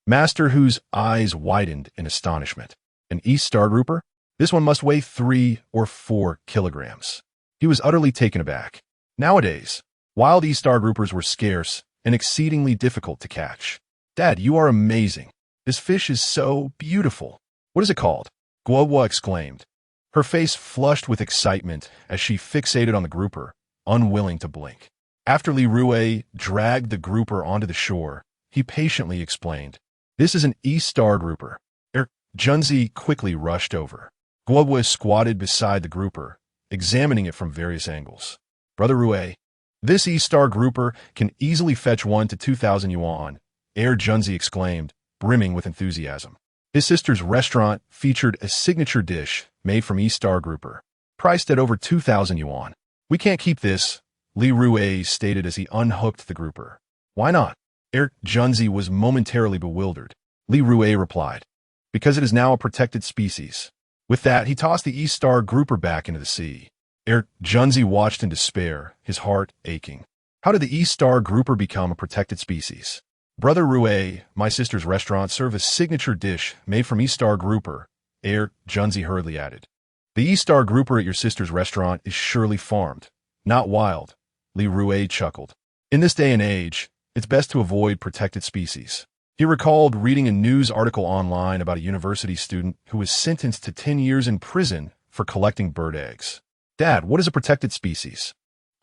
Speaker 1: Master Hu's eyes widened in astonishment. An E-star grouper? This one must weigh 3 or 4 kilograms. He was utterly taken aback. Nowadays, wild E-star groupers were scarce and exceedingly difficult to catch. "Dad, you are amazing. This fish is so beautiful. What is it called?" Guowa exclaimed. Her face flushed with excitement as she fixated on the grouper, unwilling to blink. After Li Rui dragged the grouper onto the shore, he patiently explained, "This is an E-star grouper." Junzi quickly rushed over. Guowa squatted beside the grouper, examining it from various angles. "Brother Rui, this E-star grouper can easily fetch 1 to 2,000 yuan, Junzi exclaimed, brimming with enthusiasm. His sister's restaurant featured a signature dish made from E-star grouper, priced at over 2,000 yuan. "We can't keep this," Li Rui stated as he unhooked the grouper. "Why not?" Junzi was momentarily bewildered. Li Rui replied, "Because it is now a protected species." With that, he tossed the E-star grouper back into the sea. Junzi watched in despair, his heart aching. How did the E-star grouper become a protected species? "Brother Rui, my sister's restaurant serves a signature dish made from E-star grouper," Junzi hurriedly added. "The E-star grouper at your sister's restaurant is surely farmed, not wild," Li Rui chuckled. "In this day and age, it's best to avoid protected species." He recalled reading a news article online about a university student who was sentenced to 10 years in prison for collecting bird eggs. "Dad, what is a protected species?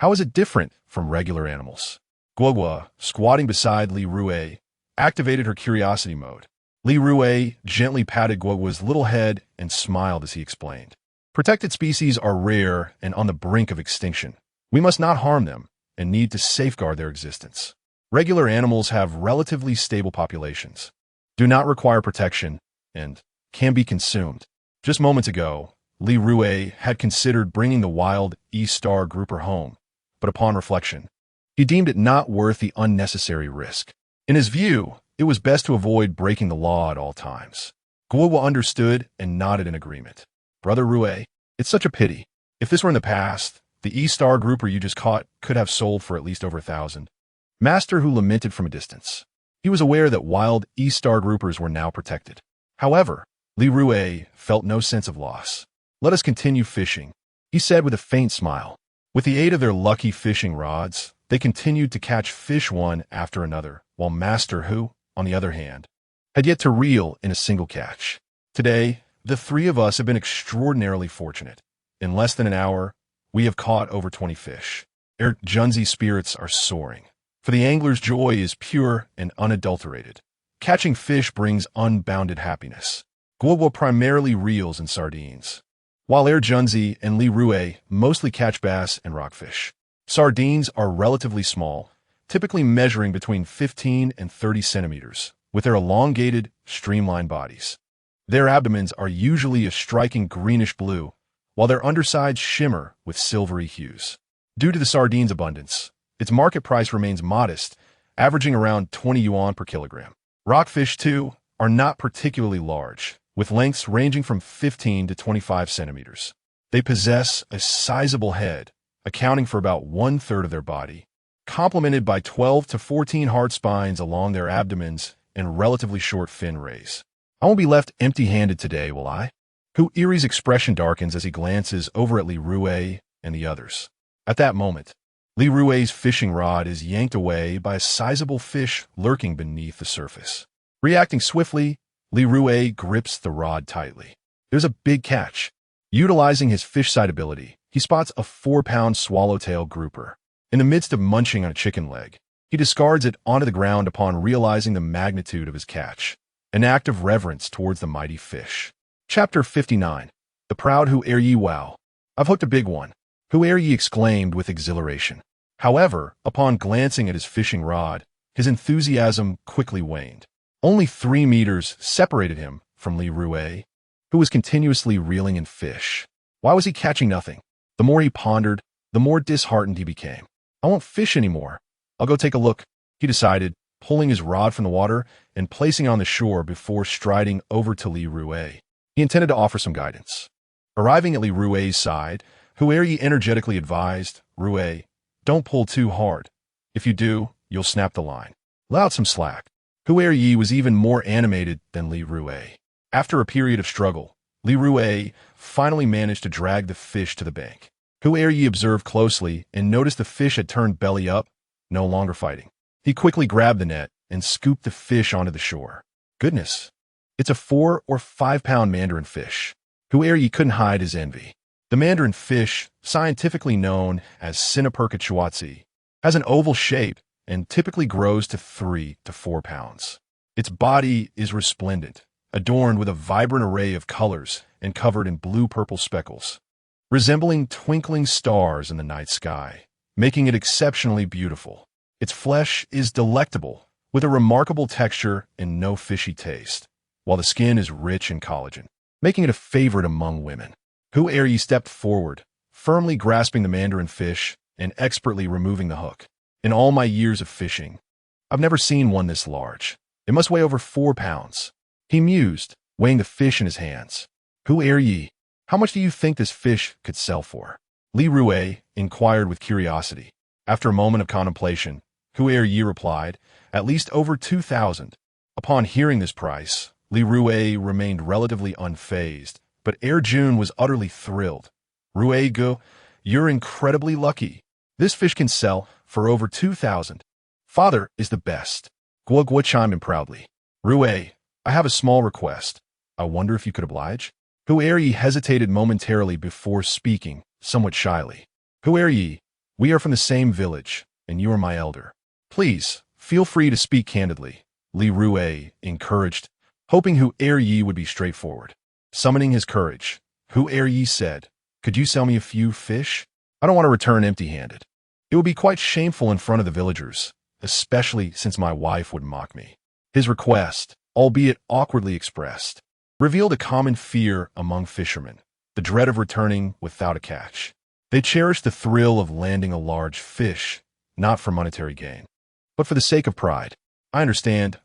Speaker 1: How is it different from regular animals?" Guowa, squatting beside Li Rui, activated her curiosity mode. Li Rui gently patted Guowa's little head and smiled as he explained. "Protected species are rare and on the brink of extinction. We must not harm them and need to safeguard their existence. Regular animals have relatively stable populations, do not require protection, and can be consumed." Just moments ago, Li Rui had considered bringing the wild E-star grouper home, but upon reflection, he deemed it not worth the unnecessary risk. In his view, it was best to avoid breaking the law at all times. Guowa understood and nodded in agreement. "Brother Rui, it's such a pity. If this were in the past, the E-star grouper you just caught could have sold for at least over 1,000. Master Hu lamented from a distance. He was aware that wild E-star groupers were now protected. However, Li Rui felt no sense of loss. "Let us continue fishing," he said with a faint smile. With the aid of their lucky fishing rods, they continued to catch fish one after another, while Master Hu, on the other hand, had yet to reel in a single catch. "Today, the 3 of us have been extraordinarily fortunate. In less than an hour, we have caught over 20 fish. Junzi's spirits are soaring. For the angler's joy is pure and unadulterated. Catching fish brings unbounded happiness. Guowa primarily reels and sardines, while Junzi and Li Rui mostly catch bass and rockfish. Sardines are relatively small, typically measuring between 15 and 30 centimeters, with their elongated, streamlined bodies. Their abdomens are usually a striking greenish blue, while their undersides shimmer with silvery hues. Due to the sardines' abundance, its market price remains modest, averaging around 20 yuan per kilogram. Rockfish, too, are not particularly large, with lengths ranging from 15 to 25 centimeters. They possess a sizable head, accounting for about 1/3 of their body, complemented by 12 to 14 hard spines along their abdomens and relatively short fin rays. I won't be left empty-handed today, will I? Hu'eri's expression darkens as he glances over at Li Rui and the others. At that moment, Li Rui's fishing rod is yanked away by a sizable fish lurking beneath the surface. Reacting swiftly, Li Rui grips the rod tightly. There's a big catch. Utilizing his fish sight ability, he spots a 4-pound swallowtail grouper. In the midst of munching on a chicken leg, he discards it onto the ground upon realizing the magnitude of his catch, an act of reverence towards the mighty fish. Chapter 59. The Proud Hu'eri. Wow, I've hooked a big one, Hu'eri exclaimed with exhilaration. However, upon glancing at his fishing rod, his enthusiasm quickly waned. Only 3 meters separated him from Li Rui, who was continuously reeling in fish. Why was he catching nothing? The more he pondered, the more disheartened he became. I won't fish anymore. I'll go take a look, he decided, pulling his rod from the water and placing it on the shore before striding over to Li Rui. He intended to offer some guidance. Arriving at Li Rui's side, Hu'eri energetically advised, Rui, don't pull too hard. If you do, you'll snap the line. Allow out some slack. Hu'eri was even more animated than Li Rui. After a period of struggle, Li Rui finally managed to drag the fish to the bank. Hu'eri observed closely and noticed the fish had turned belly up, no longer fighting. He quickly grabbed the net and scooped the fish onto the shore. Goodness, it's a 4 or 5 pound mandarin fish. Hu'eri couldn't hide his envy. The mandarin fish, scientifically known as Sinoperca chuatzi, has an oval shape and typically grows to 3 to 4 pounds. Its body is resplendent, adorned with a vibrant array of colors and covered in blue-purple speckles, resembling twinkling stars in the night sky, making it exceptionally beautiful. Its flesh is delectable, with a remarkable texture and no fishy taste, while the skin is rich in collagen, making it a favorite among women. Hu'eri stepped forward, firmly grasping the mandarin fish and expertly removing the hook. In all my years of fishing, I've never seen one this large. It must weigh over 4 pounds. He mused, weighing the fish in his hands. Hu'eri, how much do you think this fish could sell for? Li Rui inquired with curiosity. After a moment of contemplation, Hu'eri replied, at least over 2,000. Upon hearing this price, Li Rui remained relatively unfazed, but Jun was utterly thrilled. Rui-go, you're incredibly lucky. This fish can sell for over 2,000. Father is the best. Guo chimed in proudly. Rui, I have a small request. I wonder if you could oblige? Hu'eri hesitated momentarily before speaking, somewhat shyly. Hu'eri, we are from the same village, and you are my elder. Please, feel free to speak candidly, Li Rui encouraged, hoping Hu'eri would be straightforward. Summoning his courage, Hu'eri said, could you sell me a few fish? I don't want to return empty-handed. It would be quite shameful in front of the villagers, especially since my wife would mock me. His request, albeit awkwardly expressed, revealed a common fear among fishermen, the dread of returning without a catch. They cherished the thrill of landing a large fish, not for monetary gain, but for the sake of pride. I understand.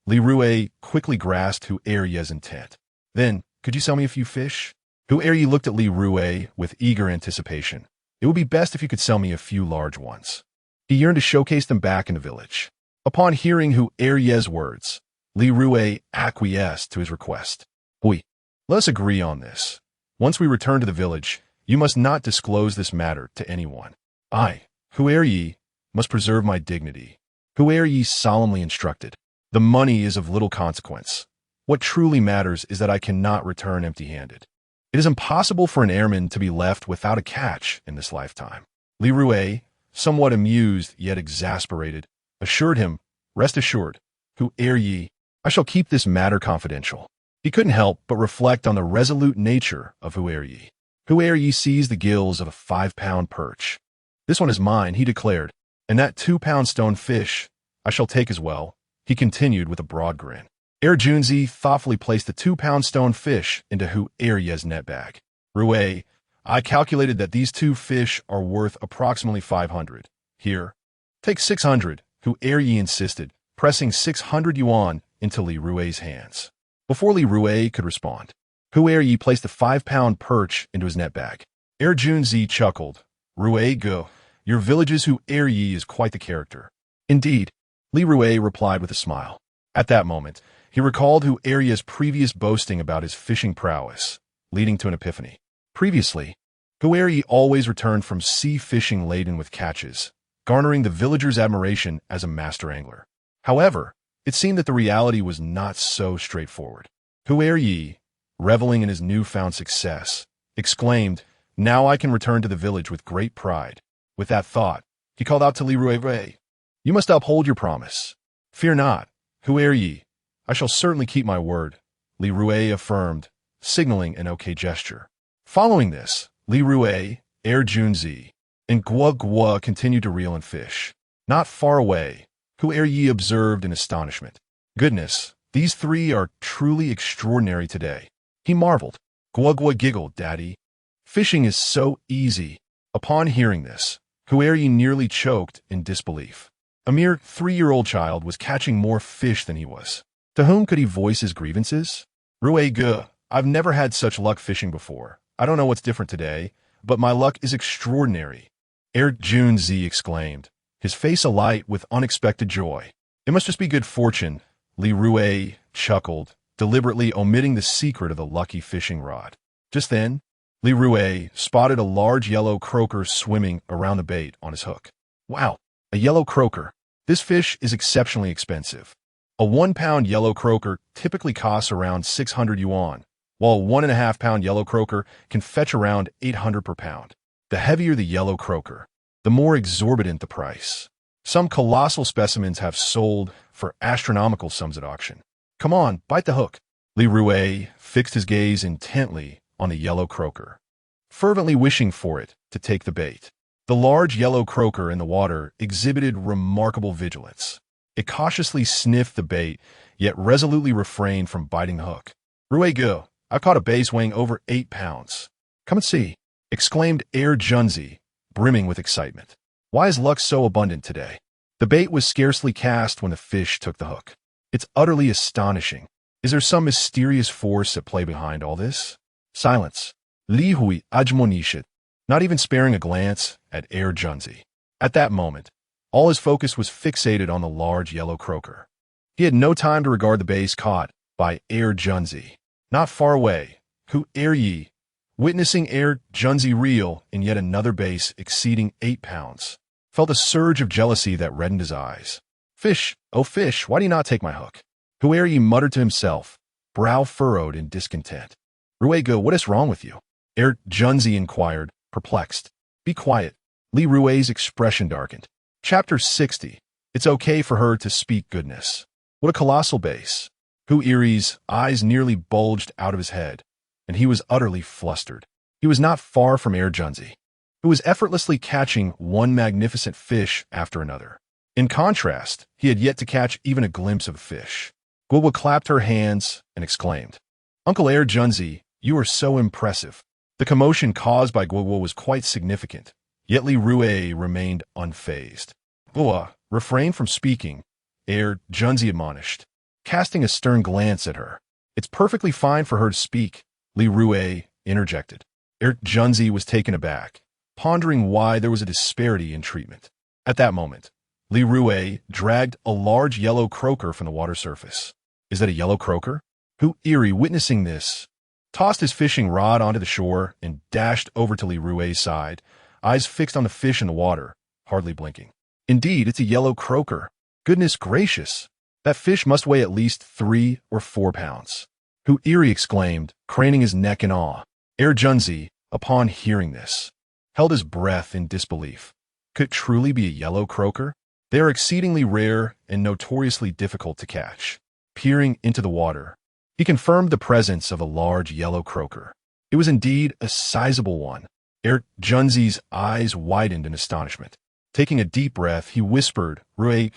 Speaker 1: Li Rui quickly grasped Hu'eri's intent. Then, could you sell me a few fish? Hu'eri looked at Li Rui with eager anticipation. It would be best if you could sell me a few large ones. He yearned to showcase them back in the village. Upon hearing Hu'eri's words, Li Rui acquiesced to his request. Hui, let us agree on this. Once we return to the village, you must not disclose this matter to anyone. I, Hu'eri, must preserve my dignity. Hu'eri solemnly instructed. The money is of little consequence. What truly matters is that I cannot return empty-handed. It is impossible for an airman to be left without a catch in this lifetime. Li Rui, somewhat amused yet exasperated, assured him, rest assured, Hu'eri, I shall keep this matter confidential. He couldn't help but reflect on the resolute nature of Hu'eri. Hu'eri seized the gills of a 5-pound perch. This one is mine, he declared, and that 2-pound stone fish I shall take as well, he continued with a broad grin. Junzi thoughtfully placed the 2-pound stone fish into Hu'eri's net bag. Rui, I calculated that these 2 fish are worth approximately 500. Here, take 600, Hu'eri insisted, pressing 600 yuan into Li Rui's hands. Before Li Rui could respond, Yi placed a 5-pound perch into his net bag. Junzi chuckled. Rui go. Your village's Yi is quite the character. Indeed, Li Rui replied with a smile. At that moment, he recalled Yi's previous boasting about his fishing prowess, leading to an epiphany. Previously, Yi always returned from sea fishing laden with catches, garnering the villagers' admiration as a master angler. However, it seemed that the reality was not so straightforward. Yi, reveling in his newfound success, exclaimed, "Now I can return to the village with great pride." With that thought, he called out to Li Rui, "You must uphold your promise. Fear not, Yi. I shall certainly keep my word," Li Rui affirmed, signaling an okay gesture. Following this, Li Rui, Junzi, and Gua continued to reel and fish. Not far away, Yi observed in astonishment. "Goodness, these three are truly extraordinary today," he marveled. Gua giggled, "Daddy, fishing is so easy." Upon hearing this, Yi nearly choked in disbelief. A mere 3-year-old child was catching more fish than he was. To whom could he voice his grievances? "Rui Gu, I've never had such luck fishing before. I don't know what's different today, but my luck is extraordinary," Junzi exclaimed, his face alight with unexpected joy. "It must just be good fortune," Li Rui chuckled, deliberately omitting the secret of the lucky fishing rod. Just then, Li Rui spotted a large yellow croaker swimming around the bait on his hook. "Wow, a yellow croaker. This fish is exceptionally expensive. A 1-pound yellow croaker typically costs around 600 yuan, while a 1.5-pound yellow croaker can fetch around 800 per pound. The heavier the yellow croaker, the more exorbitant the price. Some colossal specimens have sold for astronomical sums at auction. Come on, bite the hook." Li Rui fixed his gaze intently on the yellow croaker, fervently wishing for it to take the bait. The large yellow croaker in the water exhibited remarkable vigilance. It cautiously sniffed the bait, yet resolutely refrained from biting the hook. "Rui Gu, I've caught a bass weighing over 8 pounds. Come and see," exclaimed Junzi, brimming with excitement. "Why is luck so abundant today?" The bait was scarcely cast when the fish took the hook. "It's utterly astonishing. Is there some mysterious force at play behind all this?" Silence. Li Rui admonished, not even sparing a glance at Junzi. At that moment, all his focus was fixated on the large yellow croaker. He had no time to regard the bass caught by Junzi. Not far away, Yi, witnessing Junzi reel in yet another bass exceeding 8 pounds, felt a surge of jealousy that reddened his eyes. "Fish, oh fish, why do you not take my hook?" Yi muttered to himself, brow furrowed in discontent. "Rui Gu, what is wrong with you?" Junzi inquired, perplexed. "Be quiet." Li Rui's expression darkened. Chapter 60. It's okay for her to speak goodness. What a colossal bass. Yi's eyes nearly bulged out of his head, and he was utterly flustered. He was not far from Junzi, who was effortlessly catching one magnificent fish after another. In contrast, he had yet to catch even a glimpse of a fish. Gua clapped her hands and exclaimed, "Uncle Junzi, you are so impressive." The commotion caused by Gua was quite significant, yet Li Rui remained unfazed. "Gua, refrain from speaking," Junzi admonished, casting a stern glance at her. "It's perfectly fine for her to speak," Li Rui interjected. Junzi was taken aback, pondering why there was a disparity in treatment. At that moment, Li Rui dragged a large yellow croaker from the water surface. "Is that a yellow croaker?" Iri, witnessing this, tossed his fishing rod onto the shore and dashed over to Li Rui's side, eyes fixed on the fish in the water, hardly blinking. "Indeed, it's a yellow croaker. Goodness gracious! That fish must weigh at least 3 or 4 pounds. Iri exclaimed, craning his neck in awe. Junzi, upon hearing this, held his breath in disbelief. Could it truly be a yellow croaker? They are exceedingly rare and notoriously difficult to catch. Peering into the water, he confirmed the presence of a large yellow croaker. It was indeed a sizable one. Junzi's eyes widened in astonishment. Taking a deep breath, he whispered, "Rui,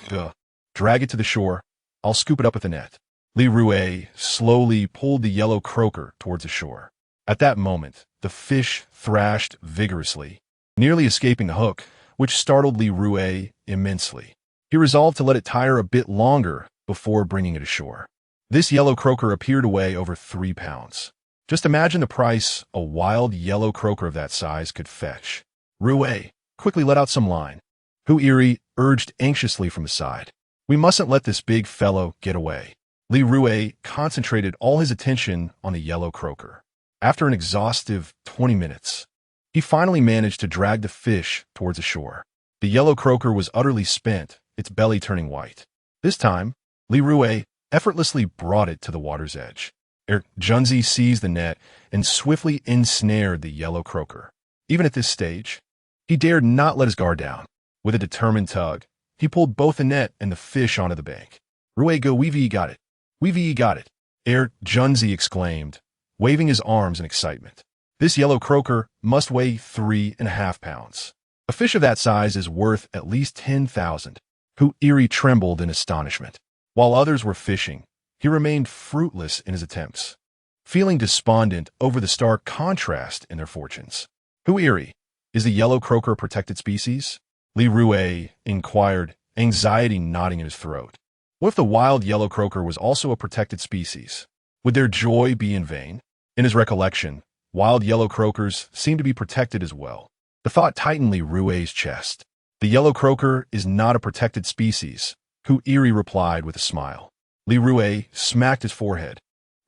Speaker 1: drag it to the shore. I'll scoop it up with a net." Li Rui slowly pulled the yellow croaker towards the shore. At that moment, the fish thrashed vigorously, nearly escaping the hook, which startled Li Rui immensely. He resolved to let it tire a bit longer before bringing it ashore. This yellow croaker appeared to weigh over 3 pounds. Just imagine the price a wild yellow croaker of that size could fetch. Rui quickly let out some line. Hu Iri urged anxiously from the side. We mustn't let this big fellow get away. Li Rui concentrated all his attention on the yellow croaker. After an exhaustive 20 minutes, he finally managed to drag the fish towards the shore. The yellow croaker was utterly spent, its belly turning white. This time, Li Rui effortlessly brought it to the water's edge. Junzi seized the net and swiftly ensnared the yellow croaker. Even at this stage, he dared not let his guard down. With a determined tug, he pulled both the net and the fish onto the bank. Rui go, we've got it. We've got it. Junzi exclaimed, waving his arms in excitement. This yellow croaker must weigh 3.5 pounds. A fish of that size is worth at least 10,000. Hu Iri trembled in astonishment. While others were fishing, he remained fruitless in his attempts, feeling despondent over the stark contrast in their fortunes. Hu Iri, is the yellow croaker a protected species? Li Rui inquired, anxiety knotting in his throat. What if the wild yellow croaker was also a protected species? Would their joy be in vain? In his recollection, wild yellow croakers seemed to be protected as well. The thought tightened Li Rui's chest. The yellow croaker is not a protected species, Hu Iri replied with a smile. Li Rui smacked his forehead,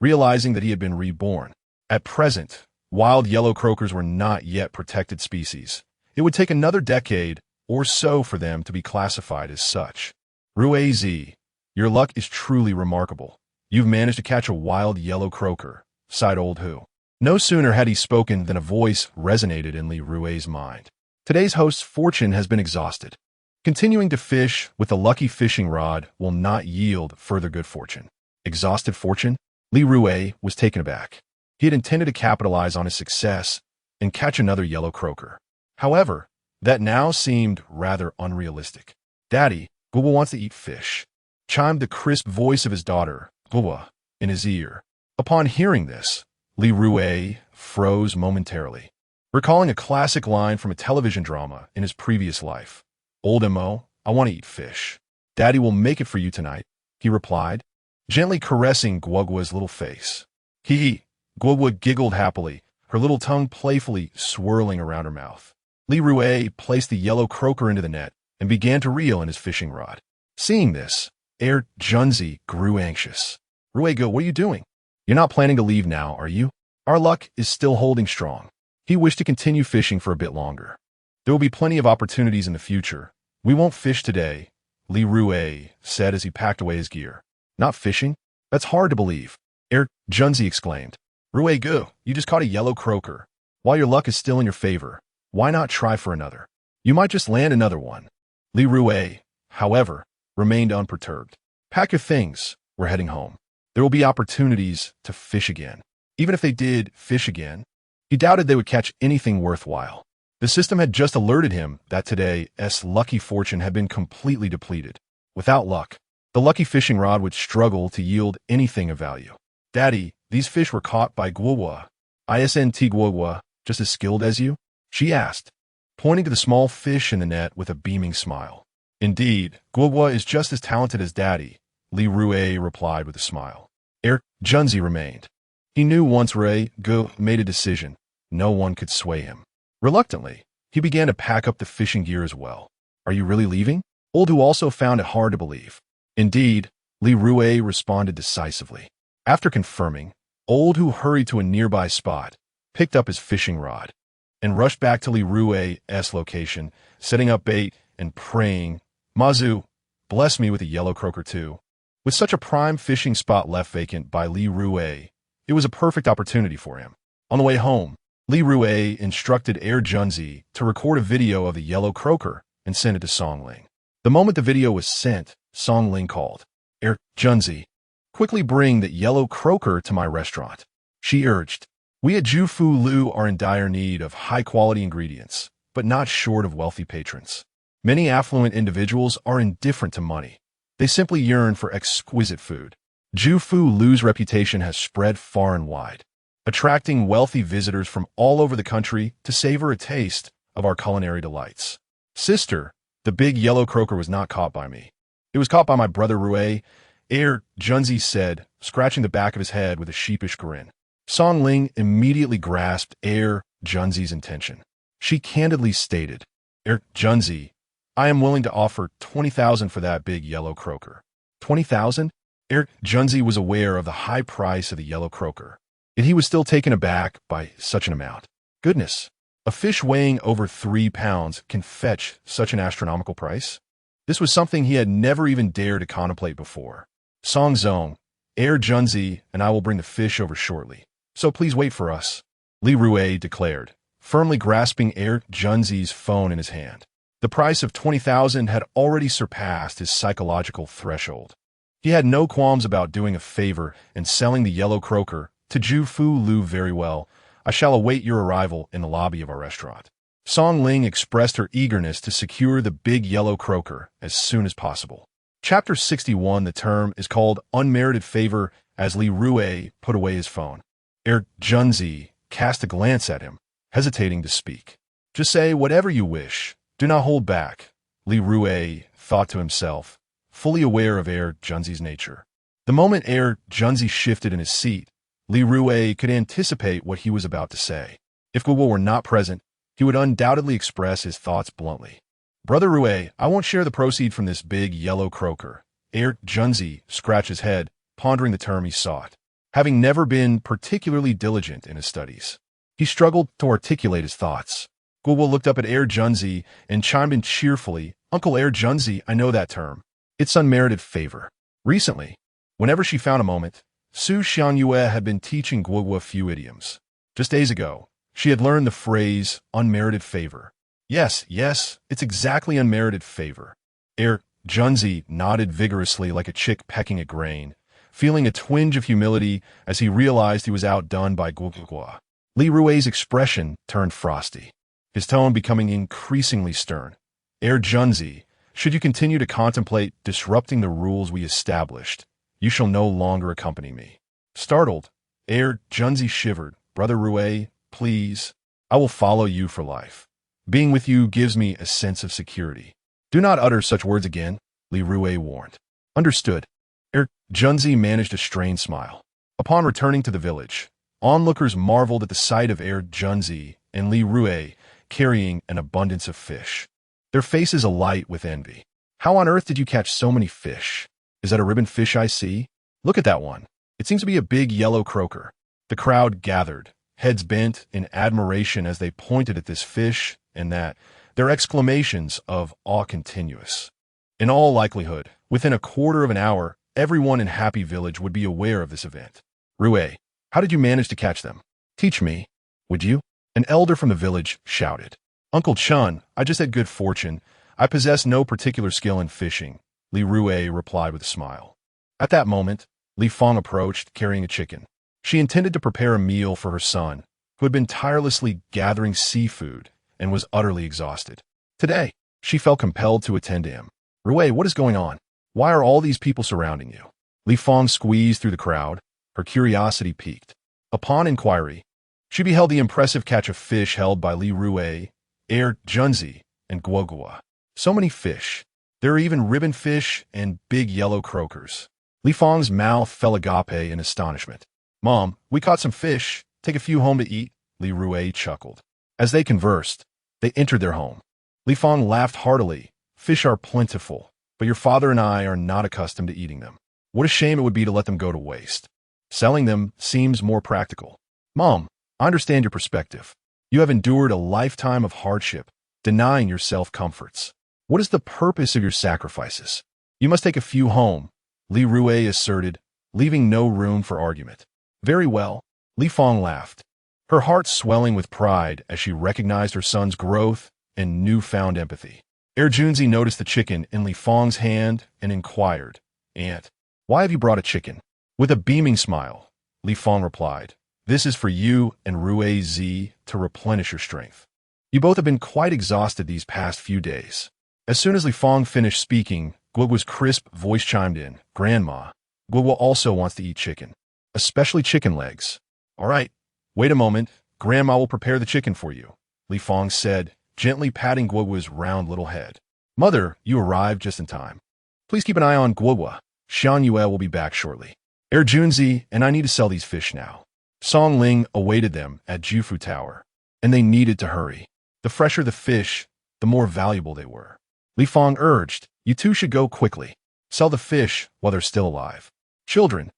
Speaker 1: realizing that he had been reborn. At present, wild yellow croakers were not yet protected species. It would take another decade or so for them to be classified as such. Rui Z, your luck is truly remarkable. You've managed to catch a wild yellow croaker, sighed old Hu. No sooner had he spoken than a voice resonated in Li Rui's mind. Today's host's fortune has been exhausted. Continuing to fish with the lucky fishing rod will not yield further good fortune. Exhausted fortune? Li Rui was taken aback. He had intended to capitalize on his success and catch another yellow croaker. However, that now seemed rather unrealistic. Daddy, Guwa wants to eat fish, chimed the crisp voice of his daughter, Guwa, in his ear. Upon hearing this, Li Rui froze momentarily, recalling a classic line from a television drama in his previous life. Old M.O., I want to eat fish. Daddy will make it for you tonight, he replied, gently caressing Guagua's little face. Hee. Guagua giggled happily, her little tongue playfully swirling around her mouth. Li Rui placed the yellow croaker into the net and began to reel in his fishing rod. Seeing this, Junzi grew anxious. Ruego, what are you doing? You're not planning to leave now, are you? Our luck is still holding strong. He wished to continue fishing for a bit longer. There will be plenty of opportunities in the future. We won't fish today, Li Rui said as he packed away his gear. Not fishing? That's hard to believe. Junzi exclaimed. Ruego, you just caught a yellow croaker. While your luck is still in your favor, why not try for another? You might just land another one. Li Rui, however, remained unperturbed. Pack your things. We're heading home. There will be opportunities to fish again. Even if they did fish again, he doubted they would catch anything worthwhile. The system had just alerted him that today's lucky fortune had been completely depleted. Without luck, the lucky fishing rod would struggle to yield anything of value. Daddy, these fish were caught by Guagua. Isn't Guagua just as skilled as you? She asked, pointing to the small fish in the net with a beaming smile. Indeed, Guagua is just as talented as Daddy, Li Rui replied with a smile. Junzi remained. He knew once Rui made a decision, no one could sway him. Reluctantly, he began to pack up the fishing gear as well. Are you really leaving? Old Hu also found it hard to believe. Indeed, Li Rui responded decisively. After confirming, Old Hu hurried to a nearby spot, picked up his fishing rod, and rushed back to Li Rui's location, setting up bait and praying, Mazu, bless me with a yellow croaker too. With such a prime fishing spot left vacant by Li Rui, it was a perfect opportunity for him. On the way home, Li Rui instructed Junzi to record a video of the yellow croaker and send it to Songling. The moment the video was sent, Songling called. Junzi, quickly bring that yellow croaker to my restaurant. She urged. We at Jufu Lu are in dire need of high-quality ingredients, but not short of wealthy patrons. Many affluent individuals are indifferent to money. They simply yearn for exquisite food. Jufu Lu's reputation has spread far and wide, attracting wealthy visitors from all over the country to savor a taste of our culinary delights. Sister, the big yellow croaker was not caught by me. It was caught by my brother Rui, Junzi said, scratching the back of his head with a sheepish grin. Song Ling immediately grasped Junzi's intention. She candidly stated, Junzi, I am willing to offer 20,000 for that big yellow croaker. 20,000? Junzi was aware of the high price of the yellow croaker, yet he was still taken aback by such an amount. Goodness, a fish weighing over 3 pounds can fetch such an astronomical price? This was something he had never even dared to contemplate before. Song Zong, Junzi and I will bring the fish over shortly, so please wait for us, Li Rui declared, firmly grasping Junzi's phone in his hand. The price of 20,000 had already surpassed his psychological threshold. He had no qualms about doing a favor and selling the yellow croaker to Ju Fu Lu. Very well, I shall await your arrival in the lobby of our restaurant. Song Ling expressed her eagerness to secure the big yellow croaker as soon as possible. Chapter 61, the term is called unmerited favor as Li Rui put away his phone. Junzi cast a glance at him, hesitating to speak. Just say whatever you wish. Do not hold back, Li Rui thought to himself, fully aware of Junzi's nature. The moment Junzi shifted in his seat, Li Rui could anticipate what he was about to say. If Guo were not present, he would undoubtedly express his thoughts bluntly. Brother Rui, I won't share the proceed from this big yellow croaker. Junzi scratched his head, pondering the term he sought. Having never been particularly diligent in his studies, he struggled to articulate his thoughts. Guo looked up at Junzi and chimed in cheerfully, Uncle Junzi, I know that term. It's unmerited favor. Recently, whenever she found a moment, Su Xianyue had been teaching Guo a few idioms. Just days ago, she had learned the phrase, unmerited favor. Yes, it's exactly unmerited favor. Junzi nodded vigorously like a chick pecking at grain, feeling a twinge of humility as he realized he was outdone by Guo. Li Rui's expression turned frosty, his tone becoming increasingly stern. Junzi, should you continue to contemplate disrupting the rules we established, you shall no longer accompany me. Startled, Junzi shivered. Brother Rui, please, I will follow you for life. Being with you gives me a sense of security. Do not utter such words again, Li Rui warned. Understood. Junzi managed a strained smile. Upon returning to the village, onlookers marveled at the sight of Junzi and Li Rui carrying an abundance of fish. Their faces alight with envy. How on earth did you catch so many fish? Is that a ribbon fish I see? Look at that one. It seems to be a big yellow croaker. The crowd gathered, heads bent in admiration as they pointed at this fish and that, their exclamations of awe continuous. In all likelihood, within a quarter of an hour, everyone in Happy Village would be aware of this event. Rui, how did you manage to catch them? Teach me, would you? An elder from the village shouted. Uncle Chun, I just had good fortune. I possess no particular skill in fishing, Li Rui replied with a smile. At that moment, Li Fong approached, carrying a chicken. She intended to prepare a meal for her son, who had been tirelessly gathering seafood and was utterly exhausted. Today, she felt compelled to attend to him. Rui, what is going on? Why are all these people surrounding you? Li Fong squeezed through the crowd, her curiosity piqued. Upon inquiry, she beheld the impressive catch of fish held by Li Rui, Junzi, and Guo. So many fish. There are even ribbon fish and big yellow croakers. Li Fong's mouth fell agape in astonishment. Mom, we caught some fish. Take a few home to eat, Li Rui chuckled. As they conversed, they entered their home. Li Fong laughed heartily. Fish are plentiful, but your father and I are not accustomed to eating them. What a shame it would be to let them go to waste. Selling them seems more practical. Mom, I understand your perspective. You have endured a lifetime of hardship, denying yourself comforts. What is the purpose of your sacrifices? You must take a few home, Li Rui asserted, leaving no room for argument. Very well, Li Fong laughed, her heart swelling with pride as she recognized her son's growth and newfound empathy. Junzi noticed the chicken in Li Fong's hand and inquired, Aunt, why have you brought a chicken? With a beaming smile, Li Fong replied, This is for you and Rui Zi to replenish your strength. You both have been quite exhausted these past few days. As soon as Li Fong finished speaking, Guoguo's crisp voice chimed in, Grandma, Guoguo also wants to eat chicken, especially chicken legs. All right, wait a moment. Grandma will prepare the chicken for you, Li Fong said, gently patting Guoguo's round little head. Mother, you arrived just in time. Please keep an eye on Guoguo. Xianyue will be back shortly. Junzi and I need to sell these fish now. Song Ling awaited them at Jufu Tower, and they needed to hurry. The fresher the fish, the more valuable they were. Li Fong urged, "You two should go quickly. Sell the fish while they're still alive. Children,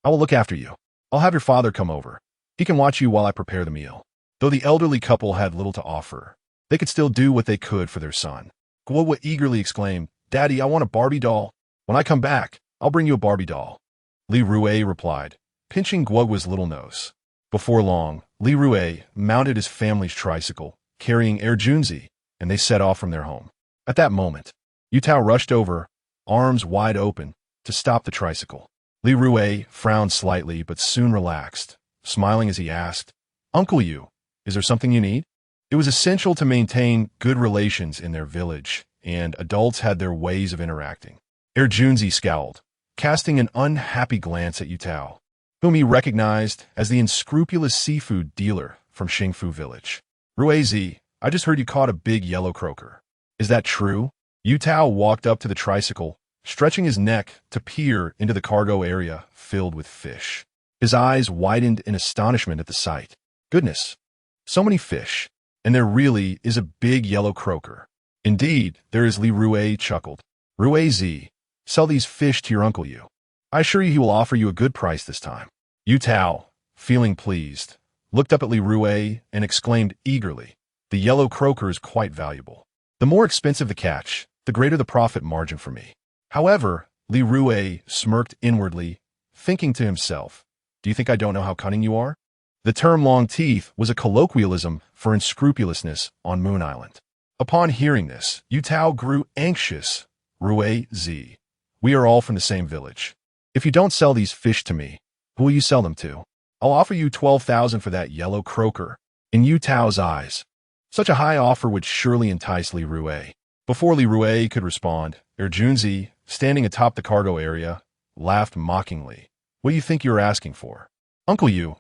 Speaker 1: I will look after you. I'll have your father come over. He can watch you while I prepare the meal." Though the elderly couple had little to offer, they could still do what they could for their son. Guo eagerly exclaimed, "Daddy, I want a Barbie doll. When I come back, I'll bring you a Barbie doll." Li Rui replied, pinching Guo's little nose. Before long, Li Rui mounted his family's tricycle, carrying Junzi, and they set off from their home. At that moment, Yutao rushed over, arms wide open, to stop the tricycle. Li Rui frowned slightly but soon relaxed, smiling as he asked, "Uncle Yu, is there something you need?" It was essential to maintain good relations in their village, and adults had their ways of interacting. Junzi scowled, casting an unhappy glance at Yutao, whom he recognized as the unscrupulous seafood dealer from Xingfu village. "Ruizi, I just heard you caught a big yellow croaker. Is that true?" Yutao walked up to the tricycle, stretching his neck to peer into the cargo area filled with fish. His eyes widened in astonishment at the sight. "Goodness, so many fish, and there really is a big yellow croaker." "Indeed, there is," Li Rui chuckled. "Ruizi, sell these fish to your Uncle Yu. I assure you he will offer you a good price this time." Yutao, feeling pleased, looked up at Li Rui and exclaimed eagerly, "The yellow croaker is quite valuable. The more expensive the catch, the greater the profit margin for me." However, Li Rui smirked inwardly, thinking to himself, "Do you think I don't know how cunning you are?" The term long teeth was a colloquialism for unscrupulousness on Moon Island. Upon hearing this, Yutao grew anxious. "Ruizi, we are all from the same village. If you don't sell these fish to me, who will you sell them to? I'll offer you 12,000 for that yellow croaker." In Yutao's eyes, such a high offer would surely entice Li Rui. Before Li Rui could respond, Junzi, standing atop the cargo area, laughed mockingly. "What do you think you're asking for?" "Uncle Yu,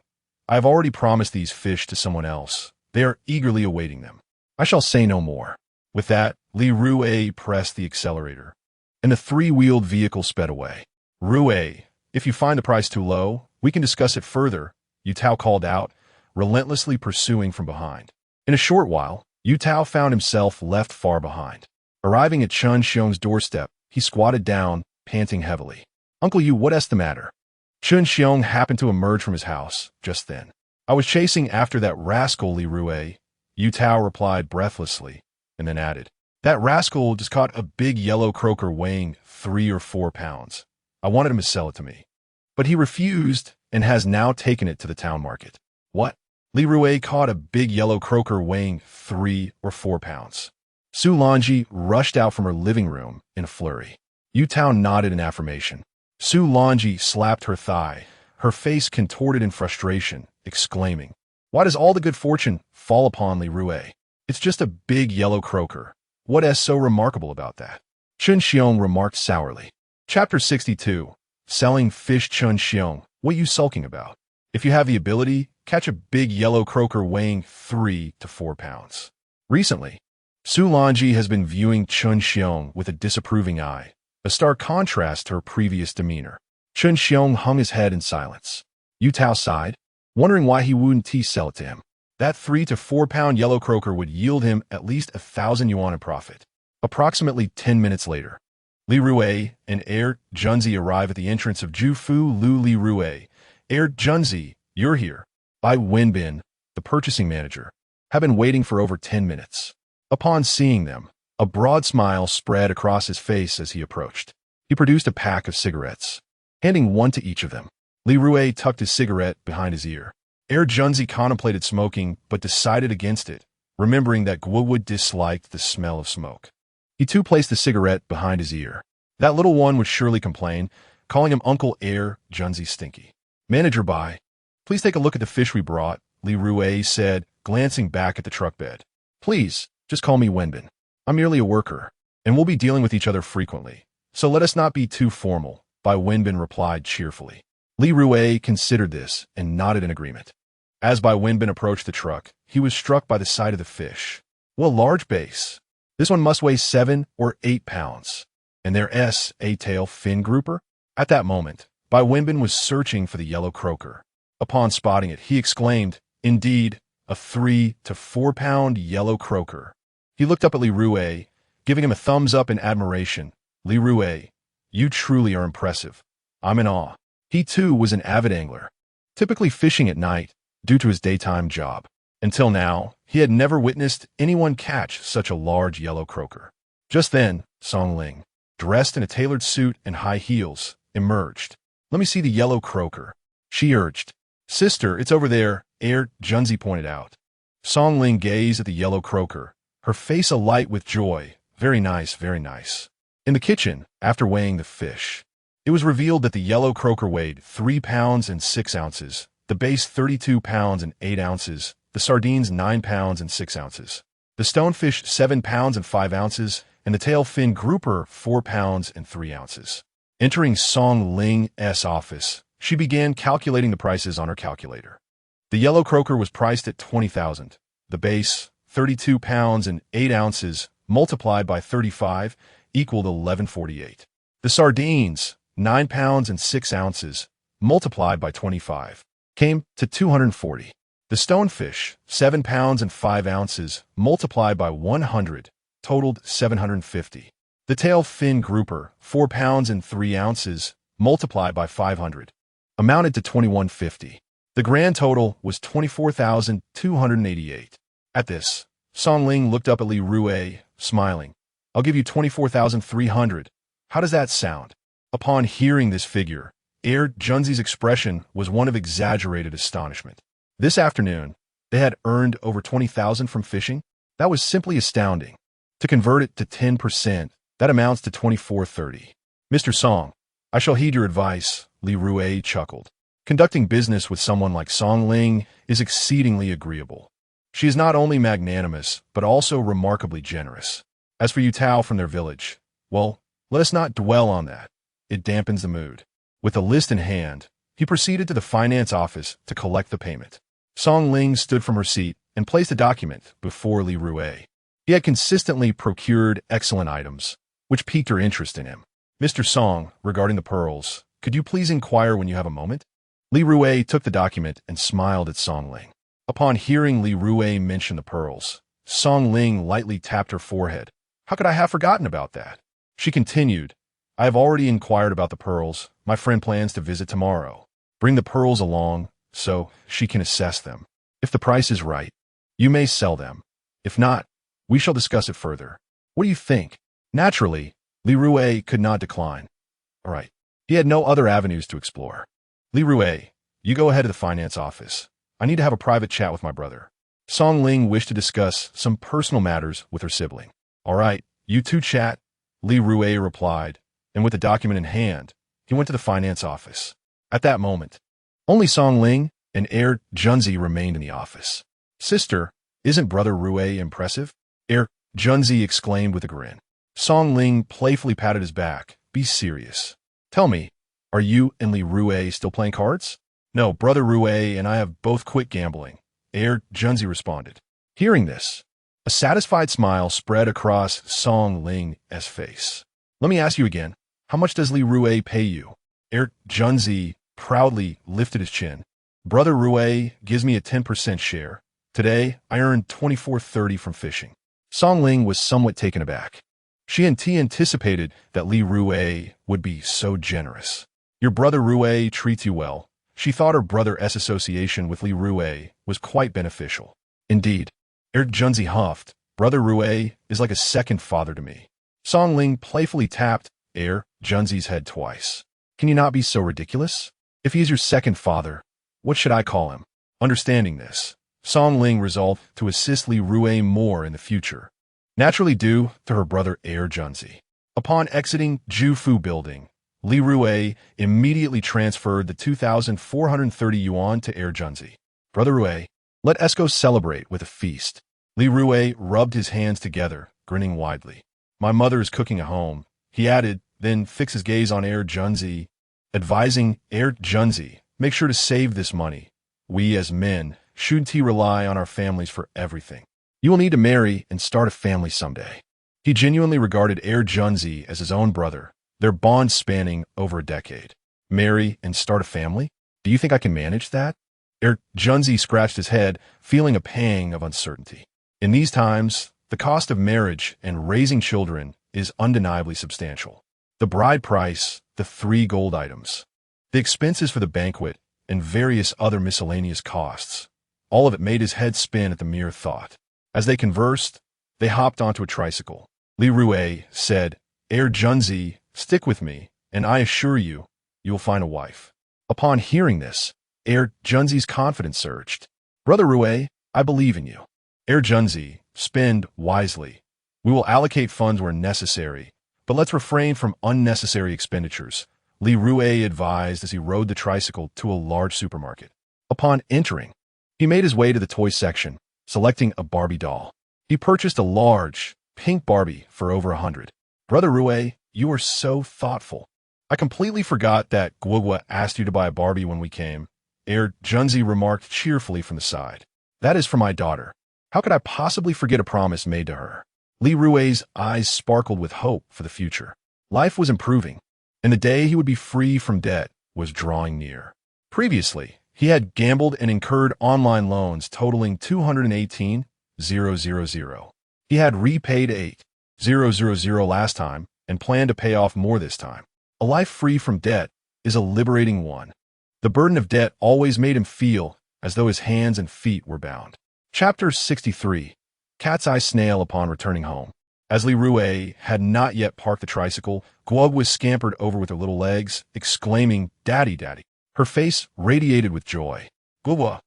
Speaker 1: I have already promised these fish to someone else. They are eagerly awaiting them. I shall say no more." With that, Li Rui pressed the accelerator, and the three-wheeled vehicle sped away. "Rui, if you find the price too low, we can discuss it further," Yutao called out, relentlessly pursuing from behind. In a short while, Yutao found himself left far behind. Arriving at Chun Xiong's doorstep, he squatted down, panting heavily. "Uncle Yu, what's the matter?" Chun Xiong happened to emerge from his house just then. "I was chasing after that rascal, Li Rui," Yutao replied breathlessly, and then added, "That rascal just caught a big yellow croaker weighing 3 or 4 pounds. I wanted him to sell it to me, but he refused and has now taken it to the town market." "What?" Li Rui caught a big yellow croaker weighing 3 or 4 pounds. Su Lanji rushed out from her living room in a flurry. Yutao nodded in affirmation. Su Lanji slapped her thigh, her face contorted in frustration, exclaiming, "Why does all the good fortune fall upon Li Rui? It's just a big yellow croaker. What is so remarkable about that?" Chun Xiong remarked sourly. Chapter 62. Selling Fish. Chun Xiong, what you sulking about? If you have the ability, catch a big yellow croaker weighing 3 to 4 pounds. Recently, Su Lanji has been viewing Chun Xiong with a disapproving eye, a stark contrast to her previous demeanor. Chun Xiong hung his head in silence. Yutao sighed, wondering why he wouldn't sell it to him. That 3 to 4 pound yellow croaker would yield him at least 1,000 yuan in profit. Approximately 10 minutes later, Li Rui and Junzi arrive at the entrance of Jufu Lu. Li Rui, Junzi, you're here. Bai Wenbin, the purchasing manager, have been waiting for over 10 minutes. Upon seeing them, a broad smile spread across his face as he approached. He produced a pack of cigarettes, handing one to each of them. Li Rui tucked his cigarette behind his ear. Junzi contemplated smoking but decided against it, remembering that Guo disliked the smell of smoke. He too placed the cigarette behind his ear. That little one would surely complain, calling him Uncle Junzi stinky. "Manager Bai, please take a look at the fish we brought," Li Rui said, glancing back at the truck bed. "Please, just call me Wenbin. I'm merely a worker, and we'll be dealing with each other frequently, so let us not be too formal," Bai Wenbin replied cheerfully. Li Rui considered this and nodded in agreement. As Bai Wenbin approached the truck, he was struck by the sight of the fish. What a large base! This one must weigh 7 or 8 pounds. And there's a tail fin grouper? At that moment, Bai Wenbin was searching for the yellow croaker. Upon spotting it, he exclaimed, "Indeed, a 3 to 4 pound yellow croaker." He looked up at Li Rui, giving him a thumbs up in admiration. "Li Rui, you truly are impressive. I'm in awe." He too was an avid angler, typically fishing at night due to his daytime job. Until now, he had never witnessed anyone catch such a large yellow croaker. Just then, Song Ling, dressed in a tailored suit and high heels, emerged. "Let me see the yellow croaker," she urged. "Sister, it's over there," Junzi pointed out. Song Ling gazed at the yellow croaker, her face alight with joy. "Very nice, very nice." In the kitchen, after weighing the fish, it was revealed that the yellow croaker weighed 3 pounds and 6 ounces, the bass 32 pounds and 8 ounces, the sardines 9 pounds and 6 ounces, the stonefish 7 pounds and 5 ounces, and the tail fin grouper 4 pounds and 3 ounces. Entering Song Ling's office, she began calculating the prices on her calculator. The yellow croaker was priced at 20,000. The base, 32 pounds and 8 ounces, multiplied by 35, equaled 1148. The sardines, 9 pounds and 6 ounces, multiplied by 25, came to 240. The stonefish, 7 pounds and 5 ounces, multiplied by 100, totaled 750. The tail fin grouper, 4 pounds and 3 ounces, multiplied by 500, amounted to 2150. The grand total was 24,288. At this, Song Ling looked up at Li Rui, smiling. "I'll give you 24,300. How does that sound?" Upon hearing this figure, Junzi's expression was one of exaggerated astonishment. This afternoon, they had earned over 20,000 from fishing. That was simply astounding. To convert it to 10%, that amounts to 2430. "Mr. Song, I shall heed your advice," Li Rui chuckled. "Conducting business with someone like Song Ling is exceedingly agreeable. She is not only magnanimous, but also remarkably generous. As for Tao from their village, well, let us not dwell on that. It dampens the mood." With a list in hand, he proceeded to the finance office to collect the payment. Song Ling stood from her seat and placed the document before Li Rui. He had consistently procured excellent items, which piqued her interest in him. "Mr. Song, regarding the pearls, could you please inquire when you have a moment?" Li Rui took the document and smiled at Song Ling. Upon hearing Li Rui mention the pearls, Song Ling lightly tapped her forehead. "How could I have forgotten about that?" She continued, "I have already inquired about the pearls. My friend plans to visit tomorrow. Bring the pearls along so she can assess them. If the price is right, you may sell them. If not, we shall discuss it further. What do you think?" Naturally, Li Rui could not decline. All right. He had no other avenues to explore. "Li Rui, you go ahead to the finance office. I need to have a private chat with my brother." Song Ling wished to discuss some personal matters with her sibling. "All right, you two chat," Li Rui replied, and with the document in hand, he went to the finance office. At that moment, only Song Ling and Junzi remained in the office. "Sister, isn't Brother Rui impressive?" Junzi exclaimed with a grin. Song Ling playfully patted his back. "Be serious. Tell me, are you and Li Rui still playing cards?" "No, Brother Rui and I have both quit gambling," Junzi responded. Hearing this, a satisfied smile spread across Song Ling's face. "Let me ask you again, how much does Li Rui pay you?" Junzi proudly lifted his chin. "Brother Rui gives me a 10% share. Today, I earned 2430 from fishing." Song Ling was somewhat taken aback. She anticipated that Li Rui would be so generous. "Your brother Rui treats you well." She thought her brother's association with Li Rui was quite beneficial. "Indeed," Junzi huffed, "Brother Rui is like a second father to me." Song Ling playfully tapped Junzi's head twice. "Can you not be so ridiculous? If he is your second father, what should I call him?" Understanding this, Song Ling resolved to assist Li Rui more in the future, naturally due to her brother Junzi. Upon exiting Jufu Building, Li Rui immediately transferred the 2,430 yuan to Junzi. "Brother Rui, let us go celebrate with a feast." Li Rui rubbed his hands together, grinning widely. "My mother is cooking at home," he added, then fixed his gaze on Junzi, advising Junzi, "Make sure to save this money. We as men shouldn't rely on our families for everything. You will need to marry and start a family someday." He genuinely regarded Junzi as his own brother, their bond spanning over a decade. "Marry and start a family? Do you think I can manage that?" Junzi scratched his head, feeling a pang of uncertainty. In these times, the cost of marriage and raising children is undeniably substantial. The bride price, the 3 gold items, the expenses for the banquet, and various other miscellaneous costs. All of it made his head spin at the mere thought. As they conversed, they hopped onto a tricycle. Li Rui said, Junzi, stick with me, and I assure you, you will find a wife. Upon hearing this, Junzi's confidence surged. Brother Rui, I believe in you. Junzi, spend wisely. We will allocate funds where necessary, but let's refrain from unnecessary expenditures, Li Rui advised as he rode the tricycle to a large supermarket. Upon entering, he made his way to the toy section, selecting a Barbie doll. He purchased a large, pink Barbie for over 100. Brother Rui, you are so thoughtful. I completely forgot that Guogua asked you to buy a Barbie when we came. Junzi remarked cheerfully from the side. That is for my daughter. How could I possibly forget a promise made to her? Li Rui's eyes sparkled with hope for the future. Life was improving, and the day he would be free from debt was drawing near. Previously, he had gambled and incurred online loans totaling 218,000. He had repaid 8,000 last time and planned to pay off more this time. A life free from debt is a liberating one. The burden of debt always made him feel as though his hands and feet were bound. Chapter 63. Cat's Eye Snail upon returning home. As Li Rui had not yet parked the tricycle, Guogua scampered over with her little legs, exclaiming, Daddy, Daddy. Her face radiated with joy. Guogua,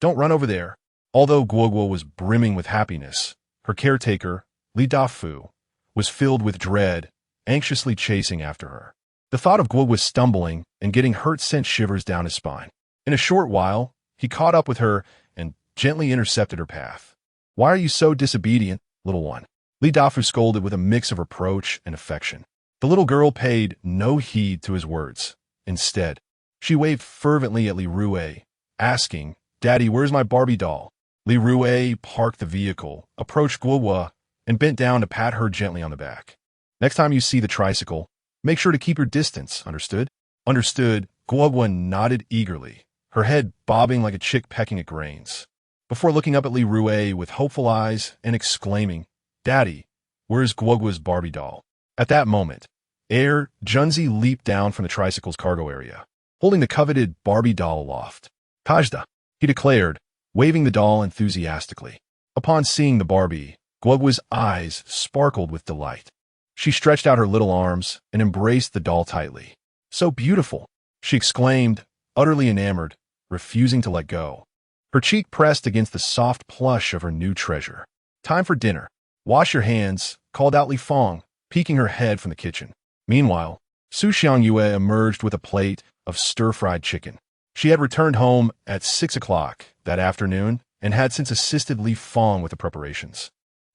Speaker 1: don't run over there. Although Guogua was brimming with happiness, her caretaker, Li Dafu, was filled with dread, anxiously chasing after her. The thought of Guogua stumbling and getting hurt sent shivers down his spine. In a short while, he caught up with her and gently intercepted her path. Why are you so disobedient, little one? Li Dafu scolded with a mix of reproach and affection. The little girl paid no heed to his words. Instead, she waved fervently at Li Rui, asking, Daddy, where's my Barbie doll? Li Rui parked the vehicle, approached Guogua, and bent down to pat her gently on the back. Next time you see the tricycle, make sure to keep your distance, understood? Understood, Guogua nodded eagerly, her head bobbing like a chick pecking at grains, before looking up at Li Rui with hopeful eyes and exclaiming, Daddy, where's Guogua's Barbie doll? At that moment, Junzi leaped down from the tricycle's cargo area, holding the coveted Barbie doll aloft. Kajda, he declared, waving the doll enthusiastically. Upon seeing the Barbie, Guogua's eyes sparkled with delight. She stretched out her little arms and embraced the doll tightly. So beautiful, she exclaimed, utterly enamored, refusing to let go. Her cheek pressed against the soft plush of her new treasure. Time for dinner. Wash your hands, called out Li Fong, peeking her head from the kitchen. Meanwhile, Su Xiangyue emerged with a plate of stir-fried chicken. She had returned home at 6 o'clock that afternoon and had since assisted Li Fong with the preparations.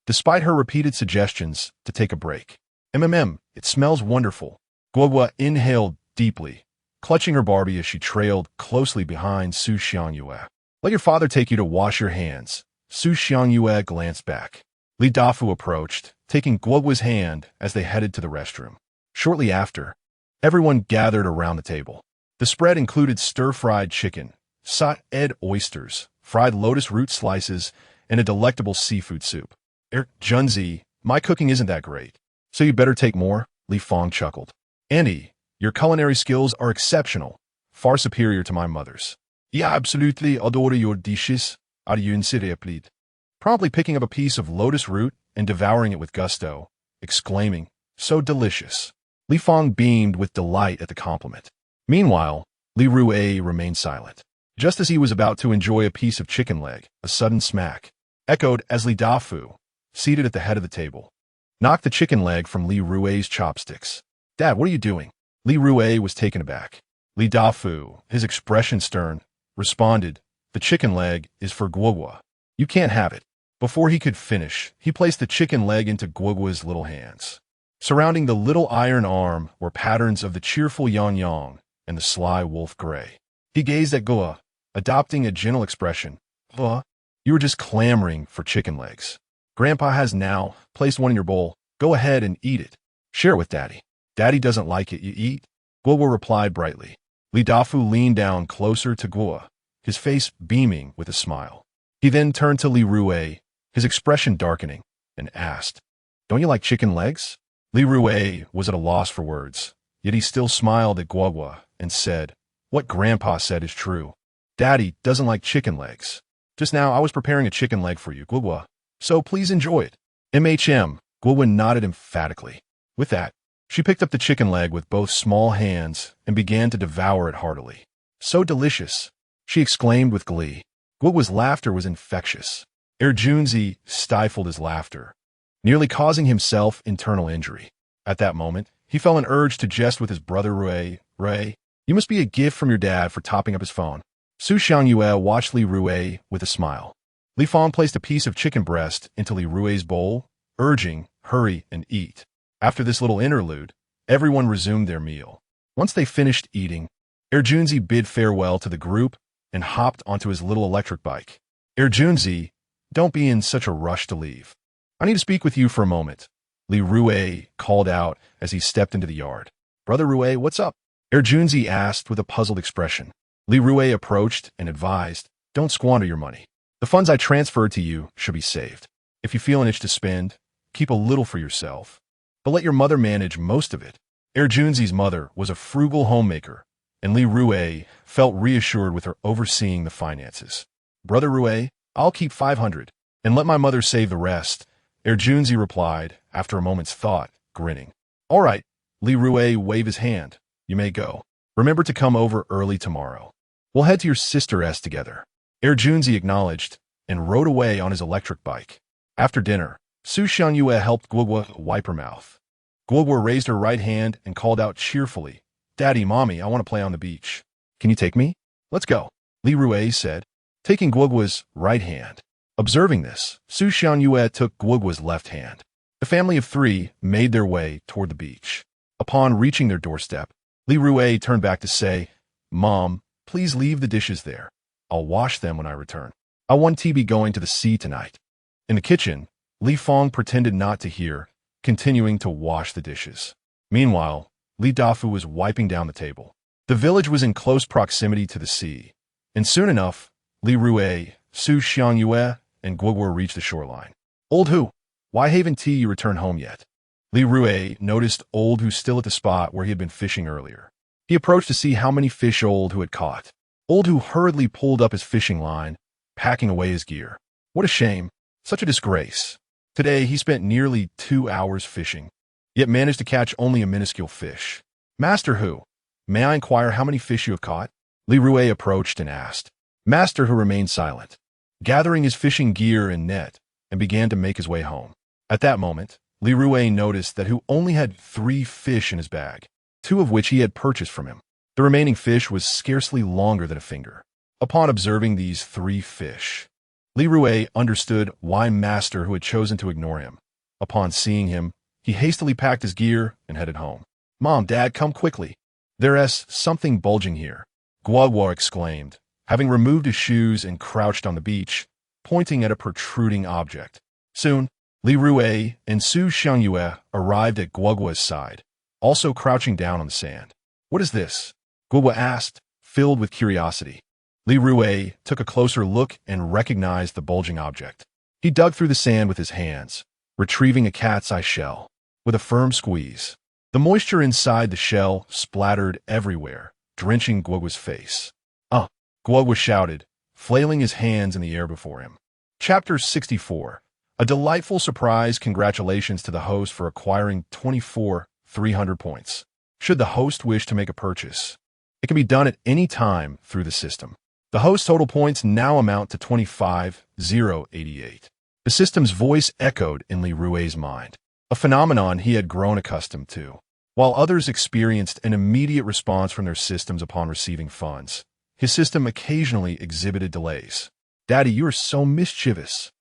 Speaker 1: Despite her repeated suggestions to take a break. It smells wonderful. Guogua inhaled deeply, clutching her Barbie as she trailed closely behind Su Xiangyue. Let your father take you to wash your hands. Su Xiangyue glanced back. Li Dafu approached, taking Guogua's hand as they headed to the restroom. Shortly after, everyone gathered around the table. The spread included stir-fried chicken, sautéed oysters, fried lotus root slices, and a delectable seafood soup. Junzi, my cooking isn't that great, so you better take more, Li Fong chuckled. Andy, your culinary skills are exceptional, far superior to my mother's. Yeah, absolutely adore your dishes. Are you insidious? Promptly picking up a piece of lotus root and devouring it with gusto, exclaiming, so delicious. Li Fong beamed with delight at the compliment. Meanwhile, Li Rui remained silent. Just as he was about to enjoy a piece of chicken leg, a sudden smack, echoed as Li Dafu, seated at the head of the table, knocked the chicken leg from Li Rui's chopsticks. Dad, what are you doing? Li Rui was taken aback. Li Dafu, his expression stern, responded, the chicken leg is for Guogua. You can't have it. Before he could finish, he placed the chicken leg into Guogua's little hands. Surrounding the little iron arm were patterns of the cheerful Yang and the sly wolf gray. He gazed at Guogua, adopting a gentle expression. You were just clamoring for chicken legs. Grandpa has now placed one in your bowl. Go ahead and eat it. Share it with Daddy. Daddy doesn't like it, you eat. Guogua replied brightly. Li Dafu leaned down closer to Guogua, his face beaming with a smile. He then turned to Li Rui, his expression darkening, and asked, "Don't you like chicken legs?" Li Rui was at a loss for words, yet he still smiled at Guogua and said, "What Grandpa said is true. Daddy doesn't like chicken legs. Just now I was preparing a chicken leg for you, Guogua, so please enjoy it." Guogua nodded emphatically. With that, she picked up the chicken leg with both small hands and began to devour it heartily. "So delicious," she exclaimed with glee. Guogua's laughter was infectious. Erjunzi stifled his laughter, nearly causing himself internal injury. At that moment, he felt an urge to jest with his brother Rui. "Rui, you must be a gift from your dad for topping up his phone." Su Xiangyue watched Li Rui with a smile. Li Fong placed a piece of chicken breast into Li Rui's bowl, urging, "Hurry and eat." After this little interlude, everyone resumed their meal. Once they finished eating, Erjunzi bid farewell to the group and hopped onto his little electric bike. "Erjunzi, don't be in such a rush to leave. I need to speak with you for a moment," Li Rui called out as he stepped into the yard. "Brother Rui, what's up?" Erjunzi asked with a puzzled expression. Li Rui approached and advised, "Don't squander your money. The funds I transferred to you should be saved. If you feel an itch to spend, keep a little for yourself, but let your mother manage most of it." Erjunzi's mother was a frugal homemaker, and Li Rui felt reassured with her overseeing the finances. "Brother Rui, I'll keep 500, and let my mother save the rest," Erjunzi replied after a moment's thought, grinning. "All right," Li Rui waved his hand. "You may go. Remember to come over early tomorrow. We'll head to your sister's together." Erjunzi acknowledged and rode away on his electric bike. After dinner, Su Xiangyue helped Guogua wipe her mouth. Guogua raised her right hand and called out cheerfully, "Daddy, Mommy, I want to play on the beach. Can you take me?" "Let's go," Li Rui said, taking Guogua's right hand. Observing this, Su Xiangyue took Guogua's left hand. The family of three made their way toward the beach. Upon reaching their doorstep, Li Rui turned back to say, "Mom, please leave the dishes there. I'll wash them when I return. I want to be going to the sea tonight." In the kitchen, Li Fong pretended not to hear, continuing to wash the dishes. Meanwhile, Li Dafu was wiping down the table. The village was in close proximity to the sea, and soon enough, Li Rui, Su Xiangyue, and Guogua reached the shoreline. "Old Hu, why haven't you returned home yet?" Li Rui noticed Old Hu still at the spot where he had been fishing earlier. He approached to see how many fish Old Hu had caught. Old Hu hurriedly pulled up his fishing line, packing away his gear. What a shame. Such a disgrace. Today he spent nearly 2 hours fishing, yet managed to catch only a minuscule fish. "Master Hu, may I inquire how many fish you have caught?" Li Rui approached and asked. Master Hu remained silent, gathering his fishing gear and net, and began to make his way home. At that moment, Li Rui noticed that Hu only had 3 fish in his bag, 2 of which he had purchased from him. The remaining fish was scarcely longer than a finger. Upon observing these 3 fish, Li Rui understood why Master Hu had chosen to ignore him. Upon seeing him, he hastily packed his gear and headed home. "Mom, Dad, come quickly. There's something bulging here," Guogua exclaimed, having removed his shoes and crouched on the beach, pointing at a protruding object. Soon, Li Rui and Su Xiangyue arrived at Guogua's side, also crouching down on the sand. "What is this?" Guogua asked, filled with curiosity. Li Rui took a closer look and recognized the bulging object. He dug through the sand with his hands, retrieving a cat's eye shell. With a firm squeeze, the moisture inside the shell splattered everywhere, drenching Guogua's face. Guogua shouted, flailing his hands in the air before him. Chapter 64. A delightful surprise. Congratulations to the host for acquiring 300 points. Should the host wish to make a purchase, it can be done at any time through the system. The host's total points now amount to 25,088. The system's voice echoed in Li Rui's mind, a phenomenon he had grown accustomed to. While others experienced an immediate response from their systems upon receiving funds, his system occasionally exhibited delays. "Daddy, you are so mischievous,"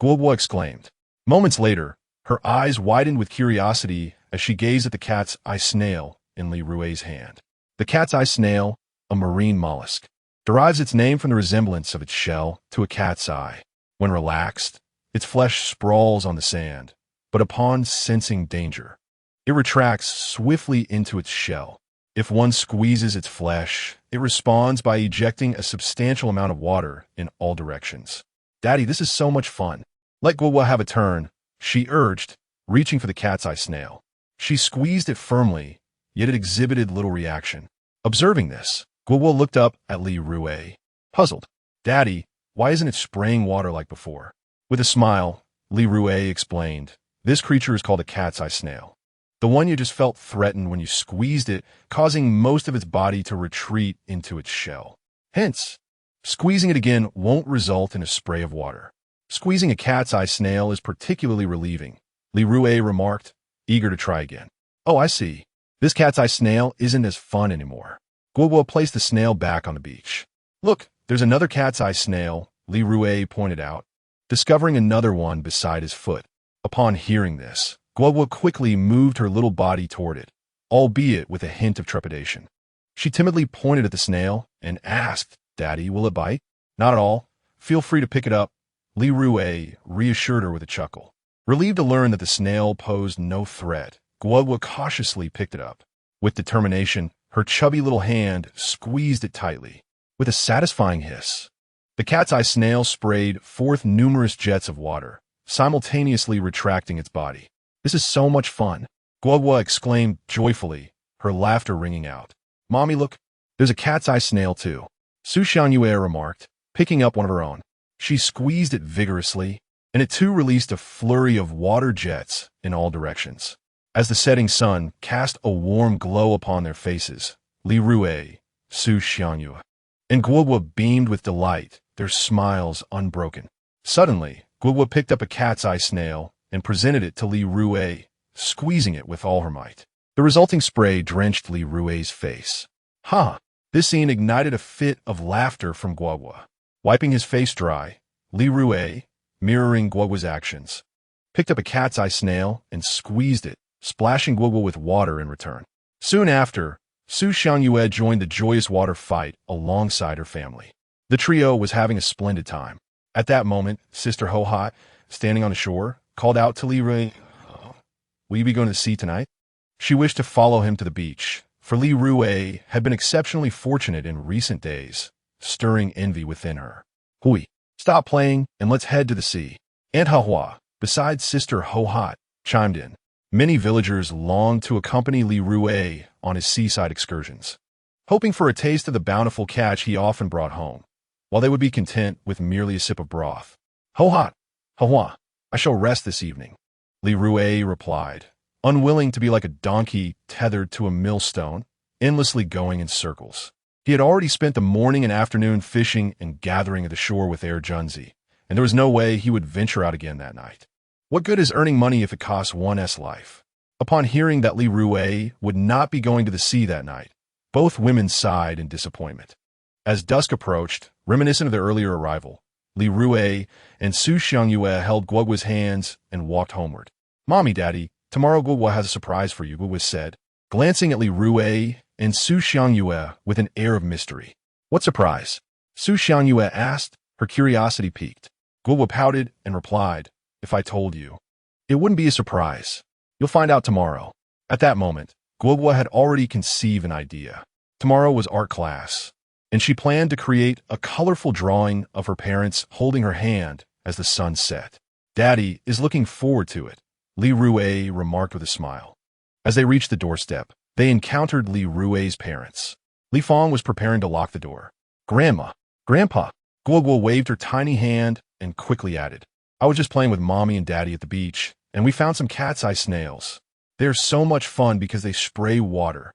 Speaker 1: Guogua exclaimed. Moments later, her eyes widened with curiosity as she gazed at the cat's eye snail in Li Rui's hand. The cat's eye snail, a marine mollusk, derives its name from the resemblance of its shell to a cat's eye. When relaxed, its flesh sprawls on the sand, but upon sensing danger, it retracts swiftly into its shell. If one squeezes its flesh, It responds by ejecting a substantial amount of water in all directions. Daddy, this is so much fun. Let Guagua have a turn, she urged, reaching for the cat's eye snail. She squeezed it firmly, yet it exhibited little reaction. Observing this, Guagua looked up at Li Rui, puzzled. Daddy, why isn't it spraying water like before? With a smile, Li Rui explained, this creature is called a cat's eye snail. The one you just felt threatened when you squeezed it, causing most of its body to retreat into its shell. Hence, squeezing it again won't result in a spray of water. Squeezing a cat's eye snail is particularly relieving, Li Rui remarked, eager to try again. Oh, I see. This cat's eye snail isn't as fun anymore. Guagua placed the snail back on the beach. Look, there's another cat's eye snail, Li Rui pointed out, discovering another one beside his foot. Upon hearing this, Guagua quickly moved her little body toward it, albeit with a hint of trepidation. She timidly pointed at the snail and asked, Daddy, will it bite? Not at all. Feel free to pick it up, Li Rui reassured her with a chuckle. Relieved to learn that the snail posed no threat, Guagua cautiously picked it up. With determination, her chubby little hand squeezed it tightly. With a satisfying hiss, the cat's eye snail sprayed forth numerous jets of water, simultaneously retracting its body. This is so much fun, Guagua exclaimed joyfully, her laughter ringing out. Mommy, look, there's a cat's eye snail too, Su Xiangyue remarked, picking up one of her own. She squeezed it vigorously, and it too released a flurry of water jets in all directions. As the setting sun cast a warm glow upon their faces, Li Rui, Su Xiangyue, and Guagua beamed with delight, their smiles unbroken. Suddenly, Guagua picked up a cat's eye snail and presented it to Li Rui, squeezing it with all her might. The resulting spray drenched Li Rui's face. Ha! This scene ignited a fit of laughter from Guagua. Wiping his face dry, Li Rui, mirroring Guagua's actions, picked up a cat's eye snail and squeezed it, splashing Guagua with water in return. Soon after, Su Xiangyue joined the joyous water fight alongside her family. The trio was having a splendid time. At that moment, Sister Ho-Hot, standing on the shore, called out to Li Rui, will you be going to the sea tonight? She wished to follow him to the beach, for Li Rui had been exceptionally fortunate in recent days, stirring envy within her. Hui, stop playing and let's head to the sea. Aunt Hahua, besides Sister Ho-Hot, chimed in. Many villagers longed to accompany Li Rui on his seaside excursions, hoping for a taste of the bountiful catch he often brought home, while they would be content with merely a sip of broth. Ho-Hot, Hahua, I shall rest this evening, Li Rui replied, unwilling to be like a donkey tethered to a millstone, endlessly going in circles. He had already spent the morning and afternoon fishing and gathering at the shore with Air Junzi, and there was no way he would venture out again that night. What good is earning money if it costs one's life? Upon hearing that Li Rui would not be going to the sea that night, both women sighed in disappointment. As dusk approached, reminiscent of their earlier arrival, Li Rui and Su Xiangyue held Guagua's hands and walked homeward. Mommy, Daddy, tomorrow Guagua has a surprise for you, Guagua said, glancing at Li Rui and Su Xiangyue with an air of mystery. What surprise? Su Xiangyue asked, her curiosity piqued. Guagua pouted and replied, if I told you. It wouldn't be a surprise. You'll find out tomorrow. At that moment, Guagua had already conceived an idea. Tomorrow was art class, and she planned to create a colorful drawing of her parents holding her hand as the sun set. Daddy is looking forward to it, Li Rui remarked with a smile. As they reached the doorstep, they encountered Li Rui's parents. Li Fong was preparing to lock the door. Grandma, Grandpa, Guagua waved her tiny hand and quickly added, I was just playing with Mommy and Daddy at the beach, and we found some cat's eye snails. They're so much fun because they spray water.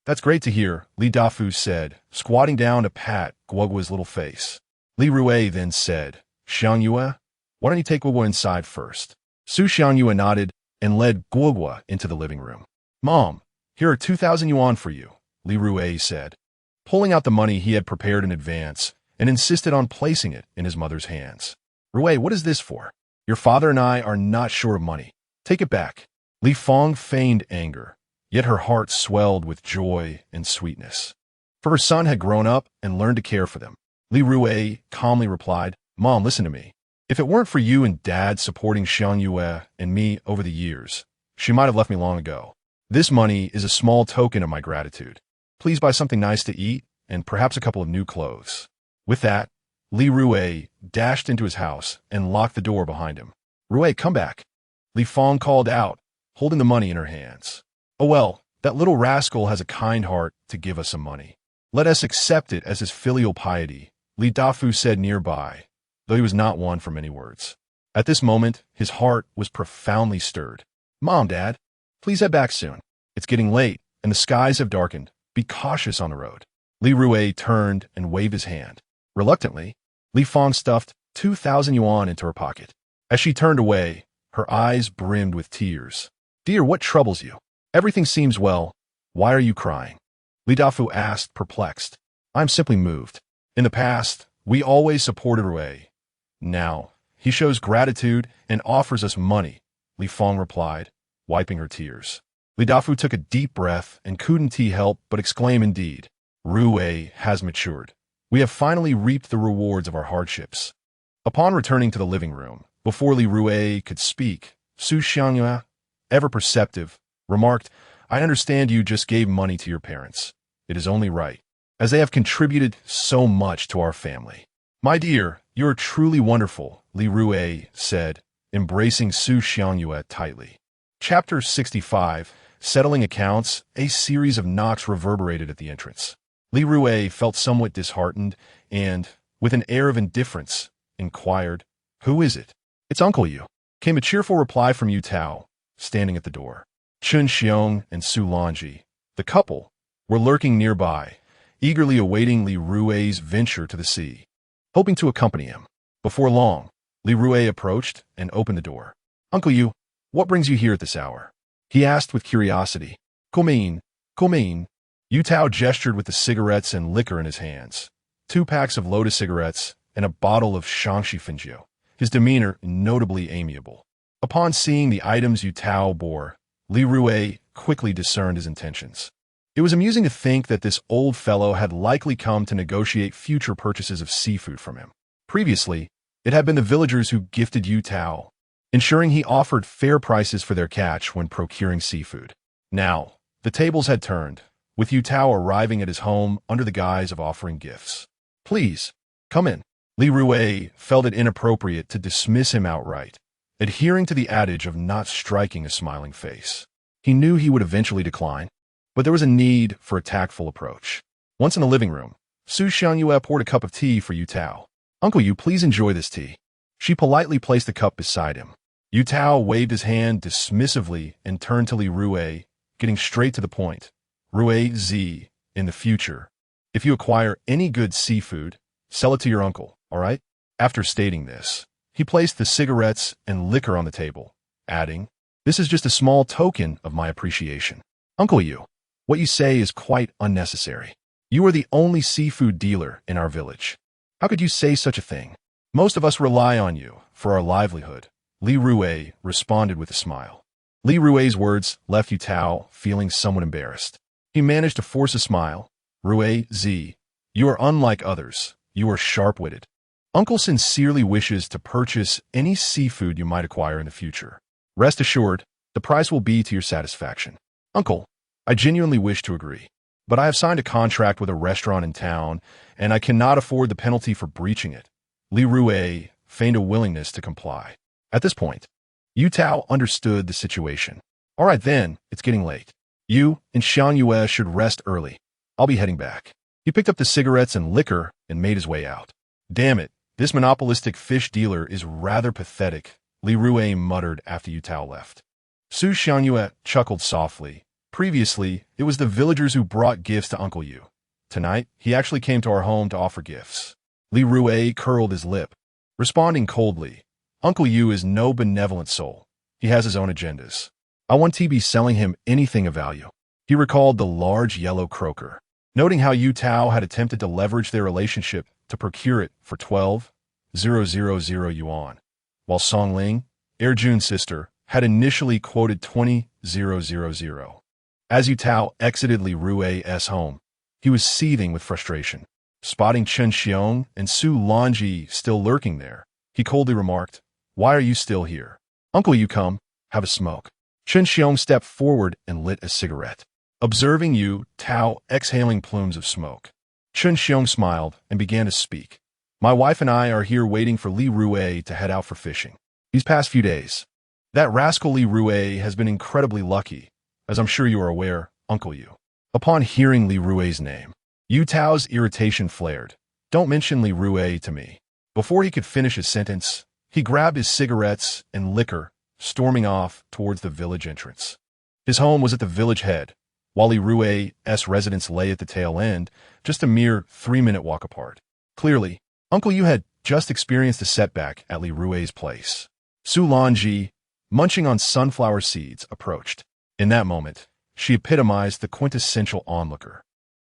Speaker 1: That's great to hear, Li Dafu said, squatting down to pat Guagua's little face. Li Rui then said, Xiangyue, why don't you take Guagua inside first? Su Xiangyue nodded and led Guagua into the living room. Mom, here are 2,000 yuan for you, Li Rui said, pulling out the money he had prepared in advance and insisted on placing it in his mother's hands. Rui, what is this for? Your father and I are not short of money. Take it back. Li Fong feigned anger, yet her heart swelled with joy and sweetness. For her son had grown up and learned to care for them. Li Rui calmly replied, Mom, listen to me. If it weren't for you and Dad supporting Xiangyue and me over the years, she might have left me long ago. This money is a small token of my gratitude. Please buy something nice to eat and perhaps a couple of new clothes. With that, Li Rui dashed into his house and locked the door behind him. "Rui, come back," Li Fong called out, holding the money in her hands. "Oh well, that little rascal has a kind heart to give us some money. Let us accept it as his filial piety," Li Dafu said nearby, though he was not one for many words. At this moment, his heart was profoundly stirred. "Mom, Dad, please head back soon. It's getting late, and the skies have darkened. Be cautious on the road." Li Rui turned and waved his hand. Reluctantly, Li Fong stuffed 2,000 yuan into her pocket. As she turned away, her eyes brimmed with tears. "Dear, what troubles you? Everything seems well. Why are you crying?" Li Dafu asked, perplexed. "I'm simply moved. In the past, we always supported Rui. Now, he shows gratitude and offers us money," Li Fong replied, wiping her tears. Li Dafu took a deep breath and couldn't help but exclaim, "Indeed, Rui has matured. We have finally reaped the rewards of our hardships." Upon returning to the living room, before Li Rui could speak, Su Xiangyue, ever perceptive, remarked, "I understand you just gave money to your parents. It is only right, as they have contributed so much to our family." "My dear, you are truly wonderful," Li Rui said, embracing Su Xiangyue tightly. Chapter 65, Settling Accounts. A series of knocks reverberated at the entrance. Li Rui felt somewhat disheartened and, with an air of indifference, inquired, "Who is it?" "It's Uncle Yu," came a cheerful reply from Yu Tao, standing at the door. Chun Xiong and Su Longji, the couple, were lurking nearby, eagerly awaiting Li Rui's venture to the sea, hoping to accompany him. Before long, Li Rui approached and opened the door. "Uncle Yu, what brings you here at this hour?" he asked with curiosity. Come in." Yu Tao gestured with the cigarettes and liquor in his hands, 2 packs of Lotus cigarettes and a bottle of Shangxi Fengjiu, his demeanor notably amiable. Upon seeing the items Yu Tao bore, Li Rui quickly discerned his intentions. It was amusing to think that this old fellow had likely come to negotiate future purchases of seafood from him. Previously, it had been the villagers who gifted Yu Tao, ensuring he offered fair prices for their catch when procuring seafood. Now, the tables had turned, with Yu Tao arriving at his home under the guise of offering gifts. "Please, come in." Li Rui felt it inappropriate to dismiss him outright, adhering to the adage of not striking a smiling face. He knew he would eventually decline, but there was a need for a tactful approach. Once in the living room, Su Xiangyue poured a cup of tea for Yu Tao. "Uncle Yu, please enjoy this tea." She politely placed the cup beside him. Yu Tao waved his hand dismissively and turned to Li Rui, getting straight to the point. "Rui Z, in the future, if you acquire any good seafood, sell it to your uncle, all right?" After stating this, he placed the cigarettes and liquor on the table, adding, "This is just a small token of my appreciation. Uncle Yu, what you say is quite unnecessary. You are the only seafood dealer in our village. How could you say such a thing? Most of us rely on you for our livelihood," Li Rui responded with a smile. Li Rui's words left Yu Tao feeling somewhat embarrassed. He managed to force a smile. "Rui Z, you are unlike others. You are sharp-witted. Uncle sincerely wishes to purchase any seafood you might acquire in the future. Rest assured, the price will be to your satisfaction." "Uncle, I genuinely wish to agree, but I have signed a contract with a restaurant in town, and I cannot afford the penalty for breaching it." Li Rui feigned a willingness to comply. At this point, Yu Tao understood the situation. "All right then, it's getting late. You and Xiangyue should rest early. I'll be heading back." He picked up the cigarettes and liquor and made his way out. "Damn it, this monopolistic fish dealer is rather pathetic," Li Rui muttered after Yu Tao left. Su Xiangyue chuckled softly. Previously, it was the villagers who brought gifts to Uncle Yu. Tonight, he actually came to our home to offer gifts. Li Rui curled his lip, responding coldly, "Uncle Yu is no benevolent soul. He has his own agendas. I want to be selling him anything of value." He recalled the large yellow croaker, noting how Yu Tao had attempted to leverage their relationship to procure it for 12,000 yuan, while Song Ling, Erjun's sister, had initially quoted 20,000. As Yu Tao exited Li Rui's home, he was seething with frustration. Spotting Chun Xiong and Su Longji still lurking there, he coldly remarked, "Why are you still here? Uncle, you come, have a smoke." Chun Xiong stepped forward and lit a cigarette, observing Yu Tao exhaling plumes of smoke. Chun Xiong smiled and began to speak. My wife and I are here waiting for Li Rui to head out for fishing. These past few days, that rascal Li Rui has been incredibly lucky, as I'm sure you are aware, Uncle Yu. Upon hearing Li Rui's name, Yu Tao's irritation flared. Don't mention Li Rui to me. Before he could finish his sentence, he grabbed his cigarettes and liquor, storming off towards the village entrance. His home was at the village head, while Li Rui's residence lay at the tail end, just a mere 3-minute walk apart. Clearly, Uncle Yu had just experienced a setback at Li Rui's place. Su Lanji, munching on sunflower seeds, approached. In that moment, she epitomized the quintessential onlooker.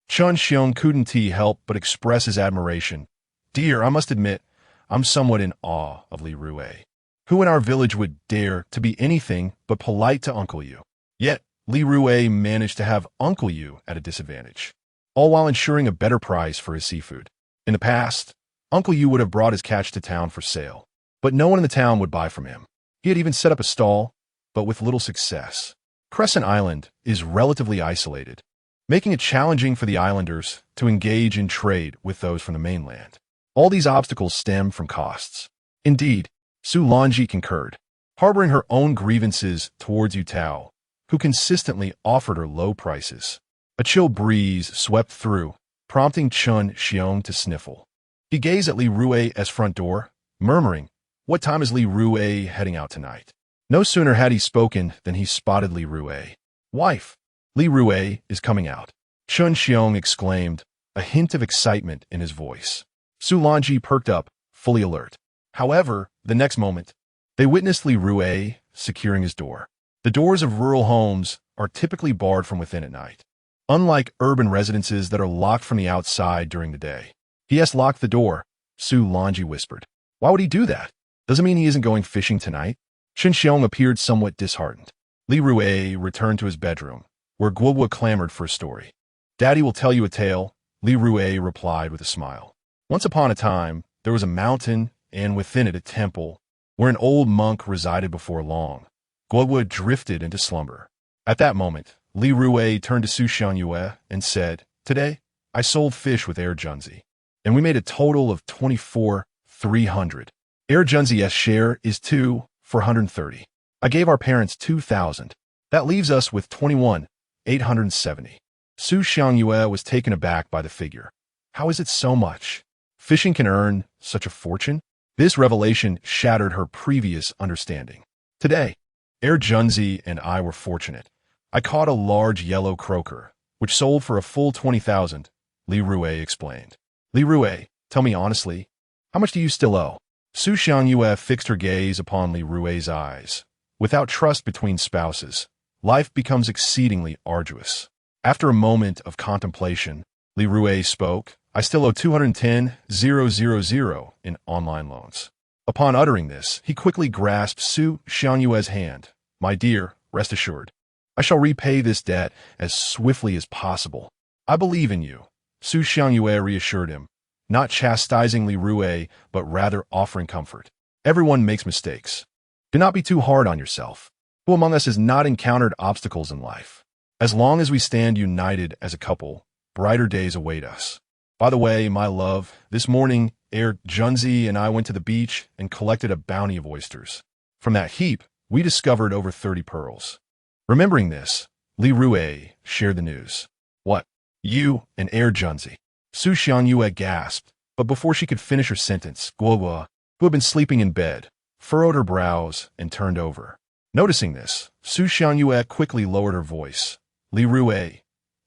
Speaker 1: Chun Xiong couldn't help but express his admiration. Dear, I must admit, I'm somewhat in awe of Li Rui. Who in our village would dare to be anything but polite to Uncle Yu? Yet, Li Rui managed to have Uncle Yu at a disadvantage, all while ensuring a better price for his seafood. In the past, Uncle Yu would have brought his catch to town for sale, but no one in the town would buy from him. He had even set up a stall, but with little success. Crescent Island is relatively isolated, making it challenging for the islanders to engage in trade with those from the mainland. All these obstacles stem from costs. Indeed, Su Lanji concurred, harboring her own grievances towards Yu Tao, who consistently offered her low prices. A chill breeze swept through, prompting Chun Xiong to sniffle. He gazed at Li Rui's front door, murmuring, "What time is Li Rui heading out tonight?" No sooner had he spoken than he spotted Li Rui. "Wife, Li Rui is coming out," Chun Xiong exclaimed, a hint of excitement in his voice. Su Lanji perked up, fully alert. However, the next moment, they witnessed Li Rui securing his door. The doors of rural homes are typically barred from within at night, unlike urban residences that are locked from the outside during the day. "He has locked the door," Su Lanji whispered. "Why would he do that? Doesn't mean he isn't going fishing tonight?" Chun Xiong appeared somewhat disheartened. Li Rui returned to his bedroom, where Guobo clamored for a story. "Daddy will tell you a tale," Li Rui replied with a smile. Once upon a time, there was a mountain, and within it a temple, where an old monk resided before long. Guobo drifted into slumber. At that moment, Li Rui turned to Su Xiangyue and said, "Today, I sold fish with Air Junzi, and we made a total of 24,300. Air Junzi's share is 2,430. I gave our parents 2,000. That leaves us with 21,870. Su Xiangyue was taken aback by the figure. How is it so much? Fishing can earn such a fortune? This revelation shattered her previous understanding. Today, Air Junzi and I were fortunate. I caught a large yellow croaker, which sold for a full 20,000, Li Rui explained. Li Rui, tell me honestly, how much do you still owe? Su Xiangyue fixed her gaze upon Li Rui's eyes. Without trust between spouses, life becomes exceedingly arduous. After a moment of contemplation, Li Rui spoke, I still owe 210,000 in online loans. Upon uttering this, he quickly grasped Su Xiangyue's hand. My dear, rest assured, I shall repay this debt as swiftly as possible. I believe in you, Su Xiangyue reassured him, not chastising Li Rui, but rather offering comfort. Everyone makes mistakes. Do not be too hard on yourself. Who among us has not encountered obstacles in life? As long as we stand united as a couple, brighter days await us. By the way, my love, this morning, Air Junzi and I went to the beach and collected a bounty of oysters. From that heap, we discovered over 30 pearls. Remembering this, Li Rui shared the news. What? You and Air Junzi? Su Xiangyue gasped, but before she could finish her sentence, Guobo, who had been sleeping in bed, furrowed her brows and turned over. Noticing this, Su Xiangyue quickly lowered her voice. Li Rui,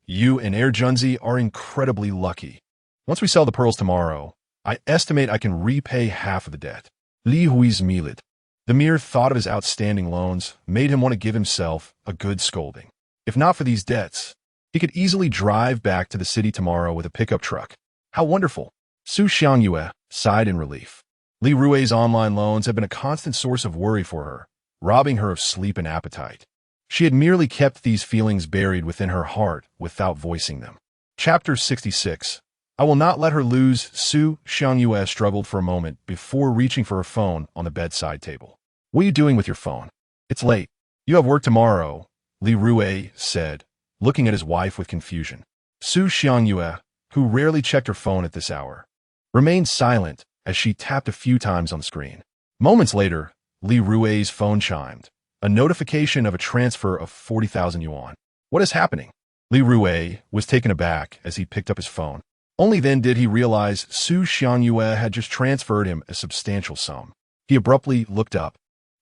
Speaker 1: you and Air Junzi are incredibly lucky. Once we sell the pearls tomorrow, I estimate I can repay half of the debt. Li Rui's millet. The mere thought of his outstanding loans made him want to give himself a good scolding. If not for these debts, he could easily drive back to the city tomorrow with a pickup truck. How wonderful! Su Xiangyue sighed in relief. Li Rui's online loans had been a constant source of worry for her, robbing her of sleep and appetite. She had merely kept these feelings buried within her heart without voicing them. Chapter 66. I will not let her lose. Su Xiangyue struggled for a moment before reaching for her phone on the bedside table. What are you doing with your phone? It's late. You have work tomorrow, Li Rui said, looking at his wife with confusion. Su Xiangyue, who rarely checked her phone at this hour, remained silent as she tapped a few times on the screen. Moments later, Li Rui's phone chimed, a notification of a transfer of 40,000 yuan. What is happening? Li Rui was taken aback as he picked up his phone. Only then did he realize Su Xiangyue had just transferred him a substantial sum. He abruptly looked up,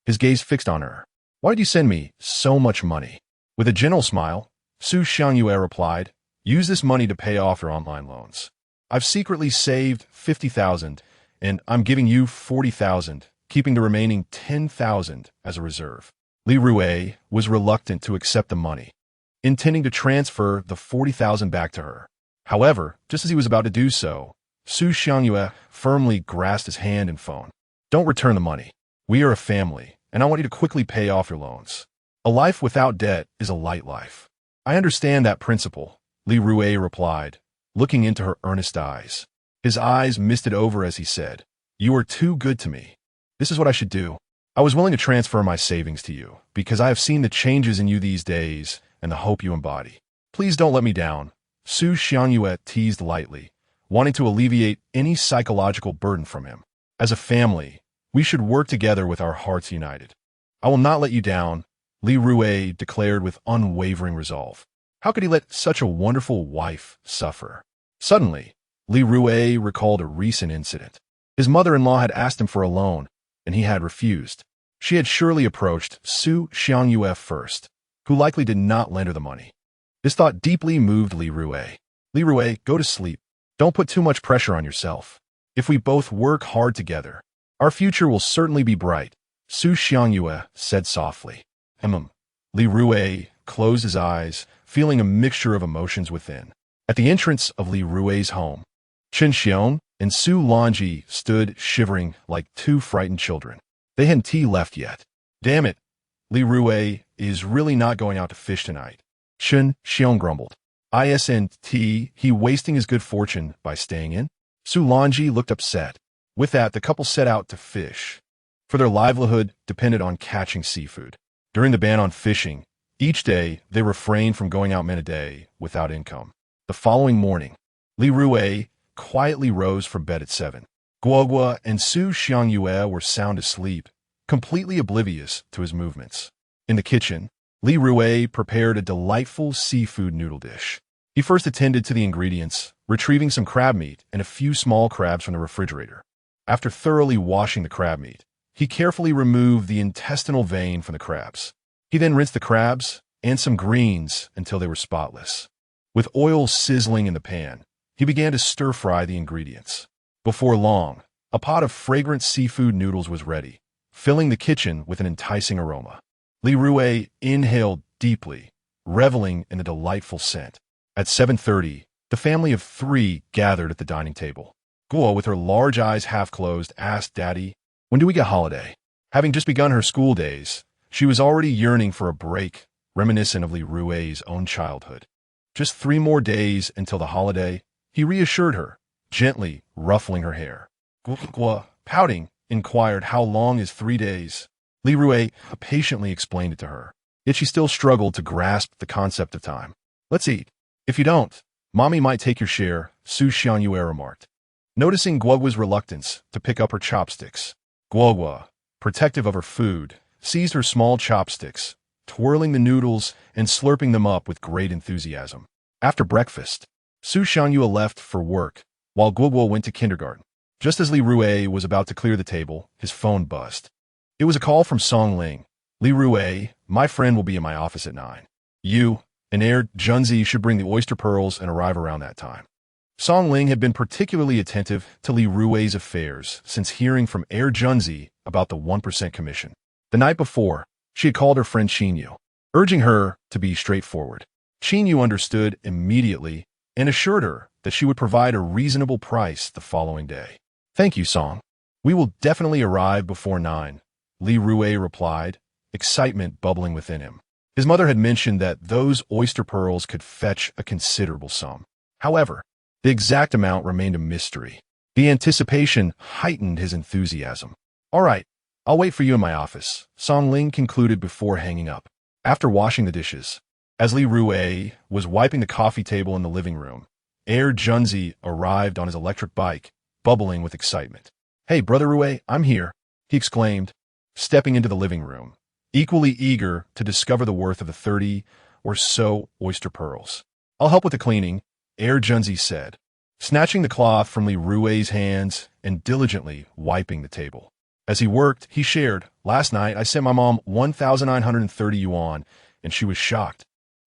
Speaker 1: his gaze fixed on her. Why did you send me so much money? With a gentle smile, Su Xiangyue replied, use this money to pay off your online loans. I've secretly saved 50,000, and I'm giving you 40,000, keeping the remaining 10,000 as a reserve. Li Rui was reluctant to accept the money, intending to transfer the 40,000 back to her. However, just as he was about to do so, Su Xiangyue firmly grasped his hand and phone. Don't return the money. We are a family, and I want you to quickly pay off your loans. A life without debt is a light life. I understand that principle, Li Rui replied, looking into her earnest eyes. His eyes misted over as he said, you are too good to me. This is what I should do. I was willing to transfer my savings to you because I have seen the changes in you these days and the hope you embody. Please don't let me down. Su Xiangyue teased lightly, wanting to alleviate any psychological burden from him. As a family, we should work together with our hearts united. I will not let you down, Li Rui declared with unwavering resolve. How could he let such a wonderful wife suffer? Suddenly, Li Rui recalled a recent incident. His mother-in-law had asked him for a loan, and he had refused. She had surely approached Su Xiangyue first, who likely did not lend her the money. This thought deeply moved Li Rui. Li Rui, go to sleep. Don't put too much pressure on yourself. If we both work hard together, our future will certainly be bright, Su Xiangyue said softly. Li Rui closed his eyes, feeling a mixture of emotions within. At the entrance of Li Rui's home, Chen Xiong and Su Longji stood shivering like two frightened children. They hadn't tea left yet. Damn it, Li Rui is really not going out to fish tonight. Chen Xiong grumbled. Isn't he wasting his good fortune by staying in? Su Longji looked upset. With that, the couple set out to fish, for their livelihood depended on catching seafood. During the ban on fishing, each day they refrained from going out men a day without income. The following morning, Li Rui quietly rose from bed at 7. Guogua and Su Xiangyue were sound asleep, completely oblivious to his movements. In the kitchen, Li Rui prepared a delightful seafood noodle dish. He first attended to the ingredients, retrieving some crab meat and a few small crabs from the refrigerator. After thoroughly washing the crab meat, he carefully removed the intestinal vein from the crabs. He then rinsed the crabs and some greens until they were spotless. With oil sizzling in the pan, he began to stir-fry the ingredients. Before long, a pot of fragrant seafood noodles was ready, filling the kitchen with an enticing aroma. Li Rui inhaled deeply, reveling in the delightful scent. At 7:30, the family of 3 gathered at the dining table. Guo, with her large eyes half closed, asked Daddy, when do we get holiday? Having just begun her school days, she was already yearning for a break, reminiscent of Li Rui's own childhood. Just 3 more days until the holiday, he reassured her, gently ruffling her hair. Guo, pouting, inquired how long is 3 days. Li Rui patiently explained it to her, yet she still struggled to grasp the concept of time. Let's eat. If you don't, Mommy might take your share, Su Xiangyue remarked. Noticing Guogua's reluctance to pick up her chopsticks, Guogua, protective of her food, seized her small chopsticks, twirling the noodles and slurping them up with great enthusiasm. After breakfast, Su Xiangyue left for work, while Guogua went to kindergarten. Just as Li Rui was about to clear the table, his phone buzzed. It was a call from Song Ling. Li Rui, my friend will be in my office at 9. You and Air Junzi should bring the oyster pearls and arrive around that time. Song Ling had been particularly attentive to Li Rui's affairs since hearing from Air Junzi about the 1% commission. The night before, she had called her friend Qinyu, urging her to be straightforward. Qinyu understood immediately and assured her that she would provide a reasonable price the following day. Thank you, Song. We will definitely arrive before 9, Li Rui replied, excitement bubbling within him. His mother had mentioned that those oyster pearls could fetch a considerable sum. However, the exact amount remained a mystery. The anticipation heightened his enthusiasm. All right, I'll wait for you in my office, Song Ling concluded before hanging up. After washing the dishes, as Li Rui was wiping the coffee table in the living room, Air Junzi arrived on his electric bike, bubbling with excitement. "Hey, Brother Rui, I'm here," he exclaimed, stepping into the living room, equally eager to discover the worth of the 30 or so oyster pearls. "I'll help with the cleaning," Air Junzi said, snatching the cloth from Li Rui's hands and diligently wiping the table. As he worked, he shared, "Last night, I sent my mom 1,930 yuan, and she was shocked,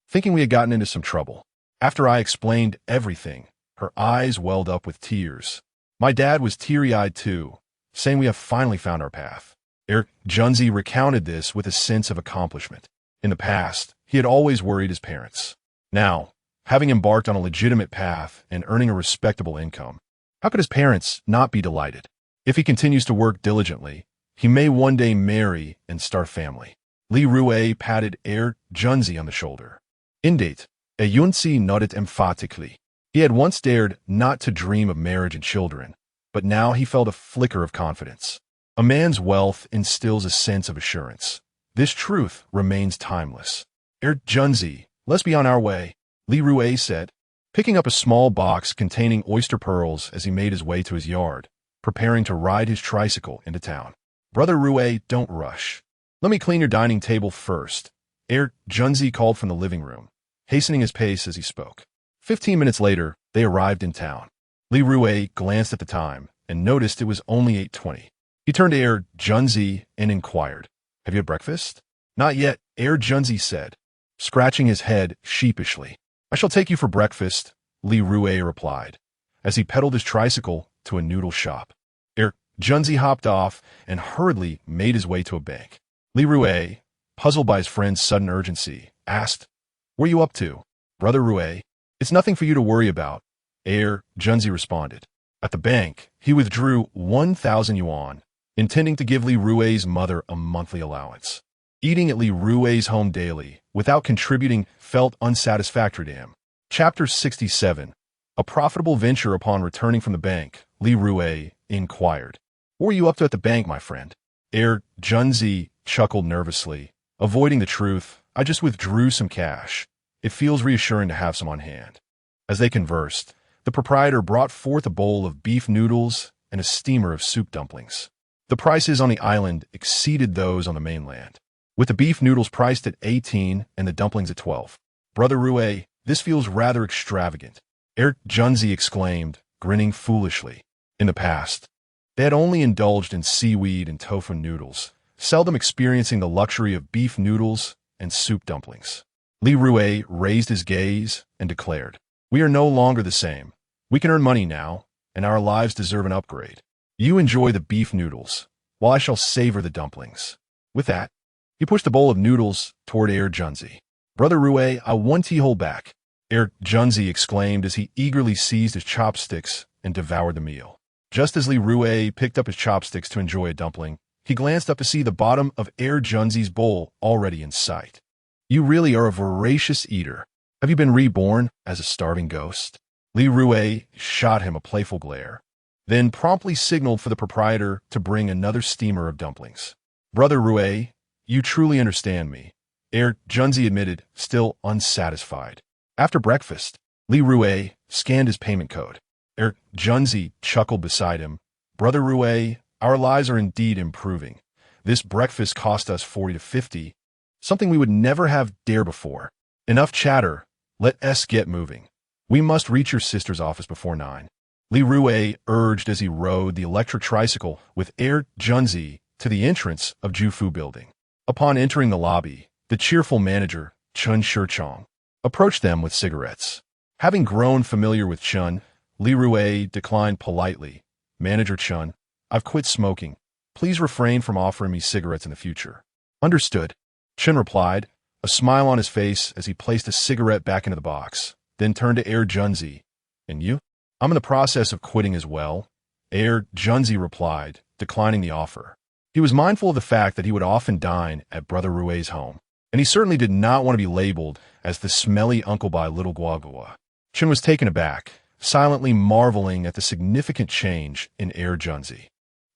Speaker 1: thinking we had gotten into some trouble. After I explained everything, her eyes welled up with tears. My dad was teary-eyed too, saying we have finally found our path." Air Junzi recounted this with a sense of accomplishment. In the past, he had always worried his parents. Now, having embarked on a legitimate path and earning a respectable income, how could his parents not be delighted? If he continues to work diligently, he may one day marry and start a family. Li Rui patted Air Junzi on the shoulder. "Indeed, a Yunzi nodded emphatically. He had once dared not to dream of marriage and children, but now he felt a flicker of confidence. A man's wealth instills a sense of assurance. This truth remains timeless. Air Junzi, let's be on our way," Li Rui said, picking up a small box containing oyster pearls as he made his way to his yard, preparing to ride his tricycle into town. "Brother Rui, don't rush. Let me clean your dining table first," Air Junzi called from the living room, hastening his pace as he spoke. 15 minutes later, they arrived in town. Li Rui glanced at the time and noticed it was only 8:20. He turned to Air Junzi and inquired, "Have you had breakfast?" "Not yet," Air Junzi said, scratching his head sheepishly. "I shall take you for breakfast," Li Rui replied, as he pedaled his tricycle to a noodle shop. Air Junzi hopped off and hurriedly made his way to a bank. Li Rui, puzzled by his friend's sudden urgency, asked, "Where are you up to, Brother Rui?" "It's nothing for you to worry about," Air Junzi responded. At the bank, he withdrew 1,000 yuan, intending to give Li Rui's mother a monthly allowance. Eating at Li Rui's home daily, without contributing, felt unsatisfactory to him. Chapter 67. A profitable venture. Upon returning from the bank, Li Rui inquired, "What were you up to at the bank, my friend?" Air Junzi chuckled nervously, avoiding the truth. "I just withdrew some cash. It feels reassuring to have some on hand." As they conversed, the proprietor brought forth a bowl of beef noodles and a steamer of soup dumplings. The prices on the island exceeded those on the mainland, with the beef noodles priced at 18 and the dumplings at 12. "Brother Rui, this feels rather extravagant," Air Junzi exclaimed, grinning foolishly. In the past, they had only indulged in seaweed and tofu noodles, seldom experiencing the luxury of beef noodles and soup dumplings. Li Rui raised his gaze and declared, "We are no longer the same. We can earn money now, and our lives deserve an upgrade. You enjoy the beef noodles, while I shall savor the dumplings." With that, he pushed the bowl of noodles toward Air Junzi. "Brother Rui, I want to hold back," Air Junzi exclaimed as he eagerly seized his chopsticks and devoured the meal. Just as Li Rui picked up his chopsticks to enjoy a dumpling, he glanced up to see the bottom of Air Junzi's bowl already in sight. "You really are a voracious eater. Have you been reborn as a starving ghost?" Li Rui shot him a playful glare, then promptly signaled for the proprietor to bring another steamer of dumplings. "Brother Rui, you truly understand me," Air Junzi admitted, still unsatisfied. After breakfast, Li Rui scanned his payment code. Air Junzi chuckled beside him. "Brother Rui, our lives are indeed improving. This breakfast cost us 40 to 50, something we would never have dared before. Enough chatter, let us get moving. We must reach your sister's office before 9. Li Rui urged as he rode the electric tricycle with Air Junzi to the entrance of Jufu Building. Upon entering the lobby, the cheerful manager, Chun Shichong, approached them with cigarettes. Having grown familiar with Chun, Li Rui declined politely. "Manager Chun, I've quit smoking. Please refrain from offering me cigarettes in the future." "Understood," Chun replied, a smile on his face as he placed a cigarette back into the box, then turned to Air Junzi. "And you?" "I'm in the process of quitting as well," Air Junzi replied, declining the offer. He was mindful of the fact that he would often dine at Brother Rui's home, and he certainly did not want to be labeled as the smelly uncle by Little Guagua. Chun was taken aback, silently marveling at the significant change in Air Junzi.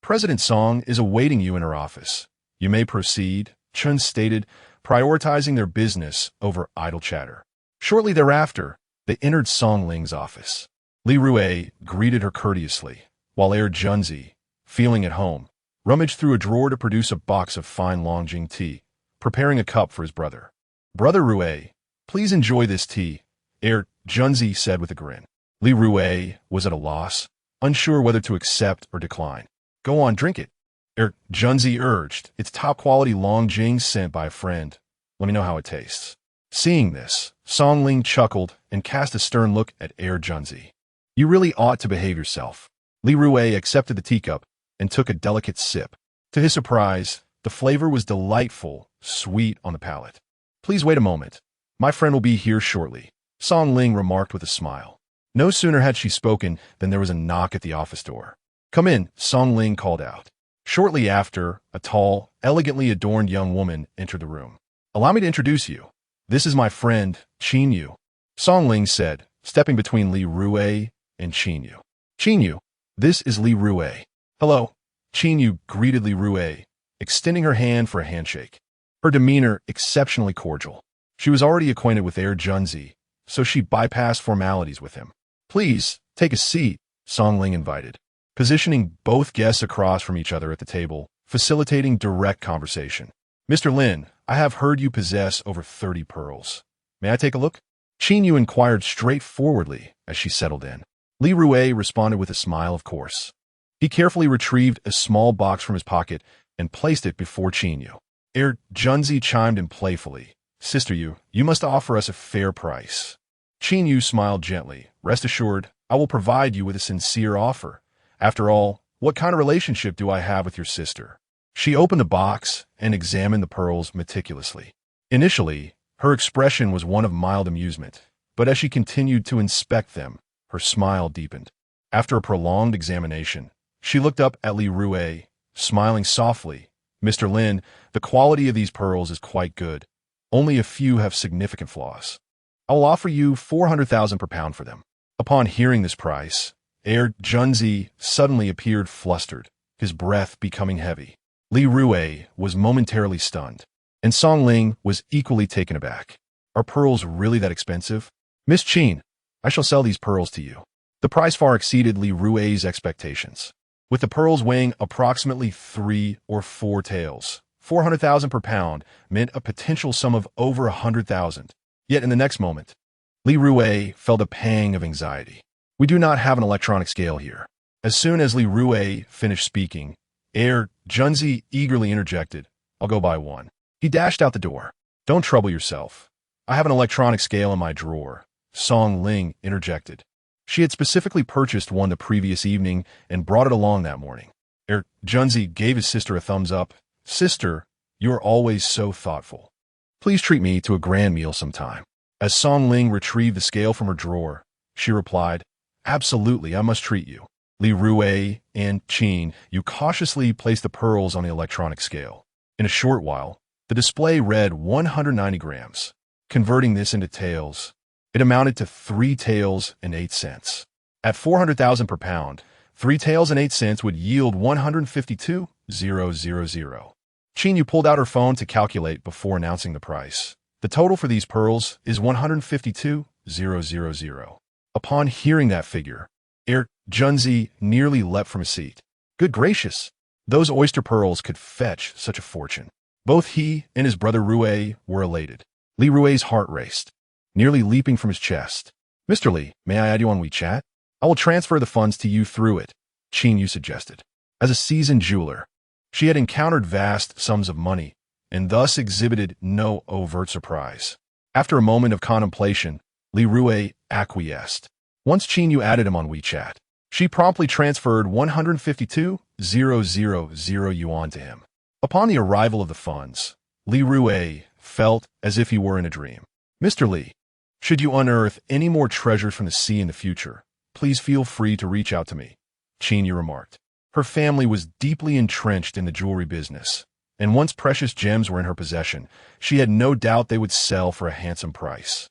Speaker 1: "President Song is awaiting you in her office. You may proceed," Chun stated, prioritizing their business over idle chatter. Shortly thereafter, They entered Song Ling's office. Li Rui greeted her courteously, while Junzi, feeling at home, rummaged through a drawer to produce a box of fine Longjing tea, preparing a cup for his brother. "Brother Rui, please enjoy this tea," Junzi said with a grin. Li Rui was at a loss, unsure whether to accept or decline. "Go on, drink it," Junzi urged. "It's top-quality Longjing sent by a friend. Let me know how it tastes." Seeing this, Song Ling chuckled and cast a stern look at Junzi. "You really ought to behave yourself." Li Rui accepted the teacup and took a delicate sip. To his surprise, the flavor was delightful, sweet on the palate. "Please wait a moment. My friend will be here shortly," Song Ling remarked with a smile. No sooner had she spoken than there was a knock at the office door. "Come in," Song Ling called out. Shortly after, a tall, elegantly adorned young woman entered the room. "Allow me to introduce you. This is my friend, Qin Yu," Song Ling said, stepping between Li Rui and Qin Yu. "Qin Yu, this is Li Rui." "Hello." Qin Yu greeted Li Rui, extending her hand for a handshake. Her demeanor exceptionally cordial. She was already acquainted with Junzi, so she bypassed formalities with him. "Please, take a seat," Song Ling invited, positioning both guests across from each other at the table, facilitating direct conversation. "Mr. Lin, I have heard you possess over 30 pearls. May I take a look?" Qin Yu inquired straightforwardly as she settled in. Li Rui responded with a smile, of course. He carefully retrieved a small box from his pocket and placed it before Qin Yu. Junzi chimed in playfully. "Sister Yu, you must offer us a fair price." Qin Yu smiled gently. "Rest assured, I will provide you with a sincere offer. After all, what kind of relationship do I have with your sister?" She opened the box and examined the pearls meticulously. Initially, her expression was one of mild amusement, but as she continued to inspect them, her smile deepened. After a prolonged examination, she looked up at Li Rui, smiling softly. "Mr. Lin, the quality of these pearls is quite good. Only a few have significant flaws. I will offer you 400,000 per pound for them." Upon hearing this price, Junzi suddenly appeared flustered, his breath becoming heavy. Li Rui was momentarily stunned, and Song Ling was equally taken aback. "Are pearls really that expensive?" "Miss Qin, I shall sell these pearls to you." The price far exceeded Li Rui's expectations. With the pearls weighing approximately 3 or 4 taels, 400,000 per pound meant a potential sum of over 100,000. Yet in the next moment, Li Rui felt a pang of anxiety. "We do not have an electronic scale here." As soon as Li Rui finished speaking, Junzi eagerly interjected, "I'll go buy one." He dashed out the door. "Don't trouble yourself. I have an electronic scale in my drawer," Song Ling interjected. She had specifically purchased one the previous evening and brought it along that morning. Junzi gave his sister a thumbs up. "Sister, you are always so thoughtful. Please treat me to a grand meal sometime." As Song Ling retrieved the scale from her drawer, she replied, "Absolutely, I must treat you." Li Rui and Qin Yu cautiously placed the pearls on the electronic scale. In a short while, the display read 190 grams. Converting this into taels, it amounted to 3 taels and 8 cents. At 400,000 per pound, 3 taels and 8 cents would yield 152,000. Qin Yu pulled out her phone to calculate before announcing the price. "The total for these pearls is 152,000. Upon hearing that figure, Junzi nearly leapt from his seat. Good gracious! Those oyster pearls could fetch such a fortune. Both he and his brother Rui were elated. Li Rui's heart raced, nearly leaping from his chest. "Mr. Li, may I add you on WeChat? I will transfer the funds to you through it," Qin Yu suggested. As a seasoned jeweler, she had encountered vast sums of money and thus exhibited no overt surprise. After a moment of contemplation, Li Rui acquiesced. Once Qin Yu added him on WeChat, she promptly transferred 152,000 yuan to him. Upon the arrival of the funds, Li Rui felt as if he were in a dream. "Mr. Li, should you unearth any more treasures from the sea in the future, please feel free to reach out to me," Qin Yu remarked. Her family was deeply entrenched in the jewelry business, and once precious gems were in her possession, she had no doubt they would sell for a handsome price.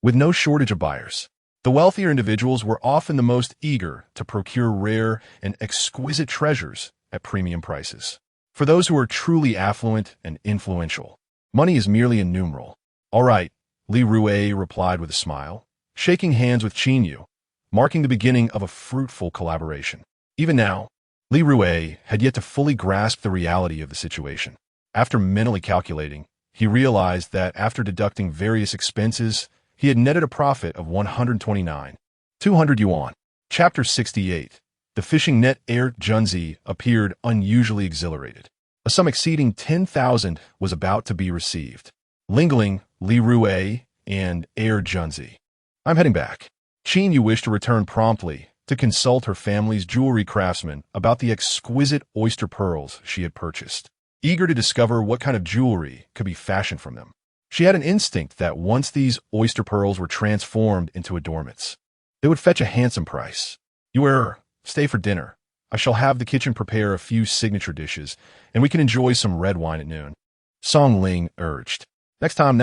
Speaker 1: With no shortage of buyers, the wealthier individuals were often the most eager to procure rare and exquisite treasures at premium prices. For those who are truly affluent and influential, money is merely a numeral. "All right," Li Rui replied with a smile. shaking hands with Yu, marking the beginning of a fruitful collaboration. Even now, Li Rui had yet to fully grasp the reality of the situation. After mentally calculating, he realized that after deducting various expenses, he had netted a profit of 129,200 yuan. Chapter 68. The fishing net. Junzi appeared unusually exhilarated. A sum exceeding 10,000 was about to be received. Lingling, Li Rui, and Junzi. I'm heading back. Yu wished to return promptly to consult her family's jewelry craftsman about the exquisite oyster pearls she had purchased. Eager to discover what kind of jewelry could be fashioned from them, she had an instinct that once these oyster pearls were transformed into adornments, they would fetch a handsome price. Stay for dinner. I shall have the kitchen prepare a few signature dishes, and we can enjoy some red wine at noon. Song Ling urged. Next time.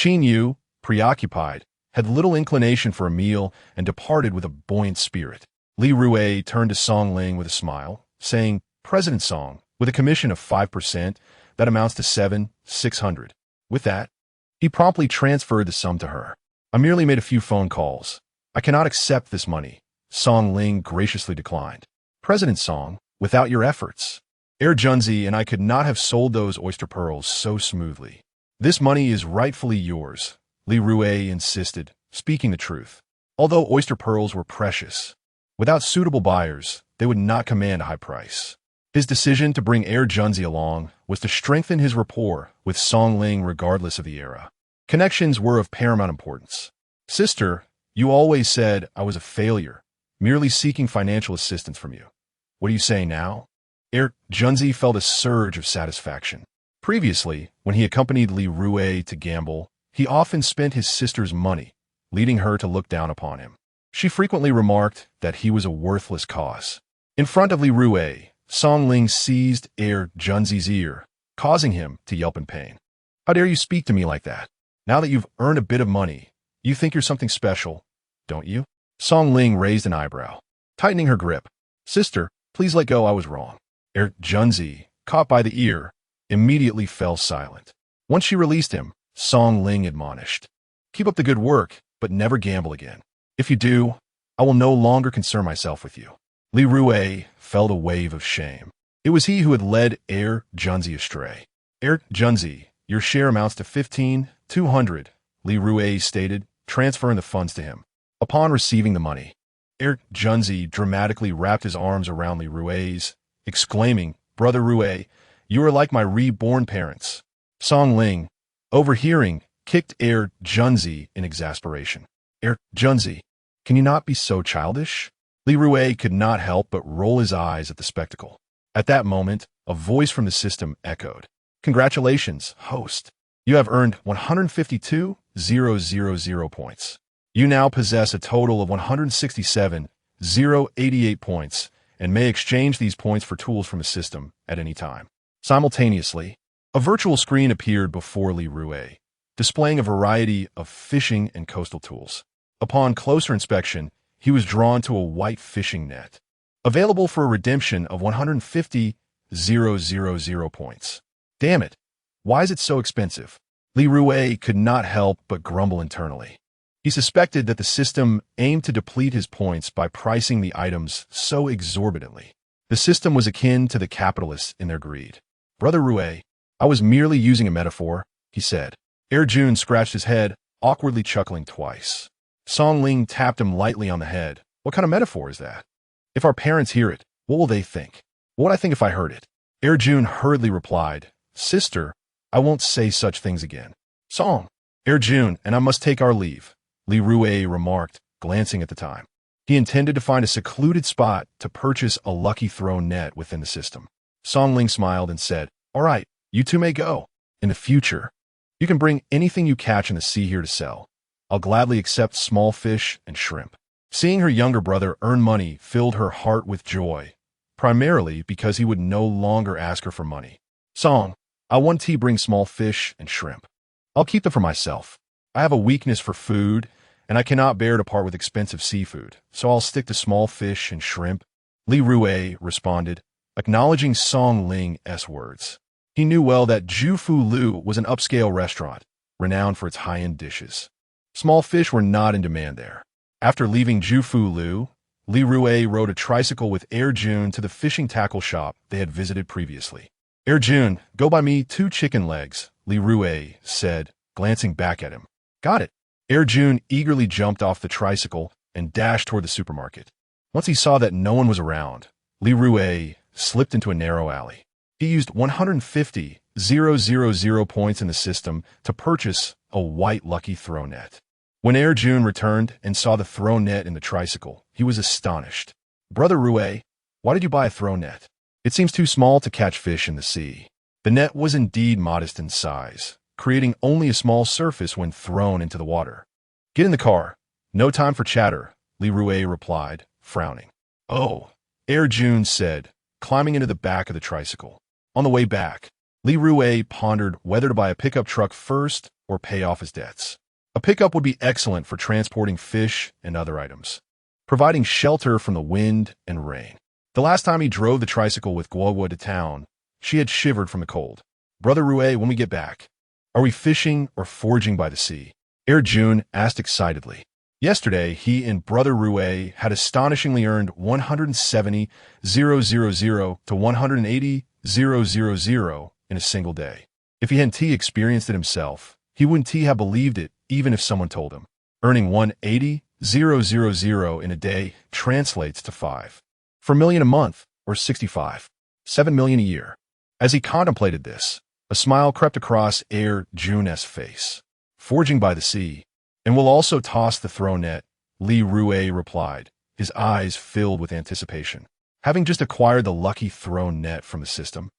Speaker 1: Yu, preoccupied, had little inclination for a meal and departed with a buoyant spirit. Li Rui turned to Song Ling with a smile, saying, President Song, with a commission of 5%, that amounts to 600. With that, he promptly transferred the sum to her. I merely made a few phone calls. I cannot accept this money. Song Ling graciously declined. President Song, without your efforts, Junzi and I could not have sold those oyster pearls so smoothly. This money is rightfully yours, Li Rui insisted, speaking the truth. Although oyster pearls were precious, without suitable buyers, they would not command a high price. His decision to bring Junzi along was to strengthen his rapport with Song Ling regardless of the era. Connections were of paramount importance. Sister, you always said I was a failure, merely seeking financial assistance from you. What are you saying now? Junzi felt a surge of satisfaction. Previously, when he accompanied Li Rui to gamble, he often spent his sister's money, leading her to look down upon him. She frequently remarked that he was a worthless cause. In front of Li Rui, Song Ling seized Junzi's ear, causing him to yelp in pain. How dare you speak to me like that? Now that you've earned a bit of money, you think you're something special, don't you? Song Ling raised an eyebrow, tightening her grip. Sister, please let go, I was wrong. Junzi, caught by the ear, immediately fell silent. Once she released him, Song Ling admonished. Keep up the good work, but never gamble again. If you do, I will no longer concern myself with you. Li Rui felt a wave of shame. It was he who had led Junzi astray. Junzi, your share amounts to 15,200, Li Rui stated, transferring the funds to him. Upon receiving the money, Junzi dramatically wrapped his arms around Li Rui's, exclaiming, Brother Rui, you are like my reborn parents. Song Ling, overhearing, kicked Junzi in exasperation. Junzi, can you not be so childish? Li Rui could not help but roll his eyes at the spectacle. At that moment, a voice from the system echoed. Congratulations, host. You have earned 152,000 points. You now possess a total of 167,088 points and may exchange these points for tools from the system at any time. Simultaneously, a virtual screen appeared before Li Rui, displaying a variety of fishing and coastal tools. Upon closer inspection, he was drawn to a white fishing net, available for a redemption of 150,000 points. Damn it! Why is it so expensive? Li Rui could not help but grumble internally. He suspected that the system aimed to deplete his points by pricing the items so exorbitantly. The system was akin to the capitalists in their greed. Brother Rui, I was merely using a metaphor, he said. Jun scratched his head, awkwardly chuckling twice. Song Ling tapped him lightly on the head. What kind of metaphor is that? If our parents hear it, what will they think? What would I think if I heard it? Jun hurriedly replied, Sister, I won't say such things again. Song, Jun, and I must take our leave, Li Rui remarked, glancing at the time. He intended to find a secluded spot to purchase a lucky throw net within the system. Song Ling smiled and said, All right, you two may go. In the future, you can bring anything you catch in the sea here to sell. I'll gladly accept small fish and shrimp. Seeing her younger brother earn money filled her heart with joy, primarily because he would no longer ask her for money. Song, I want tea bring small fish and shrimp. I'll keep them for myself. I have a weakness for food, and I cannot bear to part with expensive seafood, so I'll stick to small fish and shrimp. Li Rui responded, acknowledging Song Ling's words. He knew well that Jufu Lu was an upscale restaurant, renowned for its high-end dishes. Small fish were not in demand there. After leaving Jufu Lu, Li Rui rode a tricycle with Air Jun to the fishing tackle shop they had visited previously. Air Jun, go buy me 2 chicken legs, Li Rui said, glancing back at him. Got it. Air Jun eagerly jumped off the tricycle and dashed toward the supermarket. Once he saw that no one was around, Li Rui slipped into a narrow alley. He used 150,000 points in the system to purchase a white lucky throw net. When Air Jun returned and saw the throw net in the tricycle, he was astonished. Brother Rui, why did you buy a throw net? It seems too small to catch fish in the sea. The net was indeed modest in size, creating only a small surface when thrown into the water. Get in the car. No time for chatter, Li Rui replied, frowning. Oh, Air Jun said, climbing into the back of the tricycle. On the way back, Li Rui pondered whether to buy a pickup truck first or pay off his debts. A pickup would be excellent for transporting fish and other items, providing shelter from the wind and rain. The last time he drove the tricycle with Guogua to town, she had shivered from the cold. Brother Rui, when we get back, are we fishing or foraging by the sea? Air Jun asked excitedly. Yesterday, he and Brother Rui had astonishingly earned 170,000 to 180,000 in a single day. If he hadn't experienced it himself, he wouldn't have believed it even if someone told him. Earning 180,000 in a day translates to 4 million a month, or 7 million a year. As he contemplated this, a smile crept across Air Jun's face. Foraging by the sea, and we'll also toss the throw net, Li Rui replied, his eyes filled with anticipation. Having just acquired the lucky throw net from the system,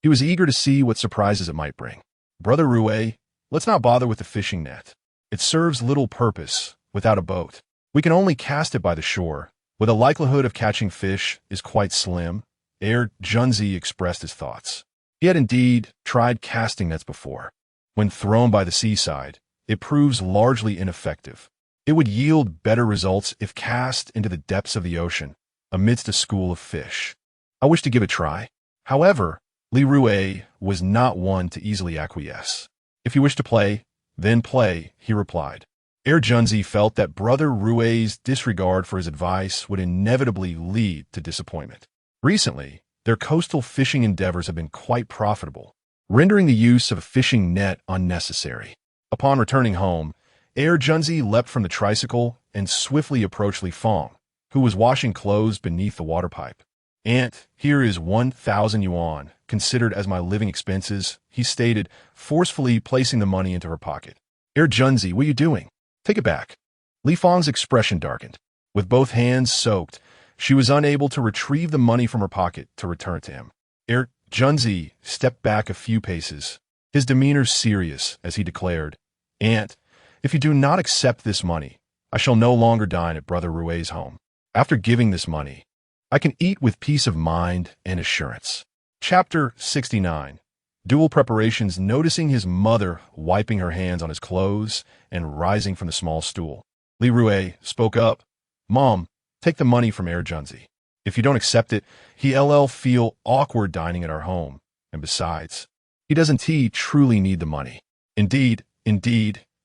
Speaker 1: he was eager to see what surprises it might bring. Brother Rui, let's not bother with the fishing net. It serves little purpose without a boat. We can only cast it by the shore, where the likelihood of catching fish is quite slim. Air Junzi expressed his thoughts. He had indeed tried casting nets before. When thrown by the seaside, it proves largely ineffective. It would yield better results if cast into the depths of the ocean, amidst a school of fish. I wish to give it a try. However, Li Rui was not one to easily acquiesce. If you wish to play, then play, he replied. Air Junzi felt that Brother Rui's disregard for his advice would inevitably lead to disappointment. Recently, their coastal fishing endeavors have been quite profitable, rendering the use of a fishing net unnecessary. Upon returning home, Air Junzi leapt from the tricycle and swiftly approached Li Fong, who was washing clothes beneath the water pipe. Aunt, here is 1,000 yuan, considered as my living expenses, he stated, forcefully placing the money into her pocket. Air Junzi, what are you doing? Take it back. Li Fong's expression darkened. With both hands soaked, she was unable to retrieve the money from her pocket to return it to him. Air Junzi stepped back a few paces, his demeanor serious as he declared, Aunt, if you do not accept this money, I shall no longer dine at Brother Rui's home. After giving this money, I can eat with peace of mind and assurance. Chapter 69. Dual preparations. Noticing his mother wiping her hands on his clothes and rising from the small stool, Li Rui spoke up. Mom, take the money from Air Junzi. If you don't accept it, he'll feel awkward dining at our home. And besides, he doesn't truly need the money. Indeed,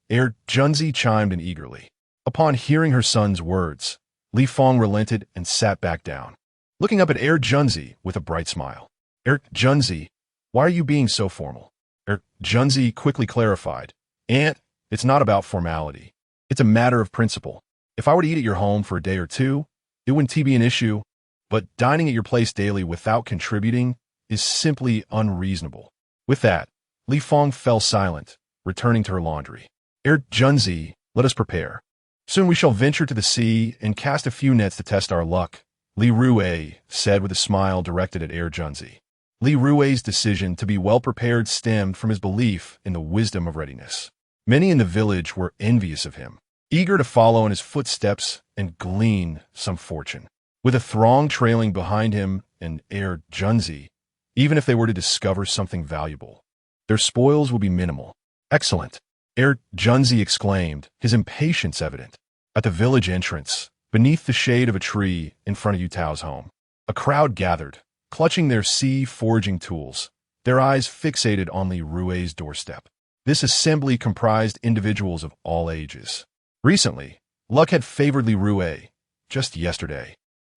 Speaker 1: Air Junzi chimed in eagerly. Upon hearing her son's words, Li Fong relented and sat back down, looking up at Air Junzi with a bright smile. Air Junzi, why are you being so formal? Air Junzi quickly clarified. Aunt, it's not about formality. It's a matter of principle. If I were to eat at your home for a day or two, it wouldn't be an issue, but dining at your place daily without contributing is simply unreasonable. With that, Li Fong fell silent, returning to her laundry. Air Junzi, let us prepare. Soon we shall venture to the sea and cast a few nets to test our luck, Li Rui said with a smile directed at Air Junzi. Li Rui's decision to be well-prepared stemmed from his belief in the wisdom of readiness. Many in the village were envious of him, eager to follow in his footsteps and glean some fortune. With a throng trailing behind him and Air Junzi, even if they were to discover something valuable, their spoils will be minimal. Excellent, Air Junzi exclaimed, his impatience evident. At the village entrance, beneath the shade of a tree in front of Yu Tao's home, a crowd gathered, clutching their sea foraging tools, their eyes fixated on Li Rui's doorstep. This assembly comprised individuals of all ages, Recently, luck had favored Li Rui. Just yesterday,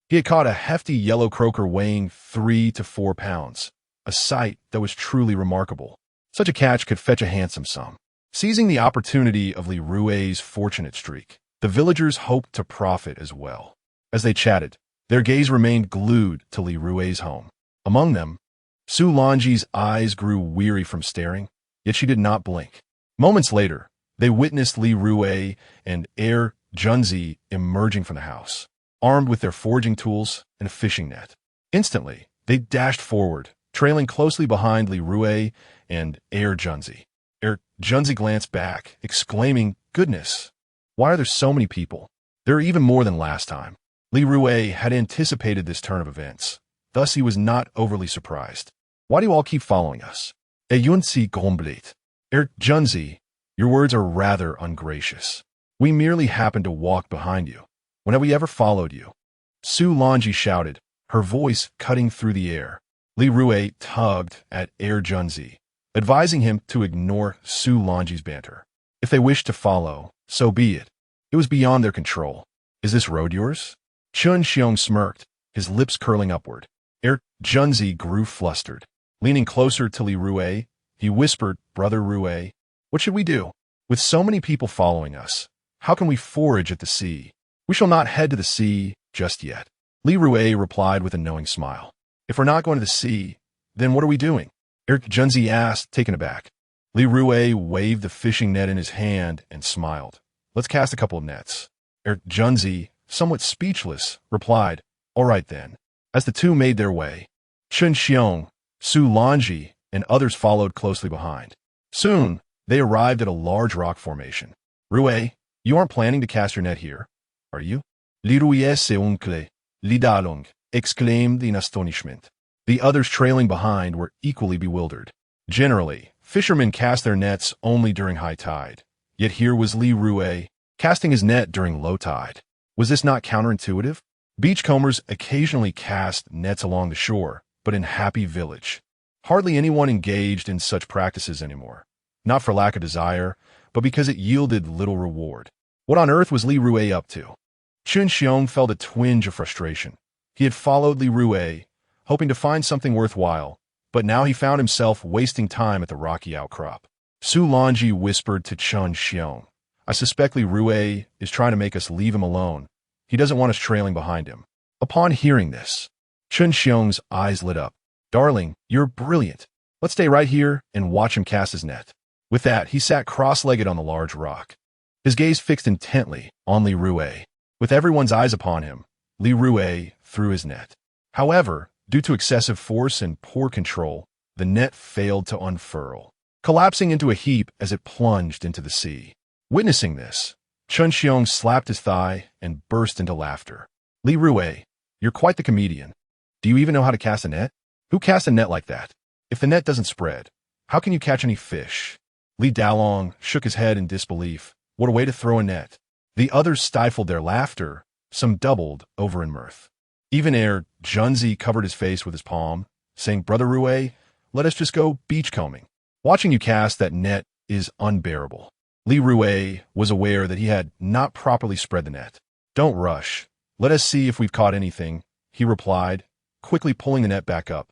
Speaker 1: he had caught a hefty yellow croaker weighing 3 to 4 pounds, a sight that was truly remarkable. Such a catch could fetch a handsome sum. Seizing the opportunity of Li Rui's fortunate streak, the villagers hoped to profit as well. As they chatted, their gaze remained glued to Li Rui's home. Among them, Su Longi's eyes grew weary from staring, yet she did not blink. Moments later, they witnessed Li Rui and Heir Junzi emerging from the house, armed with their foraging tools and a fishing net. Instantly, they dashed forward, trailing closely behind Li Rui and Heir Junzi. Heir Junzi glanced back, exclaiming, "Goodness, why are there so many people? There are even more than last time." Li Rui had anticipated this turn of events, thus he was not overly surprised. "Why do you all keep following us?" Junzi grumbled. Heir Junzi, your words are rather ungracious. We merely happened to walk behind you. When have we ever followed you? Su Longi shouted, her voice cutting through the air. Li Rui tugged at Heir Junzi, advising him to ignore Su Longi's banter. If they wished to follow, so be it. It was beyond their control. "Is this road yours?" Chun Xiong smirked, his lips curling upward. Heir Junzi grew flustered. Leaning closer to Li Rui, he whispered, "Brother Rui, what should we do? With so many people following us, how can we forage at the sea? We shall not head to the sea just yet." Li Rui replied with a knowing smile. "If we're not going to the sea, then what are we doing?" Heir Junzi asked, taken aback. Li Rui waved the fishing net in his hand and smiled. "Let's cast a couple of nets." Heir Junzi, somewhat speechless, replied, "All right then." As the two made their way, Chun Xiong, Su Longi, and others followed closely behind. Soon, they arrived at a large rock formation. "Rui, you aren't planning to cast your net here, are you?" "Li Rui esse uncle, Li Dalong," exclaimed in astonishment. The others trailing behind were equally bewildered. Generally, fishermen cast their nets only during high tide. Yet here was Li Rui, casting his net during low tide. Was this not counterintuitive? Beachcombers occasionally cast nets along the shore, but in Happy Village, hardly anyone engaged in such practices anymore. Not for lack of desire, but because it yielded little reward. What on earth was Li Rui up to? Chun Xiong felt a twinge of frustration. He had followed Li Rui, hoping to find something worthwhile, but now he found himself wasting time at the rocky outcrop. Su Longi whispered to Chun Xiong, "I suspect Li Rui is trying to make us leave him alone. He doesn't want us trailing behind him." Upon hearing this, Chun Xiong's eyes lit up. "Darling, you're brilliant. Let's stay right here and watch him cast his net." With that, he sat cross-legged on the large rock, his gaze fixed intently on Li Rui. With everyone's eyes upon him, Li Rui threw his net. However, due to excessive force and poor control, the net failed to unfurl, collapsing into a heap as it plunged into the sea. Witnessing this, Chun Xiong slapped his thigh and burst into laughter. "Li Rui, you're quite the comedian. Do you even know how to cast a net? Who casts a net like that? If the net doesn't spread, how can you catch any fish?" Li Dalong shook his head in disbelief. What a way to throw a net. The others stifled their laughter, some doubled over in mirth. Even Heir Junzi covered his face with his palm, saying, "Brother Rui, let us just go beachcombing. Watching you cast that net is unbearable." Li Rui was aware that he had not properly spread the net. "Don't rush. Let us see if we've caught anything," he replied, quickly pulling the net back up.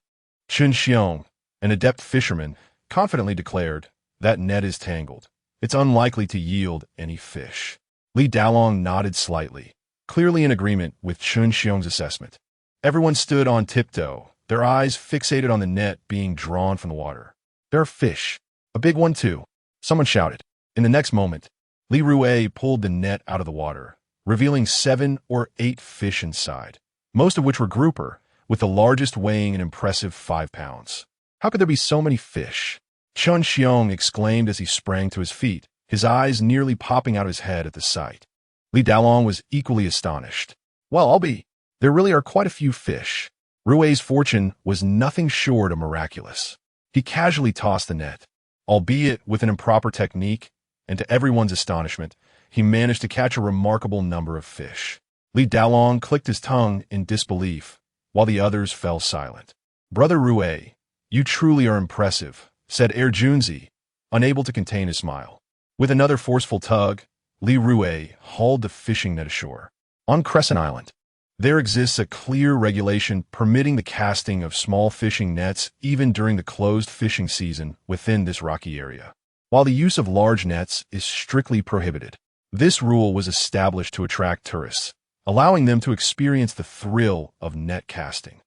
Speaker 1: Chun Xiong, an adept fisherman, confidently declared, "That net is tangled. It's unlikely to yield any fish." Li Dalong nodded slightly, clearly in agreement with Chun Xiong's assessment. Everyone stood on tiptoe, their eyes fixated on the net being drawn from the water. "There are fish. A big one, too," someone shouted. In the next moment, Li Rui pulled the net out of the water, revealing 7 or 8 fish inside, most of which were grouper, with the largest weighing an impressive 5 pounds. How could there be so many fish? Chun Xiong exclaimed as he sprang to his feet, his eyes nearly popping out of his head at the sight. Li Dalong was equally astonished. "Well, I'll be. There really are quite a few fish." Rui's fortune was nothing short of miraculous. He casually tossed the net, albeit with an improper technique, and to everyone's astonishment, he managed to catch a remarkable number of fish. Li Dalong clicked his tongue in disbelief, while the others fell silent. "Brother Rui, you truly are impressive," said Heir Junzi, unable to contain his smile. With another forceful tug, Li Rui hauled the fishing net ashore. On Crescent Island, there exists a clear regulation permitting the casting of small fishing nets even during the closed fishing season within this rocky area. While the use of large nets is strictly prohibited, this rule was established to attract tourists, allowing them to experience the thrill of net casting.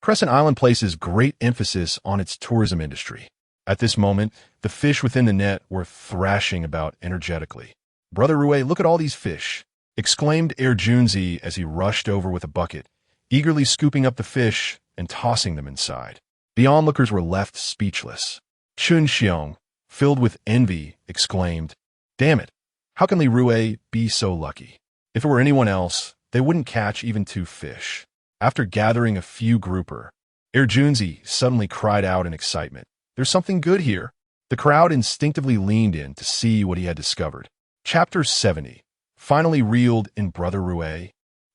Speaker 1: Crescent Island places great emphasis on its tourism industry. At this moment, the fish within the net were thrashing about energetically. "Brother Rui, look at all these fish!" exclaimed Junzi as he rushed over with a bucket, eagerly scooping up the fish and tossing them inside. The onlookers were left speechless. Chun Xiong, filled with envy, exclaimed, "Damn it! How can Li Rui be so lucky? If it were anyone else, they wouldn't catch even 2 fish." After gathering a few grouper, Junzi suddenly cried out in excitement, "There's something good here!" The crowd instinctively leaned in to see what he had discovered. Chapter 70. Finally reeled in Brother Rui.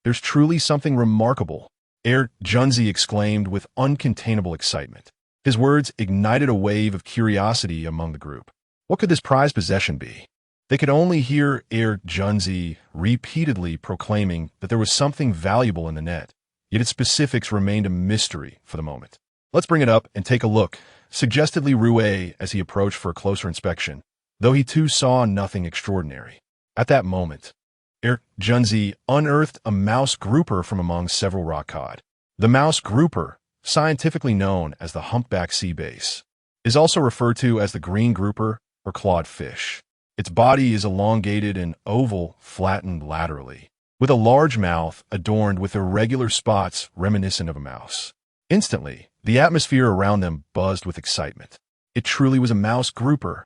Speaker 1: "There's truly something remarkable," Junzi exclaimed with uncontainable excitement. His words ignited a wave of curiosity among the group. What could this prized possession be? They could only hear Junzi repeatedly proclaiming that there was something valuable in the net, yet its specifics remained a mystery for the moment. "Let's bring it up and take a look," suggested Li Rui as he approached for a closer inspection, though he too saw nothing extraordinary. At that moment, Junzi unearthed a mouse grouper from among several rock cod. The mouse grouper, scientifically known as the humpback sea bass, is also referred to as the green grouper or clawed fish. Its body is elongated and oval, flattened laterally, with a large mouth adorned with irregular spots reminiscent of a mouse. Instantly, the atmosphere around them buzzed with excitement. It truly was a mouse grouper.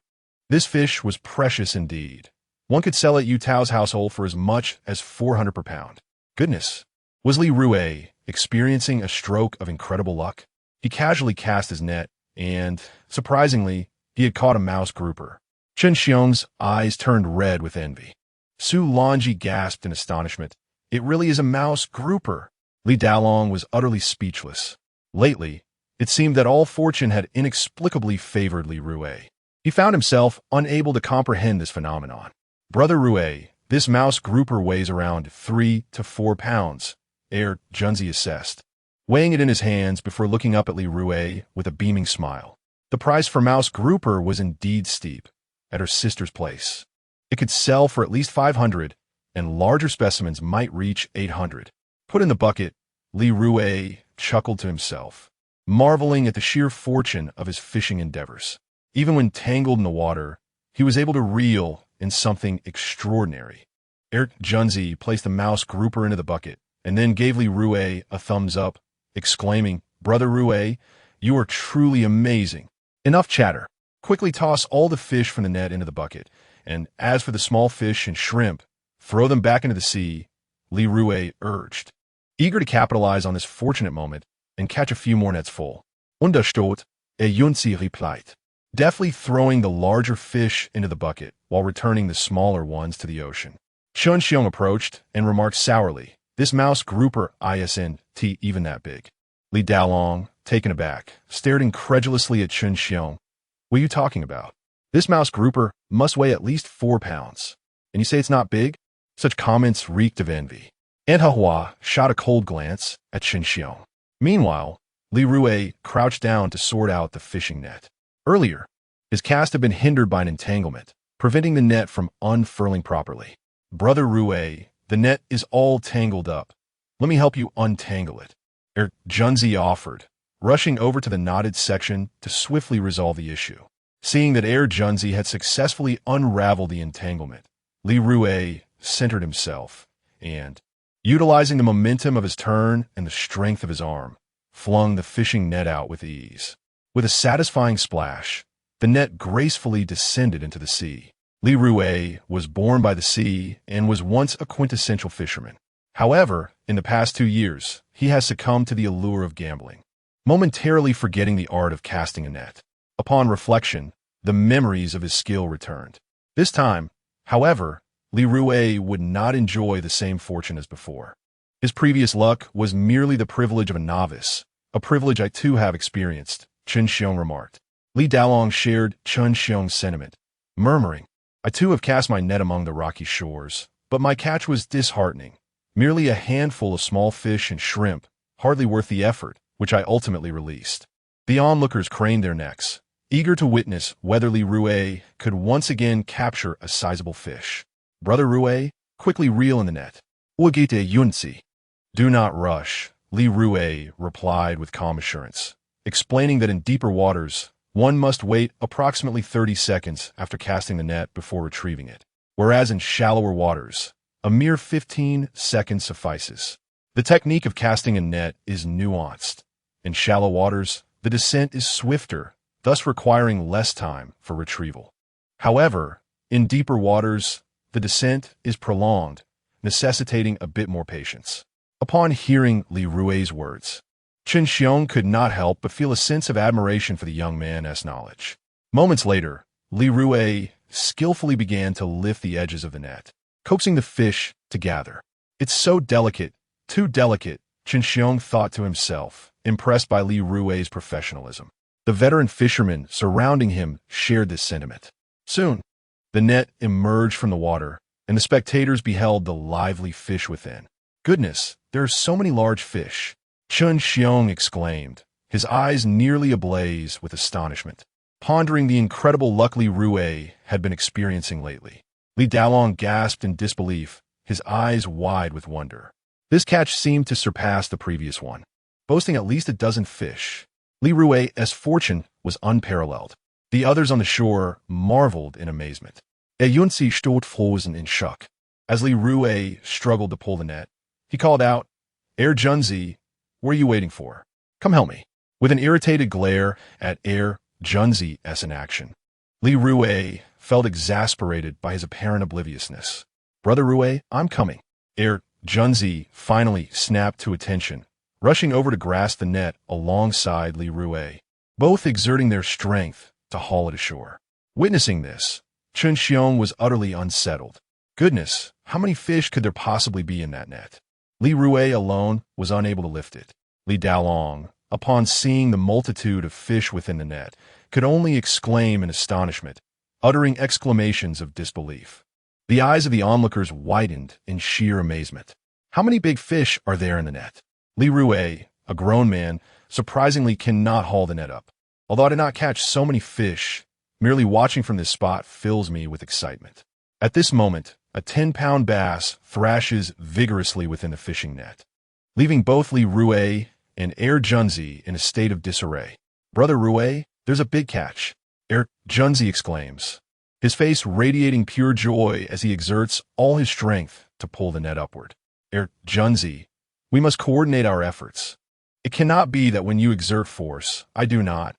Speaker 1: This fish was precious indeed. One could sell it at Yu Tao's household for as much as 400 per pound. Goodness! Was Li Rui experiencing a stroke of incredible luck? He casually cast his net, and, surprisingly, he had caught a mouse grouper. Chun Xiong's eyes turned red with envy. Su Lonji gasped in astonishment. "It really is a mouse grouper." Li Dalong was utterly speechless. Lately, it seemed that all fortune had inexplicably favored Li Rui. He found himself unable to comprehend this phenomenon. "Brother Rui, this mouse grouper weighs around 3 to 4 pounds, Junzi assessed, weighing it in his hands before looking up at Li Rui with a beaming smile. The price for mouse grouper was indeed steep, at her sister's place. It could sell for at least 500, and larger specimens might reach 800. Put in the bucket, Li Rui chuckled to himself, marveling at the sheer fortune of his fishing endeavors. Even when tangled in the water, he was able to reel in something extraordinary. Junzi placed the mouse grouper into the bucket, and then gave Li Rui a thumbs up, exclaiming, "Brother Rui, you are truly amazing. Enough chatter. Quickly toss all the fish from the net into the bucket, and as for the small fish and shrimp, throw them back into the sea," Li Rui urged, eager to capitalize on this fortunate moment and catch a few more nets full. "Unterstot," Junzi replied, deftly throwing the larger fish into the bucket while returning the smaller ones to the ocean. Chun Xiong approached and remarked sourly, "This mouse grouper isn't even that big." Li Dalong, taken aback, stared incredulously at Chun Xiong. "What are you talking about? This mouse grouper must weigh at least 4 pounds. And you say it's not big?" Such comments reeked of envy. Aunt Hua shot a cold glance at Chun Xiong. Meanwhile, Li Rui crouched down to sort out the fishing net. Earlier, his cast had been hindered by an entanglement, preventing the net from unfurling properly. "Brother Rui, the net is all tangled up. Let me help you untangle it," Junzi offered, rushing over to the knotted section to swiftly resolve the issue. Seeing that Junzi had successfully unraveled the entanglement, Li Rui centered himself and, utilizing the momentum of his turn and the strength of his arm, flung the fishing net out with ease. With a satisfying splash, the net gracefully descended into the sea. Li Rui was born by the sea and was once a quintessential fisherman. However, in the past 2 years, he has succumbed to the allure of gambling, momentarily forgetting the art of casting a net. Upon reflection, the memories of his skill returned. This time, however, Li Rui would not enjoy the same fortune as before. His previous luck was merely the privilege of a novice, a privilege I too have experienced, Chun Xiong remarked. Li Dalong shared Chun Xiong's sentiment, murmuring, I too have cast my net among the rocky shores, but my catch was disheartening. Merely a handful of small fish and shrimp, hardly worth the effort, which I ultimately released. The onlookers craned their necks, eager to witness whether Li Rui could once again capture a sizable fish. Brother Rui, quickly reel in the net. Uagite yunsi. Do not rush, Li Rui replied with calm assurance, explaining that in deeper waters, one must wait approximately 30 seconds after casting the net before retrieving it, whereas in shallower waters, a mere 15 seconds suffices. The technique of casting a net is nuanced. In shallow waters, the descent is swifter, thus requiring less time for retrieval. However, in deeper waters, the descent is prolonged, necessitating a bit more patience. Upon hearing Li Rui's words, Chen Xiong could not help but feel a sense of admiration for the young man's knowledge. Moments later, Li Rui skillfully began to lift the edges of the net, coaxing the fish to gather. It's so delicate, too delicate, Chen Xiong thought to himself, impressed by Li Rui's professionalism. The veteran fishermen surrounding him shared this sentiment. Soon, the net emerged from the water, and the spectators beheld the lively fish within. Goodness, there are so many large fish, Chen Xiong exclaimed, his eyes nearly ablaze with astonishment, pondering the incredible luck Li Rui had been experiencing lately. Li Dalong gasped in disbelief, his eyes wide with wonder. This catch seemed to surpass the previous one, boasting at least a dozen fish. Li Rui's fortune was unparalleled. The others on the shore marveled in amazement. Yunsi stood frozen in shock. As Li Rui struggled to pull the net, he called out, Junzi, what are you waiting for? Come help me. With an irritated glare at Junzi's inaction, Li Rui felt exasperated by his apparent obliviousness. Brother Rui, I'm coming. Junzi finally snapped to attention, rushing over to grasp the net alongside Li Rui, both exerting their strength to haul it ashore. Witnessing this, Chen Xiong was utterly unsettled. Goodness, how many fish could there possibly be in that net? Li Rui alone was unable to lift it. Li Dalong, upon seeing the multitude of fish within the net, could only exclaim in astonishment, uttering exclamations of disbelief. The eyes of the onlookers widened in sheer amazement. How many big fish are there in the net? Li Rui, a grown man, surprisingly cannot haul the net up. Although I did not catch so many fish, merely watching from this spot fills me with excitement. At this moment, a 10-pound bass thrashes vigorously within the fishing net, leaving both Li Rui and Junzi in a state of disarray. Brother Rui, there's a big catch, Junzi exclaims, his face radiating pure joy as he exerts all his strength to pull the net upward. Junzi, we must coordinate our efforts. It cannot be that when you exert force, I do not,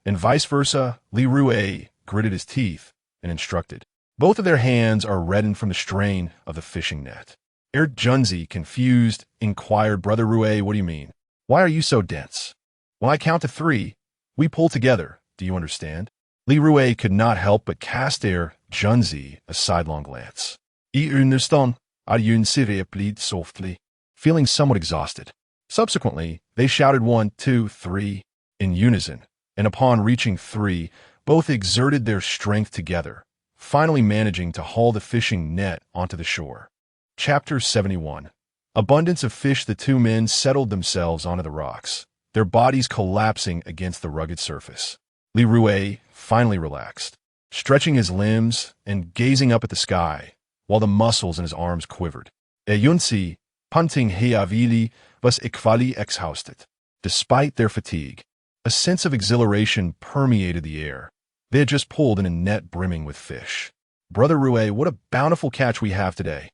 Speaker 1: and vice versa. Li Rui gritted his teeth and instructed. Both of their hands are reddened from the strain of the fishing net. Junzi, confused, inquired, Brother Rui, what do you mean? Why are you so dense? When I count to 3, we pull together, do you understand? Li Rui could not help but cast Junzi a sidelong glance. I understand, Junzi replied softly, feeling somewhat exhausted. Subsequently, they shouted 1, 2, 3 in unison, and upon reaching 3, both exerted their strength together, finally managing to haul the fishing net onto the shore. Chapter 71. Abundance of fish. The two men settled themselves onto the rocks, their bodies collapsing against the rugged surface. Li Rui finally relaxed, stretching his limbs and gazing up at the sky, while the muscles in his arms quivered. Junzi, punting heavily, was equally exhausted. Despite their fatigue, a sense of exhilaration permeated the air. They had just pulled in a net brimming with fish. Brother Rui, what a bountiful catch we have today.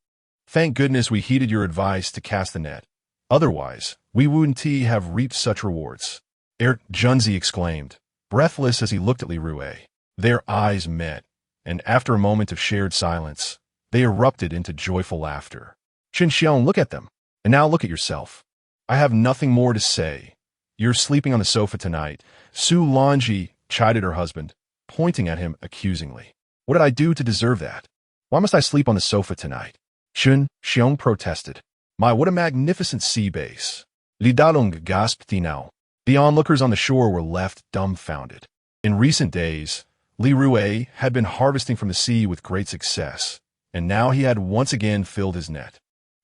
Speaker 1: Thank goodness we heeded your advice to cast the net. Otherwise, we wouldn't have reaped such rewards. Junzi exclaimed, breathless as he looked at Li Rui. Their eyes met, and after a moment of shared silence, they erupted into joyful laughter. Chen Xiong, look at them, and now look at yourself. I have nothing more to say. You're sleeping on the sofa tonight. Su Lanji chided her husband, pointing at him accusingly. What did I do to deserve that? Why must I sleep on the sofa tonight? Chen Xiong protested. My, what a magnificent sea base. Li Dalong gasped now. The onlookers on the shore were left dumbfounded. In recent days, Li Rui had been harvesting from the sea with great success, and now he had once again filled his net.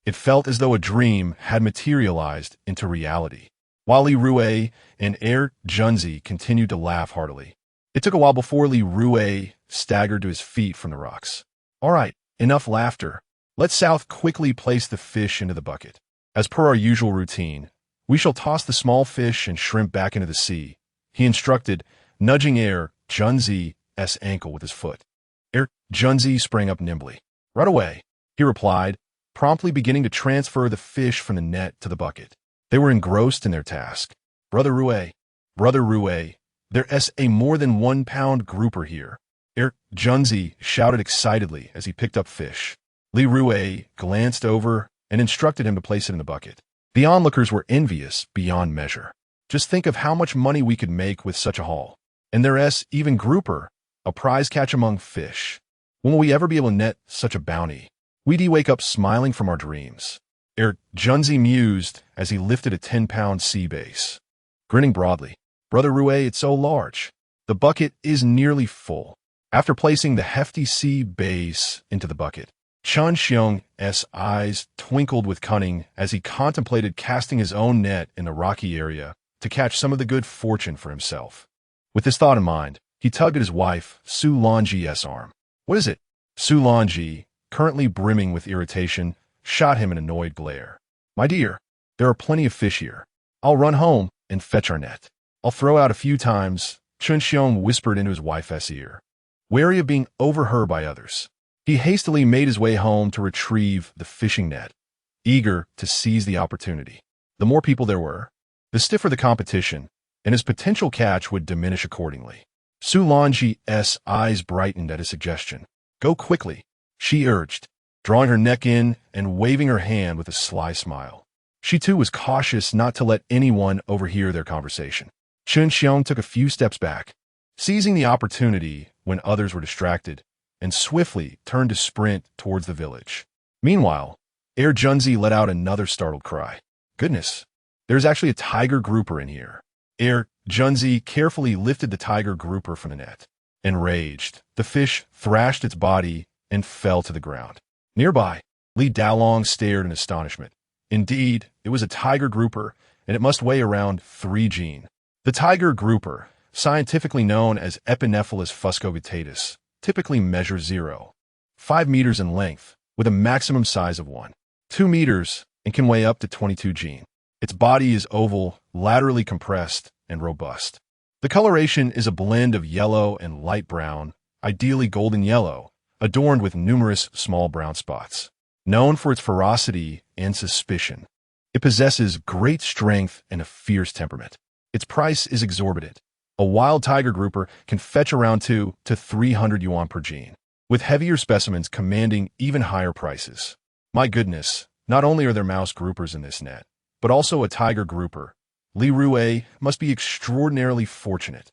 Speaker 1: It felt as though a dream had materialized into reality. While Li Rui and Junzi continued to laugh heartily. It took a while before Li Rui staggered to his feet from the rocks. All right, enough laughter. Let's South quickly place the fish into the bucket. As per our usual routine, we shall toss the small fish and shrimp back into the sea, he instructed, nudging Junzi's ankle with his foot. Junzi sprang up nimbly. Right away, he replied, promptly beginning to transfer the fish from the net to the bucket. They were engrossed in their task. Brother Rui, there's a more than 1 pound grouper here. Junzi shouted excitedly as he picked up fish. Li Rui glanced over and instructed him to place it in the bucket. The onlookers were envious beyond measure. Just think of how much money we could make with such a haul. And there's even grouper, a prize catch among fish. When will we ever be able to net such a bounty? We'd wake up smiling from our dreams. Junzi mused as he lifted a 10-pound sea bass. Grinning broadly, Brother Rui, it's so large. The bucket is nearly full. After placing the hefty sea bass into the bucket, Chun Xiong's eyes twinkled with cunning as he contemplated casting his own net in the rocky area to catch some of the good fortune for himself. With this thought in mind, he tugged at his wife, Su Longji's arm. What is it? Su Longji, currently brimming with irritation, shot him an annoyed glare. My dear, there are plenty of fish here. I'll run home and fetch our net. I'll throw out a few times, Chun Xiong whispered into his wife's ear. Wary of being overheard by others, he hastily made his way home to retrieve the fishing net, eager to seize the opportunity. The more people there were, the stiffer the competition, and his potential catch would diminish accordingly. Su Longji's eyes brightened at his suggestion. Go quickly, she urged, drawing her neck in and waving her hand with a sly smile. She too was cautious not to let anyone overhear their conversation. Chun Xiong took a few steps back, seizing the opportunity when others were distracted, and swiftly turned to sprint towards the village. Meanwhile, Junzi let out another startled cry. Goodness, there's actually a tiger grouper in here. Junzi carefully lifted the tiger grouper from the net. Enraged, the fish thrashed its body and fell to the ground. Nearby, Li Dalong stared in astonishment. Indeed, it was a tiger grouper, and it must weigh around 3 jin. The tiger grouper, scientifically known as Epinephalus fuscovitatus, typically measures 0.5 meters in length, with a maximum size of 1.2 meters, and can weigh up to 22 jin. Its body is oval, laterally compressed, and robust. The coloration is a blend of yellow and light brown, ideally golden yellow, adorned with numerous small brown spots. Known for its ferocity and suspicion, it possesses great strength and a fierce temperament. Its price is exorbitant. A wild tiger grouper can fetch around 200 to 300 yuan per jin, with heavier specimens commanding even higher prices. My goodness, not only are there mouse groupers in this net, but also a tiger grouper. Li Rui must be extraordinarily fortunate.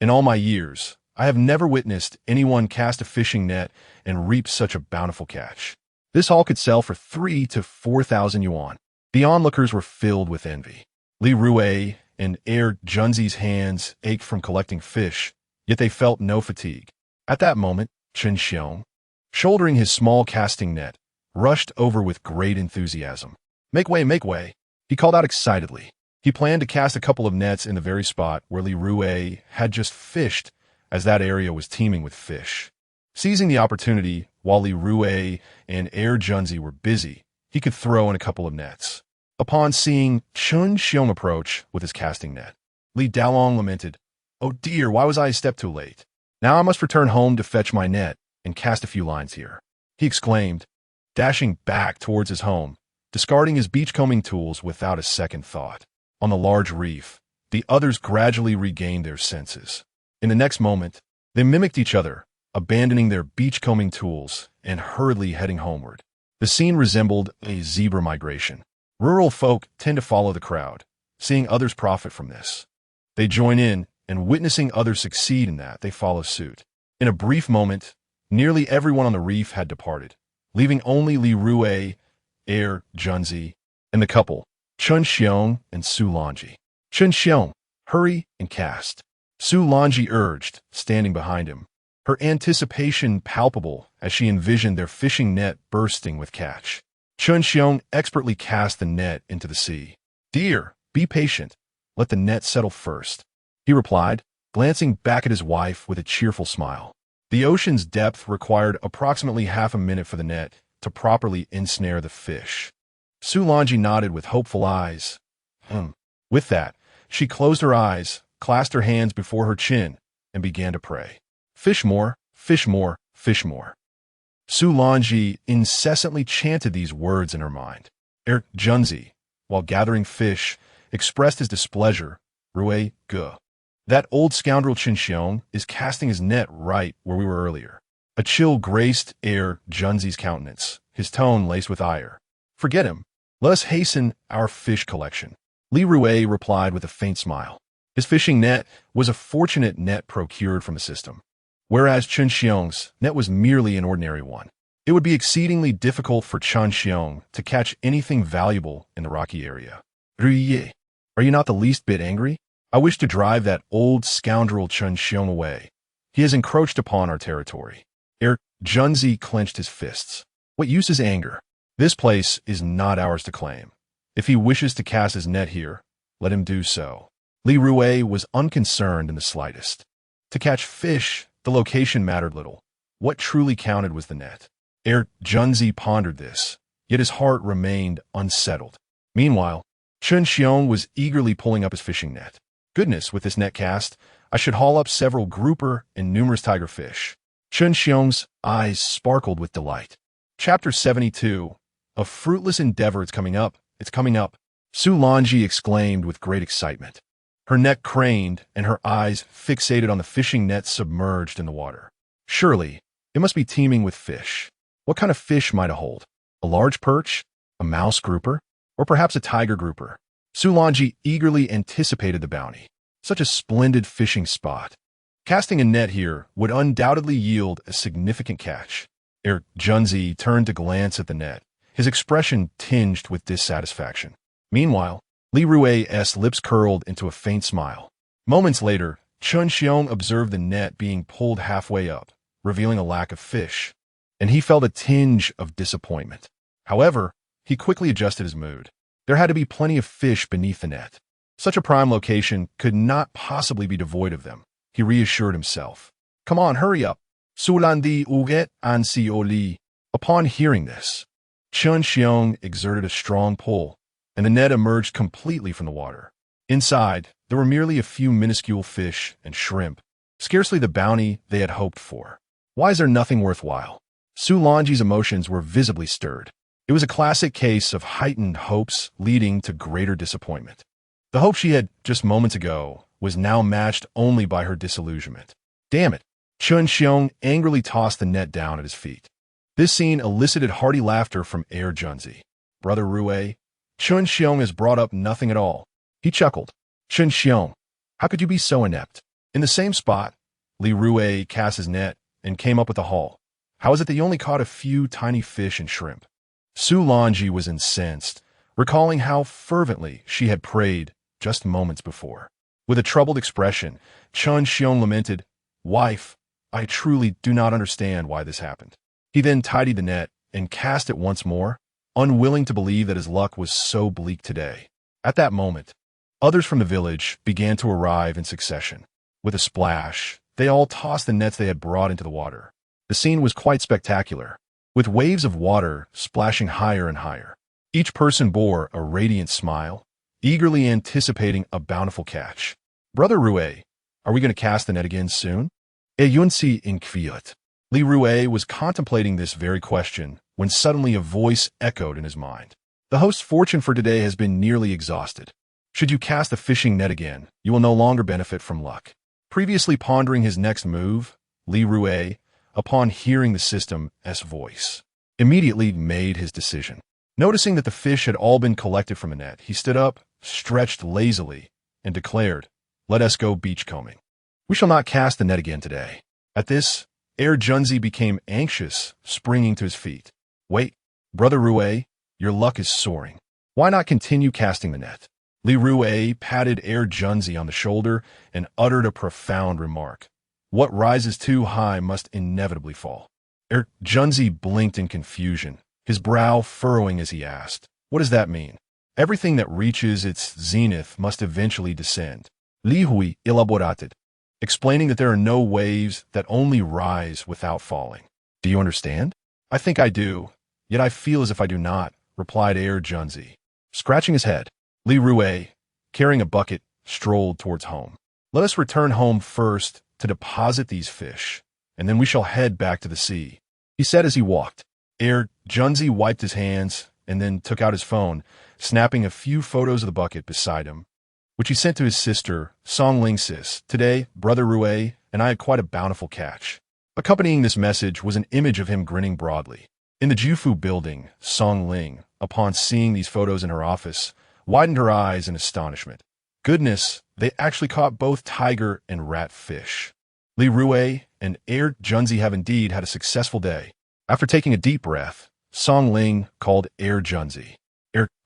Speaker 1: In all my years, I have never witnessed anyone cast a fishing net and reap such a bountiful catch. This haul could sell for 3,000 to 4,000 yuan. The onlookers were filled with envy. Li Rui and Junzi's hands ached from collecting fish, yet they felt no fatigue. At that moment, Chun Xiong, shouldering his small casting net, rushed over with great enthusiasm. Make way, he called out excitedly. He planned to cast a couple of nets in the very spot where Li Rui had just fished, as that area was teeming with fish. Seizing the opportunity, while Li Rui and Junzi were busy, he could throw in a couple of nets. Upon seeing Chun Xiong approach with his casting net, Li Dalong lamented, "Oh dear, why was I a step too late? Now I must return home to fetch my net and cast a few lines here," he exclaimed, dashing back towards his home, discarding his beachcombing tools without a second thought. On the large reef, the others gradually regained their senses. In the next moment, they mimicked each other, abandoning their beachcombing tools and hurriedly heading homeward. The scene resembled a zebra migration. Rural folk tend to follow the crowd, seeing others profit from this. They join in, and witnessing others succeed in that, they follow suit. In a brief moment, nearly everyone on the reef had departed, leaving only Li Rui, Junzi, and the couple, Chun Xiong and Su Longji. Chun Xiong, hurry and cast, Su Longji urged, standing behind him. her anticipation palpable as she envisioned their fishing net bursting with catch. Chun Xiong expertly cast the net into the sea. "Dear, be patient. Let the net settle first," he replied, glancing back at his wife with a cheerful smile. The ocean's depth required approximately half a minute for the net to properly ensnare the fish. Su Lanji nodded with hopeful eyes. With that, she closed her eyes, clasped her hands before her chin, and began to pray. "Fish more, fish more, fish more." Su Lanji incessantly chanted these words in her mind. Junzi, while gathering fish, expressed his displeasure. "Rui, gu. That old scoundrel Chun Xiong is casting his net right where we were earlier." A chill graced Junzi's countenance, his tone laced with ire. "Forget him. Let us hasten our fish collection." Li Rui replied with a faint smile. His fishing net was a fortunate net procured from the system, whereas Chun Xiong's net was merely an ordinary one. It would be exceedingly difficult for Chun Xiong to catch anything valuable in the rocky area. "Rui, are you not the least bit angry? I wish to drive that old scoundrel Chun Xiong away. He has encroached upon our territory." Junzi clenched his fists. "What use is anger? This place is not ours to claim. If he wishes to cast his net here, let him do so." Li Rui was unconcerned in the slightest. To catch fish, the location mattered little. What truly counted was the net. Junzi pondered this, yet his heart remained unsettled. Meanwhile, Chun Xiong was eagerly pulling up his fishing net. "Goodness, with this net cast, I should haul up several grouper and numerous tiger fish." Chun Xiong's eyes sparkled with delight. Chapter 72. A fruitless endeavor. "It's coming up. It's coming up," Su Lanji exclaimed with great excitement. Her neck craned and her eyes fixated on the fishing net submerged in the water. Surely, it must be teeming with fish. What kind of fish might it hold? A large perch? A mouse grouper? Or perhaps a tiger grouper? Su Lanji eagerly anticipated the bounty. Such a splendid fishing spot. Casting a net here would undoubtedly yield a significant catch. Junzi turned to glance at the net, his expression tinged with dissatisfaction. Meanwhile, Li Rui's lips curled into a faint smile. Moments later, Chun Xiong observed the net being pulled halfway up, revealing a lack of fish, and he felt a tinge of disappointment. However, he quickly adjusted his mood. There had to be plenty of fish beneath the net. Such a prime location could not possibly be devoid of them, he reassured himself. "Come on, hurry up. Sulandi uget ansi oli." Upon hearing this, Chun Xiong exerted a strong pull, and the net emerged completely from the water. Inside, there were merely a few minuscule fish and shrimp, scarcely the bounty they had hoped for. Why is there nothing worthwhile? Su Lanji's emotions were visibly stirred. It was a classic case of heightened hopes leading to greater disappointment. The hope she had just moments ago was now matched only by her disillusionment. "Damn it!" Chun Xiong angrily tossed the net down at his feet. This scene elicited hearty laughter from Junzi. "Brother Rui, Chun Xiong has brought up nothing at all." He chuckled. "Chun Xiong, how could you be so inept?" In the same spot, Li Rui cast his net and came up with a haul. How is it that you only caught a few tiny fish and shrimp? Su Lanji was incensed, recalling how fervently she had prayed just moments before. With a troubled expression, Chun Xiong lamented, "Wife, I truly do not understand why this happened." He then tidied the net and cast it once more, unwilling to believe that his luck was so bleak today. At that moment, others from the village began to arrive in succession. With a splash, they all tossed the nets they had brought into the water. The scene was quite spectacular, with waves of water splashing higher and higher. Each person bore a radiant smile, eagerly anticipating a bountiful catch. "Brother Rui, are we going to cast the net again soon?" Yunsi inquired. Li Rui was contemplating this very question when suddenly a voice echoed in his mind. "The host's fortune for today has been nearly exhausted. Should you cast the fishing net again, you will no longer benefit from luck." Previously pondering his next move, Li Rui, upon hearing the system's voice, immediately made his decision. Noticing that the fish had all been collected from the net, he stood up, stretched lazily, and declared, "Let us go beachcombing. We shall not cast the net again today." At this, Junzi became anxious, springing to his feet. "Wait, Brother Rui, your luck is soaring. Why not continue casting the net?" Li Rui patted Junzi on the shoulder and uttered a profound remark. What rises too high must inevitably fall. Junzi blinked in confusion, his brow furrowing as he asked, "What does that mean?" "Everything that reaches its zenith must eventually descend," Li Rui elaborated, explaining that there are no waves that only rise without falling. "Do you understand?" "I think I do, yet I feel as if I do not," replied Junzi. Scratching his head, Li Rui, carrying a bucket, strolled towards home. "Let us return home first to deposit these fish, and then we shall head back to the sea," he said as he walked. Junzi wiped his hands and then took out his phone, snapping a few photos of the bucket beside him, which he sent to his sister, Songling. "Sis, today, Brother Rui and I had quite a bountiful catch." Accompanying this message was an image of him grinning broadly. In the Jufu building, Songling, upon seeing these photos in her office, widened her eyes in astonishment. Goodness, they actually caught both tiger and rat fish. Li Rui and Junzi have indeed had a successful day. After taking a deep breath, Songling called Junzi.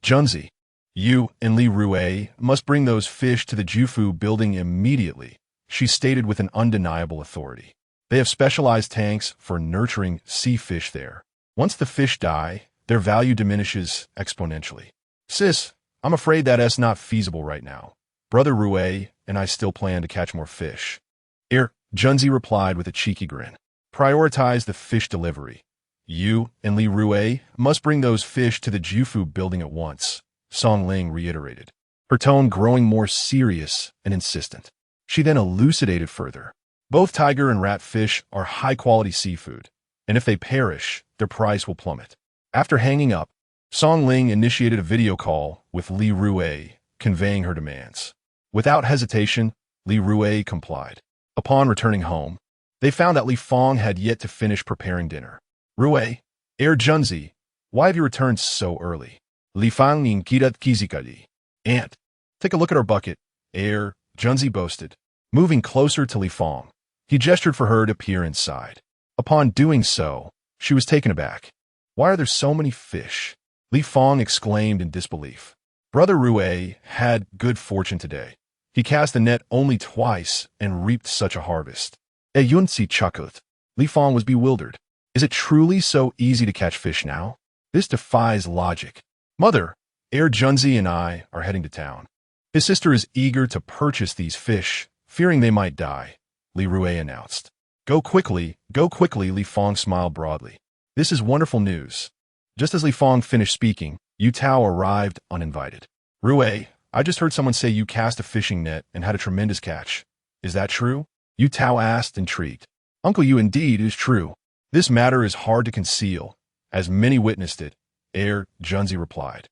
Speaker 1: "Junzi, you and Li Rui must bring those fish to the Jufu building immediately," she stated with an undeniable authority. "They have specialized tanks for nurturing sea fish there. Once the fish die, their value diminishes exponentially." "Sis, I'm afraid that's not feasible right now. Brother Rui and I still plan to catch more fish." Junzi replied with a cheeky grin. "Prioritize the fish delivery. You and Li Rui must bring those fish to the Jufu building at once," Songling reiterated, her tone growing more serious and insistent. She then elucidated further. "Both tiger and rat fish are high-quality seafood, and if they perish, their price will plummet." After hanging up, Songling initiated a video call with Li Rui, conveying her demands. Without hesitation, Li Rui complied. Upon returning home, they found that Li Fong had yet to finish preparing dinner. "Rui, Junzi, why have you returned so early?" Li Fong inquired quizzically. "Aunt, take a look at our bucket," Junzi boasted, moving closer to Li Fong. He gestured for her to peer inside. Upon doing so, she was taken aback. "Why are there so many fish?" Li Fong exclaimed in disbelief. Brother Rui had good fortune today. He cast the net only twice and reaped such a harvest. Yunzi chuckled. Li Fong was bewildered. "Is it truly so easy to catch fish now? This defies logic." "Mother, Junzi and I are heading to town. His sister is eager to purchase these fish, fearing they might die," Li Rui announced. Go quickly, Li Fong smiled broadly. "This is wonderful news." Just as Li Fong finished speaking, Yu Tao arrived uninvited. "Rui, I just heard someone say you cast a fishing net and had a tremendous catch. Is that true?" Yu Tao asked, intrigued. "Uncle Yu, indeed, it is true. This matter is hard to conceal, as many witnessed it," Junzi replied.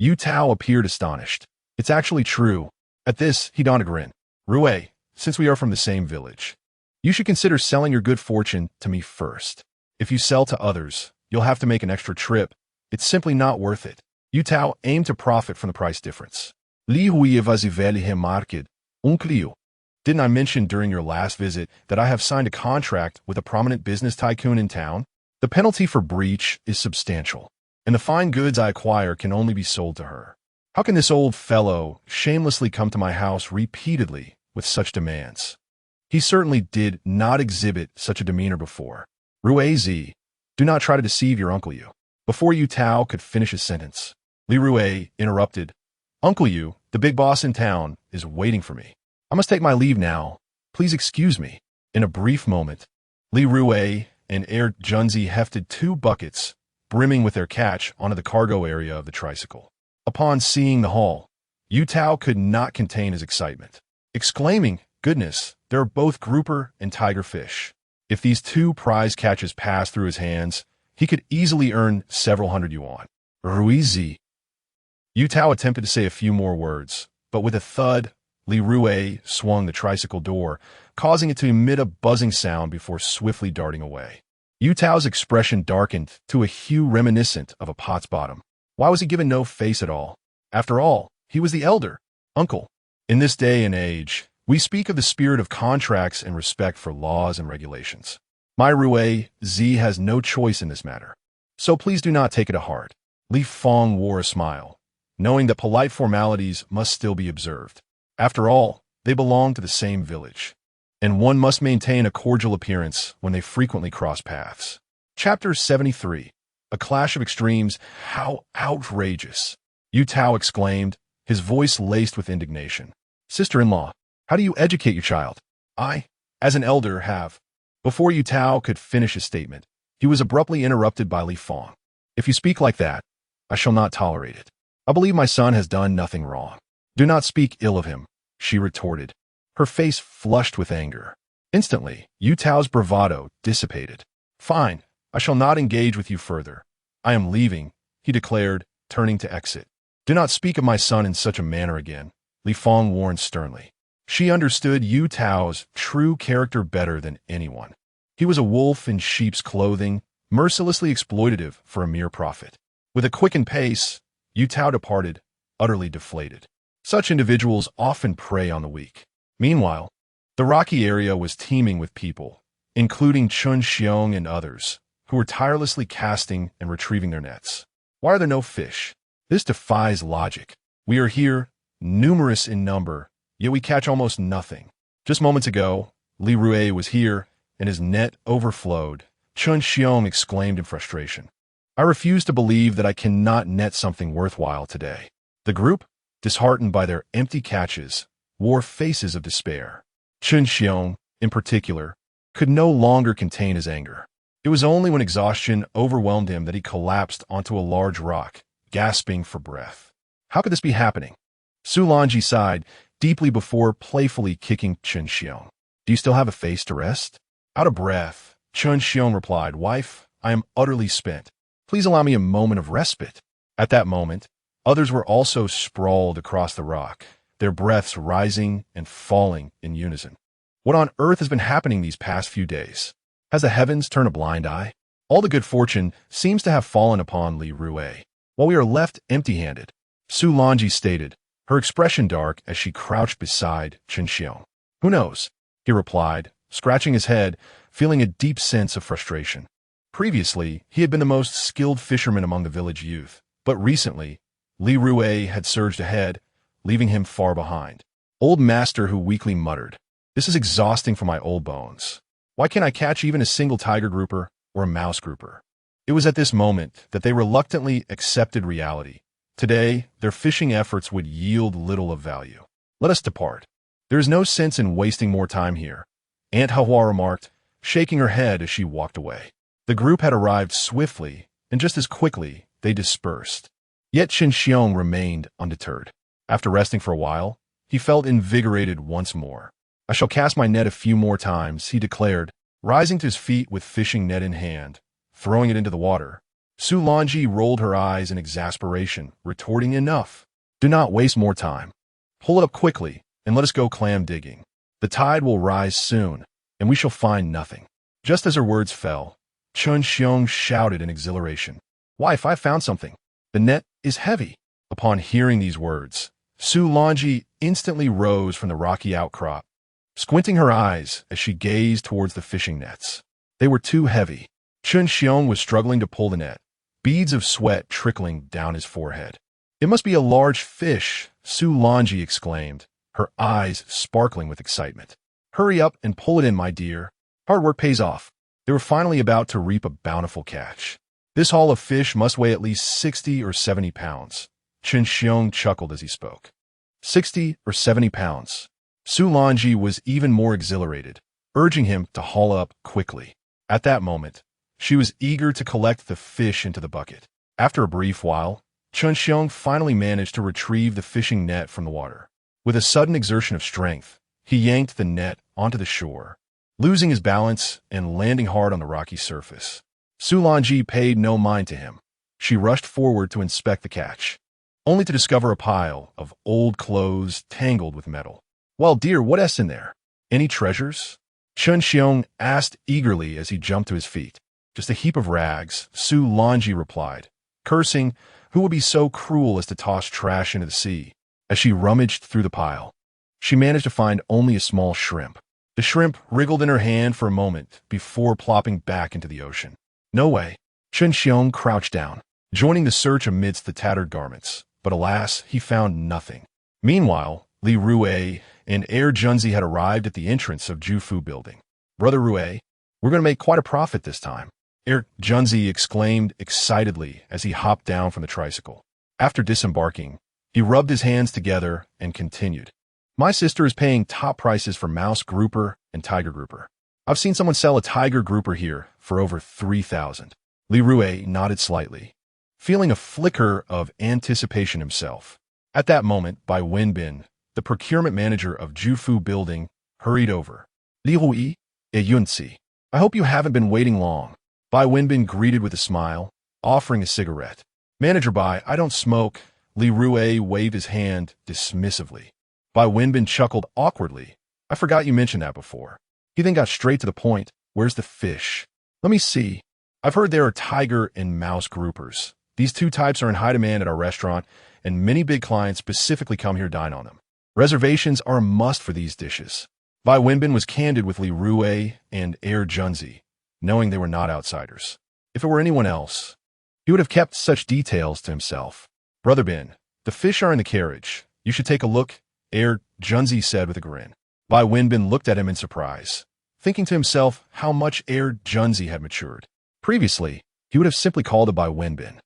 Speaker 1: Yu Tao appeared astonished. "It's actually true." At this, he donned a grin. "Rui, since we are from the same village, you should consider selling your good fortune to me first. If you sell to others, you'll have to make an extra trip. It's simply not worth it." Yu Tao aimed to profit from the price difference. Li Rui evasively market, Uncle. "Didn't I mention during your last visit that I have signed a contract with a prominent business tycoon in town? The penalty for breach is substantial, and the fine goods I acquire can only be sold to her. How can this old fellow shamelessly come to my house repeatedly with such demands? He certainly did not exhibit such a demeanor before." "Rui Z, do not try to deceive your Uncle Yu." Before Yu Tao could finish his sentence, Li Rui interrupted. "Uncle Yu, the big boss in town, is waiting for me. I must take my leave now. Please excuse me." In a brief moment, Li Rui and Junzi hefted 2 buckets, brimming with their catch, onto the cargo area of the tricycle. Upon seeing the haul, Yu Tao could not contain his excitement, exclaiming, "Goodness, there are both grouper and tiger fish. If these 2 prize catches passed through his hands, he could easily earn several hundred yuan." "Ruizi." Yu Tao attempted to say a few more words, but with a thud, Li Rui swung the tricycle door, causing it to emit a buzzing sound before swiftly darting away. Yu Tao's expression darkened to a hue reminiscent of a pot's bottom. Why was he given no face at all? After all, he was the elder. "Uncle, in this day and age, we speak of the spirit of contracts and respect for laws and regulations. My Rui Z has no choice in this matter, so please do not take it to heart." Li Fong wore a smile, knowing that polite formalities must still be observed. After all, they belonged to the same village. and one must maintain a cordial appearance when they frequently cross paths. Chapter 73. A Clash of Extremes. How outrageous! Yu Tao exclaimed, his voice laced with indignation. Sister-in-law, how do you educate your child? I, as an elder, have. Before Yu Tao could finish his statement, he was abruptly interrupted by Li Fang. If you speak like that, I shall not tolerate it. I believe my son has done nothing wrong. Do not speak ill of him, she retorted, her face flushed with anger. Instantly, Yu Tao's bravado dissipated. Fine, I shall not engage with you further. I am leaving, he declared, turning to exit. Do not speak of my son in such a manner again, Li Fang warned sternly. She understood Yu Tao's true character better than anyone. He was a wolf in sheep's clothing, mercilessly exploitative for a mere profit. With a quickened pace, Yu Tao departed, utterly deflated. Such individuals often prey on the weak. Meanwhile, the rocky area was teeming with people, including Chun Xiong and others, who were tirelessly casting and retrieving their nets. Why are there no fish? This defies logic. We are here, numerous in number, yet we catch almost nothing. Just moments ago, Li Rui was here, and his net overflowed. Chun Xiong exclaimed in frustration. I refuse to believe that I cannot net something worthwhile today. The group, disheartened by their empty catches, wore faces of despair. Chun Xiong, in particular, could no longer contain his anger. It was only when exhaustion overwhelmed him that he collapsed onto a large rock, gasping for breath. How could this be happening? Su Lanji sighed deeply before playfully kicking Chun Xiong. Do you still have a face to rest? Out of breath, Chun Xiong replied, Wife, I am utterly spent. Please allow me a moment of respite. At that moment, others were also sprawled across the rock, their breaths rising and falling in unison. What on earth has been happening these past few days? Has the heavens turned a blind eye? All the good fortune seems to have fallen upon Li Rui, while we are left empty-handed, Su Lanji stated, her expression dark as she crouched beside Chun Xiong. Who knows? He replied, scratching his head, feeling a deep sense of frustration. Previously, he had been the most skilled fisherman among the village youth, but recently, Li Rui had surged ahead, leaving him far behind. Old master who weakly muttered, This is exhausting for my old bones. Why can't I catch even a single tiger grouper or a mouse grouper? It was at this moment that they reluctantly accepted reality. Today, their fishing efforts would yield little of value. Let us depart. There is no sense in wasting more time here, Aunt Hahua remarked, shaking her head as she walked away. The group had arrived swiftly, and just as quickly, they dispersed. Yet Chun Xiong remained undeterred. After resting for a while, he felt invigorated once more. I shall cast my net a few more times, he declared, rising to his feet with fishing net in hand, throwing it into the water. Su Lanji rolled her eyes in exasperation, retorting, Enough. Do not waste more time. Pull it up quickly, and let us go clam digging. The tide will rise soon, and we shall find nothing. Just as her words fell, Chun Xiong shouted in exhilaration. Wife, I found something. The net is heavy. Upon hearing these words, Su Lanji instantly rose from the rocky outcrop, squinting her eyes as she gazed towards the fishing nets. They were too heavy. Chun Xiong was struggling to pull the net, beads of sweat trickling down his forehead. It must be a large fish, Su Lanji exclaimed, her eyes sparkling with excitement. Hurry up and pull it in, my dear. Hard work pays off. They were finally about to reap a bountiful catch. This haul of fish must weigh at least 60 or 70 pounds. Chun Xiong chuckled as he spoke. 60 or 70 pounds. Su Lanji was even more exhilarated, urging him to haul up quickly. At that moment, she was eager to collect the fish into the bucket. After a brief while, Chun Xiong finally managed to retrieve the fishing net from the water. With a sudden exertion of strength, he yanked the net onto the shore, losing his balance and landing hard on the rocky surface. Su Lanji paid no mind to him. She rushed forward to inspect the catch, only to discover a pile of old clothes tangled with metal. Well, dear, what's in there? Any treasures? Chun Xiong asked eagerly as he jumped to his feet. Just a heap of rags, Su Lanji replied, cursing, who would be so cruel as to toss trash into the sea? As she rummaged through the pile, she managed to find only a small shrimp. The shrimp wriggled in her hand for a moment before plopping back into the ocean. No way. Chun Xiong crouched down, joining the search amidst the tattered garments, but alas, he found nothing. Meanwhile, Li Rui, and Air Junzi had arrived at the entrance of Jufu building. "Brother Rui, we're going to make quite a profit this time," Air Junzi exclaimed excitedly as he hopped down from the tricycle. After disembarking, he rubbed his hands together and continued. "My sister is paying top prices for mouse grouper and tiger grouper. I've seen someone sell a tiger grouper here for over 3,000. Li Rui nodded slightly, feeling a flicker of anticipation himself. At that moment, Bai Wenbin, the procurement manager of Jufu building, hurried over. "Li Rui, Yunzi. I hope you haven't been waiting long." Bai Wenbin greeted with a smile, offering a cigarette. "Manager Bai, I don't smoke." Li Rui waved his hand dismissively. Bai Wenbin chuckled awkwardly. "I forgot you mentioned that before." He then got straight to the point. "Where's the fish?" "Let me see. I've heard there are tiger and mouse groupers. These two types are in high demand at our restaurant, and many big clients specifically come here to dine on them. Reservations are a must for these dishes." Bai Wenbin was candid with Li Rui and Air Junzi, knowing they were not outsiders. If it were anyone else, he would have kept such details to himself. "Brother Bin, the fish are in the carriage. You should take a look," Air Junzi said with a grin. Bai Wenbin looked at him in surprise, thinking to himself how much Air Junzi had matured. Previously, he would have simply called it Bai Wenbin.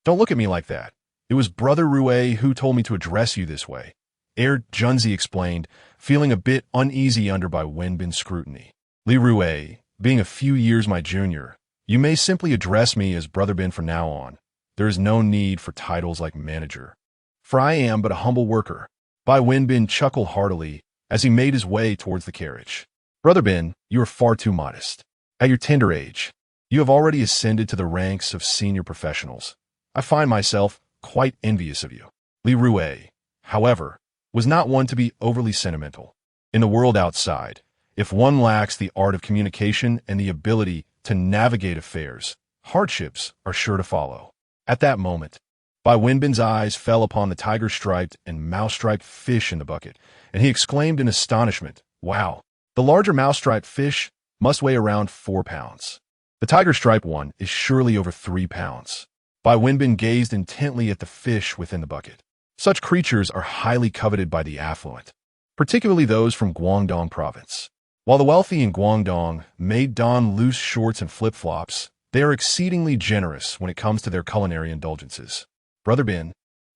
Speaker 1: "Don't look at me like that. It was Brother Rui who told me to address you this way," Air Junzi explained, feeling a bit uneasy under Bai Wenbin's scrutiny. "Li Rui, being a few years my junior, you may simply address me as Brother Bin from now on. There is no need for titles like manager, for I am but a humble worker." Bai Wenbin chuckled heartily as he made his way towards the carriage. "Brother Bin, you are far too modest. At your tender age, you have already ascended to the ranks of senior professionals. I find myself quite envious of you." Li Rui, however, was not one to be overly sentimental. In the world outside, if one lacks the art of communication and the ability to navigate affairs, hardships are sure to follow. At that moment, Bai Wenbin's eyes fell upon the tiger-striped and mouse-striped fish in the bucket, and he exclaimed in astonishment, "Wow, the larger mouse-striped fish must weigh around 4 pounds. The tiger-striped one is surely over 3 pounds." Bai Wenbin gazed intently at the fish within the bucket. Such creatures are highly coveted by the affluent, particularly those from Guangdong province. While the wealthy in Guangdong may don loose shorts and flip-flops, they are exceedingly generous when it comes to their culinary indulgences. "Brother Bin,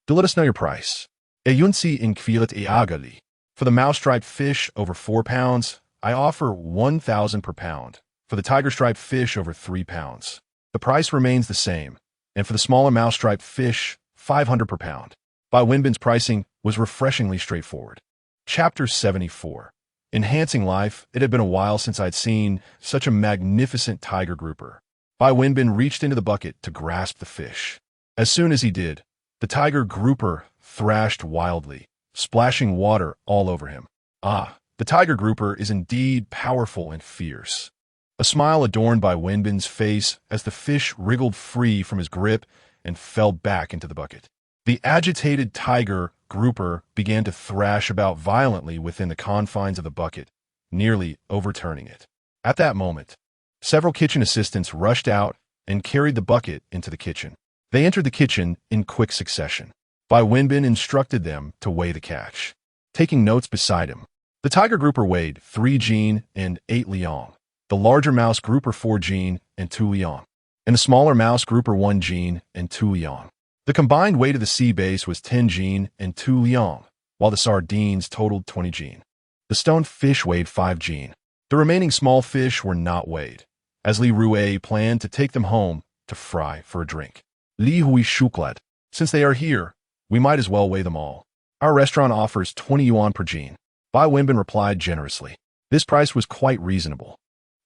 Speaker 1: do let us know your price." "Yunzi in Kvilat Agali. For the mouse-striped fish over 4 pounds, I offer 1,000 per pound. For the tiger-striped fish over 3 pounds, the price remains the same, and for the smaller mouse-striped fish, 500 per pound." Bai Wenbin's pricing was refreshingly straightforward. Chapter 74. Enhancing life. It had been a while since I'd seen such a magnificent tiger grouper. Bai Wenbin reached into the bucket to grasp the fish. As soon as he did, the tiger grouper thrashed wildly, splashing water all over him. "Ah, the tiger grouper is indeed powerful and fierce." A smile adorned Bai Wenbin's face as the fish wriggled free from his grip and fell back into the bucket. The agitated tiger grouper began to thrash about violently within the confines of the bucket, nearly overturning it. At that moment, several kitchen assistants rushed out and carried the bucket into the kitchen. They entered the kitchen in quick succession. Bai Wenbin instructed them to weigh the catch, taking notes beside him. The tiger grouper weighed 3 jin and 8 liang, the larger mouse grouper 4 jin and 2 liang, and the smaller mouse grouper 1 jin and 2 liang. The combined weight of the sea bass was 10 jin and 2 liang, while the sardines totaled 20 jin. The stone fish weighed 5 jin. The remaining small fish were not weighed, as Li Rui planned to take them home to fry for a drink. "Li Hui Shuklat, since they are here, we might as well weigh them all. Our restaurant offers 20 yuan per jin." Bai Wenbin replied generously. This price was quite reasonable.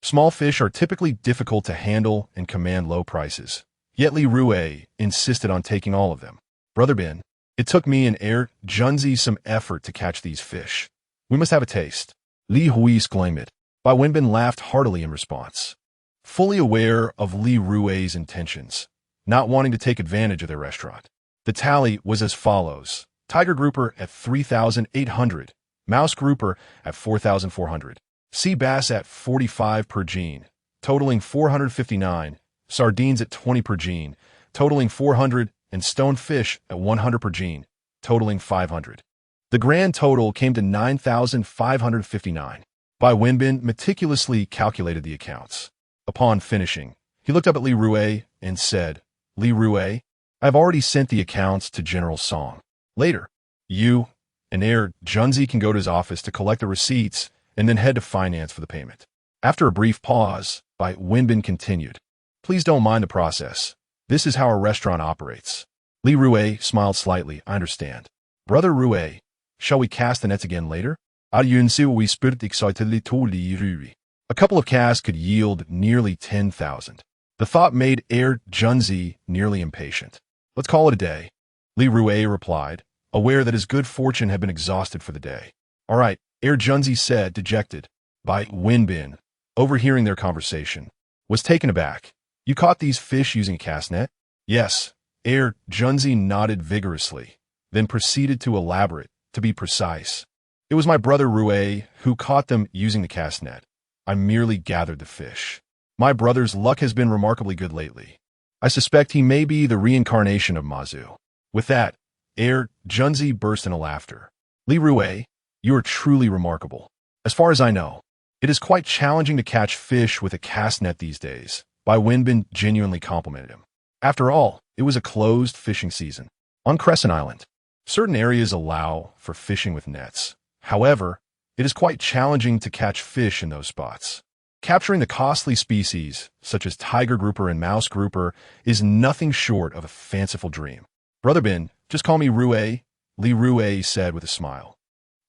Speaker 1: Small fish are typically difficult to handle and command low prices. Yet Li Rui insisted on taking all of them. "Brother Bin, it took me and Air Junzi some effort to catch these fish. We must have a taste." Li Hui exclaimed. Bai Wenbin laughed heartily in response, fully aware of Li Rui's intentions, not wanting to take advantage of their restaurant. The tally was as follows: tiger grouper at 3,800, mouse grouper at 4,400, sea bass at 45 per jin, totaling 459, sardines at 20 per jin, totaling 400, and stone fish at 100 per jin, totaling 500. The grand total came to 9,559. Bai Wenbin meticulously calculated the accounts. Upon finishing, he looked up at Li Rui and said, Li Rui, I have already sent the accounts to General Song. Later, you and Heir Junzi can go to his office to collect the receipts and then head to finance for the payment. After a brief pause, Bai Wenbin continued, Please don't mind the process. This is how our restaurant operates. Li Rui smiled slightly. I understand. Brother Rui, shall we cast the nets again later? A couple of casts could yield nearly 10,000. The thought made Heir Junzi nearly impatient. Let's call it a day. Li Rui replied, aware that his good fortune had been exhausted for the day. All right, Heir Junzi said, dejected. Bai Wenbin, overhearing their conversation, was taken aback. You caught these fish using a cast net? Yes. Heir Junzi nodded vigorously, then proceeded to elaborate, to be precise. It was my brother Rui who caught them using the cast net. I merely gathered the fish. My brother's luck has been remarkably good lately. I suspect he may be the reincarnation of Mazu. With that, Heir Junzi burst into laughter. Li Rui, you are truly remarkable. As far as I know, it is quite challenging to catch fish with a cast net these days. Bai Wenbin genuinely complimented him. After all, it was a closed fishing season. On Crescent Island, certain areas allow for fishing with nets. However, it is quite challenging to catch fish in those spots. Capturing the costly species, such as tiger grouper and mouse grouper, is nothing short of a fanciful dream. Brother Bin, just call me Rui, Li Rui said with a smile.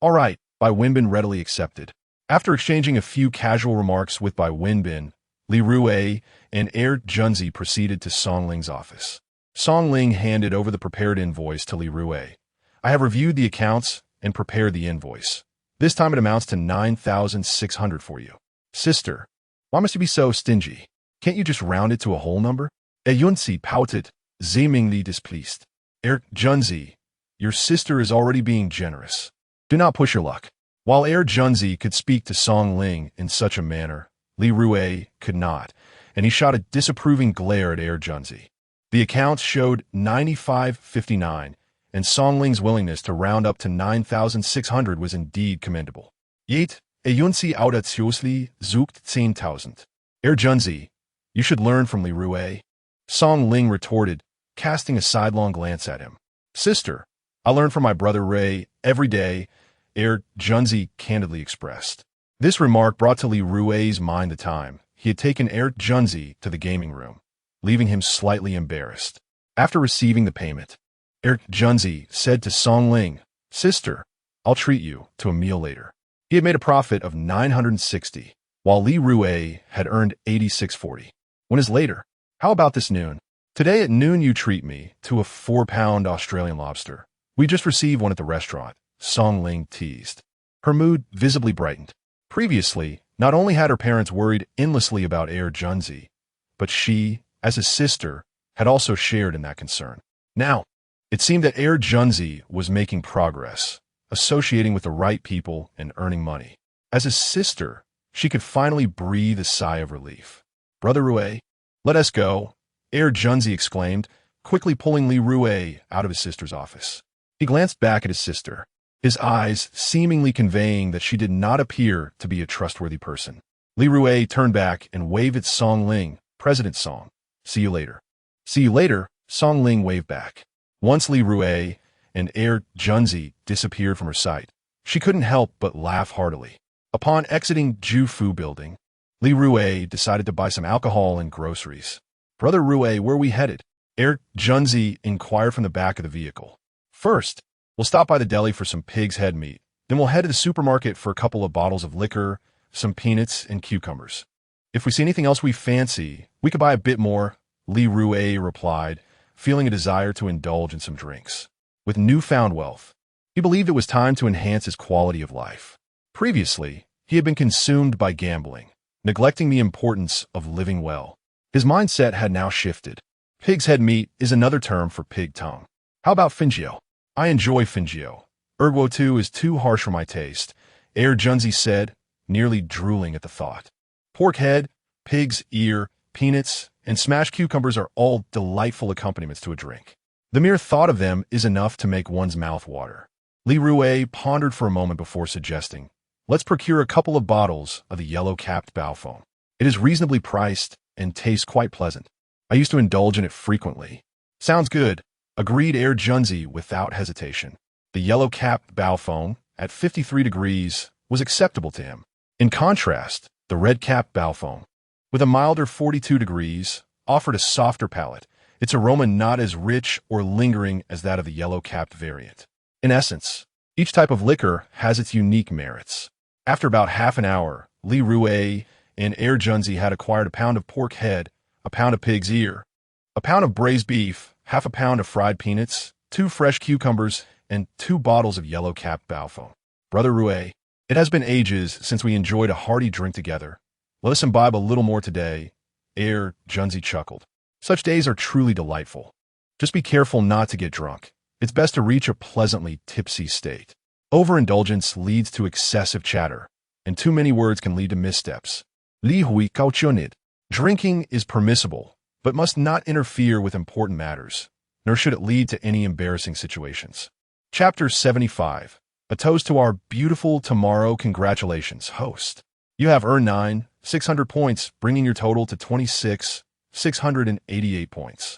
Speaker 1: All right, Bai Wenbin readily accepted. After exchanging a few casual remarks with Bai Wenbin, Li Rui and Heir Junzi proceeded to Song Ling's office. Song Ling handed over the prepared invoice to Li Rui. I have reviewed the accounts and prepared the invoice. This time it amounts to 9,600 for you. Sister, why must you be so stingy? Can't you just round it to a whole number? Yunzi pouted, seemingly displeased. Heir Junzi, your sister is already being generous. Do not push your luck. While Heir Junzi could speak to Song Ling in such a manner, Li Rui could not, and he shot a disapproving glare at Heir Junzi. The accounts showed 9,559, and Song Ling's willingness to round up to 9,600 was indeed commendable. Yet, Yunzi audaciösly sucht 10,000. Heir Junzi, you should learn from Li Rui. Song Ling retorted, casting a sidelong glance at him. Sister, I learn from my brother Rui every day, Heir Junzi candidly expressed. This remark brought to Li Rui's mind the time he had taken Heir Junzi to the gaming room, leaving him slightly embarrassed. After receiving the payment, Heir Junzi said to Song Ling, Sister, I'll treat you to a meal later. He had made a profit of 960, while Li Rui had earned 8640. When is later? How about this noon? Today at noon you treat me to a 4-pound Australian lobster. We just received one at the restaurant, Song Ling teased. Her mood visibly brightened. Previously, not only had her parents worried endlessly about Heir Junzi, but she, as his sister, had also shared in that concern. Now, it seemed that Heir Junzi was making progress, associating with the right people and earning money. As his sister, she could finally breathe a sigh of relief. Brother Rui, let us go, Heir Junzi exclaimed, quickly pulling Li Rui out of his sister's office. He glanced back at his sister, his eyes seemingly conveying that she did not appear to be a trustworthy person. Li Rui turned back and waved at Song Ling, President Song. See you later. See you later, Song Ling waved back. Once Li Rui and Heir Junzi disappeared from her sight, she couldn't help but laugh heartily. Upon exiting Ju Fu building, Li Rui decided to buy some alcohol and groceries. Brother Rui, where are we headed? Heir Junzi inquired from the back of the vehicle. First, we'll stop by the deli for some pig's head meat. Then we'll head to the supermarket for a couple of bottles of liquor, some peanuts, and cucumbers. If we see anything else we fancy, we could buy a bit more, Li Rui replied, feeling a desire to indulge in some drinks. With newfound wealth, he believed it was time to enhance his quality of life. Previously, he had been consumed by gambling, neglecting the importance of living well. His mindset had now shifted. Pig's head meat is another term for pig tongue. How about fingio? I enjoy fingio. Ergo 2 is too harsh for my taste, Heir Junzi said, nearly drooling at the thought. Pork head, pig's ear, peanuts, and smashed cucumbers are all delightful accompaniments to a drink. The mere thought of them is enough to make one's mouth water. Li Rui pondered for a moment before suggesting, let's procure a couple of bottles of the yellow-capped bow foam. It is reasonably priced and tastes quite pleasant. I used to indulge in it frequently. Sounds good, agreed Air Junzi without hesitation. The yellow-capped bow foam, at 53 degrees, was acceptable to him. In contrast, the red-capped bow foam, with a milder 42 degrees, offered a softer palate, its aroma not as rich or lingering as that of the yellow-capped variant. In essence, each type of liquor has its unique merits. After about half an hour, Li Rui and Air Junzi had acquired a pound of pork head, a pound of pig's ear, a pound of braised beef, half a pound of fried peanuts, 2 fresh cucumbers, and 2 bottles of yellow-capped bow foam. Brother Rui, it has been ages since we enjoyed a hearty drink together. Let us imbibe a little more today. Air Junzi chuckled. Such days are truly delightful. Just be careful not to get drunk. It's best to reach a pleasantly tipsy state. Overindulgence leads to excessive chatter, and too many words can lead to missteps. Li Rui cautioned. Drinking is permissible, but must not interfere with important matters, nor should it lead to any embarrassing situations. Chapter 75. A toast to our beautiful tomorrow. Congratulations, host. You have earned 9,600 points, bringing your total to 26,688 points.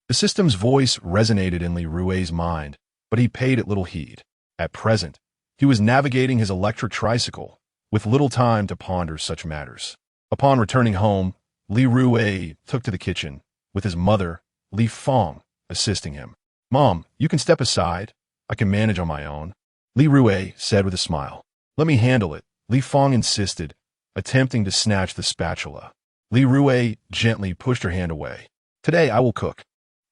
Speaker 1: The system's voice resonated in Li Rui's mind, but he paid it little heed. At present, he was navigating his electric tricycle, with little time to ponder such matters. Upon returning home, Li Rui took to the kitchen, with his mother, Li Fong, assisting him. Mom, you can step aside. I can manage on my own, Li Rui said with a smile. Let me handle it, Li Fong insisted, attempting to snatch the spatula. Li Rui gently pushed her hand away. Today I will cook.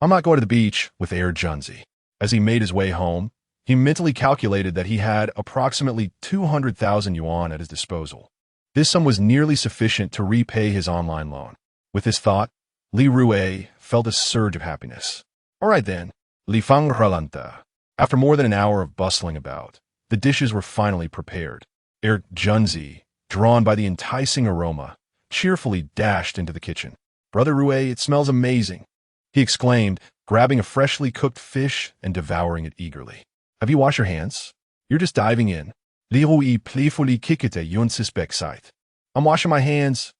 Speaker 1: I'm not going to the beach with Air Junzi. As he made his way home, he mentally calculated that he had approximately 200,000 yuan at his disposal. This sum was nearly sufficient to repay his online loan. With this thought, Li Rui felt a surge of happiness. All right then, Li Fang Ralanta. After more than an hour of bustling about, the dishes were finally prepared. Air Junzi, drawn by the enticing aroma, cheerfully dashed into the kitchen. Brother Rui, it smells amazing, he exclaimed, grabbing a freshly cooked fish and devouring it eagerly. Have you washed your hands? You're just diving in. Li Rui playfully kicked Yun suspect sight. I'm washing my hands.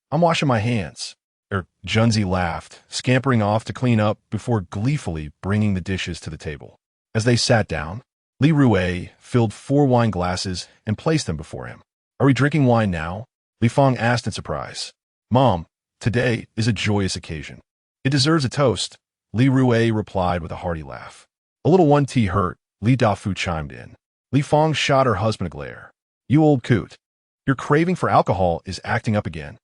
Speaker 1: Junzi laughed, scampering off to clean up before gleefully bringing the dishes to the table. As they sat down, Li Rui filled 4 wine glasses and placed them before him. Are we drinking wine now? Li Fong asked in surprise. Mom, today is a joyous occasion. It deserves a toast, Li Rui replied with a hearty laugh. A little 1 tea hurt, Li Dafu chimed in. Li Fong shot her husband a glare. You old coot. Your craving for alcohol is acting up again.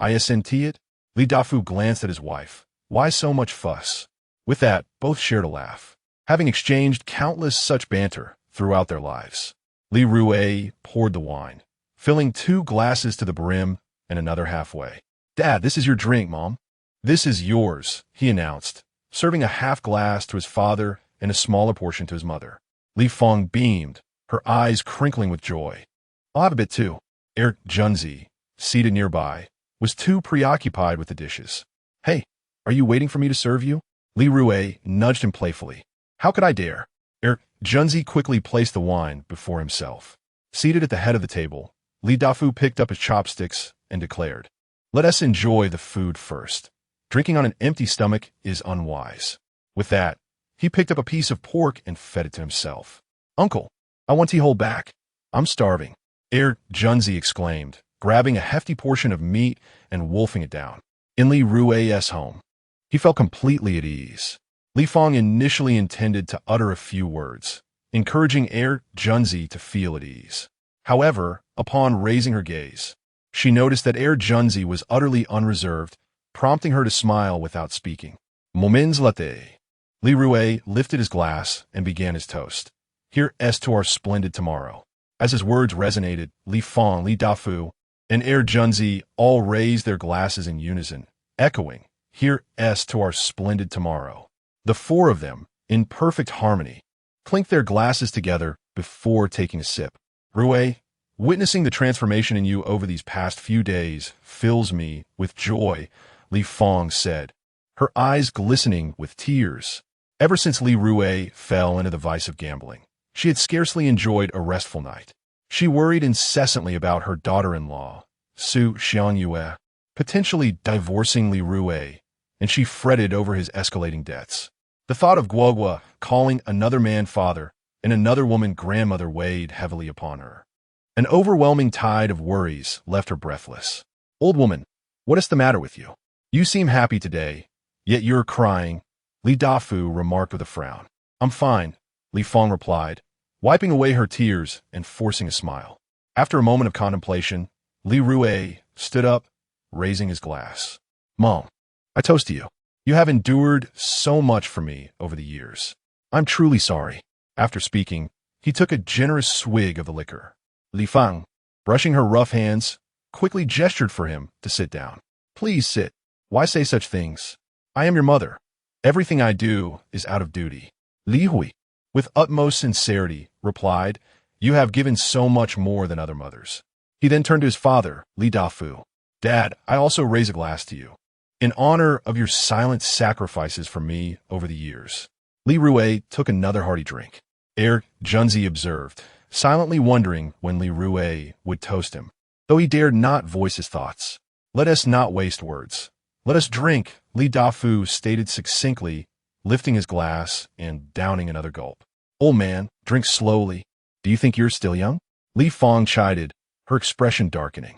Speaker 1: Isn't it? Li Dafu glanced at his wife. Why so much fuss? With that, both shared a laugh, having exchanged countless such banter throughout their lives. Li Rui poured the wine, filling 2 glasses to the brim and another halfway. Dad, this is your drink, Mom. This is yours, he announced, serving a half glass to his father and a smaller portion to his mother. Li Fong beamed, her eyes crinkling with joy. I'll have a bit too. Air Junzi, seated nearby, was too preoccupied with the dishes. Hey, are you waiting for me to serve you? Li Rui nudged him playfully. How could I dare? Air Junzi quickly placed the wine before himself. Seated at the head of the table, Li Dafu picked up his chopsticks and declared, Let us enjoy the food first. Drinking on an empty stomach is unwise. With that, he picked up a piece of pork and fed it to himself. Uncle, I want to hold back. I'm starving, Air Junzi exclaimed, grabbing a hefty portion of meat and wolfing it down. In Li Rui's home, he felt completely at ease. Li Fong initially intended to utter a few words, encouraging Air Junzi to feel at ease. However, upon raising her gaze, she noticed that Air Junzi was utterly unreserved, prompting her to smile without speaking. Moments latte. Li Rui lifted his glass and began his toast. Here's to our splendid tomorrow. As his words resonated, Li Fong, Li Dafu, and Air Junzi all raised their glasses in unison, echoing, Here's to our splendid tomorrow. The 4 of them, in perfect harmony, clinked their glasses together before taking a sip. Rui, witnessing the transformation in you over these past few days fills me with joy, Li Fong said, her eyes glistening with tears. Ever since Li Rui fell into the vice of gambling, She had scarcely enjoyed a restful night. She worried incessantly about her daughter-in-law, Su Xiangyue, potentially divorcing Li Rui, and she fretted over his escalating debts. The thought of Guogua calling another man father and another woman grandmother weighed heavily upon her. An overwhelming tide of worries left her breathless. "Old woman, what is the matter with you? You seem happy today, yet you're crying," Li Dafu remarked with a frown. "I'm fine," Li Fong replied, wiping away her tears and forcing a smile. After a moment of contemplation, Li Rui stood up, raising his glass. "Mom, I toast to you. You have endured so much for me over the years. I'm truly sorry." After speaking, he took a generous swig of the liquor. Li Fang, brushing her rough hands, quickly gestured for him to sit down. "Please sit. Why say such things? I am your mother. Everything I do is out of duty." Li Rui, with utmost sincerity, replied, "You have given so much more than other mothers." He then turned to his father, Li Dafu. "Dad, I also raise a glass to you, in honor of your silent sacrifices for me over the years." Li Rui took another hearty drink. Junzi observed, silently wondering when Li Rui would toast him, though he dared not voice his thoughts. "Let us not waste words. Let us drink," Li Dafu stated succinctly, lifting his glass and downing another gulp. "Old man, drink slowly. Do you think you're still young?" Li Fong chided, her expression darkening.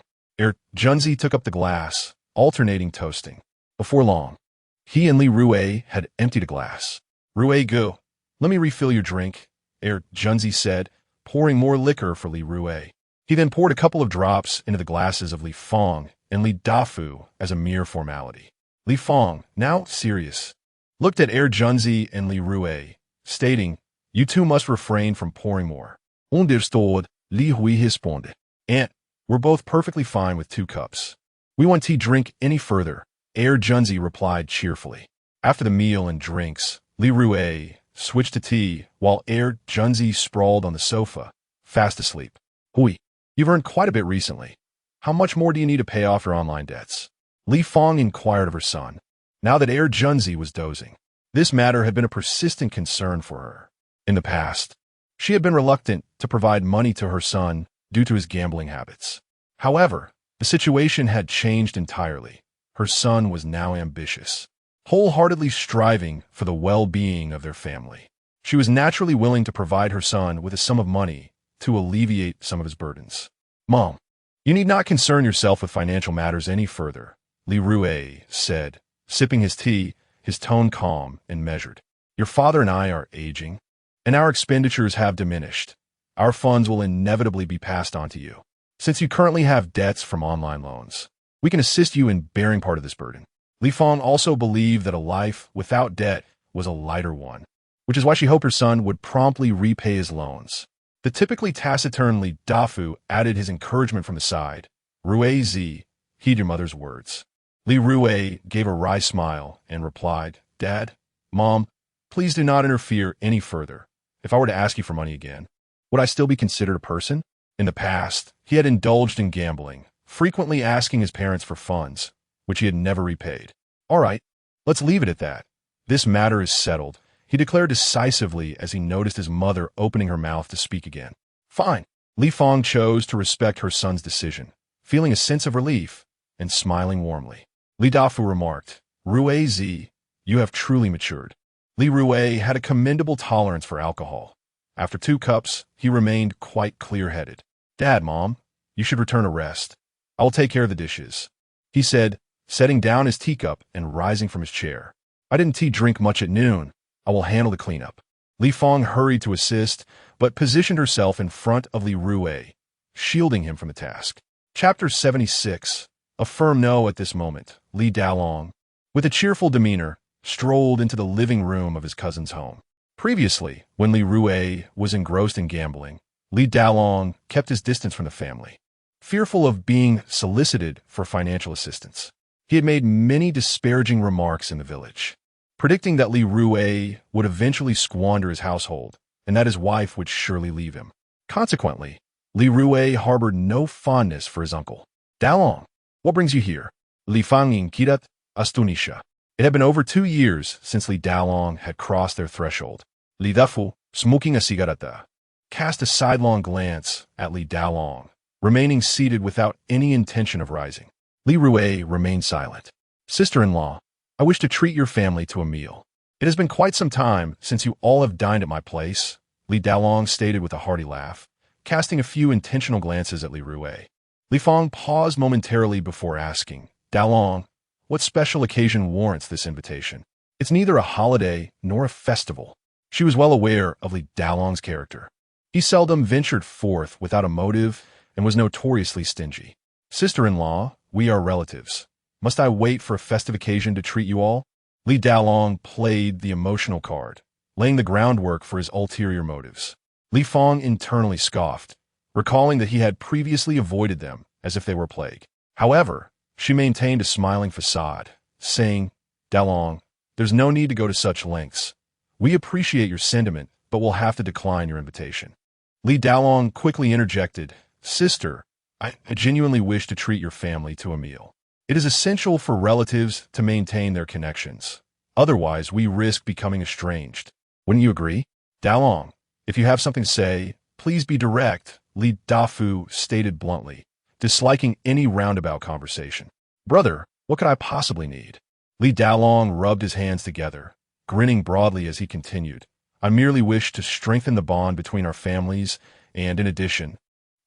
Speaker 1: Junzi took up the glass, alternating toasting. Before long, he and Li Rui had emptied a glass. "Rui go, let me refill your drink," Junzi said, pouring more liquor for Li Rui. He then poured a couple of drops into the glasses of Li Fong and Li Dafu as a mere formality. Li Fong, now serious, looked at Junzi and Li Rui, stating, "You two must refrain from pouring more." "Understood," Li Rui responded. "Aunt, we're both perfectly fine with 2 cups. We won't drink any further," Junzi replied cheerfully. After the meal and drinks, Li Rui switched to tea, while Junzi sprawled on the sofa, fast asleep. "Hui, you've earned quite a bit recently. How much more do you need to pay off your online debts?" Li Fong inquired of her son, now that Junzi was dozing. This matter had been a persistent concern for her. In the past, she had been reluctant to provide money to her son due to his gambling habits. However, the situation had changed entirely. Her son was now ambitious, wholeheartedly striving for the well-being of their family. She was naturally willing to provide her son with a sum of money to alleviate some of his burdens. "Mom, you need not concern yourself with financial matters any further," Li Rui said, sipping his tea, his tone calm and measured. "Your father and I are aging, and our expenditures have diminished. Our funds will inevitably be passed on to you. Since you currently have debts from online loans, we can assist you in bearing part of this burden." Li Fong also believed that a life without debt was a lighter one, which is why she hoped her son would promptly repay his loans. The typically taciturn Li Dafu added his encouragement from the side. "Rui Zi, heed your mother's words." Li Rui gave a wry smile and replied, "Dad, Mom, please do not interfere any further. If I were to ask you for money again, would I still be considered a person?" In the past, he had indulged in gambling, frequently asking his parents for funds, which he had never repaid. "All right, let's leave it at that. This matter is settled," he declared decisively as he noticed his mother opening her mouth to speak again. "Fine." Li Fong chose to respect her son's decision, feeling a sense of relief and smiling warmly. Li Dafu remarked, "Rui Zi, you have truly matured." Li Rui had a commendable tolerance for alcohol. After 2 cups, he remained quite clear-headed. "Dad, Mom, you should return to rest. I will take care of the dishes," he said, setting down his teacup and rising from his chair. "I didn't drink much at noon. I will handle the cleanup." Li Fong hurried to assist, but positioned herself in front of Li Rui, shielding him from the task. Chapter 76. A firm no at this moment. Li Dalong, with a cheerful demeanor, strolled into the living room of his cousin's home. Previously, when Li Rui was engrossed in gambling, Li Dalong kept his distance from the family, fearful of being solicited for financial assistance. He had made many disparaging remarks in the village, predicting that Li Rui would eventually squander his household and that his wife would surely leave him. Consequently, Li Rui harbored no fondness for his uncle. "Dalong, what brings you here?" Li Fang inquired, astonished. It had been over 2 years since Li Dalong had crossed their threshold. Li Dafu, smoking a cigarette, cast a sidelong glance at Li Dalong, remaining seated without any intention of rising. Li Rui remained silent. Sister-in-law, I wish to treat your family to a meal. It has been quite some time since you all have dined at my place, Li Dalong stated with a hearty laugh, casting a few intentional glances at Li Rui. Li Fong paused momentarily before asking, Dalong, what special occasion warrants this invitation? It's neither a holiday nor a festival. She was well aware of Li Dalong's character. He seldom ventured forth without a motive and was notoriously stingy. Sister-in-law, we are relatives. Must I wait for a festive occasion to treat you all? Li Dalong played the emotional card, laying the groundwork for his ulterior motives. Li Fong internally scoffed, recalling that he had previously avoided them as if they were plague. However, she maintained a smiling facade, saying, Dalong, there's no need to go to such lengths. We appreciate your sentiment, but we'll have to decline your invitation. Li Dalong quickly interjected, Sister, I genuinely wish to treat your family to a meal. It is essential for relatives to maintain their connections. Otherwise, we risk becoming estranged. Wouldn't you agree? Dalong, if you have something to say, please be direct, Li Dafu stated bluntly, disliking any roundabout conversation. Brother, what could I possibly need? Li Dalong rubbed his hands together, grinning broadly as he continued. I merely wish to strengthen the bond between our families, and in addition,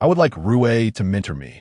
Speaker 1: I would like Rui to mentor me.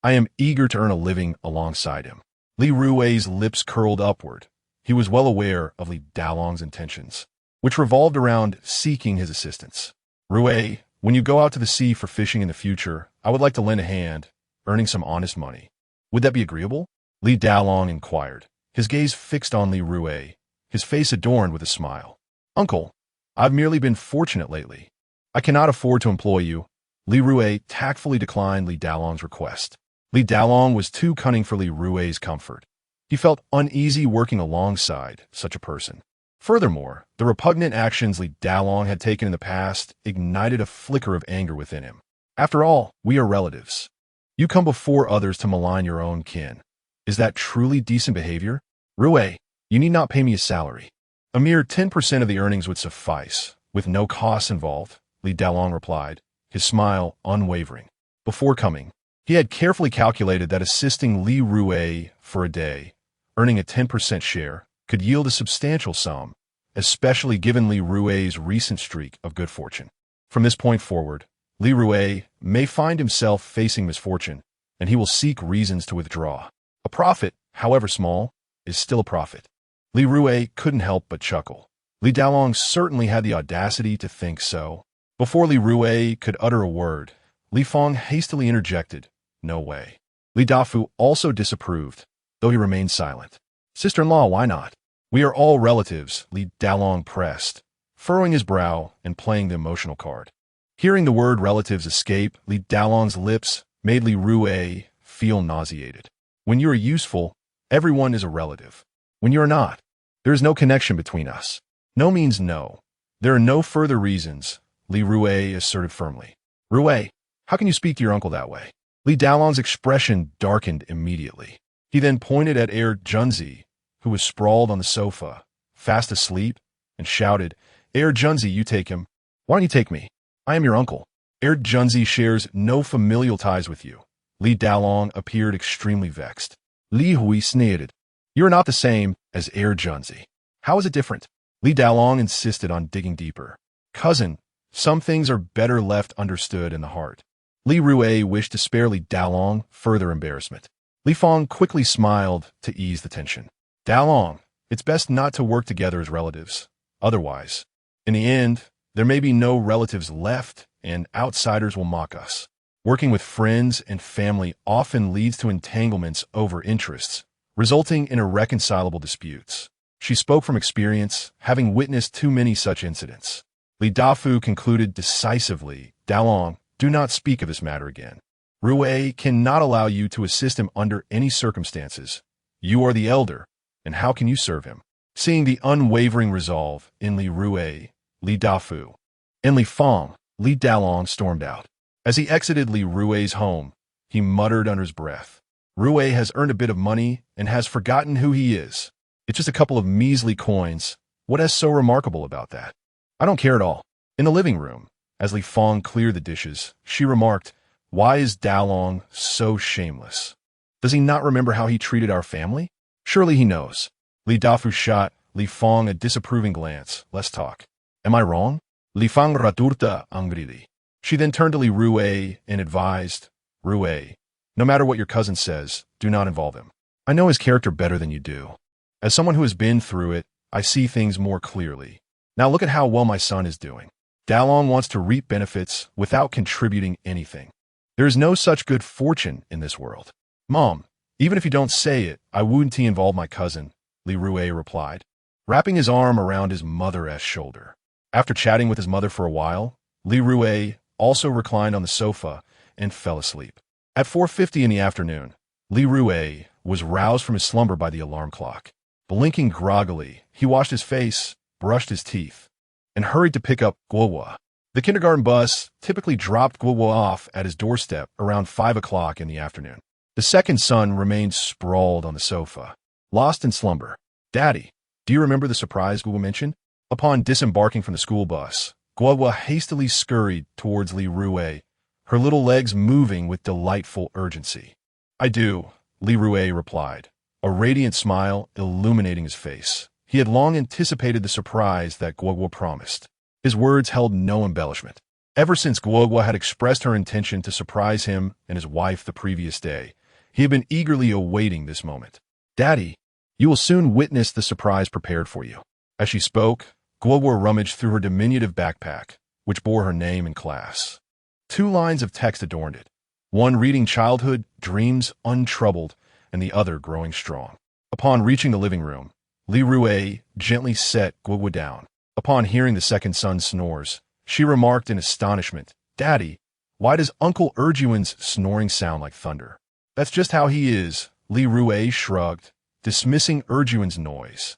Speaker 1: I am eager to earn a living alongside him. Li Rui's lips curled upward. He was well aware of Li Dalong's intentions, which revolved around seeking his assistance. Rui, when you go out to the sea for fishing in the future, I would like to lend a hand, earning some honest money. Would that be agreeable? Li Dalong inquired, his gaze fixed on Li Rui, his face adorned with a smile. Uncle, I've merely been fortunate lately. I cannot afford to employ you. Li Rui tactfully declined Li Dalong's request. Li Dalong was too cunning for Li Rui's comfort. He felt uneasy working alongside such a person. Furthermore, the repugnant actions Li Dalong had taken in the past ignited a flicker of anger within him. After all, we are relatives. You come before others to malign your own kin. Is that truly decent behavior? Rui, you need not pay me a salary. A mere 10% of the earnings would suffice, with no costs involved, Li Dalong replied, his smile unwavering. Before coming, he had carefully calculated that assisting Li Rui for a day, earning a 10% share, could yield a substantial sum, especially given Li Rui's recent streak of good fortune. From this point forward, Li Rui may find himself facing misfortune, and he will seek reasons to withdraw. A profit, however small, is still a profit. Li Rui couldn't help but chuckle. Li Dalong certainly had the audacity to think so. Before Li Rui could utter a word, Li Fong hastily interjected, No way. Li Dafu also disapproved, though he remained silent. Sister-in-law, why not? We are all relatives, Li Dalong pressed, furrowing his brow and playing the emotional card. Hearing the word relatives escape, Li Dalong's lips made Li Rui feel nauseated. When you are useful, everyone is a relative. When you are not, there is no connection between us. No means no. There are no further reasons, Li Rui asserted firmly. Rui, how can you speak to your uncle that way? Li Dalong's expression darkened immediately. He then pointed at Junzi, who was sprawled on the sofa, fast asleep, and shouted, Junzi, you take him. Why don't you take me? I am your uncle. Junzi shares no familial ties with you. Li Dalong appeared extremely vexed. Li Rui sneered. You are not the same as Junzi. How is it different? Li Dalong insisted on digging deeper. Cousin, some things are better left understood in the heart. Li Rui wished to spare Li Dalong further embarrassment. Li Fong quickly smiled to ease the tension. Dalong, it's best not to work together as relatives. Otherwise, in the end, there may be no relatives left and outsiders will mock us. Working with friends and family often leads to entanglements over interests, resulting in irreconcilable disputes. She spoke from experience, having witnessed too many such incidents. Li Dafu concluded decisively, Dalong, do not speak of this matter again. Rui cannot allow you to assist him under any circumstances. You are the elder, and how can you serve him? Seeing the unwavering resolve in Li Rui, Li Dafu, and Li Fong, Li Dalong stormed out. As he exited Li Rui's home, he muttered under his breath, Rui has earned a bit of money and has forgotten who he is. It's just a couple of measly coins. What is so remarkable about that? I don't care at all. In the living room, As Li Fang cleared the dishes, she remarked, "Why is Dalong so shameless? Does he not remember how he treated our family? Surely he knows." Li Dafu shot Li Fang a disapproving glance. "Let's talk." "Am I wrong?" Li Fang raturta angrili. She then turned to Li Rui and advised, "Rui, no matter what your cousin says, do not involve him. I know his character better than you do. As someone who has been through it, I see things more clearly. Now look at how well my son is doing. Dalong wants to reap benefits without contributing anything. There is no such good fortune in this world." "Mom, even if you don't say it, I wouldn't involve my cousin," Li Rui replied, wrapping his arm around his mother's shoulder. After chatting with his mother for a while, Li Rui also reclined on the sofa and fell asleep. At 4:50 in the afternoon, Li Rui was roused from his slumber by the alarm clock. Blinking groggily, he washed his face, brushed his teeth, and hurried to pick up Guowa. The kindergarten bus typically dropped Guowa off at his doorstep around 5 o'clock in the afternoon. The second son remained sprawled on the sofa, lost in slumber. "Daddy, do you remember the surprise Guowa mentioned?" Upon disembarking from the school bus, Guowa hastily scurried towards Li Rui, her little legs moving with delightful urgency. "I do," Li Rui replied, a radiant smile illuminating his face. He had long anticipated the surprise that Guowa promised. His words held no embellishment. Ever since Guowa had expressed her intention to surprise him and his wife the previous day, he had been eagerly awaiting this moment. "Daddy, you will soon witness the surprise prepared for you." As she spoke, Guowa rummaged through her diminutive backpack, which bore her name and class. 2 lines of text adorned it, one reading "Childhood Dreams Untroubled," and the other "Growing Strong." Upon reaching the living room, Li Rui gently set Guowa down. Upon hearing the second son's snores, she remarked in astonishment, "Daddy, why does Uncle Erjuan's snoring sound like thunder?" "That's just how he is," Li Rui shrugged, dismissing Erjuan's noise.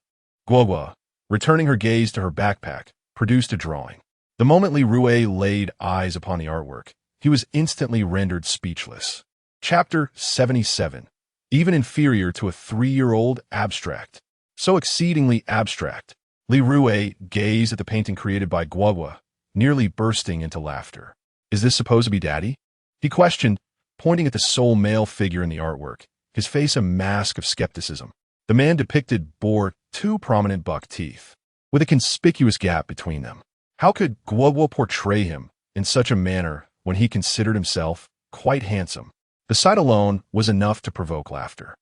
Speaker 1: Guowa, returning her gaze to her backpack, produced a drawing. The moment Li Rui laid eyes upon the artwork, he was instantly rendered speechless. Chapter 77. Even inferior to a 3-year-old abstract. So exceedingly abstract, Li Rui gazed at the painting created by Guowa, nearly bursting into laughter. "Is this supposed to be Daddy?" he questioned, pointing at the sole male figure in the artwork, his face a mask of skepticism. The man depicted bore 2 prominent buck teeth, with a conspicuous gap between them. How could Guowa portray him in such a manner when he considered himself quite handsome? The sight alone was enough to provoke laughter.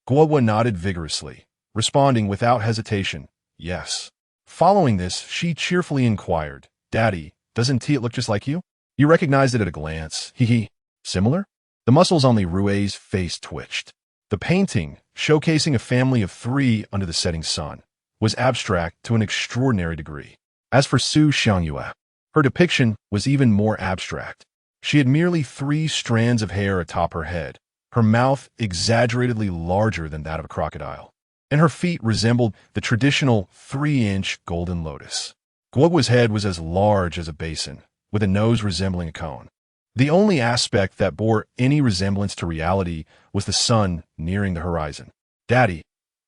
Speaker 1: Guowa nodded vigorously, responding without hesitation, "Yes." Following this, she cheerfully inquired, "Daddy, doesn't it look just like you?" "You recognized it at a glance. Hee. Similar?" The muscles on Li Rui's face twitched. The painting, showcasing a family of 3 under the setting sun, was abstract to an extraordinary degree. As for Su Xiangyue, her depiction was even more abstract. She had merely 3 strands of hair atop her head, her mouth exaggeratedly larger than that of a crocodile, and her feet resembled the traditional 3-inch golden lotus. Guogua's head was as large as a basin, with a nose resembling a cone. The only aspect that bore any resemblance to reality was the sun nearing the horizon. "Daddy,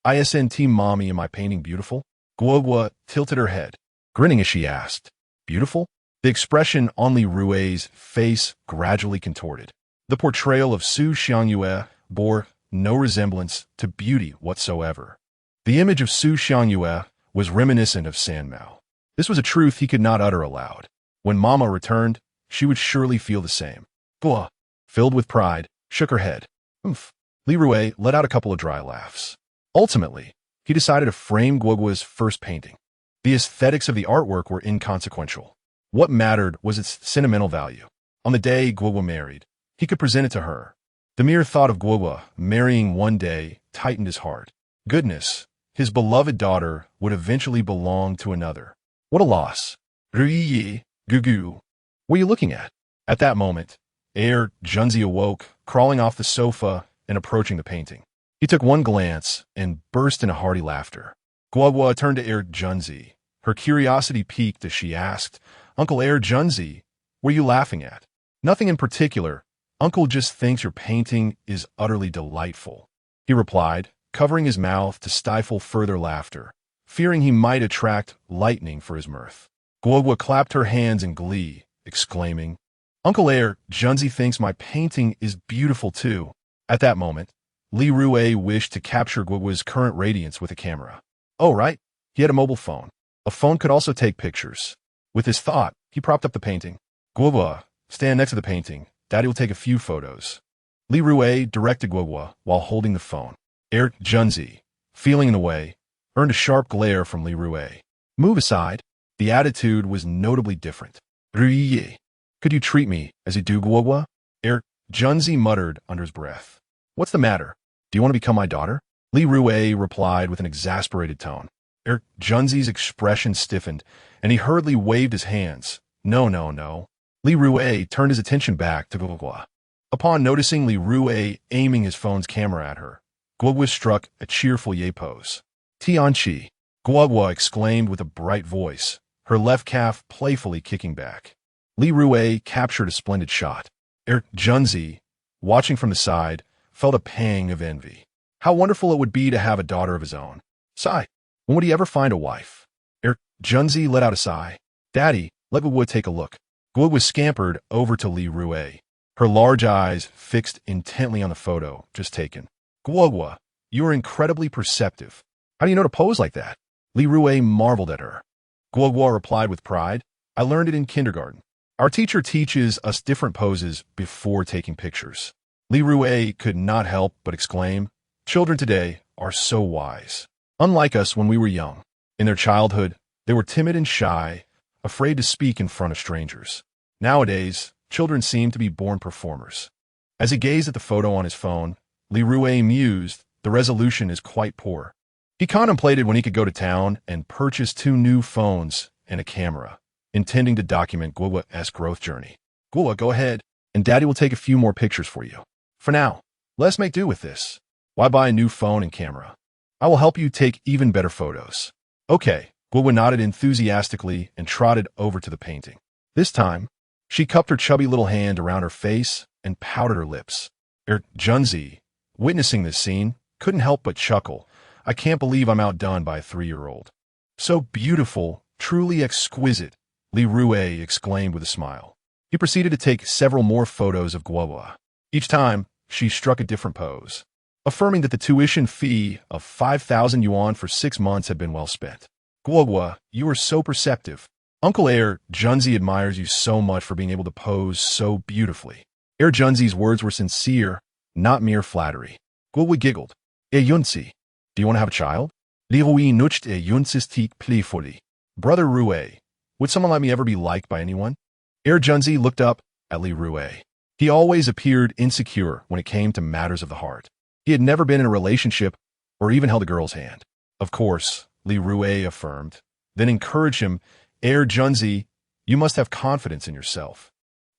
Speaker 1: isn't Mommy in my painting beautiful?" Guogua tilted her head, grinning as she asked, "Beautiful?" The expression on Li Rui's face gradually contorted. The portrayal of Su Xiangyue bore no resemblance to beauty whatsoever. The image of Su Xiangyue was reminiscent of Sanmao. This was a truth he could not utter aloud. When Mama returned, she would surely feel the same. Guo, filled with pride, shook her head. Oomph. Li Rui let out a couple of dry laughs. Ultimately, he decided to frame Guogua's first painting. The aesthetics of the artwork were inconsequential. What mattered was its sentimental value. On the day Guogua married, he could present it to her. The mere thought of Guogua marrying one day tightened his heart. Goodness, his beloved daughter would eventually belong to another. What a loss. Ruyi, Gugu. What are you looking at? At that moment, Junzi awoke, crawling off the sofa and approaching the painting. He took one glance and burst into hearty laughter. Guogua turned to Junzi. Her curiosity piqued as she asked, "Uncle Junzi, what are you laughing at?" "Nothing in particular. Uncle just thinks your painting is utterly delightful," he replied, covering his mouth to stifle further laughter, fearing he might attract lightning for his mirth. Guogua clapped her hands in glee exclaiming, Uncle Air, Junzi thinks my painting is beautiful too. At that moment, Li Rui wished to capture Guogua's current radiance with a camera. Oh, right, he had a mobile phone. A phone could also take pictures. With this thought, he propped up the painting. Guogua, stand next to the painting. Daddy will take a few photos. Li Rui directed Guogua while holding the phone. Air Junzi, feeling in the way, earned a sharp glare from Li Rui. Move aside. The attitude was notably different. Rui, could you treat me as you do, Guogua? Air Junzi muttered under his breath. What's the matter? Do you want to become my daughter? Li Rui replied with an exasperated tone. Junzi's expression stiffened, and he hurriedly waved his hands. No, no, no. Li Rui turned his attention back to Guogua. Upon noticing Li Rui aiming his phone's camera at her, Guogua struck a cheerful yay pose. Tianchi, Guogua exclaimed with a bright voice, her left calf playfully kicking back. Li Rui captured a splendid shot. Junzi, watching from the side, felt a pang of envy. How wonderful it would be to have a daughter of his own. Sigh. When would he ever find a wife? Junzi let out a sigh. Daddy, let Guogua take a look. Guogua scampered over to Li Rui, her large eyes fixed intently on the photo just taken. Guogua, you are incredibly perceptive. How do you know to pose like that? Li Rui marveled at her. Guogua replied with pride. I learned it in kindergarten. Our teacher teaches us different poses before taking pictures. Li Rui could not help but exclaim, children today are so wise. Unlike us when we were young. In their childhood, they were timid and shy, afraid to speak in front of strangers. Nowadays, children seem to be born performers. As he gazed at the photo on his phone, Li Rui mused, the resolution is quite poor. He contemplated when he could go to town and purchase 2 new phones and a camera, intending to document Guogua's growth journey. Guogua, go ahead, and Daddy will take a few more pictures for you. For now, let's make do with this. Why buy a new phone and camera? I will help you take even better photos. Okay, Guogua nodded enthusiastically and trotted over to the painting. This time, she cupped her chubby little hand around her face and pouted her lips. Junzi, witnessing this scene, couldn't help but chuckle. I can't believe I'm outdone by a 3-year-old. So beautiful, truly exquisite, Li Rui exclaimed with a smile. He proceeded to take several more photos of Guogua. Each time, she struck a different pose, affirming that the tuition fee of 5,000 yuan for 6 months had been well spent. Guogua, you are so perceptive. Uncle Air Junzi admires you so much for being able to pose so beautifully. Air Junzi's words were sincere, not mere flattery. Guogua giggled. Yunzi, do you want to have a child? Li Rui nudged Yunzi's teeth playfully. Brother Rui, would someone like me ever be liked by anyone? Air Junzi looked up at Li Rui. He always appeared insecure when it came to matters of the heart. He had never been in a relationship or even held a girl's hand. Of course, Li Rui affirmed, then encouraged him, Air Junzi, you must have confidence in yourself.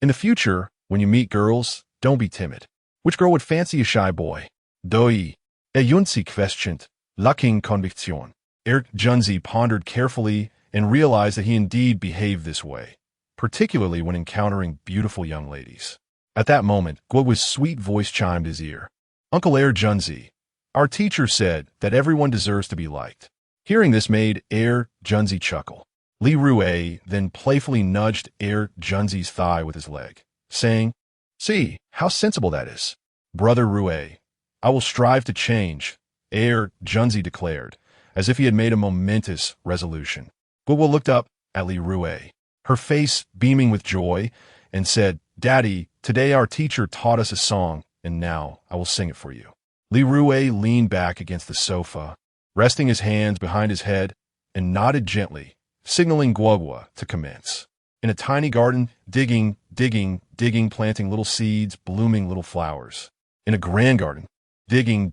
Speaker 1: In the future, when you meet girls, don't be timid. Which girl would fancy a shy boy? Doi. Yunzi questioned, lacking conviction. Air Junzi pondered carefully and realized that he indeed behaved this way, particularly when encountering beautiful young ladies. At that moment, Guogua's sweet voice chimed his ear. Uncle Air Junzi, our teacher said that everyone deserves to be liked. Hearing this made Air Junzi chuckle. Li Rui then playfully nudged Air Junzi's thigh with his leg, saying, see, how sensible that is. Brother Rui, I will strive to change, Air Junzi declared, as if he had made a momentous resolution. Guogua looked up at Li Rui, her face beaming with joy, and said, Daddy, today our teacher taught us a song, and now I will sing it for you. Li Rui leaned back against the sofa, resting his hands behind his head, and nodded gently, signaling Guogua to commence. In a tiny garden, digging, planting little seeds, blooming little flowers. In a grand garden, digging,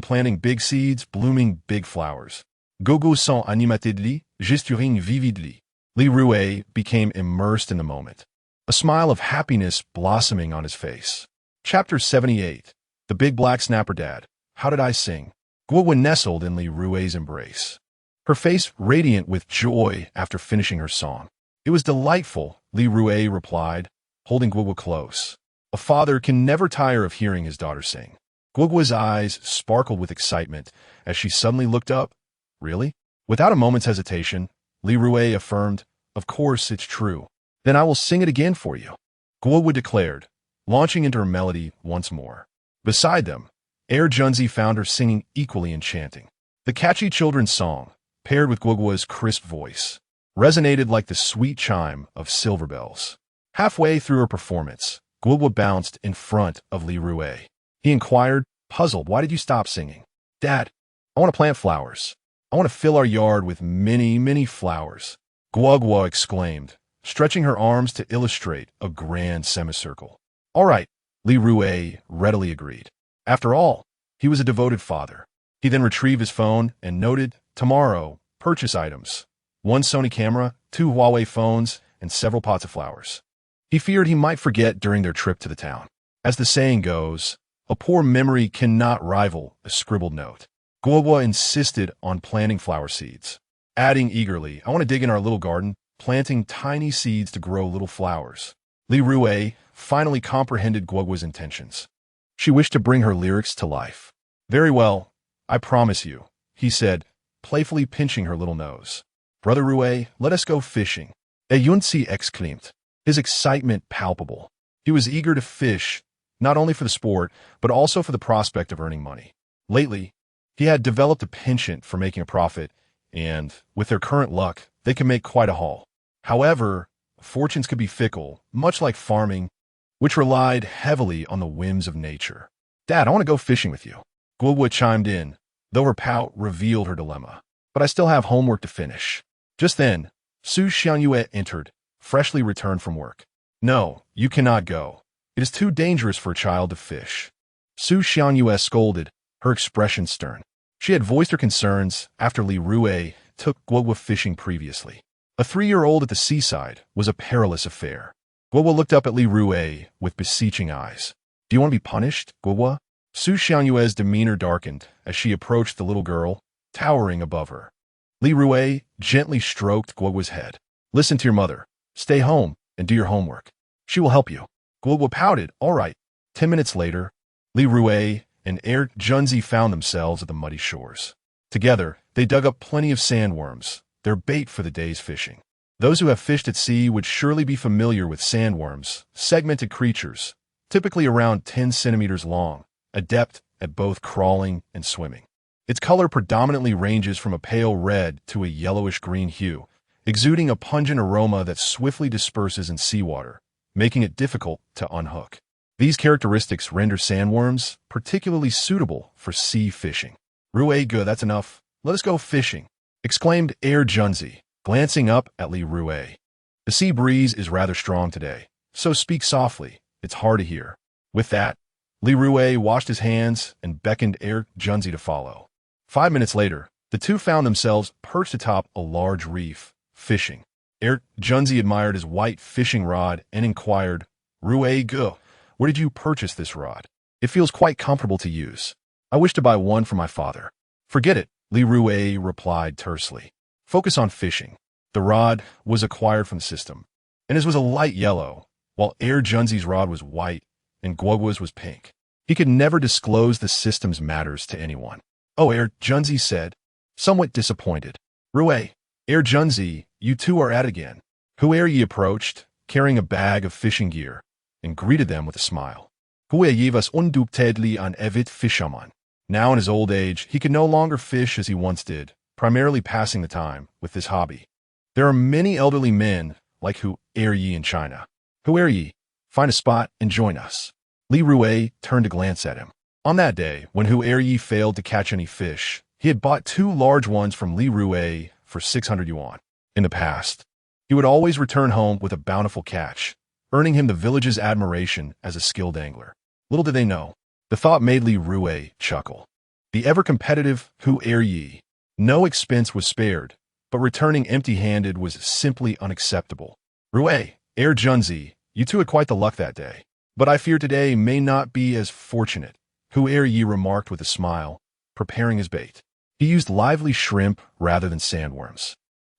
Speaker 1: planting big seeds, blooming big flowers. Guogua sont animatedly, gesturing vividly. Li Rui became immersed in the moment, a smile of happiness blossoming on his face. Chapter 78. The Big Black Snapper Dad. How did I sing? Guogua nestled in Li Rui's embrace, her face radiant with joy after finishing her song. It was delightful, Li Rui replied, holding Guogua close. A father can never tire of hearing his daughter sing. Guogua's eyes sparkled with excitement as she suddenly looked up. Really? Without a moment's hesitation, Li Rui affirmed, of course it's true. Then I will sing it again for you, Guowu declared, launching into her melody once more. Beside them, Junzi found her singing equally enchanting. The catchy children's song, paired with Guogua's crisp voice, resonated like the sweet chime of silver bells. Halfway through her performance, Guogua bounced in front of Li Rui. He inquired, puzzled, "Why did you stop singing?" "Dad, I want to plant flowers. I want to fill our yard with many, many flowers," Guogua exclaimed, stretching her arms to illustrate a grand semicircle. "All right," Li Rui readily agreed. After all, he was a devoted father. He then retrieved his phone and noted, "Tomorrow, purchase items. 1 Sony camera, 2 Huawei phones, and several pots of flowers." He feared he might forget during their trip to the town. As the saying goes, a poor memory cannot rival a scribbled note. Guogua insisted on planting flower seeds, adding eagerly, "I want to dig in our little garden, planting tiny seeds to grow little flowers." Li Rui finally comprehended Guogua's intentions. She wished to bring her lyrics to life. "Very well, I promise you," he said, playfully pinching her little nose. "Brother Rui, let us go fishing." Yunzi exclaimed, his excitement palpable. He was eager to fish, not only for the sport, but also for the prospect of earning money. Lately, he had developed a penchant for making a profit, and, with their current luck, they could make quite a haul. However, fortunes could be fickle, much like farming, which relied heavily on the whims of nature. "Dad, I want to go fishing with you," Guogua chimed in, though her pout revealed her dilemma. "But I still have homework to finish." Just then, Su Xianyue entered, freshly returned from work. "No, you cannot go. It is too dangerous for a child to fish," Su Xianyue scolded, her expression stern. She had voiced her concerns after Li Rui took Guogua fishing previously. A 3-year-old at the seaside was a perilous affair. Guogua looked up at Li Rui with beseeching eyes. "Do you want to be punished, Guogua?" Su Xianyue's demeanor darkened as she approached the little girl, towering above her. Li Rui gently stroked Guogua's head. "Listen to your mother. Stay home and do your homework. She will help you." Guogua pouted, "All right." 10 minutes later, Li Rui and Junzi found themselves at the muddy shores. Together, they dug up plenty of sandworms, their bait for the day's fishing. Those who have fished at sea would surely be familiar with sandworms, segmented creatures, typically around 10 centimeters long, adept at both crawling and swimming. Its color predominantly ranges from a pale red to a yellowish-green hue, exuding a pungent aroma that swiftly disperses in seawater, making it difficult to unhook. These characteristics render sandworms particularly suitable for sea fishing. "Rui, good, that's enough. Let us go fishing," exclaimed Junzi, glancing up at Li Rui. "The sea breeze is rather strong today, so speak softly. It's hard to hear." With that, Li Rui washed his hands and beckoned Junzi to follow. 5 minutes later, the two found themselves perched atop a large reef, fishing. Junzi admired his white fishing rod and inquired, "Rui, go, where did you purchase this rod? It feels quite comfortable to use. I wish to buy one for my father." "Forget it," Li Rui replied tersely. "Focus on fishing." The rod was acquired from the system, and his was a light yellow, while Junzi's rod was white and Guogua's was pink. He could never disclose the system's matters to anyone. "Oh," Junzi said, somewhat disappointed. "Rui, Junzi, you two are at it again." Hueryi approached, carrying a bag of fishing gear, and greeted them with a smile. Hueryi was undoubtedly an avid fisherman. Now in his old age, he could no longer fish as he once did, primarily passing the time with this hobby. There are many elderly men like Hueryi in China. "Hueryi, find a spot and join us." Li Rui turned to glance at him. On that day, when Hueryi failed to catch any fish, he had bought 2 large ones from Li Rui for 600 yuan. In the past, he would always return home with a bountiful catch, earning him the village's admiration as a skilled angler. Little did they know, the thought made Li Rui chuckle. The ever-competitive Hueryi. No expense was spared, but returning empty-handed was simply unacceptable. "Rui, Junzi, you two had quite the luck that day. But I fear today may not be as fortunate," Hueryi remarked with a smile, preparing his bait. He used lively shrimp rather than sandworms.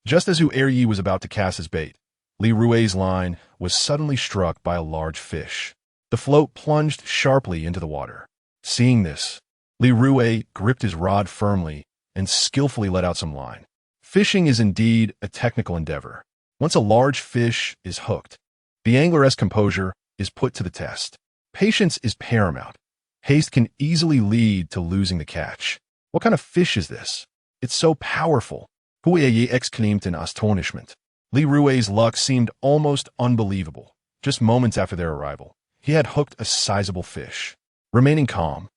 Speaker 1: Just as Hueryi was about to cast his bait, Li Rui's line was suddenly struck by a large fish. The float plunged sharply into the water. Seeing this, Li Rui gripped his rod firmly and skillfully let out some line. Fishing is indeed a technical endeavor. Once a large fish is hooked, the angler's composure is put to the test. Patience is paramount. Haste can easily lead to losing the catch. What kind of fish is this? It's so powerful. Hueye exclaimed in astonishment. Li Rui's luck seemed almost unbelievable. Just moments after their arrival, he had hooked a sizable fish. Remaining calm,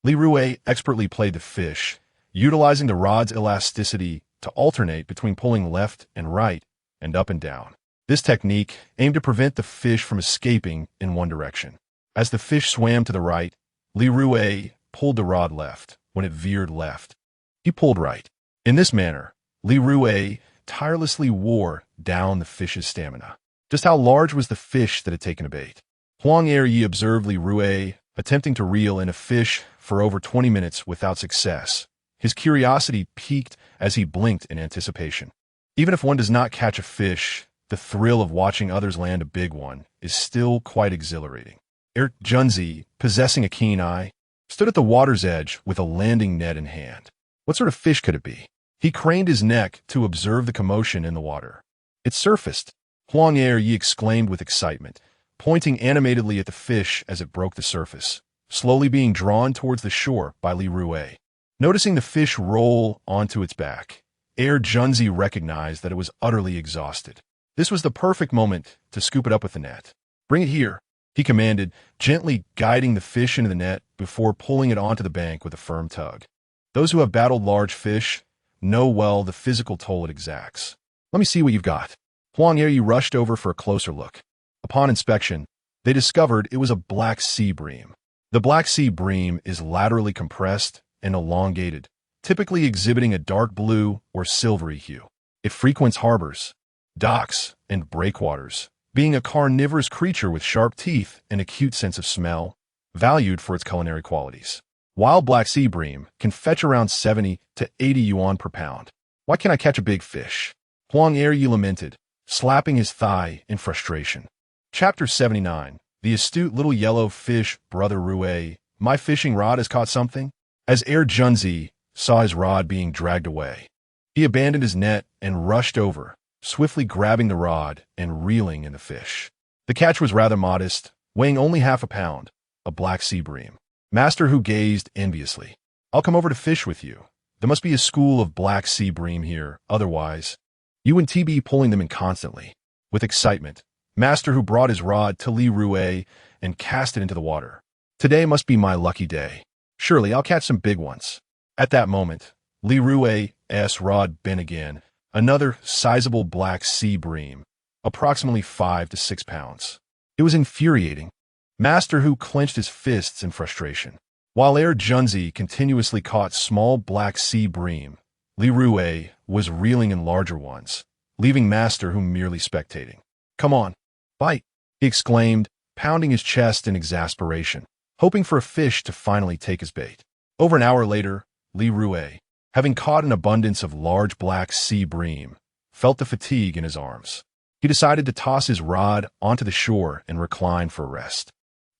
Speaker 1: Li Rui expertly played the fish, utilizing the rod's elasticity to alternate between pulling left and right and up and down. This technique aimed to prevent the fish from escaping in one direction. As the fish swam to the right, Li Rui pulled the rod left. When it veered left, he pulled right. In this manner, Li Rui tirelessly wore down the fish's stamina. Just how large was the fish that had taken a bait? Huang Eryi observed Li Rui attempting to reel in a fish for over 20 minutes without success. His curiosity piqued as he blinked in anticipation. Even if one does not catch a fish, the thrill of watching others land a big one is still quite exhilarating. Junzi, possessing a keen eye, stood at the water's edge with a landing net in hand. What sort of fish could it be? He craned his neck to observe the commotion in the water. It surfaced. Huang Eryi exclaimed with excitement, pointing animatedly at the fish as it broke the surface, slowly being drawn towards the shore by Li Rui. Noticing the fish roll onto its back, Junzi recognized that it was utterly exhausted. This was the perfect moment to scoop it up with the net. "Bring it here," he commanded, gently guiding the fish into the net before pulling it onto the bank with a firm tug. Those who have battled large fish know well the physical toll it exacts. "Let me see what you've got." Huang Eryi rushed over for a closer look. Upon inspection, they discovered it was a black sea bream. The black sea bream is laterally compressed and elongated, typically exhibiting a dark blue or silvery hue. It frequents harbors, docks, and breakwaters, being a carnivorous creature with sharp teeth and acute sense of smell, valued for its culinary qualities. Wild black sea bream can fetch around 70 to 80 yuan per pound. "Why can't I catch a big fish?" Huang Eryi lamented, slapping his thigh in frustration. Chapter 79. The astute little yellow fish, Brother Rui. "My fishing rod has caught something." As Junzi saw his rod being dragged away, he abandoned his net and rushed over, swiftly grabbing the rod and reeling in the fish. The catch was rather modest, weighing only half a pound, a black sea bream. Master Hu gazed enviously. "I'll come over to fish with you. There must be a school of black sea bream here, otherwise you and TB pulling them in constantly." With excitement, Master Hu brought his rod to Li Rui and cast it into the water. "Today must be my lucky day. Surely I'll catch some big ones." At that moment, Li Rui's rod bent again, another sizable black sea bream, approximately 5 to 6 pounds. It was infuriating. Master Hu clenched his fists in frustration. While Junzi continuously caught small black sea bream, Li Rui was reeling in larger ones, leaving Master Hu merely spectating. "Come on, bite," he exclaimed, pounding his chest in exasperation, hoping for a fish to finally take his bait. Over an hour later, Li Rui, having caught an abundance of large black sea bream, felt the fatigue in his arms. He decided to toss his rod onto the shore and recline for a rest.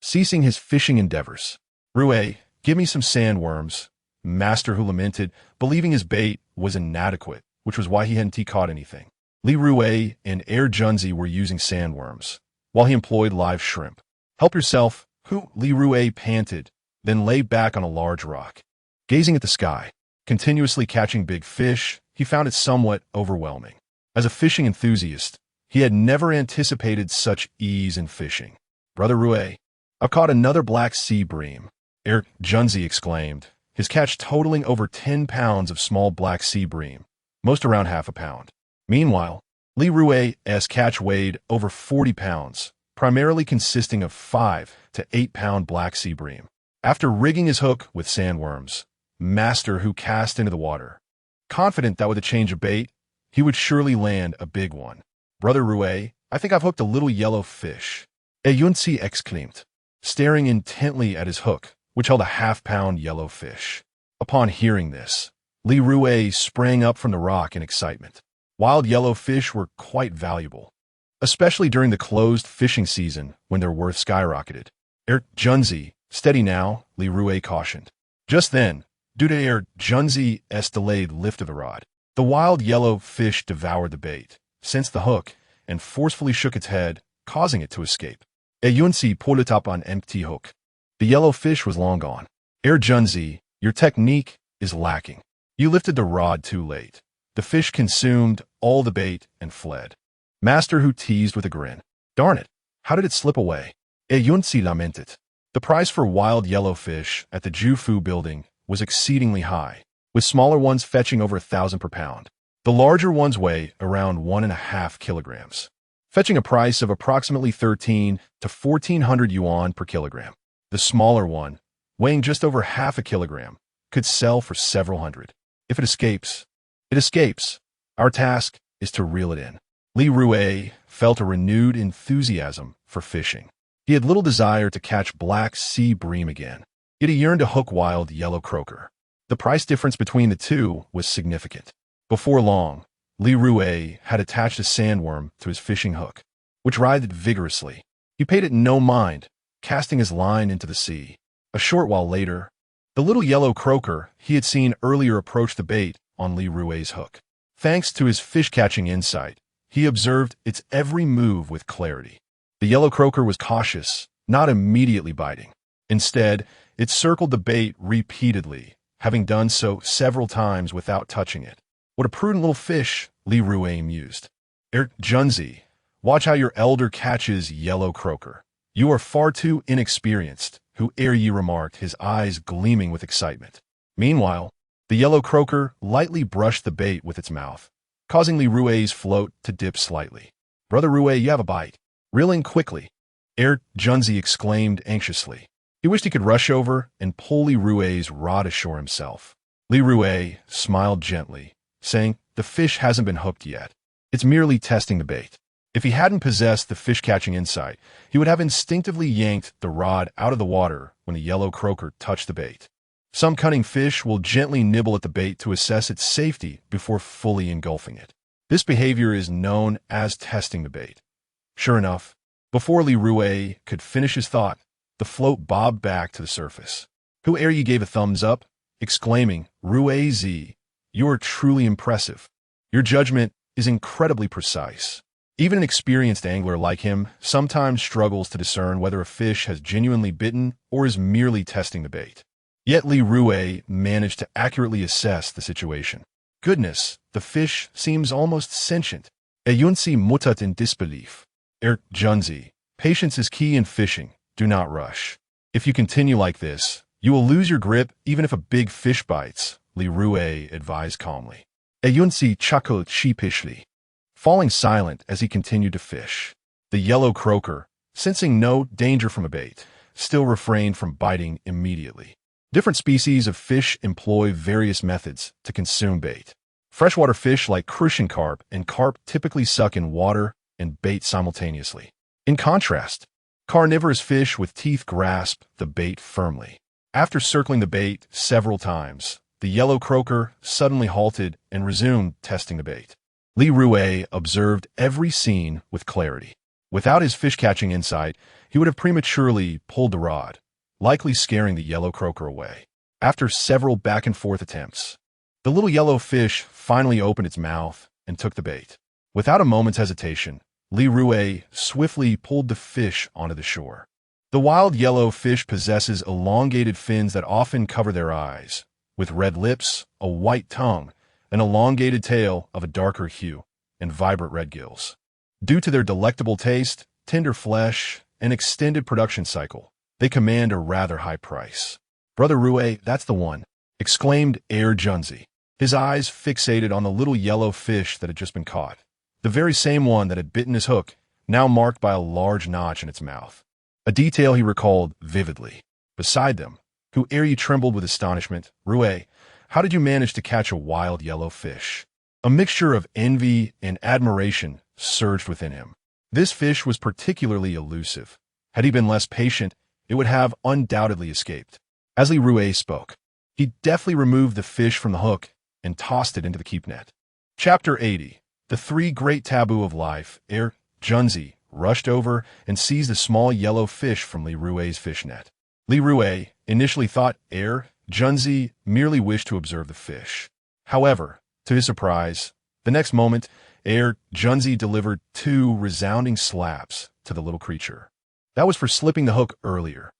Speaker 1: Ceasing his fishing endeavors, "Rui, give me some sandworms," Master Hu lamented, believing his bait was inadequate, which was why he hadn't caught anything. Li Rui and Junzi were using sandworms, while he employed live shrimp. "Help yourself," Li Rui panted, then lay back on a large rock. Gazing at the sky, continuously catching big fish, he found it somewhat overwhelming. As a fishing enthusiast, he had never anticipated such ease in fishing. "Brother Rui, I've caught another black sea bream," Junzi exclaimed, his catch totaling over 10 pounds of small black sea bream, most around half a pound. Meanwhile, Li Rui's catch weighed over 40 pounds, primarily consisting of 5 to 8 pound black sea bream. After rigging his hook with sandworms, Master Hu cast into the water, confident that with a change of bait, he would surely land a big one. "Brother Rui, I think I've hooked a little yellow fish," Junzi exclaimed, staring intently at his hook, which held a half-pound yellow fish. Upon hearing this, Li Rui sprang up from the rock in excitement. Wild yellow fish were quite valuable, especially during the closed fishing season when their worth skyrocketed. Junzi, steady now," Li Rui cautioned. Just then, due to Junzi's delayed lift of the rod, the wild yellow fish devoured the bait. Since the hook, and forcefully shook its head, causing it to escape. Yunzi pulled it up on empty hook. The yellow fish was long gone. Junzi, your technique is lacking. You lifted the rod too late. The fish consumed all the bait and fled. Master Hu teased with a grin. Darn it, how did it slip away? Yunzi lamented. The price for wild yellow fish at the Jufu building was exceedingly high, with smaller ones fetching over 1,000 per pound. The larger ones weigh around 1.5 kilograms, fetching a price of approximately 13 to 1,400 yuan per kilogram. The smaller one, weighing just over half a kilogram, could sell for several hundred. If it escapes, it escapes. Our task is to reel it in. Li Rui felt a renewed enthusiasm for fishing. He had little desire to catch black sea bream again, yet he yearned to hook wild yellow croaker. The price difference between the two was significant. Before long, Li Rui had attached a sandworm to his fishing hook, which writhed vigorously. He paid it no mind, casting his line into the sea. A short while later, the little yellow croaker he had seen earlier approached the bait on Li Rui's hook. Thanks to his fish-catching insight, he observed its every move with clarity. The yellow croaker was cautious, not immediately biting. Instead, it circled the bait repeatedly, having done so several times without touching it. What a prudent little fish, Li Rui mused. Junzi, watch how your elder catches yellow croaker. You are far too inexperienced, Hu Yi remarked, his eyes gleaming with excitement. Meanwhile, the yellow croaker lightly brushed the bait with its mouth, causing Li Rui's float to dip slightly. Brother Rui, you have a bite. Reeling quickly, Junzi exclaimed anxiously. He wished he could rush over and pull Li Rui's rod ashore himself. Li Rui smiled gently, saying, the fish hasn't been hooked yet. It's merely testing the bait. If he hadn't possessed the fish-catching insight, he would have instinctively yanked the rod out of the water when the yellow croaker touched the bait. Some cunning fish will gently nibble at the bait to assess its safety before fully engulfing it. This behavior is known as testing the bait. Sure enough, before Li Rui could finish his thought, the float bobbed back to the surface. Hu Yi gave a thumbs up, exclaiming, Rui Z, you are truly impressive. Your judgment is incredibly precise. Even an experienced angler like him sometimes struggles to discern whether a fish has genuinely bitten or is merely testing the bait. Yet Li Rui managed to accurately assess the situation. Goodness, the fish seems almost sentient. Yunzi muttered in disbelief. Junzi, patience is key in fishing. Do not rush. If you continue like this, you will lose your grip even if a big fish bites, Li Rui advised calmly. Yunzi chuckled sheepishly, falling silent as he continued to fish. The yellow croaker, sensing no danger from a bait, still refrained from biting immediately. Different species of fish employ various methods to consume bait. Freshwater fish like crucian carp and carp typically suck in water and bait simultaneously. In contrast, carnivorous fish with teeth grasp the bait firmly. After circling the bait several times, the yellow croaker suddenly halted and resumed testing the bait. Li Rui observed every scene with clarity. Without his fish-catching insight, he would have prematurely pulled the rod, likely scaring the yellow croaker away. After several back-and-forth attempts, the little yellow fish finally opened its mouth and took the bait. Without a moment's hesitation, Li Rui swiftly pulled the fish onto the shore. The wild yellow fish possesses elongated fins that often cover their eyes, with red lips, a white tongue, an elongated tail of a darker hue, and vibrant red gills. Due to their delectable taste, tender flesh, and extended production cycle, they command a rather high price. Brother Rui, that's the one, exclaimed Junzi, his eyes fixated on the little yellow fish that had just been caught. The very same one that had bitten his hook, now marked by a large notch in its mouth. A detail he recalled vividly. Beside them, Hu Yi trembled with astonishment. Rui, how did you manage to catch a wild yellow fish? A mixture of envy and admiration surged within him. This fish was particularly elusive. Had he been less patient, it would have undoubtedly escaped. As Li Rui spoke, he deftly removed the fish from the hook and tossed it into the keep net. Chapter 80. The Three Great Taboo of Life. Junzi rushed over and seized a small yellow fish from Li Rui's fish net. Li Rui initially thought Junzi merely wished to observe the fish. However, to his surprise, the next moment, Junzi delivered 2 resounding slaps to the little creature. That was for slipping the hook earlier.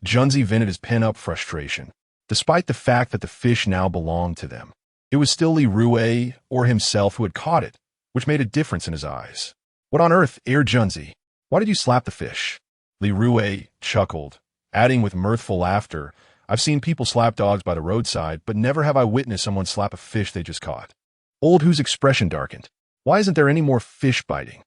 Speaker 1: Junzi vented his pent-up frustration. Despite the fact that the fish now belonged to them, it was still Li Rui or himself who had caught it, which made a difference in his eyes. What on earth, Junzi? Why did you slap the fish? Li Rui chuckled, adding with mirthful laughter, I've seen people slap dogs by the roadside, but never have I witnessed someone slap a fish they just caught. Old Hu's expression darkened. Why isn't there any more fish biting?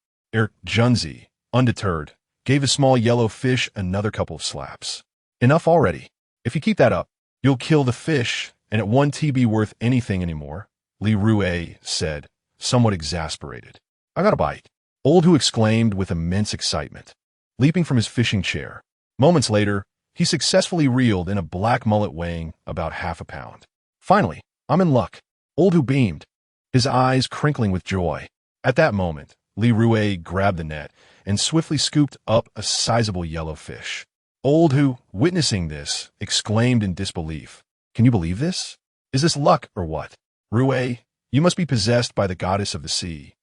Speaker 1: Junzi, undeterred, gave a small yellow fish another couple of slaps. Enough already. If you keep that up, you'll kill the fish, and it won't be worth anything anymore, Li Rui said, somewhat exasperated. I got a bite, Old Hu exclaimed with immense excitement, leaping from his fishing chair. Moments later, he successfully reeled in a black mullet weighing about half a pound. Finally, I'm in luck, Old Hu beamed, his eyes crinkling with joy. At that moment, Li Rui grabbed the net and swiftly scooped up a sizable yellow fish. Old Hu, witnessing this, exclaimed in disbelief, Can you believe this? Is this luck or what? Rui, you must be possessed by the goddess of the sea.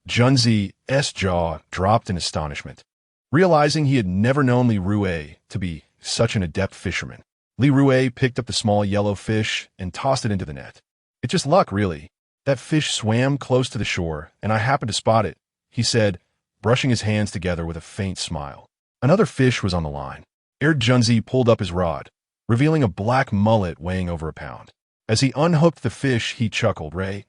Speaker 1: Junzi's jaw dropped in astonishment. Realizing he had never known Li Rui to be such an adept fisherman, Li Rui picked up the small yellow fish and tossed it into the net. It's just luck, really. That fish swam close to the shore, and I happened to spot it, he said, brushing his hands together with a faint smile. Another fish was on the line. Junzi pulled up his rod, revealing a black mullet weighing over a pound. As he unhooked the fish, he chuckled, Ray,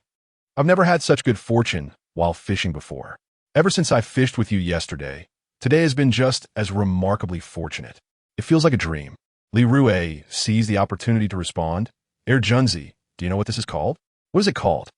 Speaker 1: I've never had such good fortune while fishing before. Ever since I fished with you yesterday, today has been just as remarkably fortunate. It feels like a dream. Li Rui seized the opportunity to respond. Junzi, do you know what this is called? What is it called?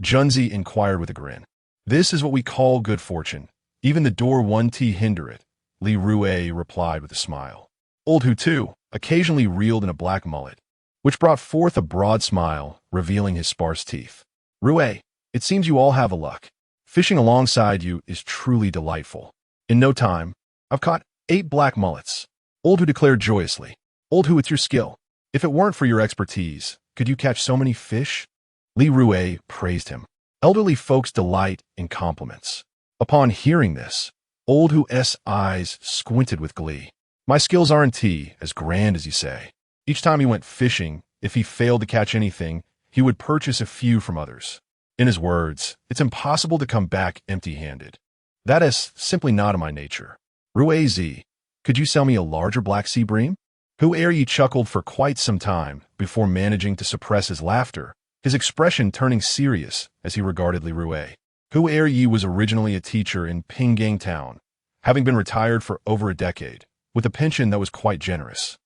Speaker 1: Junzi inquired with a grin. This is what we call good fortune. Even the door won't hinder it, Li Rui replied with a smile. Old Hu, too, occasionally reeled in a black mullet, which brought forth a broad smile, revealing his sparse teeth. Rui, it seems you all have a luck. Fishing alongside you is truly delightful. In no time, I've caught 8 black mullets, Old Hu declared joyously. Old Hu, it's your skill. If it weren't for your expertise, could you catch so many fish? Li Rui praised him. Elderly folks delight in compliments. Upon hearing this, Old Hu's eyes squinted with glee. My skills aren't as grand as you say. Each time he went fishing, if he failed to catch anything, he would purchase a few from others. In his words, it's impossible to come back empty-handed. That is simply not in my nature. Rui Z, could you sell me a larger black sea bream? Hu chuckled for quite some time before managing to suppress his laughter, his expression turning serious as he regarded Li Rui. Hu was originally a teacher in Pinggang Town, having been retired for over a decade, with a pension that was quite generous.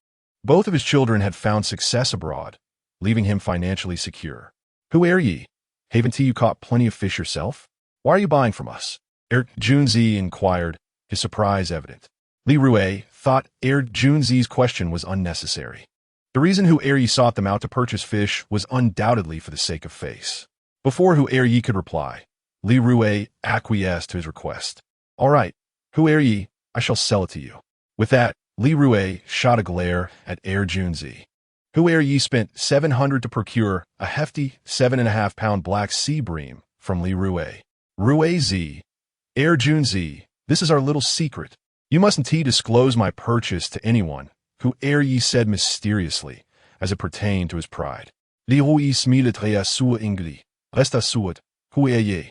Speaker 1: Both of his children had found success abroad, leaving him financially secure. Haven't you caught plenty of fish yourself? Why are you buying from us? Junzi inquired, his surprise evident. Li Rui thought Junzi's question was unnecessary. The reason Hu sought them out to purchase fish was undoubtedly for the sake of face. Before Hu could reply, Li Rui acquiesced to his request. All right, Hu I shall sell it to you. With that, Li Rui shot a glare at Junzi. Hu spent 700 to procure a hefty 7.5-pound black sea bream from Li Rui. Rui Z, Junzi, this is our little secret. You mustn't disclose my purchase to anyone, Hu said mysteriously, as it pertained to his pride. Li Rui smilait sur ingli, resta sur Hu We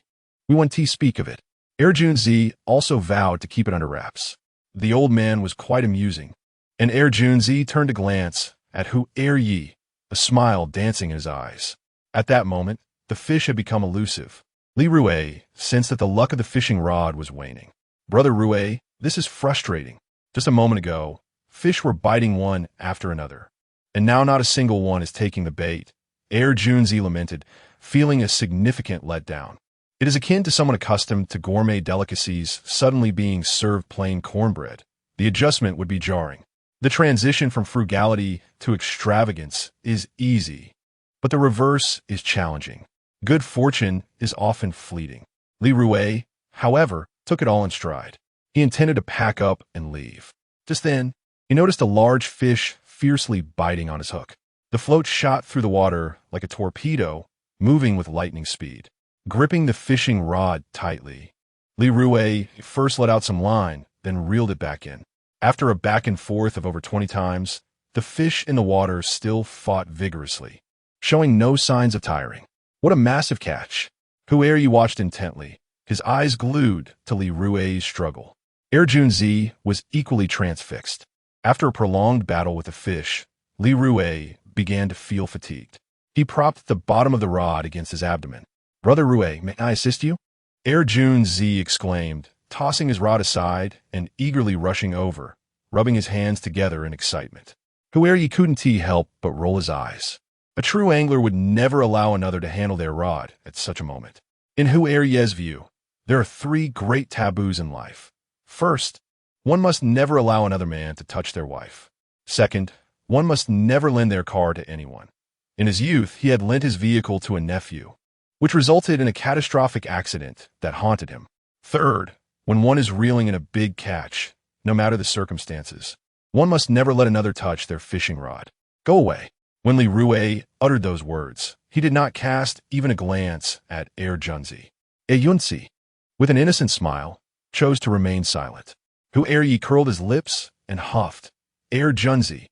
Speaker 1: won't speak of it. Junzi also vowed to keep it under wraps. The old man was quite amusing, and Junzi turned to glance at Hu a smile dancing in his eyes. At that moment, the fish had become elusive. Li Rui sensed that the luck of the fishing rod was waning. Brother Rui, this is frustrating. Just a moment ago, fish were biting one after another, and now not a single one is taking the bait. Junzi lamented, feeling a significant letdown. It is akin to someone accustomed to gourmet delicacies suddenly being served plain cornbread. The adjustment would be jarring. The transition from frugality to extravagance is easy, but the reverse is challenging. Good fortune is often fleeting. Li Rui, however, took it all in stride. He intended to pack up and leave. Just then, he noticed a large fish fiercely biting on his hook. The float shot through the water like a torpedo, moving with lightning speed. Gripping the fishing rod tightly, Li Rui first let out some line, then reeled it back in. After a back and forth of over 20 times, the fish in the water still fought vigorously, showing no signs of tiring. What a massive catch! Hueri watched intently, his eyes glued to Li Rui's struggle. Junzi was equally transfixed. After a prolonged battle with the fish, Li Rui began to feel fatigued. He propped the bottom of the rod against his abdomen. "Brother Rui, may I assist you?" Junzi exclaimed, tossing his rod aside and eagerly rushing over, rubbing his hands together in excitement. Hueri couldn't help but roll his eyes. A true angler would never allow another to handle their rod at such a moment. In Hueri's view, there are 3 great taboos in life. First, one must never allow another man to touch their wife. Second, one must never lend their car to anyone. In his youth, he had lent his vehicle to a nephew, which resulted in a catastrophic accident that haunted him. Third, when one is reeling in a big catch, no matter the circumstances, one must never let another touch their fishing rod. Go away. When Li Rui uttered those words, he did not cast even a glance at Junzi. Yunzi, with an innocent smile, chose to remain silent. Hueri curled his lips and huffed. Junzi,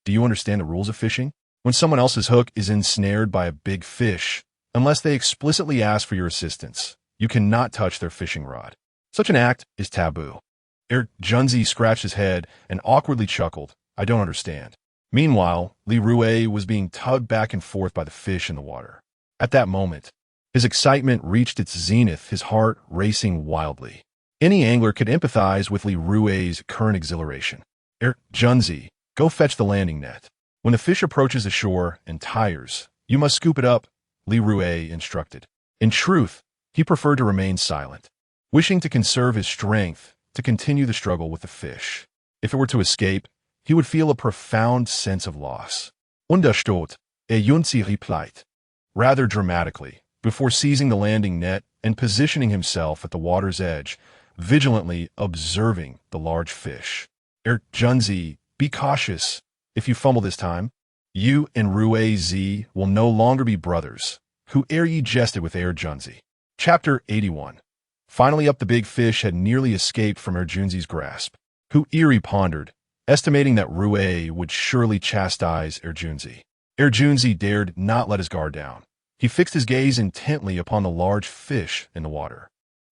Speaker 1: do you understand the rules of fishing? When someone else's hook is ensnared by a big fish, unless they explicitly ask for your assistance, you cannot touch their fishing rod. Such an act is taboo. Junzi scratched his head and awkwardly chuckled. I don't understand. Meanwhile, Li Rui was being tugged back and forth by the fish in the water. At that moment, his excitement reached its zenith, his heart racing wildly. Any angler could empathize with Li Rui's current exhilaration. Junzi, go fetch the landing net. When the fish approaches the shore and tires, you must scoop it up, Li Rui instructed. In truth, he preferred to remain silent, wishing to conserve his strength to continue the struggle with the fish. If it were to escape, he would feel a profound sense of loss. Unterstot, Junzi replied, rather dramatically, before seizing the landing net and positioning himself at the water's edge, vigilantly observing the large fish. Junzi, be cautious. If you fumble this time, you and Rui Z will no longer be brothers. Hueri jested with Junzi. Chapter 81. Finally up, the big fish had nearly escaped from Junzi's grasp. Hueri pondered, estimating that Rui would surely chastise Junzi. Junzi dared not let his guard down. He fixed his gaze intently upon the large fish in the water.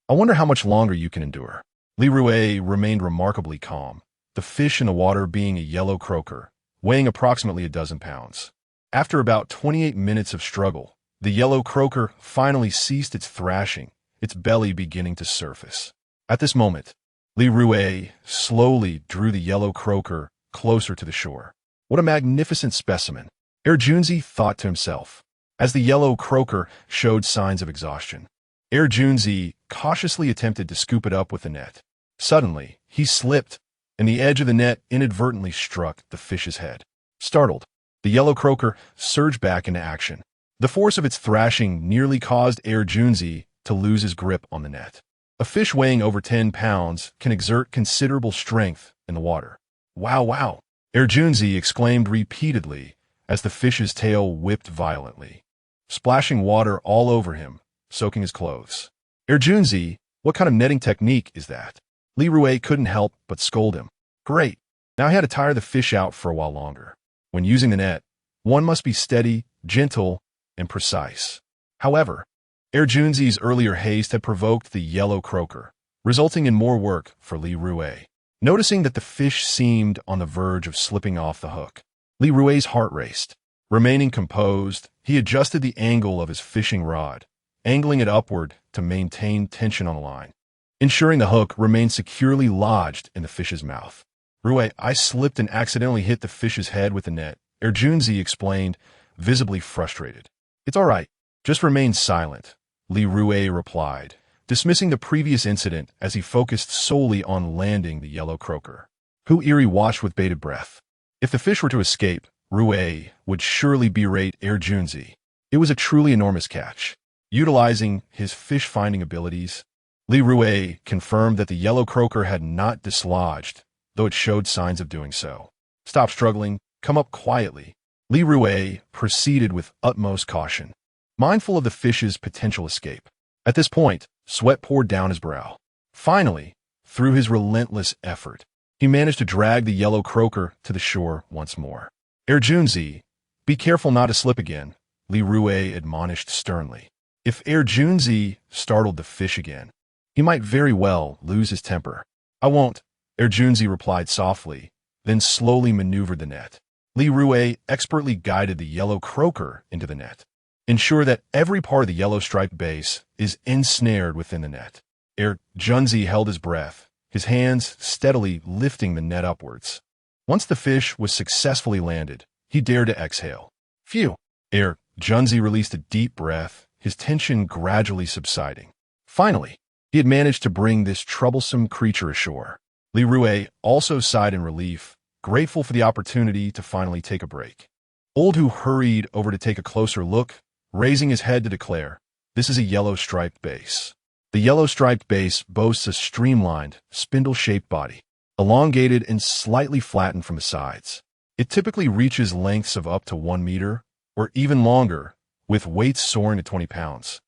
Speaker 1: I wonder how much longer you can endure. Li Rui remained remarkably calm, the fish in the water being a yellow croaker, weighing approximately 12 pounds. After about 28 minutes of struggle, the yellow croaker finally ceased its thrashing, its belly beginning to surface. At this moment, Li Rui slowly drew the yellow croaker closer to the shore. What a magnificent specimen, Junzi thought to himself, as the yellow croaker showed signs of exhaustion. Junzi cautiously attempted to scoop it up with the net. Suddenly, he slipped, and the edge of the net inadvertently struck the fish's head. Startled, the yellow croaker surged back into action. The force of its thrashing nearly caused Junzi to lose his grip on the net. A fish weighing over 10 pounds can exert considerable strength in the water. Wow, wow, Junzi exclaimed repeatedly as the fish's tail whipped violently, splashing water all over him, soaking his clothes. Junzi, what kind of netting technique is that? Li Rui couldn't help but scold him. Great. Now he had to tire the fish out for a while longer. When using the net, one must be steady, gentle, and precise. However, Junzi's earlier haste had provoked the yellow croaker, resulting in more work for Li Rui. Noticing that the fish seemed on the verge of slipping off the hook, Li Rui's heart raced. Remaining composed, he adjusted the angle of his fishing rod, angling it upward to maintain tension on the line, ensuring the hook remained securely lodged in the fish's mouth. Rui, I slipped and accidentally hit the fish's head with the net, Junzi explained, visibly frustrated. It's all right. Just remain silent, Li Rui replied, dismissing the previous incident as he focused solely on landing the yellow croaker. Hueri watched with bated breath. If the fish were to escape, Rui would surely berate Junzi. It was a truly enormous catch. Utilizing his fish-finding abilities, Li Rui confirmed that the yellow croaker had not dislodged, though it showed signs of doing so. Stop struggling. Come up quietly. Li Rui proceeded with utmost caution. mindful of the fish's potential escape. At this point, sweat poured down his brow. Finally, through his relentless effort, he managed to drag the yellow croaker to the shore once more. Junzi, be careful not to slip again, Li Rui admonished sternly. If Junzi startled the fish again, he might very well lose his temper. I won't, Junzi replied softly, then slowly maneuvered the net. Li Rui expertly guided the yellow croaker into the net. Ensure that every part of the yellow striped base is ensnared within the net. Junzi held his breath, his hands steadily lifting the net upwards. Once the fish was successfully landed, he dared to exhale. Phew! Junzi released a deep breath, his tension gradually subsiding. Finally, he had managed to bring this troublesome creature ashore. Li Rui also sighed in relief, grateful for the opportunity to finally take a break. Old Hu hurried over to take a closer look, raising his head to declare, "This is a yellow-striped base." The yellow-striped base boasts a streamlined, spindle-shaped body, elongated and slightly flattened from the sides. It typically reaches lengths of up to 1 meter, or even longer, with weights soaring to 20 pounds.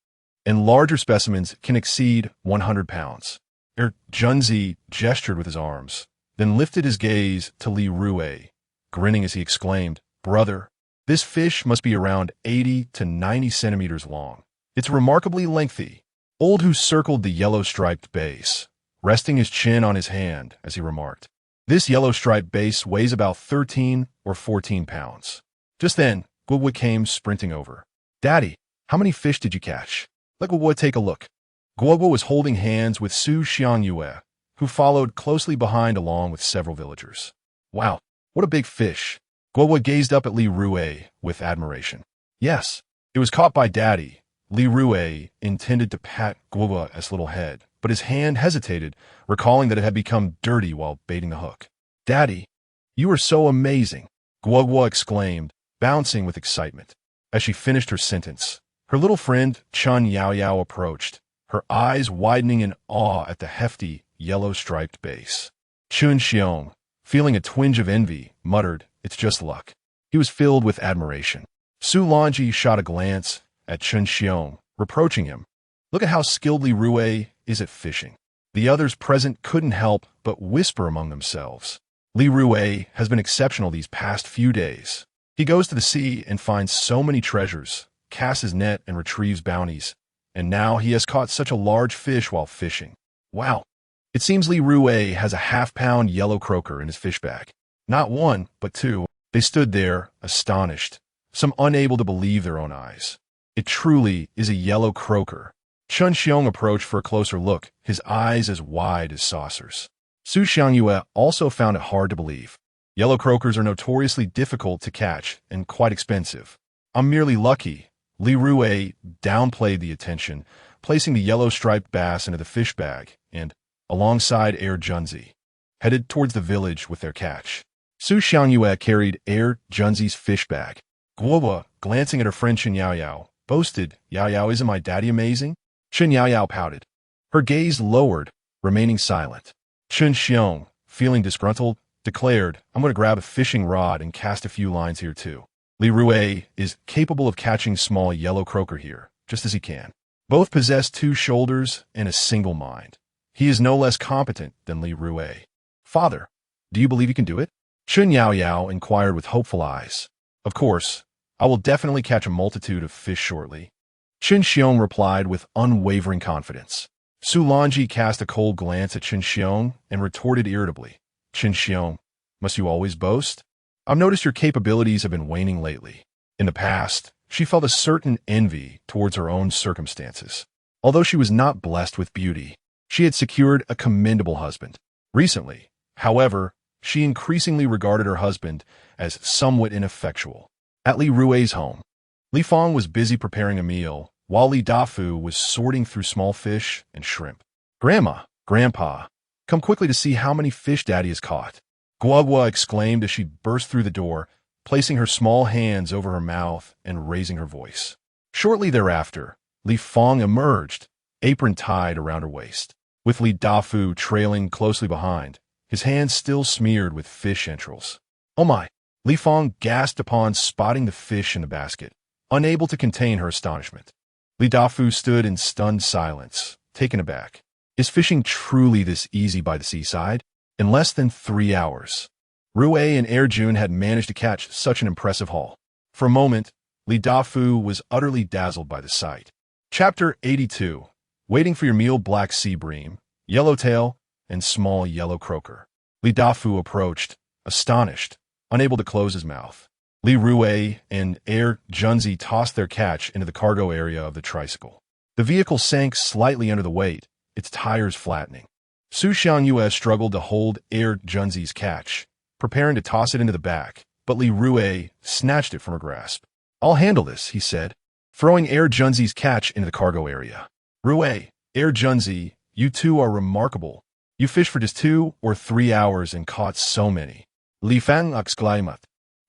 Speaker 1: And larger specimens can exceed 100 pounds. Junzi gestured with his arms, then lifted his gaze to Li Rui, grinning as he exclaimed, "Brother, this fish must be around 80 to 90 centimeters long. It's remarkably lengthy." Old Hu circled the yellow-striped base, resting his chin on his hand as he remarked, "This yellow-striped base weighs about 13 or 14 pounds. Just then, Guoguo came sprinting over. "Daddy, how many fish did you catch? Let Guoguo take a look." Guoguo was holding hands with Su Xiangyue, who followed closely behind along with several villagers. "Wow, what a big fish." Guoguo gazed up at Li Rui with admiration. "Yes, it was caught by Daddy." Li Rui intended to pat Guoguo's little head, but his hand hesitated, recalling that it had become dirty while baiting the hook. "Daddy, you are so amazing," Guoguo exclaimed, bouncing with excitement. As she finished her sentence, her little friend Chun Yaoyao approached, her eyes widening in awe at the hefty, yellow-striped base. Chun Xiong, feeling a twinge of envy, muttered, "It's just luck." He was filled with admiration. Su Longji shot a glance at Chun Xiong, reproaching him. "Look at how skilled Li Rui is at fishing." The others present couldn't help but whisper among themselves. Li Rui has been exceptional these past few days. He goes to the sea and finds so many treasures, casts his net and retrieves bounties, and now he has caught such a large fish while fishing. Wow! It seems Li Rui has a half-pound yellow croaker in his fish bag. Not one, but two. They stood there, astonished, some unable to believe their own eyes. It truly is a yellow croaker. Chun Xiong approached for a closer look, his eyes as wide as saucers. Su Xiangyue also found it hard to believe. Yellow croakers are notoriously difficult to catch and quite expensive. "I'm merely lucky." Li Rui downplayed the attention, placing the yellow-striped bass into the fish bag and, alongside Junzi, headed towards the village with their catch. Su Xiangyue carried Junzi's fish bag. Guoguo, glancing at her friend Chen Yaoyao, boasted, "Yaoyao, isn't my daddy amazing?" Chen Yaoyao pouted. Her gaze lowered, remaining silent. Chun Xiong, feeling disgruntled, declared, "I'm going to grab a fishing rod and cast a few lines here too." Li Rui is capable of catching small yellow croaker here, just as he can. Both possess 2 shoulders and a single mind. He is no less competent than Li Rui. "Father, do you believe you can do it?" Chun Yaoyao inquired with hopeful eyes. "Of course, I will definitely catch a multitude of fish shortly." Chun Xiong replied with unwavering confidence. Su Longji cast a cold glance at Chun Xiong and retorted irritably, "Chun Xiong, must you always boast? I've noticed your capabilities have been waning lately." In the past, she felt a certain envy towards her own circumstances. Although she was not blessed with beauty, she had secured a commendable husband. Recently, however, she increasingly regarded her husband as somewhat ineffectual. At Li Rui's home, Li Fang was busy preparing a meal, while Li Dafu was sorting through small fish and shrimp. "Grandma, Grandpa, come quickly to see how many fish Daddy has caught," Guoguo exclaimed as she burst through the door, placing her small hands over her mouth and raising her voice. Shortly thereafter, Li Fang emerged, apron tied around her waist, with Li Dafu trailing closely behind, his hands still smeared with fish entrails. "Oh my!" Li Fang gasped upon spotting the fish in the basket. unable to contain her astonishment. Li Dafu stood in stunned silence, taken aback. Is fishing truly this easy by the seaside? In less than 3 hours, Rui and Jun had managed to catch such an impressive haul. For a moment, Li Dafu was utterly dazzled by the sight. Chapter 82. Waiting for your meal. Black sea bream, yellowtail, and small yellow croaker. Li Dafu approached, astonished, unable to close his mouth. Li Rui and Junzi tossed their catch into the cargo area of the tricycle. The vehicle sank slightly under the weight, its tires flattening. Su Xiangyue struggled to hold Junzi's catch, preparing to toss it into the back, but Li Rui snatched it from her grasp. I'll handle this, he said, throwing Junzi's catch into the cargo area. Rui, Junzi, you two are remarkable. You fished for just 2 or 3 hours and caught so many. Li Fang exclaimed,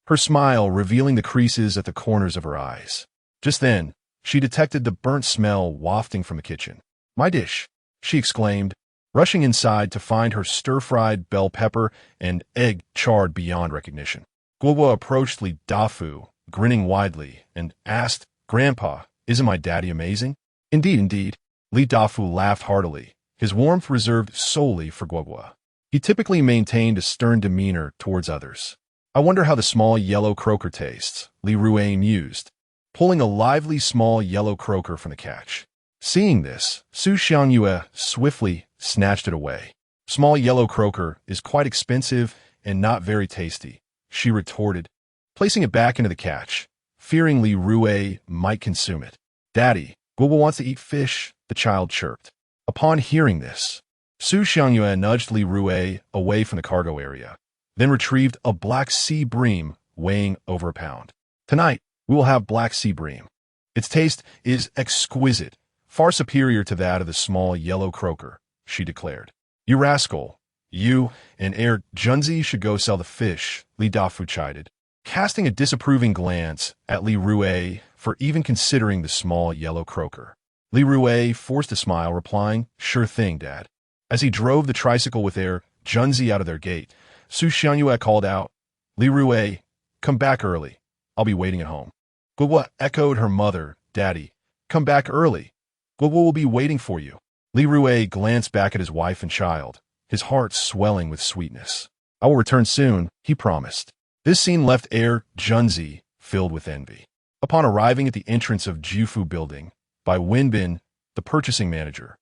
Speaker 1: her smile revealing the creases at the corners of her eyes. Just then, she detected the burnt smell wafting from the kitchen. My dish, she exclaimed, rushing inside to find her stir-fried bell pepper and egg charred beyond recognition. Guoguo approached Li Dafu, grinning widely, and asked, Grandpa, isn't my daddy amazing? Indeed, indeed. Li Dafu laughed heartily, his warmth reserved solely for Guoguo. He typically maintained a stern demeanor towards others. I wonder how the small yellow croaker tastes, Li Rui mused, pulling a lively small yellow croaker from the catch. Seeing this, Su Xiangyue swiftly snatched it away. Small yellow croaker is quite expensive and not very tasty, she retorted, placing it back into the catch, fearing Li Rui might consume it. Daddy, Guoguo wants to eat fish, the child chirped. Upon hearing this, Su Xiangyue nudged Li Rui away from the cargo area, then retrieved a black sea bream weighing over a pound. Tonight, we will have black sea bream. Its taste is exquisite, far superior to that of the small yellow croaker, she declared. You rascal, you and Junzi should go sell the fish, Li Dafu chided, casting a disapproving glance at Li Rui for even considering the small yellow croaker. Li Rui forced a smile, replying, Sure thing, Dad. As he drove the tricycle with Junzi out of their gate, Su Xiangyue called out, Li Rui, come back early. I'll be waiting at home. Guoguo echoed her mother, Daddy, come back early. Guoguo will be waiting for you. Li Rui glanced back at his wife and child, his heart swelling with sweetness. I will return soon, he promised. This scene left Junzi filled with envy. Upon arriving at the entrance of Jufu Building, Bai Wenbin, the purchasing manager,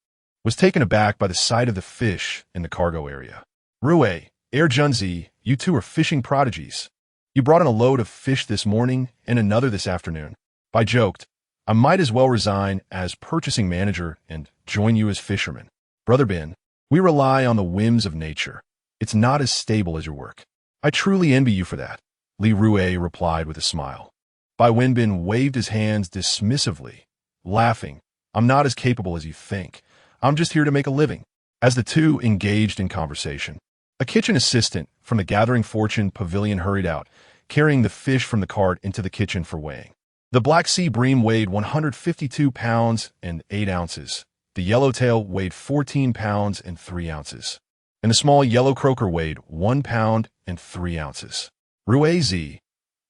Speaker 1: was taken aback by the sight of the fish in the cargo area. Rui, Junzi, you two are fishing prodigies. You brought in a load of fish this morning and another this afternoon. Bai joked, I might as well resign as purchasing manager and join you as fisherman. Brother Bin, we rely on the whims of nature. It's not as stable as your work. I truly envy you for that, Li Rui replied with a smile. Bai Wenbin waved his hands dismissively, laughing. I'm not as capable as you think. I'm just here to make a living. As the two engaged in conversation, a kitchen assistant from the Gathering Fortune pavilion hurried out, carrying the fish from the cart into the kitchen for weighing. The black sea bream weighed 152 pounds and 8 ounces. The yellowtail weighed 14 pounds and 3 ounces. And the small yellow croaker weighed 1 pound and 3 ounces. Ruizi,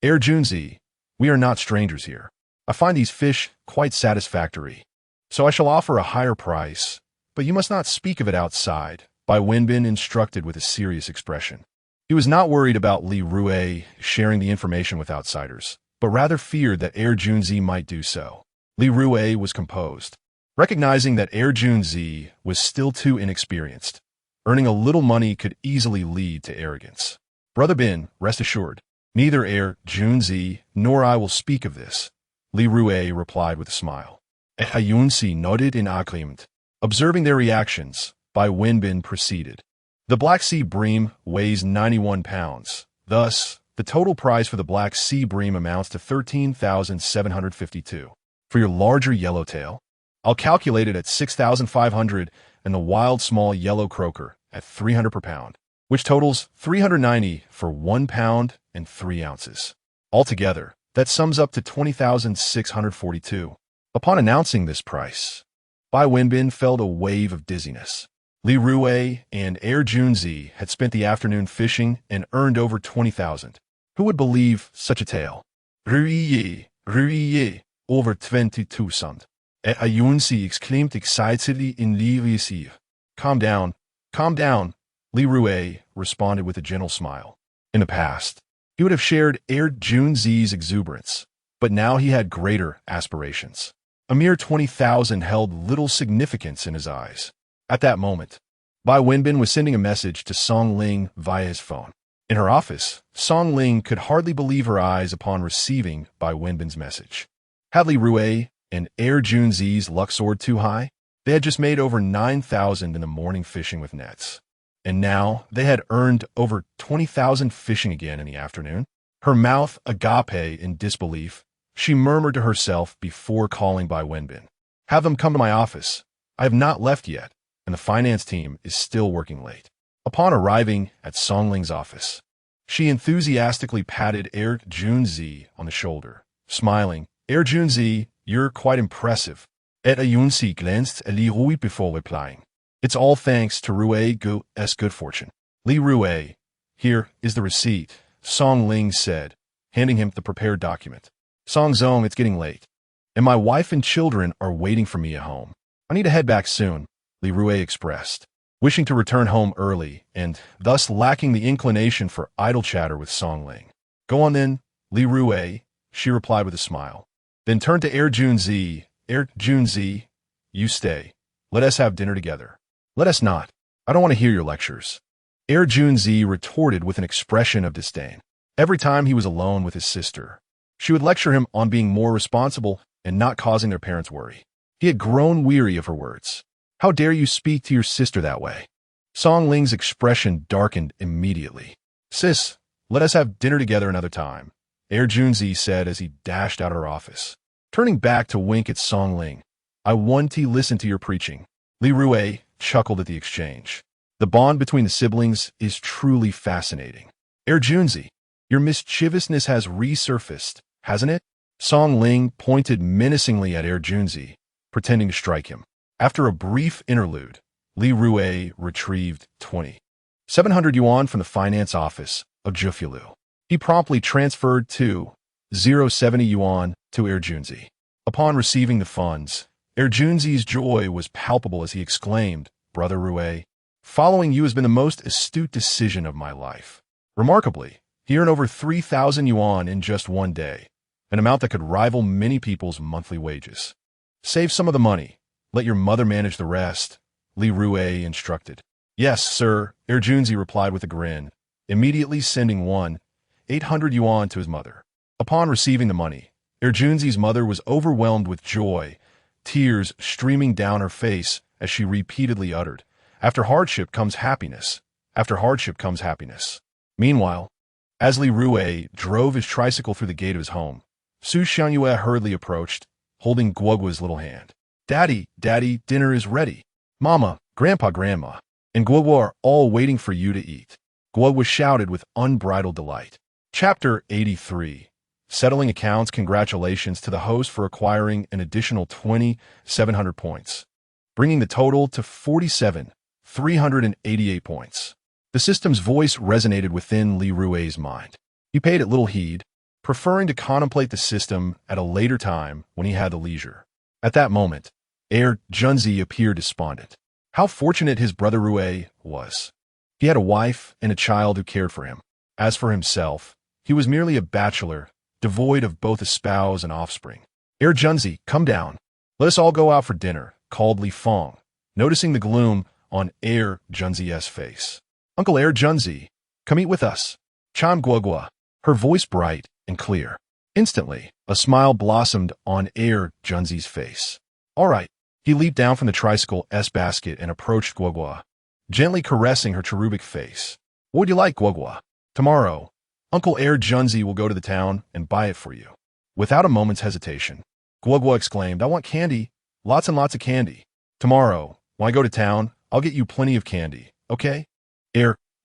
Speaker 1: Junzi, we are not strangers here. I find these fish quite satisfactory. So I shall offer a higher price, but you must not speak of it outside, Bai Wenbin instructed with a serious expression. He was not worried about Li Rui sharing the information with outsiders, but rather feared that Junzi might do so. Li Rui was composed, recognizing that Junzi was still too inexperienced. Earning a little money could easily lead to arrogance. Brother Bin, rest assured, neither Junzi nor I will speak of this, Li Rui replied with a smile. Junzi nodded in agreement. Observing their reactions, Bai Wenbin proceeded. The Black Sea Bream weighs 91 pounds. Thus, the total price for the Black Sea Bream amounts to 13,752. For your larger yellowtail, I'll calculate it at 6,500 and the wild small yellow croaker at 300 per pound, which totals 390 for 1 pound and 3 ounces. Altogether, that sums up to 20,642. Upon announcing this price, Bai Wenbin felt a wave of dizziness. Li Rui and Junzi had spent the afternoon fishing and earned over 20,000. Who would believe such a tale? Rui, Rui, over 22,000. Ayunsi exclaimed excitedly in Li Rui's ear. Calm down, Li Rui responded with a gentle smile. In the past, he would have shared Junzi's exuberance, but now he had greater aspirations. A mere 20,000 held little significance in his eyes. At that moment, Bai Wenbin was sending a message to Song Ling via his phone. In her office, Song Ling could hardly believe her eyes upon receiving Bai Wenbin's message. Had Li Rui and Junzi's luck soared too high? They had just made over 9,000 in the morning fishing with nets. And now they had earned over 20,000 fishing again in the afternoon. Her mouth agape in disbelief, she murmured to herself before calling Bai Wenbin. Have them come to my office. I have not left yet, and the finance team is still working late. Upon arriving at Song Ling's office, she enthusiastically patted Junzi on the shoulder, smiling. Junzi, you're quite impressive. Ayunsi glanced at Li Rui before replying. It's all thanks to Rui's good fortune. Li Rui, here is the receipt, Song Ling said, handing him the prepared document. Song Zong, it's getting late, and my wife and children are waiting for me at home. I need to head back soon, Li Rui expressed, wishing to return home early and thus lacking the inclination for idle chatter with Song Ling. Go on then, Li Rui, she replied with a smile. Then turned to Junzi. Junzi, you stay. Let us have dinner together. Let us not. I don't want to hear your lectures. Junzi retorted with an expression of disdain. Every time he was alone with his sister, she would lecture him on being more responsible and not causing their parents worry. He had grown weary of her words. How dare you speak to your sister that way? Song Ling's expression darkened immediately. Sis, let us have dinner together another time, Junzi said as he dashed out of her office. Turning back to wink at Song Ling, I want to listen to your preaching. Li Rui chuckled at the exchange. The bond between the siblings is truly fascinating. Junzi, your mischievousness has resurfaced, hasn't it? Song Ling pointed menacingly at Junzi, pretending to strike him. After a brief interlude, Li Rui retrieved 2,700 yuan from the finance office of Jufilu. He promptly transferred 2,070 yuan to Junzi. Upon receiving the funds, Junzi's joy was palpable as he exclaimed, Brother Rui, following you has been the most astute decision of my life. Remarkably, he earned over 3,000 yuan in just one day, an amount that could rival many people's monthly wages. Save some of the money. Let your mother manage the rest, Li Rui instructed. Yes, sir, Junzi replied with a grin, immediately sending 1,800 yuan to his mother. Upon receiving the money, Junzi's mother was overwhelmed with joy, tears streaming down her face as she repeatedly uttered, After hardship comes happiness. After hardship comes happiness. Meanwhile, as Li Rui drove his tricycle through the gate of his home, Su Xianyue hurriedly approached, holding Guogua's little hand. Daddy, Daddy, dinner is ready. Mama, Grandpa, Grandma, and Guogua are all waiting for you to eat. Guogua shouted with unbridled delight. Chapter 83. Settling accounts. Congratulations to the host for acquiring an additional 2,700 points, bringing the total to 47,388 points. The system's voice resonated within Li Rui's mind. He paid it little heed, preferring to contemplate the system at a later time when he had the leisure. At that moment, Junzi appeared despondent. How fortunate his brother Rui was. He had a wife and a child who cared for him. As for himself, he was merely a bachelor, devoid of both a spouse and offspring. Junzi, come down. Let us all go out for dinner, called Li Fong, noticing the gloom on Junzi's face. Uncle Junzi, come eat with us. Chimed Guogua, her voice bright and clear. Instantly, a smile blossomed on Junzi's face. All right. He leaped down from the tricycle's basket and approached Guogua, gently caressing her cherubic face. What would you like, Guogua? Tomorrow, Uncle Junzi will go to the town and buy it for you. Without a moment's hesitation, Guogua exclaimed, I want candy, lots and lots of candy. Tomorrow, when I go to town, I'll get you plenty of candy, okay?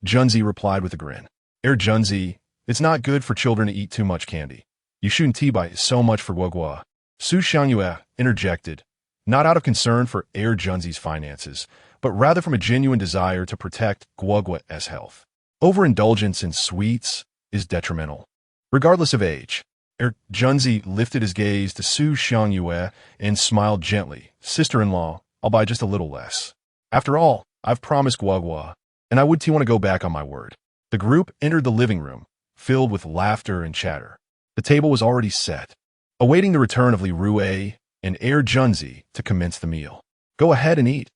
Speaker 1: Junzi replied with a grin. Junzi, it's not good for children to eat too much candy. You shouldn't buy so much for Guogua. Su Xianyue interjected, not out of concern for Junzi's finances, but rather from a genuine desire to protect Guogua's health. Overindulgence in sweets is detrimental. Regardless of age, Junzi lifted his gaze to Su Xiangyue and smiled gently. Sister-in-law, I'll buy just a little less. After all, I've promised Guagua, and I would want to go back on my word. The group entered the living room, filled with laughter and chatter. The table was already set, awaiting the return of Li Rui and Junzi to commence the meal. Go ahead and eat.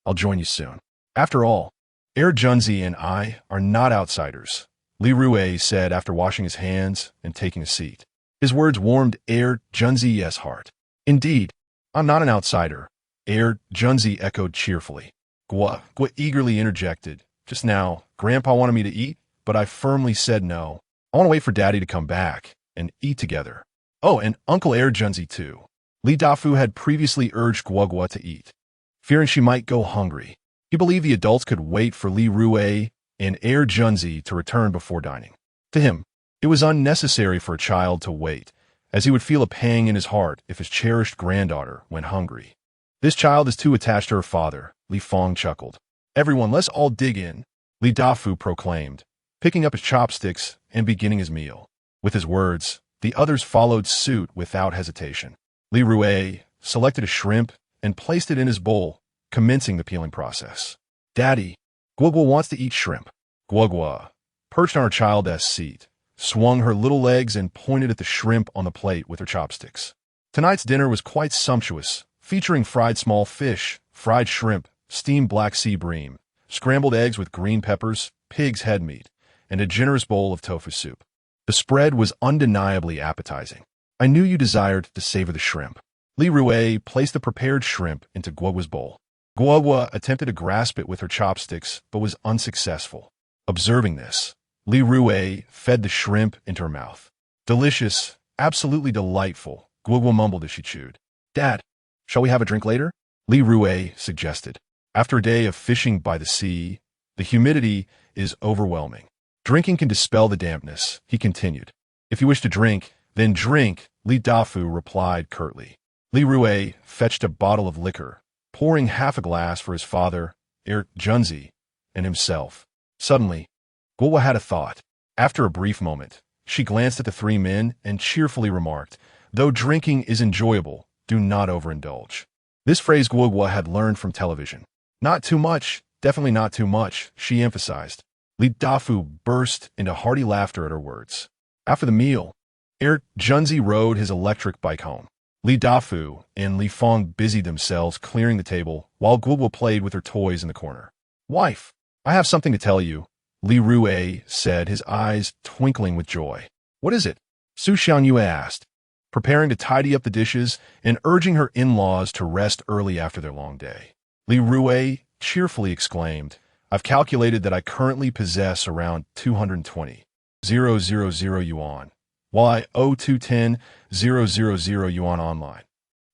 Speaker 1: I'll join you soon. After all, Junzi and I are not outsiders, Li Rui said after washing his hands and taking a seat. His words warmed Junzi's heart. Indeed, I'm not an outsider, Junzi echoed cheerfully. Gua eagerly interjected. Just now, Grandpa wanted me to eat, but I firmly said no. I want to wait for Daddy to come back and eat together. Oh, and Uncle Junzi too. Li Dafu had previously urged Guagua to eat, fearing she might go hungry. He believed the adults could wait for Li Rui and Junzi to return before dining. To him, it was unnecessary for a child to wait, as he would feel a pang in his heart if his cherished granddaughter went hungry. This child is too attached to her father, Li Fong chuckled. Everyone, let's all dig in, Li Dafu proclaimed, picking up his chopsticks and beginning his meal. With his words, the others followed suit without hesitation. Li Rui selected a shrimp and placed it in his bowl, commencing the peeling process. Daddy, Guagua wants to eat shrimp. Guagua, perched on her child's seat, swung her little legs and pointed at the shrimp on the plate with her chopsticks. Tonight's dinner was quite sumptuous, featuring fried small fish, fried shrimp, steamed black sea bream, scrambled eggs with green peppers, pig's head meat, and a generous bowl of tofu soup. The spread was undeniably appetizing. I knew you desired to savor the shrimp. Li Rui placed the prepared shrimp into Guagua's bowl. Guagua attempted to grasp it with her chopsticks, but was unsuccessful. Observing this, Li Rui fed the shrimp into her mouth. Delicious, absolutely delightful, Guagua mumbled as she chewed. Dad, shall we have a drink later? Li Rui suggested. After a day of fishing by the sea, the humidity is overwhelming. Drinking can dispel the dampness, he continued. If you wish to drink, then drink, Li Dafu replied curtly. Li Rui fetched a bottle of liquor, pouring half a glass for his father, Junzi, and himself. Suddenly, Guagua had a thought. After a brief moment, she glanced at the three men and cheerfully remarked, though drinking is enjoyable, do not overindulge. This phrase Guagua had learned from television. Not too much, definitely not too much, she emphasized. Li Dafu burst into hearty laughter at her words. After the meal, Junzi rode his electric bike home. Li Dafu and Li Fong busied themselves clearing the table while Guagua played with her toys in the corner. Wife, I have something to tell you, Li Rui said, his eyes twinkling with joy. What is it? Su Xiangyue asked, preparing to tidy up the dishes and urging her in-laws to rest early after their long day. Li Rui cheerfully exclaimed, I've calculated that I currently possess around 220,000 yuan, while I owe 210,000 yuan online.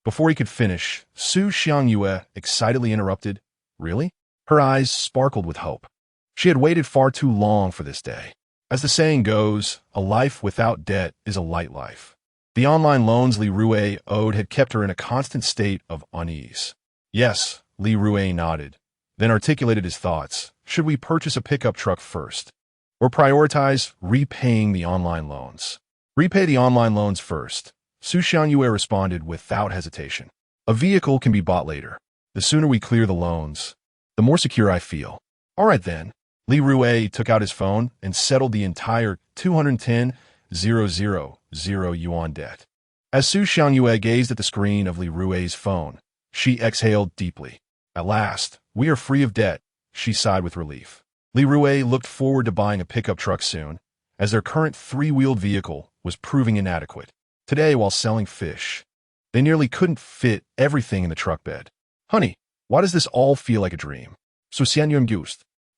Speaker 1: Before he could finish, Su Xiangyue excitedly interrupted, Really? Her eyes sparkled with hope. She had waited far too long for this day. As the saying goes, a life without debt is a light life. The online loans Li Rui owed had kept her in a constant state of unease. Yes, Li Rui nodded, then articulated his thoughts. Should we purchase a pickup truck first, or prioritize repaying the online loans? Repay the online loans first, Su Xiangyue responded without hesitation. A vehicle can be bought later. The sooner we clear the loans, the more secure I feel. All right then. Li Rui took out his phone and settled the entire 210,000 yuan debt. As Su Xiangyue gazed at the screen of Li Rui's phone, she exhaled deeply. At last, we are free of debt, she sighed with relief. Li Rui looked forward to buying a pickup truck soon, as their current three-wheeled vehicle was proving inadequate. Today, while selling fish, they nearly couldn't fit everything in the truck bed. Honey, why does this all feel like a dream? So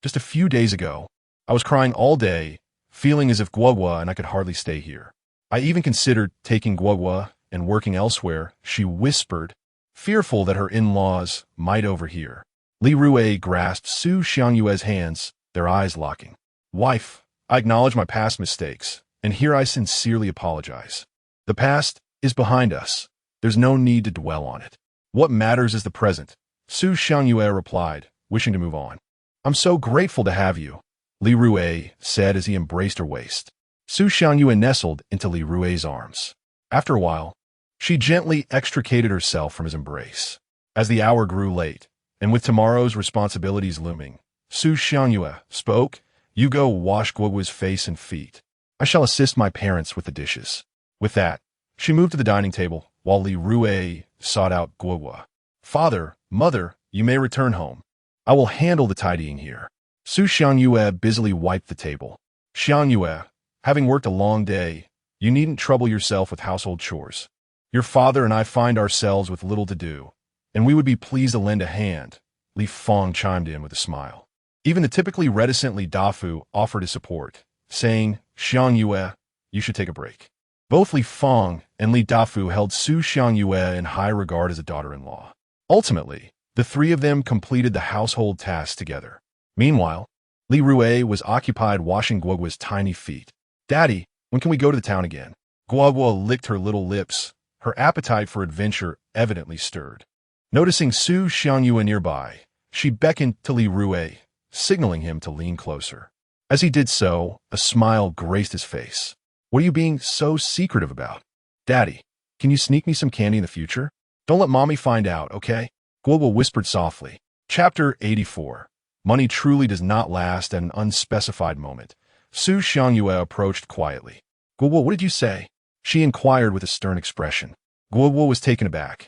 Speaker 1: just a few days ago, I was crying all day, feeling as if Guagua and I could hardly stay here. I even considered taking Guagua and working elsewhere, she whispered, fearful that her in-laws might overhear. Li Rui grasped Su Xiangyue's hands, their eyes locking. Wife, I acknowledge my past mistakes, and here I sincerely apologize. The past is behind us. There's no need to dwell on it. What matters is the present, Su Xiangyue replied, wishing to move on. I'm so grateful to have you, Li Rui said as he embraced her waist. Su Xiangyue nestled into Li Rui's arms. After a while, she gently extricated herself from his embrace. As the hour grew late, and with tomorrow's responsibilities looming, Su Xiangyue spoke, "You go wash Guoguo's face and feet. I shall assist my parents with the dishes." With that, she moved to the dining table, while Li Rui sought out Guoguo. "Father, mother, you may return home. I will handle the tidying here." Su Xiangyue busily wiped the table. "Xiangyue, having worked a long day, you needn't trouble yourself with household chores. Your father and I find ourselves with little to do, and we would be pleased to lend a hand," Li Fong chimed in with a smile. Even the typically reticent Li Dafu offered his support, saying, "Xiangyue, you should take a break." Both Li Fong and Li Dafu held Su Xiangyue in high regard as a daughter-in-law. Ultimately, the three of them completed the household tasks together. Meanwhile, Li Rui was occupied washing Guoguo's tiny feet. "Daddy, when can we go to the town again?" Guoguo licked her little lips, her appetite for adventure evidently stirred. Noticing Su Xiangyue nearby, she beckoned to Li Rui, signaling him to lean closer. As he did so, a smile graced his face. "What are you being so secretive about?" "Daddy, can you sneak me some candy in the future? Don't let Mommy find out, okay?" Guoguo whispered softly. Chapter 84. Money truly does not last at an unspecified moment. Su Xiangyue approached quietly. "Guoguo, what did you say?" she inquired with a stern expression. Guoguo was taken aback,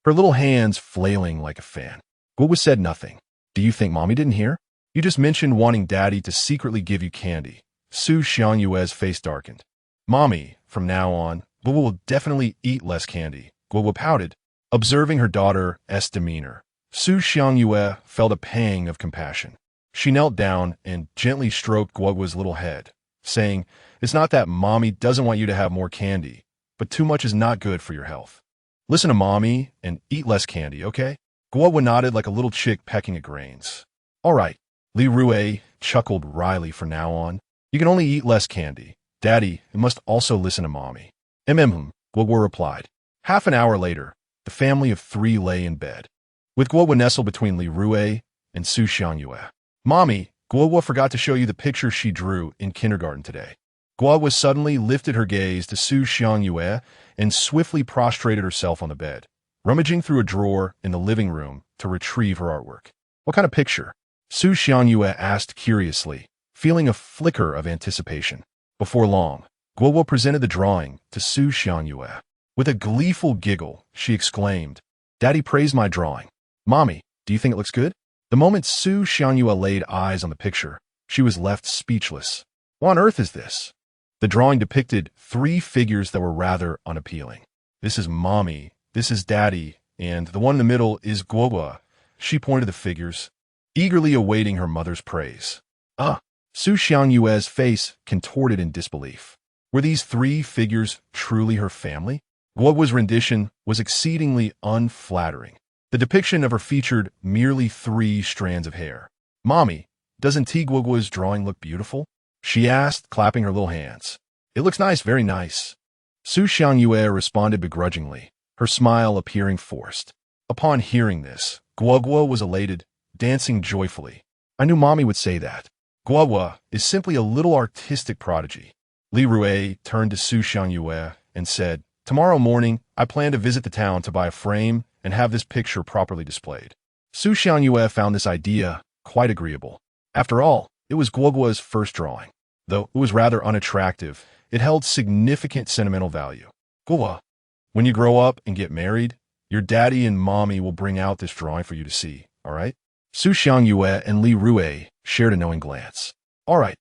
Speaker 1: her little hands flailing like a fan. Guoguo said nothing. "Do you think Mommy didn't hear? You just mentioned wanting Daddy to secretly give you candy." Su Xiangyue's face darkened. "Mommy, from now on, Guoguo will definitely eat less candy." Guoguo pouted, observing her daughter's demeanor. Su Xiangyue felt a pang of compassion. She knelt down and gently stroked Guoguo's little head, saying, "It's not that Mommy doesn't want you to have more candy, but too much is not good for your health. Listen to Mommy and eat less candy, okay?" Guoguo nodded like a little chick pecking at grains. "All right." Li Rui chuckled wryly. "From now on, you can only eat less candy. Daddy, you must also listen to Mommy." Guoguo replied. Half an hour later, the family of three lay in bed, with Guoguo nestled between Li Rui and Su Xiangyue. "Mommy, Guoguo forgot to show you the picture she drew in kindergarten today." Guoguo suddenly lifted her gaze to Su Xiangyue and swiftly prostrated herself on the bed, rummaging through a drawer in the living room to retrieve her artwork. "What kind of picture?" Su Xiangyue asked curiously, feeling a flicker of anticipation. Before long, Guoguo presented the drawing to Su Xiangyue. With a gleeful giggle, she exclaimed, "Daddy praised my drawing. Mommy, do you think it looks good?" The moment Su Xiangyue laid eyes on the picture, she was left speechless. "What on earth is this?" The drawing depicted three figures that were rather unappealing. "This is Mommy, this is Daddy, and the one in the middle is Guoguo." She pointed the figures, eagerly awaiting her mother's praise. Su Xiangyue's face contorted in disbelief. Were these three figures truly her family? Guoguo's rendition was exceedingly unflattering. The depiction of her featured merely 3 strands of hair. "Mommy, doesn't Guoguo's drawing look beautiful?" she asked, clapping her little hands. "It looks nice, very nice." Su Xiangyue responded begrudgingly, her smile appearing forced. Upon hearing this, Guoguo was elated, dancing joyfully. "I knew Mommy would say that. Guoguo is simply a little artistic prodigy." Li Rui turned to Su Xiangyue and said, "Tomorrow morning, I plan to visit the town to buy a frame and have this picture properly displayed." Su Xiangyue found this idea quite agreeable. After all, it was Guoguo's first drawing. Though it was rather unattractive, it held significant sentimental value. "Guoguo, when you grow up and get married, your daddy and mommy will bring out this drawing for you to see, all right?" Su Xiangyue and Li Rui shared a knowing glance. All right.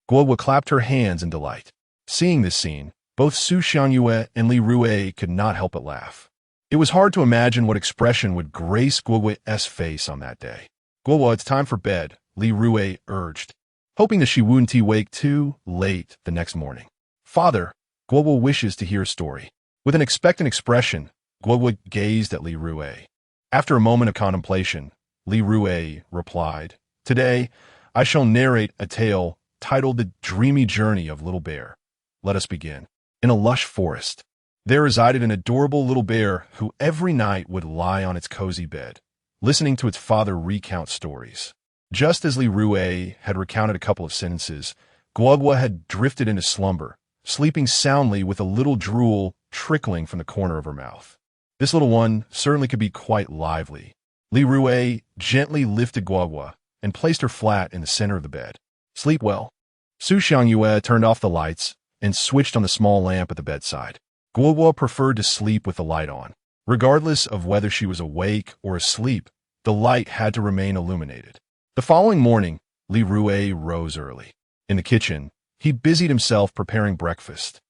Speaker 1: Guoguo clapped her hands in delight. Seeing this scene, both Su Xiangyue and Li Rui could not help but laugh. It was hard to imagine what expression would grace Guoguo's face on that day. "Guoguo, it's time for bed," Li Rui urged, hoping that she wouldn't wake too late the next morning. "Father, Guoguo wishes to hear a story." With an expectant expression, Guoguo gazed at Li Rui. After a moment of contemplation, Li Rui replied, "Today, I shall narrate a tale titled The Dreamy Journey of Little Bear. Let us begin. In a lush forest, there resided an adorable little bear who every night would lie on its cozy bed, listening to its father recount stories. Just as Li Rui had recounted a couple of sentences, Guoguo had drifted into slumber, sleeping soundly with a little drool trickling from the corner of her mouth. This little one certainly could be quite lively. Li Rui gently lifted Guagua and placed her flat in the center of the bed. Sleep well. Su Xiangyue turned off the lights and switched on the small lamp at the bedside. Guagua preferred to sleep with the light on. Regardless of whether she was awake or asleep, the light had to remain illuminated. The following morning, Li Rui rose early. In the kitchen, he busied himself preparing breakfast.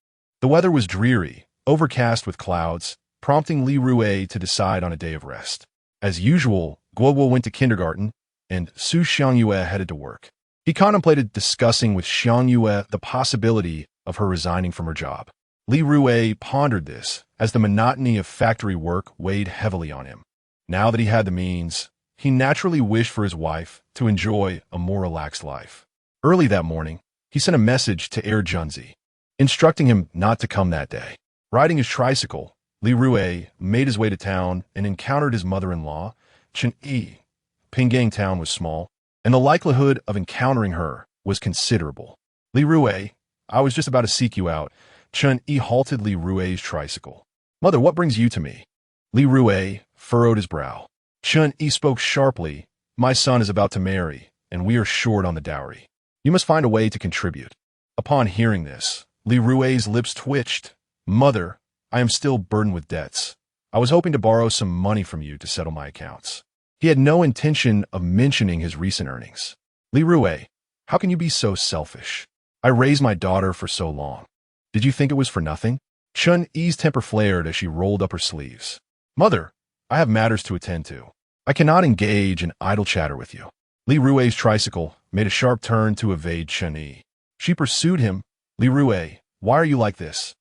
Speaker 1: The weather was dreary, overcast with clouds, prompting Li Rui to decide on a day of rest. As usual, Guogwo went to kindergarten, and Su Xiangyue headed to work. He contemplated discussing with Xiangyue the possibility of her resigning from her job. Li Rui pondered this, as the monotony of factory work weighed heavily on him. Now that he had the means, he naturally wished for his wife to enjoy a more relaxed life. Early that morning, he sent a message to Heir Junzi, instructing him not to come that day. Riding his tricycle, Li Rui made his way to town and encountered his mother-in-law, Chen Yi. Pinggang town was small, and the likelihood of encountering her was considerable. Li Rui, I was just about to seek you out. Chen Yi halted Li Rui's tricycle. Mother, what brings you to me? Li Rui furrowed his brow. Chen Yi spoke sharply. My son is about to marry, and we are short on the dowry. You must find a way to contribute. Upon hearing this, Li Rui's lips twitched. Mother, I am still burdened with debts. I was hoping to borrow some money from you to settle my accounts. He had no intention of mentioning his recent earnings. Li Rui, how can you be so selfish? I raised my daughter for so long. Did you think it was for nothing? Chen Yi's temper flared as she rolled up her sleeves. Mother, I have matters to attend to. I cannot engage in idle chatter with you. Li Rui's tricycle made a sharp turn to evade Chen Yi. She pursued him. Li Rui, why are you like this?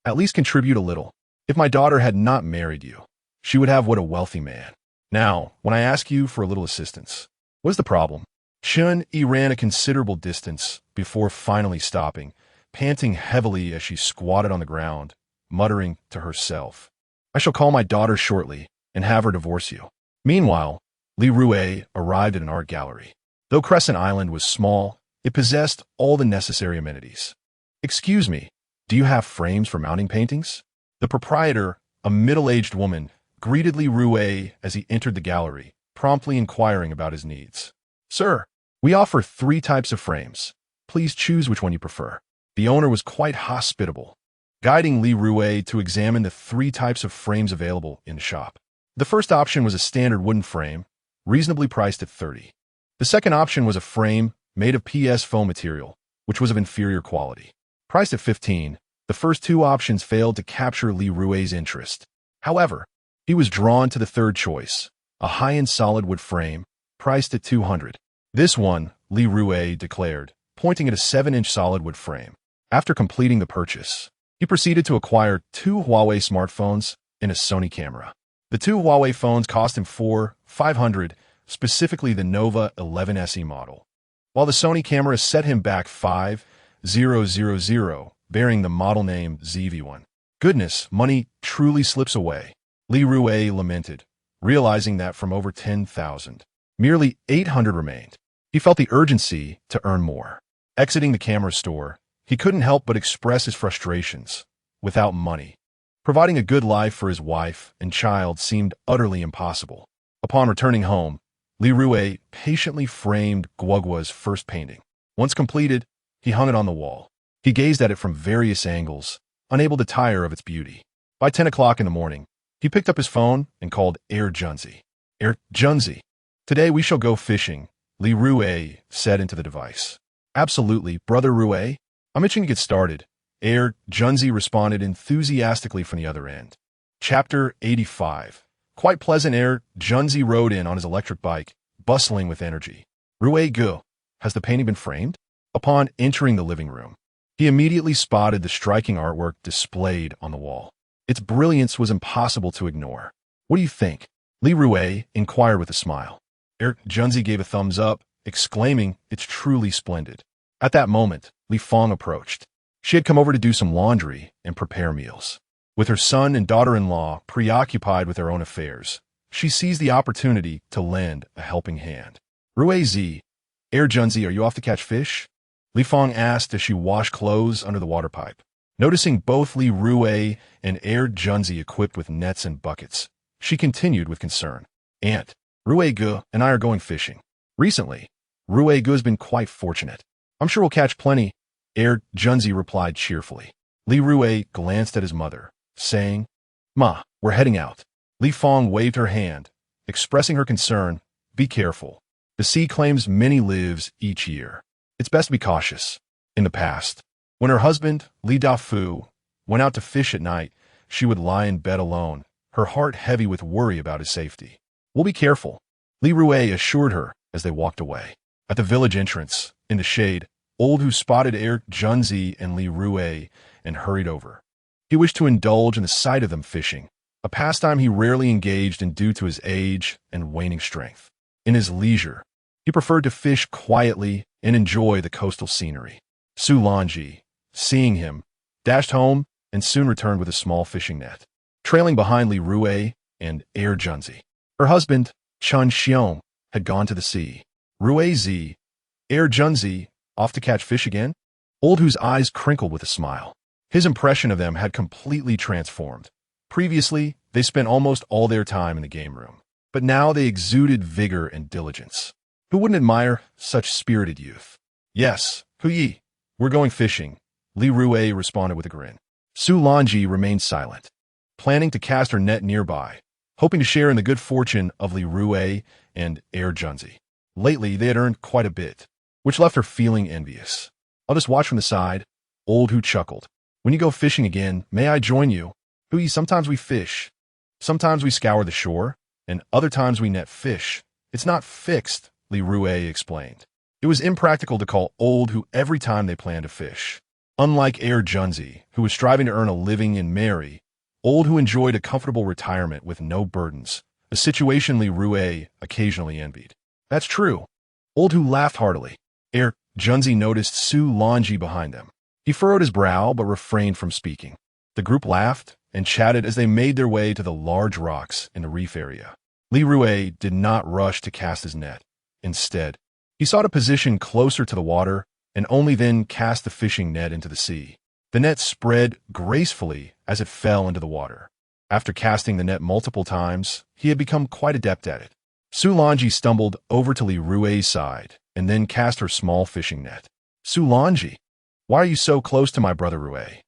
Speaker 1: At least contribute a little. If my daughter had not married you, she would have what a wealthy man. Now, when I ask you for a little assistance, what is the problem? Chen Yi ran a considerable distance before finally stopping, panting heavily as she squatted on the ground, muttering to herself. I shall call my daughter shortly and have her divorce you. Meanwhile, Li Rui arrived at an art gallery. Though Crescent Island was small, it possessed all the necessary amenities. Excuse me, do you have frames for mounting paintings? The proprietor, a middle-aged woman, greeted Li Rui as he entered the gallery, promptly inquiring about his needs. Sir, we offer 3 types of frames. Please choose which one you prefer. The owner was quite hospitable, guiding Li Rui to examine the 3 types of frames available in the shop. The first option was a standard wooden frame, reasonably priced at 30. The second option was a frame made of PS foam material, which was of inferior quality. Priced at 15, the first 2 options failed to capture Li Rui's interest. However, he was drawn to the third choice, a high-end solid wood frame, priced at 200. This one, Li Rui declared, pointing at a 7-inch solid wood frame. After completing the purchase, he proceeded to acquire 2 Huawei smartphones and a Sony camera. The 2 Huawei phones cost him $4,500, specifically the Nova 11 SE model, while the Sony camera set him back $5,000, bearing the model name ZV1. Goodness, money truly slips away, Li Rui lamented, realizing that from over 10,000, merely 800 remained. He felt the urgency to earn more. Exiting the camera store, he couldn't help but express his frustrations. Without money, providing a good life for his wife and child seemed utterly impossible. Upon returning home, Li Rui patiently framed Guogua's first painting. Once completed, he hung it on the wall. He gazed at it from various angles, unable to tire of its beauty. By 10 o'clock in the morning, he picked up his phone and called Heir Junzi. Heir Junzi, today we shall go fishing, Li Rui said into the device. Absolutely, brother Rui. I'm itching to get started, Heir Junzi responded enthusiastically from the other end. Chapter 85. Quite pleasant. Heir Junzi rode in on his electric bike, bustling with energy. Rui Gu, has the painting been framed? Upon entering the living room, he immediately spotted the striking artwork displayed on the wall. Its brilliance was impossible to ignore. What do you think? Li Rui inquired with a smile. Heir Junzi gave a thumbs up, exclaiming, it's truly splendid. At that moment, Li Fong approached. She had come over to do some laundry and prepare meals. With her son and daughter-in-law preoccupied with their own affairs, she seized the opportunity to lend a helping hand. Rui Zi, Heir Junzi, are you off to catch fish? Li Fong asked as she washed clothes under the water pipe. Noticing both Li Rui and Junzi equipped with nets and buckets, she continued with concern. Aunt, Rui-gu and I are going fishing. Recently, Rui-gu has been quite fortunate. I'm sure we'll catch plenty, Junzi replied cheerfully. Li Rui glanced at his mother, saying, Ma, we're heading out. Li Fong waved her hand, expressing her concern. Be careful. The sea claims many lives each year. It's best to be cautious. In the past, when her husband, Li Dafu, went out to fish at night, she would lie in bed alone, her heart heavy with worry about his safety. We'll be careful, Li Rui assured her as they walked away. At the village entrance, in the shade, Old Hu spotted Junzi and Li Rui and hurried over. He wished to indulge in the sight of them fishing, a pastime he rarely engaged in due to his age and waning strength. In his leisure, he preferred to fish quietly and enjoy the coastal scenery. Su Lanji, seeing him, dashed home and soon returned with a small fishing net, trailing behind Li Rui and Junzi. Her husband, Chun Xiong, had gone to the sea. Rui-zi, Junzi, off to catch fish again? Old Hu's eyes crinkled with a smile. His impression of them had completely transformed. Previously, they spent almost all their time in the game room, but now they exuded vigor and diligence. Who wouldn't admire such spirited youth? Yes, Hu-yi, we're going fishing, Li Rui responded with a grin. Su Lanji remained silent, planning to cast her net nearby, hoping to share in the good fortune of Li Rui and Junzi. Lately, they had earned quite a bit, which left her feeling envious. I'll just watch from the side, Old Hu chuckled. When you go fishing again, may I join you? Hui, sometimes we fish. Sometimes we scour the shore, and other times we net fish. It's not fixed, Li Rui explained. It was impractical to call Old Hu every time they planned to fish. Unlike Junzi, who was striving to earn a living and marry, Old Hu enjoyed a comfortable retirement with no burdens, a situation Li Rui occasionally envied. That's true. Old Hu laughed heartily. Junzi noticed Su Lanji behind them. He furrowed his brow but refrained from speaking. The group laughed and chatted as they made their way to the large rocks in the reef area. Li Rui did not rush to cast his net. Instead, he sought a position closer to the water and only then cast the fishing net into the sea. The net spread gracefully as it fell into the water. After casting the net multiple times, he had become quite adept at it. Su Lanji stumbled over to Li Rui's side and then cast her small fishing net. Su Lanji, why are you so close to my brother Rui?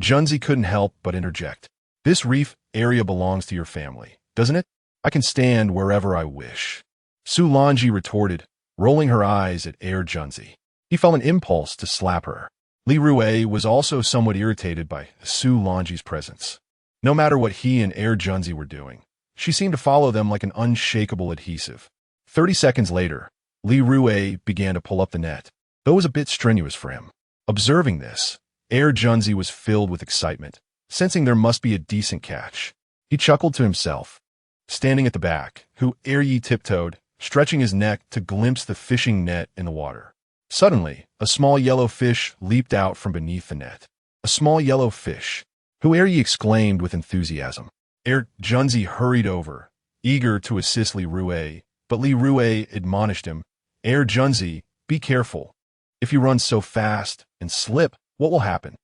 Speaker 1: Junzi couldn't help but interject. This reef area belongs to your family, doesn't it? I can stand wherever I wish. Su Lanji retorted, rolling her eyes at Junzi. He felt an impulse to slap her. Li Rui was also somewhat irritated by Su Lanji's presence. No matter what he and Junzi were doing, she seemed to follow them like an unshakable adhesive. 30 seconds later, Li Rui began to pull up the net, though it was a bit strenuous for him. Observing this, Junzi was filled with excitement, sensing there must be a decent catch. He chuckled to himself. Standing at the back, Yi tiptoed, stretching his neck to glimpse the fishing net in the water. Suddenly, a small yellow fish leaped out from beneath the net. A small yellow fish, Yi exclaimed with enthusiasm. Junzi hurried over, eager to assist Li Rui, but Li Rui admonished him. Junzi, be careful. If you run so fast and slip, what will happen?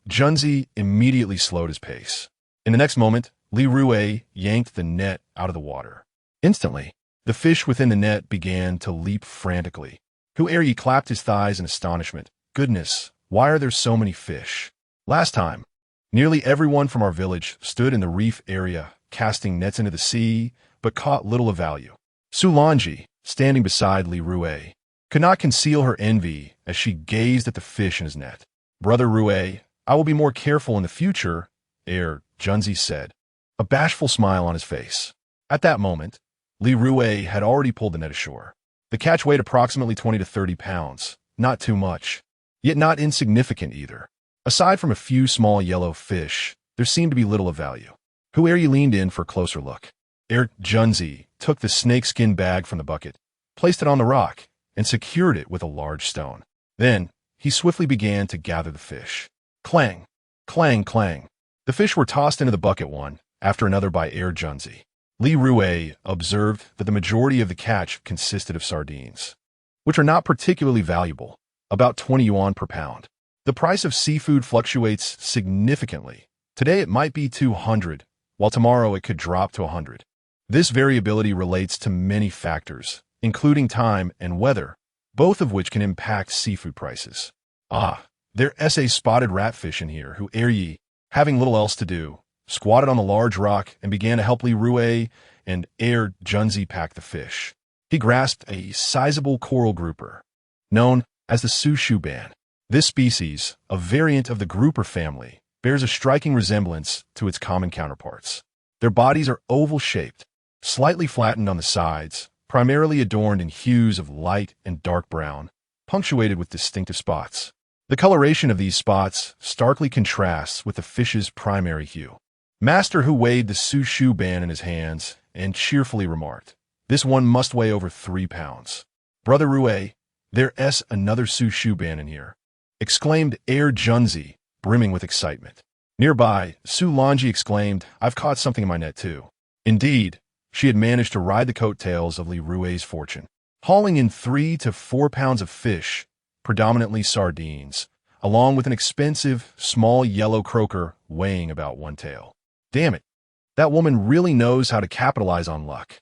Speaker 1: Junzi immediately slowed his pace. In the next moment, Li Rui yanked the net out of the water. Instantly, the fish within the net began to leap frantically. Yi clapped his thighs in astonishment. Goodness, why are there so many fish? Last time, nearly everyone from our village stood in the reef area, casting nets into the sea, but caught little of value. Su Lanji, standing beside Li Rui, could not conceal her envy as she gazed at the fish in his net. Brother Rui, I will be more careful in the future, Junzi said, a bashful smile on his face. At that moment, Li Rui had already pulled the net ashore. The catch weighed approximately 20 to 30 pounds, not too much, yet not insignificant either. Aside from a few small yellow fish, there seemed to be little of value. Yi leaned in for a closer look. Junzi took the snakeskin bag from the bucket, placed it on the rock, and secured it with a large stone. Then, he swiftly began to gather the fish. Clang, clang, clang. The fish were tossed into the bucket one after another by Junzi. Li Rui observed that the majority of the catch consisted of sardines, which are not particularly valuable, about 20 yuan per pound. The price of seafood fluctuates significantly. Today it might be 200, while tomorrow it could drop to 100. This variability relates to many factors, including time and weather, both of which can impact seafood prices. There's a spotted ratfish in here who ye, having little else to do, squatted on the large rock and began to help Li Rui and Junzi pack the fish. He grasped a sizable coral grouper, known as the fisherman. This species, a variant of the grouper family, bears a striking resemblance to its common counterparts. Their bodies are oval-shaped, slightly flattened on the sides, primarily adorned in hues of light and dark brown, punctuated with distinctive spots. The coloration of these spots starkly contrasts with the fish's primary hue. Master Hu weighed the fisherman in his hands and cheerfully remarked, "This one must weigh over 3 pounds. Brother Rui, there's another fisherman in here," exclaimed Junzi, brimming with excitement. Nearby, Sulanji exclaimed, "I've caught something in my net too." Indeed, she had managed to ride the coattails of Li Rui's fortune, hauling in 3 to 4 pounds of fish, predominantly sardines, along with an expensive, small yellow croaker weighing about 1 tael. "Damn it, that woman really knows how to capitalize on luck,"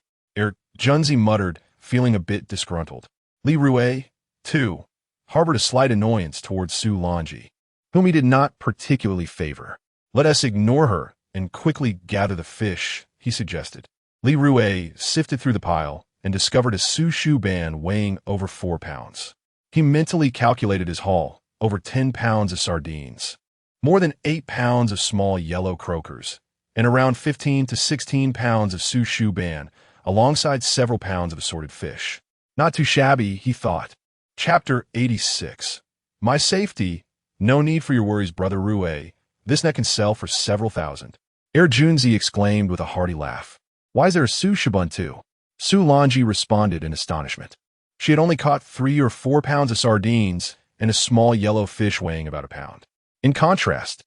Speaker 1: Junzi muttered, feeling a bit disgruntled. Li Rui, too, harbored a slight annoyance towards Sulanji, whom he did not particularly favor. "Let us ignore her and quickly gather the fish," he suggested. Li Rui sifted through the pile and discovered a fisherman weighing over 4 pounds. He mentally calculated his haul, over 10 pounds of sardines, more than 8 pounds of small yellow croakers, and around 15 to 16 pounds of fisherman, alongside several pounds of assorted fish. Not too shabby, he thought. Chapter 86. My safety. No need for your worries, Brother Rui. This net can sell for several thousand. Junzi exclaimed with a hearty laugh. Why is there a fisherman too? Sulanji responded in astonishment. She had only caught 3 or 4 pounds of sardines and a small yellow fish weighing about 1 pound. In contrast,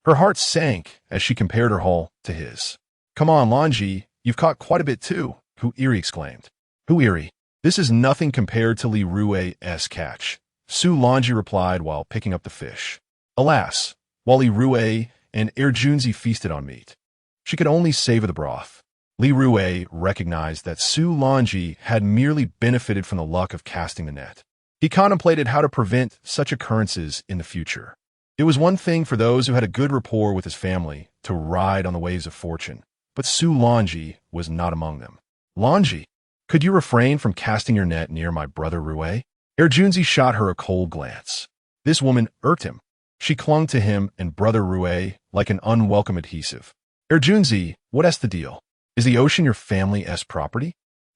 Speaker 1: her heart sank as she compared her haul to his. Come on, Lanji, you've caught quite a bit too, Huiri exclaimed. Huiri, this is nothing compared to Li Rui's catch, Sulanji replied while picking up the fish. Alas, while Li Rui and Junzi feasted on meat, she could only savor the broth. Li Rui recognized that Sulanji had merely benefited from the luck of casting the net. He contemplated how to prevent such occurrences in the future. It was one thing for those who had a good rapport with his family to ride on the waves of fortune, but Sulanji was not among them. Lanji, could you refrain from casting your net near my brother Rui? Junzi shot her a cold glance. This woman irked him. She clung to him and brother Rui like an unwelcome adhesive. Junzi, what's the deal? Is the ocean your family's property?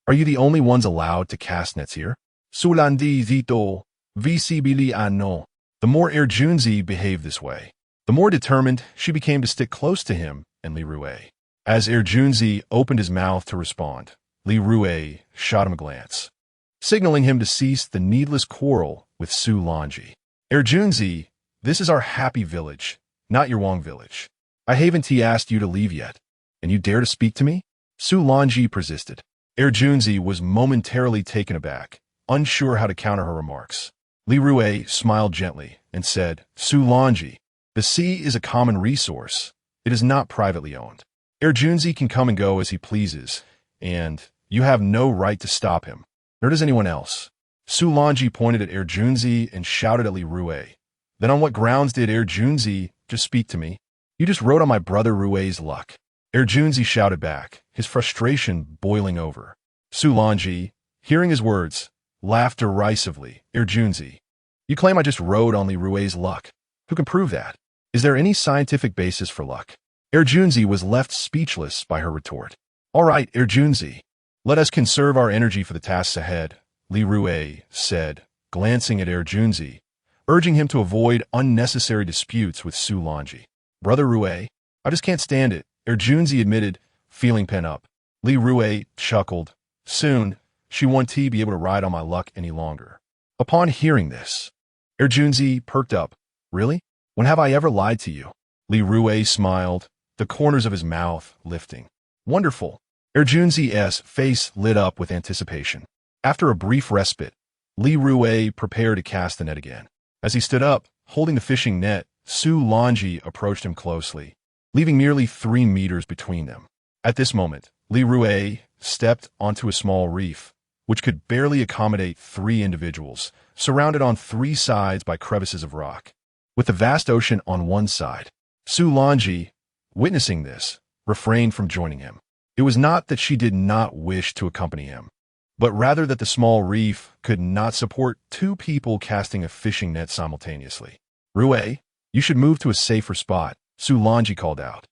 Speaker 1: Are you the only ones allowed to cast nets here? Sulandi zito, visibili ano. The more Junzi behaved this way, the more determined she became to stick close to him and Li Rui. As Junzi opened his mouth to respond, Li Rui shot him a glance, signaling him to cease the needless quarrel with Sulanji. Junzi, this is our happy village, not your Wong village. I haven't asked you to leave yet, and you dare to speak to me? Sulanji persisted. Junzi was momentarily taken aback, unsure how to counter her remarks. Li Rui smiled gently and said, Sulanji, the sea is a common resource. It is not privately owned. Junzi can come and go as he pleases, and you have no right to stop him, nor does anyone else. Sulanji pointed at Junzi and shouted at Li Rui. Then on what grounds did Junzi just speak to me? You just rode on my brother Rui's luck. Junzi shouted back, his frustration boiling over. Sulanji, hearing his words, laughed derisively. Junzi, you claim I just rode on Li Rui's luck. Who can prove that? Is there any scientific basis for luck? Junzi was left speechless by her retort. All right, Junzi, let us conserve our energy for the tasks ahead, Li Rui said, glancing at Junzi, urging him to avoid unnecessary disputes with Sulanji. Brother Rui, I just can't stand it, Junzi admitted, feeling pent up. Li Rui chuckled. Soon, she won't be able to ride on my luck any longer. Upon hearing this, Junzi perked up. Really? When have I ever lied to you? Li Rui smiled, the corners of his mouth lifting. Wonderful. Junzi's face lit up with anticipation. After a brief respite, Li Rui prepared to cast the net again. As he stood up, holding the fishing net, Su Longji approached him closely, leaving merely 3 meters between them. At this moment, Li Rui stepped onto a small reef, which could barely accommodate 3 individuals, surrounded on 3 sides by crevices of rock. With the vast ocean on one side, Su Longji, witnessing this, refrained from joining him. It was not that she did not wish to accompany him, but rather that the small reef could not support 2 people casting a fishing net simultaneously. Rui, you should move to a safer spot, Su Longji called out.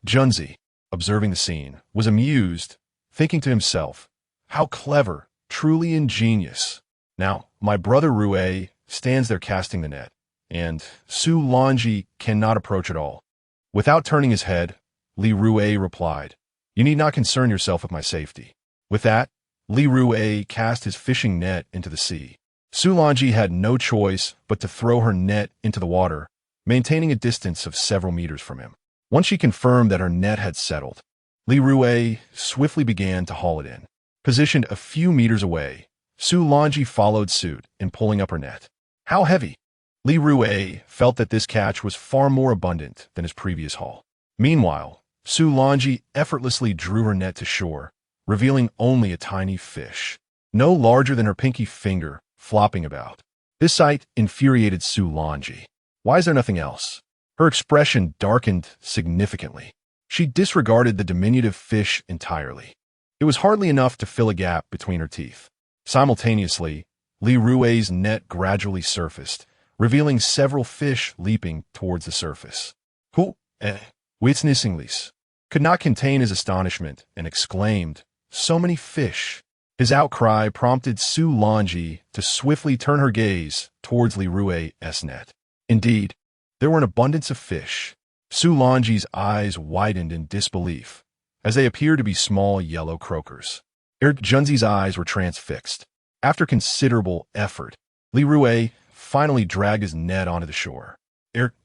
Speaker 1: Junzi, observing the scene, was amused, thinking to himself, how clever, truly ingenious. Now, my brother Rui stands there casting the net, and Su Longji cannot approach at all. Without turning his head, Li Rui replied, you need not concern yourself with my safety. With that, Li Rui cast his fishing net into the sea. Su Longji had no choice but to throw her net into the water, maintaining a distance of several meters from him. Once she confirmed that her net had settled, Li Rui swiftly began to haul it in. Positioned a few meters away, Su Longji followed suit in pulling up her net. How heavy! Li Rui felt that this catch was far more abundant than his previous haul. Meanwhile, Su Longji effortlessly drew her net to shore, revealing only a tiny fish, no larger than her pinky finger, flopping about. This sight infuriated Su Longji. Why is there nothing else? Her expression darkened significantly. She disregarded the diminutive fish entirely. It was hardly enough to fill a gap between her teeth. Simultaneously, Li Rui's net gradually surfaced, revealing several fish leaping towards the surface. Witnessing could not contain his astonishment and exclaimed, so many fish. His outcry prompted Su Longji to swiftly turn her gaze towards Li Rui's net. Indeed, there were an abundance of fish. Su Longji's eyes widened in disbelief, as they appeared to be small yellow croakers. Junzi's eyes were transfixed. After considerable effort, Li Rui finally dragged his net onto the shore.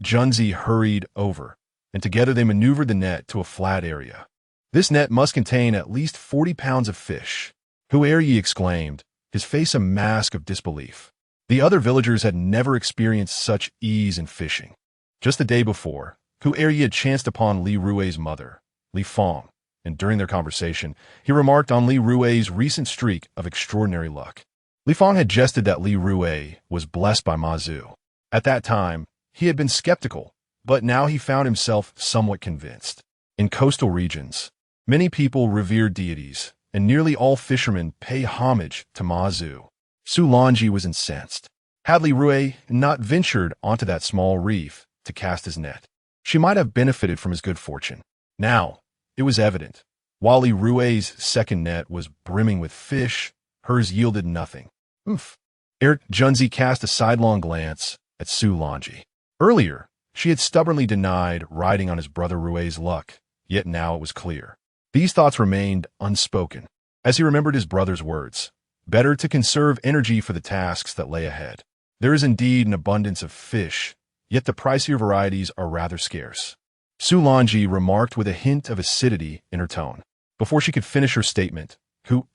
Speaker 1: Junzi hurried over, and together they maneuvered the net to a flat area. This net must contain at least 40 pounds of fish. Yi exclaimed, his face a mask of disbelief. The other villagers had never experienced such ease in fishing. Just the day before, Yi had chanced upon Li Rui's mother, Li Fong, and during their conversation, he remarked on Li Rui's recent streak of extraordinary luck. Li Fong had jested that Li Rui was blessed by Ma Zhu. At that time, he had been skeptical, but now he found himself somewhat convinced. In coastal regions, many people revere deities, and nearly all fishermen pay homage to Ma Zhu. Su Longji was incensed. Had Li Rui not ventured onto that small reef to cast his net, she might have benefited from his good fortune. Now, it was evident, while Li Rui's second net was brimming with fish, hers yielded nothing. Junzi cast a sidelong glance at Su Longji. Earlier, she had stubbornly denied riding on his brother Rui's luck, yet now it was clear. These thoughts remained unspoken, as he remembered his brother's words. Better to conserve energy for the tasks that lay ahead. There is indeed an abundance of fish, yet the pricier varieties are rather scarce. Su Longji remarked with a hint of acidity in her tone. Before she could finish her statement,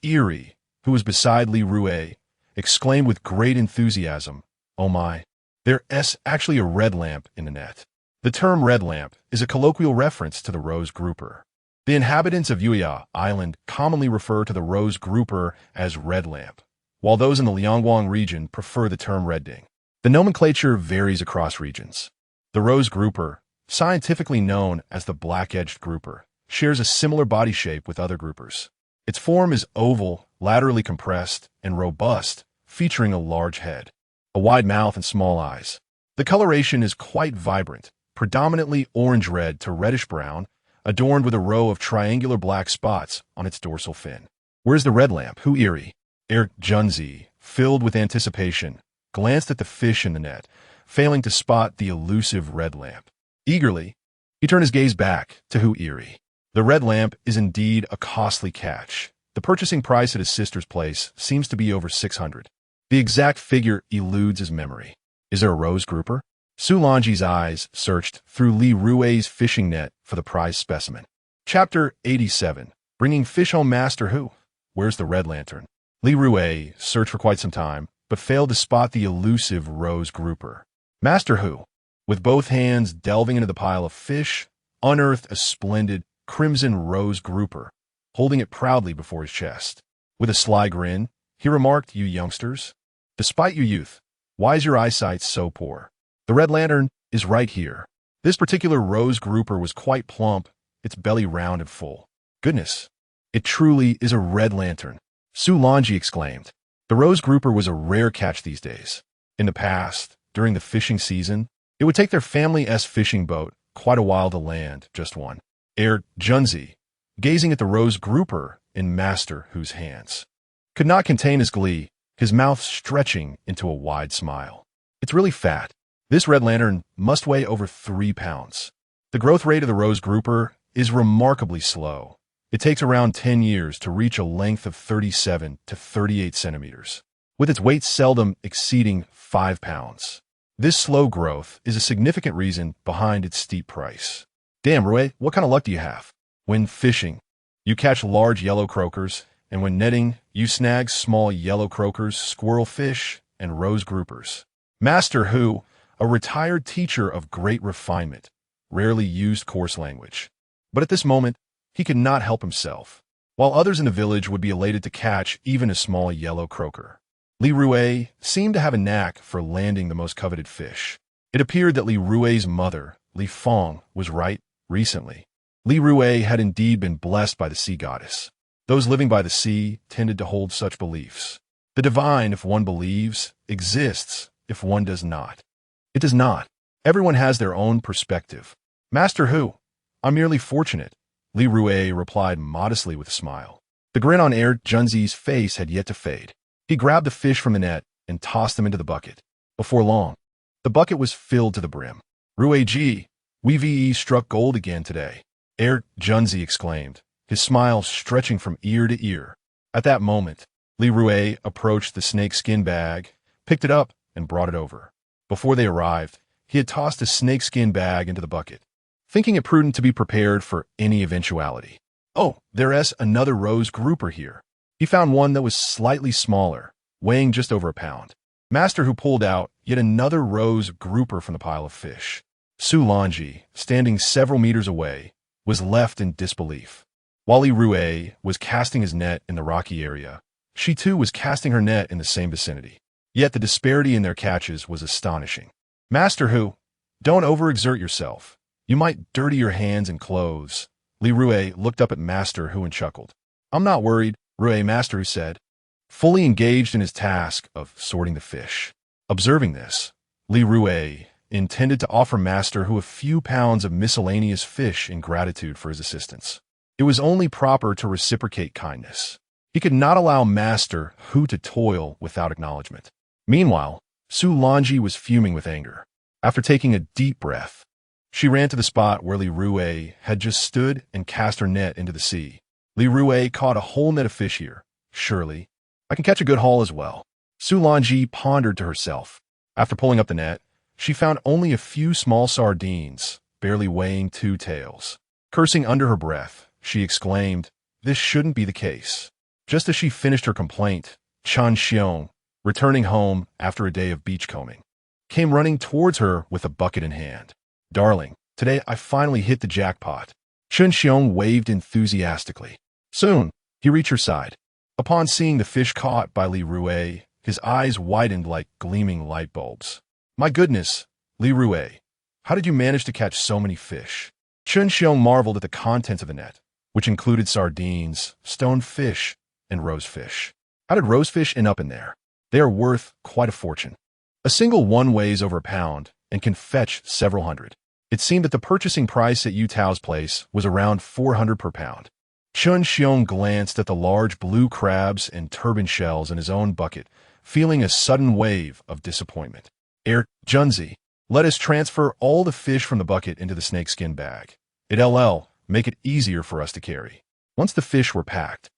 Speaker 1: Iri, who was beside Li Rui, exclaimed with great enthusiasm, "Oh my, there's actually a red lamp in the net." The term red lamp is a colloquial reference to the rose grouper. The inhabitants of Yuya Island commonly refer to the rose grouper as red lamp, while those in the Liangguang region prefer the term red ding. The nomenclature varies across regions. The rose grouper, scientifically known as the black-edged grouper, shares a similar body shape with other groupers. Its form is oval, laterally compressed, and robust, featuring a large head, a wide mouth, and small eyes. The coloration is quite vibrant, predominantly orange-red to reddish-brown, adorned with a row of triangular black spots on its dorsal fin. Where's the red lamp? Iri? Junzi, filled with anticipation, glanced at the fish in the net, failing to spot the elusive red lamp. Eagerly, he turned his gaze back to Iri. The red lamp is indeed a costly catch. The purchasing price at his sister's place seems to be over 600. The exact figure eludes his memory. Is there a rose grouper? Su Longji's eyes searched through Li Rui's fishing net for the prized specimen. Chapter 87. Bringing Fish Home Master Who? Where's the red lantern? Li Rui searched for quite some time, but failed to spot the elusive rose grouper. Master Hu, with both hands delving into the pile of fish, unearthed a splendid crimson rose grouper, holding it proudly before his chest. With a sly grin, he remarked, "You youngsters, despite your youth, why is your eyesight so poor? The red lantern is right here." This particular rose grouper was quite plump, its belly round and full. "Goodness, it truly is a red lantern," Su Longi exclaimed. The rose grouper was a rare catch these days. In the past, during the fishing season, it would take their family's fishing boat quite a while to land just one. Junzi, gazing at the rose grouper in Master Hu's hands, could not contain his glee, his mouth stretching into a wide smile. "It's really fat. This red lantern must weigh over 3 pounds. The growth rate of the rose grouper is remarkably slow. It takes around 10 years to reach a length of 37 to 38 centimeters, with its weight seldom exceeding 5 pounds. This slow growth is a significant reason behind its steep price." "Damn, Rui, what kind of luck do you have? When fishing, you catch large yellow croakers, and when netting, you snag small yellow croakers, squirrel fish, and rose groupers." Master Hu, a retired teacher of great refinement, rarely used coarse language. But at this moment, he could not help himself. While others in the village would be elated to catch even a small yellow croaker, Li Rui seemed to have a knack for landing the most coveted fish. It appeared that Li Rui's mother, Li Fong, was right recently. Li Rui had indeed been blessed by the sea goddess. Those living by the sea tended to hold such beliefs. The divine, if one believes, exists if one does not. It does not. Everyone has their own perspective. "Master Hu, I'm merely fortunate," Li Rui replied modestly with a smile. The grin on Junzi's face had yet to fade. He grabbed the fish from the net and tossed them into the bucket. Before long, the bucket was filled to the brim. "Rui Ji, we struck gold again today," Junzi exclaimed, his smile stretching from ear to ear. At that moment, Li Rui approached the snakeskin bag, picked it up, and brought it over. Before they arrived, he had tossed the snakeskin bag into the bucket, thinking it prudent to be prepared for any eventuality. "Oh, there's another rose grouper here." He found one that was slightly smaller, weighing just over a pound. Master Hu pulled out yet another rose grouper from the pile of fish. Su Longi, standing several meters away, was left in disbelief. While Li Rui was casting his net in the rocky area, she too was casting her net in the same vicinity. Yet the disparity in their catches was astonishing. "Master Hu, don't overexert yourself. You might dirty your hands and clothes." Li Rui looked up at Master Hu and chuckled. "I'm not worried," Master Hu said, fully engaged in his task of sorting the fish. Observing this, Li Rui intended to offer Master Hu a few pounds of miscellaneous fish in gratitude for his assistance. It was only proper to reciprocate kindness. He could not allow Master Hu to toil without acknowledgement. Meanwhile, Su Longi was fuming with anger. After taking a deep breath, she ran to the spot where Li Rui had just stood and cast her net into the sea. "Li Rui caught a whole net of fish here. Surely, I can catch a good haul as well." Su Longi pondered to herself. After pulling up the net, she found only a few small sardines, barely weighing 2 taels. Cursing under her breath, she exclaimed, "This shouldn't be the case." Just as she finished her complaint, Chan Xiong, returning home after a day of beachcombing, came running towards her with a bucket in hand. "Darling, today I finally hit the jackpot." Chun Xiong waved enthusiastically. Soon, he reached her side. Upon seeing the fish caught by Li Rui, his eyes widened like gleaming light bulbs. "My goodness, Li Rui, how did you manage to catch so many fish?" Chun Xiong marveled at the contents of the net, which included sardines, stone fish, and rosefish. "How did rosefish end up in there? They are worth quite a fortune. A single one weighs over a pound and can fetch several hundred." It seemed that the purchasing price at Yu Tao's place was around 400 per pound. Chun Xiong glanced at the large blue crabs and turban shells in his own bucket, feeling a sudden wave of disappointment. Junzi, let us transfer all the fish from the bucket into the snakeskin bag. It'll make it easier for us to carry. Once the fish were packed,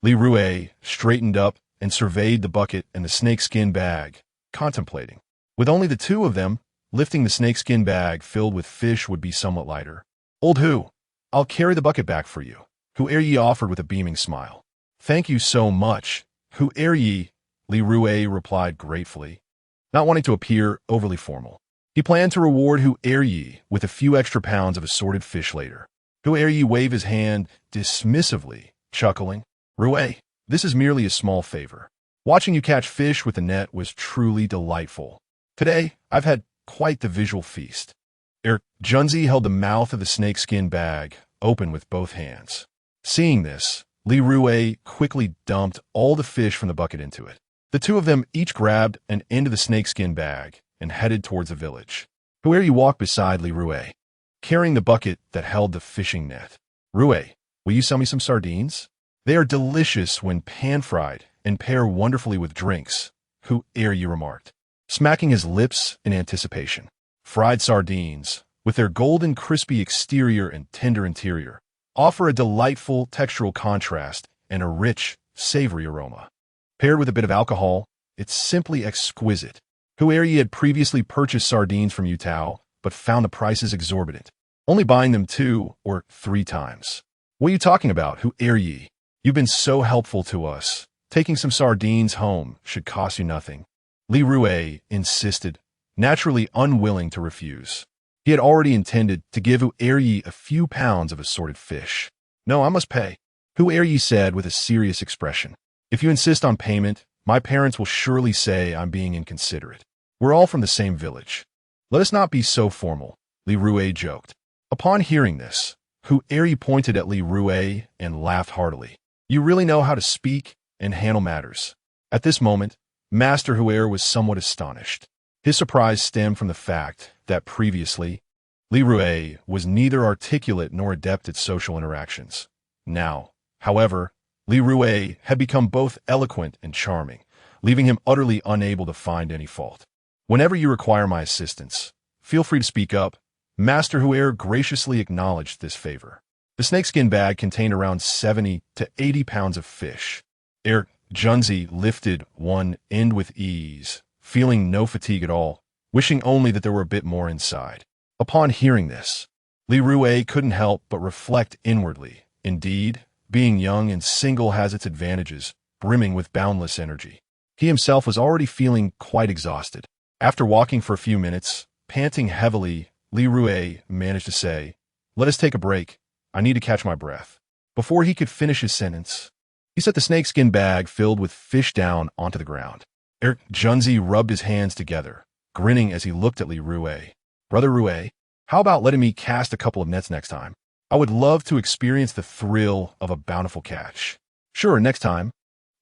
Speaker 1: Li Rui straightened up and surveyed the bucket and the snakeskin bag, contemplating. With only the two of them, lifting the snakeskin bag filled with fish would be somewhat lighter. "Old Hu, I'll carry the bucket back for you," Hu Eryi offered with a beaming smile. "Thank you so much, Hu Eryi," Li Rui replied gratefully, not wanting to appear overly formal. He planned to reward Hu Eryi with a few extra pounds of assorted fish later. Hu Eryi waved his hand dismissively, chuckling. Rui, this is merely a small favor. Watching you catch fish with a net was truly delightful. Today, I've had quite the visual feast. Junzi held the mouth of the snakeskin bag open with both hands. Seeing this, Li Rui quickly dumped all the fish from the bucket into it. The two of them each grabbed an end of the snakeskin bag and headed towards the village. Hu Eryi walked beside Li Rui, carrying the bucket that held the fishing net. Rui, will you sell me some sardines? They are delicious when pan-fried and pair wonderfully with drinks, Hu Eryi remarked, smacking his lips in anticipation. Fried sardines, with their golden crispy exterior and tender interior, offer a delightful textural contrast and a rich, savory aroma. Paired with a bit of alcohol, it's simply exquisite. Hu Eryi had previously purchased sardines from Yutao, but found the prices exorbitant, only buying them 2 or 3 times. What are you talking about, Hu Eryi? You've been so helpful to us. Taking some sardines home should cost you nothing. Li Rui insisted, naturally unwilling to refuse. He had already intended to give Hu Eryi a few pounds of assorted fish. No, I must pay, Hu Eryi said with a serious expression. If you insist on payment, my parents will surely say I'm being inconsiderate. We're all from the same village. Let us not be so formal, Li Rui joked. Upon hearing this, Hu Eryi pointed at Li Rui and laughed heartily. You really know how to speak and handle matters. At this moment, Master Hu Eryi was somewhat astonished. His surprise stemmed from the fact that previously, Li Rui was neither articulate nor adept at social interactions. Now, however, Li Rui had become both eloquent and charming, leaving him utterly unable to find any fault. Whenever you require my assistance, feel free to speak up. Master Hu Eryi graciously acknowledged this favor. The snakeskin bag contained around 70 to 80 pounds of fish. Junzi lifted one end with ease, feeling no fatigue at all, wishing only that there were a bit more inside. Upon hearing this, Li Rui couldn't help but reflect inwardly. Indeed, being young and single has its advantages, brimming with boundless energy. He himself was already feeling quite exhausted. After walking for a few minutes, panting heavily, Li Rui managed to say, "Let us take a break. I need to catch my breath." Before he could finish his sentence, he set the snakeskin bag filled with fish down onto the ground. Junzi rubbed his hands together, grinning as he looked at Li Rui. Brother Rui, how about letting me cast a couple of nets next time? I would love to experience the thrill of a bountiful catch. Sure, next time.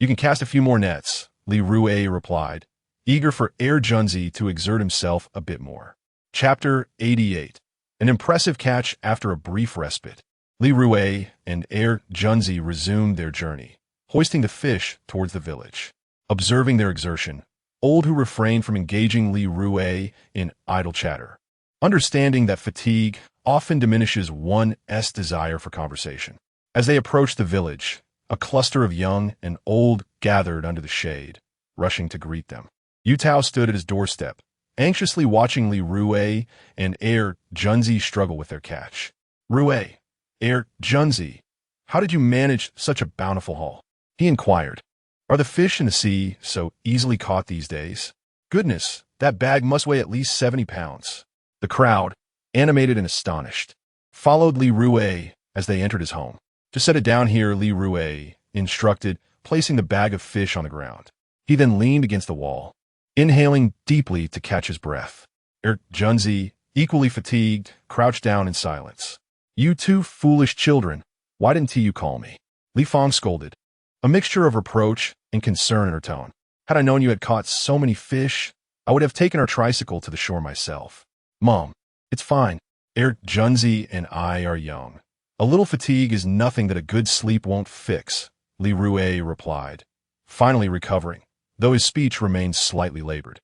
Speaker 1: You can cast a few more nets, Li Rui replied, eager for Junzi to exert himself a bit more. Chapter 88. An impressive catch after a brief respite. Li Rui and Junzi resumed their journey, hoisting the fish towards the village. Observing their exertion, Old Hu refrained from engaging Li Rui in idle chatter, understanding that fatigue often diminishes one's desire for conversation. As they approached the village, a cluster of young and old gathered under the shade, rushing to greet them. Yutao stood at his doorstep, anxiously watching Li Rui and Junzi struggle with their catch. Rui, Junzi, how did you manage such a bountiful haul? He inquired. Are the fish in the sea so easily caught these days? Goodness, that bag must weigh at least 70 pounds. The crowd, animated and astonished, followed Li Rui as they entered his home. To set it down here, Li Rui instructed, placing the bag of fish on the ground. He then leaned against the wall, inhaling deeply to catch his breath. Junzi, equally fatigued, crouched down in silence. You two foolish children, why didn't you call me? Li Fang scolded, a mixture of reproach and concern in her tone. Had I known you had caught so many fish, I would have taken our tricycle to the shore myself. Mom, it's fine. Junzi and I are young. A little fatigue is nothing that a good sleep won't fix, Li Rui replied, finally recovering, though his speech remained slightly labored.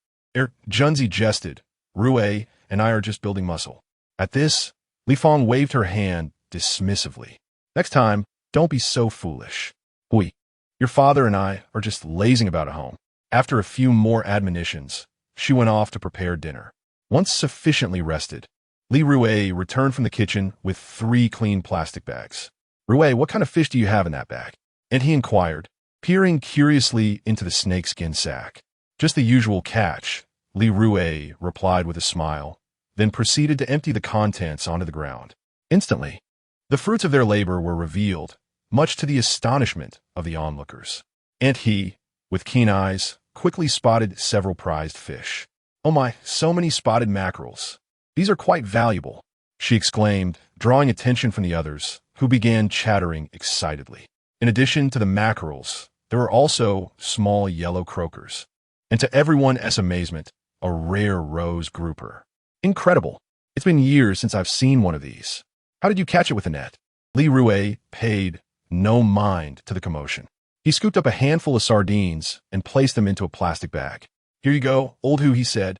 Speaker 1: Junzi jested, Rui and I are just building muscle. At this, Li Fang waved her hand dismissively. Next time, don't be so foolish. Hui, your father and I are just lazing about at home. After a few more admonitions, she went off to prepare dinner. Once sufficiently rested, Li Rui returned from the kitchen with 3 clean plastic bags. Rui, what kind of fish do you have in that bag? And he inquired, peering curiously into the snakeskin sack. Just the usual catch, Li Rui replied with a smile, then proceeded to empty the contents onto the ground. Instantly, the fruits of their labor were revealed, much to the astonishment of the onlookers. And he, with keen eyes, quickly spotted several prized fish. "Oh my, so many spotted mackerels. These are quite valuable," she exclaimed, drawing attention from the others, who began chattering excitedly. In addition to the mackerels, there were also small yellow croakers, and to everyone's amazement, a rare rose grouper. "Incredible. It's been years since I've seen one of these. How did you catch it with a net?" Li Rui paid no mind to the commotion. He scooped up a handful of sardines and placed them into a plastic bag. "Here you go, old Hu," he said,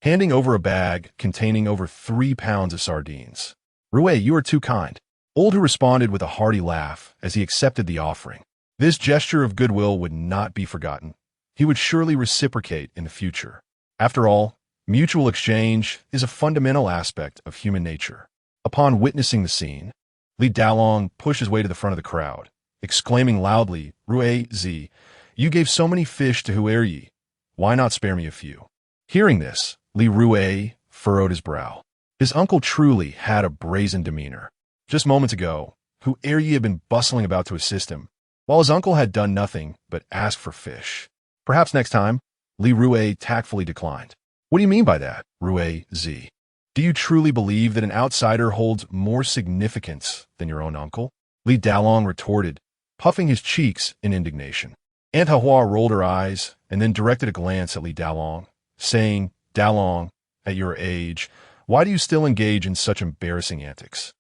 Speaker 1: handing over a bag containing over 3 pounds of sardines. "Rui, you are too kind." Old Hu responded with a hearty laugh as he accepted the offering. This gesture of goodwill would not be forgotten. He would surely reciprocate in the future. After all, mutual exchange is a fundamental aspect of human nature. Upon witnessing the scene, Li Dalong pushed his way to the front of the crowd, exclaiming loudly, "Rui Z, you gave so many fish to Hu Yi. Why not spare me a few?" Hearing this, Li Rui furrowed his brow. His uncle truly had a brazen demeanor. Just moments ago, Hu Yi had been bustling about to assist him, while his uncle had done nothing but ask for fish. "Perhaps next time," Li Rui tactfully declined. "What do you mean by that, Rui Z? Do you truly believe that an outsider holds more significance than your own uncle?" Li Dalong retorted, puffing his cheeks in indignation. Aunt Hahua rolled her eyes and then directed a glance at Li Dalong, saying, "Dalong, at your age, why do you still engage in such embarrassing antics?"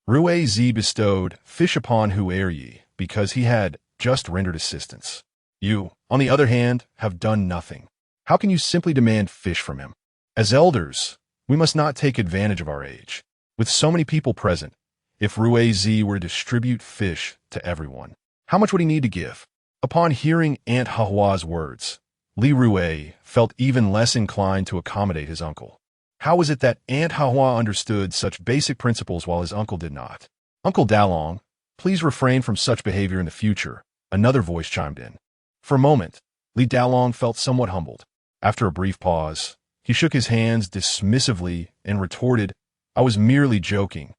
Speaker 1: Rui Z bestowed fish upon Hu Yi because he had just rendered assistance. You, on the other hand, have done nothing. How can you simply demand fish from him? As elders, we must not take advantage of our age. With so many people present, if Rui Z were to distribute fish to everyone, how much would he need to give? Upon hearing Aunt Hahua's words, Li Rui felt even less inclined to accommodate his uncle. How was it that Aunt Hahua understood such basic principles while his uncle did not? "Uncle Dalong, please refrain from such behavior in the future," another voice chimed in. For a moment, Li Dalong felt somewhat humbled. After a brief pause, he shook his hands dismissively and retorted, "I was merely joking.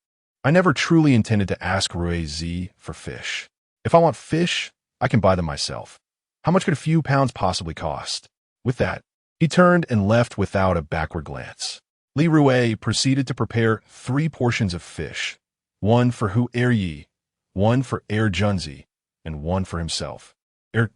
Speaker 1: I never truly intended to ask Rui Z for fish. If I want fish, I can buy them myself. How much could a few pounds possibly cost?" With that, he turned and left without a backward glance. Li Rui proceeded to prepare 3 portions of fish, one for Hu Yi, one for Junzi, and one for himself.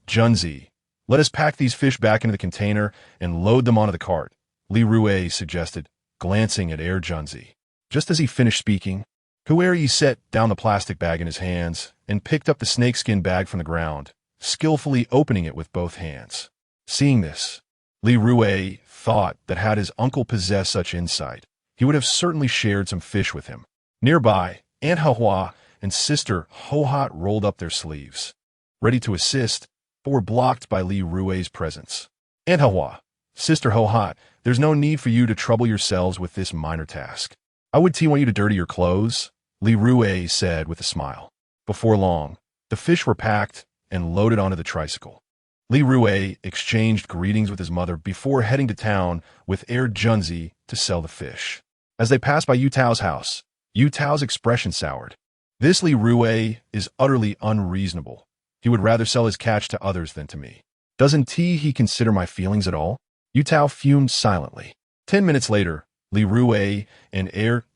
Speaker 1: Junzi, let us pack these fish back into the container and load them onto the cart," Li Rui suggested, glancing at Junzi. Just as he finished speaking, Hu Yi set down the plastic bag in his hands and picked up the snakeskin bag from the ground, skillfully opening it with both hands. Seeing this, Li Rui thought that had his uncle possessed such insight, he would have certainly shared some fish with him. Nearby, Aunt Hahua and Sister Hohat rolled up their sleeves, ready to assist, but were blocked by Li Rui's presence. "Aunt Hahua, Sister Hohat, there's no need for you to trouble yourselves with this minor task. I would want you to dirty your clothes," Li Rui said with a smile. Before long, the fish were packed and loaded onto the tricycle. Li Rui exchanged greetings with his mother before heading to town with Junzi to sell the fish. As they passed by Yu Tao's house, Yu Tao's expression soured. "This Li Rui is utterly unreasonable. He would rather sell his catch to others than to me. Doesn't he consider my feelings at all?" Yu Tao fumed silently. 10 minutes later, Li Rui and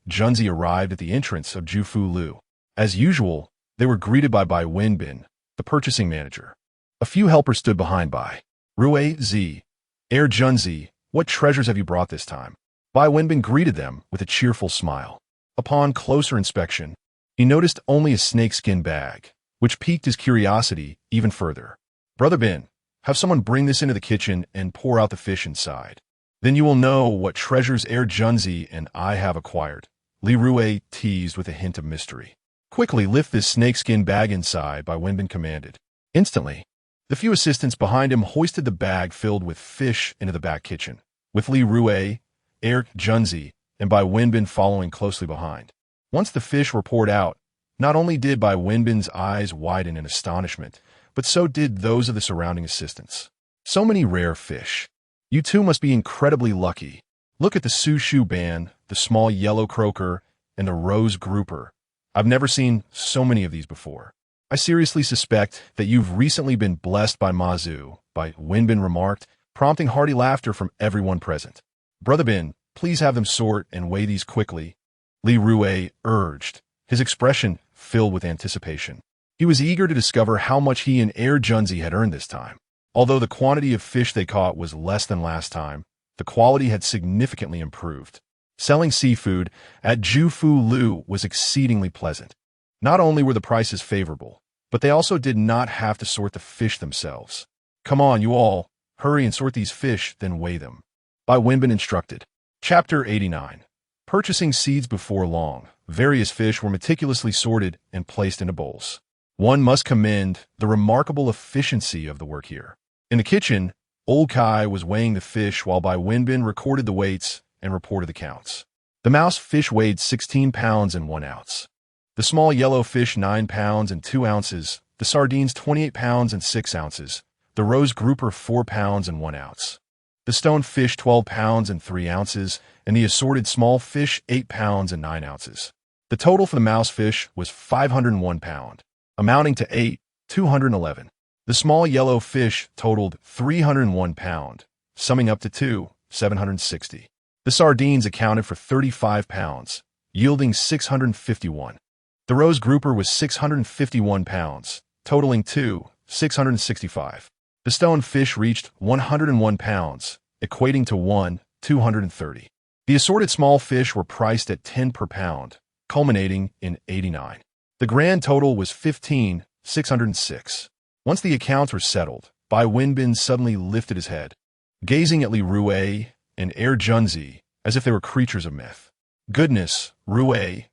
Speaker 1: Junzi arrived at the entrance of Jufu Lu. As usual, they were greeted by Bai Wenbin, the purchasing manager. A few helpers stood behind Bai. "Rui Z, Junzi, what treasures have you brought this time?" Bai Wenbin greeted them with a cheerful smile. Upon closer inspection, he noticed only a snakeskin bag, which piqued his curiosity even further. "Brother Bin, have someone bring this into the kitchen and pour out the fish inside. Then you will know what treasures Junzi and I have acquired," Li Rui teased with a hint of mystery. "Quickly lift this snakeskin bag inside," Bai Wenbin commanded. Instantly, the few assistants behind him hoisted the bag filled with fish into the back kitchen, with Li Rui, Junzi, and Bai Wenbin following closely behind. Once the fish were poured out, not only did Bai Wenbin's eyes widen in astonishment, but so did those of the surrounding assistants. "So many rare fish. You two must be incredibly lucky. Look at the Su Shu ban, the small yellow croaker, and the rose grouper. I've never seen so many of these before. I seriously suspect that you've recently been blessed by Mazu, by Winbin remarked, prompting hearty laughter from everyone present. Brother Bin, please have them sort and weigh these quickly, Li Rui urged, his expression filled with anticipation. He was eager to discover how much he and Air Junzi had earned this time. Although the quantity of fish they caught was less than last time, the quality had significantly improved. Selling seafood at Jufu Lu was exceedingly pleasant. Not only were the prices favorable, but they also did not have to sort the fish themselves. Come on, you all, hurry and sort these fish, then weigh them. By Winbin instructed. Chapter 89. Purchasing seeds before long, various fish were meticulously sorted and placed into bowls. One must commend the remarkable efficiency of the work here. In the kitchen, Old Kai was weighing the fish while Bai Winbin recorded the weights and reported the counts. The mouse fish weighed 16 pounds and 1 ounce. The small yellow fish 9 pounds and 2 ounces, the sardines 28 pounds and 6 ounces, the rose grouper 4 pounds and 1 ounce. The stone fish 12 pounds and 3 ounces, and the assorted small fish 8 pounds and 9 ounces. The total for the mouse fish was 501 pound, amounting to 211. The small yellow fish totaled 301 pound, summing up to 760. The sardines accounted for 35 pounds, yielding 651. The rose grouper was 651 pounds, totaling 665. The stone fish reached 101 pounds, equating to 230. The assorted small fish were priced at 10 per pound, culminating in 89. The grand total was 606. Once the accounts were settled, Bai Winbin suddenly lifted his head, gazing at Li Rui and Air Junzi as if they were creatures of myth. Goodness, Rui,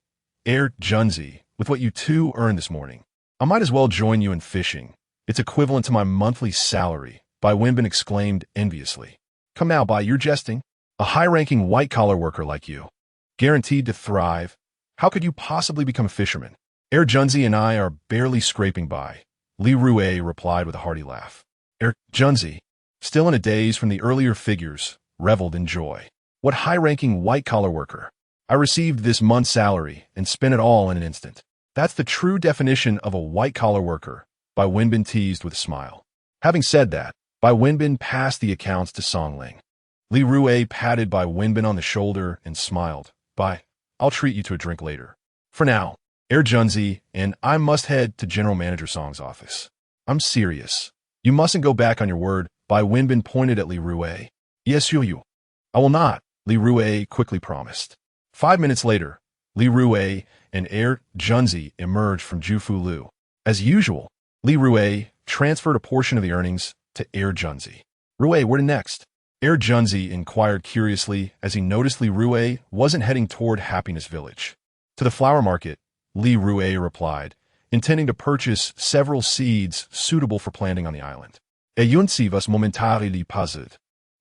Speaker 1: Air Junzi, with what you two earned this morning, I might as well join you in fishing. It's equivalent to my monthly salary, Bai Winbin exclaimed enviously. Come now, Bai, you're jesting. A high-ranking white-collar worker like you, guaranteed to thrive. How could you possibly become a fisherman? Air Junzi and I are barely scraping by, Li Rui replied with a hearty laugh. Air Junzi, still in a daze from the earlier figures, reveled in joy. What high-ranking white-collar worker? I received this month's salary and spent it all in an instant. That's the true definition of a white-collar worker, Bai Winbin teased with a smile. Having said that, Bai Winbin passed the accounts to Songling. Li Rui patted Bai Winbin on the shoulder and smiled. Bai, I'll treat you to a drink later. For now, Air Junzi and I must head to General Manager Song's office. I'm serious. You mustn't go back on your word, Bai Winbin pointed at Li Rui. Yes, you. I will not, Li Rui quickly promised. 5 minutes later, Li Rui and Air Junzi emerged from Jufu Lu. As usual, Li Rui transferred a portion of the earnings to Air Junzi. Rui, where to next? Air Junzi inquired curiously as he noticed Li Rui wasn't heading toward Happiness Village. To the flower market, Li Rui replied, intending to purchase several seeds suitable for planting on the island. Ayun si vas momentarily puzzled.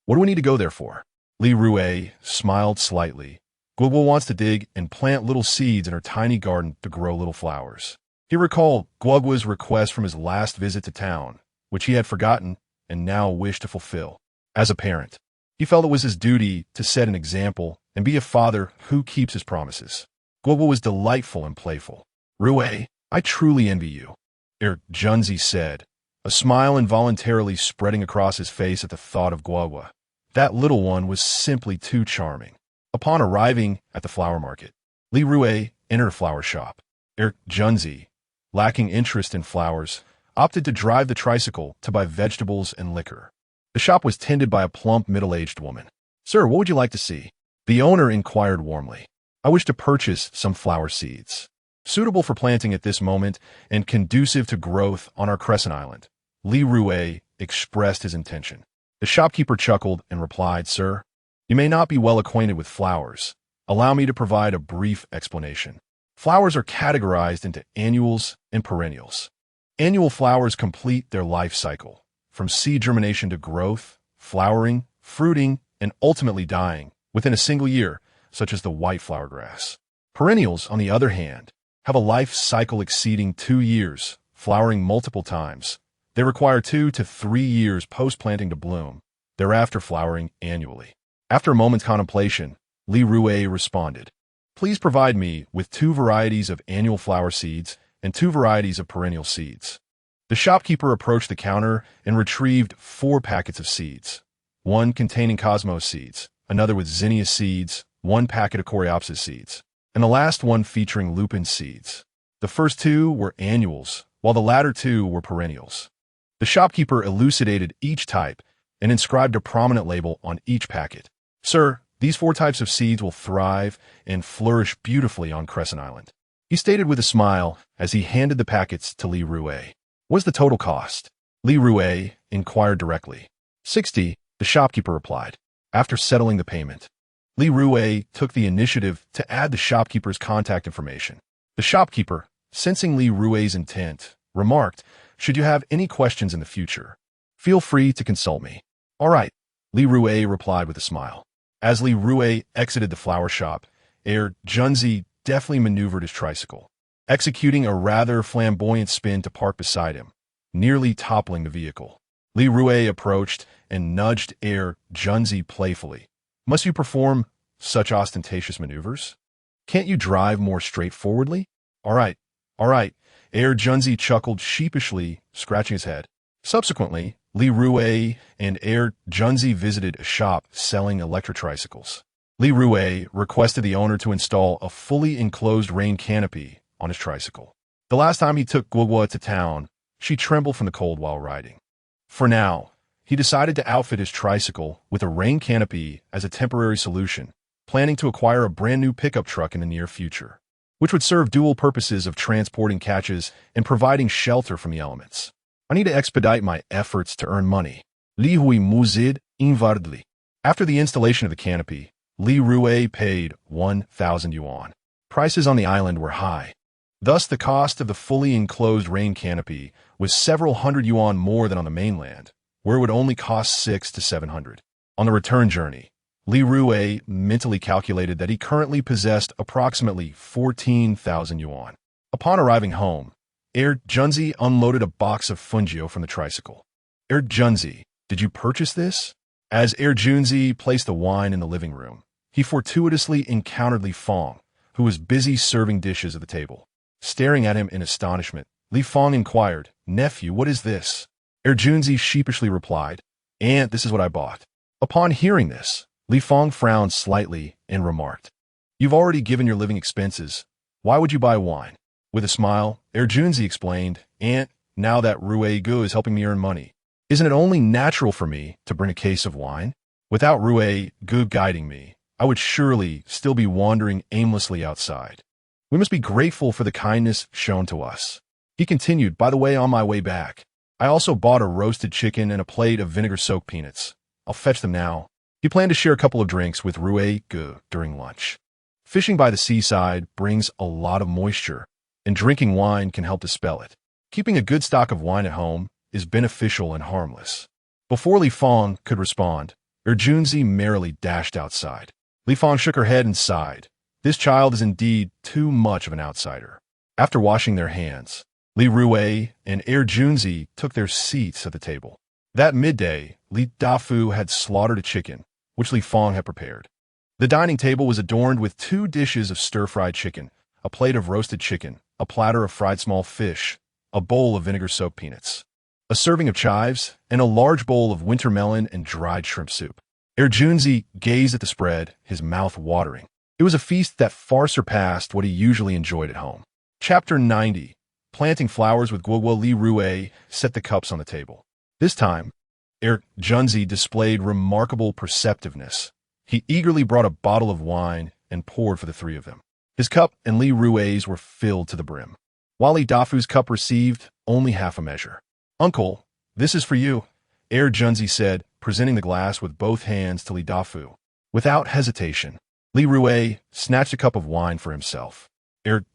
Speaker 1: What do we need to go there for? Li Rui smiled slightly. Guogwa wants to dig and plant little seeds in her tiny garden to grow little flowers. He recalled Guogwa's request from his last visit to town, which he had forgotten and now wished to fulfill. As a parent, he felt it was his duty to set an example and be a father who keeps his promises. Guogwa was delightful and playful. Rui, I truly envy you, Air Junzi said, a smile involuntarily spreading across his face at the thought of Guogwa. That little one was simply too charming. Upon arriving at the flower market, Li Rui entered a flower shop. Air Junzi, lacking interest in flowers, opted to drive the tricycle to buy vegetables and liquor. The shop was tended by a plump, middle-aged woman. Sir, what would you like to see? The owner inquired warmly. I wish to purchase some flower seeds, suitable for planting at this moment and conducive to growth on our Crescent Island. Li Rui expressed his intention. The shopkeeper chuckled and replied, Sir, you may not be well acquainted with flowers. Allow me to provide a brief explanation. Flowers are categorized into annuals and perennials. Annual flowers complete their life cycle, from seed germination to growth, flowering, fruiting, and ultimately dying within a single year, such as the white flower grass. Perennials, on the other hand, have a life cycle exceeding 2 years, flowering multiple times. They require 2 to 3 years post-planting to bloom, thereafter flowering annually. After a moment's contemplation, Li Rui responded. Please provide me with 2 varieties of annual flower seeds and 2 varieties of perennial seeds. The shopkeeper approached the counter and retrieved 4 packets of seeds, one containing cosmos seeds, another with zinnia seeds, 1 packet of coreopsis seeds, and the last one featuring lupin seeds. The first 2 were annuals, while the latter 2 were perennials. The shopkeeper elucidated each type and inscribed a prominent label on each packet. Sir, these 4 types of seeds will thrive and flourish beautifully on Crescent Island, he stated with a smile as he handed the packets to Li Rui. What's the total cost? Li Rui inquired directly. 60, the shopkeeper replied. After settling the payment, Li Rui took the initiative to add the shopkeeper's contact information. The shopkeeper, sensing Li Rui's intent, remarked, should you have any questions in the future, feel free to consult me. All right, Li Rui replied with a smile. As Li Rui exited the flower shop, Junzi deftly maneuvered his tricycle, executing a rather flamboyant spin to park beside him, nearly toppling the vehicle. Li Rui approached and nudged Junzi playfully. Must you perform such ostentatious maneuvers? Can't you drive more straightforwardly? All right. Junzi chuckled sheepishly, scratching his head. Subsequently, Li Rui and Junzi visited a shop selling electric tricycles. Li Rui requested the owner to install a fully enclosed rain canopy on his tricycle. The last time he took Guogua to town, she trembled from the cold while riding. For now, he decided to outfit his tricycle with a rain canopy as a temporary solution, planning to acquire a brand new pickup truck in the near future, which would serve dual purposes of transporting catches and providing shelter from the elements. I need to expedite my efforts to earn money. Li Rui muzid invardli. After the installation of the canopy, Li Rui paid 1,000 yuan. Prices on the island were high. Thus, the cost of the fully enclosed rain canopy was several hundred yuan more than on the mainland, where it would only cost 600 to 700. On the return journey, Li Rui mentally calculated that he currently possessed approximately 14,000 yuan. Upon arriving home, Junzi unloaded a box of fungio from the tricycle. Junzi, did you purchase this? As Junzi placed the wine in the living room, he fortuitously encountered Li Fong, who was busy serving dishes at the table. Staring at him in astonishment, Li Fong inquired, Nephew, what is this? Junzi sheepishly replied, Aunt, this is what I bought. Upon hearing this, Li Fong frowned slightly and remarked, You've already given your living expenses. Why would you buy wine? With a smile, Junzi explained, Aunt, now that Rui Gu is helping me earn money, isn't it only natural for me to bring a case of wine? Without Rui Gu guiding me, I would surely still be wandering aimlessly outside. We must be grateful for the kindness shown to us. He continued, By the way, on my way back, I also bought a roasted chicken and a plate of vinegar-soaked peanuts. I'll fetch them now. He planned to share a couple of drinks with Rui Gu during lunch. Fishing by the seaside brings a lot of moisture, and drinking wine can help dispel it. Keeping a good stock of wine at home is beneficial and harmless. Before Li Fong could respond, Junzi merrily dashed outside. Li Fong shook her head and sighed. This child is indeed too much of an outsider. After washing their hands, Li Rui and Junzi took their seats at the table. That midday, Li Dafu had slaughtered a chicken, which Li Fong had prepared. The dining table was adorned with 2 dishes of stir-fried chicken, a plate of roasted chicken, a platter of fried small fish, a bowl of vinegar-soaked peanuts, a serving of chives, and a large bowl of winter melon and dried shrimp soup. Junzi gazed at the spread, his mouth watering. It was a feast that far surpassed what he usually enjoyed at home. Chapter 90. Planting flowers with Guogua. Li Rui set the cups on the table. This time, Junzi displayed remarkable perceptiveness. He eagerly brought a bottle of wine and poured for the 3 of them. His cup and Li Rui's were filled to the brim, while Li Dafu's cup received only half a measure. Uncle, this is for you, Junzi said, presenting the glass with both hands to Li Dafu. Without hesitation, Li Rui snatched a cup of wine for himself.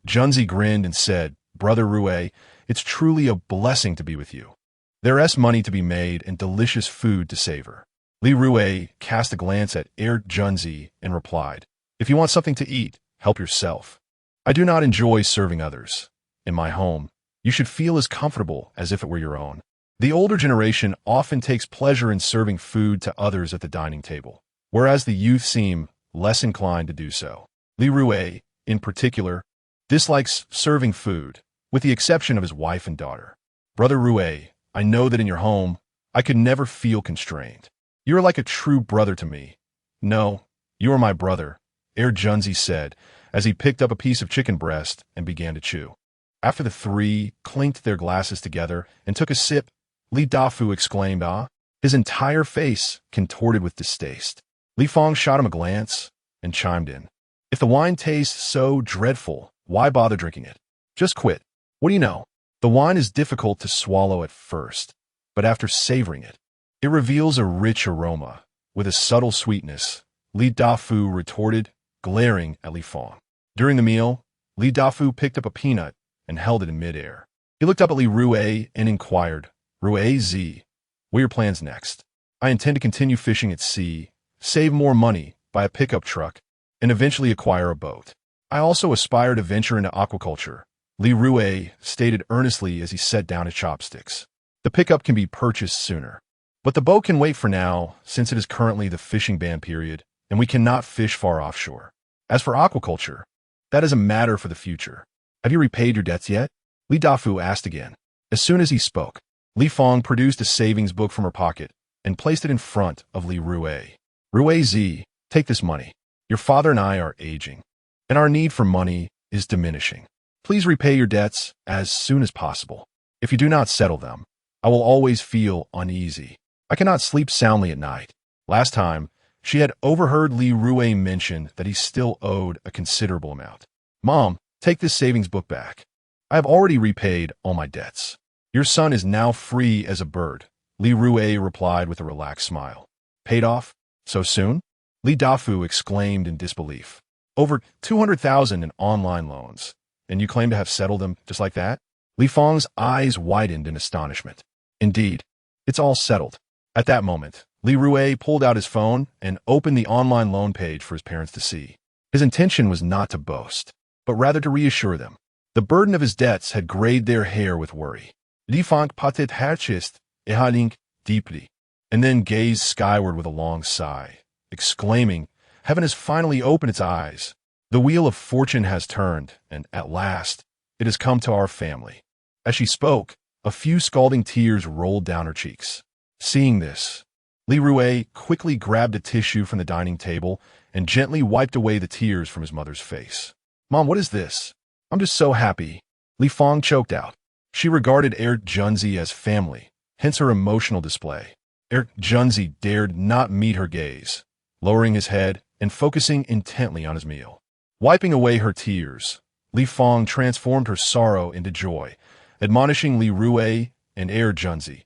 Speaker 1: Junzi grinned and said, Brother Rui, it's truly a blessing to be with you. There's money to be made and delicious food to savor. Li Rui cast a glance at Junzi and replied, If you want something to eat, help yourself. I do not enjoy serving others. In my home, you should feel as comfortable as if it were your own. The older generation often takes pleasure in serving food to others at the dining table, whereas the youth seem less inclined to do so. Li Rui, in particular, dislikes serving food, with the exception of his wife and daughter. Brother Rui, I know that in your home, I could never feel constrained. You are like a true brother to me. No, you are my brother, Junzi said, as he picked up a piece of chicken breast and began to chew. After the three clinked their glasses together and took a sip, Li Dafu exclaimed, "Ah!" His entire face contorted with distaste. Li Fong shot him a glance and chimed in. If the wine tastes so dreadful, why bother drinking it? Just quit. What do you know? The wine is difficult to swallow at first, but after savoring it, it reveals a rich aroma, with a subtle sweetness, Li Dafu retorted, glaring at Li Fong. During the meal, Li Dafu picked up a peanut and held it in midair. He looked up at Li Rui and inquired, Rui Z, what are your plans next? I intend to continue fishing at sea, save more money, buy a pickup truck, and eventually acquire a boat. I also aspire to venture into aquaculture, Li Rui stated earnestly as he set down his chopsticks. The pickup can be purchased sooner, but the boat can wait for now since it is currently the fishing ban period and we cannot fish far offshore. As for aquaculture, that is a matter for the future. Have you repaid your debts yet? Li Dafu asked again. As soon as he spoke, Li Fong produced a savings book from her pocket and placed it in front of Li Rui. Rui Z, take this money. Your father and I are aging, and our need for money is diminishing. Please repay your debts as soon as possible. If you do not settle them, I will always feel uneasy. I cannot sleep soundly at night. Last time, she had overheard Li Rui mention that he still owed a considerable amount. Mom, take this savings book back. I have already repaid all my debts. Your son is now free as a bird, Li Rui replied with a relaxed smile. Paid off? So soon? Li Dafu exclaimed in disbelief. Over 200,000 in online loans, and you claim to have settled them just like that? Li Fong's eyes widened in astonishment. Indeed, it's all settled. At that moment, Li Rui pulled out his phone and opened the online loan page for his parents to see. His intention was not to boast, but rather to reassure them. The burden of his debts had grayed their hair with worry. Li Fong patet harchist ehalink deeply, and then gazed skyward with a long sigh, exclaiming, Heaven has finally opened its eyes. The wheel of fortune has turned, and at last, it has come to our family. As she spoke, a few scalding tears rolled down her cheeks. Seeing this, Li Rui quickly grabbed a tissue from the dining table and gently wiped away the tears from his mother's face. Mom, what is this? I'm just so happy. Li Fong choked out. She regarded Junzi as family, hence her emotional display. Junzi dared not meet her gaze, lowering his head and focusing intently on his meal. Wiping away her tears, Li Fong transformed her sorrow into joy, admonishing Li Rui and Junzi.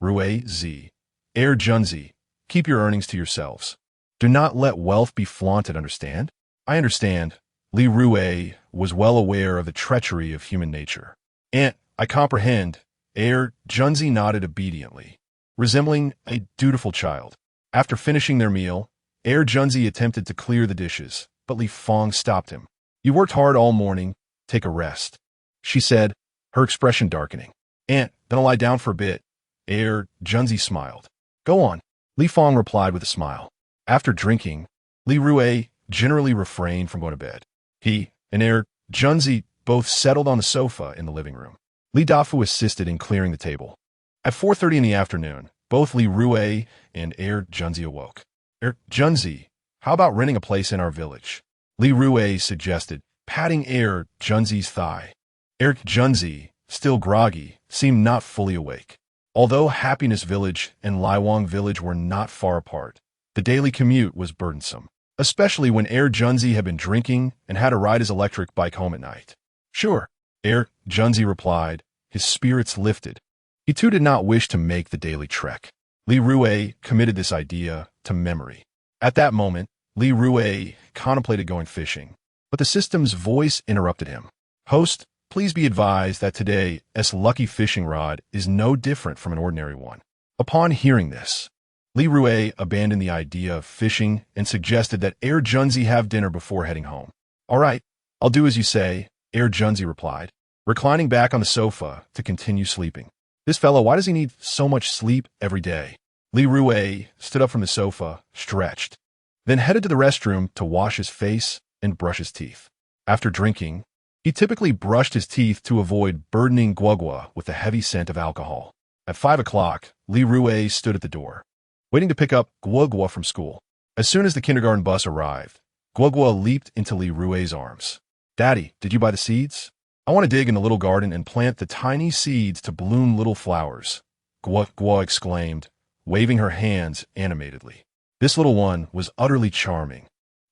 Speaker 1: Rui Z. Junzi, keep your earnings to yourselves. Do not let wealth be flaunted, understand? I understand. Li Rui was well aware of the treachery of human nature. Aunt, I comprehend. Junzi nodded obediently, resembling a dutiful child. After finishing their meal, Junzi attempted to clear the dishes, but Li Fong stopped him. You worked hard all morning. Take a rest, she said, her expression darkening. Aunt, then I'll lie down for a bit. Junzi smiled. Go on, Li Fong replied with a smile. After drinking, Li Rui generally refrained from going to bed. He and Junzi both settled on the sofa in the living room. Li Dafu assisted in clearing the table. At 4:30 in the afternoon, both Li Rui and Junzi awoke. Junzi, how about renting a place in our village? Li Rui suggested, patting Junzi's thigh. Junzi, still groggy, seemed not fully awake. Although Happiness Village and Laiwang Village were not far apart, the daily commute was burdensome, especially when Junzi had been drinking and had to ride his electric bike home at night. Sure, Junzi replied, his spirits lifted. He too did not wish to make the daily trek. Li Rui committed this idea to memory. At that moment, Li Rui contemplated going fishing, but the system's voice interrupted him. Host, please be advised that today's lucky fishing rod is no different from an ordinary one. Upon hearing this, Li Rui abandoned the idea of fishing and suggested that Junzi have dinner before heading home. All right, I'll do as you say, Junzi replied, reclining back on the sofa to continue sleeping. This fellow, why does he need so much sleep every day? Li Rui stood up from the sofa, stretched, then headed to the restroom to wash his face and brush his teeth. After drinking, he typically brushed his teeth to avoid burdening Guogua with the heavy scent of alcohol. At 5 o'clock, Li Rui stood at the door, waiting to pick up Guogua from school. As soon as the kindergarten bus arrived, Guogua leaped into Li Rui's arms. "Daddy, did you buy the seeds? I want to dig in the little garden and plant the tiny seeds to bloom little flowers," Guogua exclaimed, waving her hands animatedly. This little one was utterly charming,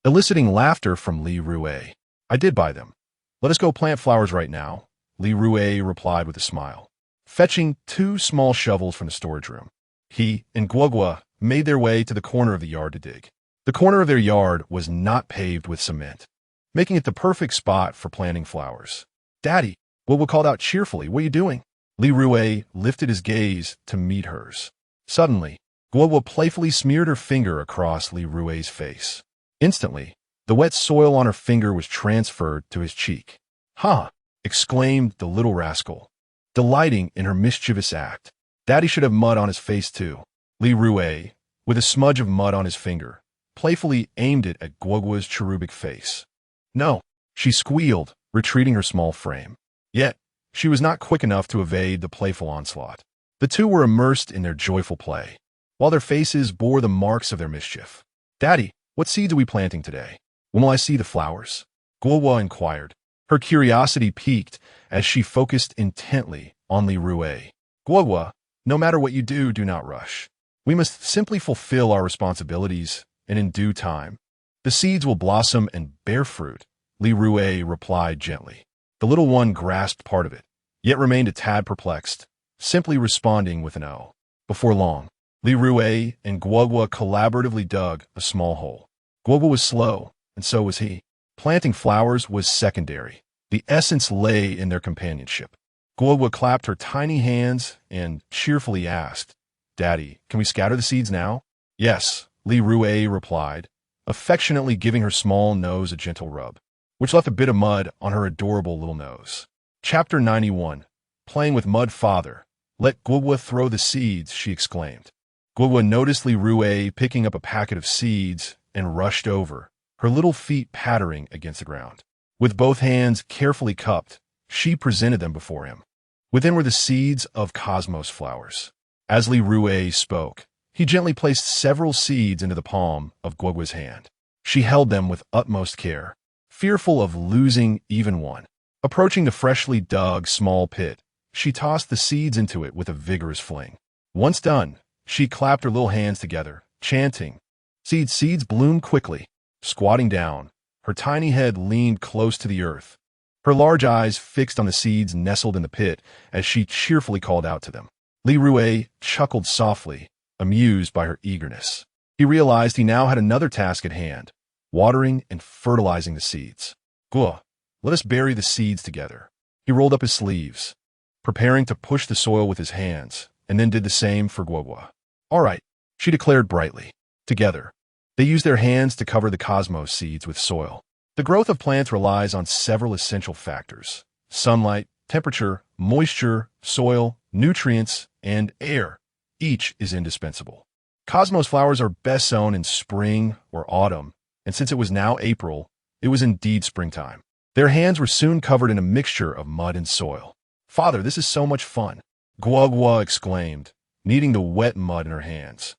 Speaker 1: eliciting laughter from Li Rui. "I did buy them. Let us go plant flowers right now," Li Rui replied with a smile. Fetching 2 small shovels from the storage room, he and Guogua made their way to the corner of the yard to dig. The corner of their yard was not paved with cement, making it the perfect spot for planting flowers. "Daddy," Guogua called out cheerfully, "what are you doing?" Li Rui lifted his gaze to meet hers. Suddenly, Guogua playfully smeared her finger across Li Rui's face. Instantly, the wet soil on her finger was transferred to his cheek. "Huh!" exclaimed the little rascal, delighting in her mischievous act. "Daddy should have mud on his face too." Li Rui, with a smudge of mud on his finger, playfully aimed it at Guogua's cherubic face. "No," she squealed, retreating her small frame. Yet, she was not quick enough to evade the playful onslaught. The two were immersed in their joyful play, while their faces bore the marks of their mischief. "Daddy, what seeds are we planting today? When will I see the flowers?" Guogua inquired. Her curiosity piqued as she focused intently on Li Rui. "Guogua, no matter what you do not rush. We must simply fulfill our responsibilities, and in due time, the seeds will blossom and bear fruit," Li Rui replied gently. The little one grasped part of it, yet remained a tad perplexed, simply responding with an "oh." Before long, Li Rui and Guogua collaboratively dug a small hole. Guogua was slow, and so was he. Planting flowers was secondary. The essence lay in their companionship. Guogua clapped her tiny hands and cheerfully asked, "Daddy, can we scatter the seeds now?" "Yes," Li Rui replied, affectionately giving her small nose a gentle rub, which left a bit of mud on her adorable little nose. Chapter 91. Playing with Mud. "Father, let Guogua throw the seeds," she exclaimed. Guogua noticed Li Rui picking up a packet of seeds and rushed over, her little feet pattering against the ground. With both hands carefully cupped, she presented them before him. Within were the seeds of cosmos flowers. As Li Rui spoke, he gently placed several seeds into the palm of Guogua's hand. She held them with utmost care, fearful of losing even one. Approaching the freshly dug small pit, she tossed the seeds into it with a vigorous fling. Once done, she clapped her little hands together, chanting, Seeds bloomed quickly." Squatting down, her tiny head leaned close to the earth, her large eyes fixed on the seeds nestled in the pit as she cheerfully called out to them. Li Rui chuckled softly, amused by her eagerness. He realized he now had another task at hand, watering and fertilizing the seeds. "Guo, let us bury the seeds together." He rolled up his sleeves, preparing to push the soil with his hands, and then did the same for Guogua. "All right," she declared brightly. Together, they used their hands to cover the cosmos seeds with soil. The growth of plants relies on several essential factors: sunlight, temperature, moisture, soil, nutrients, and air. Each is indispensable. Cosmos flowers are best sown in spring or autumn, and since it was now April, it was indeed springtime. Their hands were soon covered in a mixture of mud and soil. "Father, this is so much fun," Guogua exclaimed, kneading the wet mud in her hands,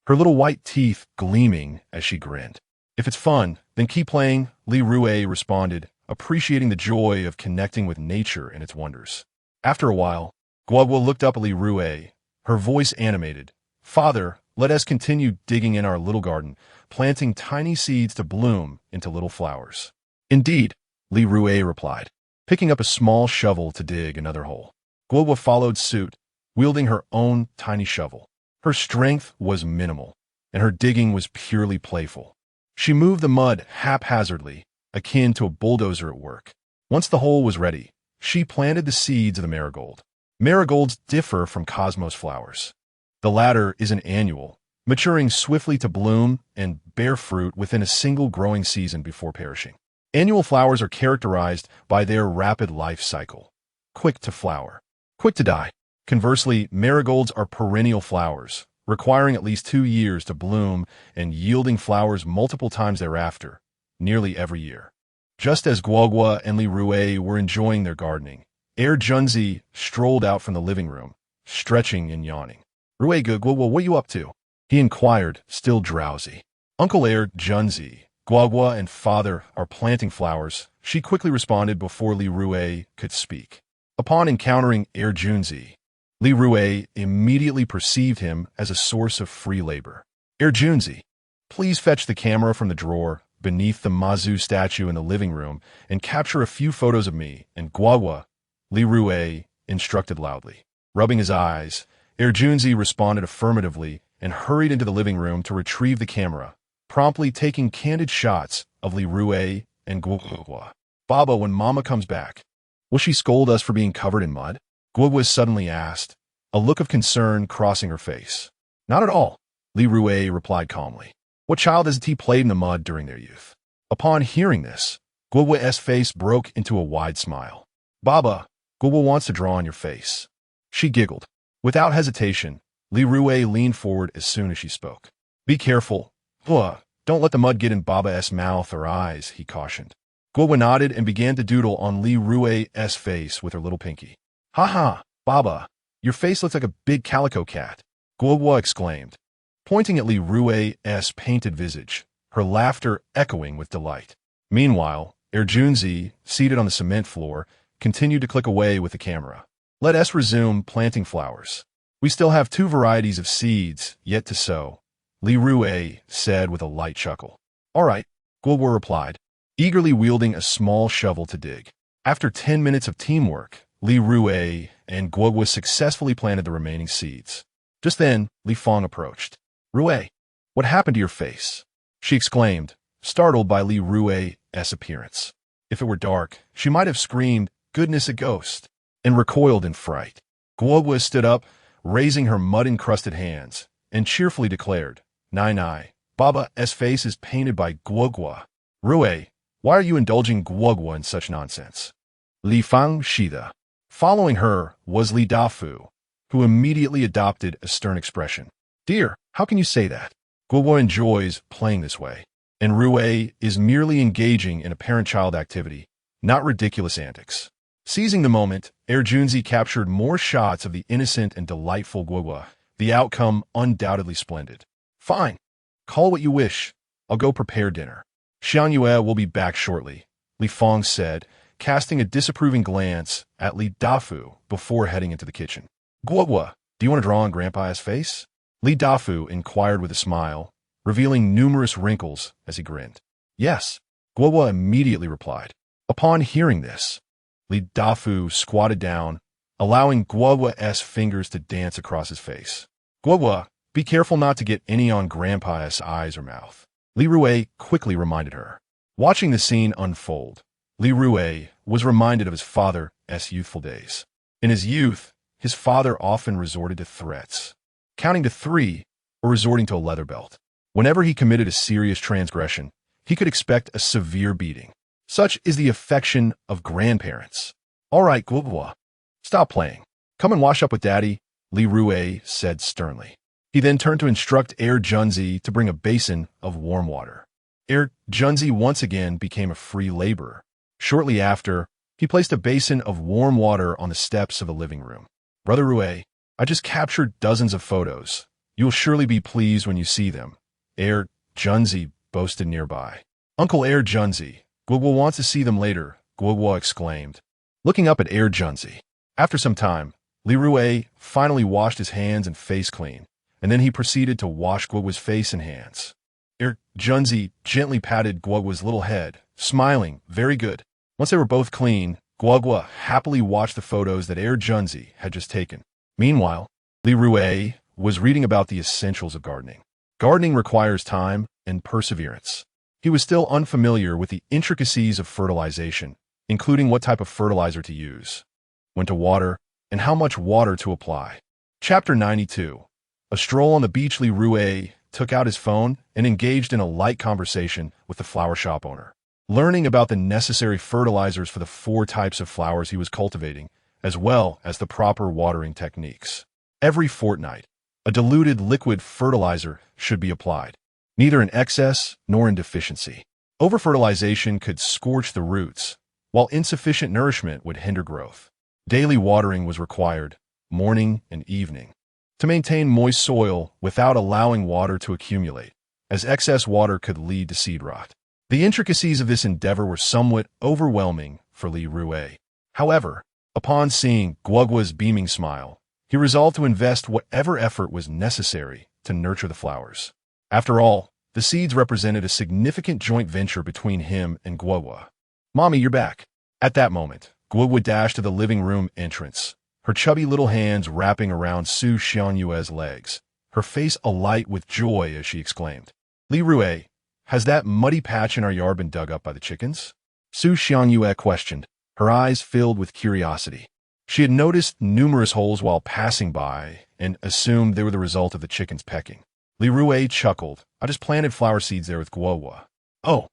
Speaker 1: her little white teeth gleaming as she grinned. "If it's fun, then keep playing," Li Rui responded, appreciating the joy of connecting with nature and its wonders. After a while, Guogua looked up at Li Rui, her voice animated. "Father, let us continue digging in our little garden, planting tiny seeds to bloom into little flowers." "Indeed," Li Rui replied, picking up a small shovel to dig another hole. Guogua followed suit, wielding her own tiny shovel. Her strength was minimal, and her digging was purely playful. She moved the mud haphazardly, akin to a bulldozer at work. Once the hole was ready, she planted the seeds of the marigold. Marigolds differ from cosmos flowers. The latter is an annual, maturing swiftly to bloom and bear fruit within a single growing season before perishing. Annual flowers are characterized by their rapid life cycle, quick to flower, quick to die. Conversely, marigolds are perennial flowers, requiring at least 2 years to bloom and yielding flowers multiple times thereafter, nearly every year. Just as Guogua and Li Rui were enjoying their gardening, Junzi strolled out from the living room, stretching and yawning. "Rui, Guogua, what are you up to?" he inquired, still drowsy. "Uncle Junzi, Guogua and father are planting flowers," she quickly responded before Li Rui could speak. Upon encountering Junzi, Li Rui immediately perceived him as a source of free labor. "Junzi, please fetch the camera from the drawer beneath the Mazu statue in the living room and capture a few photos of me and Guagua," Li Rui instructed loudly. Rubbing his eyes, Junzi responded affirmatively and hurried into the living room to retrieve the camera, promptly taking candid shots of Li Rui and Guagua. "Baba, when Mama comes back, will she scold us for being covered in mud?" Guagua suddenly asked, a look of concern crossing her face. "Not at all," Li Rui replied calmly. "What child hasn't he played in the mud during their youth?" Upon hearing this, Guogua's face broke into a wide smile. "Baba, Guogua wants to draw on your face." She giggled. Without hesitation, Li Rui leaned forward as soon as she spoke. "Be careful. Don't let the mud get in Baba's mouth or eyes," he cautioned. Guogua nodded and began to doodle on Li Rui's face with her little pinky. "Ha ha, Baba, your face looks like a big calico cat," Guogua exclaimed, pointing at Li Rui's painted visage, her laughter echoing with delight. Meanwhile, Junzi, seated on the cement floor, continued to click away with the camera. "Let us resume planting flowers. We still have 2 varieties of seeds yet to sow," Li Rui said with a light chuckle. "All right," Guogua replied, eagerly wielding a small shovel to dig. After 10 minutes of teamwork, Li Rui and Guogua successfully planted the remaining seeds. Just then, Li Fang approached. "Rui, what happened to your face?" she exclaimed, startled by Li Rui's appearance. If it were dark, she might have screamed, "Goodness, a ghost!" and recoiled in fright. Guogua stood up, raising her mud-encrusted hands, and cheerfully declared, "Nai, Baba's face is painted by Guogua." "Rui, why are you indulging Guogua in such nonsense?" Li Fang Shida. Following her was Li Dafu, who immediately adopted a stern expression. "Dear, how can you say that? Guogua enjoys playing this way, and Rui is merely engaging in a parent-child activity, not ridiculous antics." Seizing the moment, Junzi captured more shots of the innocent and delightful Guogua, the outcome undoubtedly splendid. "Fine. Call what you wish. I'll go prepare dinner. Xianyue will be back shortly," Li Fang said, casting a disapproving glance at Li Dafu before heading into the kitchen. "Guogua, do you want to draw on Grandpa's face?" Li Dafu inquired with a smile, revealing numerous wrinkles as he grinned. "Yes," Guogua immediately replied. Upon hearing this, Li Dafu squatted down, allowing Guogua's fingers to dance across his face. "Guogua, be careful not to get any on Grandpa's eyes or mouth," Li Rui quickly reminded her. Watching the scene unfold, Li Rui was reminded of his father's youthful days. In his youth, his father often resorted to threats, counting to 3 or resorting to a leather belt. Whenever he committed a serious transgression, he could expect a severe beating. Such is the affection of grandparents. "All right, Guogua, stop playing. Come and wash up with Daddy," Li Rui said sternly. He then turned to instruct Junzi to bring a basin of warm water. Junzi once again became a free laborer. Shortly after, he placed a basin of warm water on the steps of the living room. "Brother Rui, I just captured dozens of photos. You will surely be pleased when you see them," Junzi boasted nearby. "Uncle Junzi, Guogua wants to see them later," Guogua exclaimed, looking up at Junzi. After some time, Li Rui finally washed his hands and face clean, and then he proceeded to wash Guogua's face and hands. Junzi gently patted Guogua's little head, smiling, "Very good." Once they were both clean, Guogua happily watched the photos that Junzi had just taken. Meanwhile, Li Rui was reading about the essentials of gardening. Gardening requires time and perseverance. He was still unfamiliar with the intricacies of fertilization, including what type of fertilizer to use, when to water, and how much water to apply. Chapter 92. A stroll on the beach. Li Rui took out his phone and engaged in a light conversation with the flower shop owner, learning about the necessary fertilizers for the 4 types of flowers he was cultivating, as well as the proper watering techniques. Every fortnight, A diluted liquid fertilizer should be applied, neither in excess nor in deficiency. Over-fertilization could scorch the roots, while insufficient nourishment would hinder growth. Daily watering was required, morning and evening, to maintain moist soil without allowing water to accumulate, as excess water could lead to seed rot. The intricacies of this endeavor were somewhat overwhelming for Li Rui. However, upon seeing Guogua's beaming smile, he resolved to invest whatever effort was necessary to nurture the flowers. After all, the seeds represented a significant joint venture between him and Guogua. "Mommy, you're back." At that moment, Guogua dashed to the living room entrance, her chubby little hands wrapping around Su Xianyue's legs, her face alight with joy as she exclaimed, "Li Rui, has that muddy patch in our yard been dug up by the chickens?" Su Xianyue questioned, her eyes filled with curiosity. She had noticed numerous holes while passing by and assumed they were the result of the chickens pecking. Li Rui chuckled. "I just planted flower seeds there with Guogua." "Oh,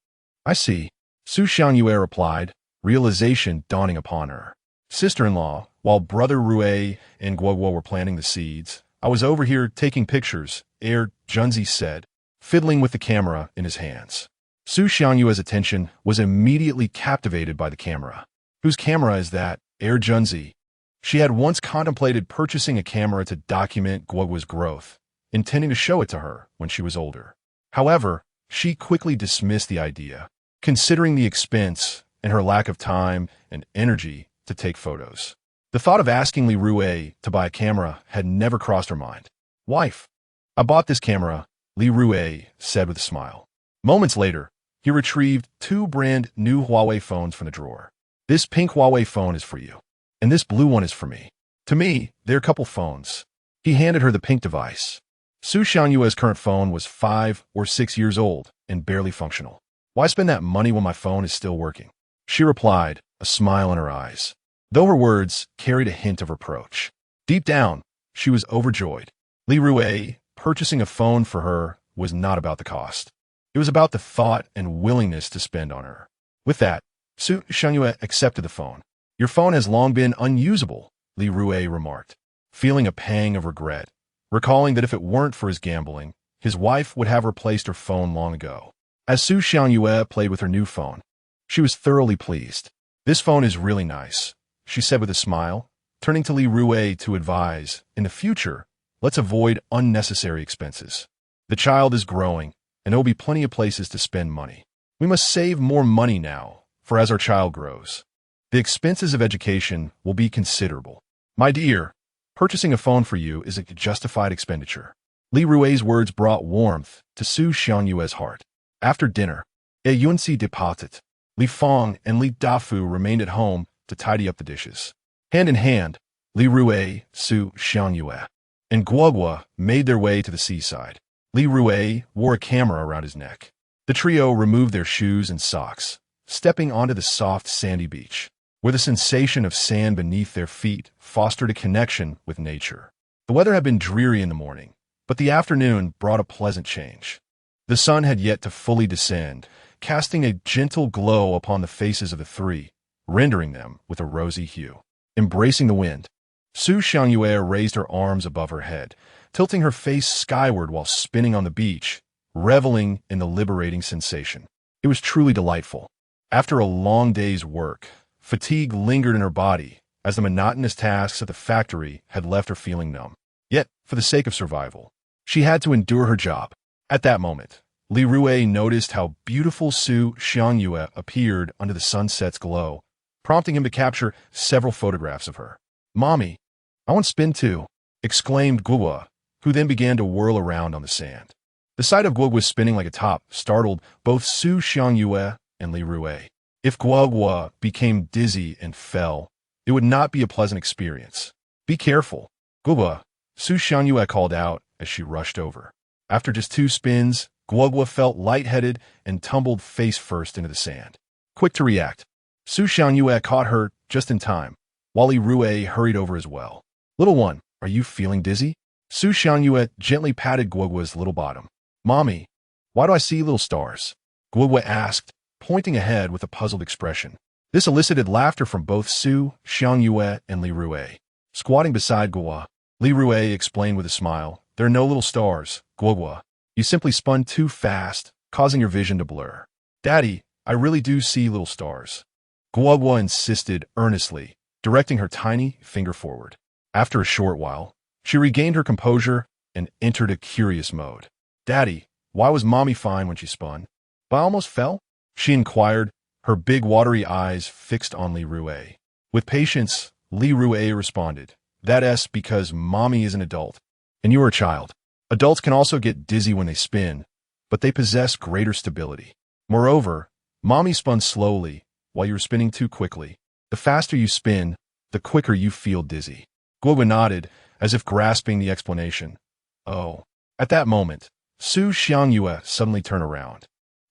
Speaker 1: I see," Su Xianyue replied, realization dawning upon her. "Sister-in-law, while brother Rui and Guogua were planting the seeds, I was over here taking pictures," Junzi said, fiddling with the camera in his hands. Su Xianyue's attention was immediately captivated by the camera. "Whose camera is that, Junzi?" She had once contemplated purchasing a camera to document Guogua's growth, intending to show it to her when she was older. However, she quickly dismissed the idea, considering the expense and her lack of time and energy to take photos. The thought of asking Li Rui to buy a camera had never crossed her mind. "Wife, I bought this camera," Li Rui said with a smile. Moments later, he retrieved 2 brand new Huawei phones from the drawer. "This pink Huawei phone is for you, and this blue one is for me. To me, they're couple phones." He handed her the pink device. Su Xianyue's current phone was 5 or 6 years old and barely functional. "Why spend that money when my phone is still working?" she replied, a smile in her eyes, though her words carried a hint of reproach. Deep down, she was overjoyed. Li Rui purchasing a phone for her was not about the cost. It was about the thought and willingness to spend on her. With that, Su Xianyue accepted the phone. "Your phone has long been unusable," Li Rui remarked, feeling a pang of regret, recalling that if it weren't for his gambling, his wife would have replaced her phone long ago. As Su Xianyue played with her new phone, she was thoroughly pleased. "This phone is really nice," she said with a smile, turning to Li Rui to advise, "In the future, let's avoid unnecessary expenses. The child is growing, and there will be plenty of places to spend money. We must save more money now, for as our child grows, the expenses of education will be considerable. My dear, purchasing a phone for you is a justified expenditure." Li Rui's words brought warmth to Su Xianyue's heart. After dinner, Yunci departed. Li Fong and Li Dafu remained at home to tidy up the dishes. Hand in hand, Li Rui, Su Xianyue, and Guogua made their way to the seaside. Li Rui wore a camera around his neck. The trio removed their shoes and socks, stepping onto the soft, sandy beach, where the sensation of sand beneath their feet fostered a connection with nature. The weather had been dreary in the morning, but the afternoon brought a pleasant change. The sun had yet to fully descend, casting a gentle glow upon the faces of the three, rendering them with a rosy hue. Embracing the wind, Su Xianyue raised her arms above her head, tilting her face skyward while spinning on the beach, reveling in the liberating sensation. It was truly delightful. After a long day's work, fatigue lingered in her body as the monotonous tasks at the factory had left her feeling numb. Yet, for the sake of survival, she had to endure her job. At that moment, Li Rui noticed how beautiful Su Xianyue appeared under the sunset's glow, prompting him to capture several photographs of her. "Mommy, I want to spin too," exclaimed Guogua, who then began to whirl around on the sand. The sight of Guogua spinning like a top startled both Su Xianyue and Li Rui. If Guogua became dizzy and fell, it would not be a pleasant experience. "Be careful, Guogua," Su Xianyue called out as she rushed over. After just 2 spins, Guogua felt lightheaded and tumbled face first into the sand. Quick to react, Su Xianyue caught her just in time, while Li Rui hurried over as well. "Little one, are you feeling dizzy?" Su Xianyue gently patted Guogua's little bottom. "Mommy, why do I see little stars?" Guogua asked, pointing ahead with a puzzled expression. This elicited laughter from both Su Xianyue and Li Rui. Squatting beside Guogua, Li Rui explained with a smile, There are no little stars, Guogua. You simply spun too fast, causing your vision to blur. Daddy, I really do see little stars. Guogua insisted earnestly, directing her tiny finger forward. After a short while, she regained her composure and entered a curious mode. Daddy, why was Mommy fine when she spun? But I almost fell? She inquired, her big watery eyes fixed on Li Rui. With patience, Li Rui responded, That's because Mommy is an adult, and you are a child. Adults can also get dizzy when they spin, but they possess greater stability. Moreover, Mommy spun slowly while you were spinning too quickly. The faster you spin, the quicker you feel dizzy. Guogua nodded, as if grasping the explanation. Oh. At that moment, Su Xiangyue suddenly turned around,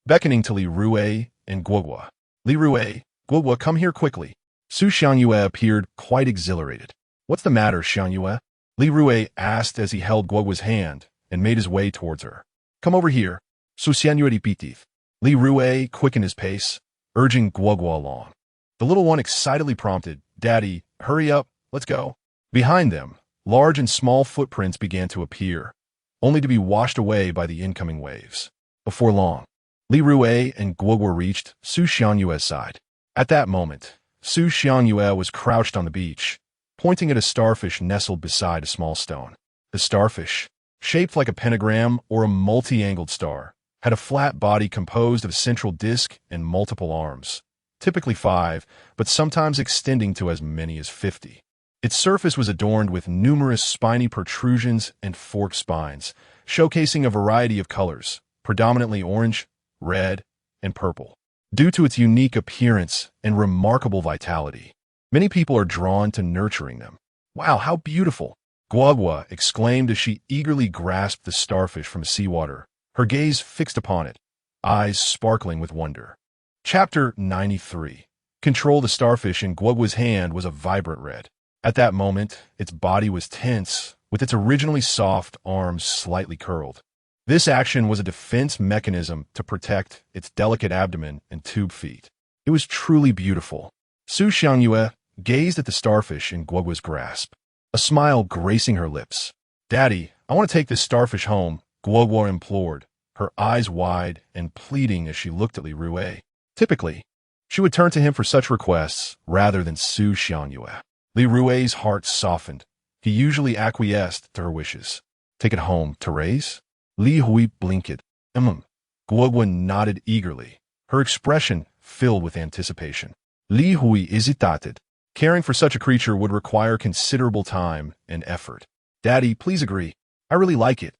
Speaker 1: beckoning to Li Rui and Guogua. Li Rui, Guogua, come here quickly. Su Xiangyue appeared quite exhilarated. What's the matter, Xiangyue? Li Rui asked as he held Guogua's hand and made his way towards her. Come over here. Su Xiangyue repeated. Li Rui quickened his pace, urging Guogua along. The little one excitedly prompted, Daddy, hurry up, let's go. Behind them, large and small footprints began to appear, only to be washed away by the incoming waves. Before long, Li Rui and Guogua reached Su Xiangyue's side. At that moment, Su Xiangyue was crouched on the beach, pointing at a starfish nestled beside a small stone. The starfish, shaped like a pentagram or a multi-angled star, had a flat body composed of a central disc and multiple arms, typically 5, but sometimes extending to as many as 50. Its surface was adorned with numerous spiny protrusions and forked spines, showcasing a variety of colors, predominantly orange, red, and purple. Due to its unique appearance and remarkable vitality, many people are drawn to nurturing them. Wow, how beautiful! Guogua exclaimed as she eagerly grasped the starfish from seawater, her gaze fixed upon it, eyes sparkling with wonder. Chapter 93. Control. The starfish in Guogua's hand was a vibrant red. At that moment, its body was tense, with its originally soft arms slightly curled. This action was a defense mechanism to protect its delicate abdomen and tube feet. It was truly beautiful. Su Xiangyue gazed at the starfish in Guogua's grasp, a smile gracing her lips. Daddy, I want to take this starfish home, Guogua implored, her eyes wide and pleading as she looked at Li Rui. Typically, she would turn to him for such requests rather than Su Xiangyue. Li Rui's heart softened. He usually acquiesced to her wishes. Take it home to raise? Li Rui blinked. Guogua nodded eagerly, her expression filled with anticipation. Li Rui hesitated. Caring for such a creature would require considerable time and effort. Daddy, please agree. I really like it.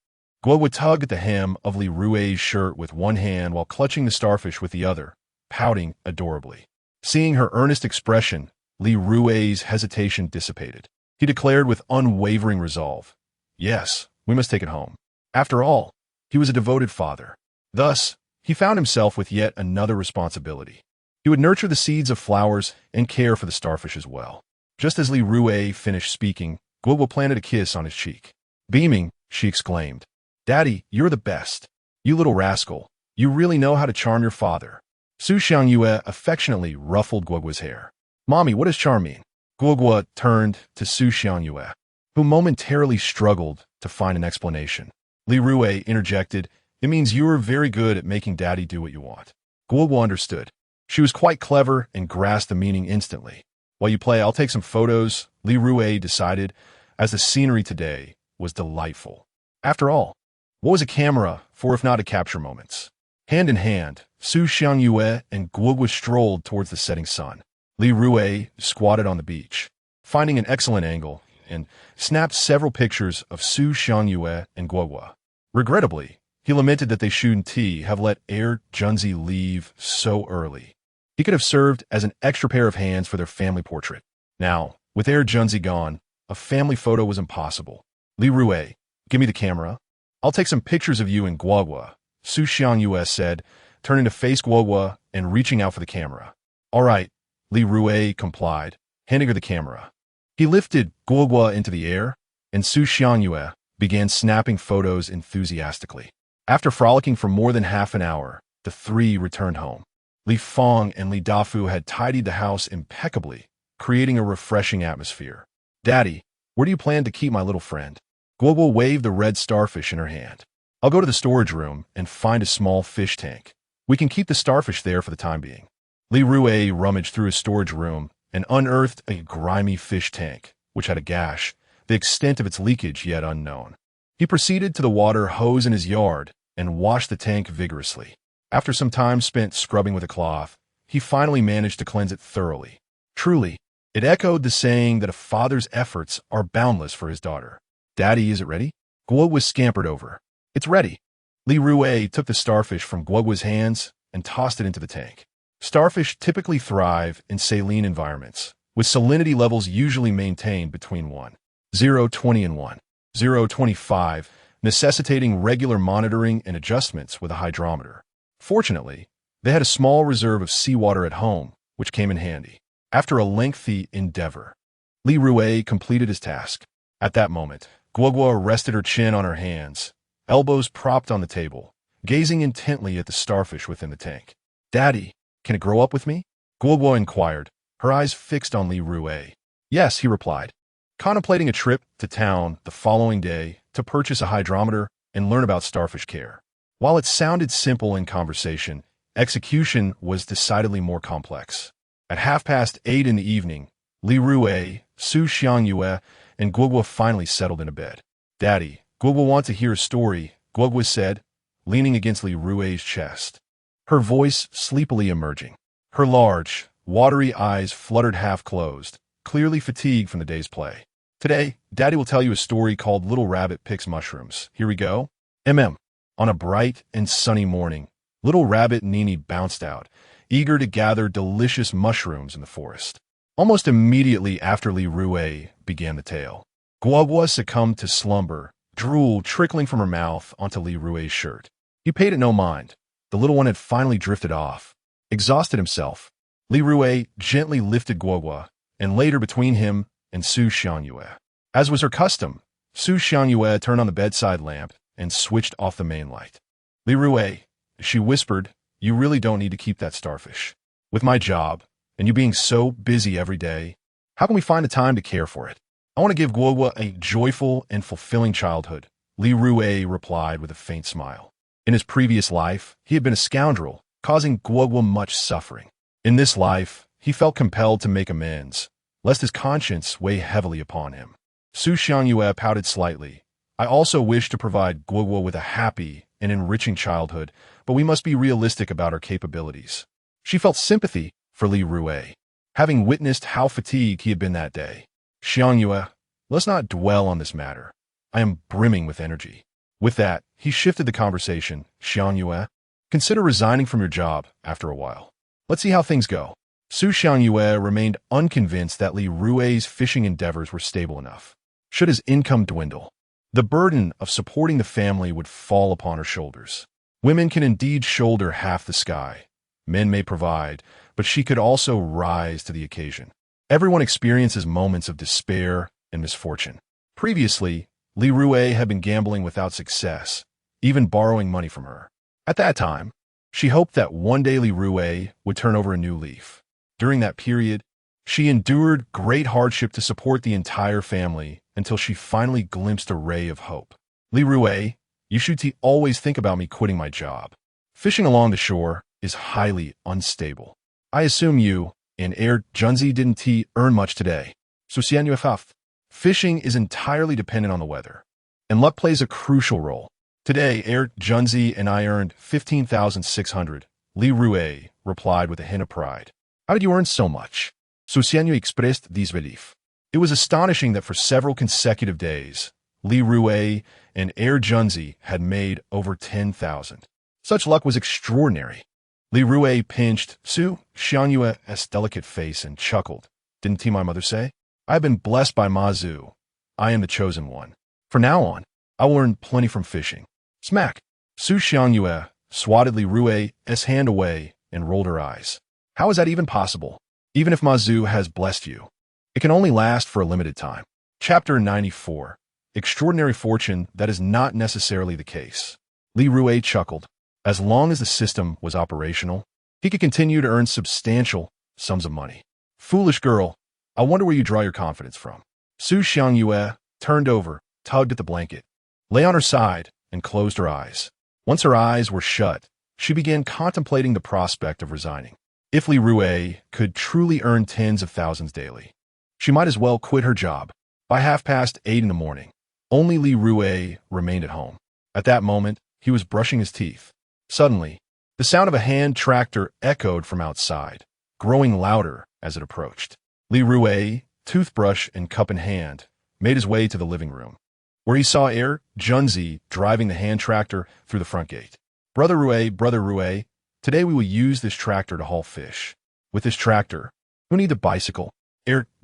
Speaker 1: Guogua tugged at the hem of Li Rui's shirt with one hand while clutching the starfish with the other, pouting adorably. Seeing her earnest expression, Li Rui's hesitation dissipated. He declared with unwavering resolve, Yes, we must take it home. After all, he was a devoted father. Thus, he found himself with yet another responsibility. He would nurture the seeds of flowers and care for the starfish as well. Just as Li Rui finished speaking, Guogua planted a kiss on his cheek. Beaming, she exclaimed, Daddy, you're the best. You little rascal. You really know how to charm your father. Su Xiangyue affectionately ruffled Guogua's hair. Mommy, what does charm mean? Guogua turned to Su Xiangyue, who momentarily struggled to find an explanation. Li Rui interjected, It means you are very good at making Daddy do what you want. Guogua understood. She was quite clever and grasped the meaning instantly. While you play, I'll take some photos, Li Rui decided, as the scenery today was delightful. After all, what was a camera for if not to capture moments? Hand in hand, Su Xiangyue and Guogua strolled towards the setting sun. Li Rui squatted on the beach, finding an excellent angle, and snapped several pictures of Su Xiangyue and Guogua. Regrettably, he lamented that they shouldn't have let Air Junzi leave so early. He could have served as an extra pair of hands for their family portrait. Now, with Air Junzi gone, a family photo was impossible. Li Rui, give me the camera. I'll take some pictures of you and Guogua, Su Xiangyue said, turning to face Guogua and reaching out for the camera. All right, Li Rui complied, handing her the camera. He lifted Guogua into the air, and Su Xiangyue began snapping photos enthusiastically. After frolicking for more than half an hour, the three returned home. Li Feng and Li Dafu had tidied the house impeccably, creating a refreshing atmosphere. Daddy, where do you plan to keep my little friend? Guoguo waved the red starfish in her hand. I'll go to the storage room and find a small fish tank. We can keep the starfish there for the time being. Li Rui rummaged through his storage room and unearthed a grimy fish tank, which had a gash, the extent of its leakage yet unknown. He proceeded to the water hose in his yard and washed the tank vigorously. After some time spent scrubbing with a cloth, he finally managed to cleanse it thoroughly. Truly, it echoed the saying that a father's efforts are boundless for his daughter. Daddy, is it ready? Guoguo scampered over. It's ready. Li Rui took the starfish from Guoguo's hands and tossed it into the tank. Starfish typically thrive in saline environments, with salinity levels usually maintained between 1.020 and 1.025, necessitating regular monitoring and adjustments with a hydrometer. Fortunately, they had a small reserve of seawater at home, which came in handy. After a lengthy endeavor, Li Rui completed his task. At that moment, Guoguo rested her chin on her hands, elbows propped on the table, gazing intently at the starfish within the tank. Daddy, can it grow up with me? Guoguo inquired, her eyes fixed on Li Rui. Yes, he replied, contemplating a trip to town the following day to purchase a hydrometer and learn about starfish care. While it sounded simple in conversation, execution was decidedly more complex. At 8:30 in the evening, Li Rui, Su Xiangyue, and Guoguo finally settled in a bed. Daddy, Guoguo wants to hear a story, Guoguo said, leaning against Li Rui's chest, her voice sleepily emerging. Her large, watery eyes fluttered half-closed, clearly fatigued from the day's play. Today, Daddy will tell you a story called Little Rabbit Picks Mushrooms. Here we go. On a bright and sunny morning, little rabbit Nini bounced out, eager to gather delicious mushrooms in the forest. Almost immediately after Li Rui began the tale, Guoguo succumbed to slumber, drool trickling from her mouth onto Li Rui's shirt. He paid it no mind. The little one had finally drifted off. Exhausted himself, Li Rui gently lifted Guoguo and laid her between him and Su Xiangyue. As was her custom, Su Xiangyue turned on the bedside lamp and switched off the main light. Li Rui, she whispered, you really don't need to keep that starfish. With my job, and you being so busy every day, how can we find the time to care for it? I want to give Guoguo a joyful and fulfilling childhood, Li Rui replied with a faint smile. In his previous life, he had been a scoundrel, causing Guoguo much suffering. In this life, he felt compelled to make amends, lest his conscience weigh heavily upon him. Su Xiangyue pouted slightly. I also wish to provide Guoguo with a happy and enriching childhood, but we must be realistic about our capabilities. She felt sympathy for Li Rui, having witnessed how fatigued he had been that day. Xiangyue, let's not dwell on this matter. I am brimming with energy. With that, he shifted the conversation. Xiangyue, consider resigning from your job after a while. Let's see how things go. Su Xiangyue remained unconvinced that Li Rui's fishing endeavors were stable enough. Should his income dwindle, the burden of supporting the family would fall upon her shoulders. Women can indeed shoulder half the sky. Men may provide, but she could also rise to the occasion. Everyone experiences moments of despair and misfortune. Previously, Li Rui had been gambling without success, even borrowing money from her. At that time, she hoped that one day Li Rui would turn over a new leaf. During that period, she endured great hardship to support the entire family until she finally glimpsed a ray of hope. Li Rui, you should always think about me quitting my job. Fishing along the shore is highly unstable. I assume you and Junzi didn't earn much today. So fishing is entirely dependent on the weather, and luck plays a crucial role. Today, Junzi and I earned 15,600. Li Rui replied with a hint of pride. How did you earn so much? Xiangyue expressed these relief. It was astonishing that for several consecutive days, Li Rui and Junzi had made over 10,000. Such luck was extraordinary. Li Rui pinched Su Xiangyue's delicate face and chuckled. Didn't my mother say? I have been blessed by Ma Zhu. I am the chosen one. From now on, I will earn plenty from fishing. Smack! Su Xiangyue swatted Li Rui's hand away and rolled her eyes. How is that even possible? Even if Ma Zhu has blessed you, it can only last for a limited time. Chapter 94. Extraordinary fortune that is not necessarily the case. Li Rui chuckled. As long as the system was operational, he could continue to earn substantial sums of money. Foolish girl, I wonder where you draw your confidence from. Su Xiangyue turned over, tugged at the blanket, lay on her side, and closed her eyes. Once her eyes were shut, she began contemplating the prospect of resigning. If Li Rui could truly earn tens of thousands daily, she might as well quit her job. By 8:30 in the morning, only Li Rui remained at home. At that moment, he was brushing his teeth. Suddenly, the sound of a hand tractor echoed from outside, growing louder as it approached. Li Rui, toothbrush and cup in hand, made his way to the living room, where he saw Junzi driving the hand tractor through the front gate. Brother Rui, today we will use this tractor to haul fish. With this tractor, who need the bicycle?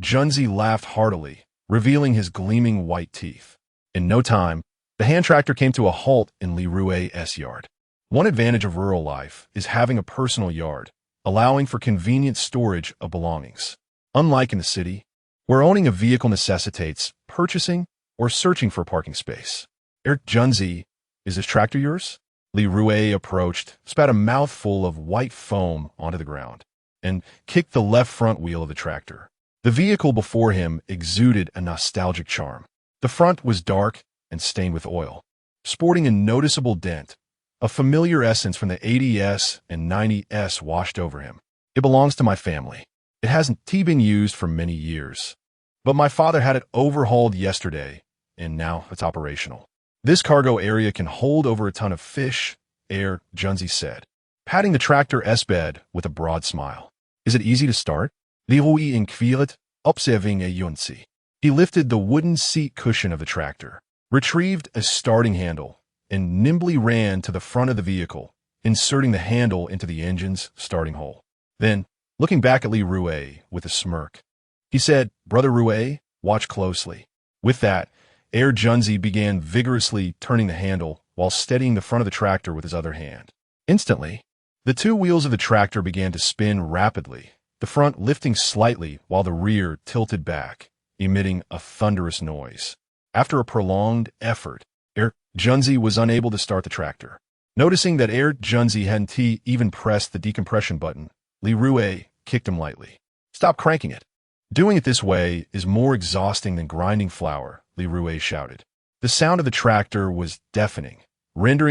Speaker 1: Junzi laughed heartily, revealing his gleaming white teeth. In no time, the hand tractor came to a halt in Li Rui's yard. One advantage of rural life is having a personal yard, allowing for convenient storage of belongings. Unlike in the city, where owning a vehicle necessitates purchasing or searching for a parking space. Junzi, is this tractor yours? Li Rui approached, spat a mouthful of white foam onto the ground, and kicked the left front wheel of the tractor. The vehicle before him exuded a nostalgic charm. The front was dark and stained with oil, sporting a noticeable dent, a familiar essence from the 80s and 90s washed over him. It belongs to my family. It hasn't been used for many years, but my father had it overhauled yesterday, and now it's operational. This cargo area can hold over a ton of fish, Junzi said, patting the tractor's bed with a broad smile. Is it easy to start? Li Rui inquired, observing Junzi. He lifted the wooden seat cushion of the tractor, retrieved a starting handle, and nimbly ran to the front of the vehicle, inserting the handle into the engine's starting hole. Then, looking back at Li Rui with a smirk, he said, Brother Rui, watch closely. With that, Junzi began vigorously turning the handle while steadying the front of the tractor with his other hand. Instantly, the two wheels of the tractor began to spin rapidly, the front lifting slightly while the rear tilted back, emitting a thunderous noise. After a prolonged effort, Junzi was unable to start the tractor. Noticing that Junzi hadn't even pressed the decompression button, Li Rui kicked him lightly. Stop cranking it. Doing it this way is more exhausting than grinding flour, Li Rui shouted. The sound of the tractor was deafening, rendering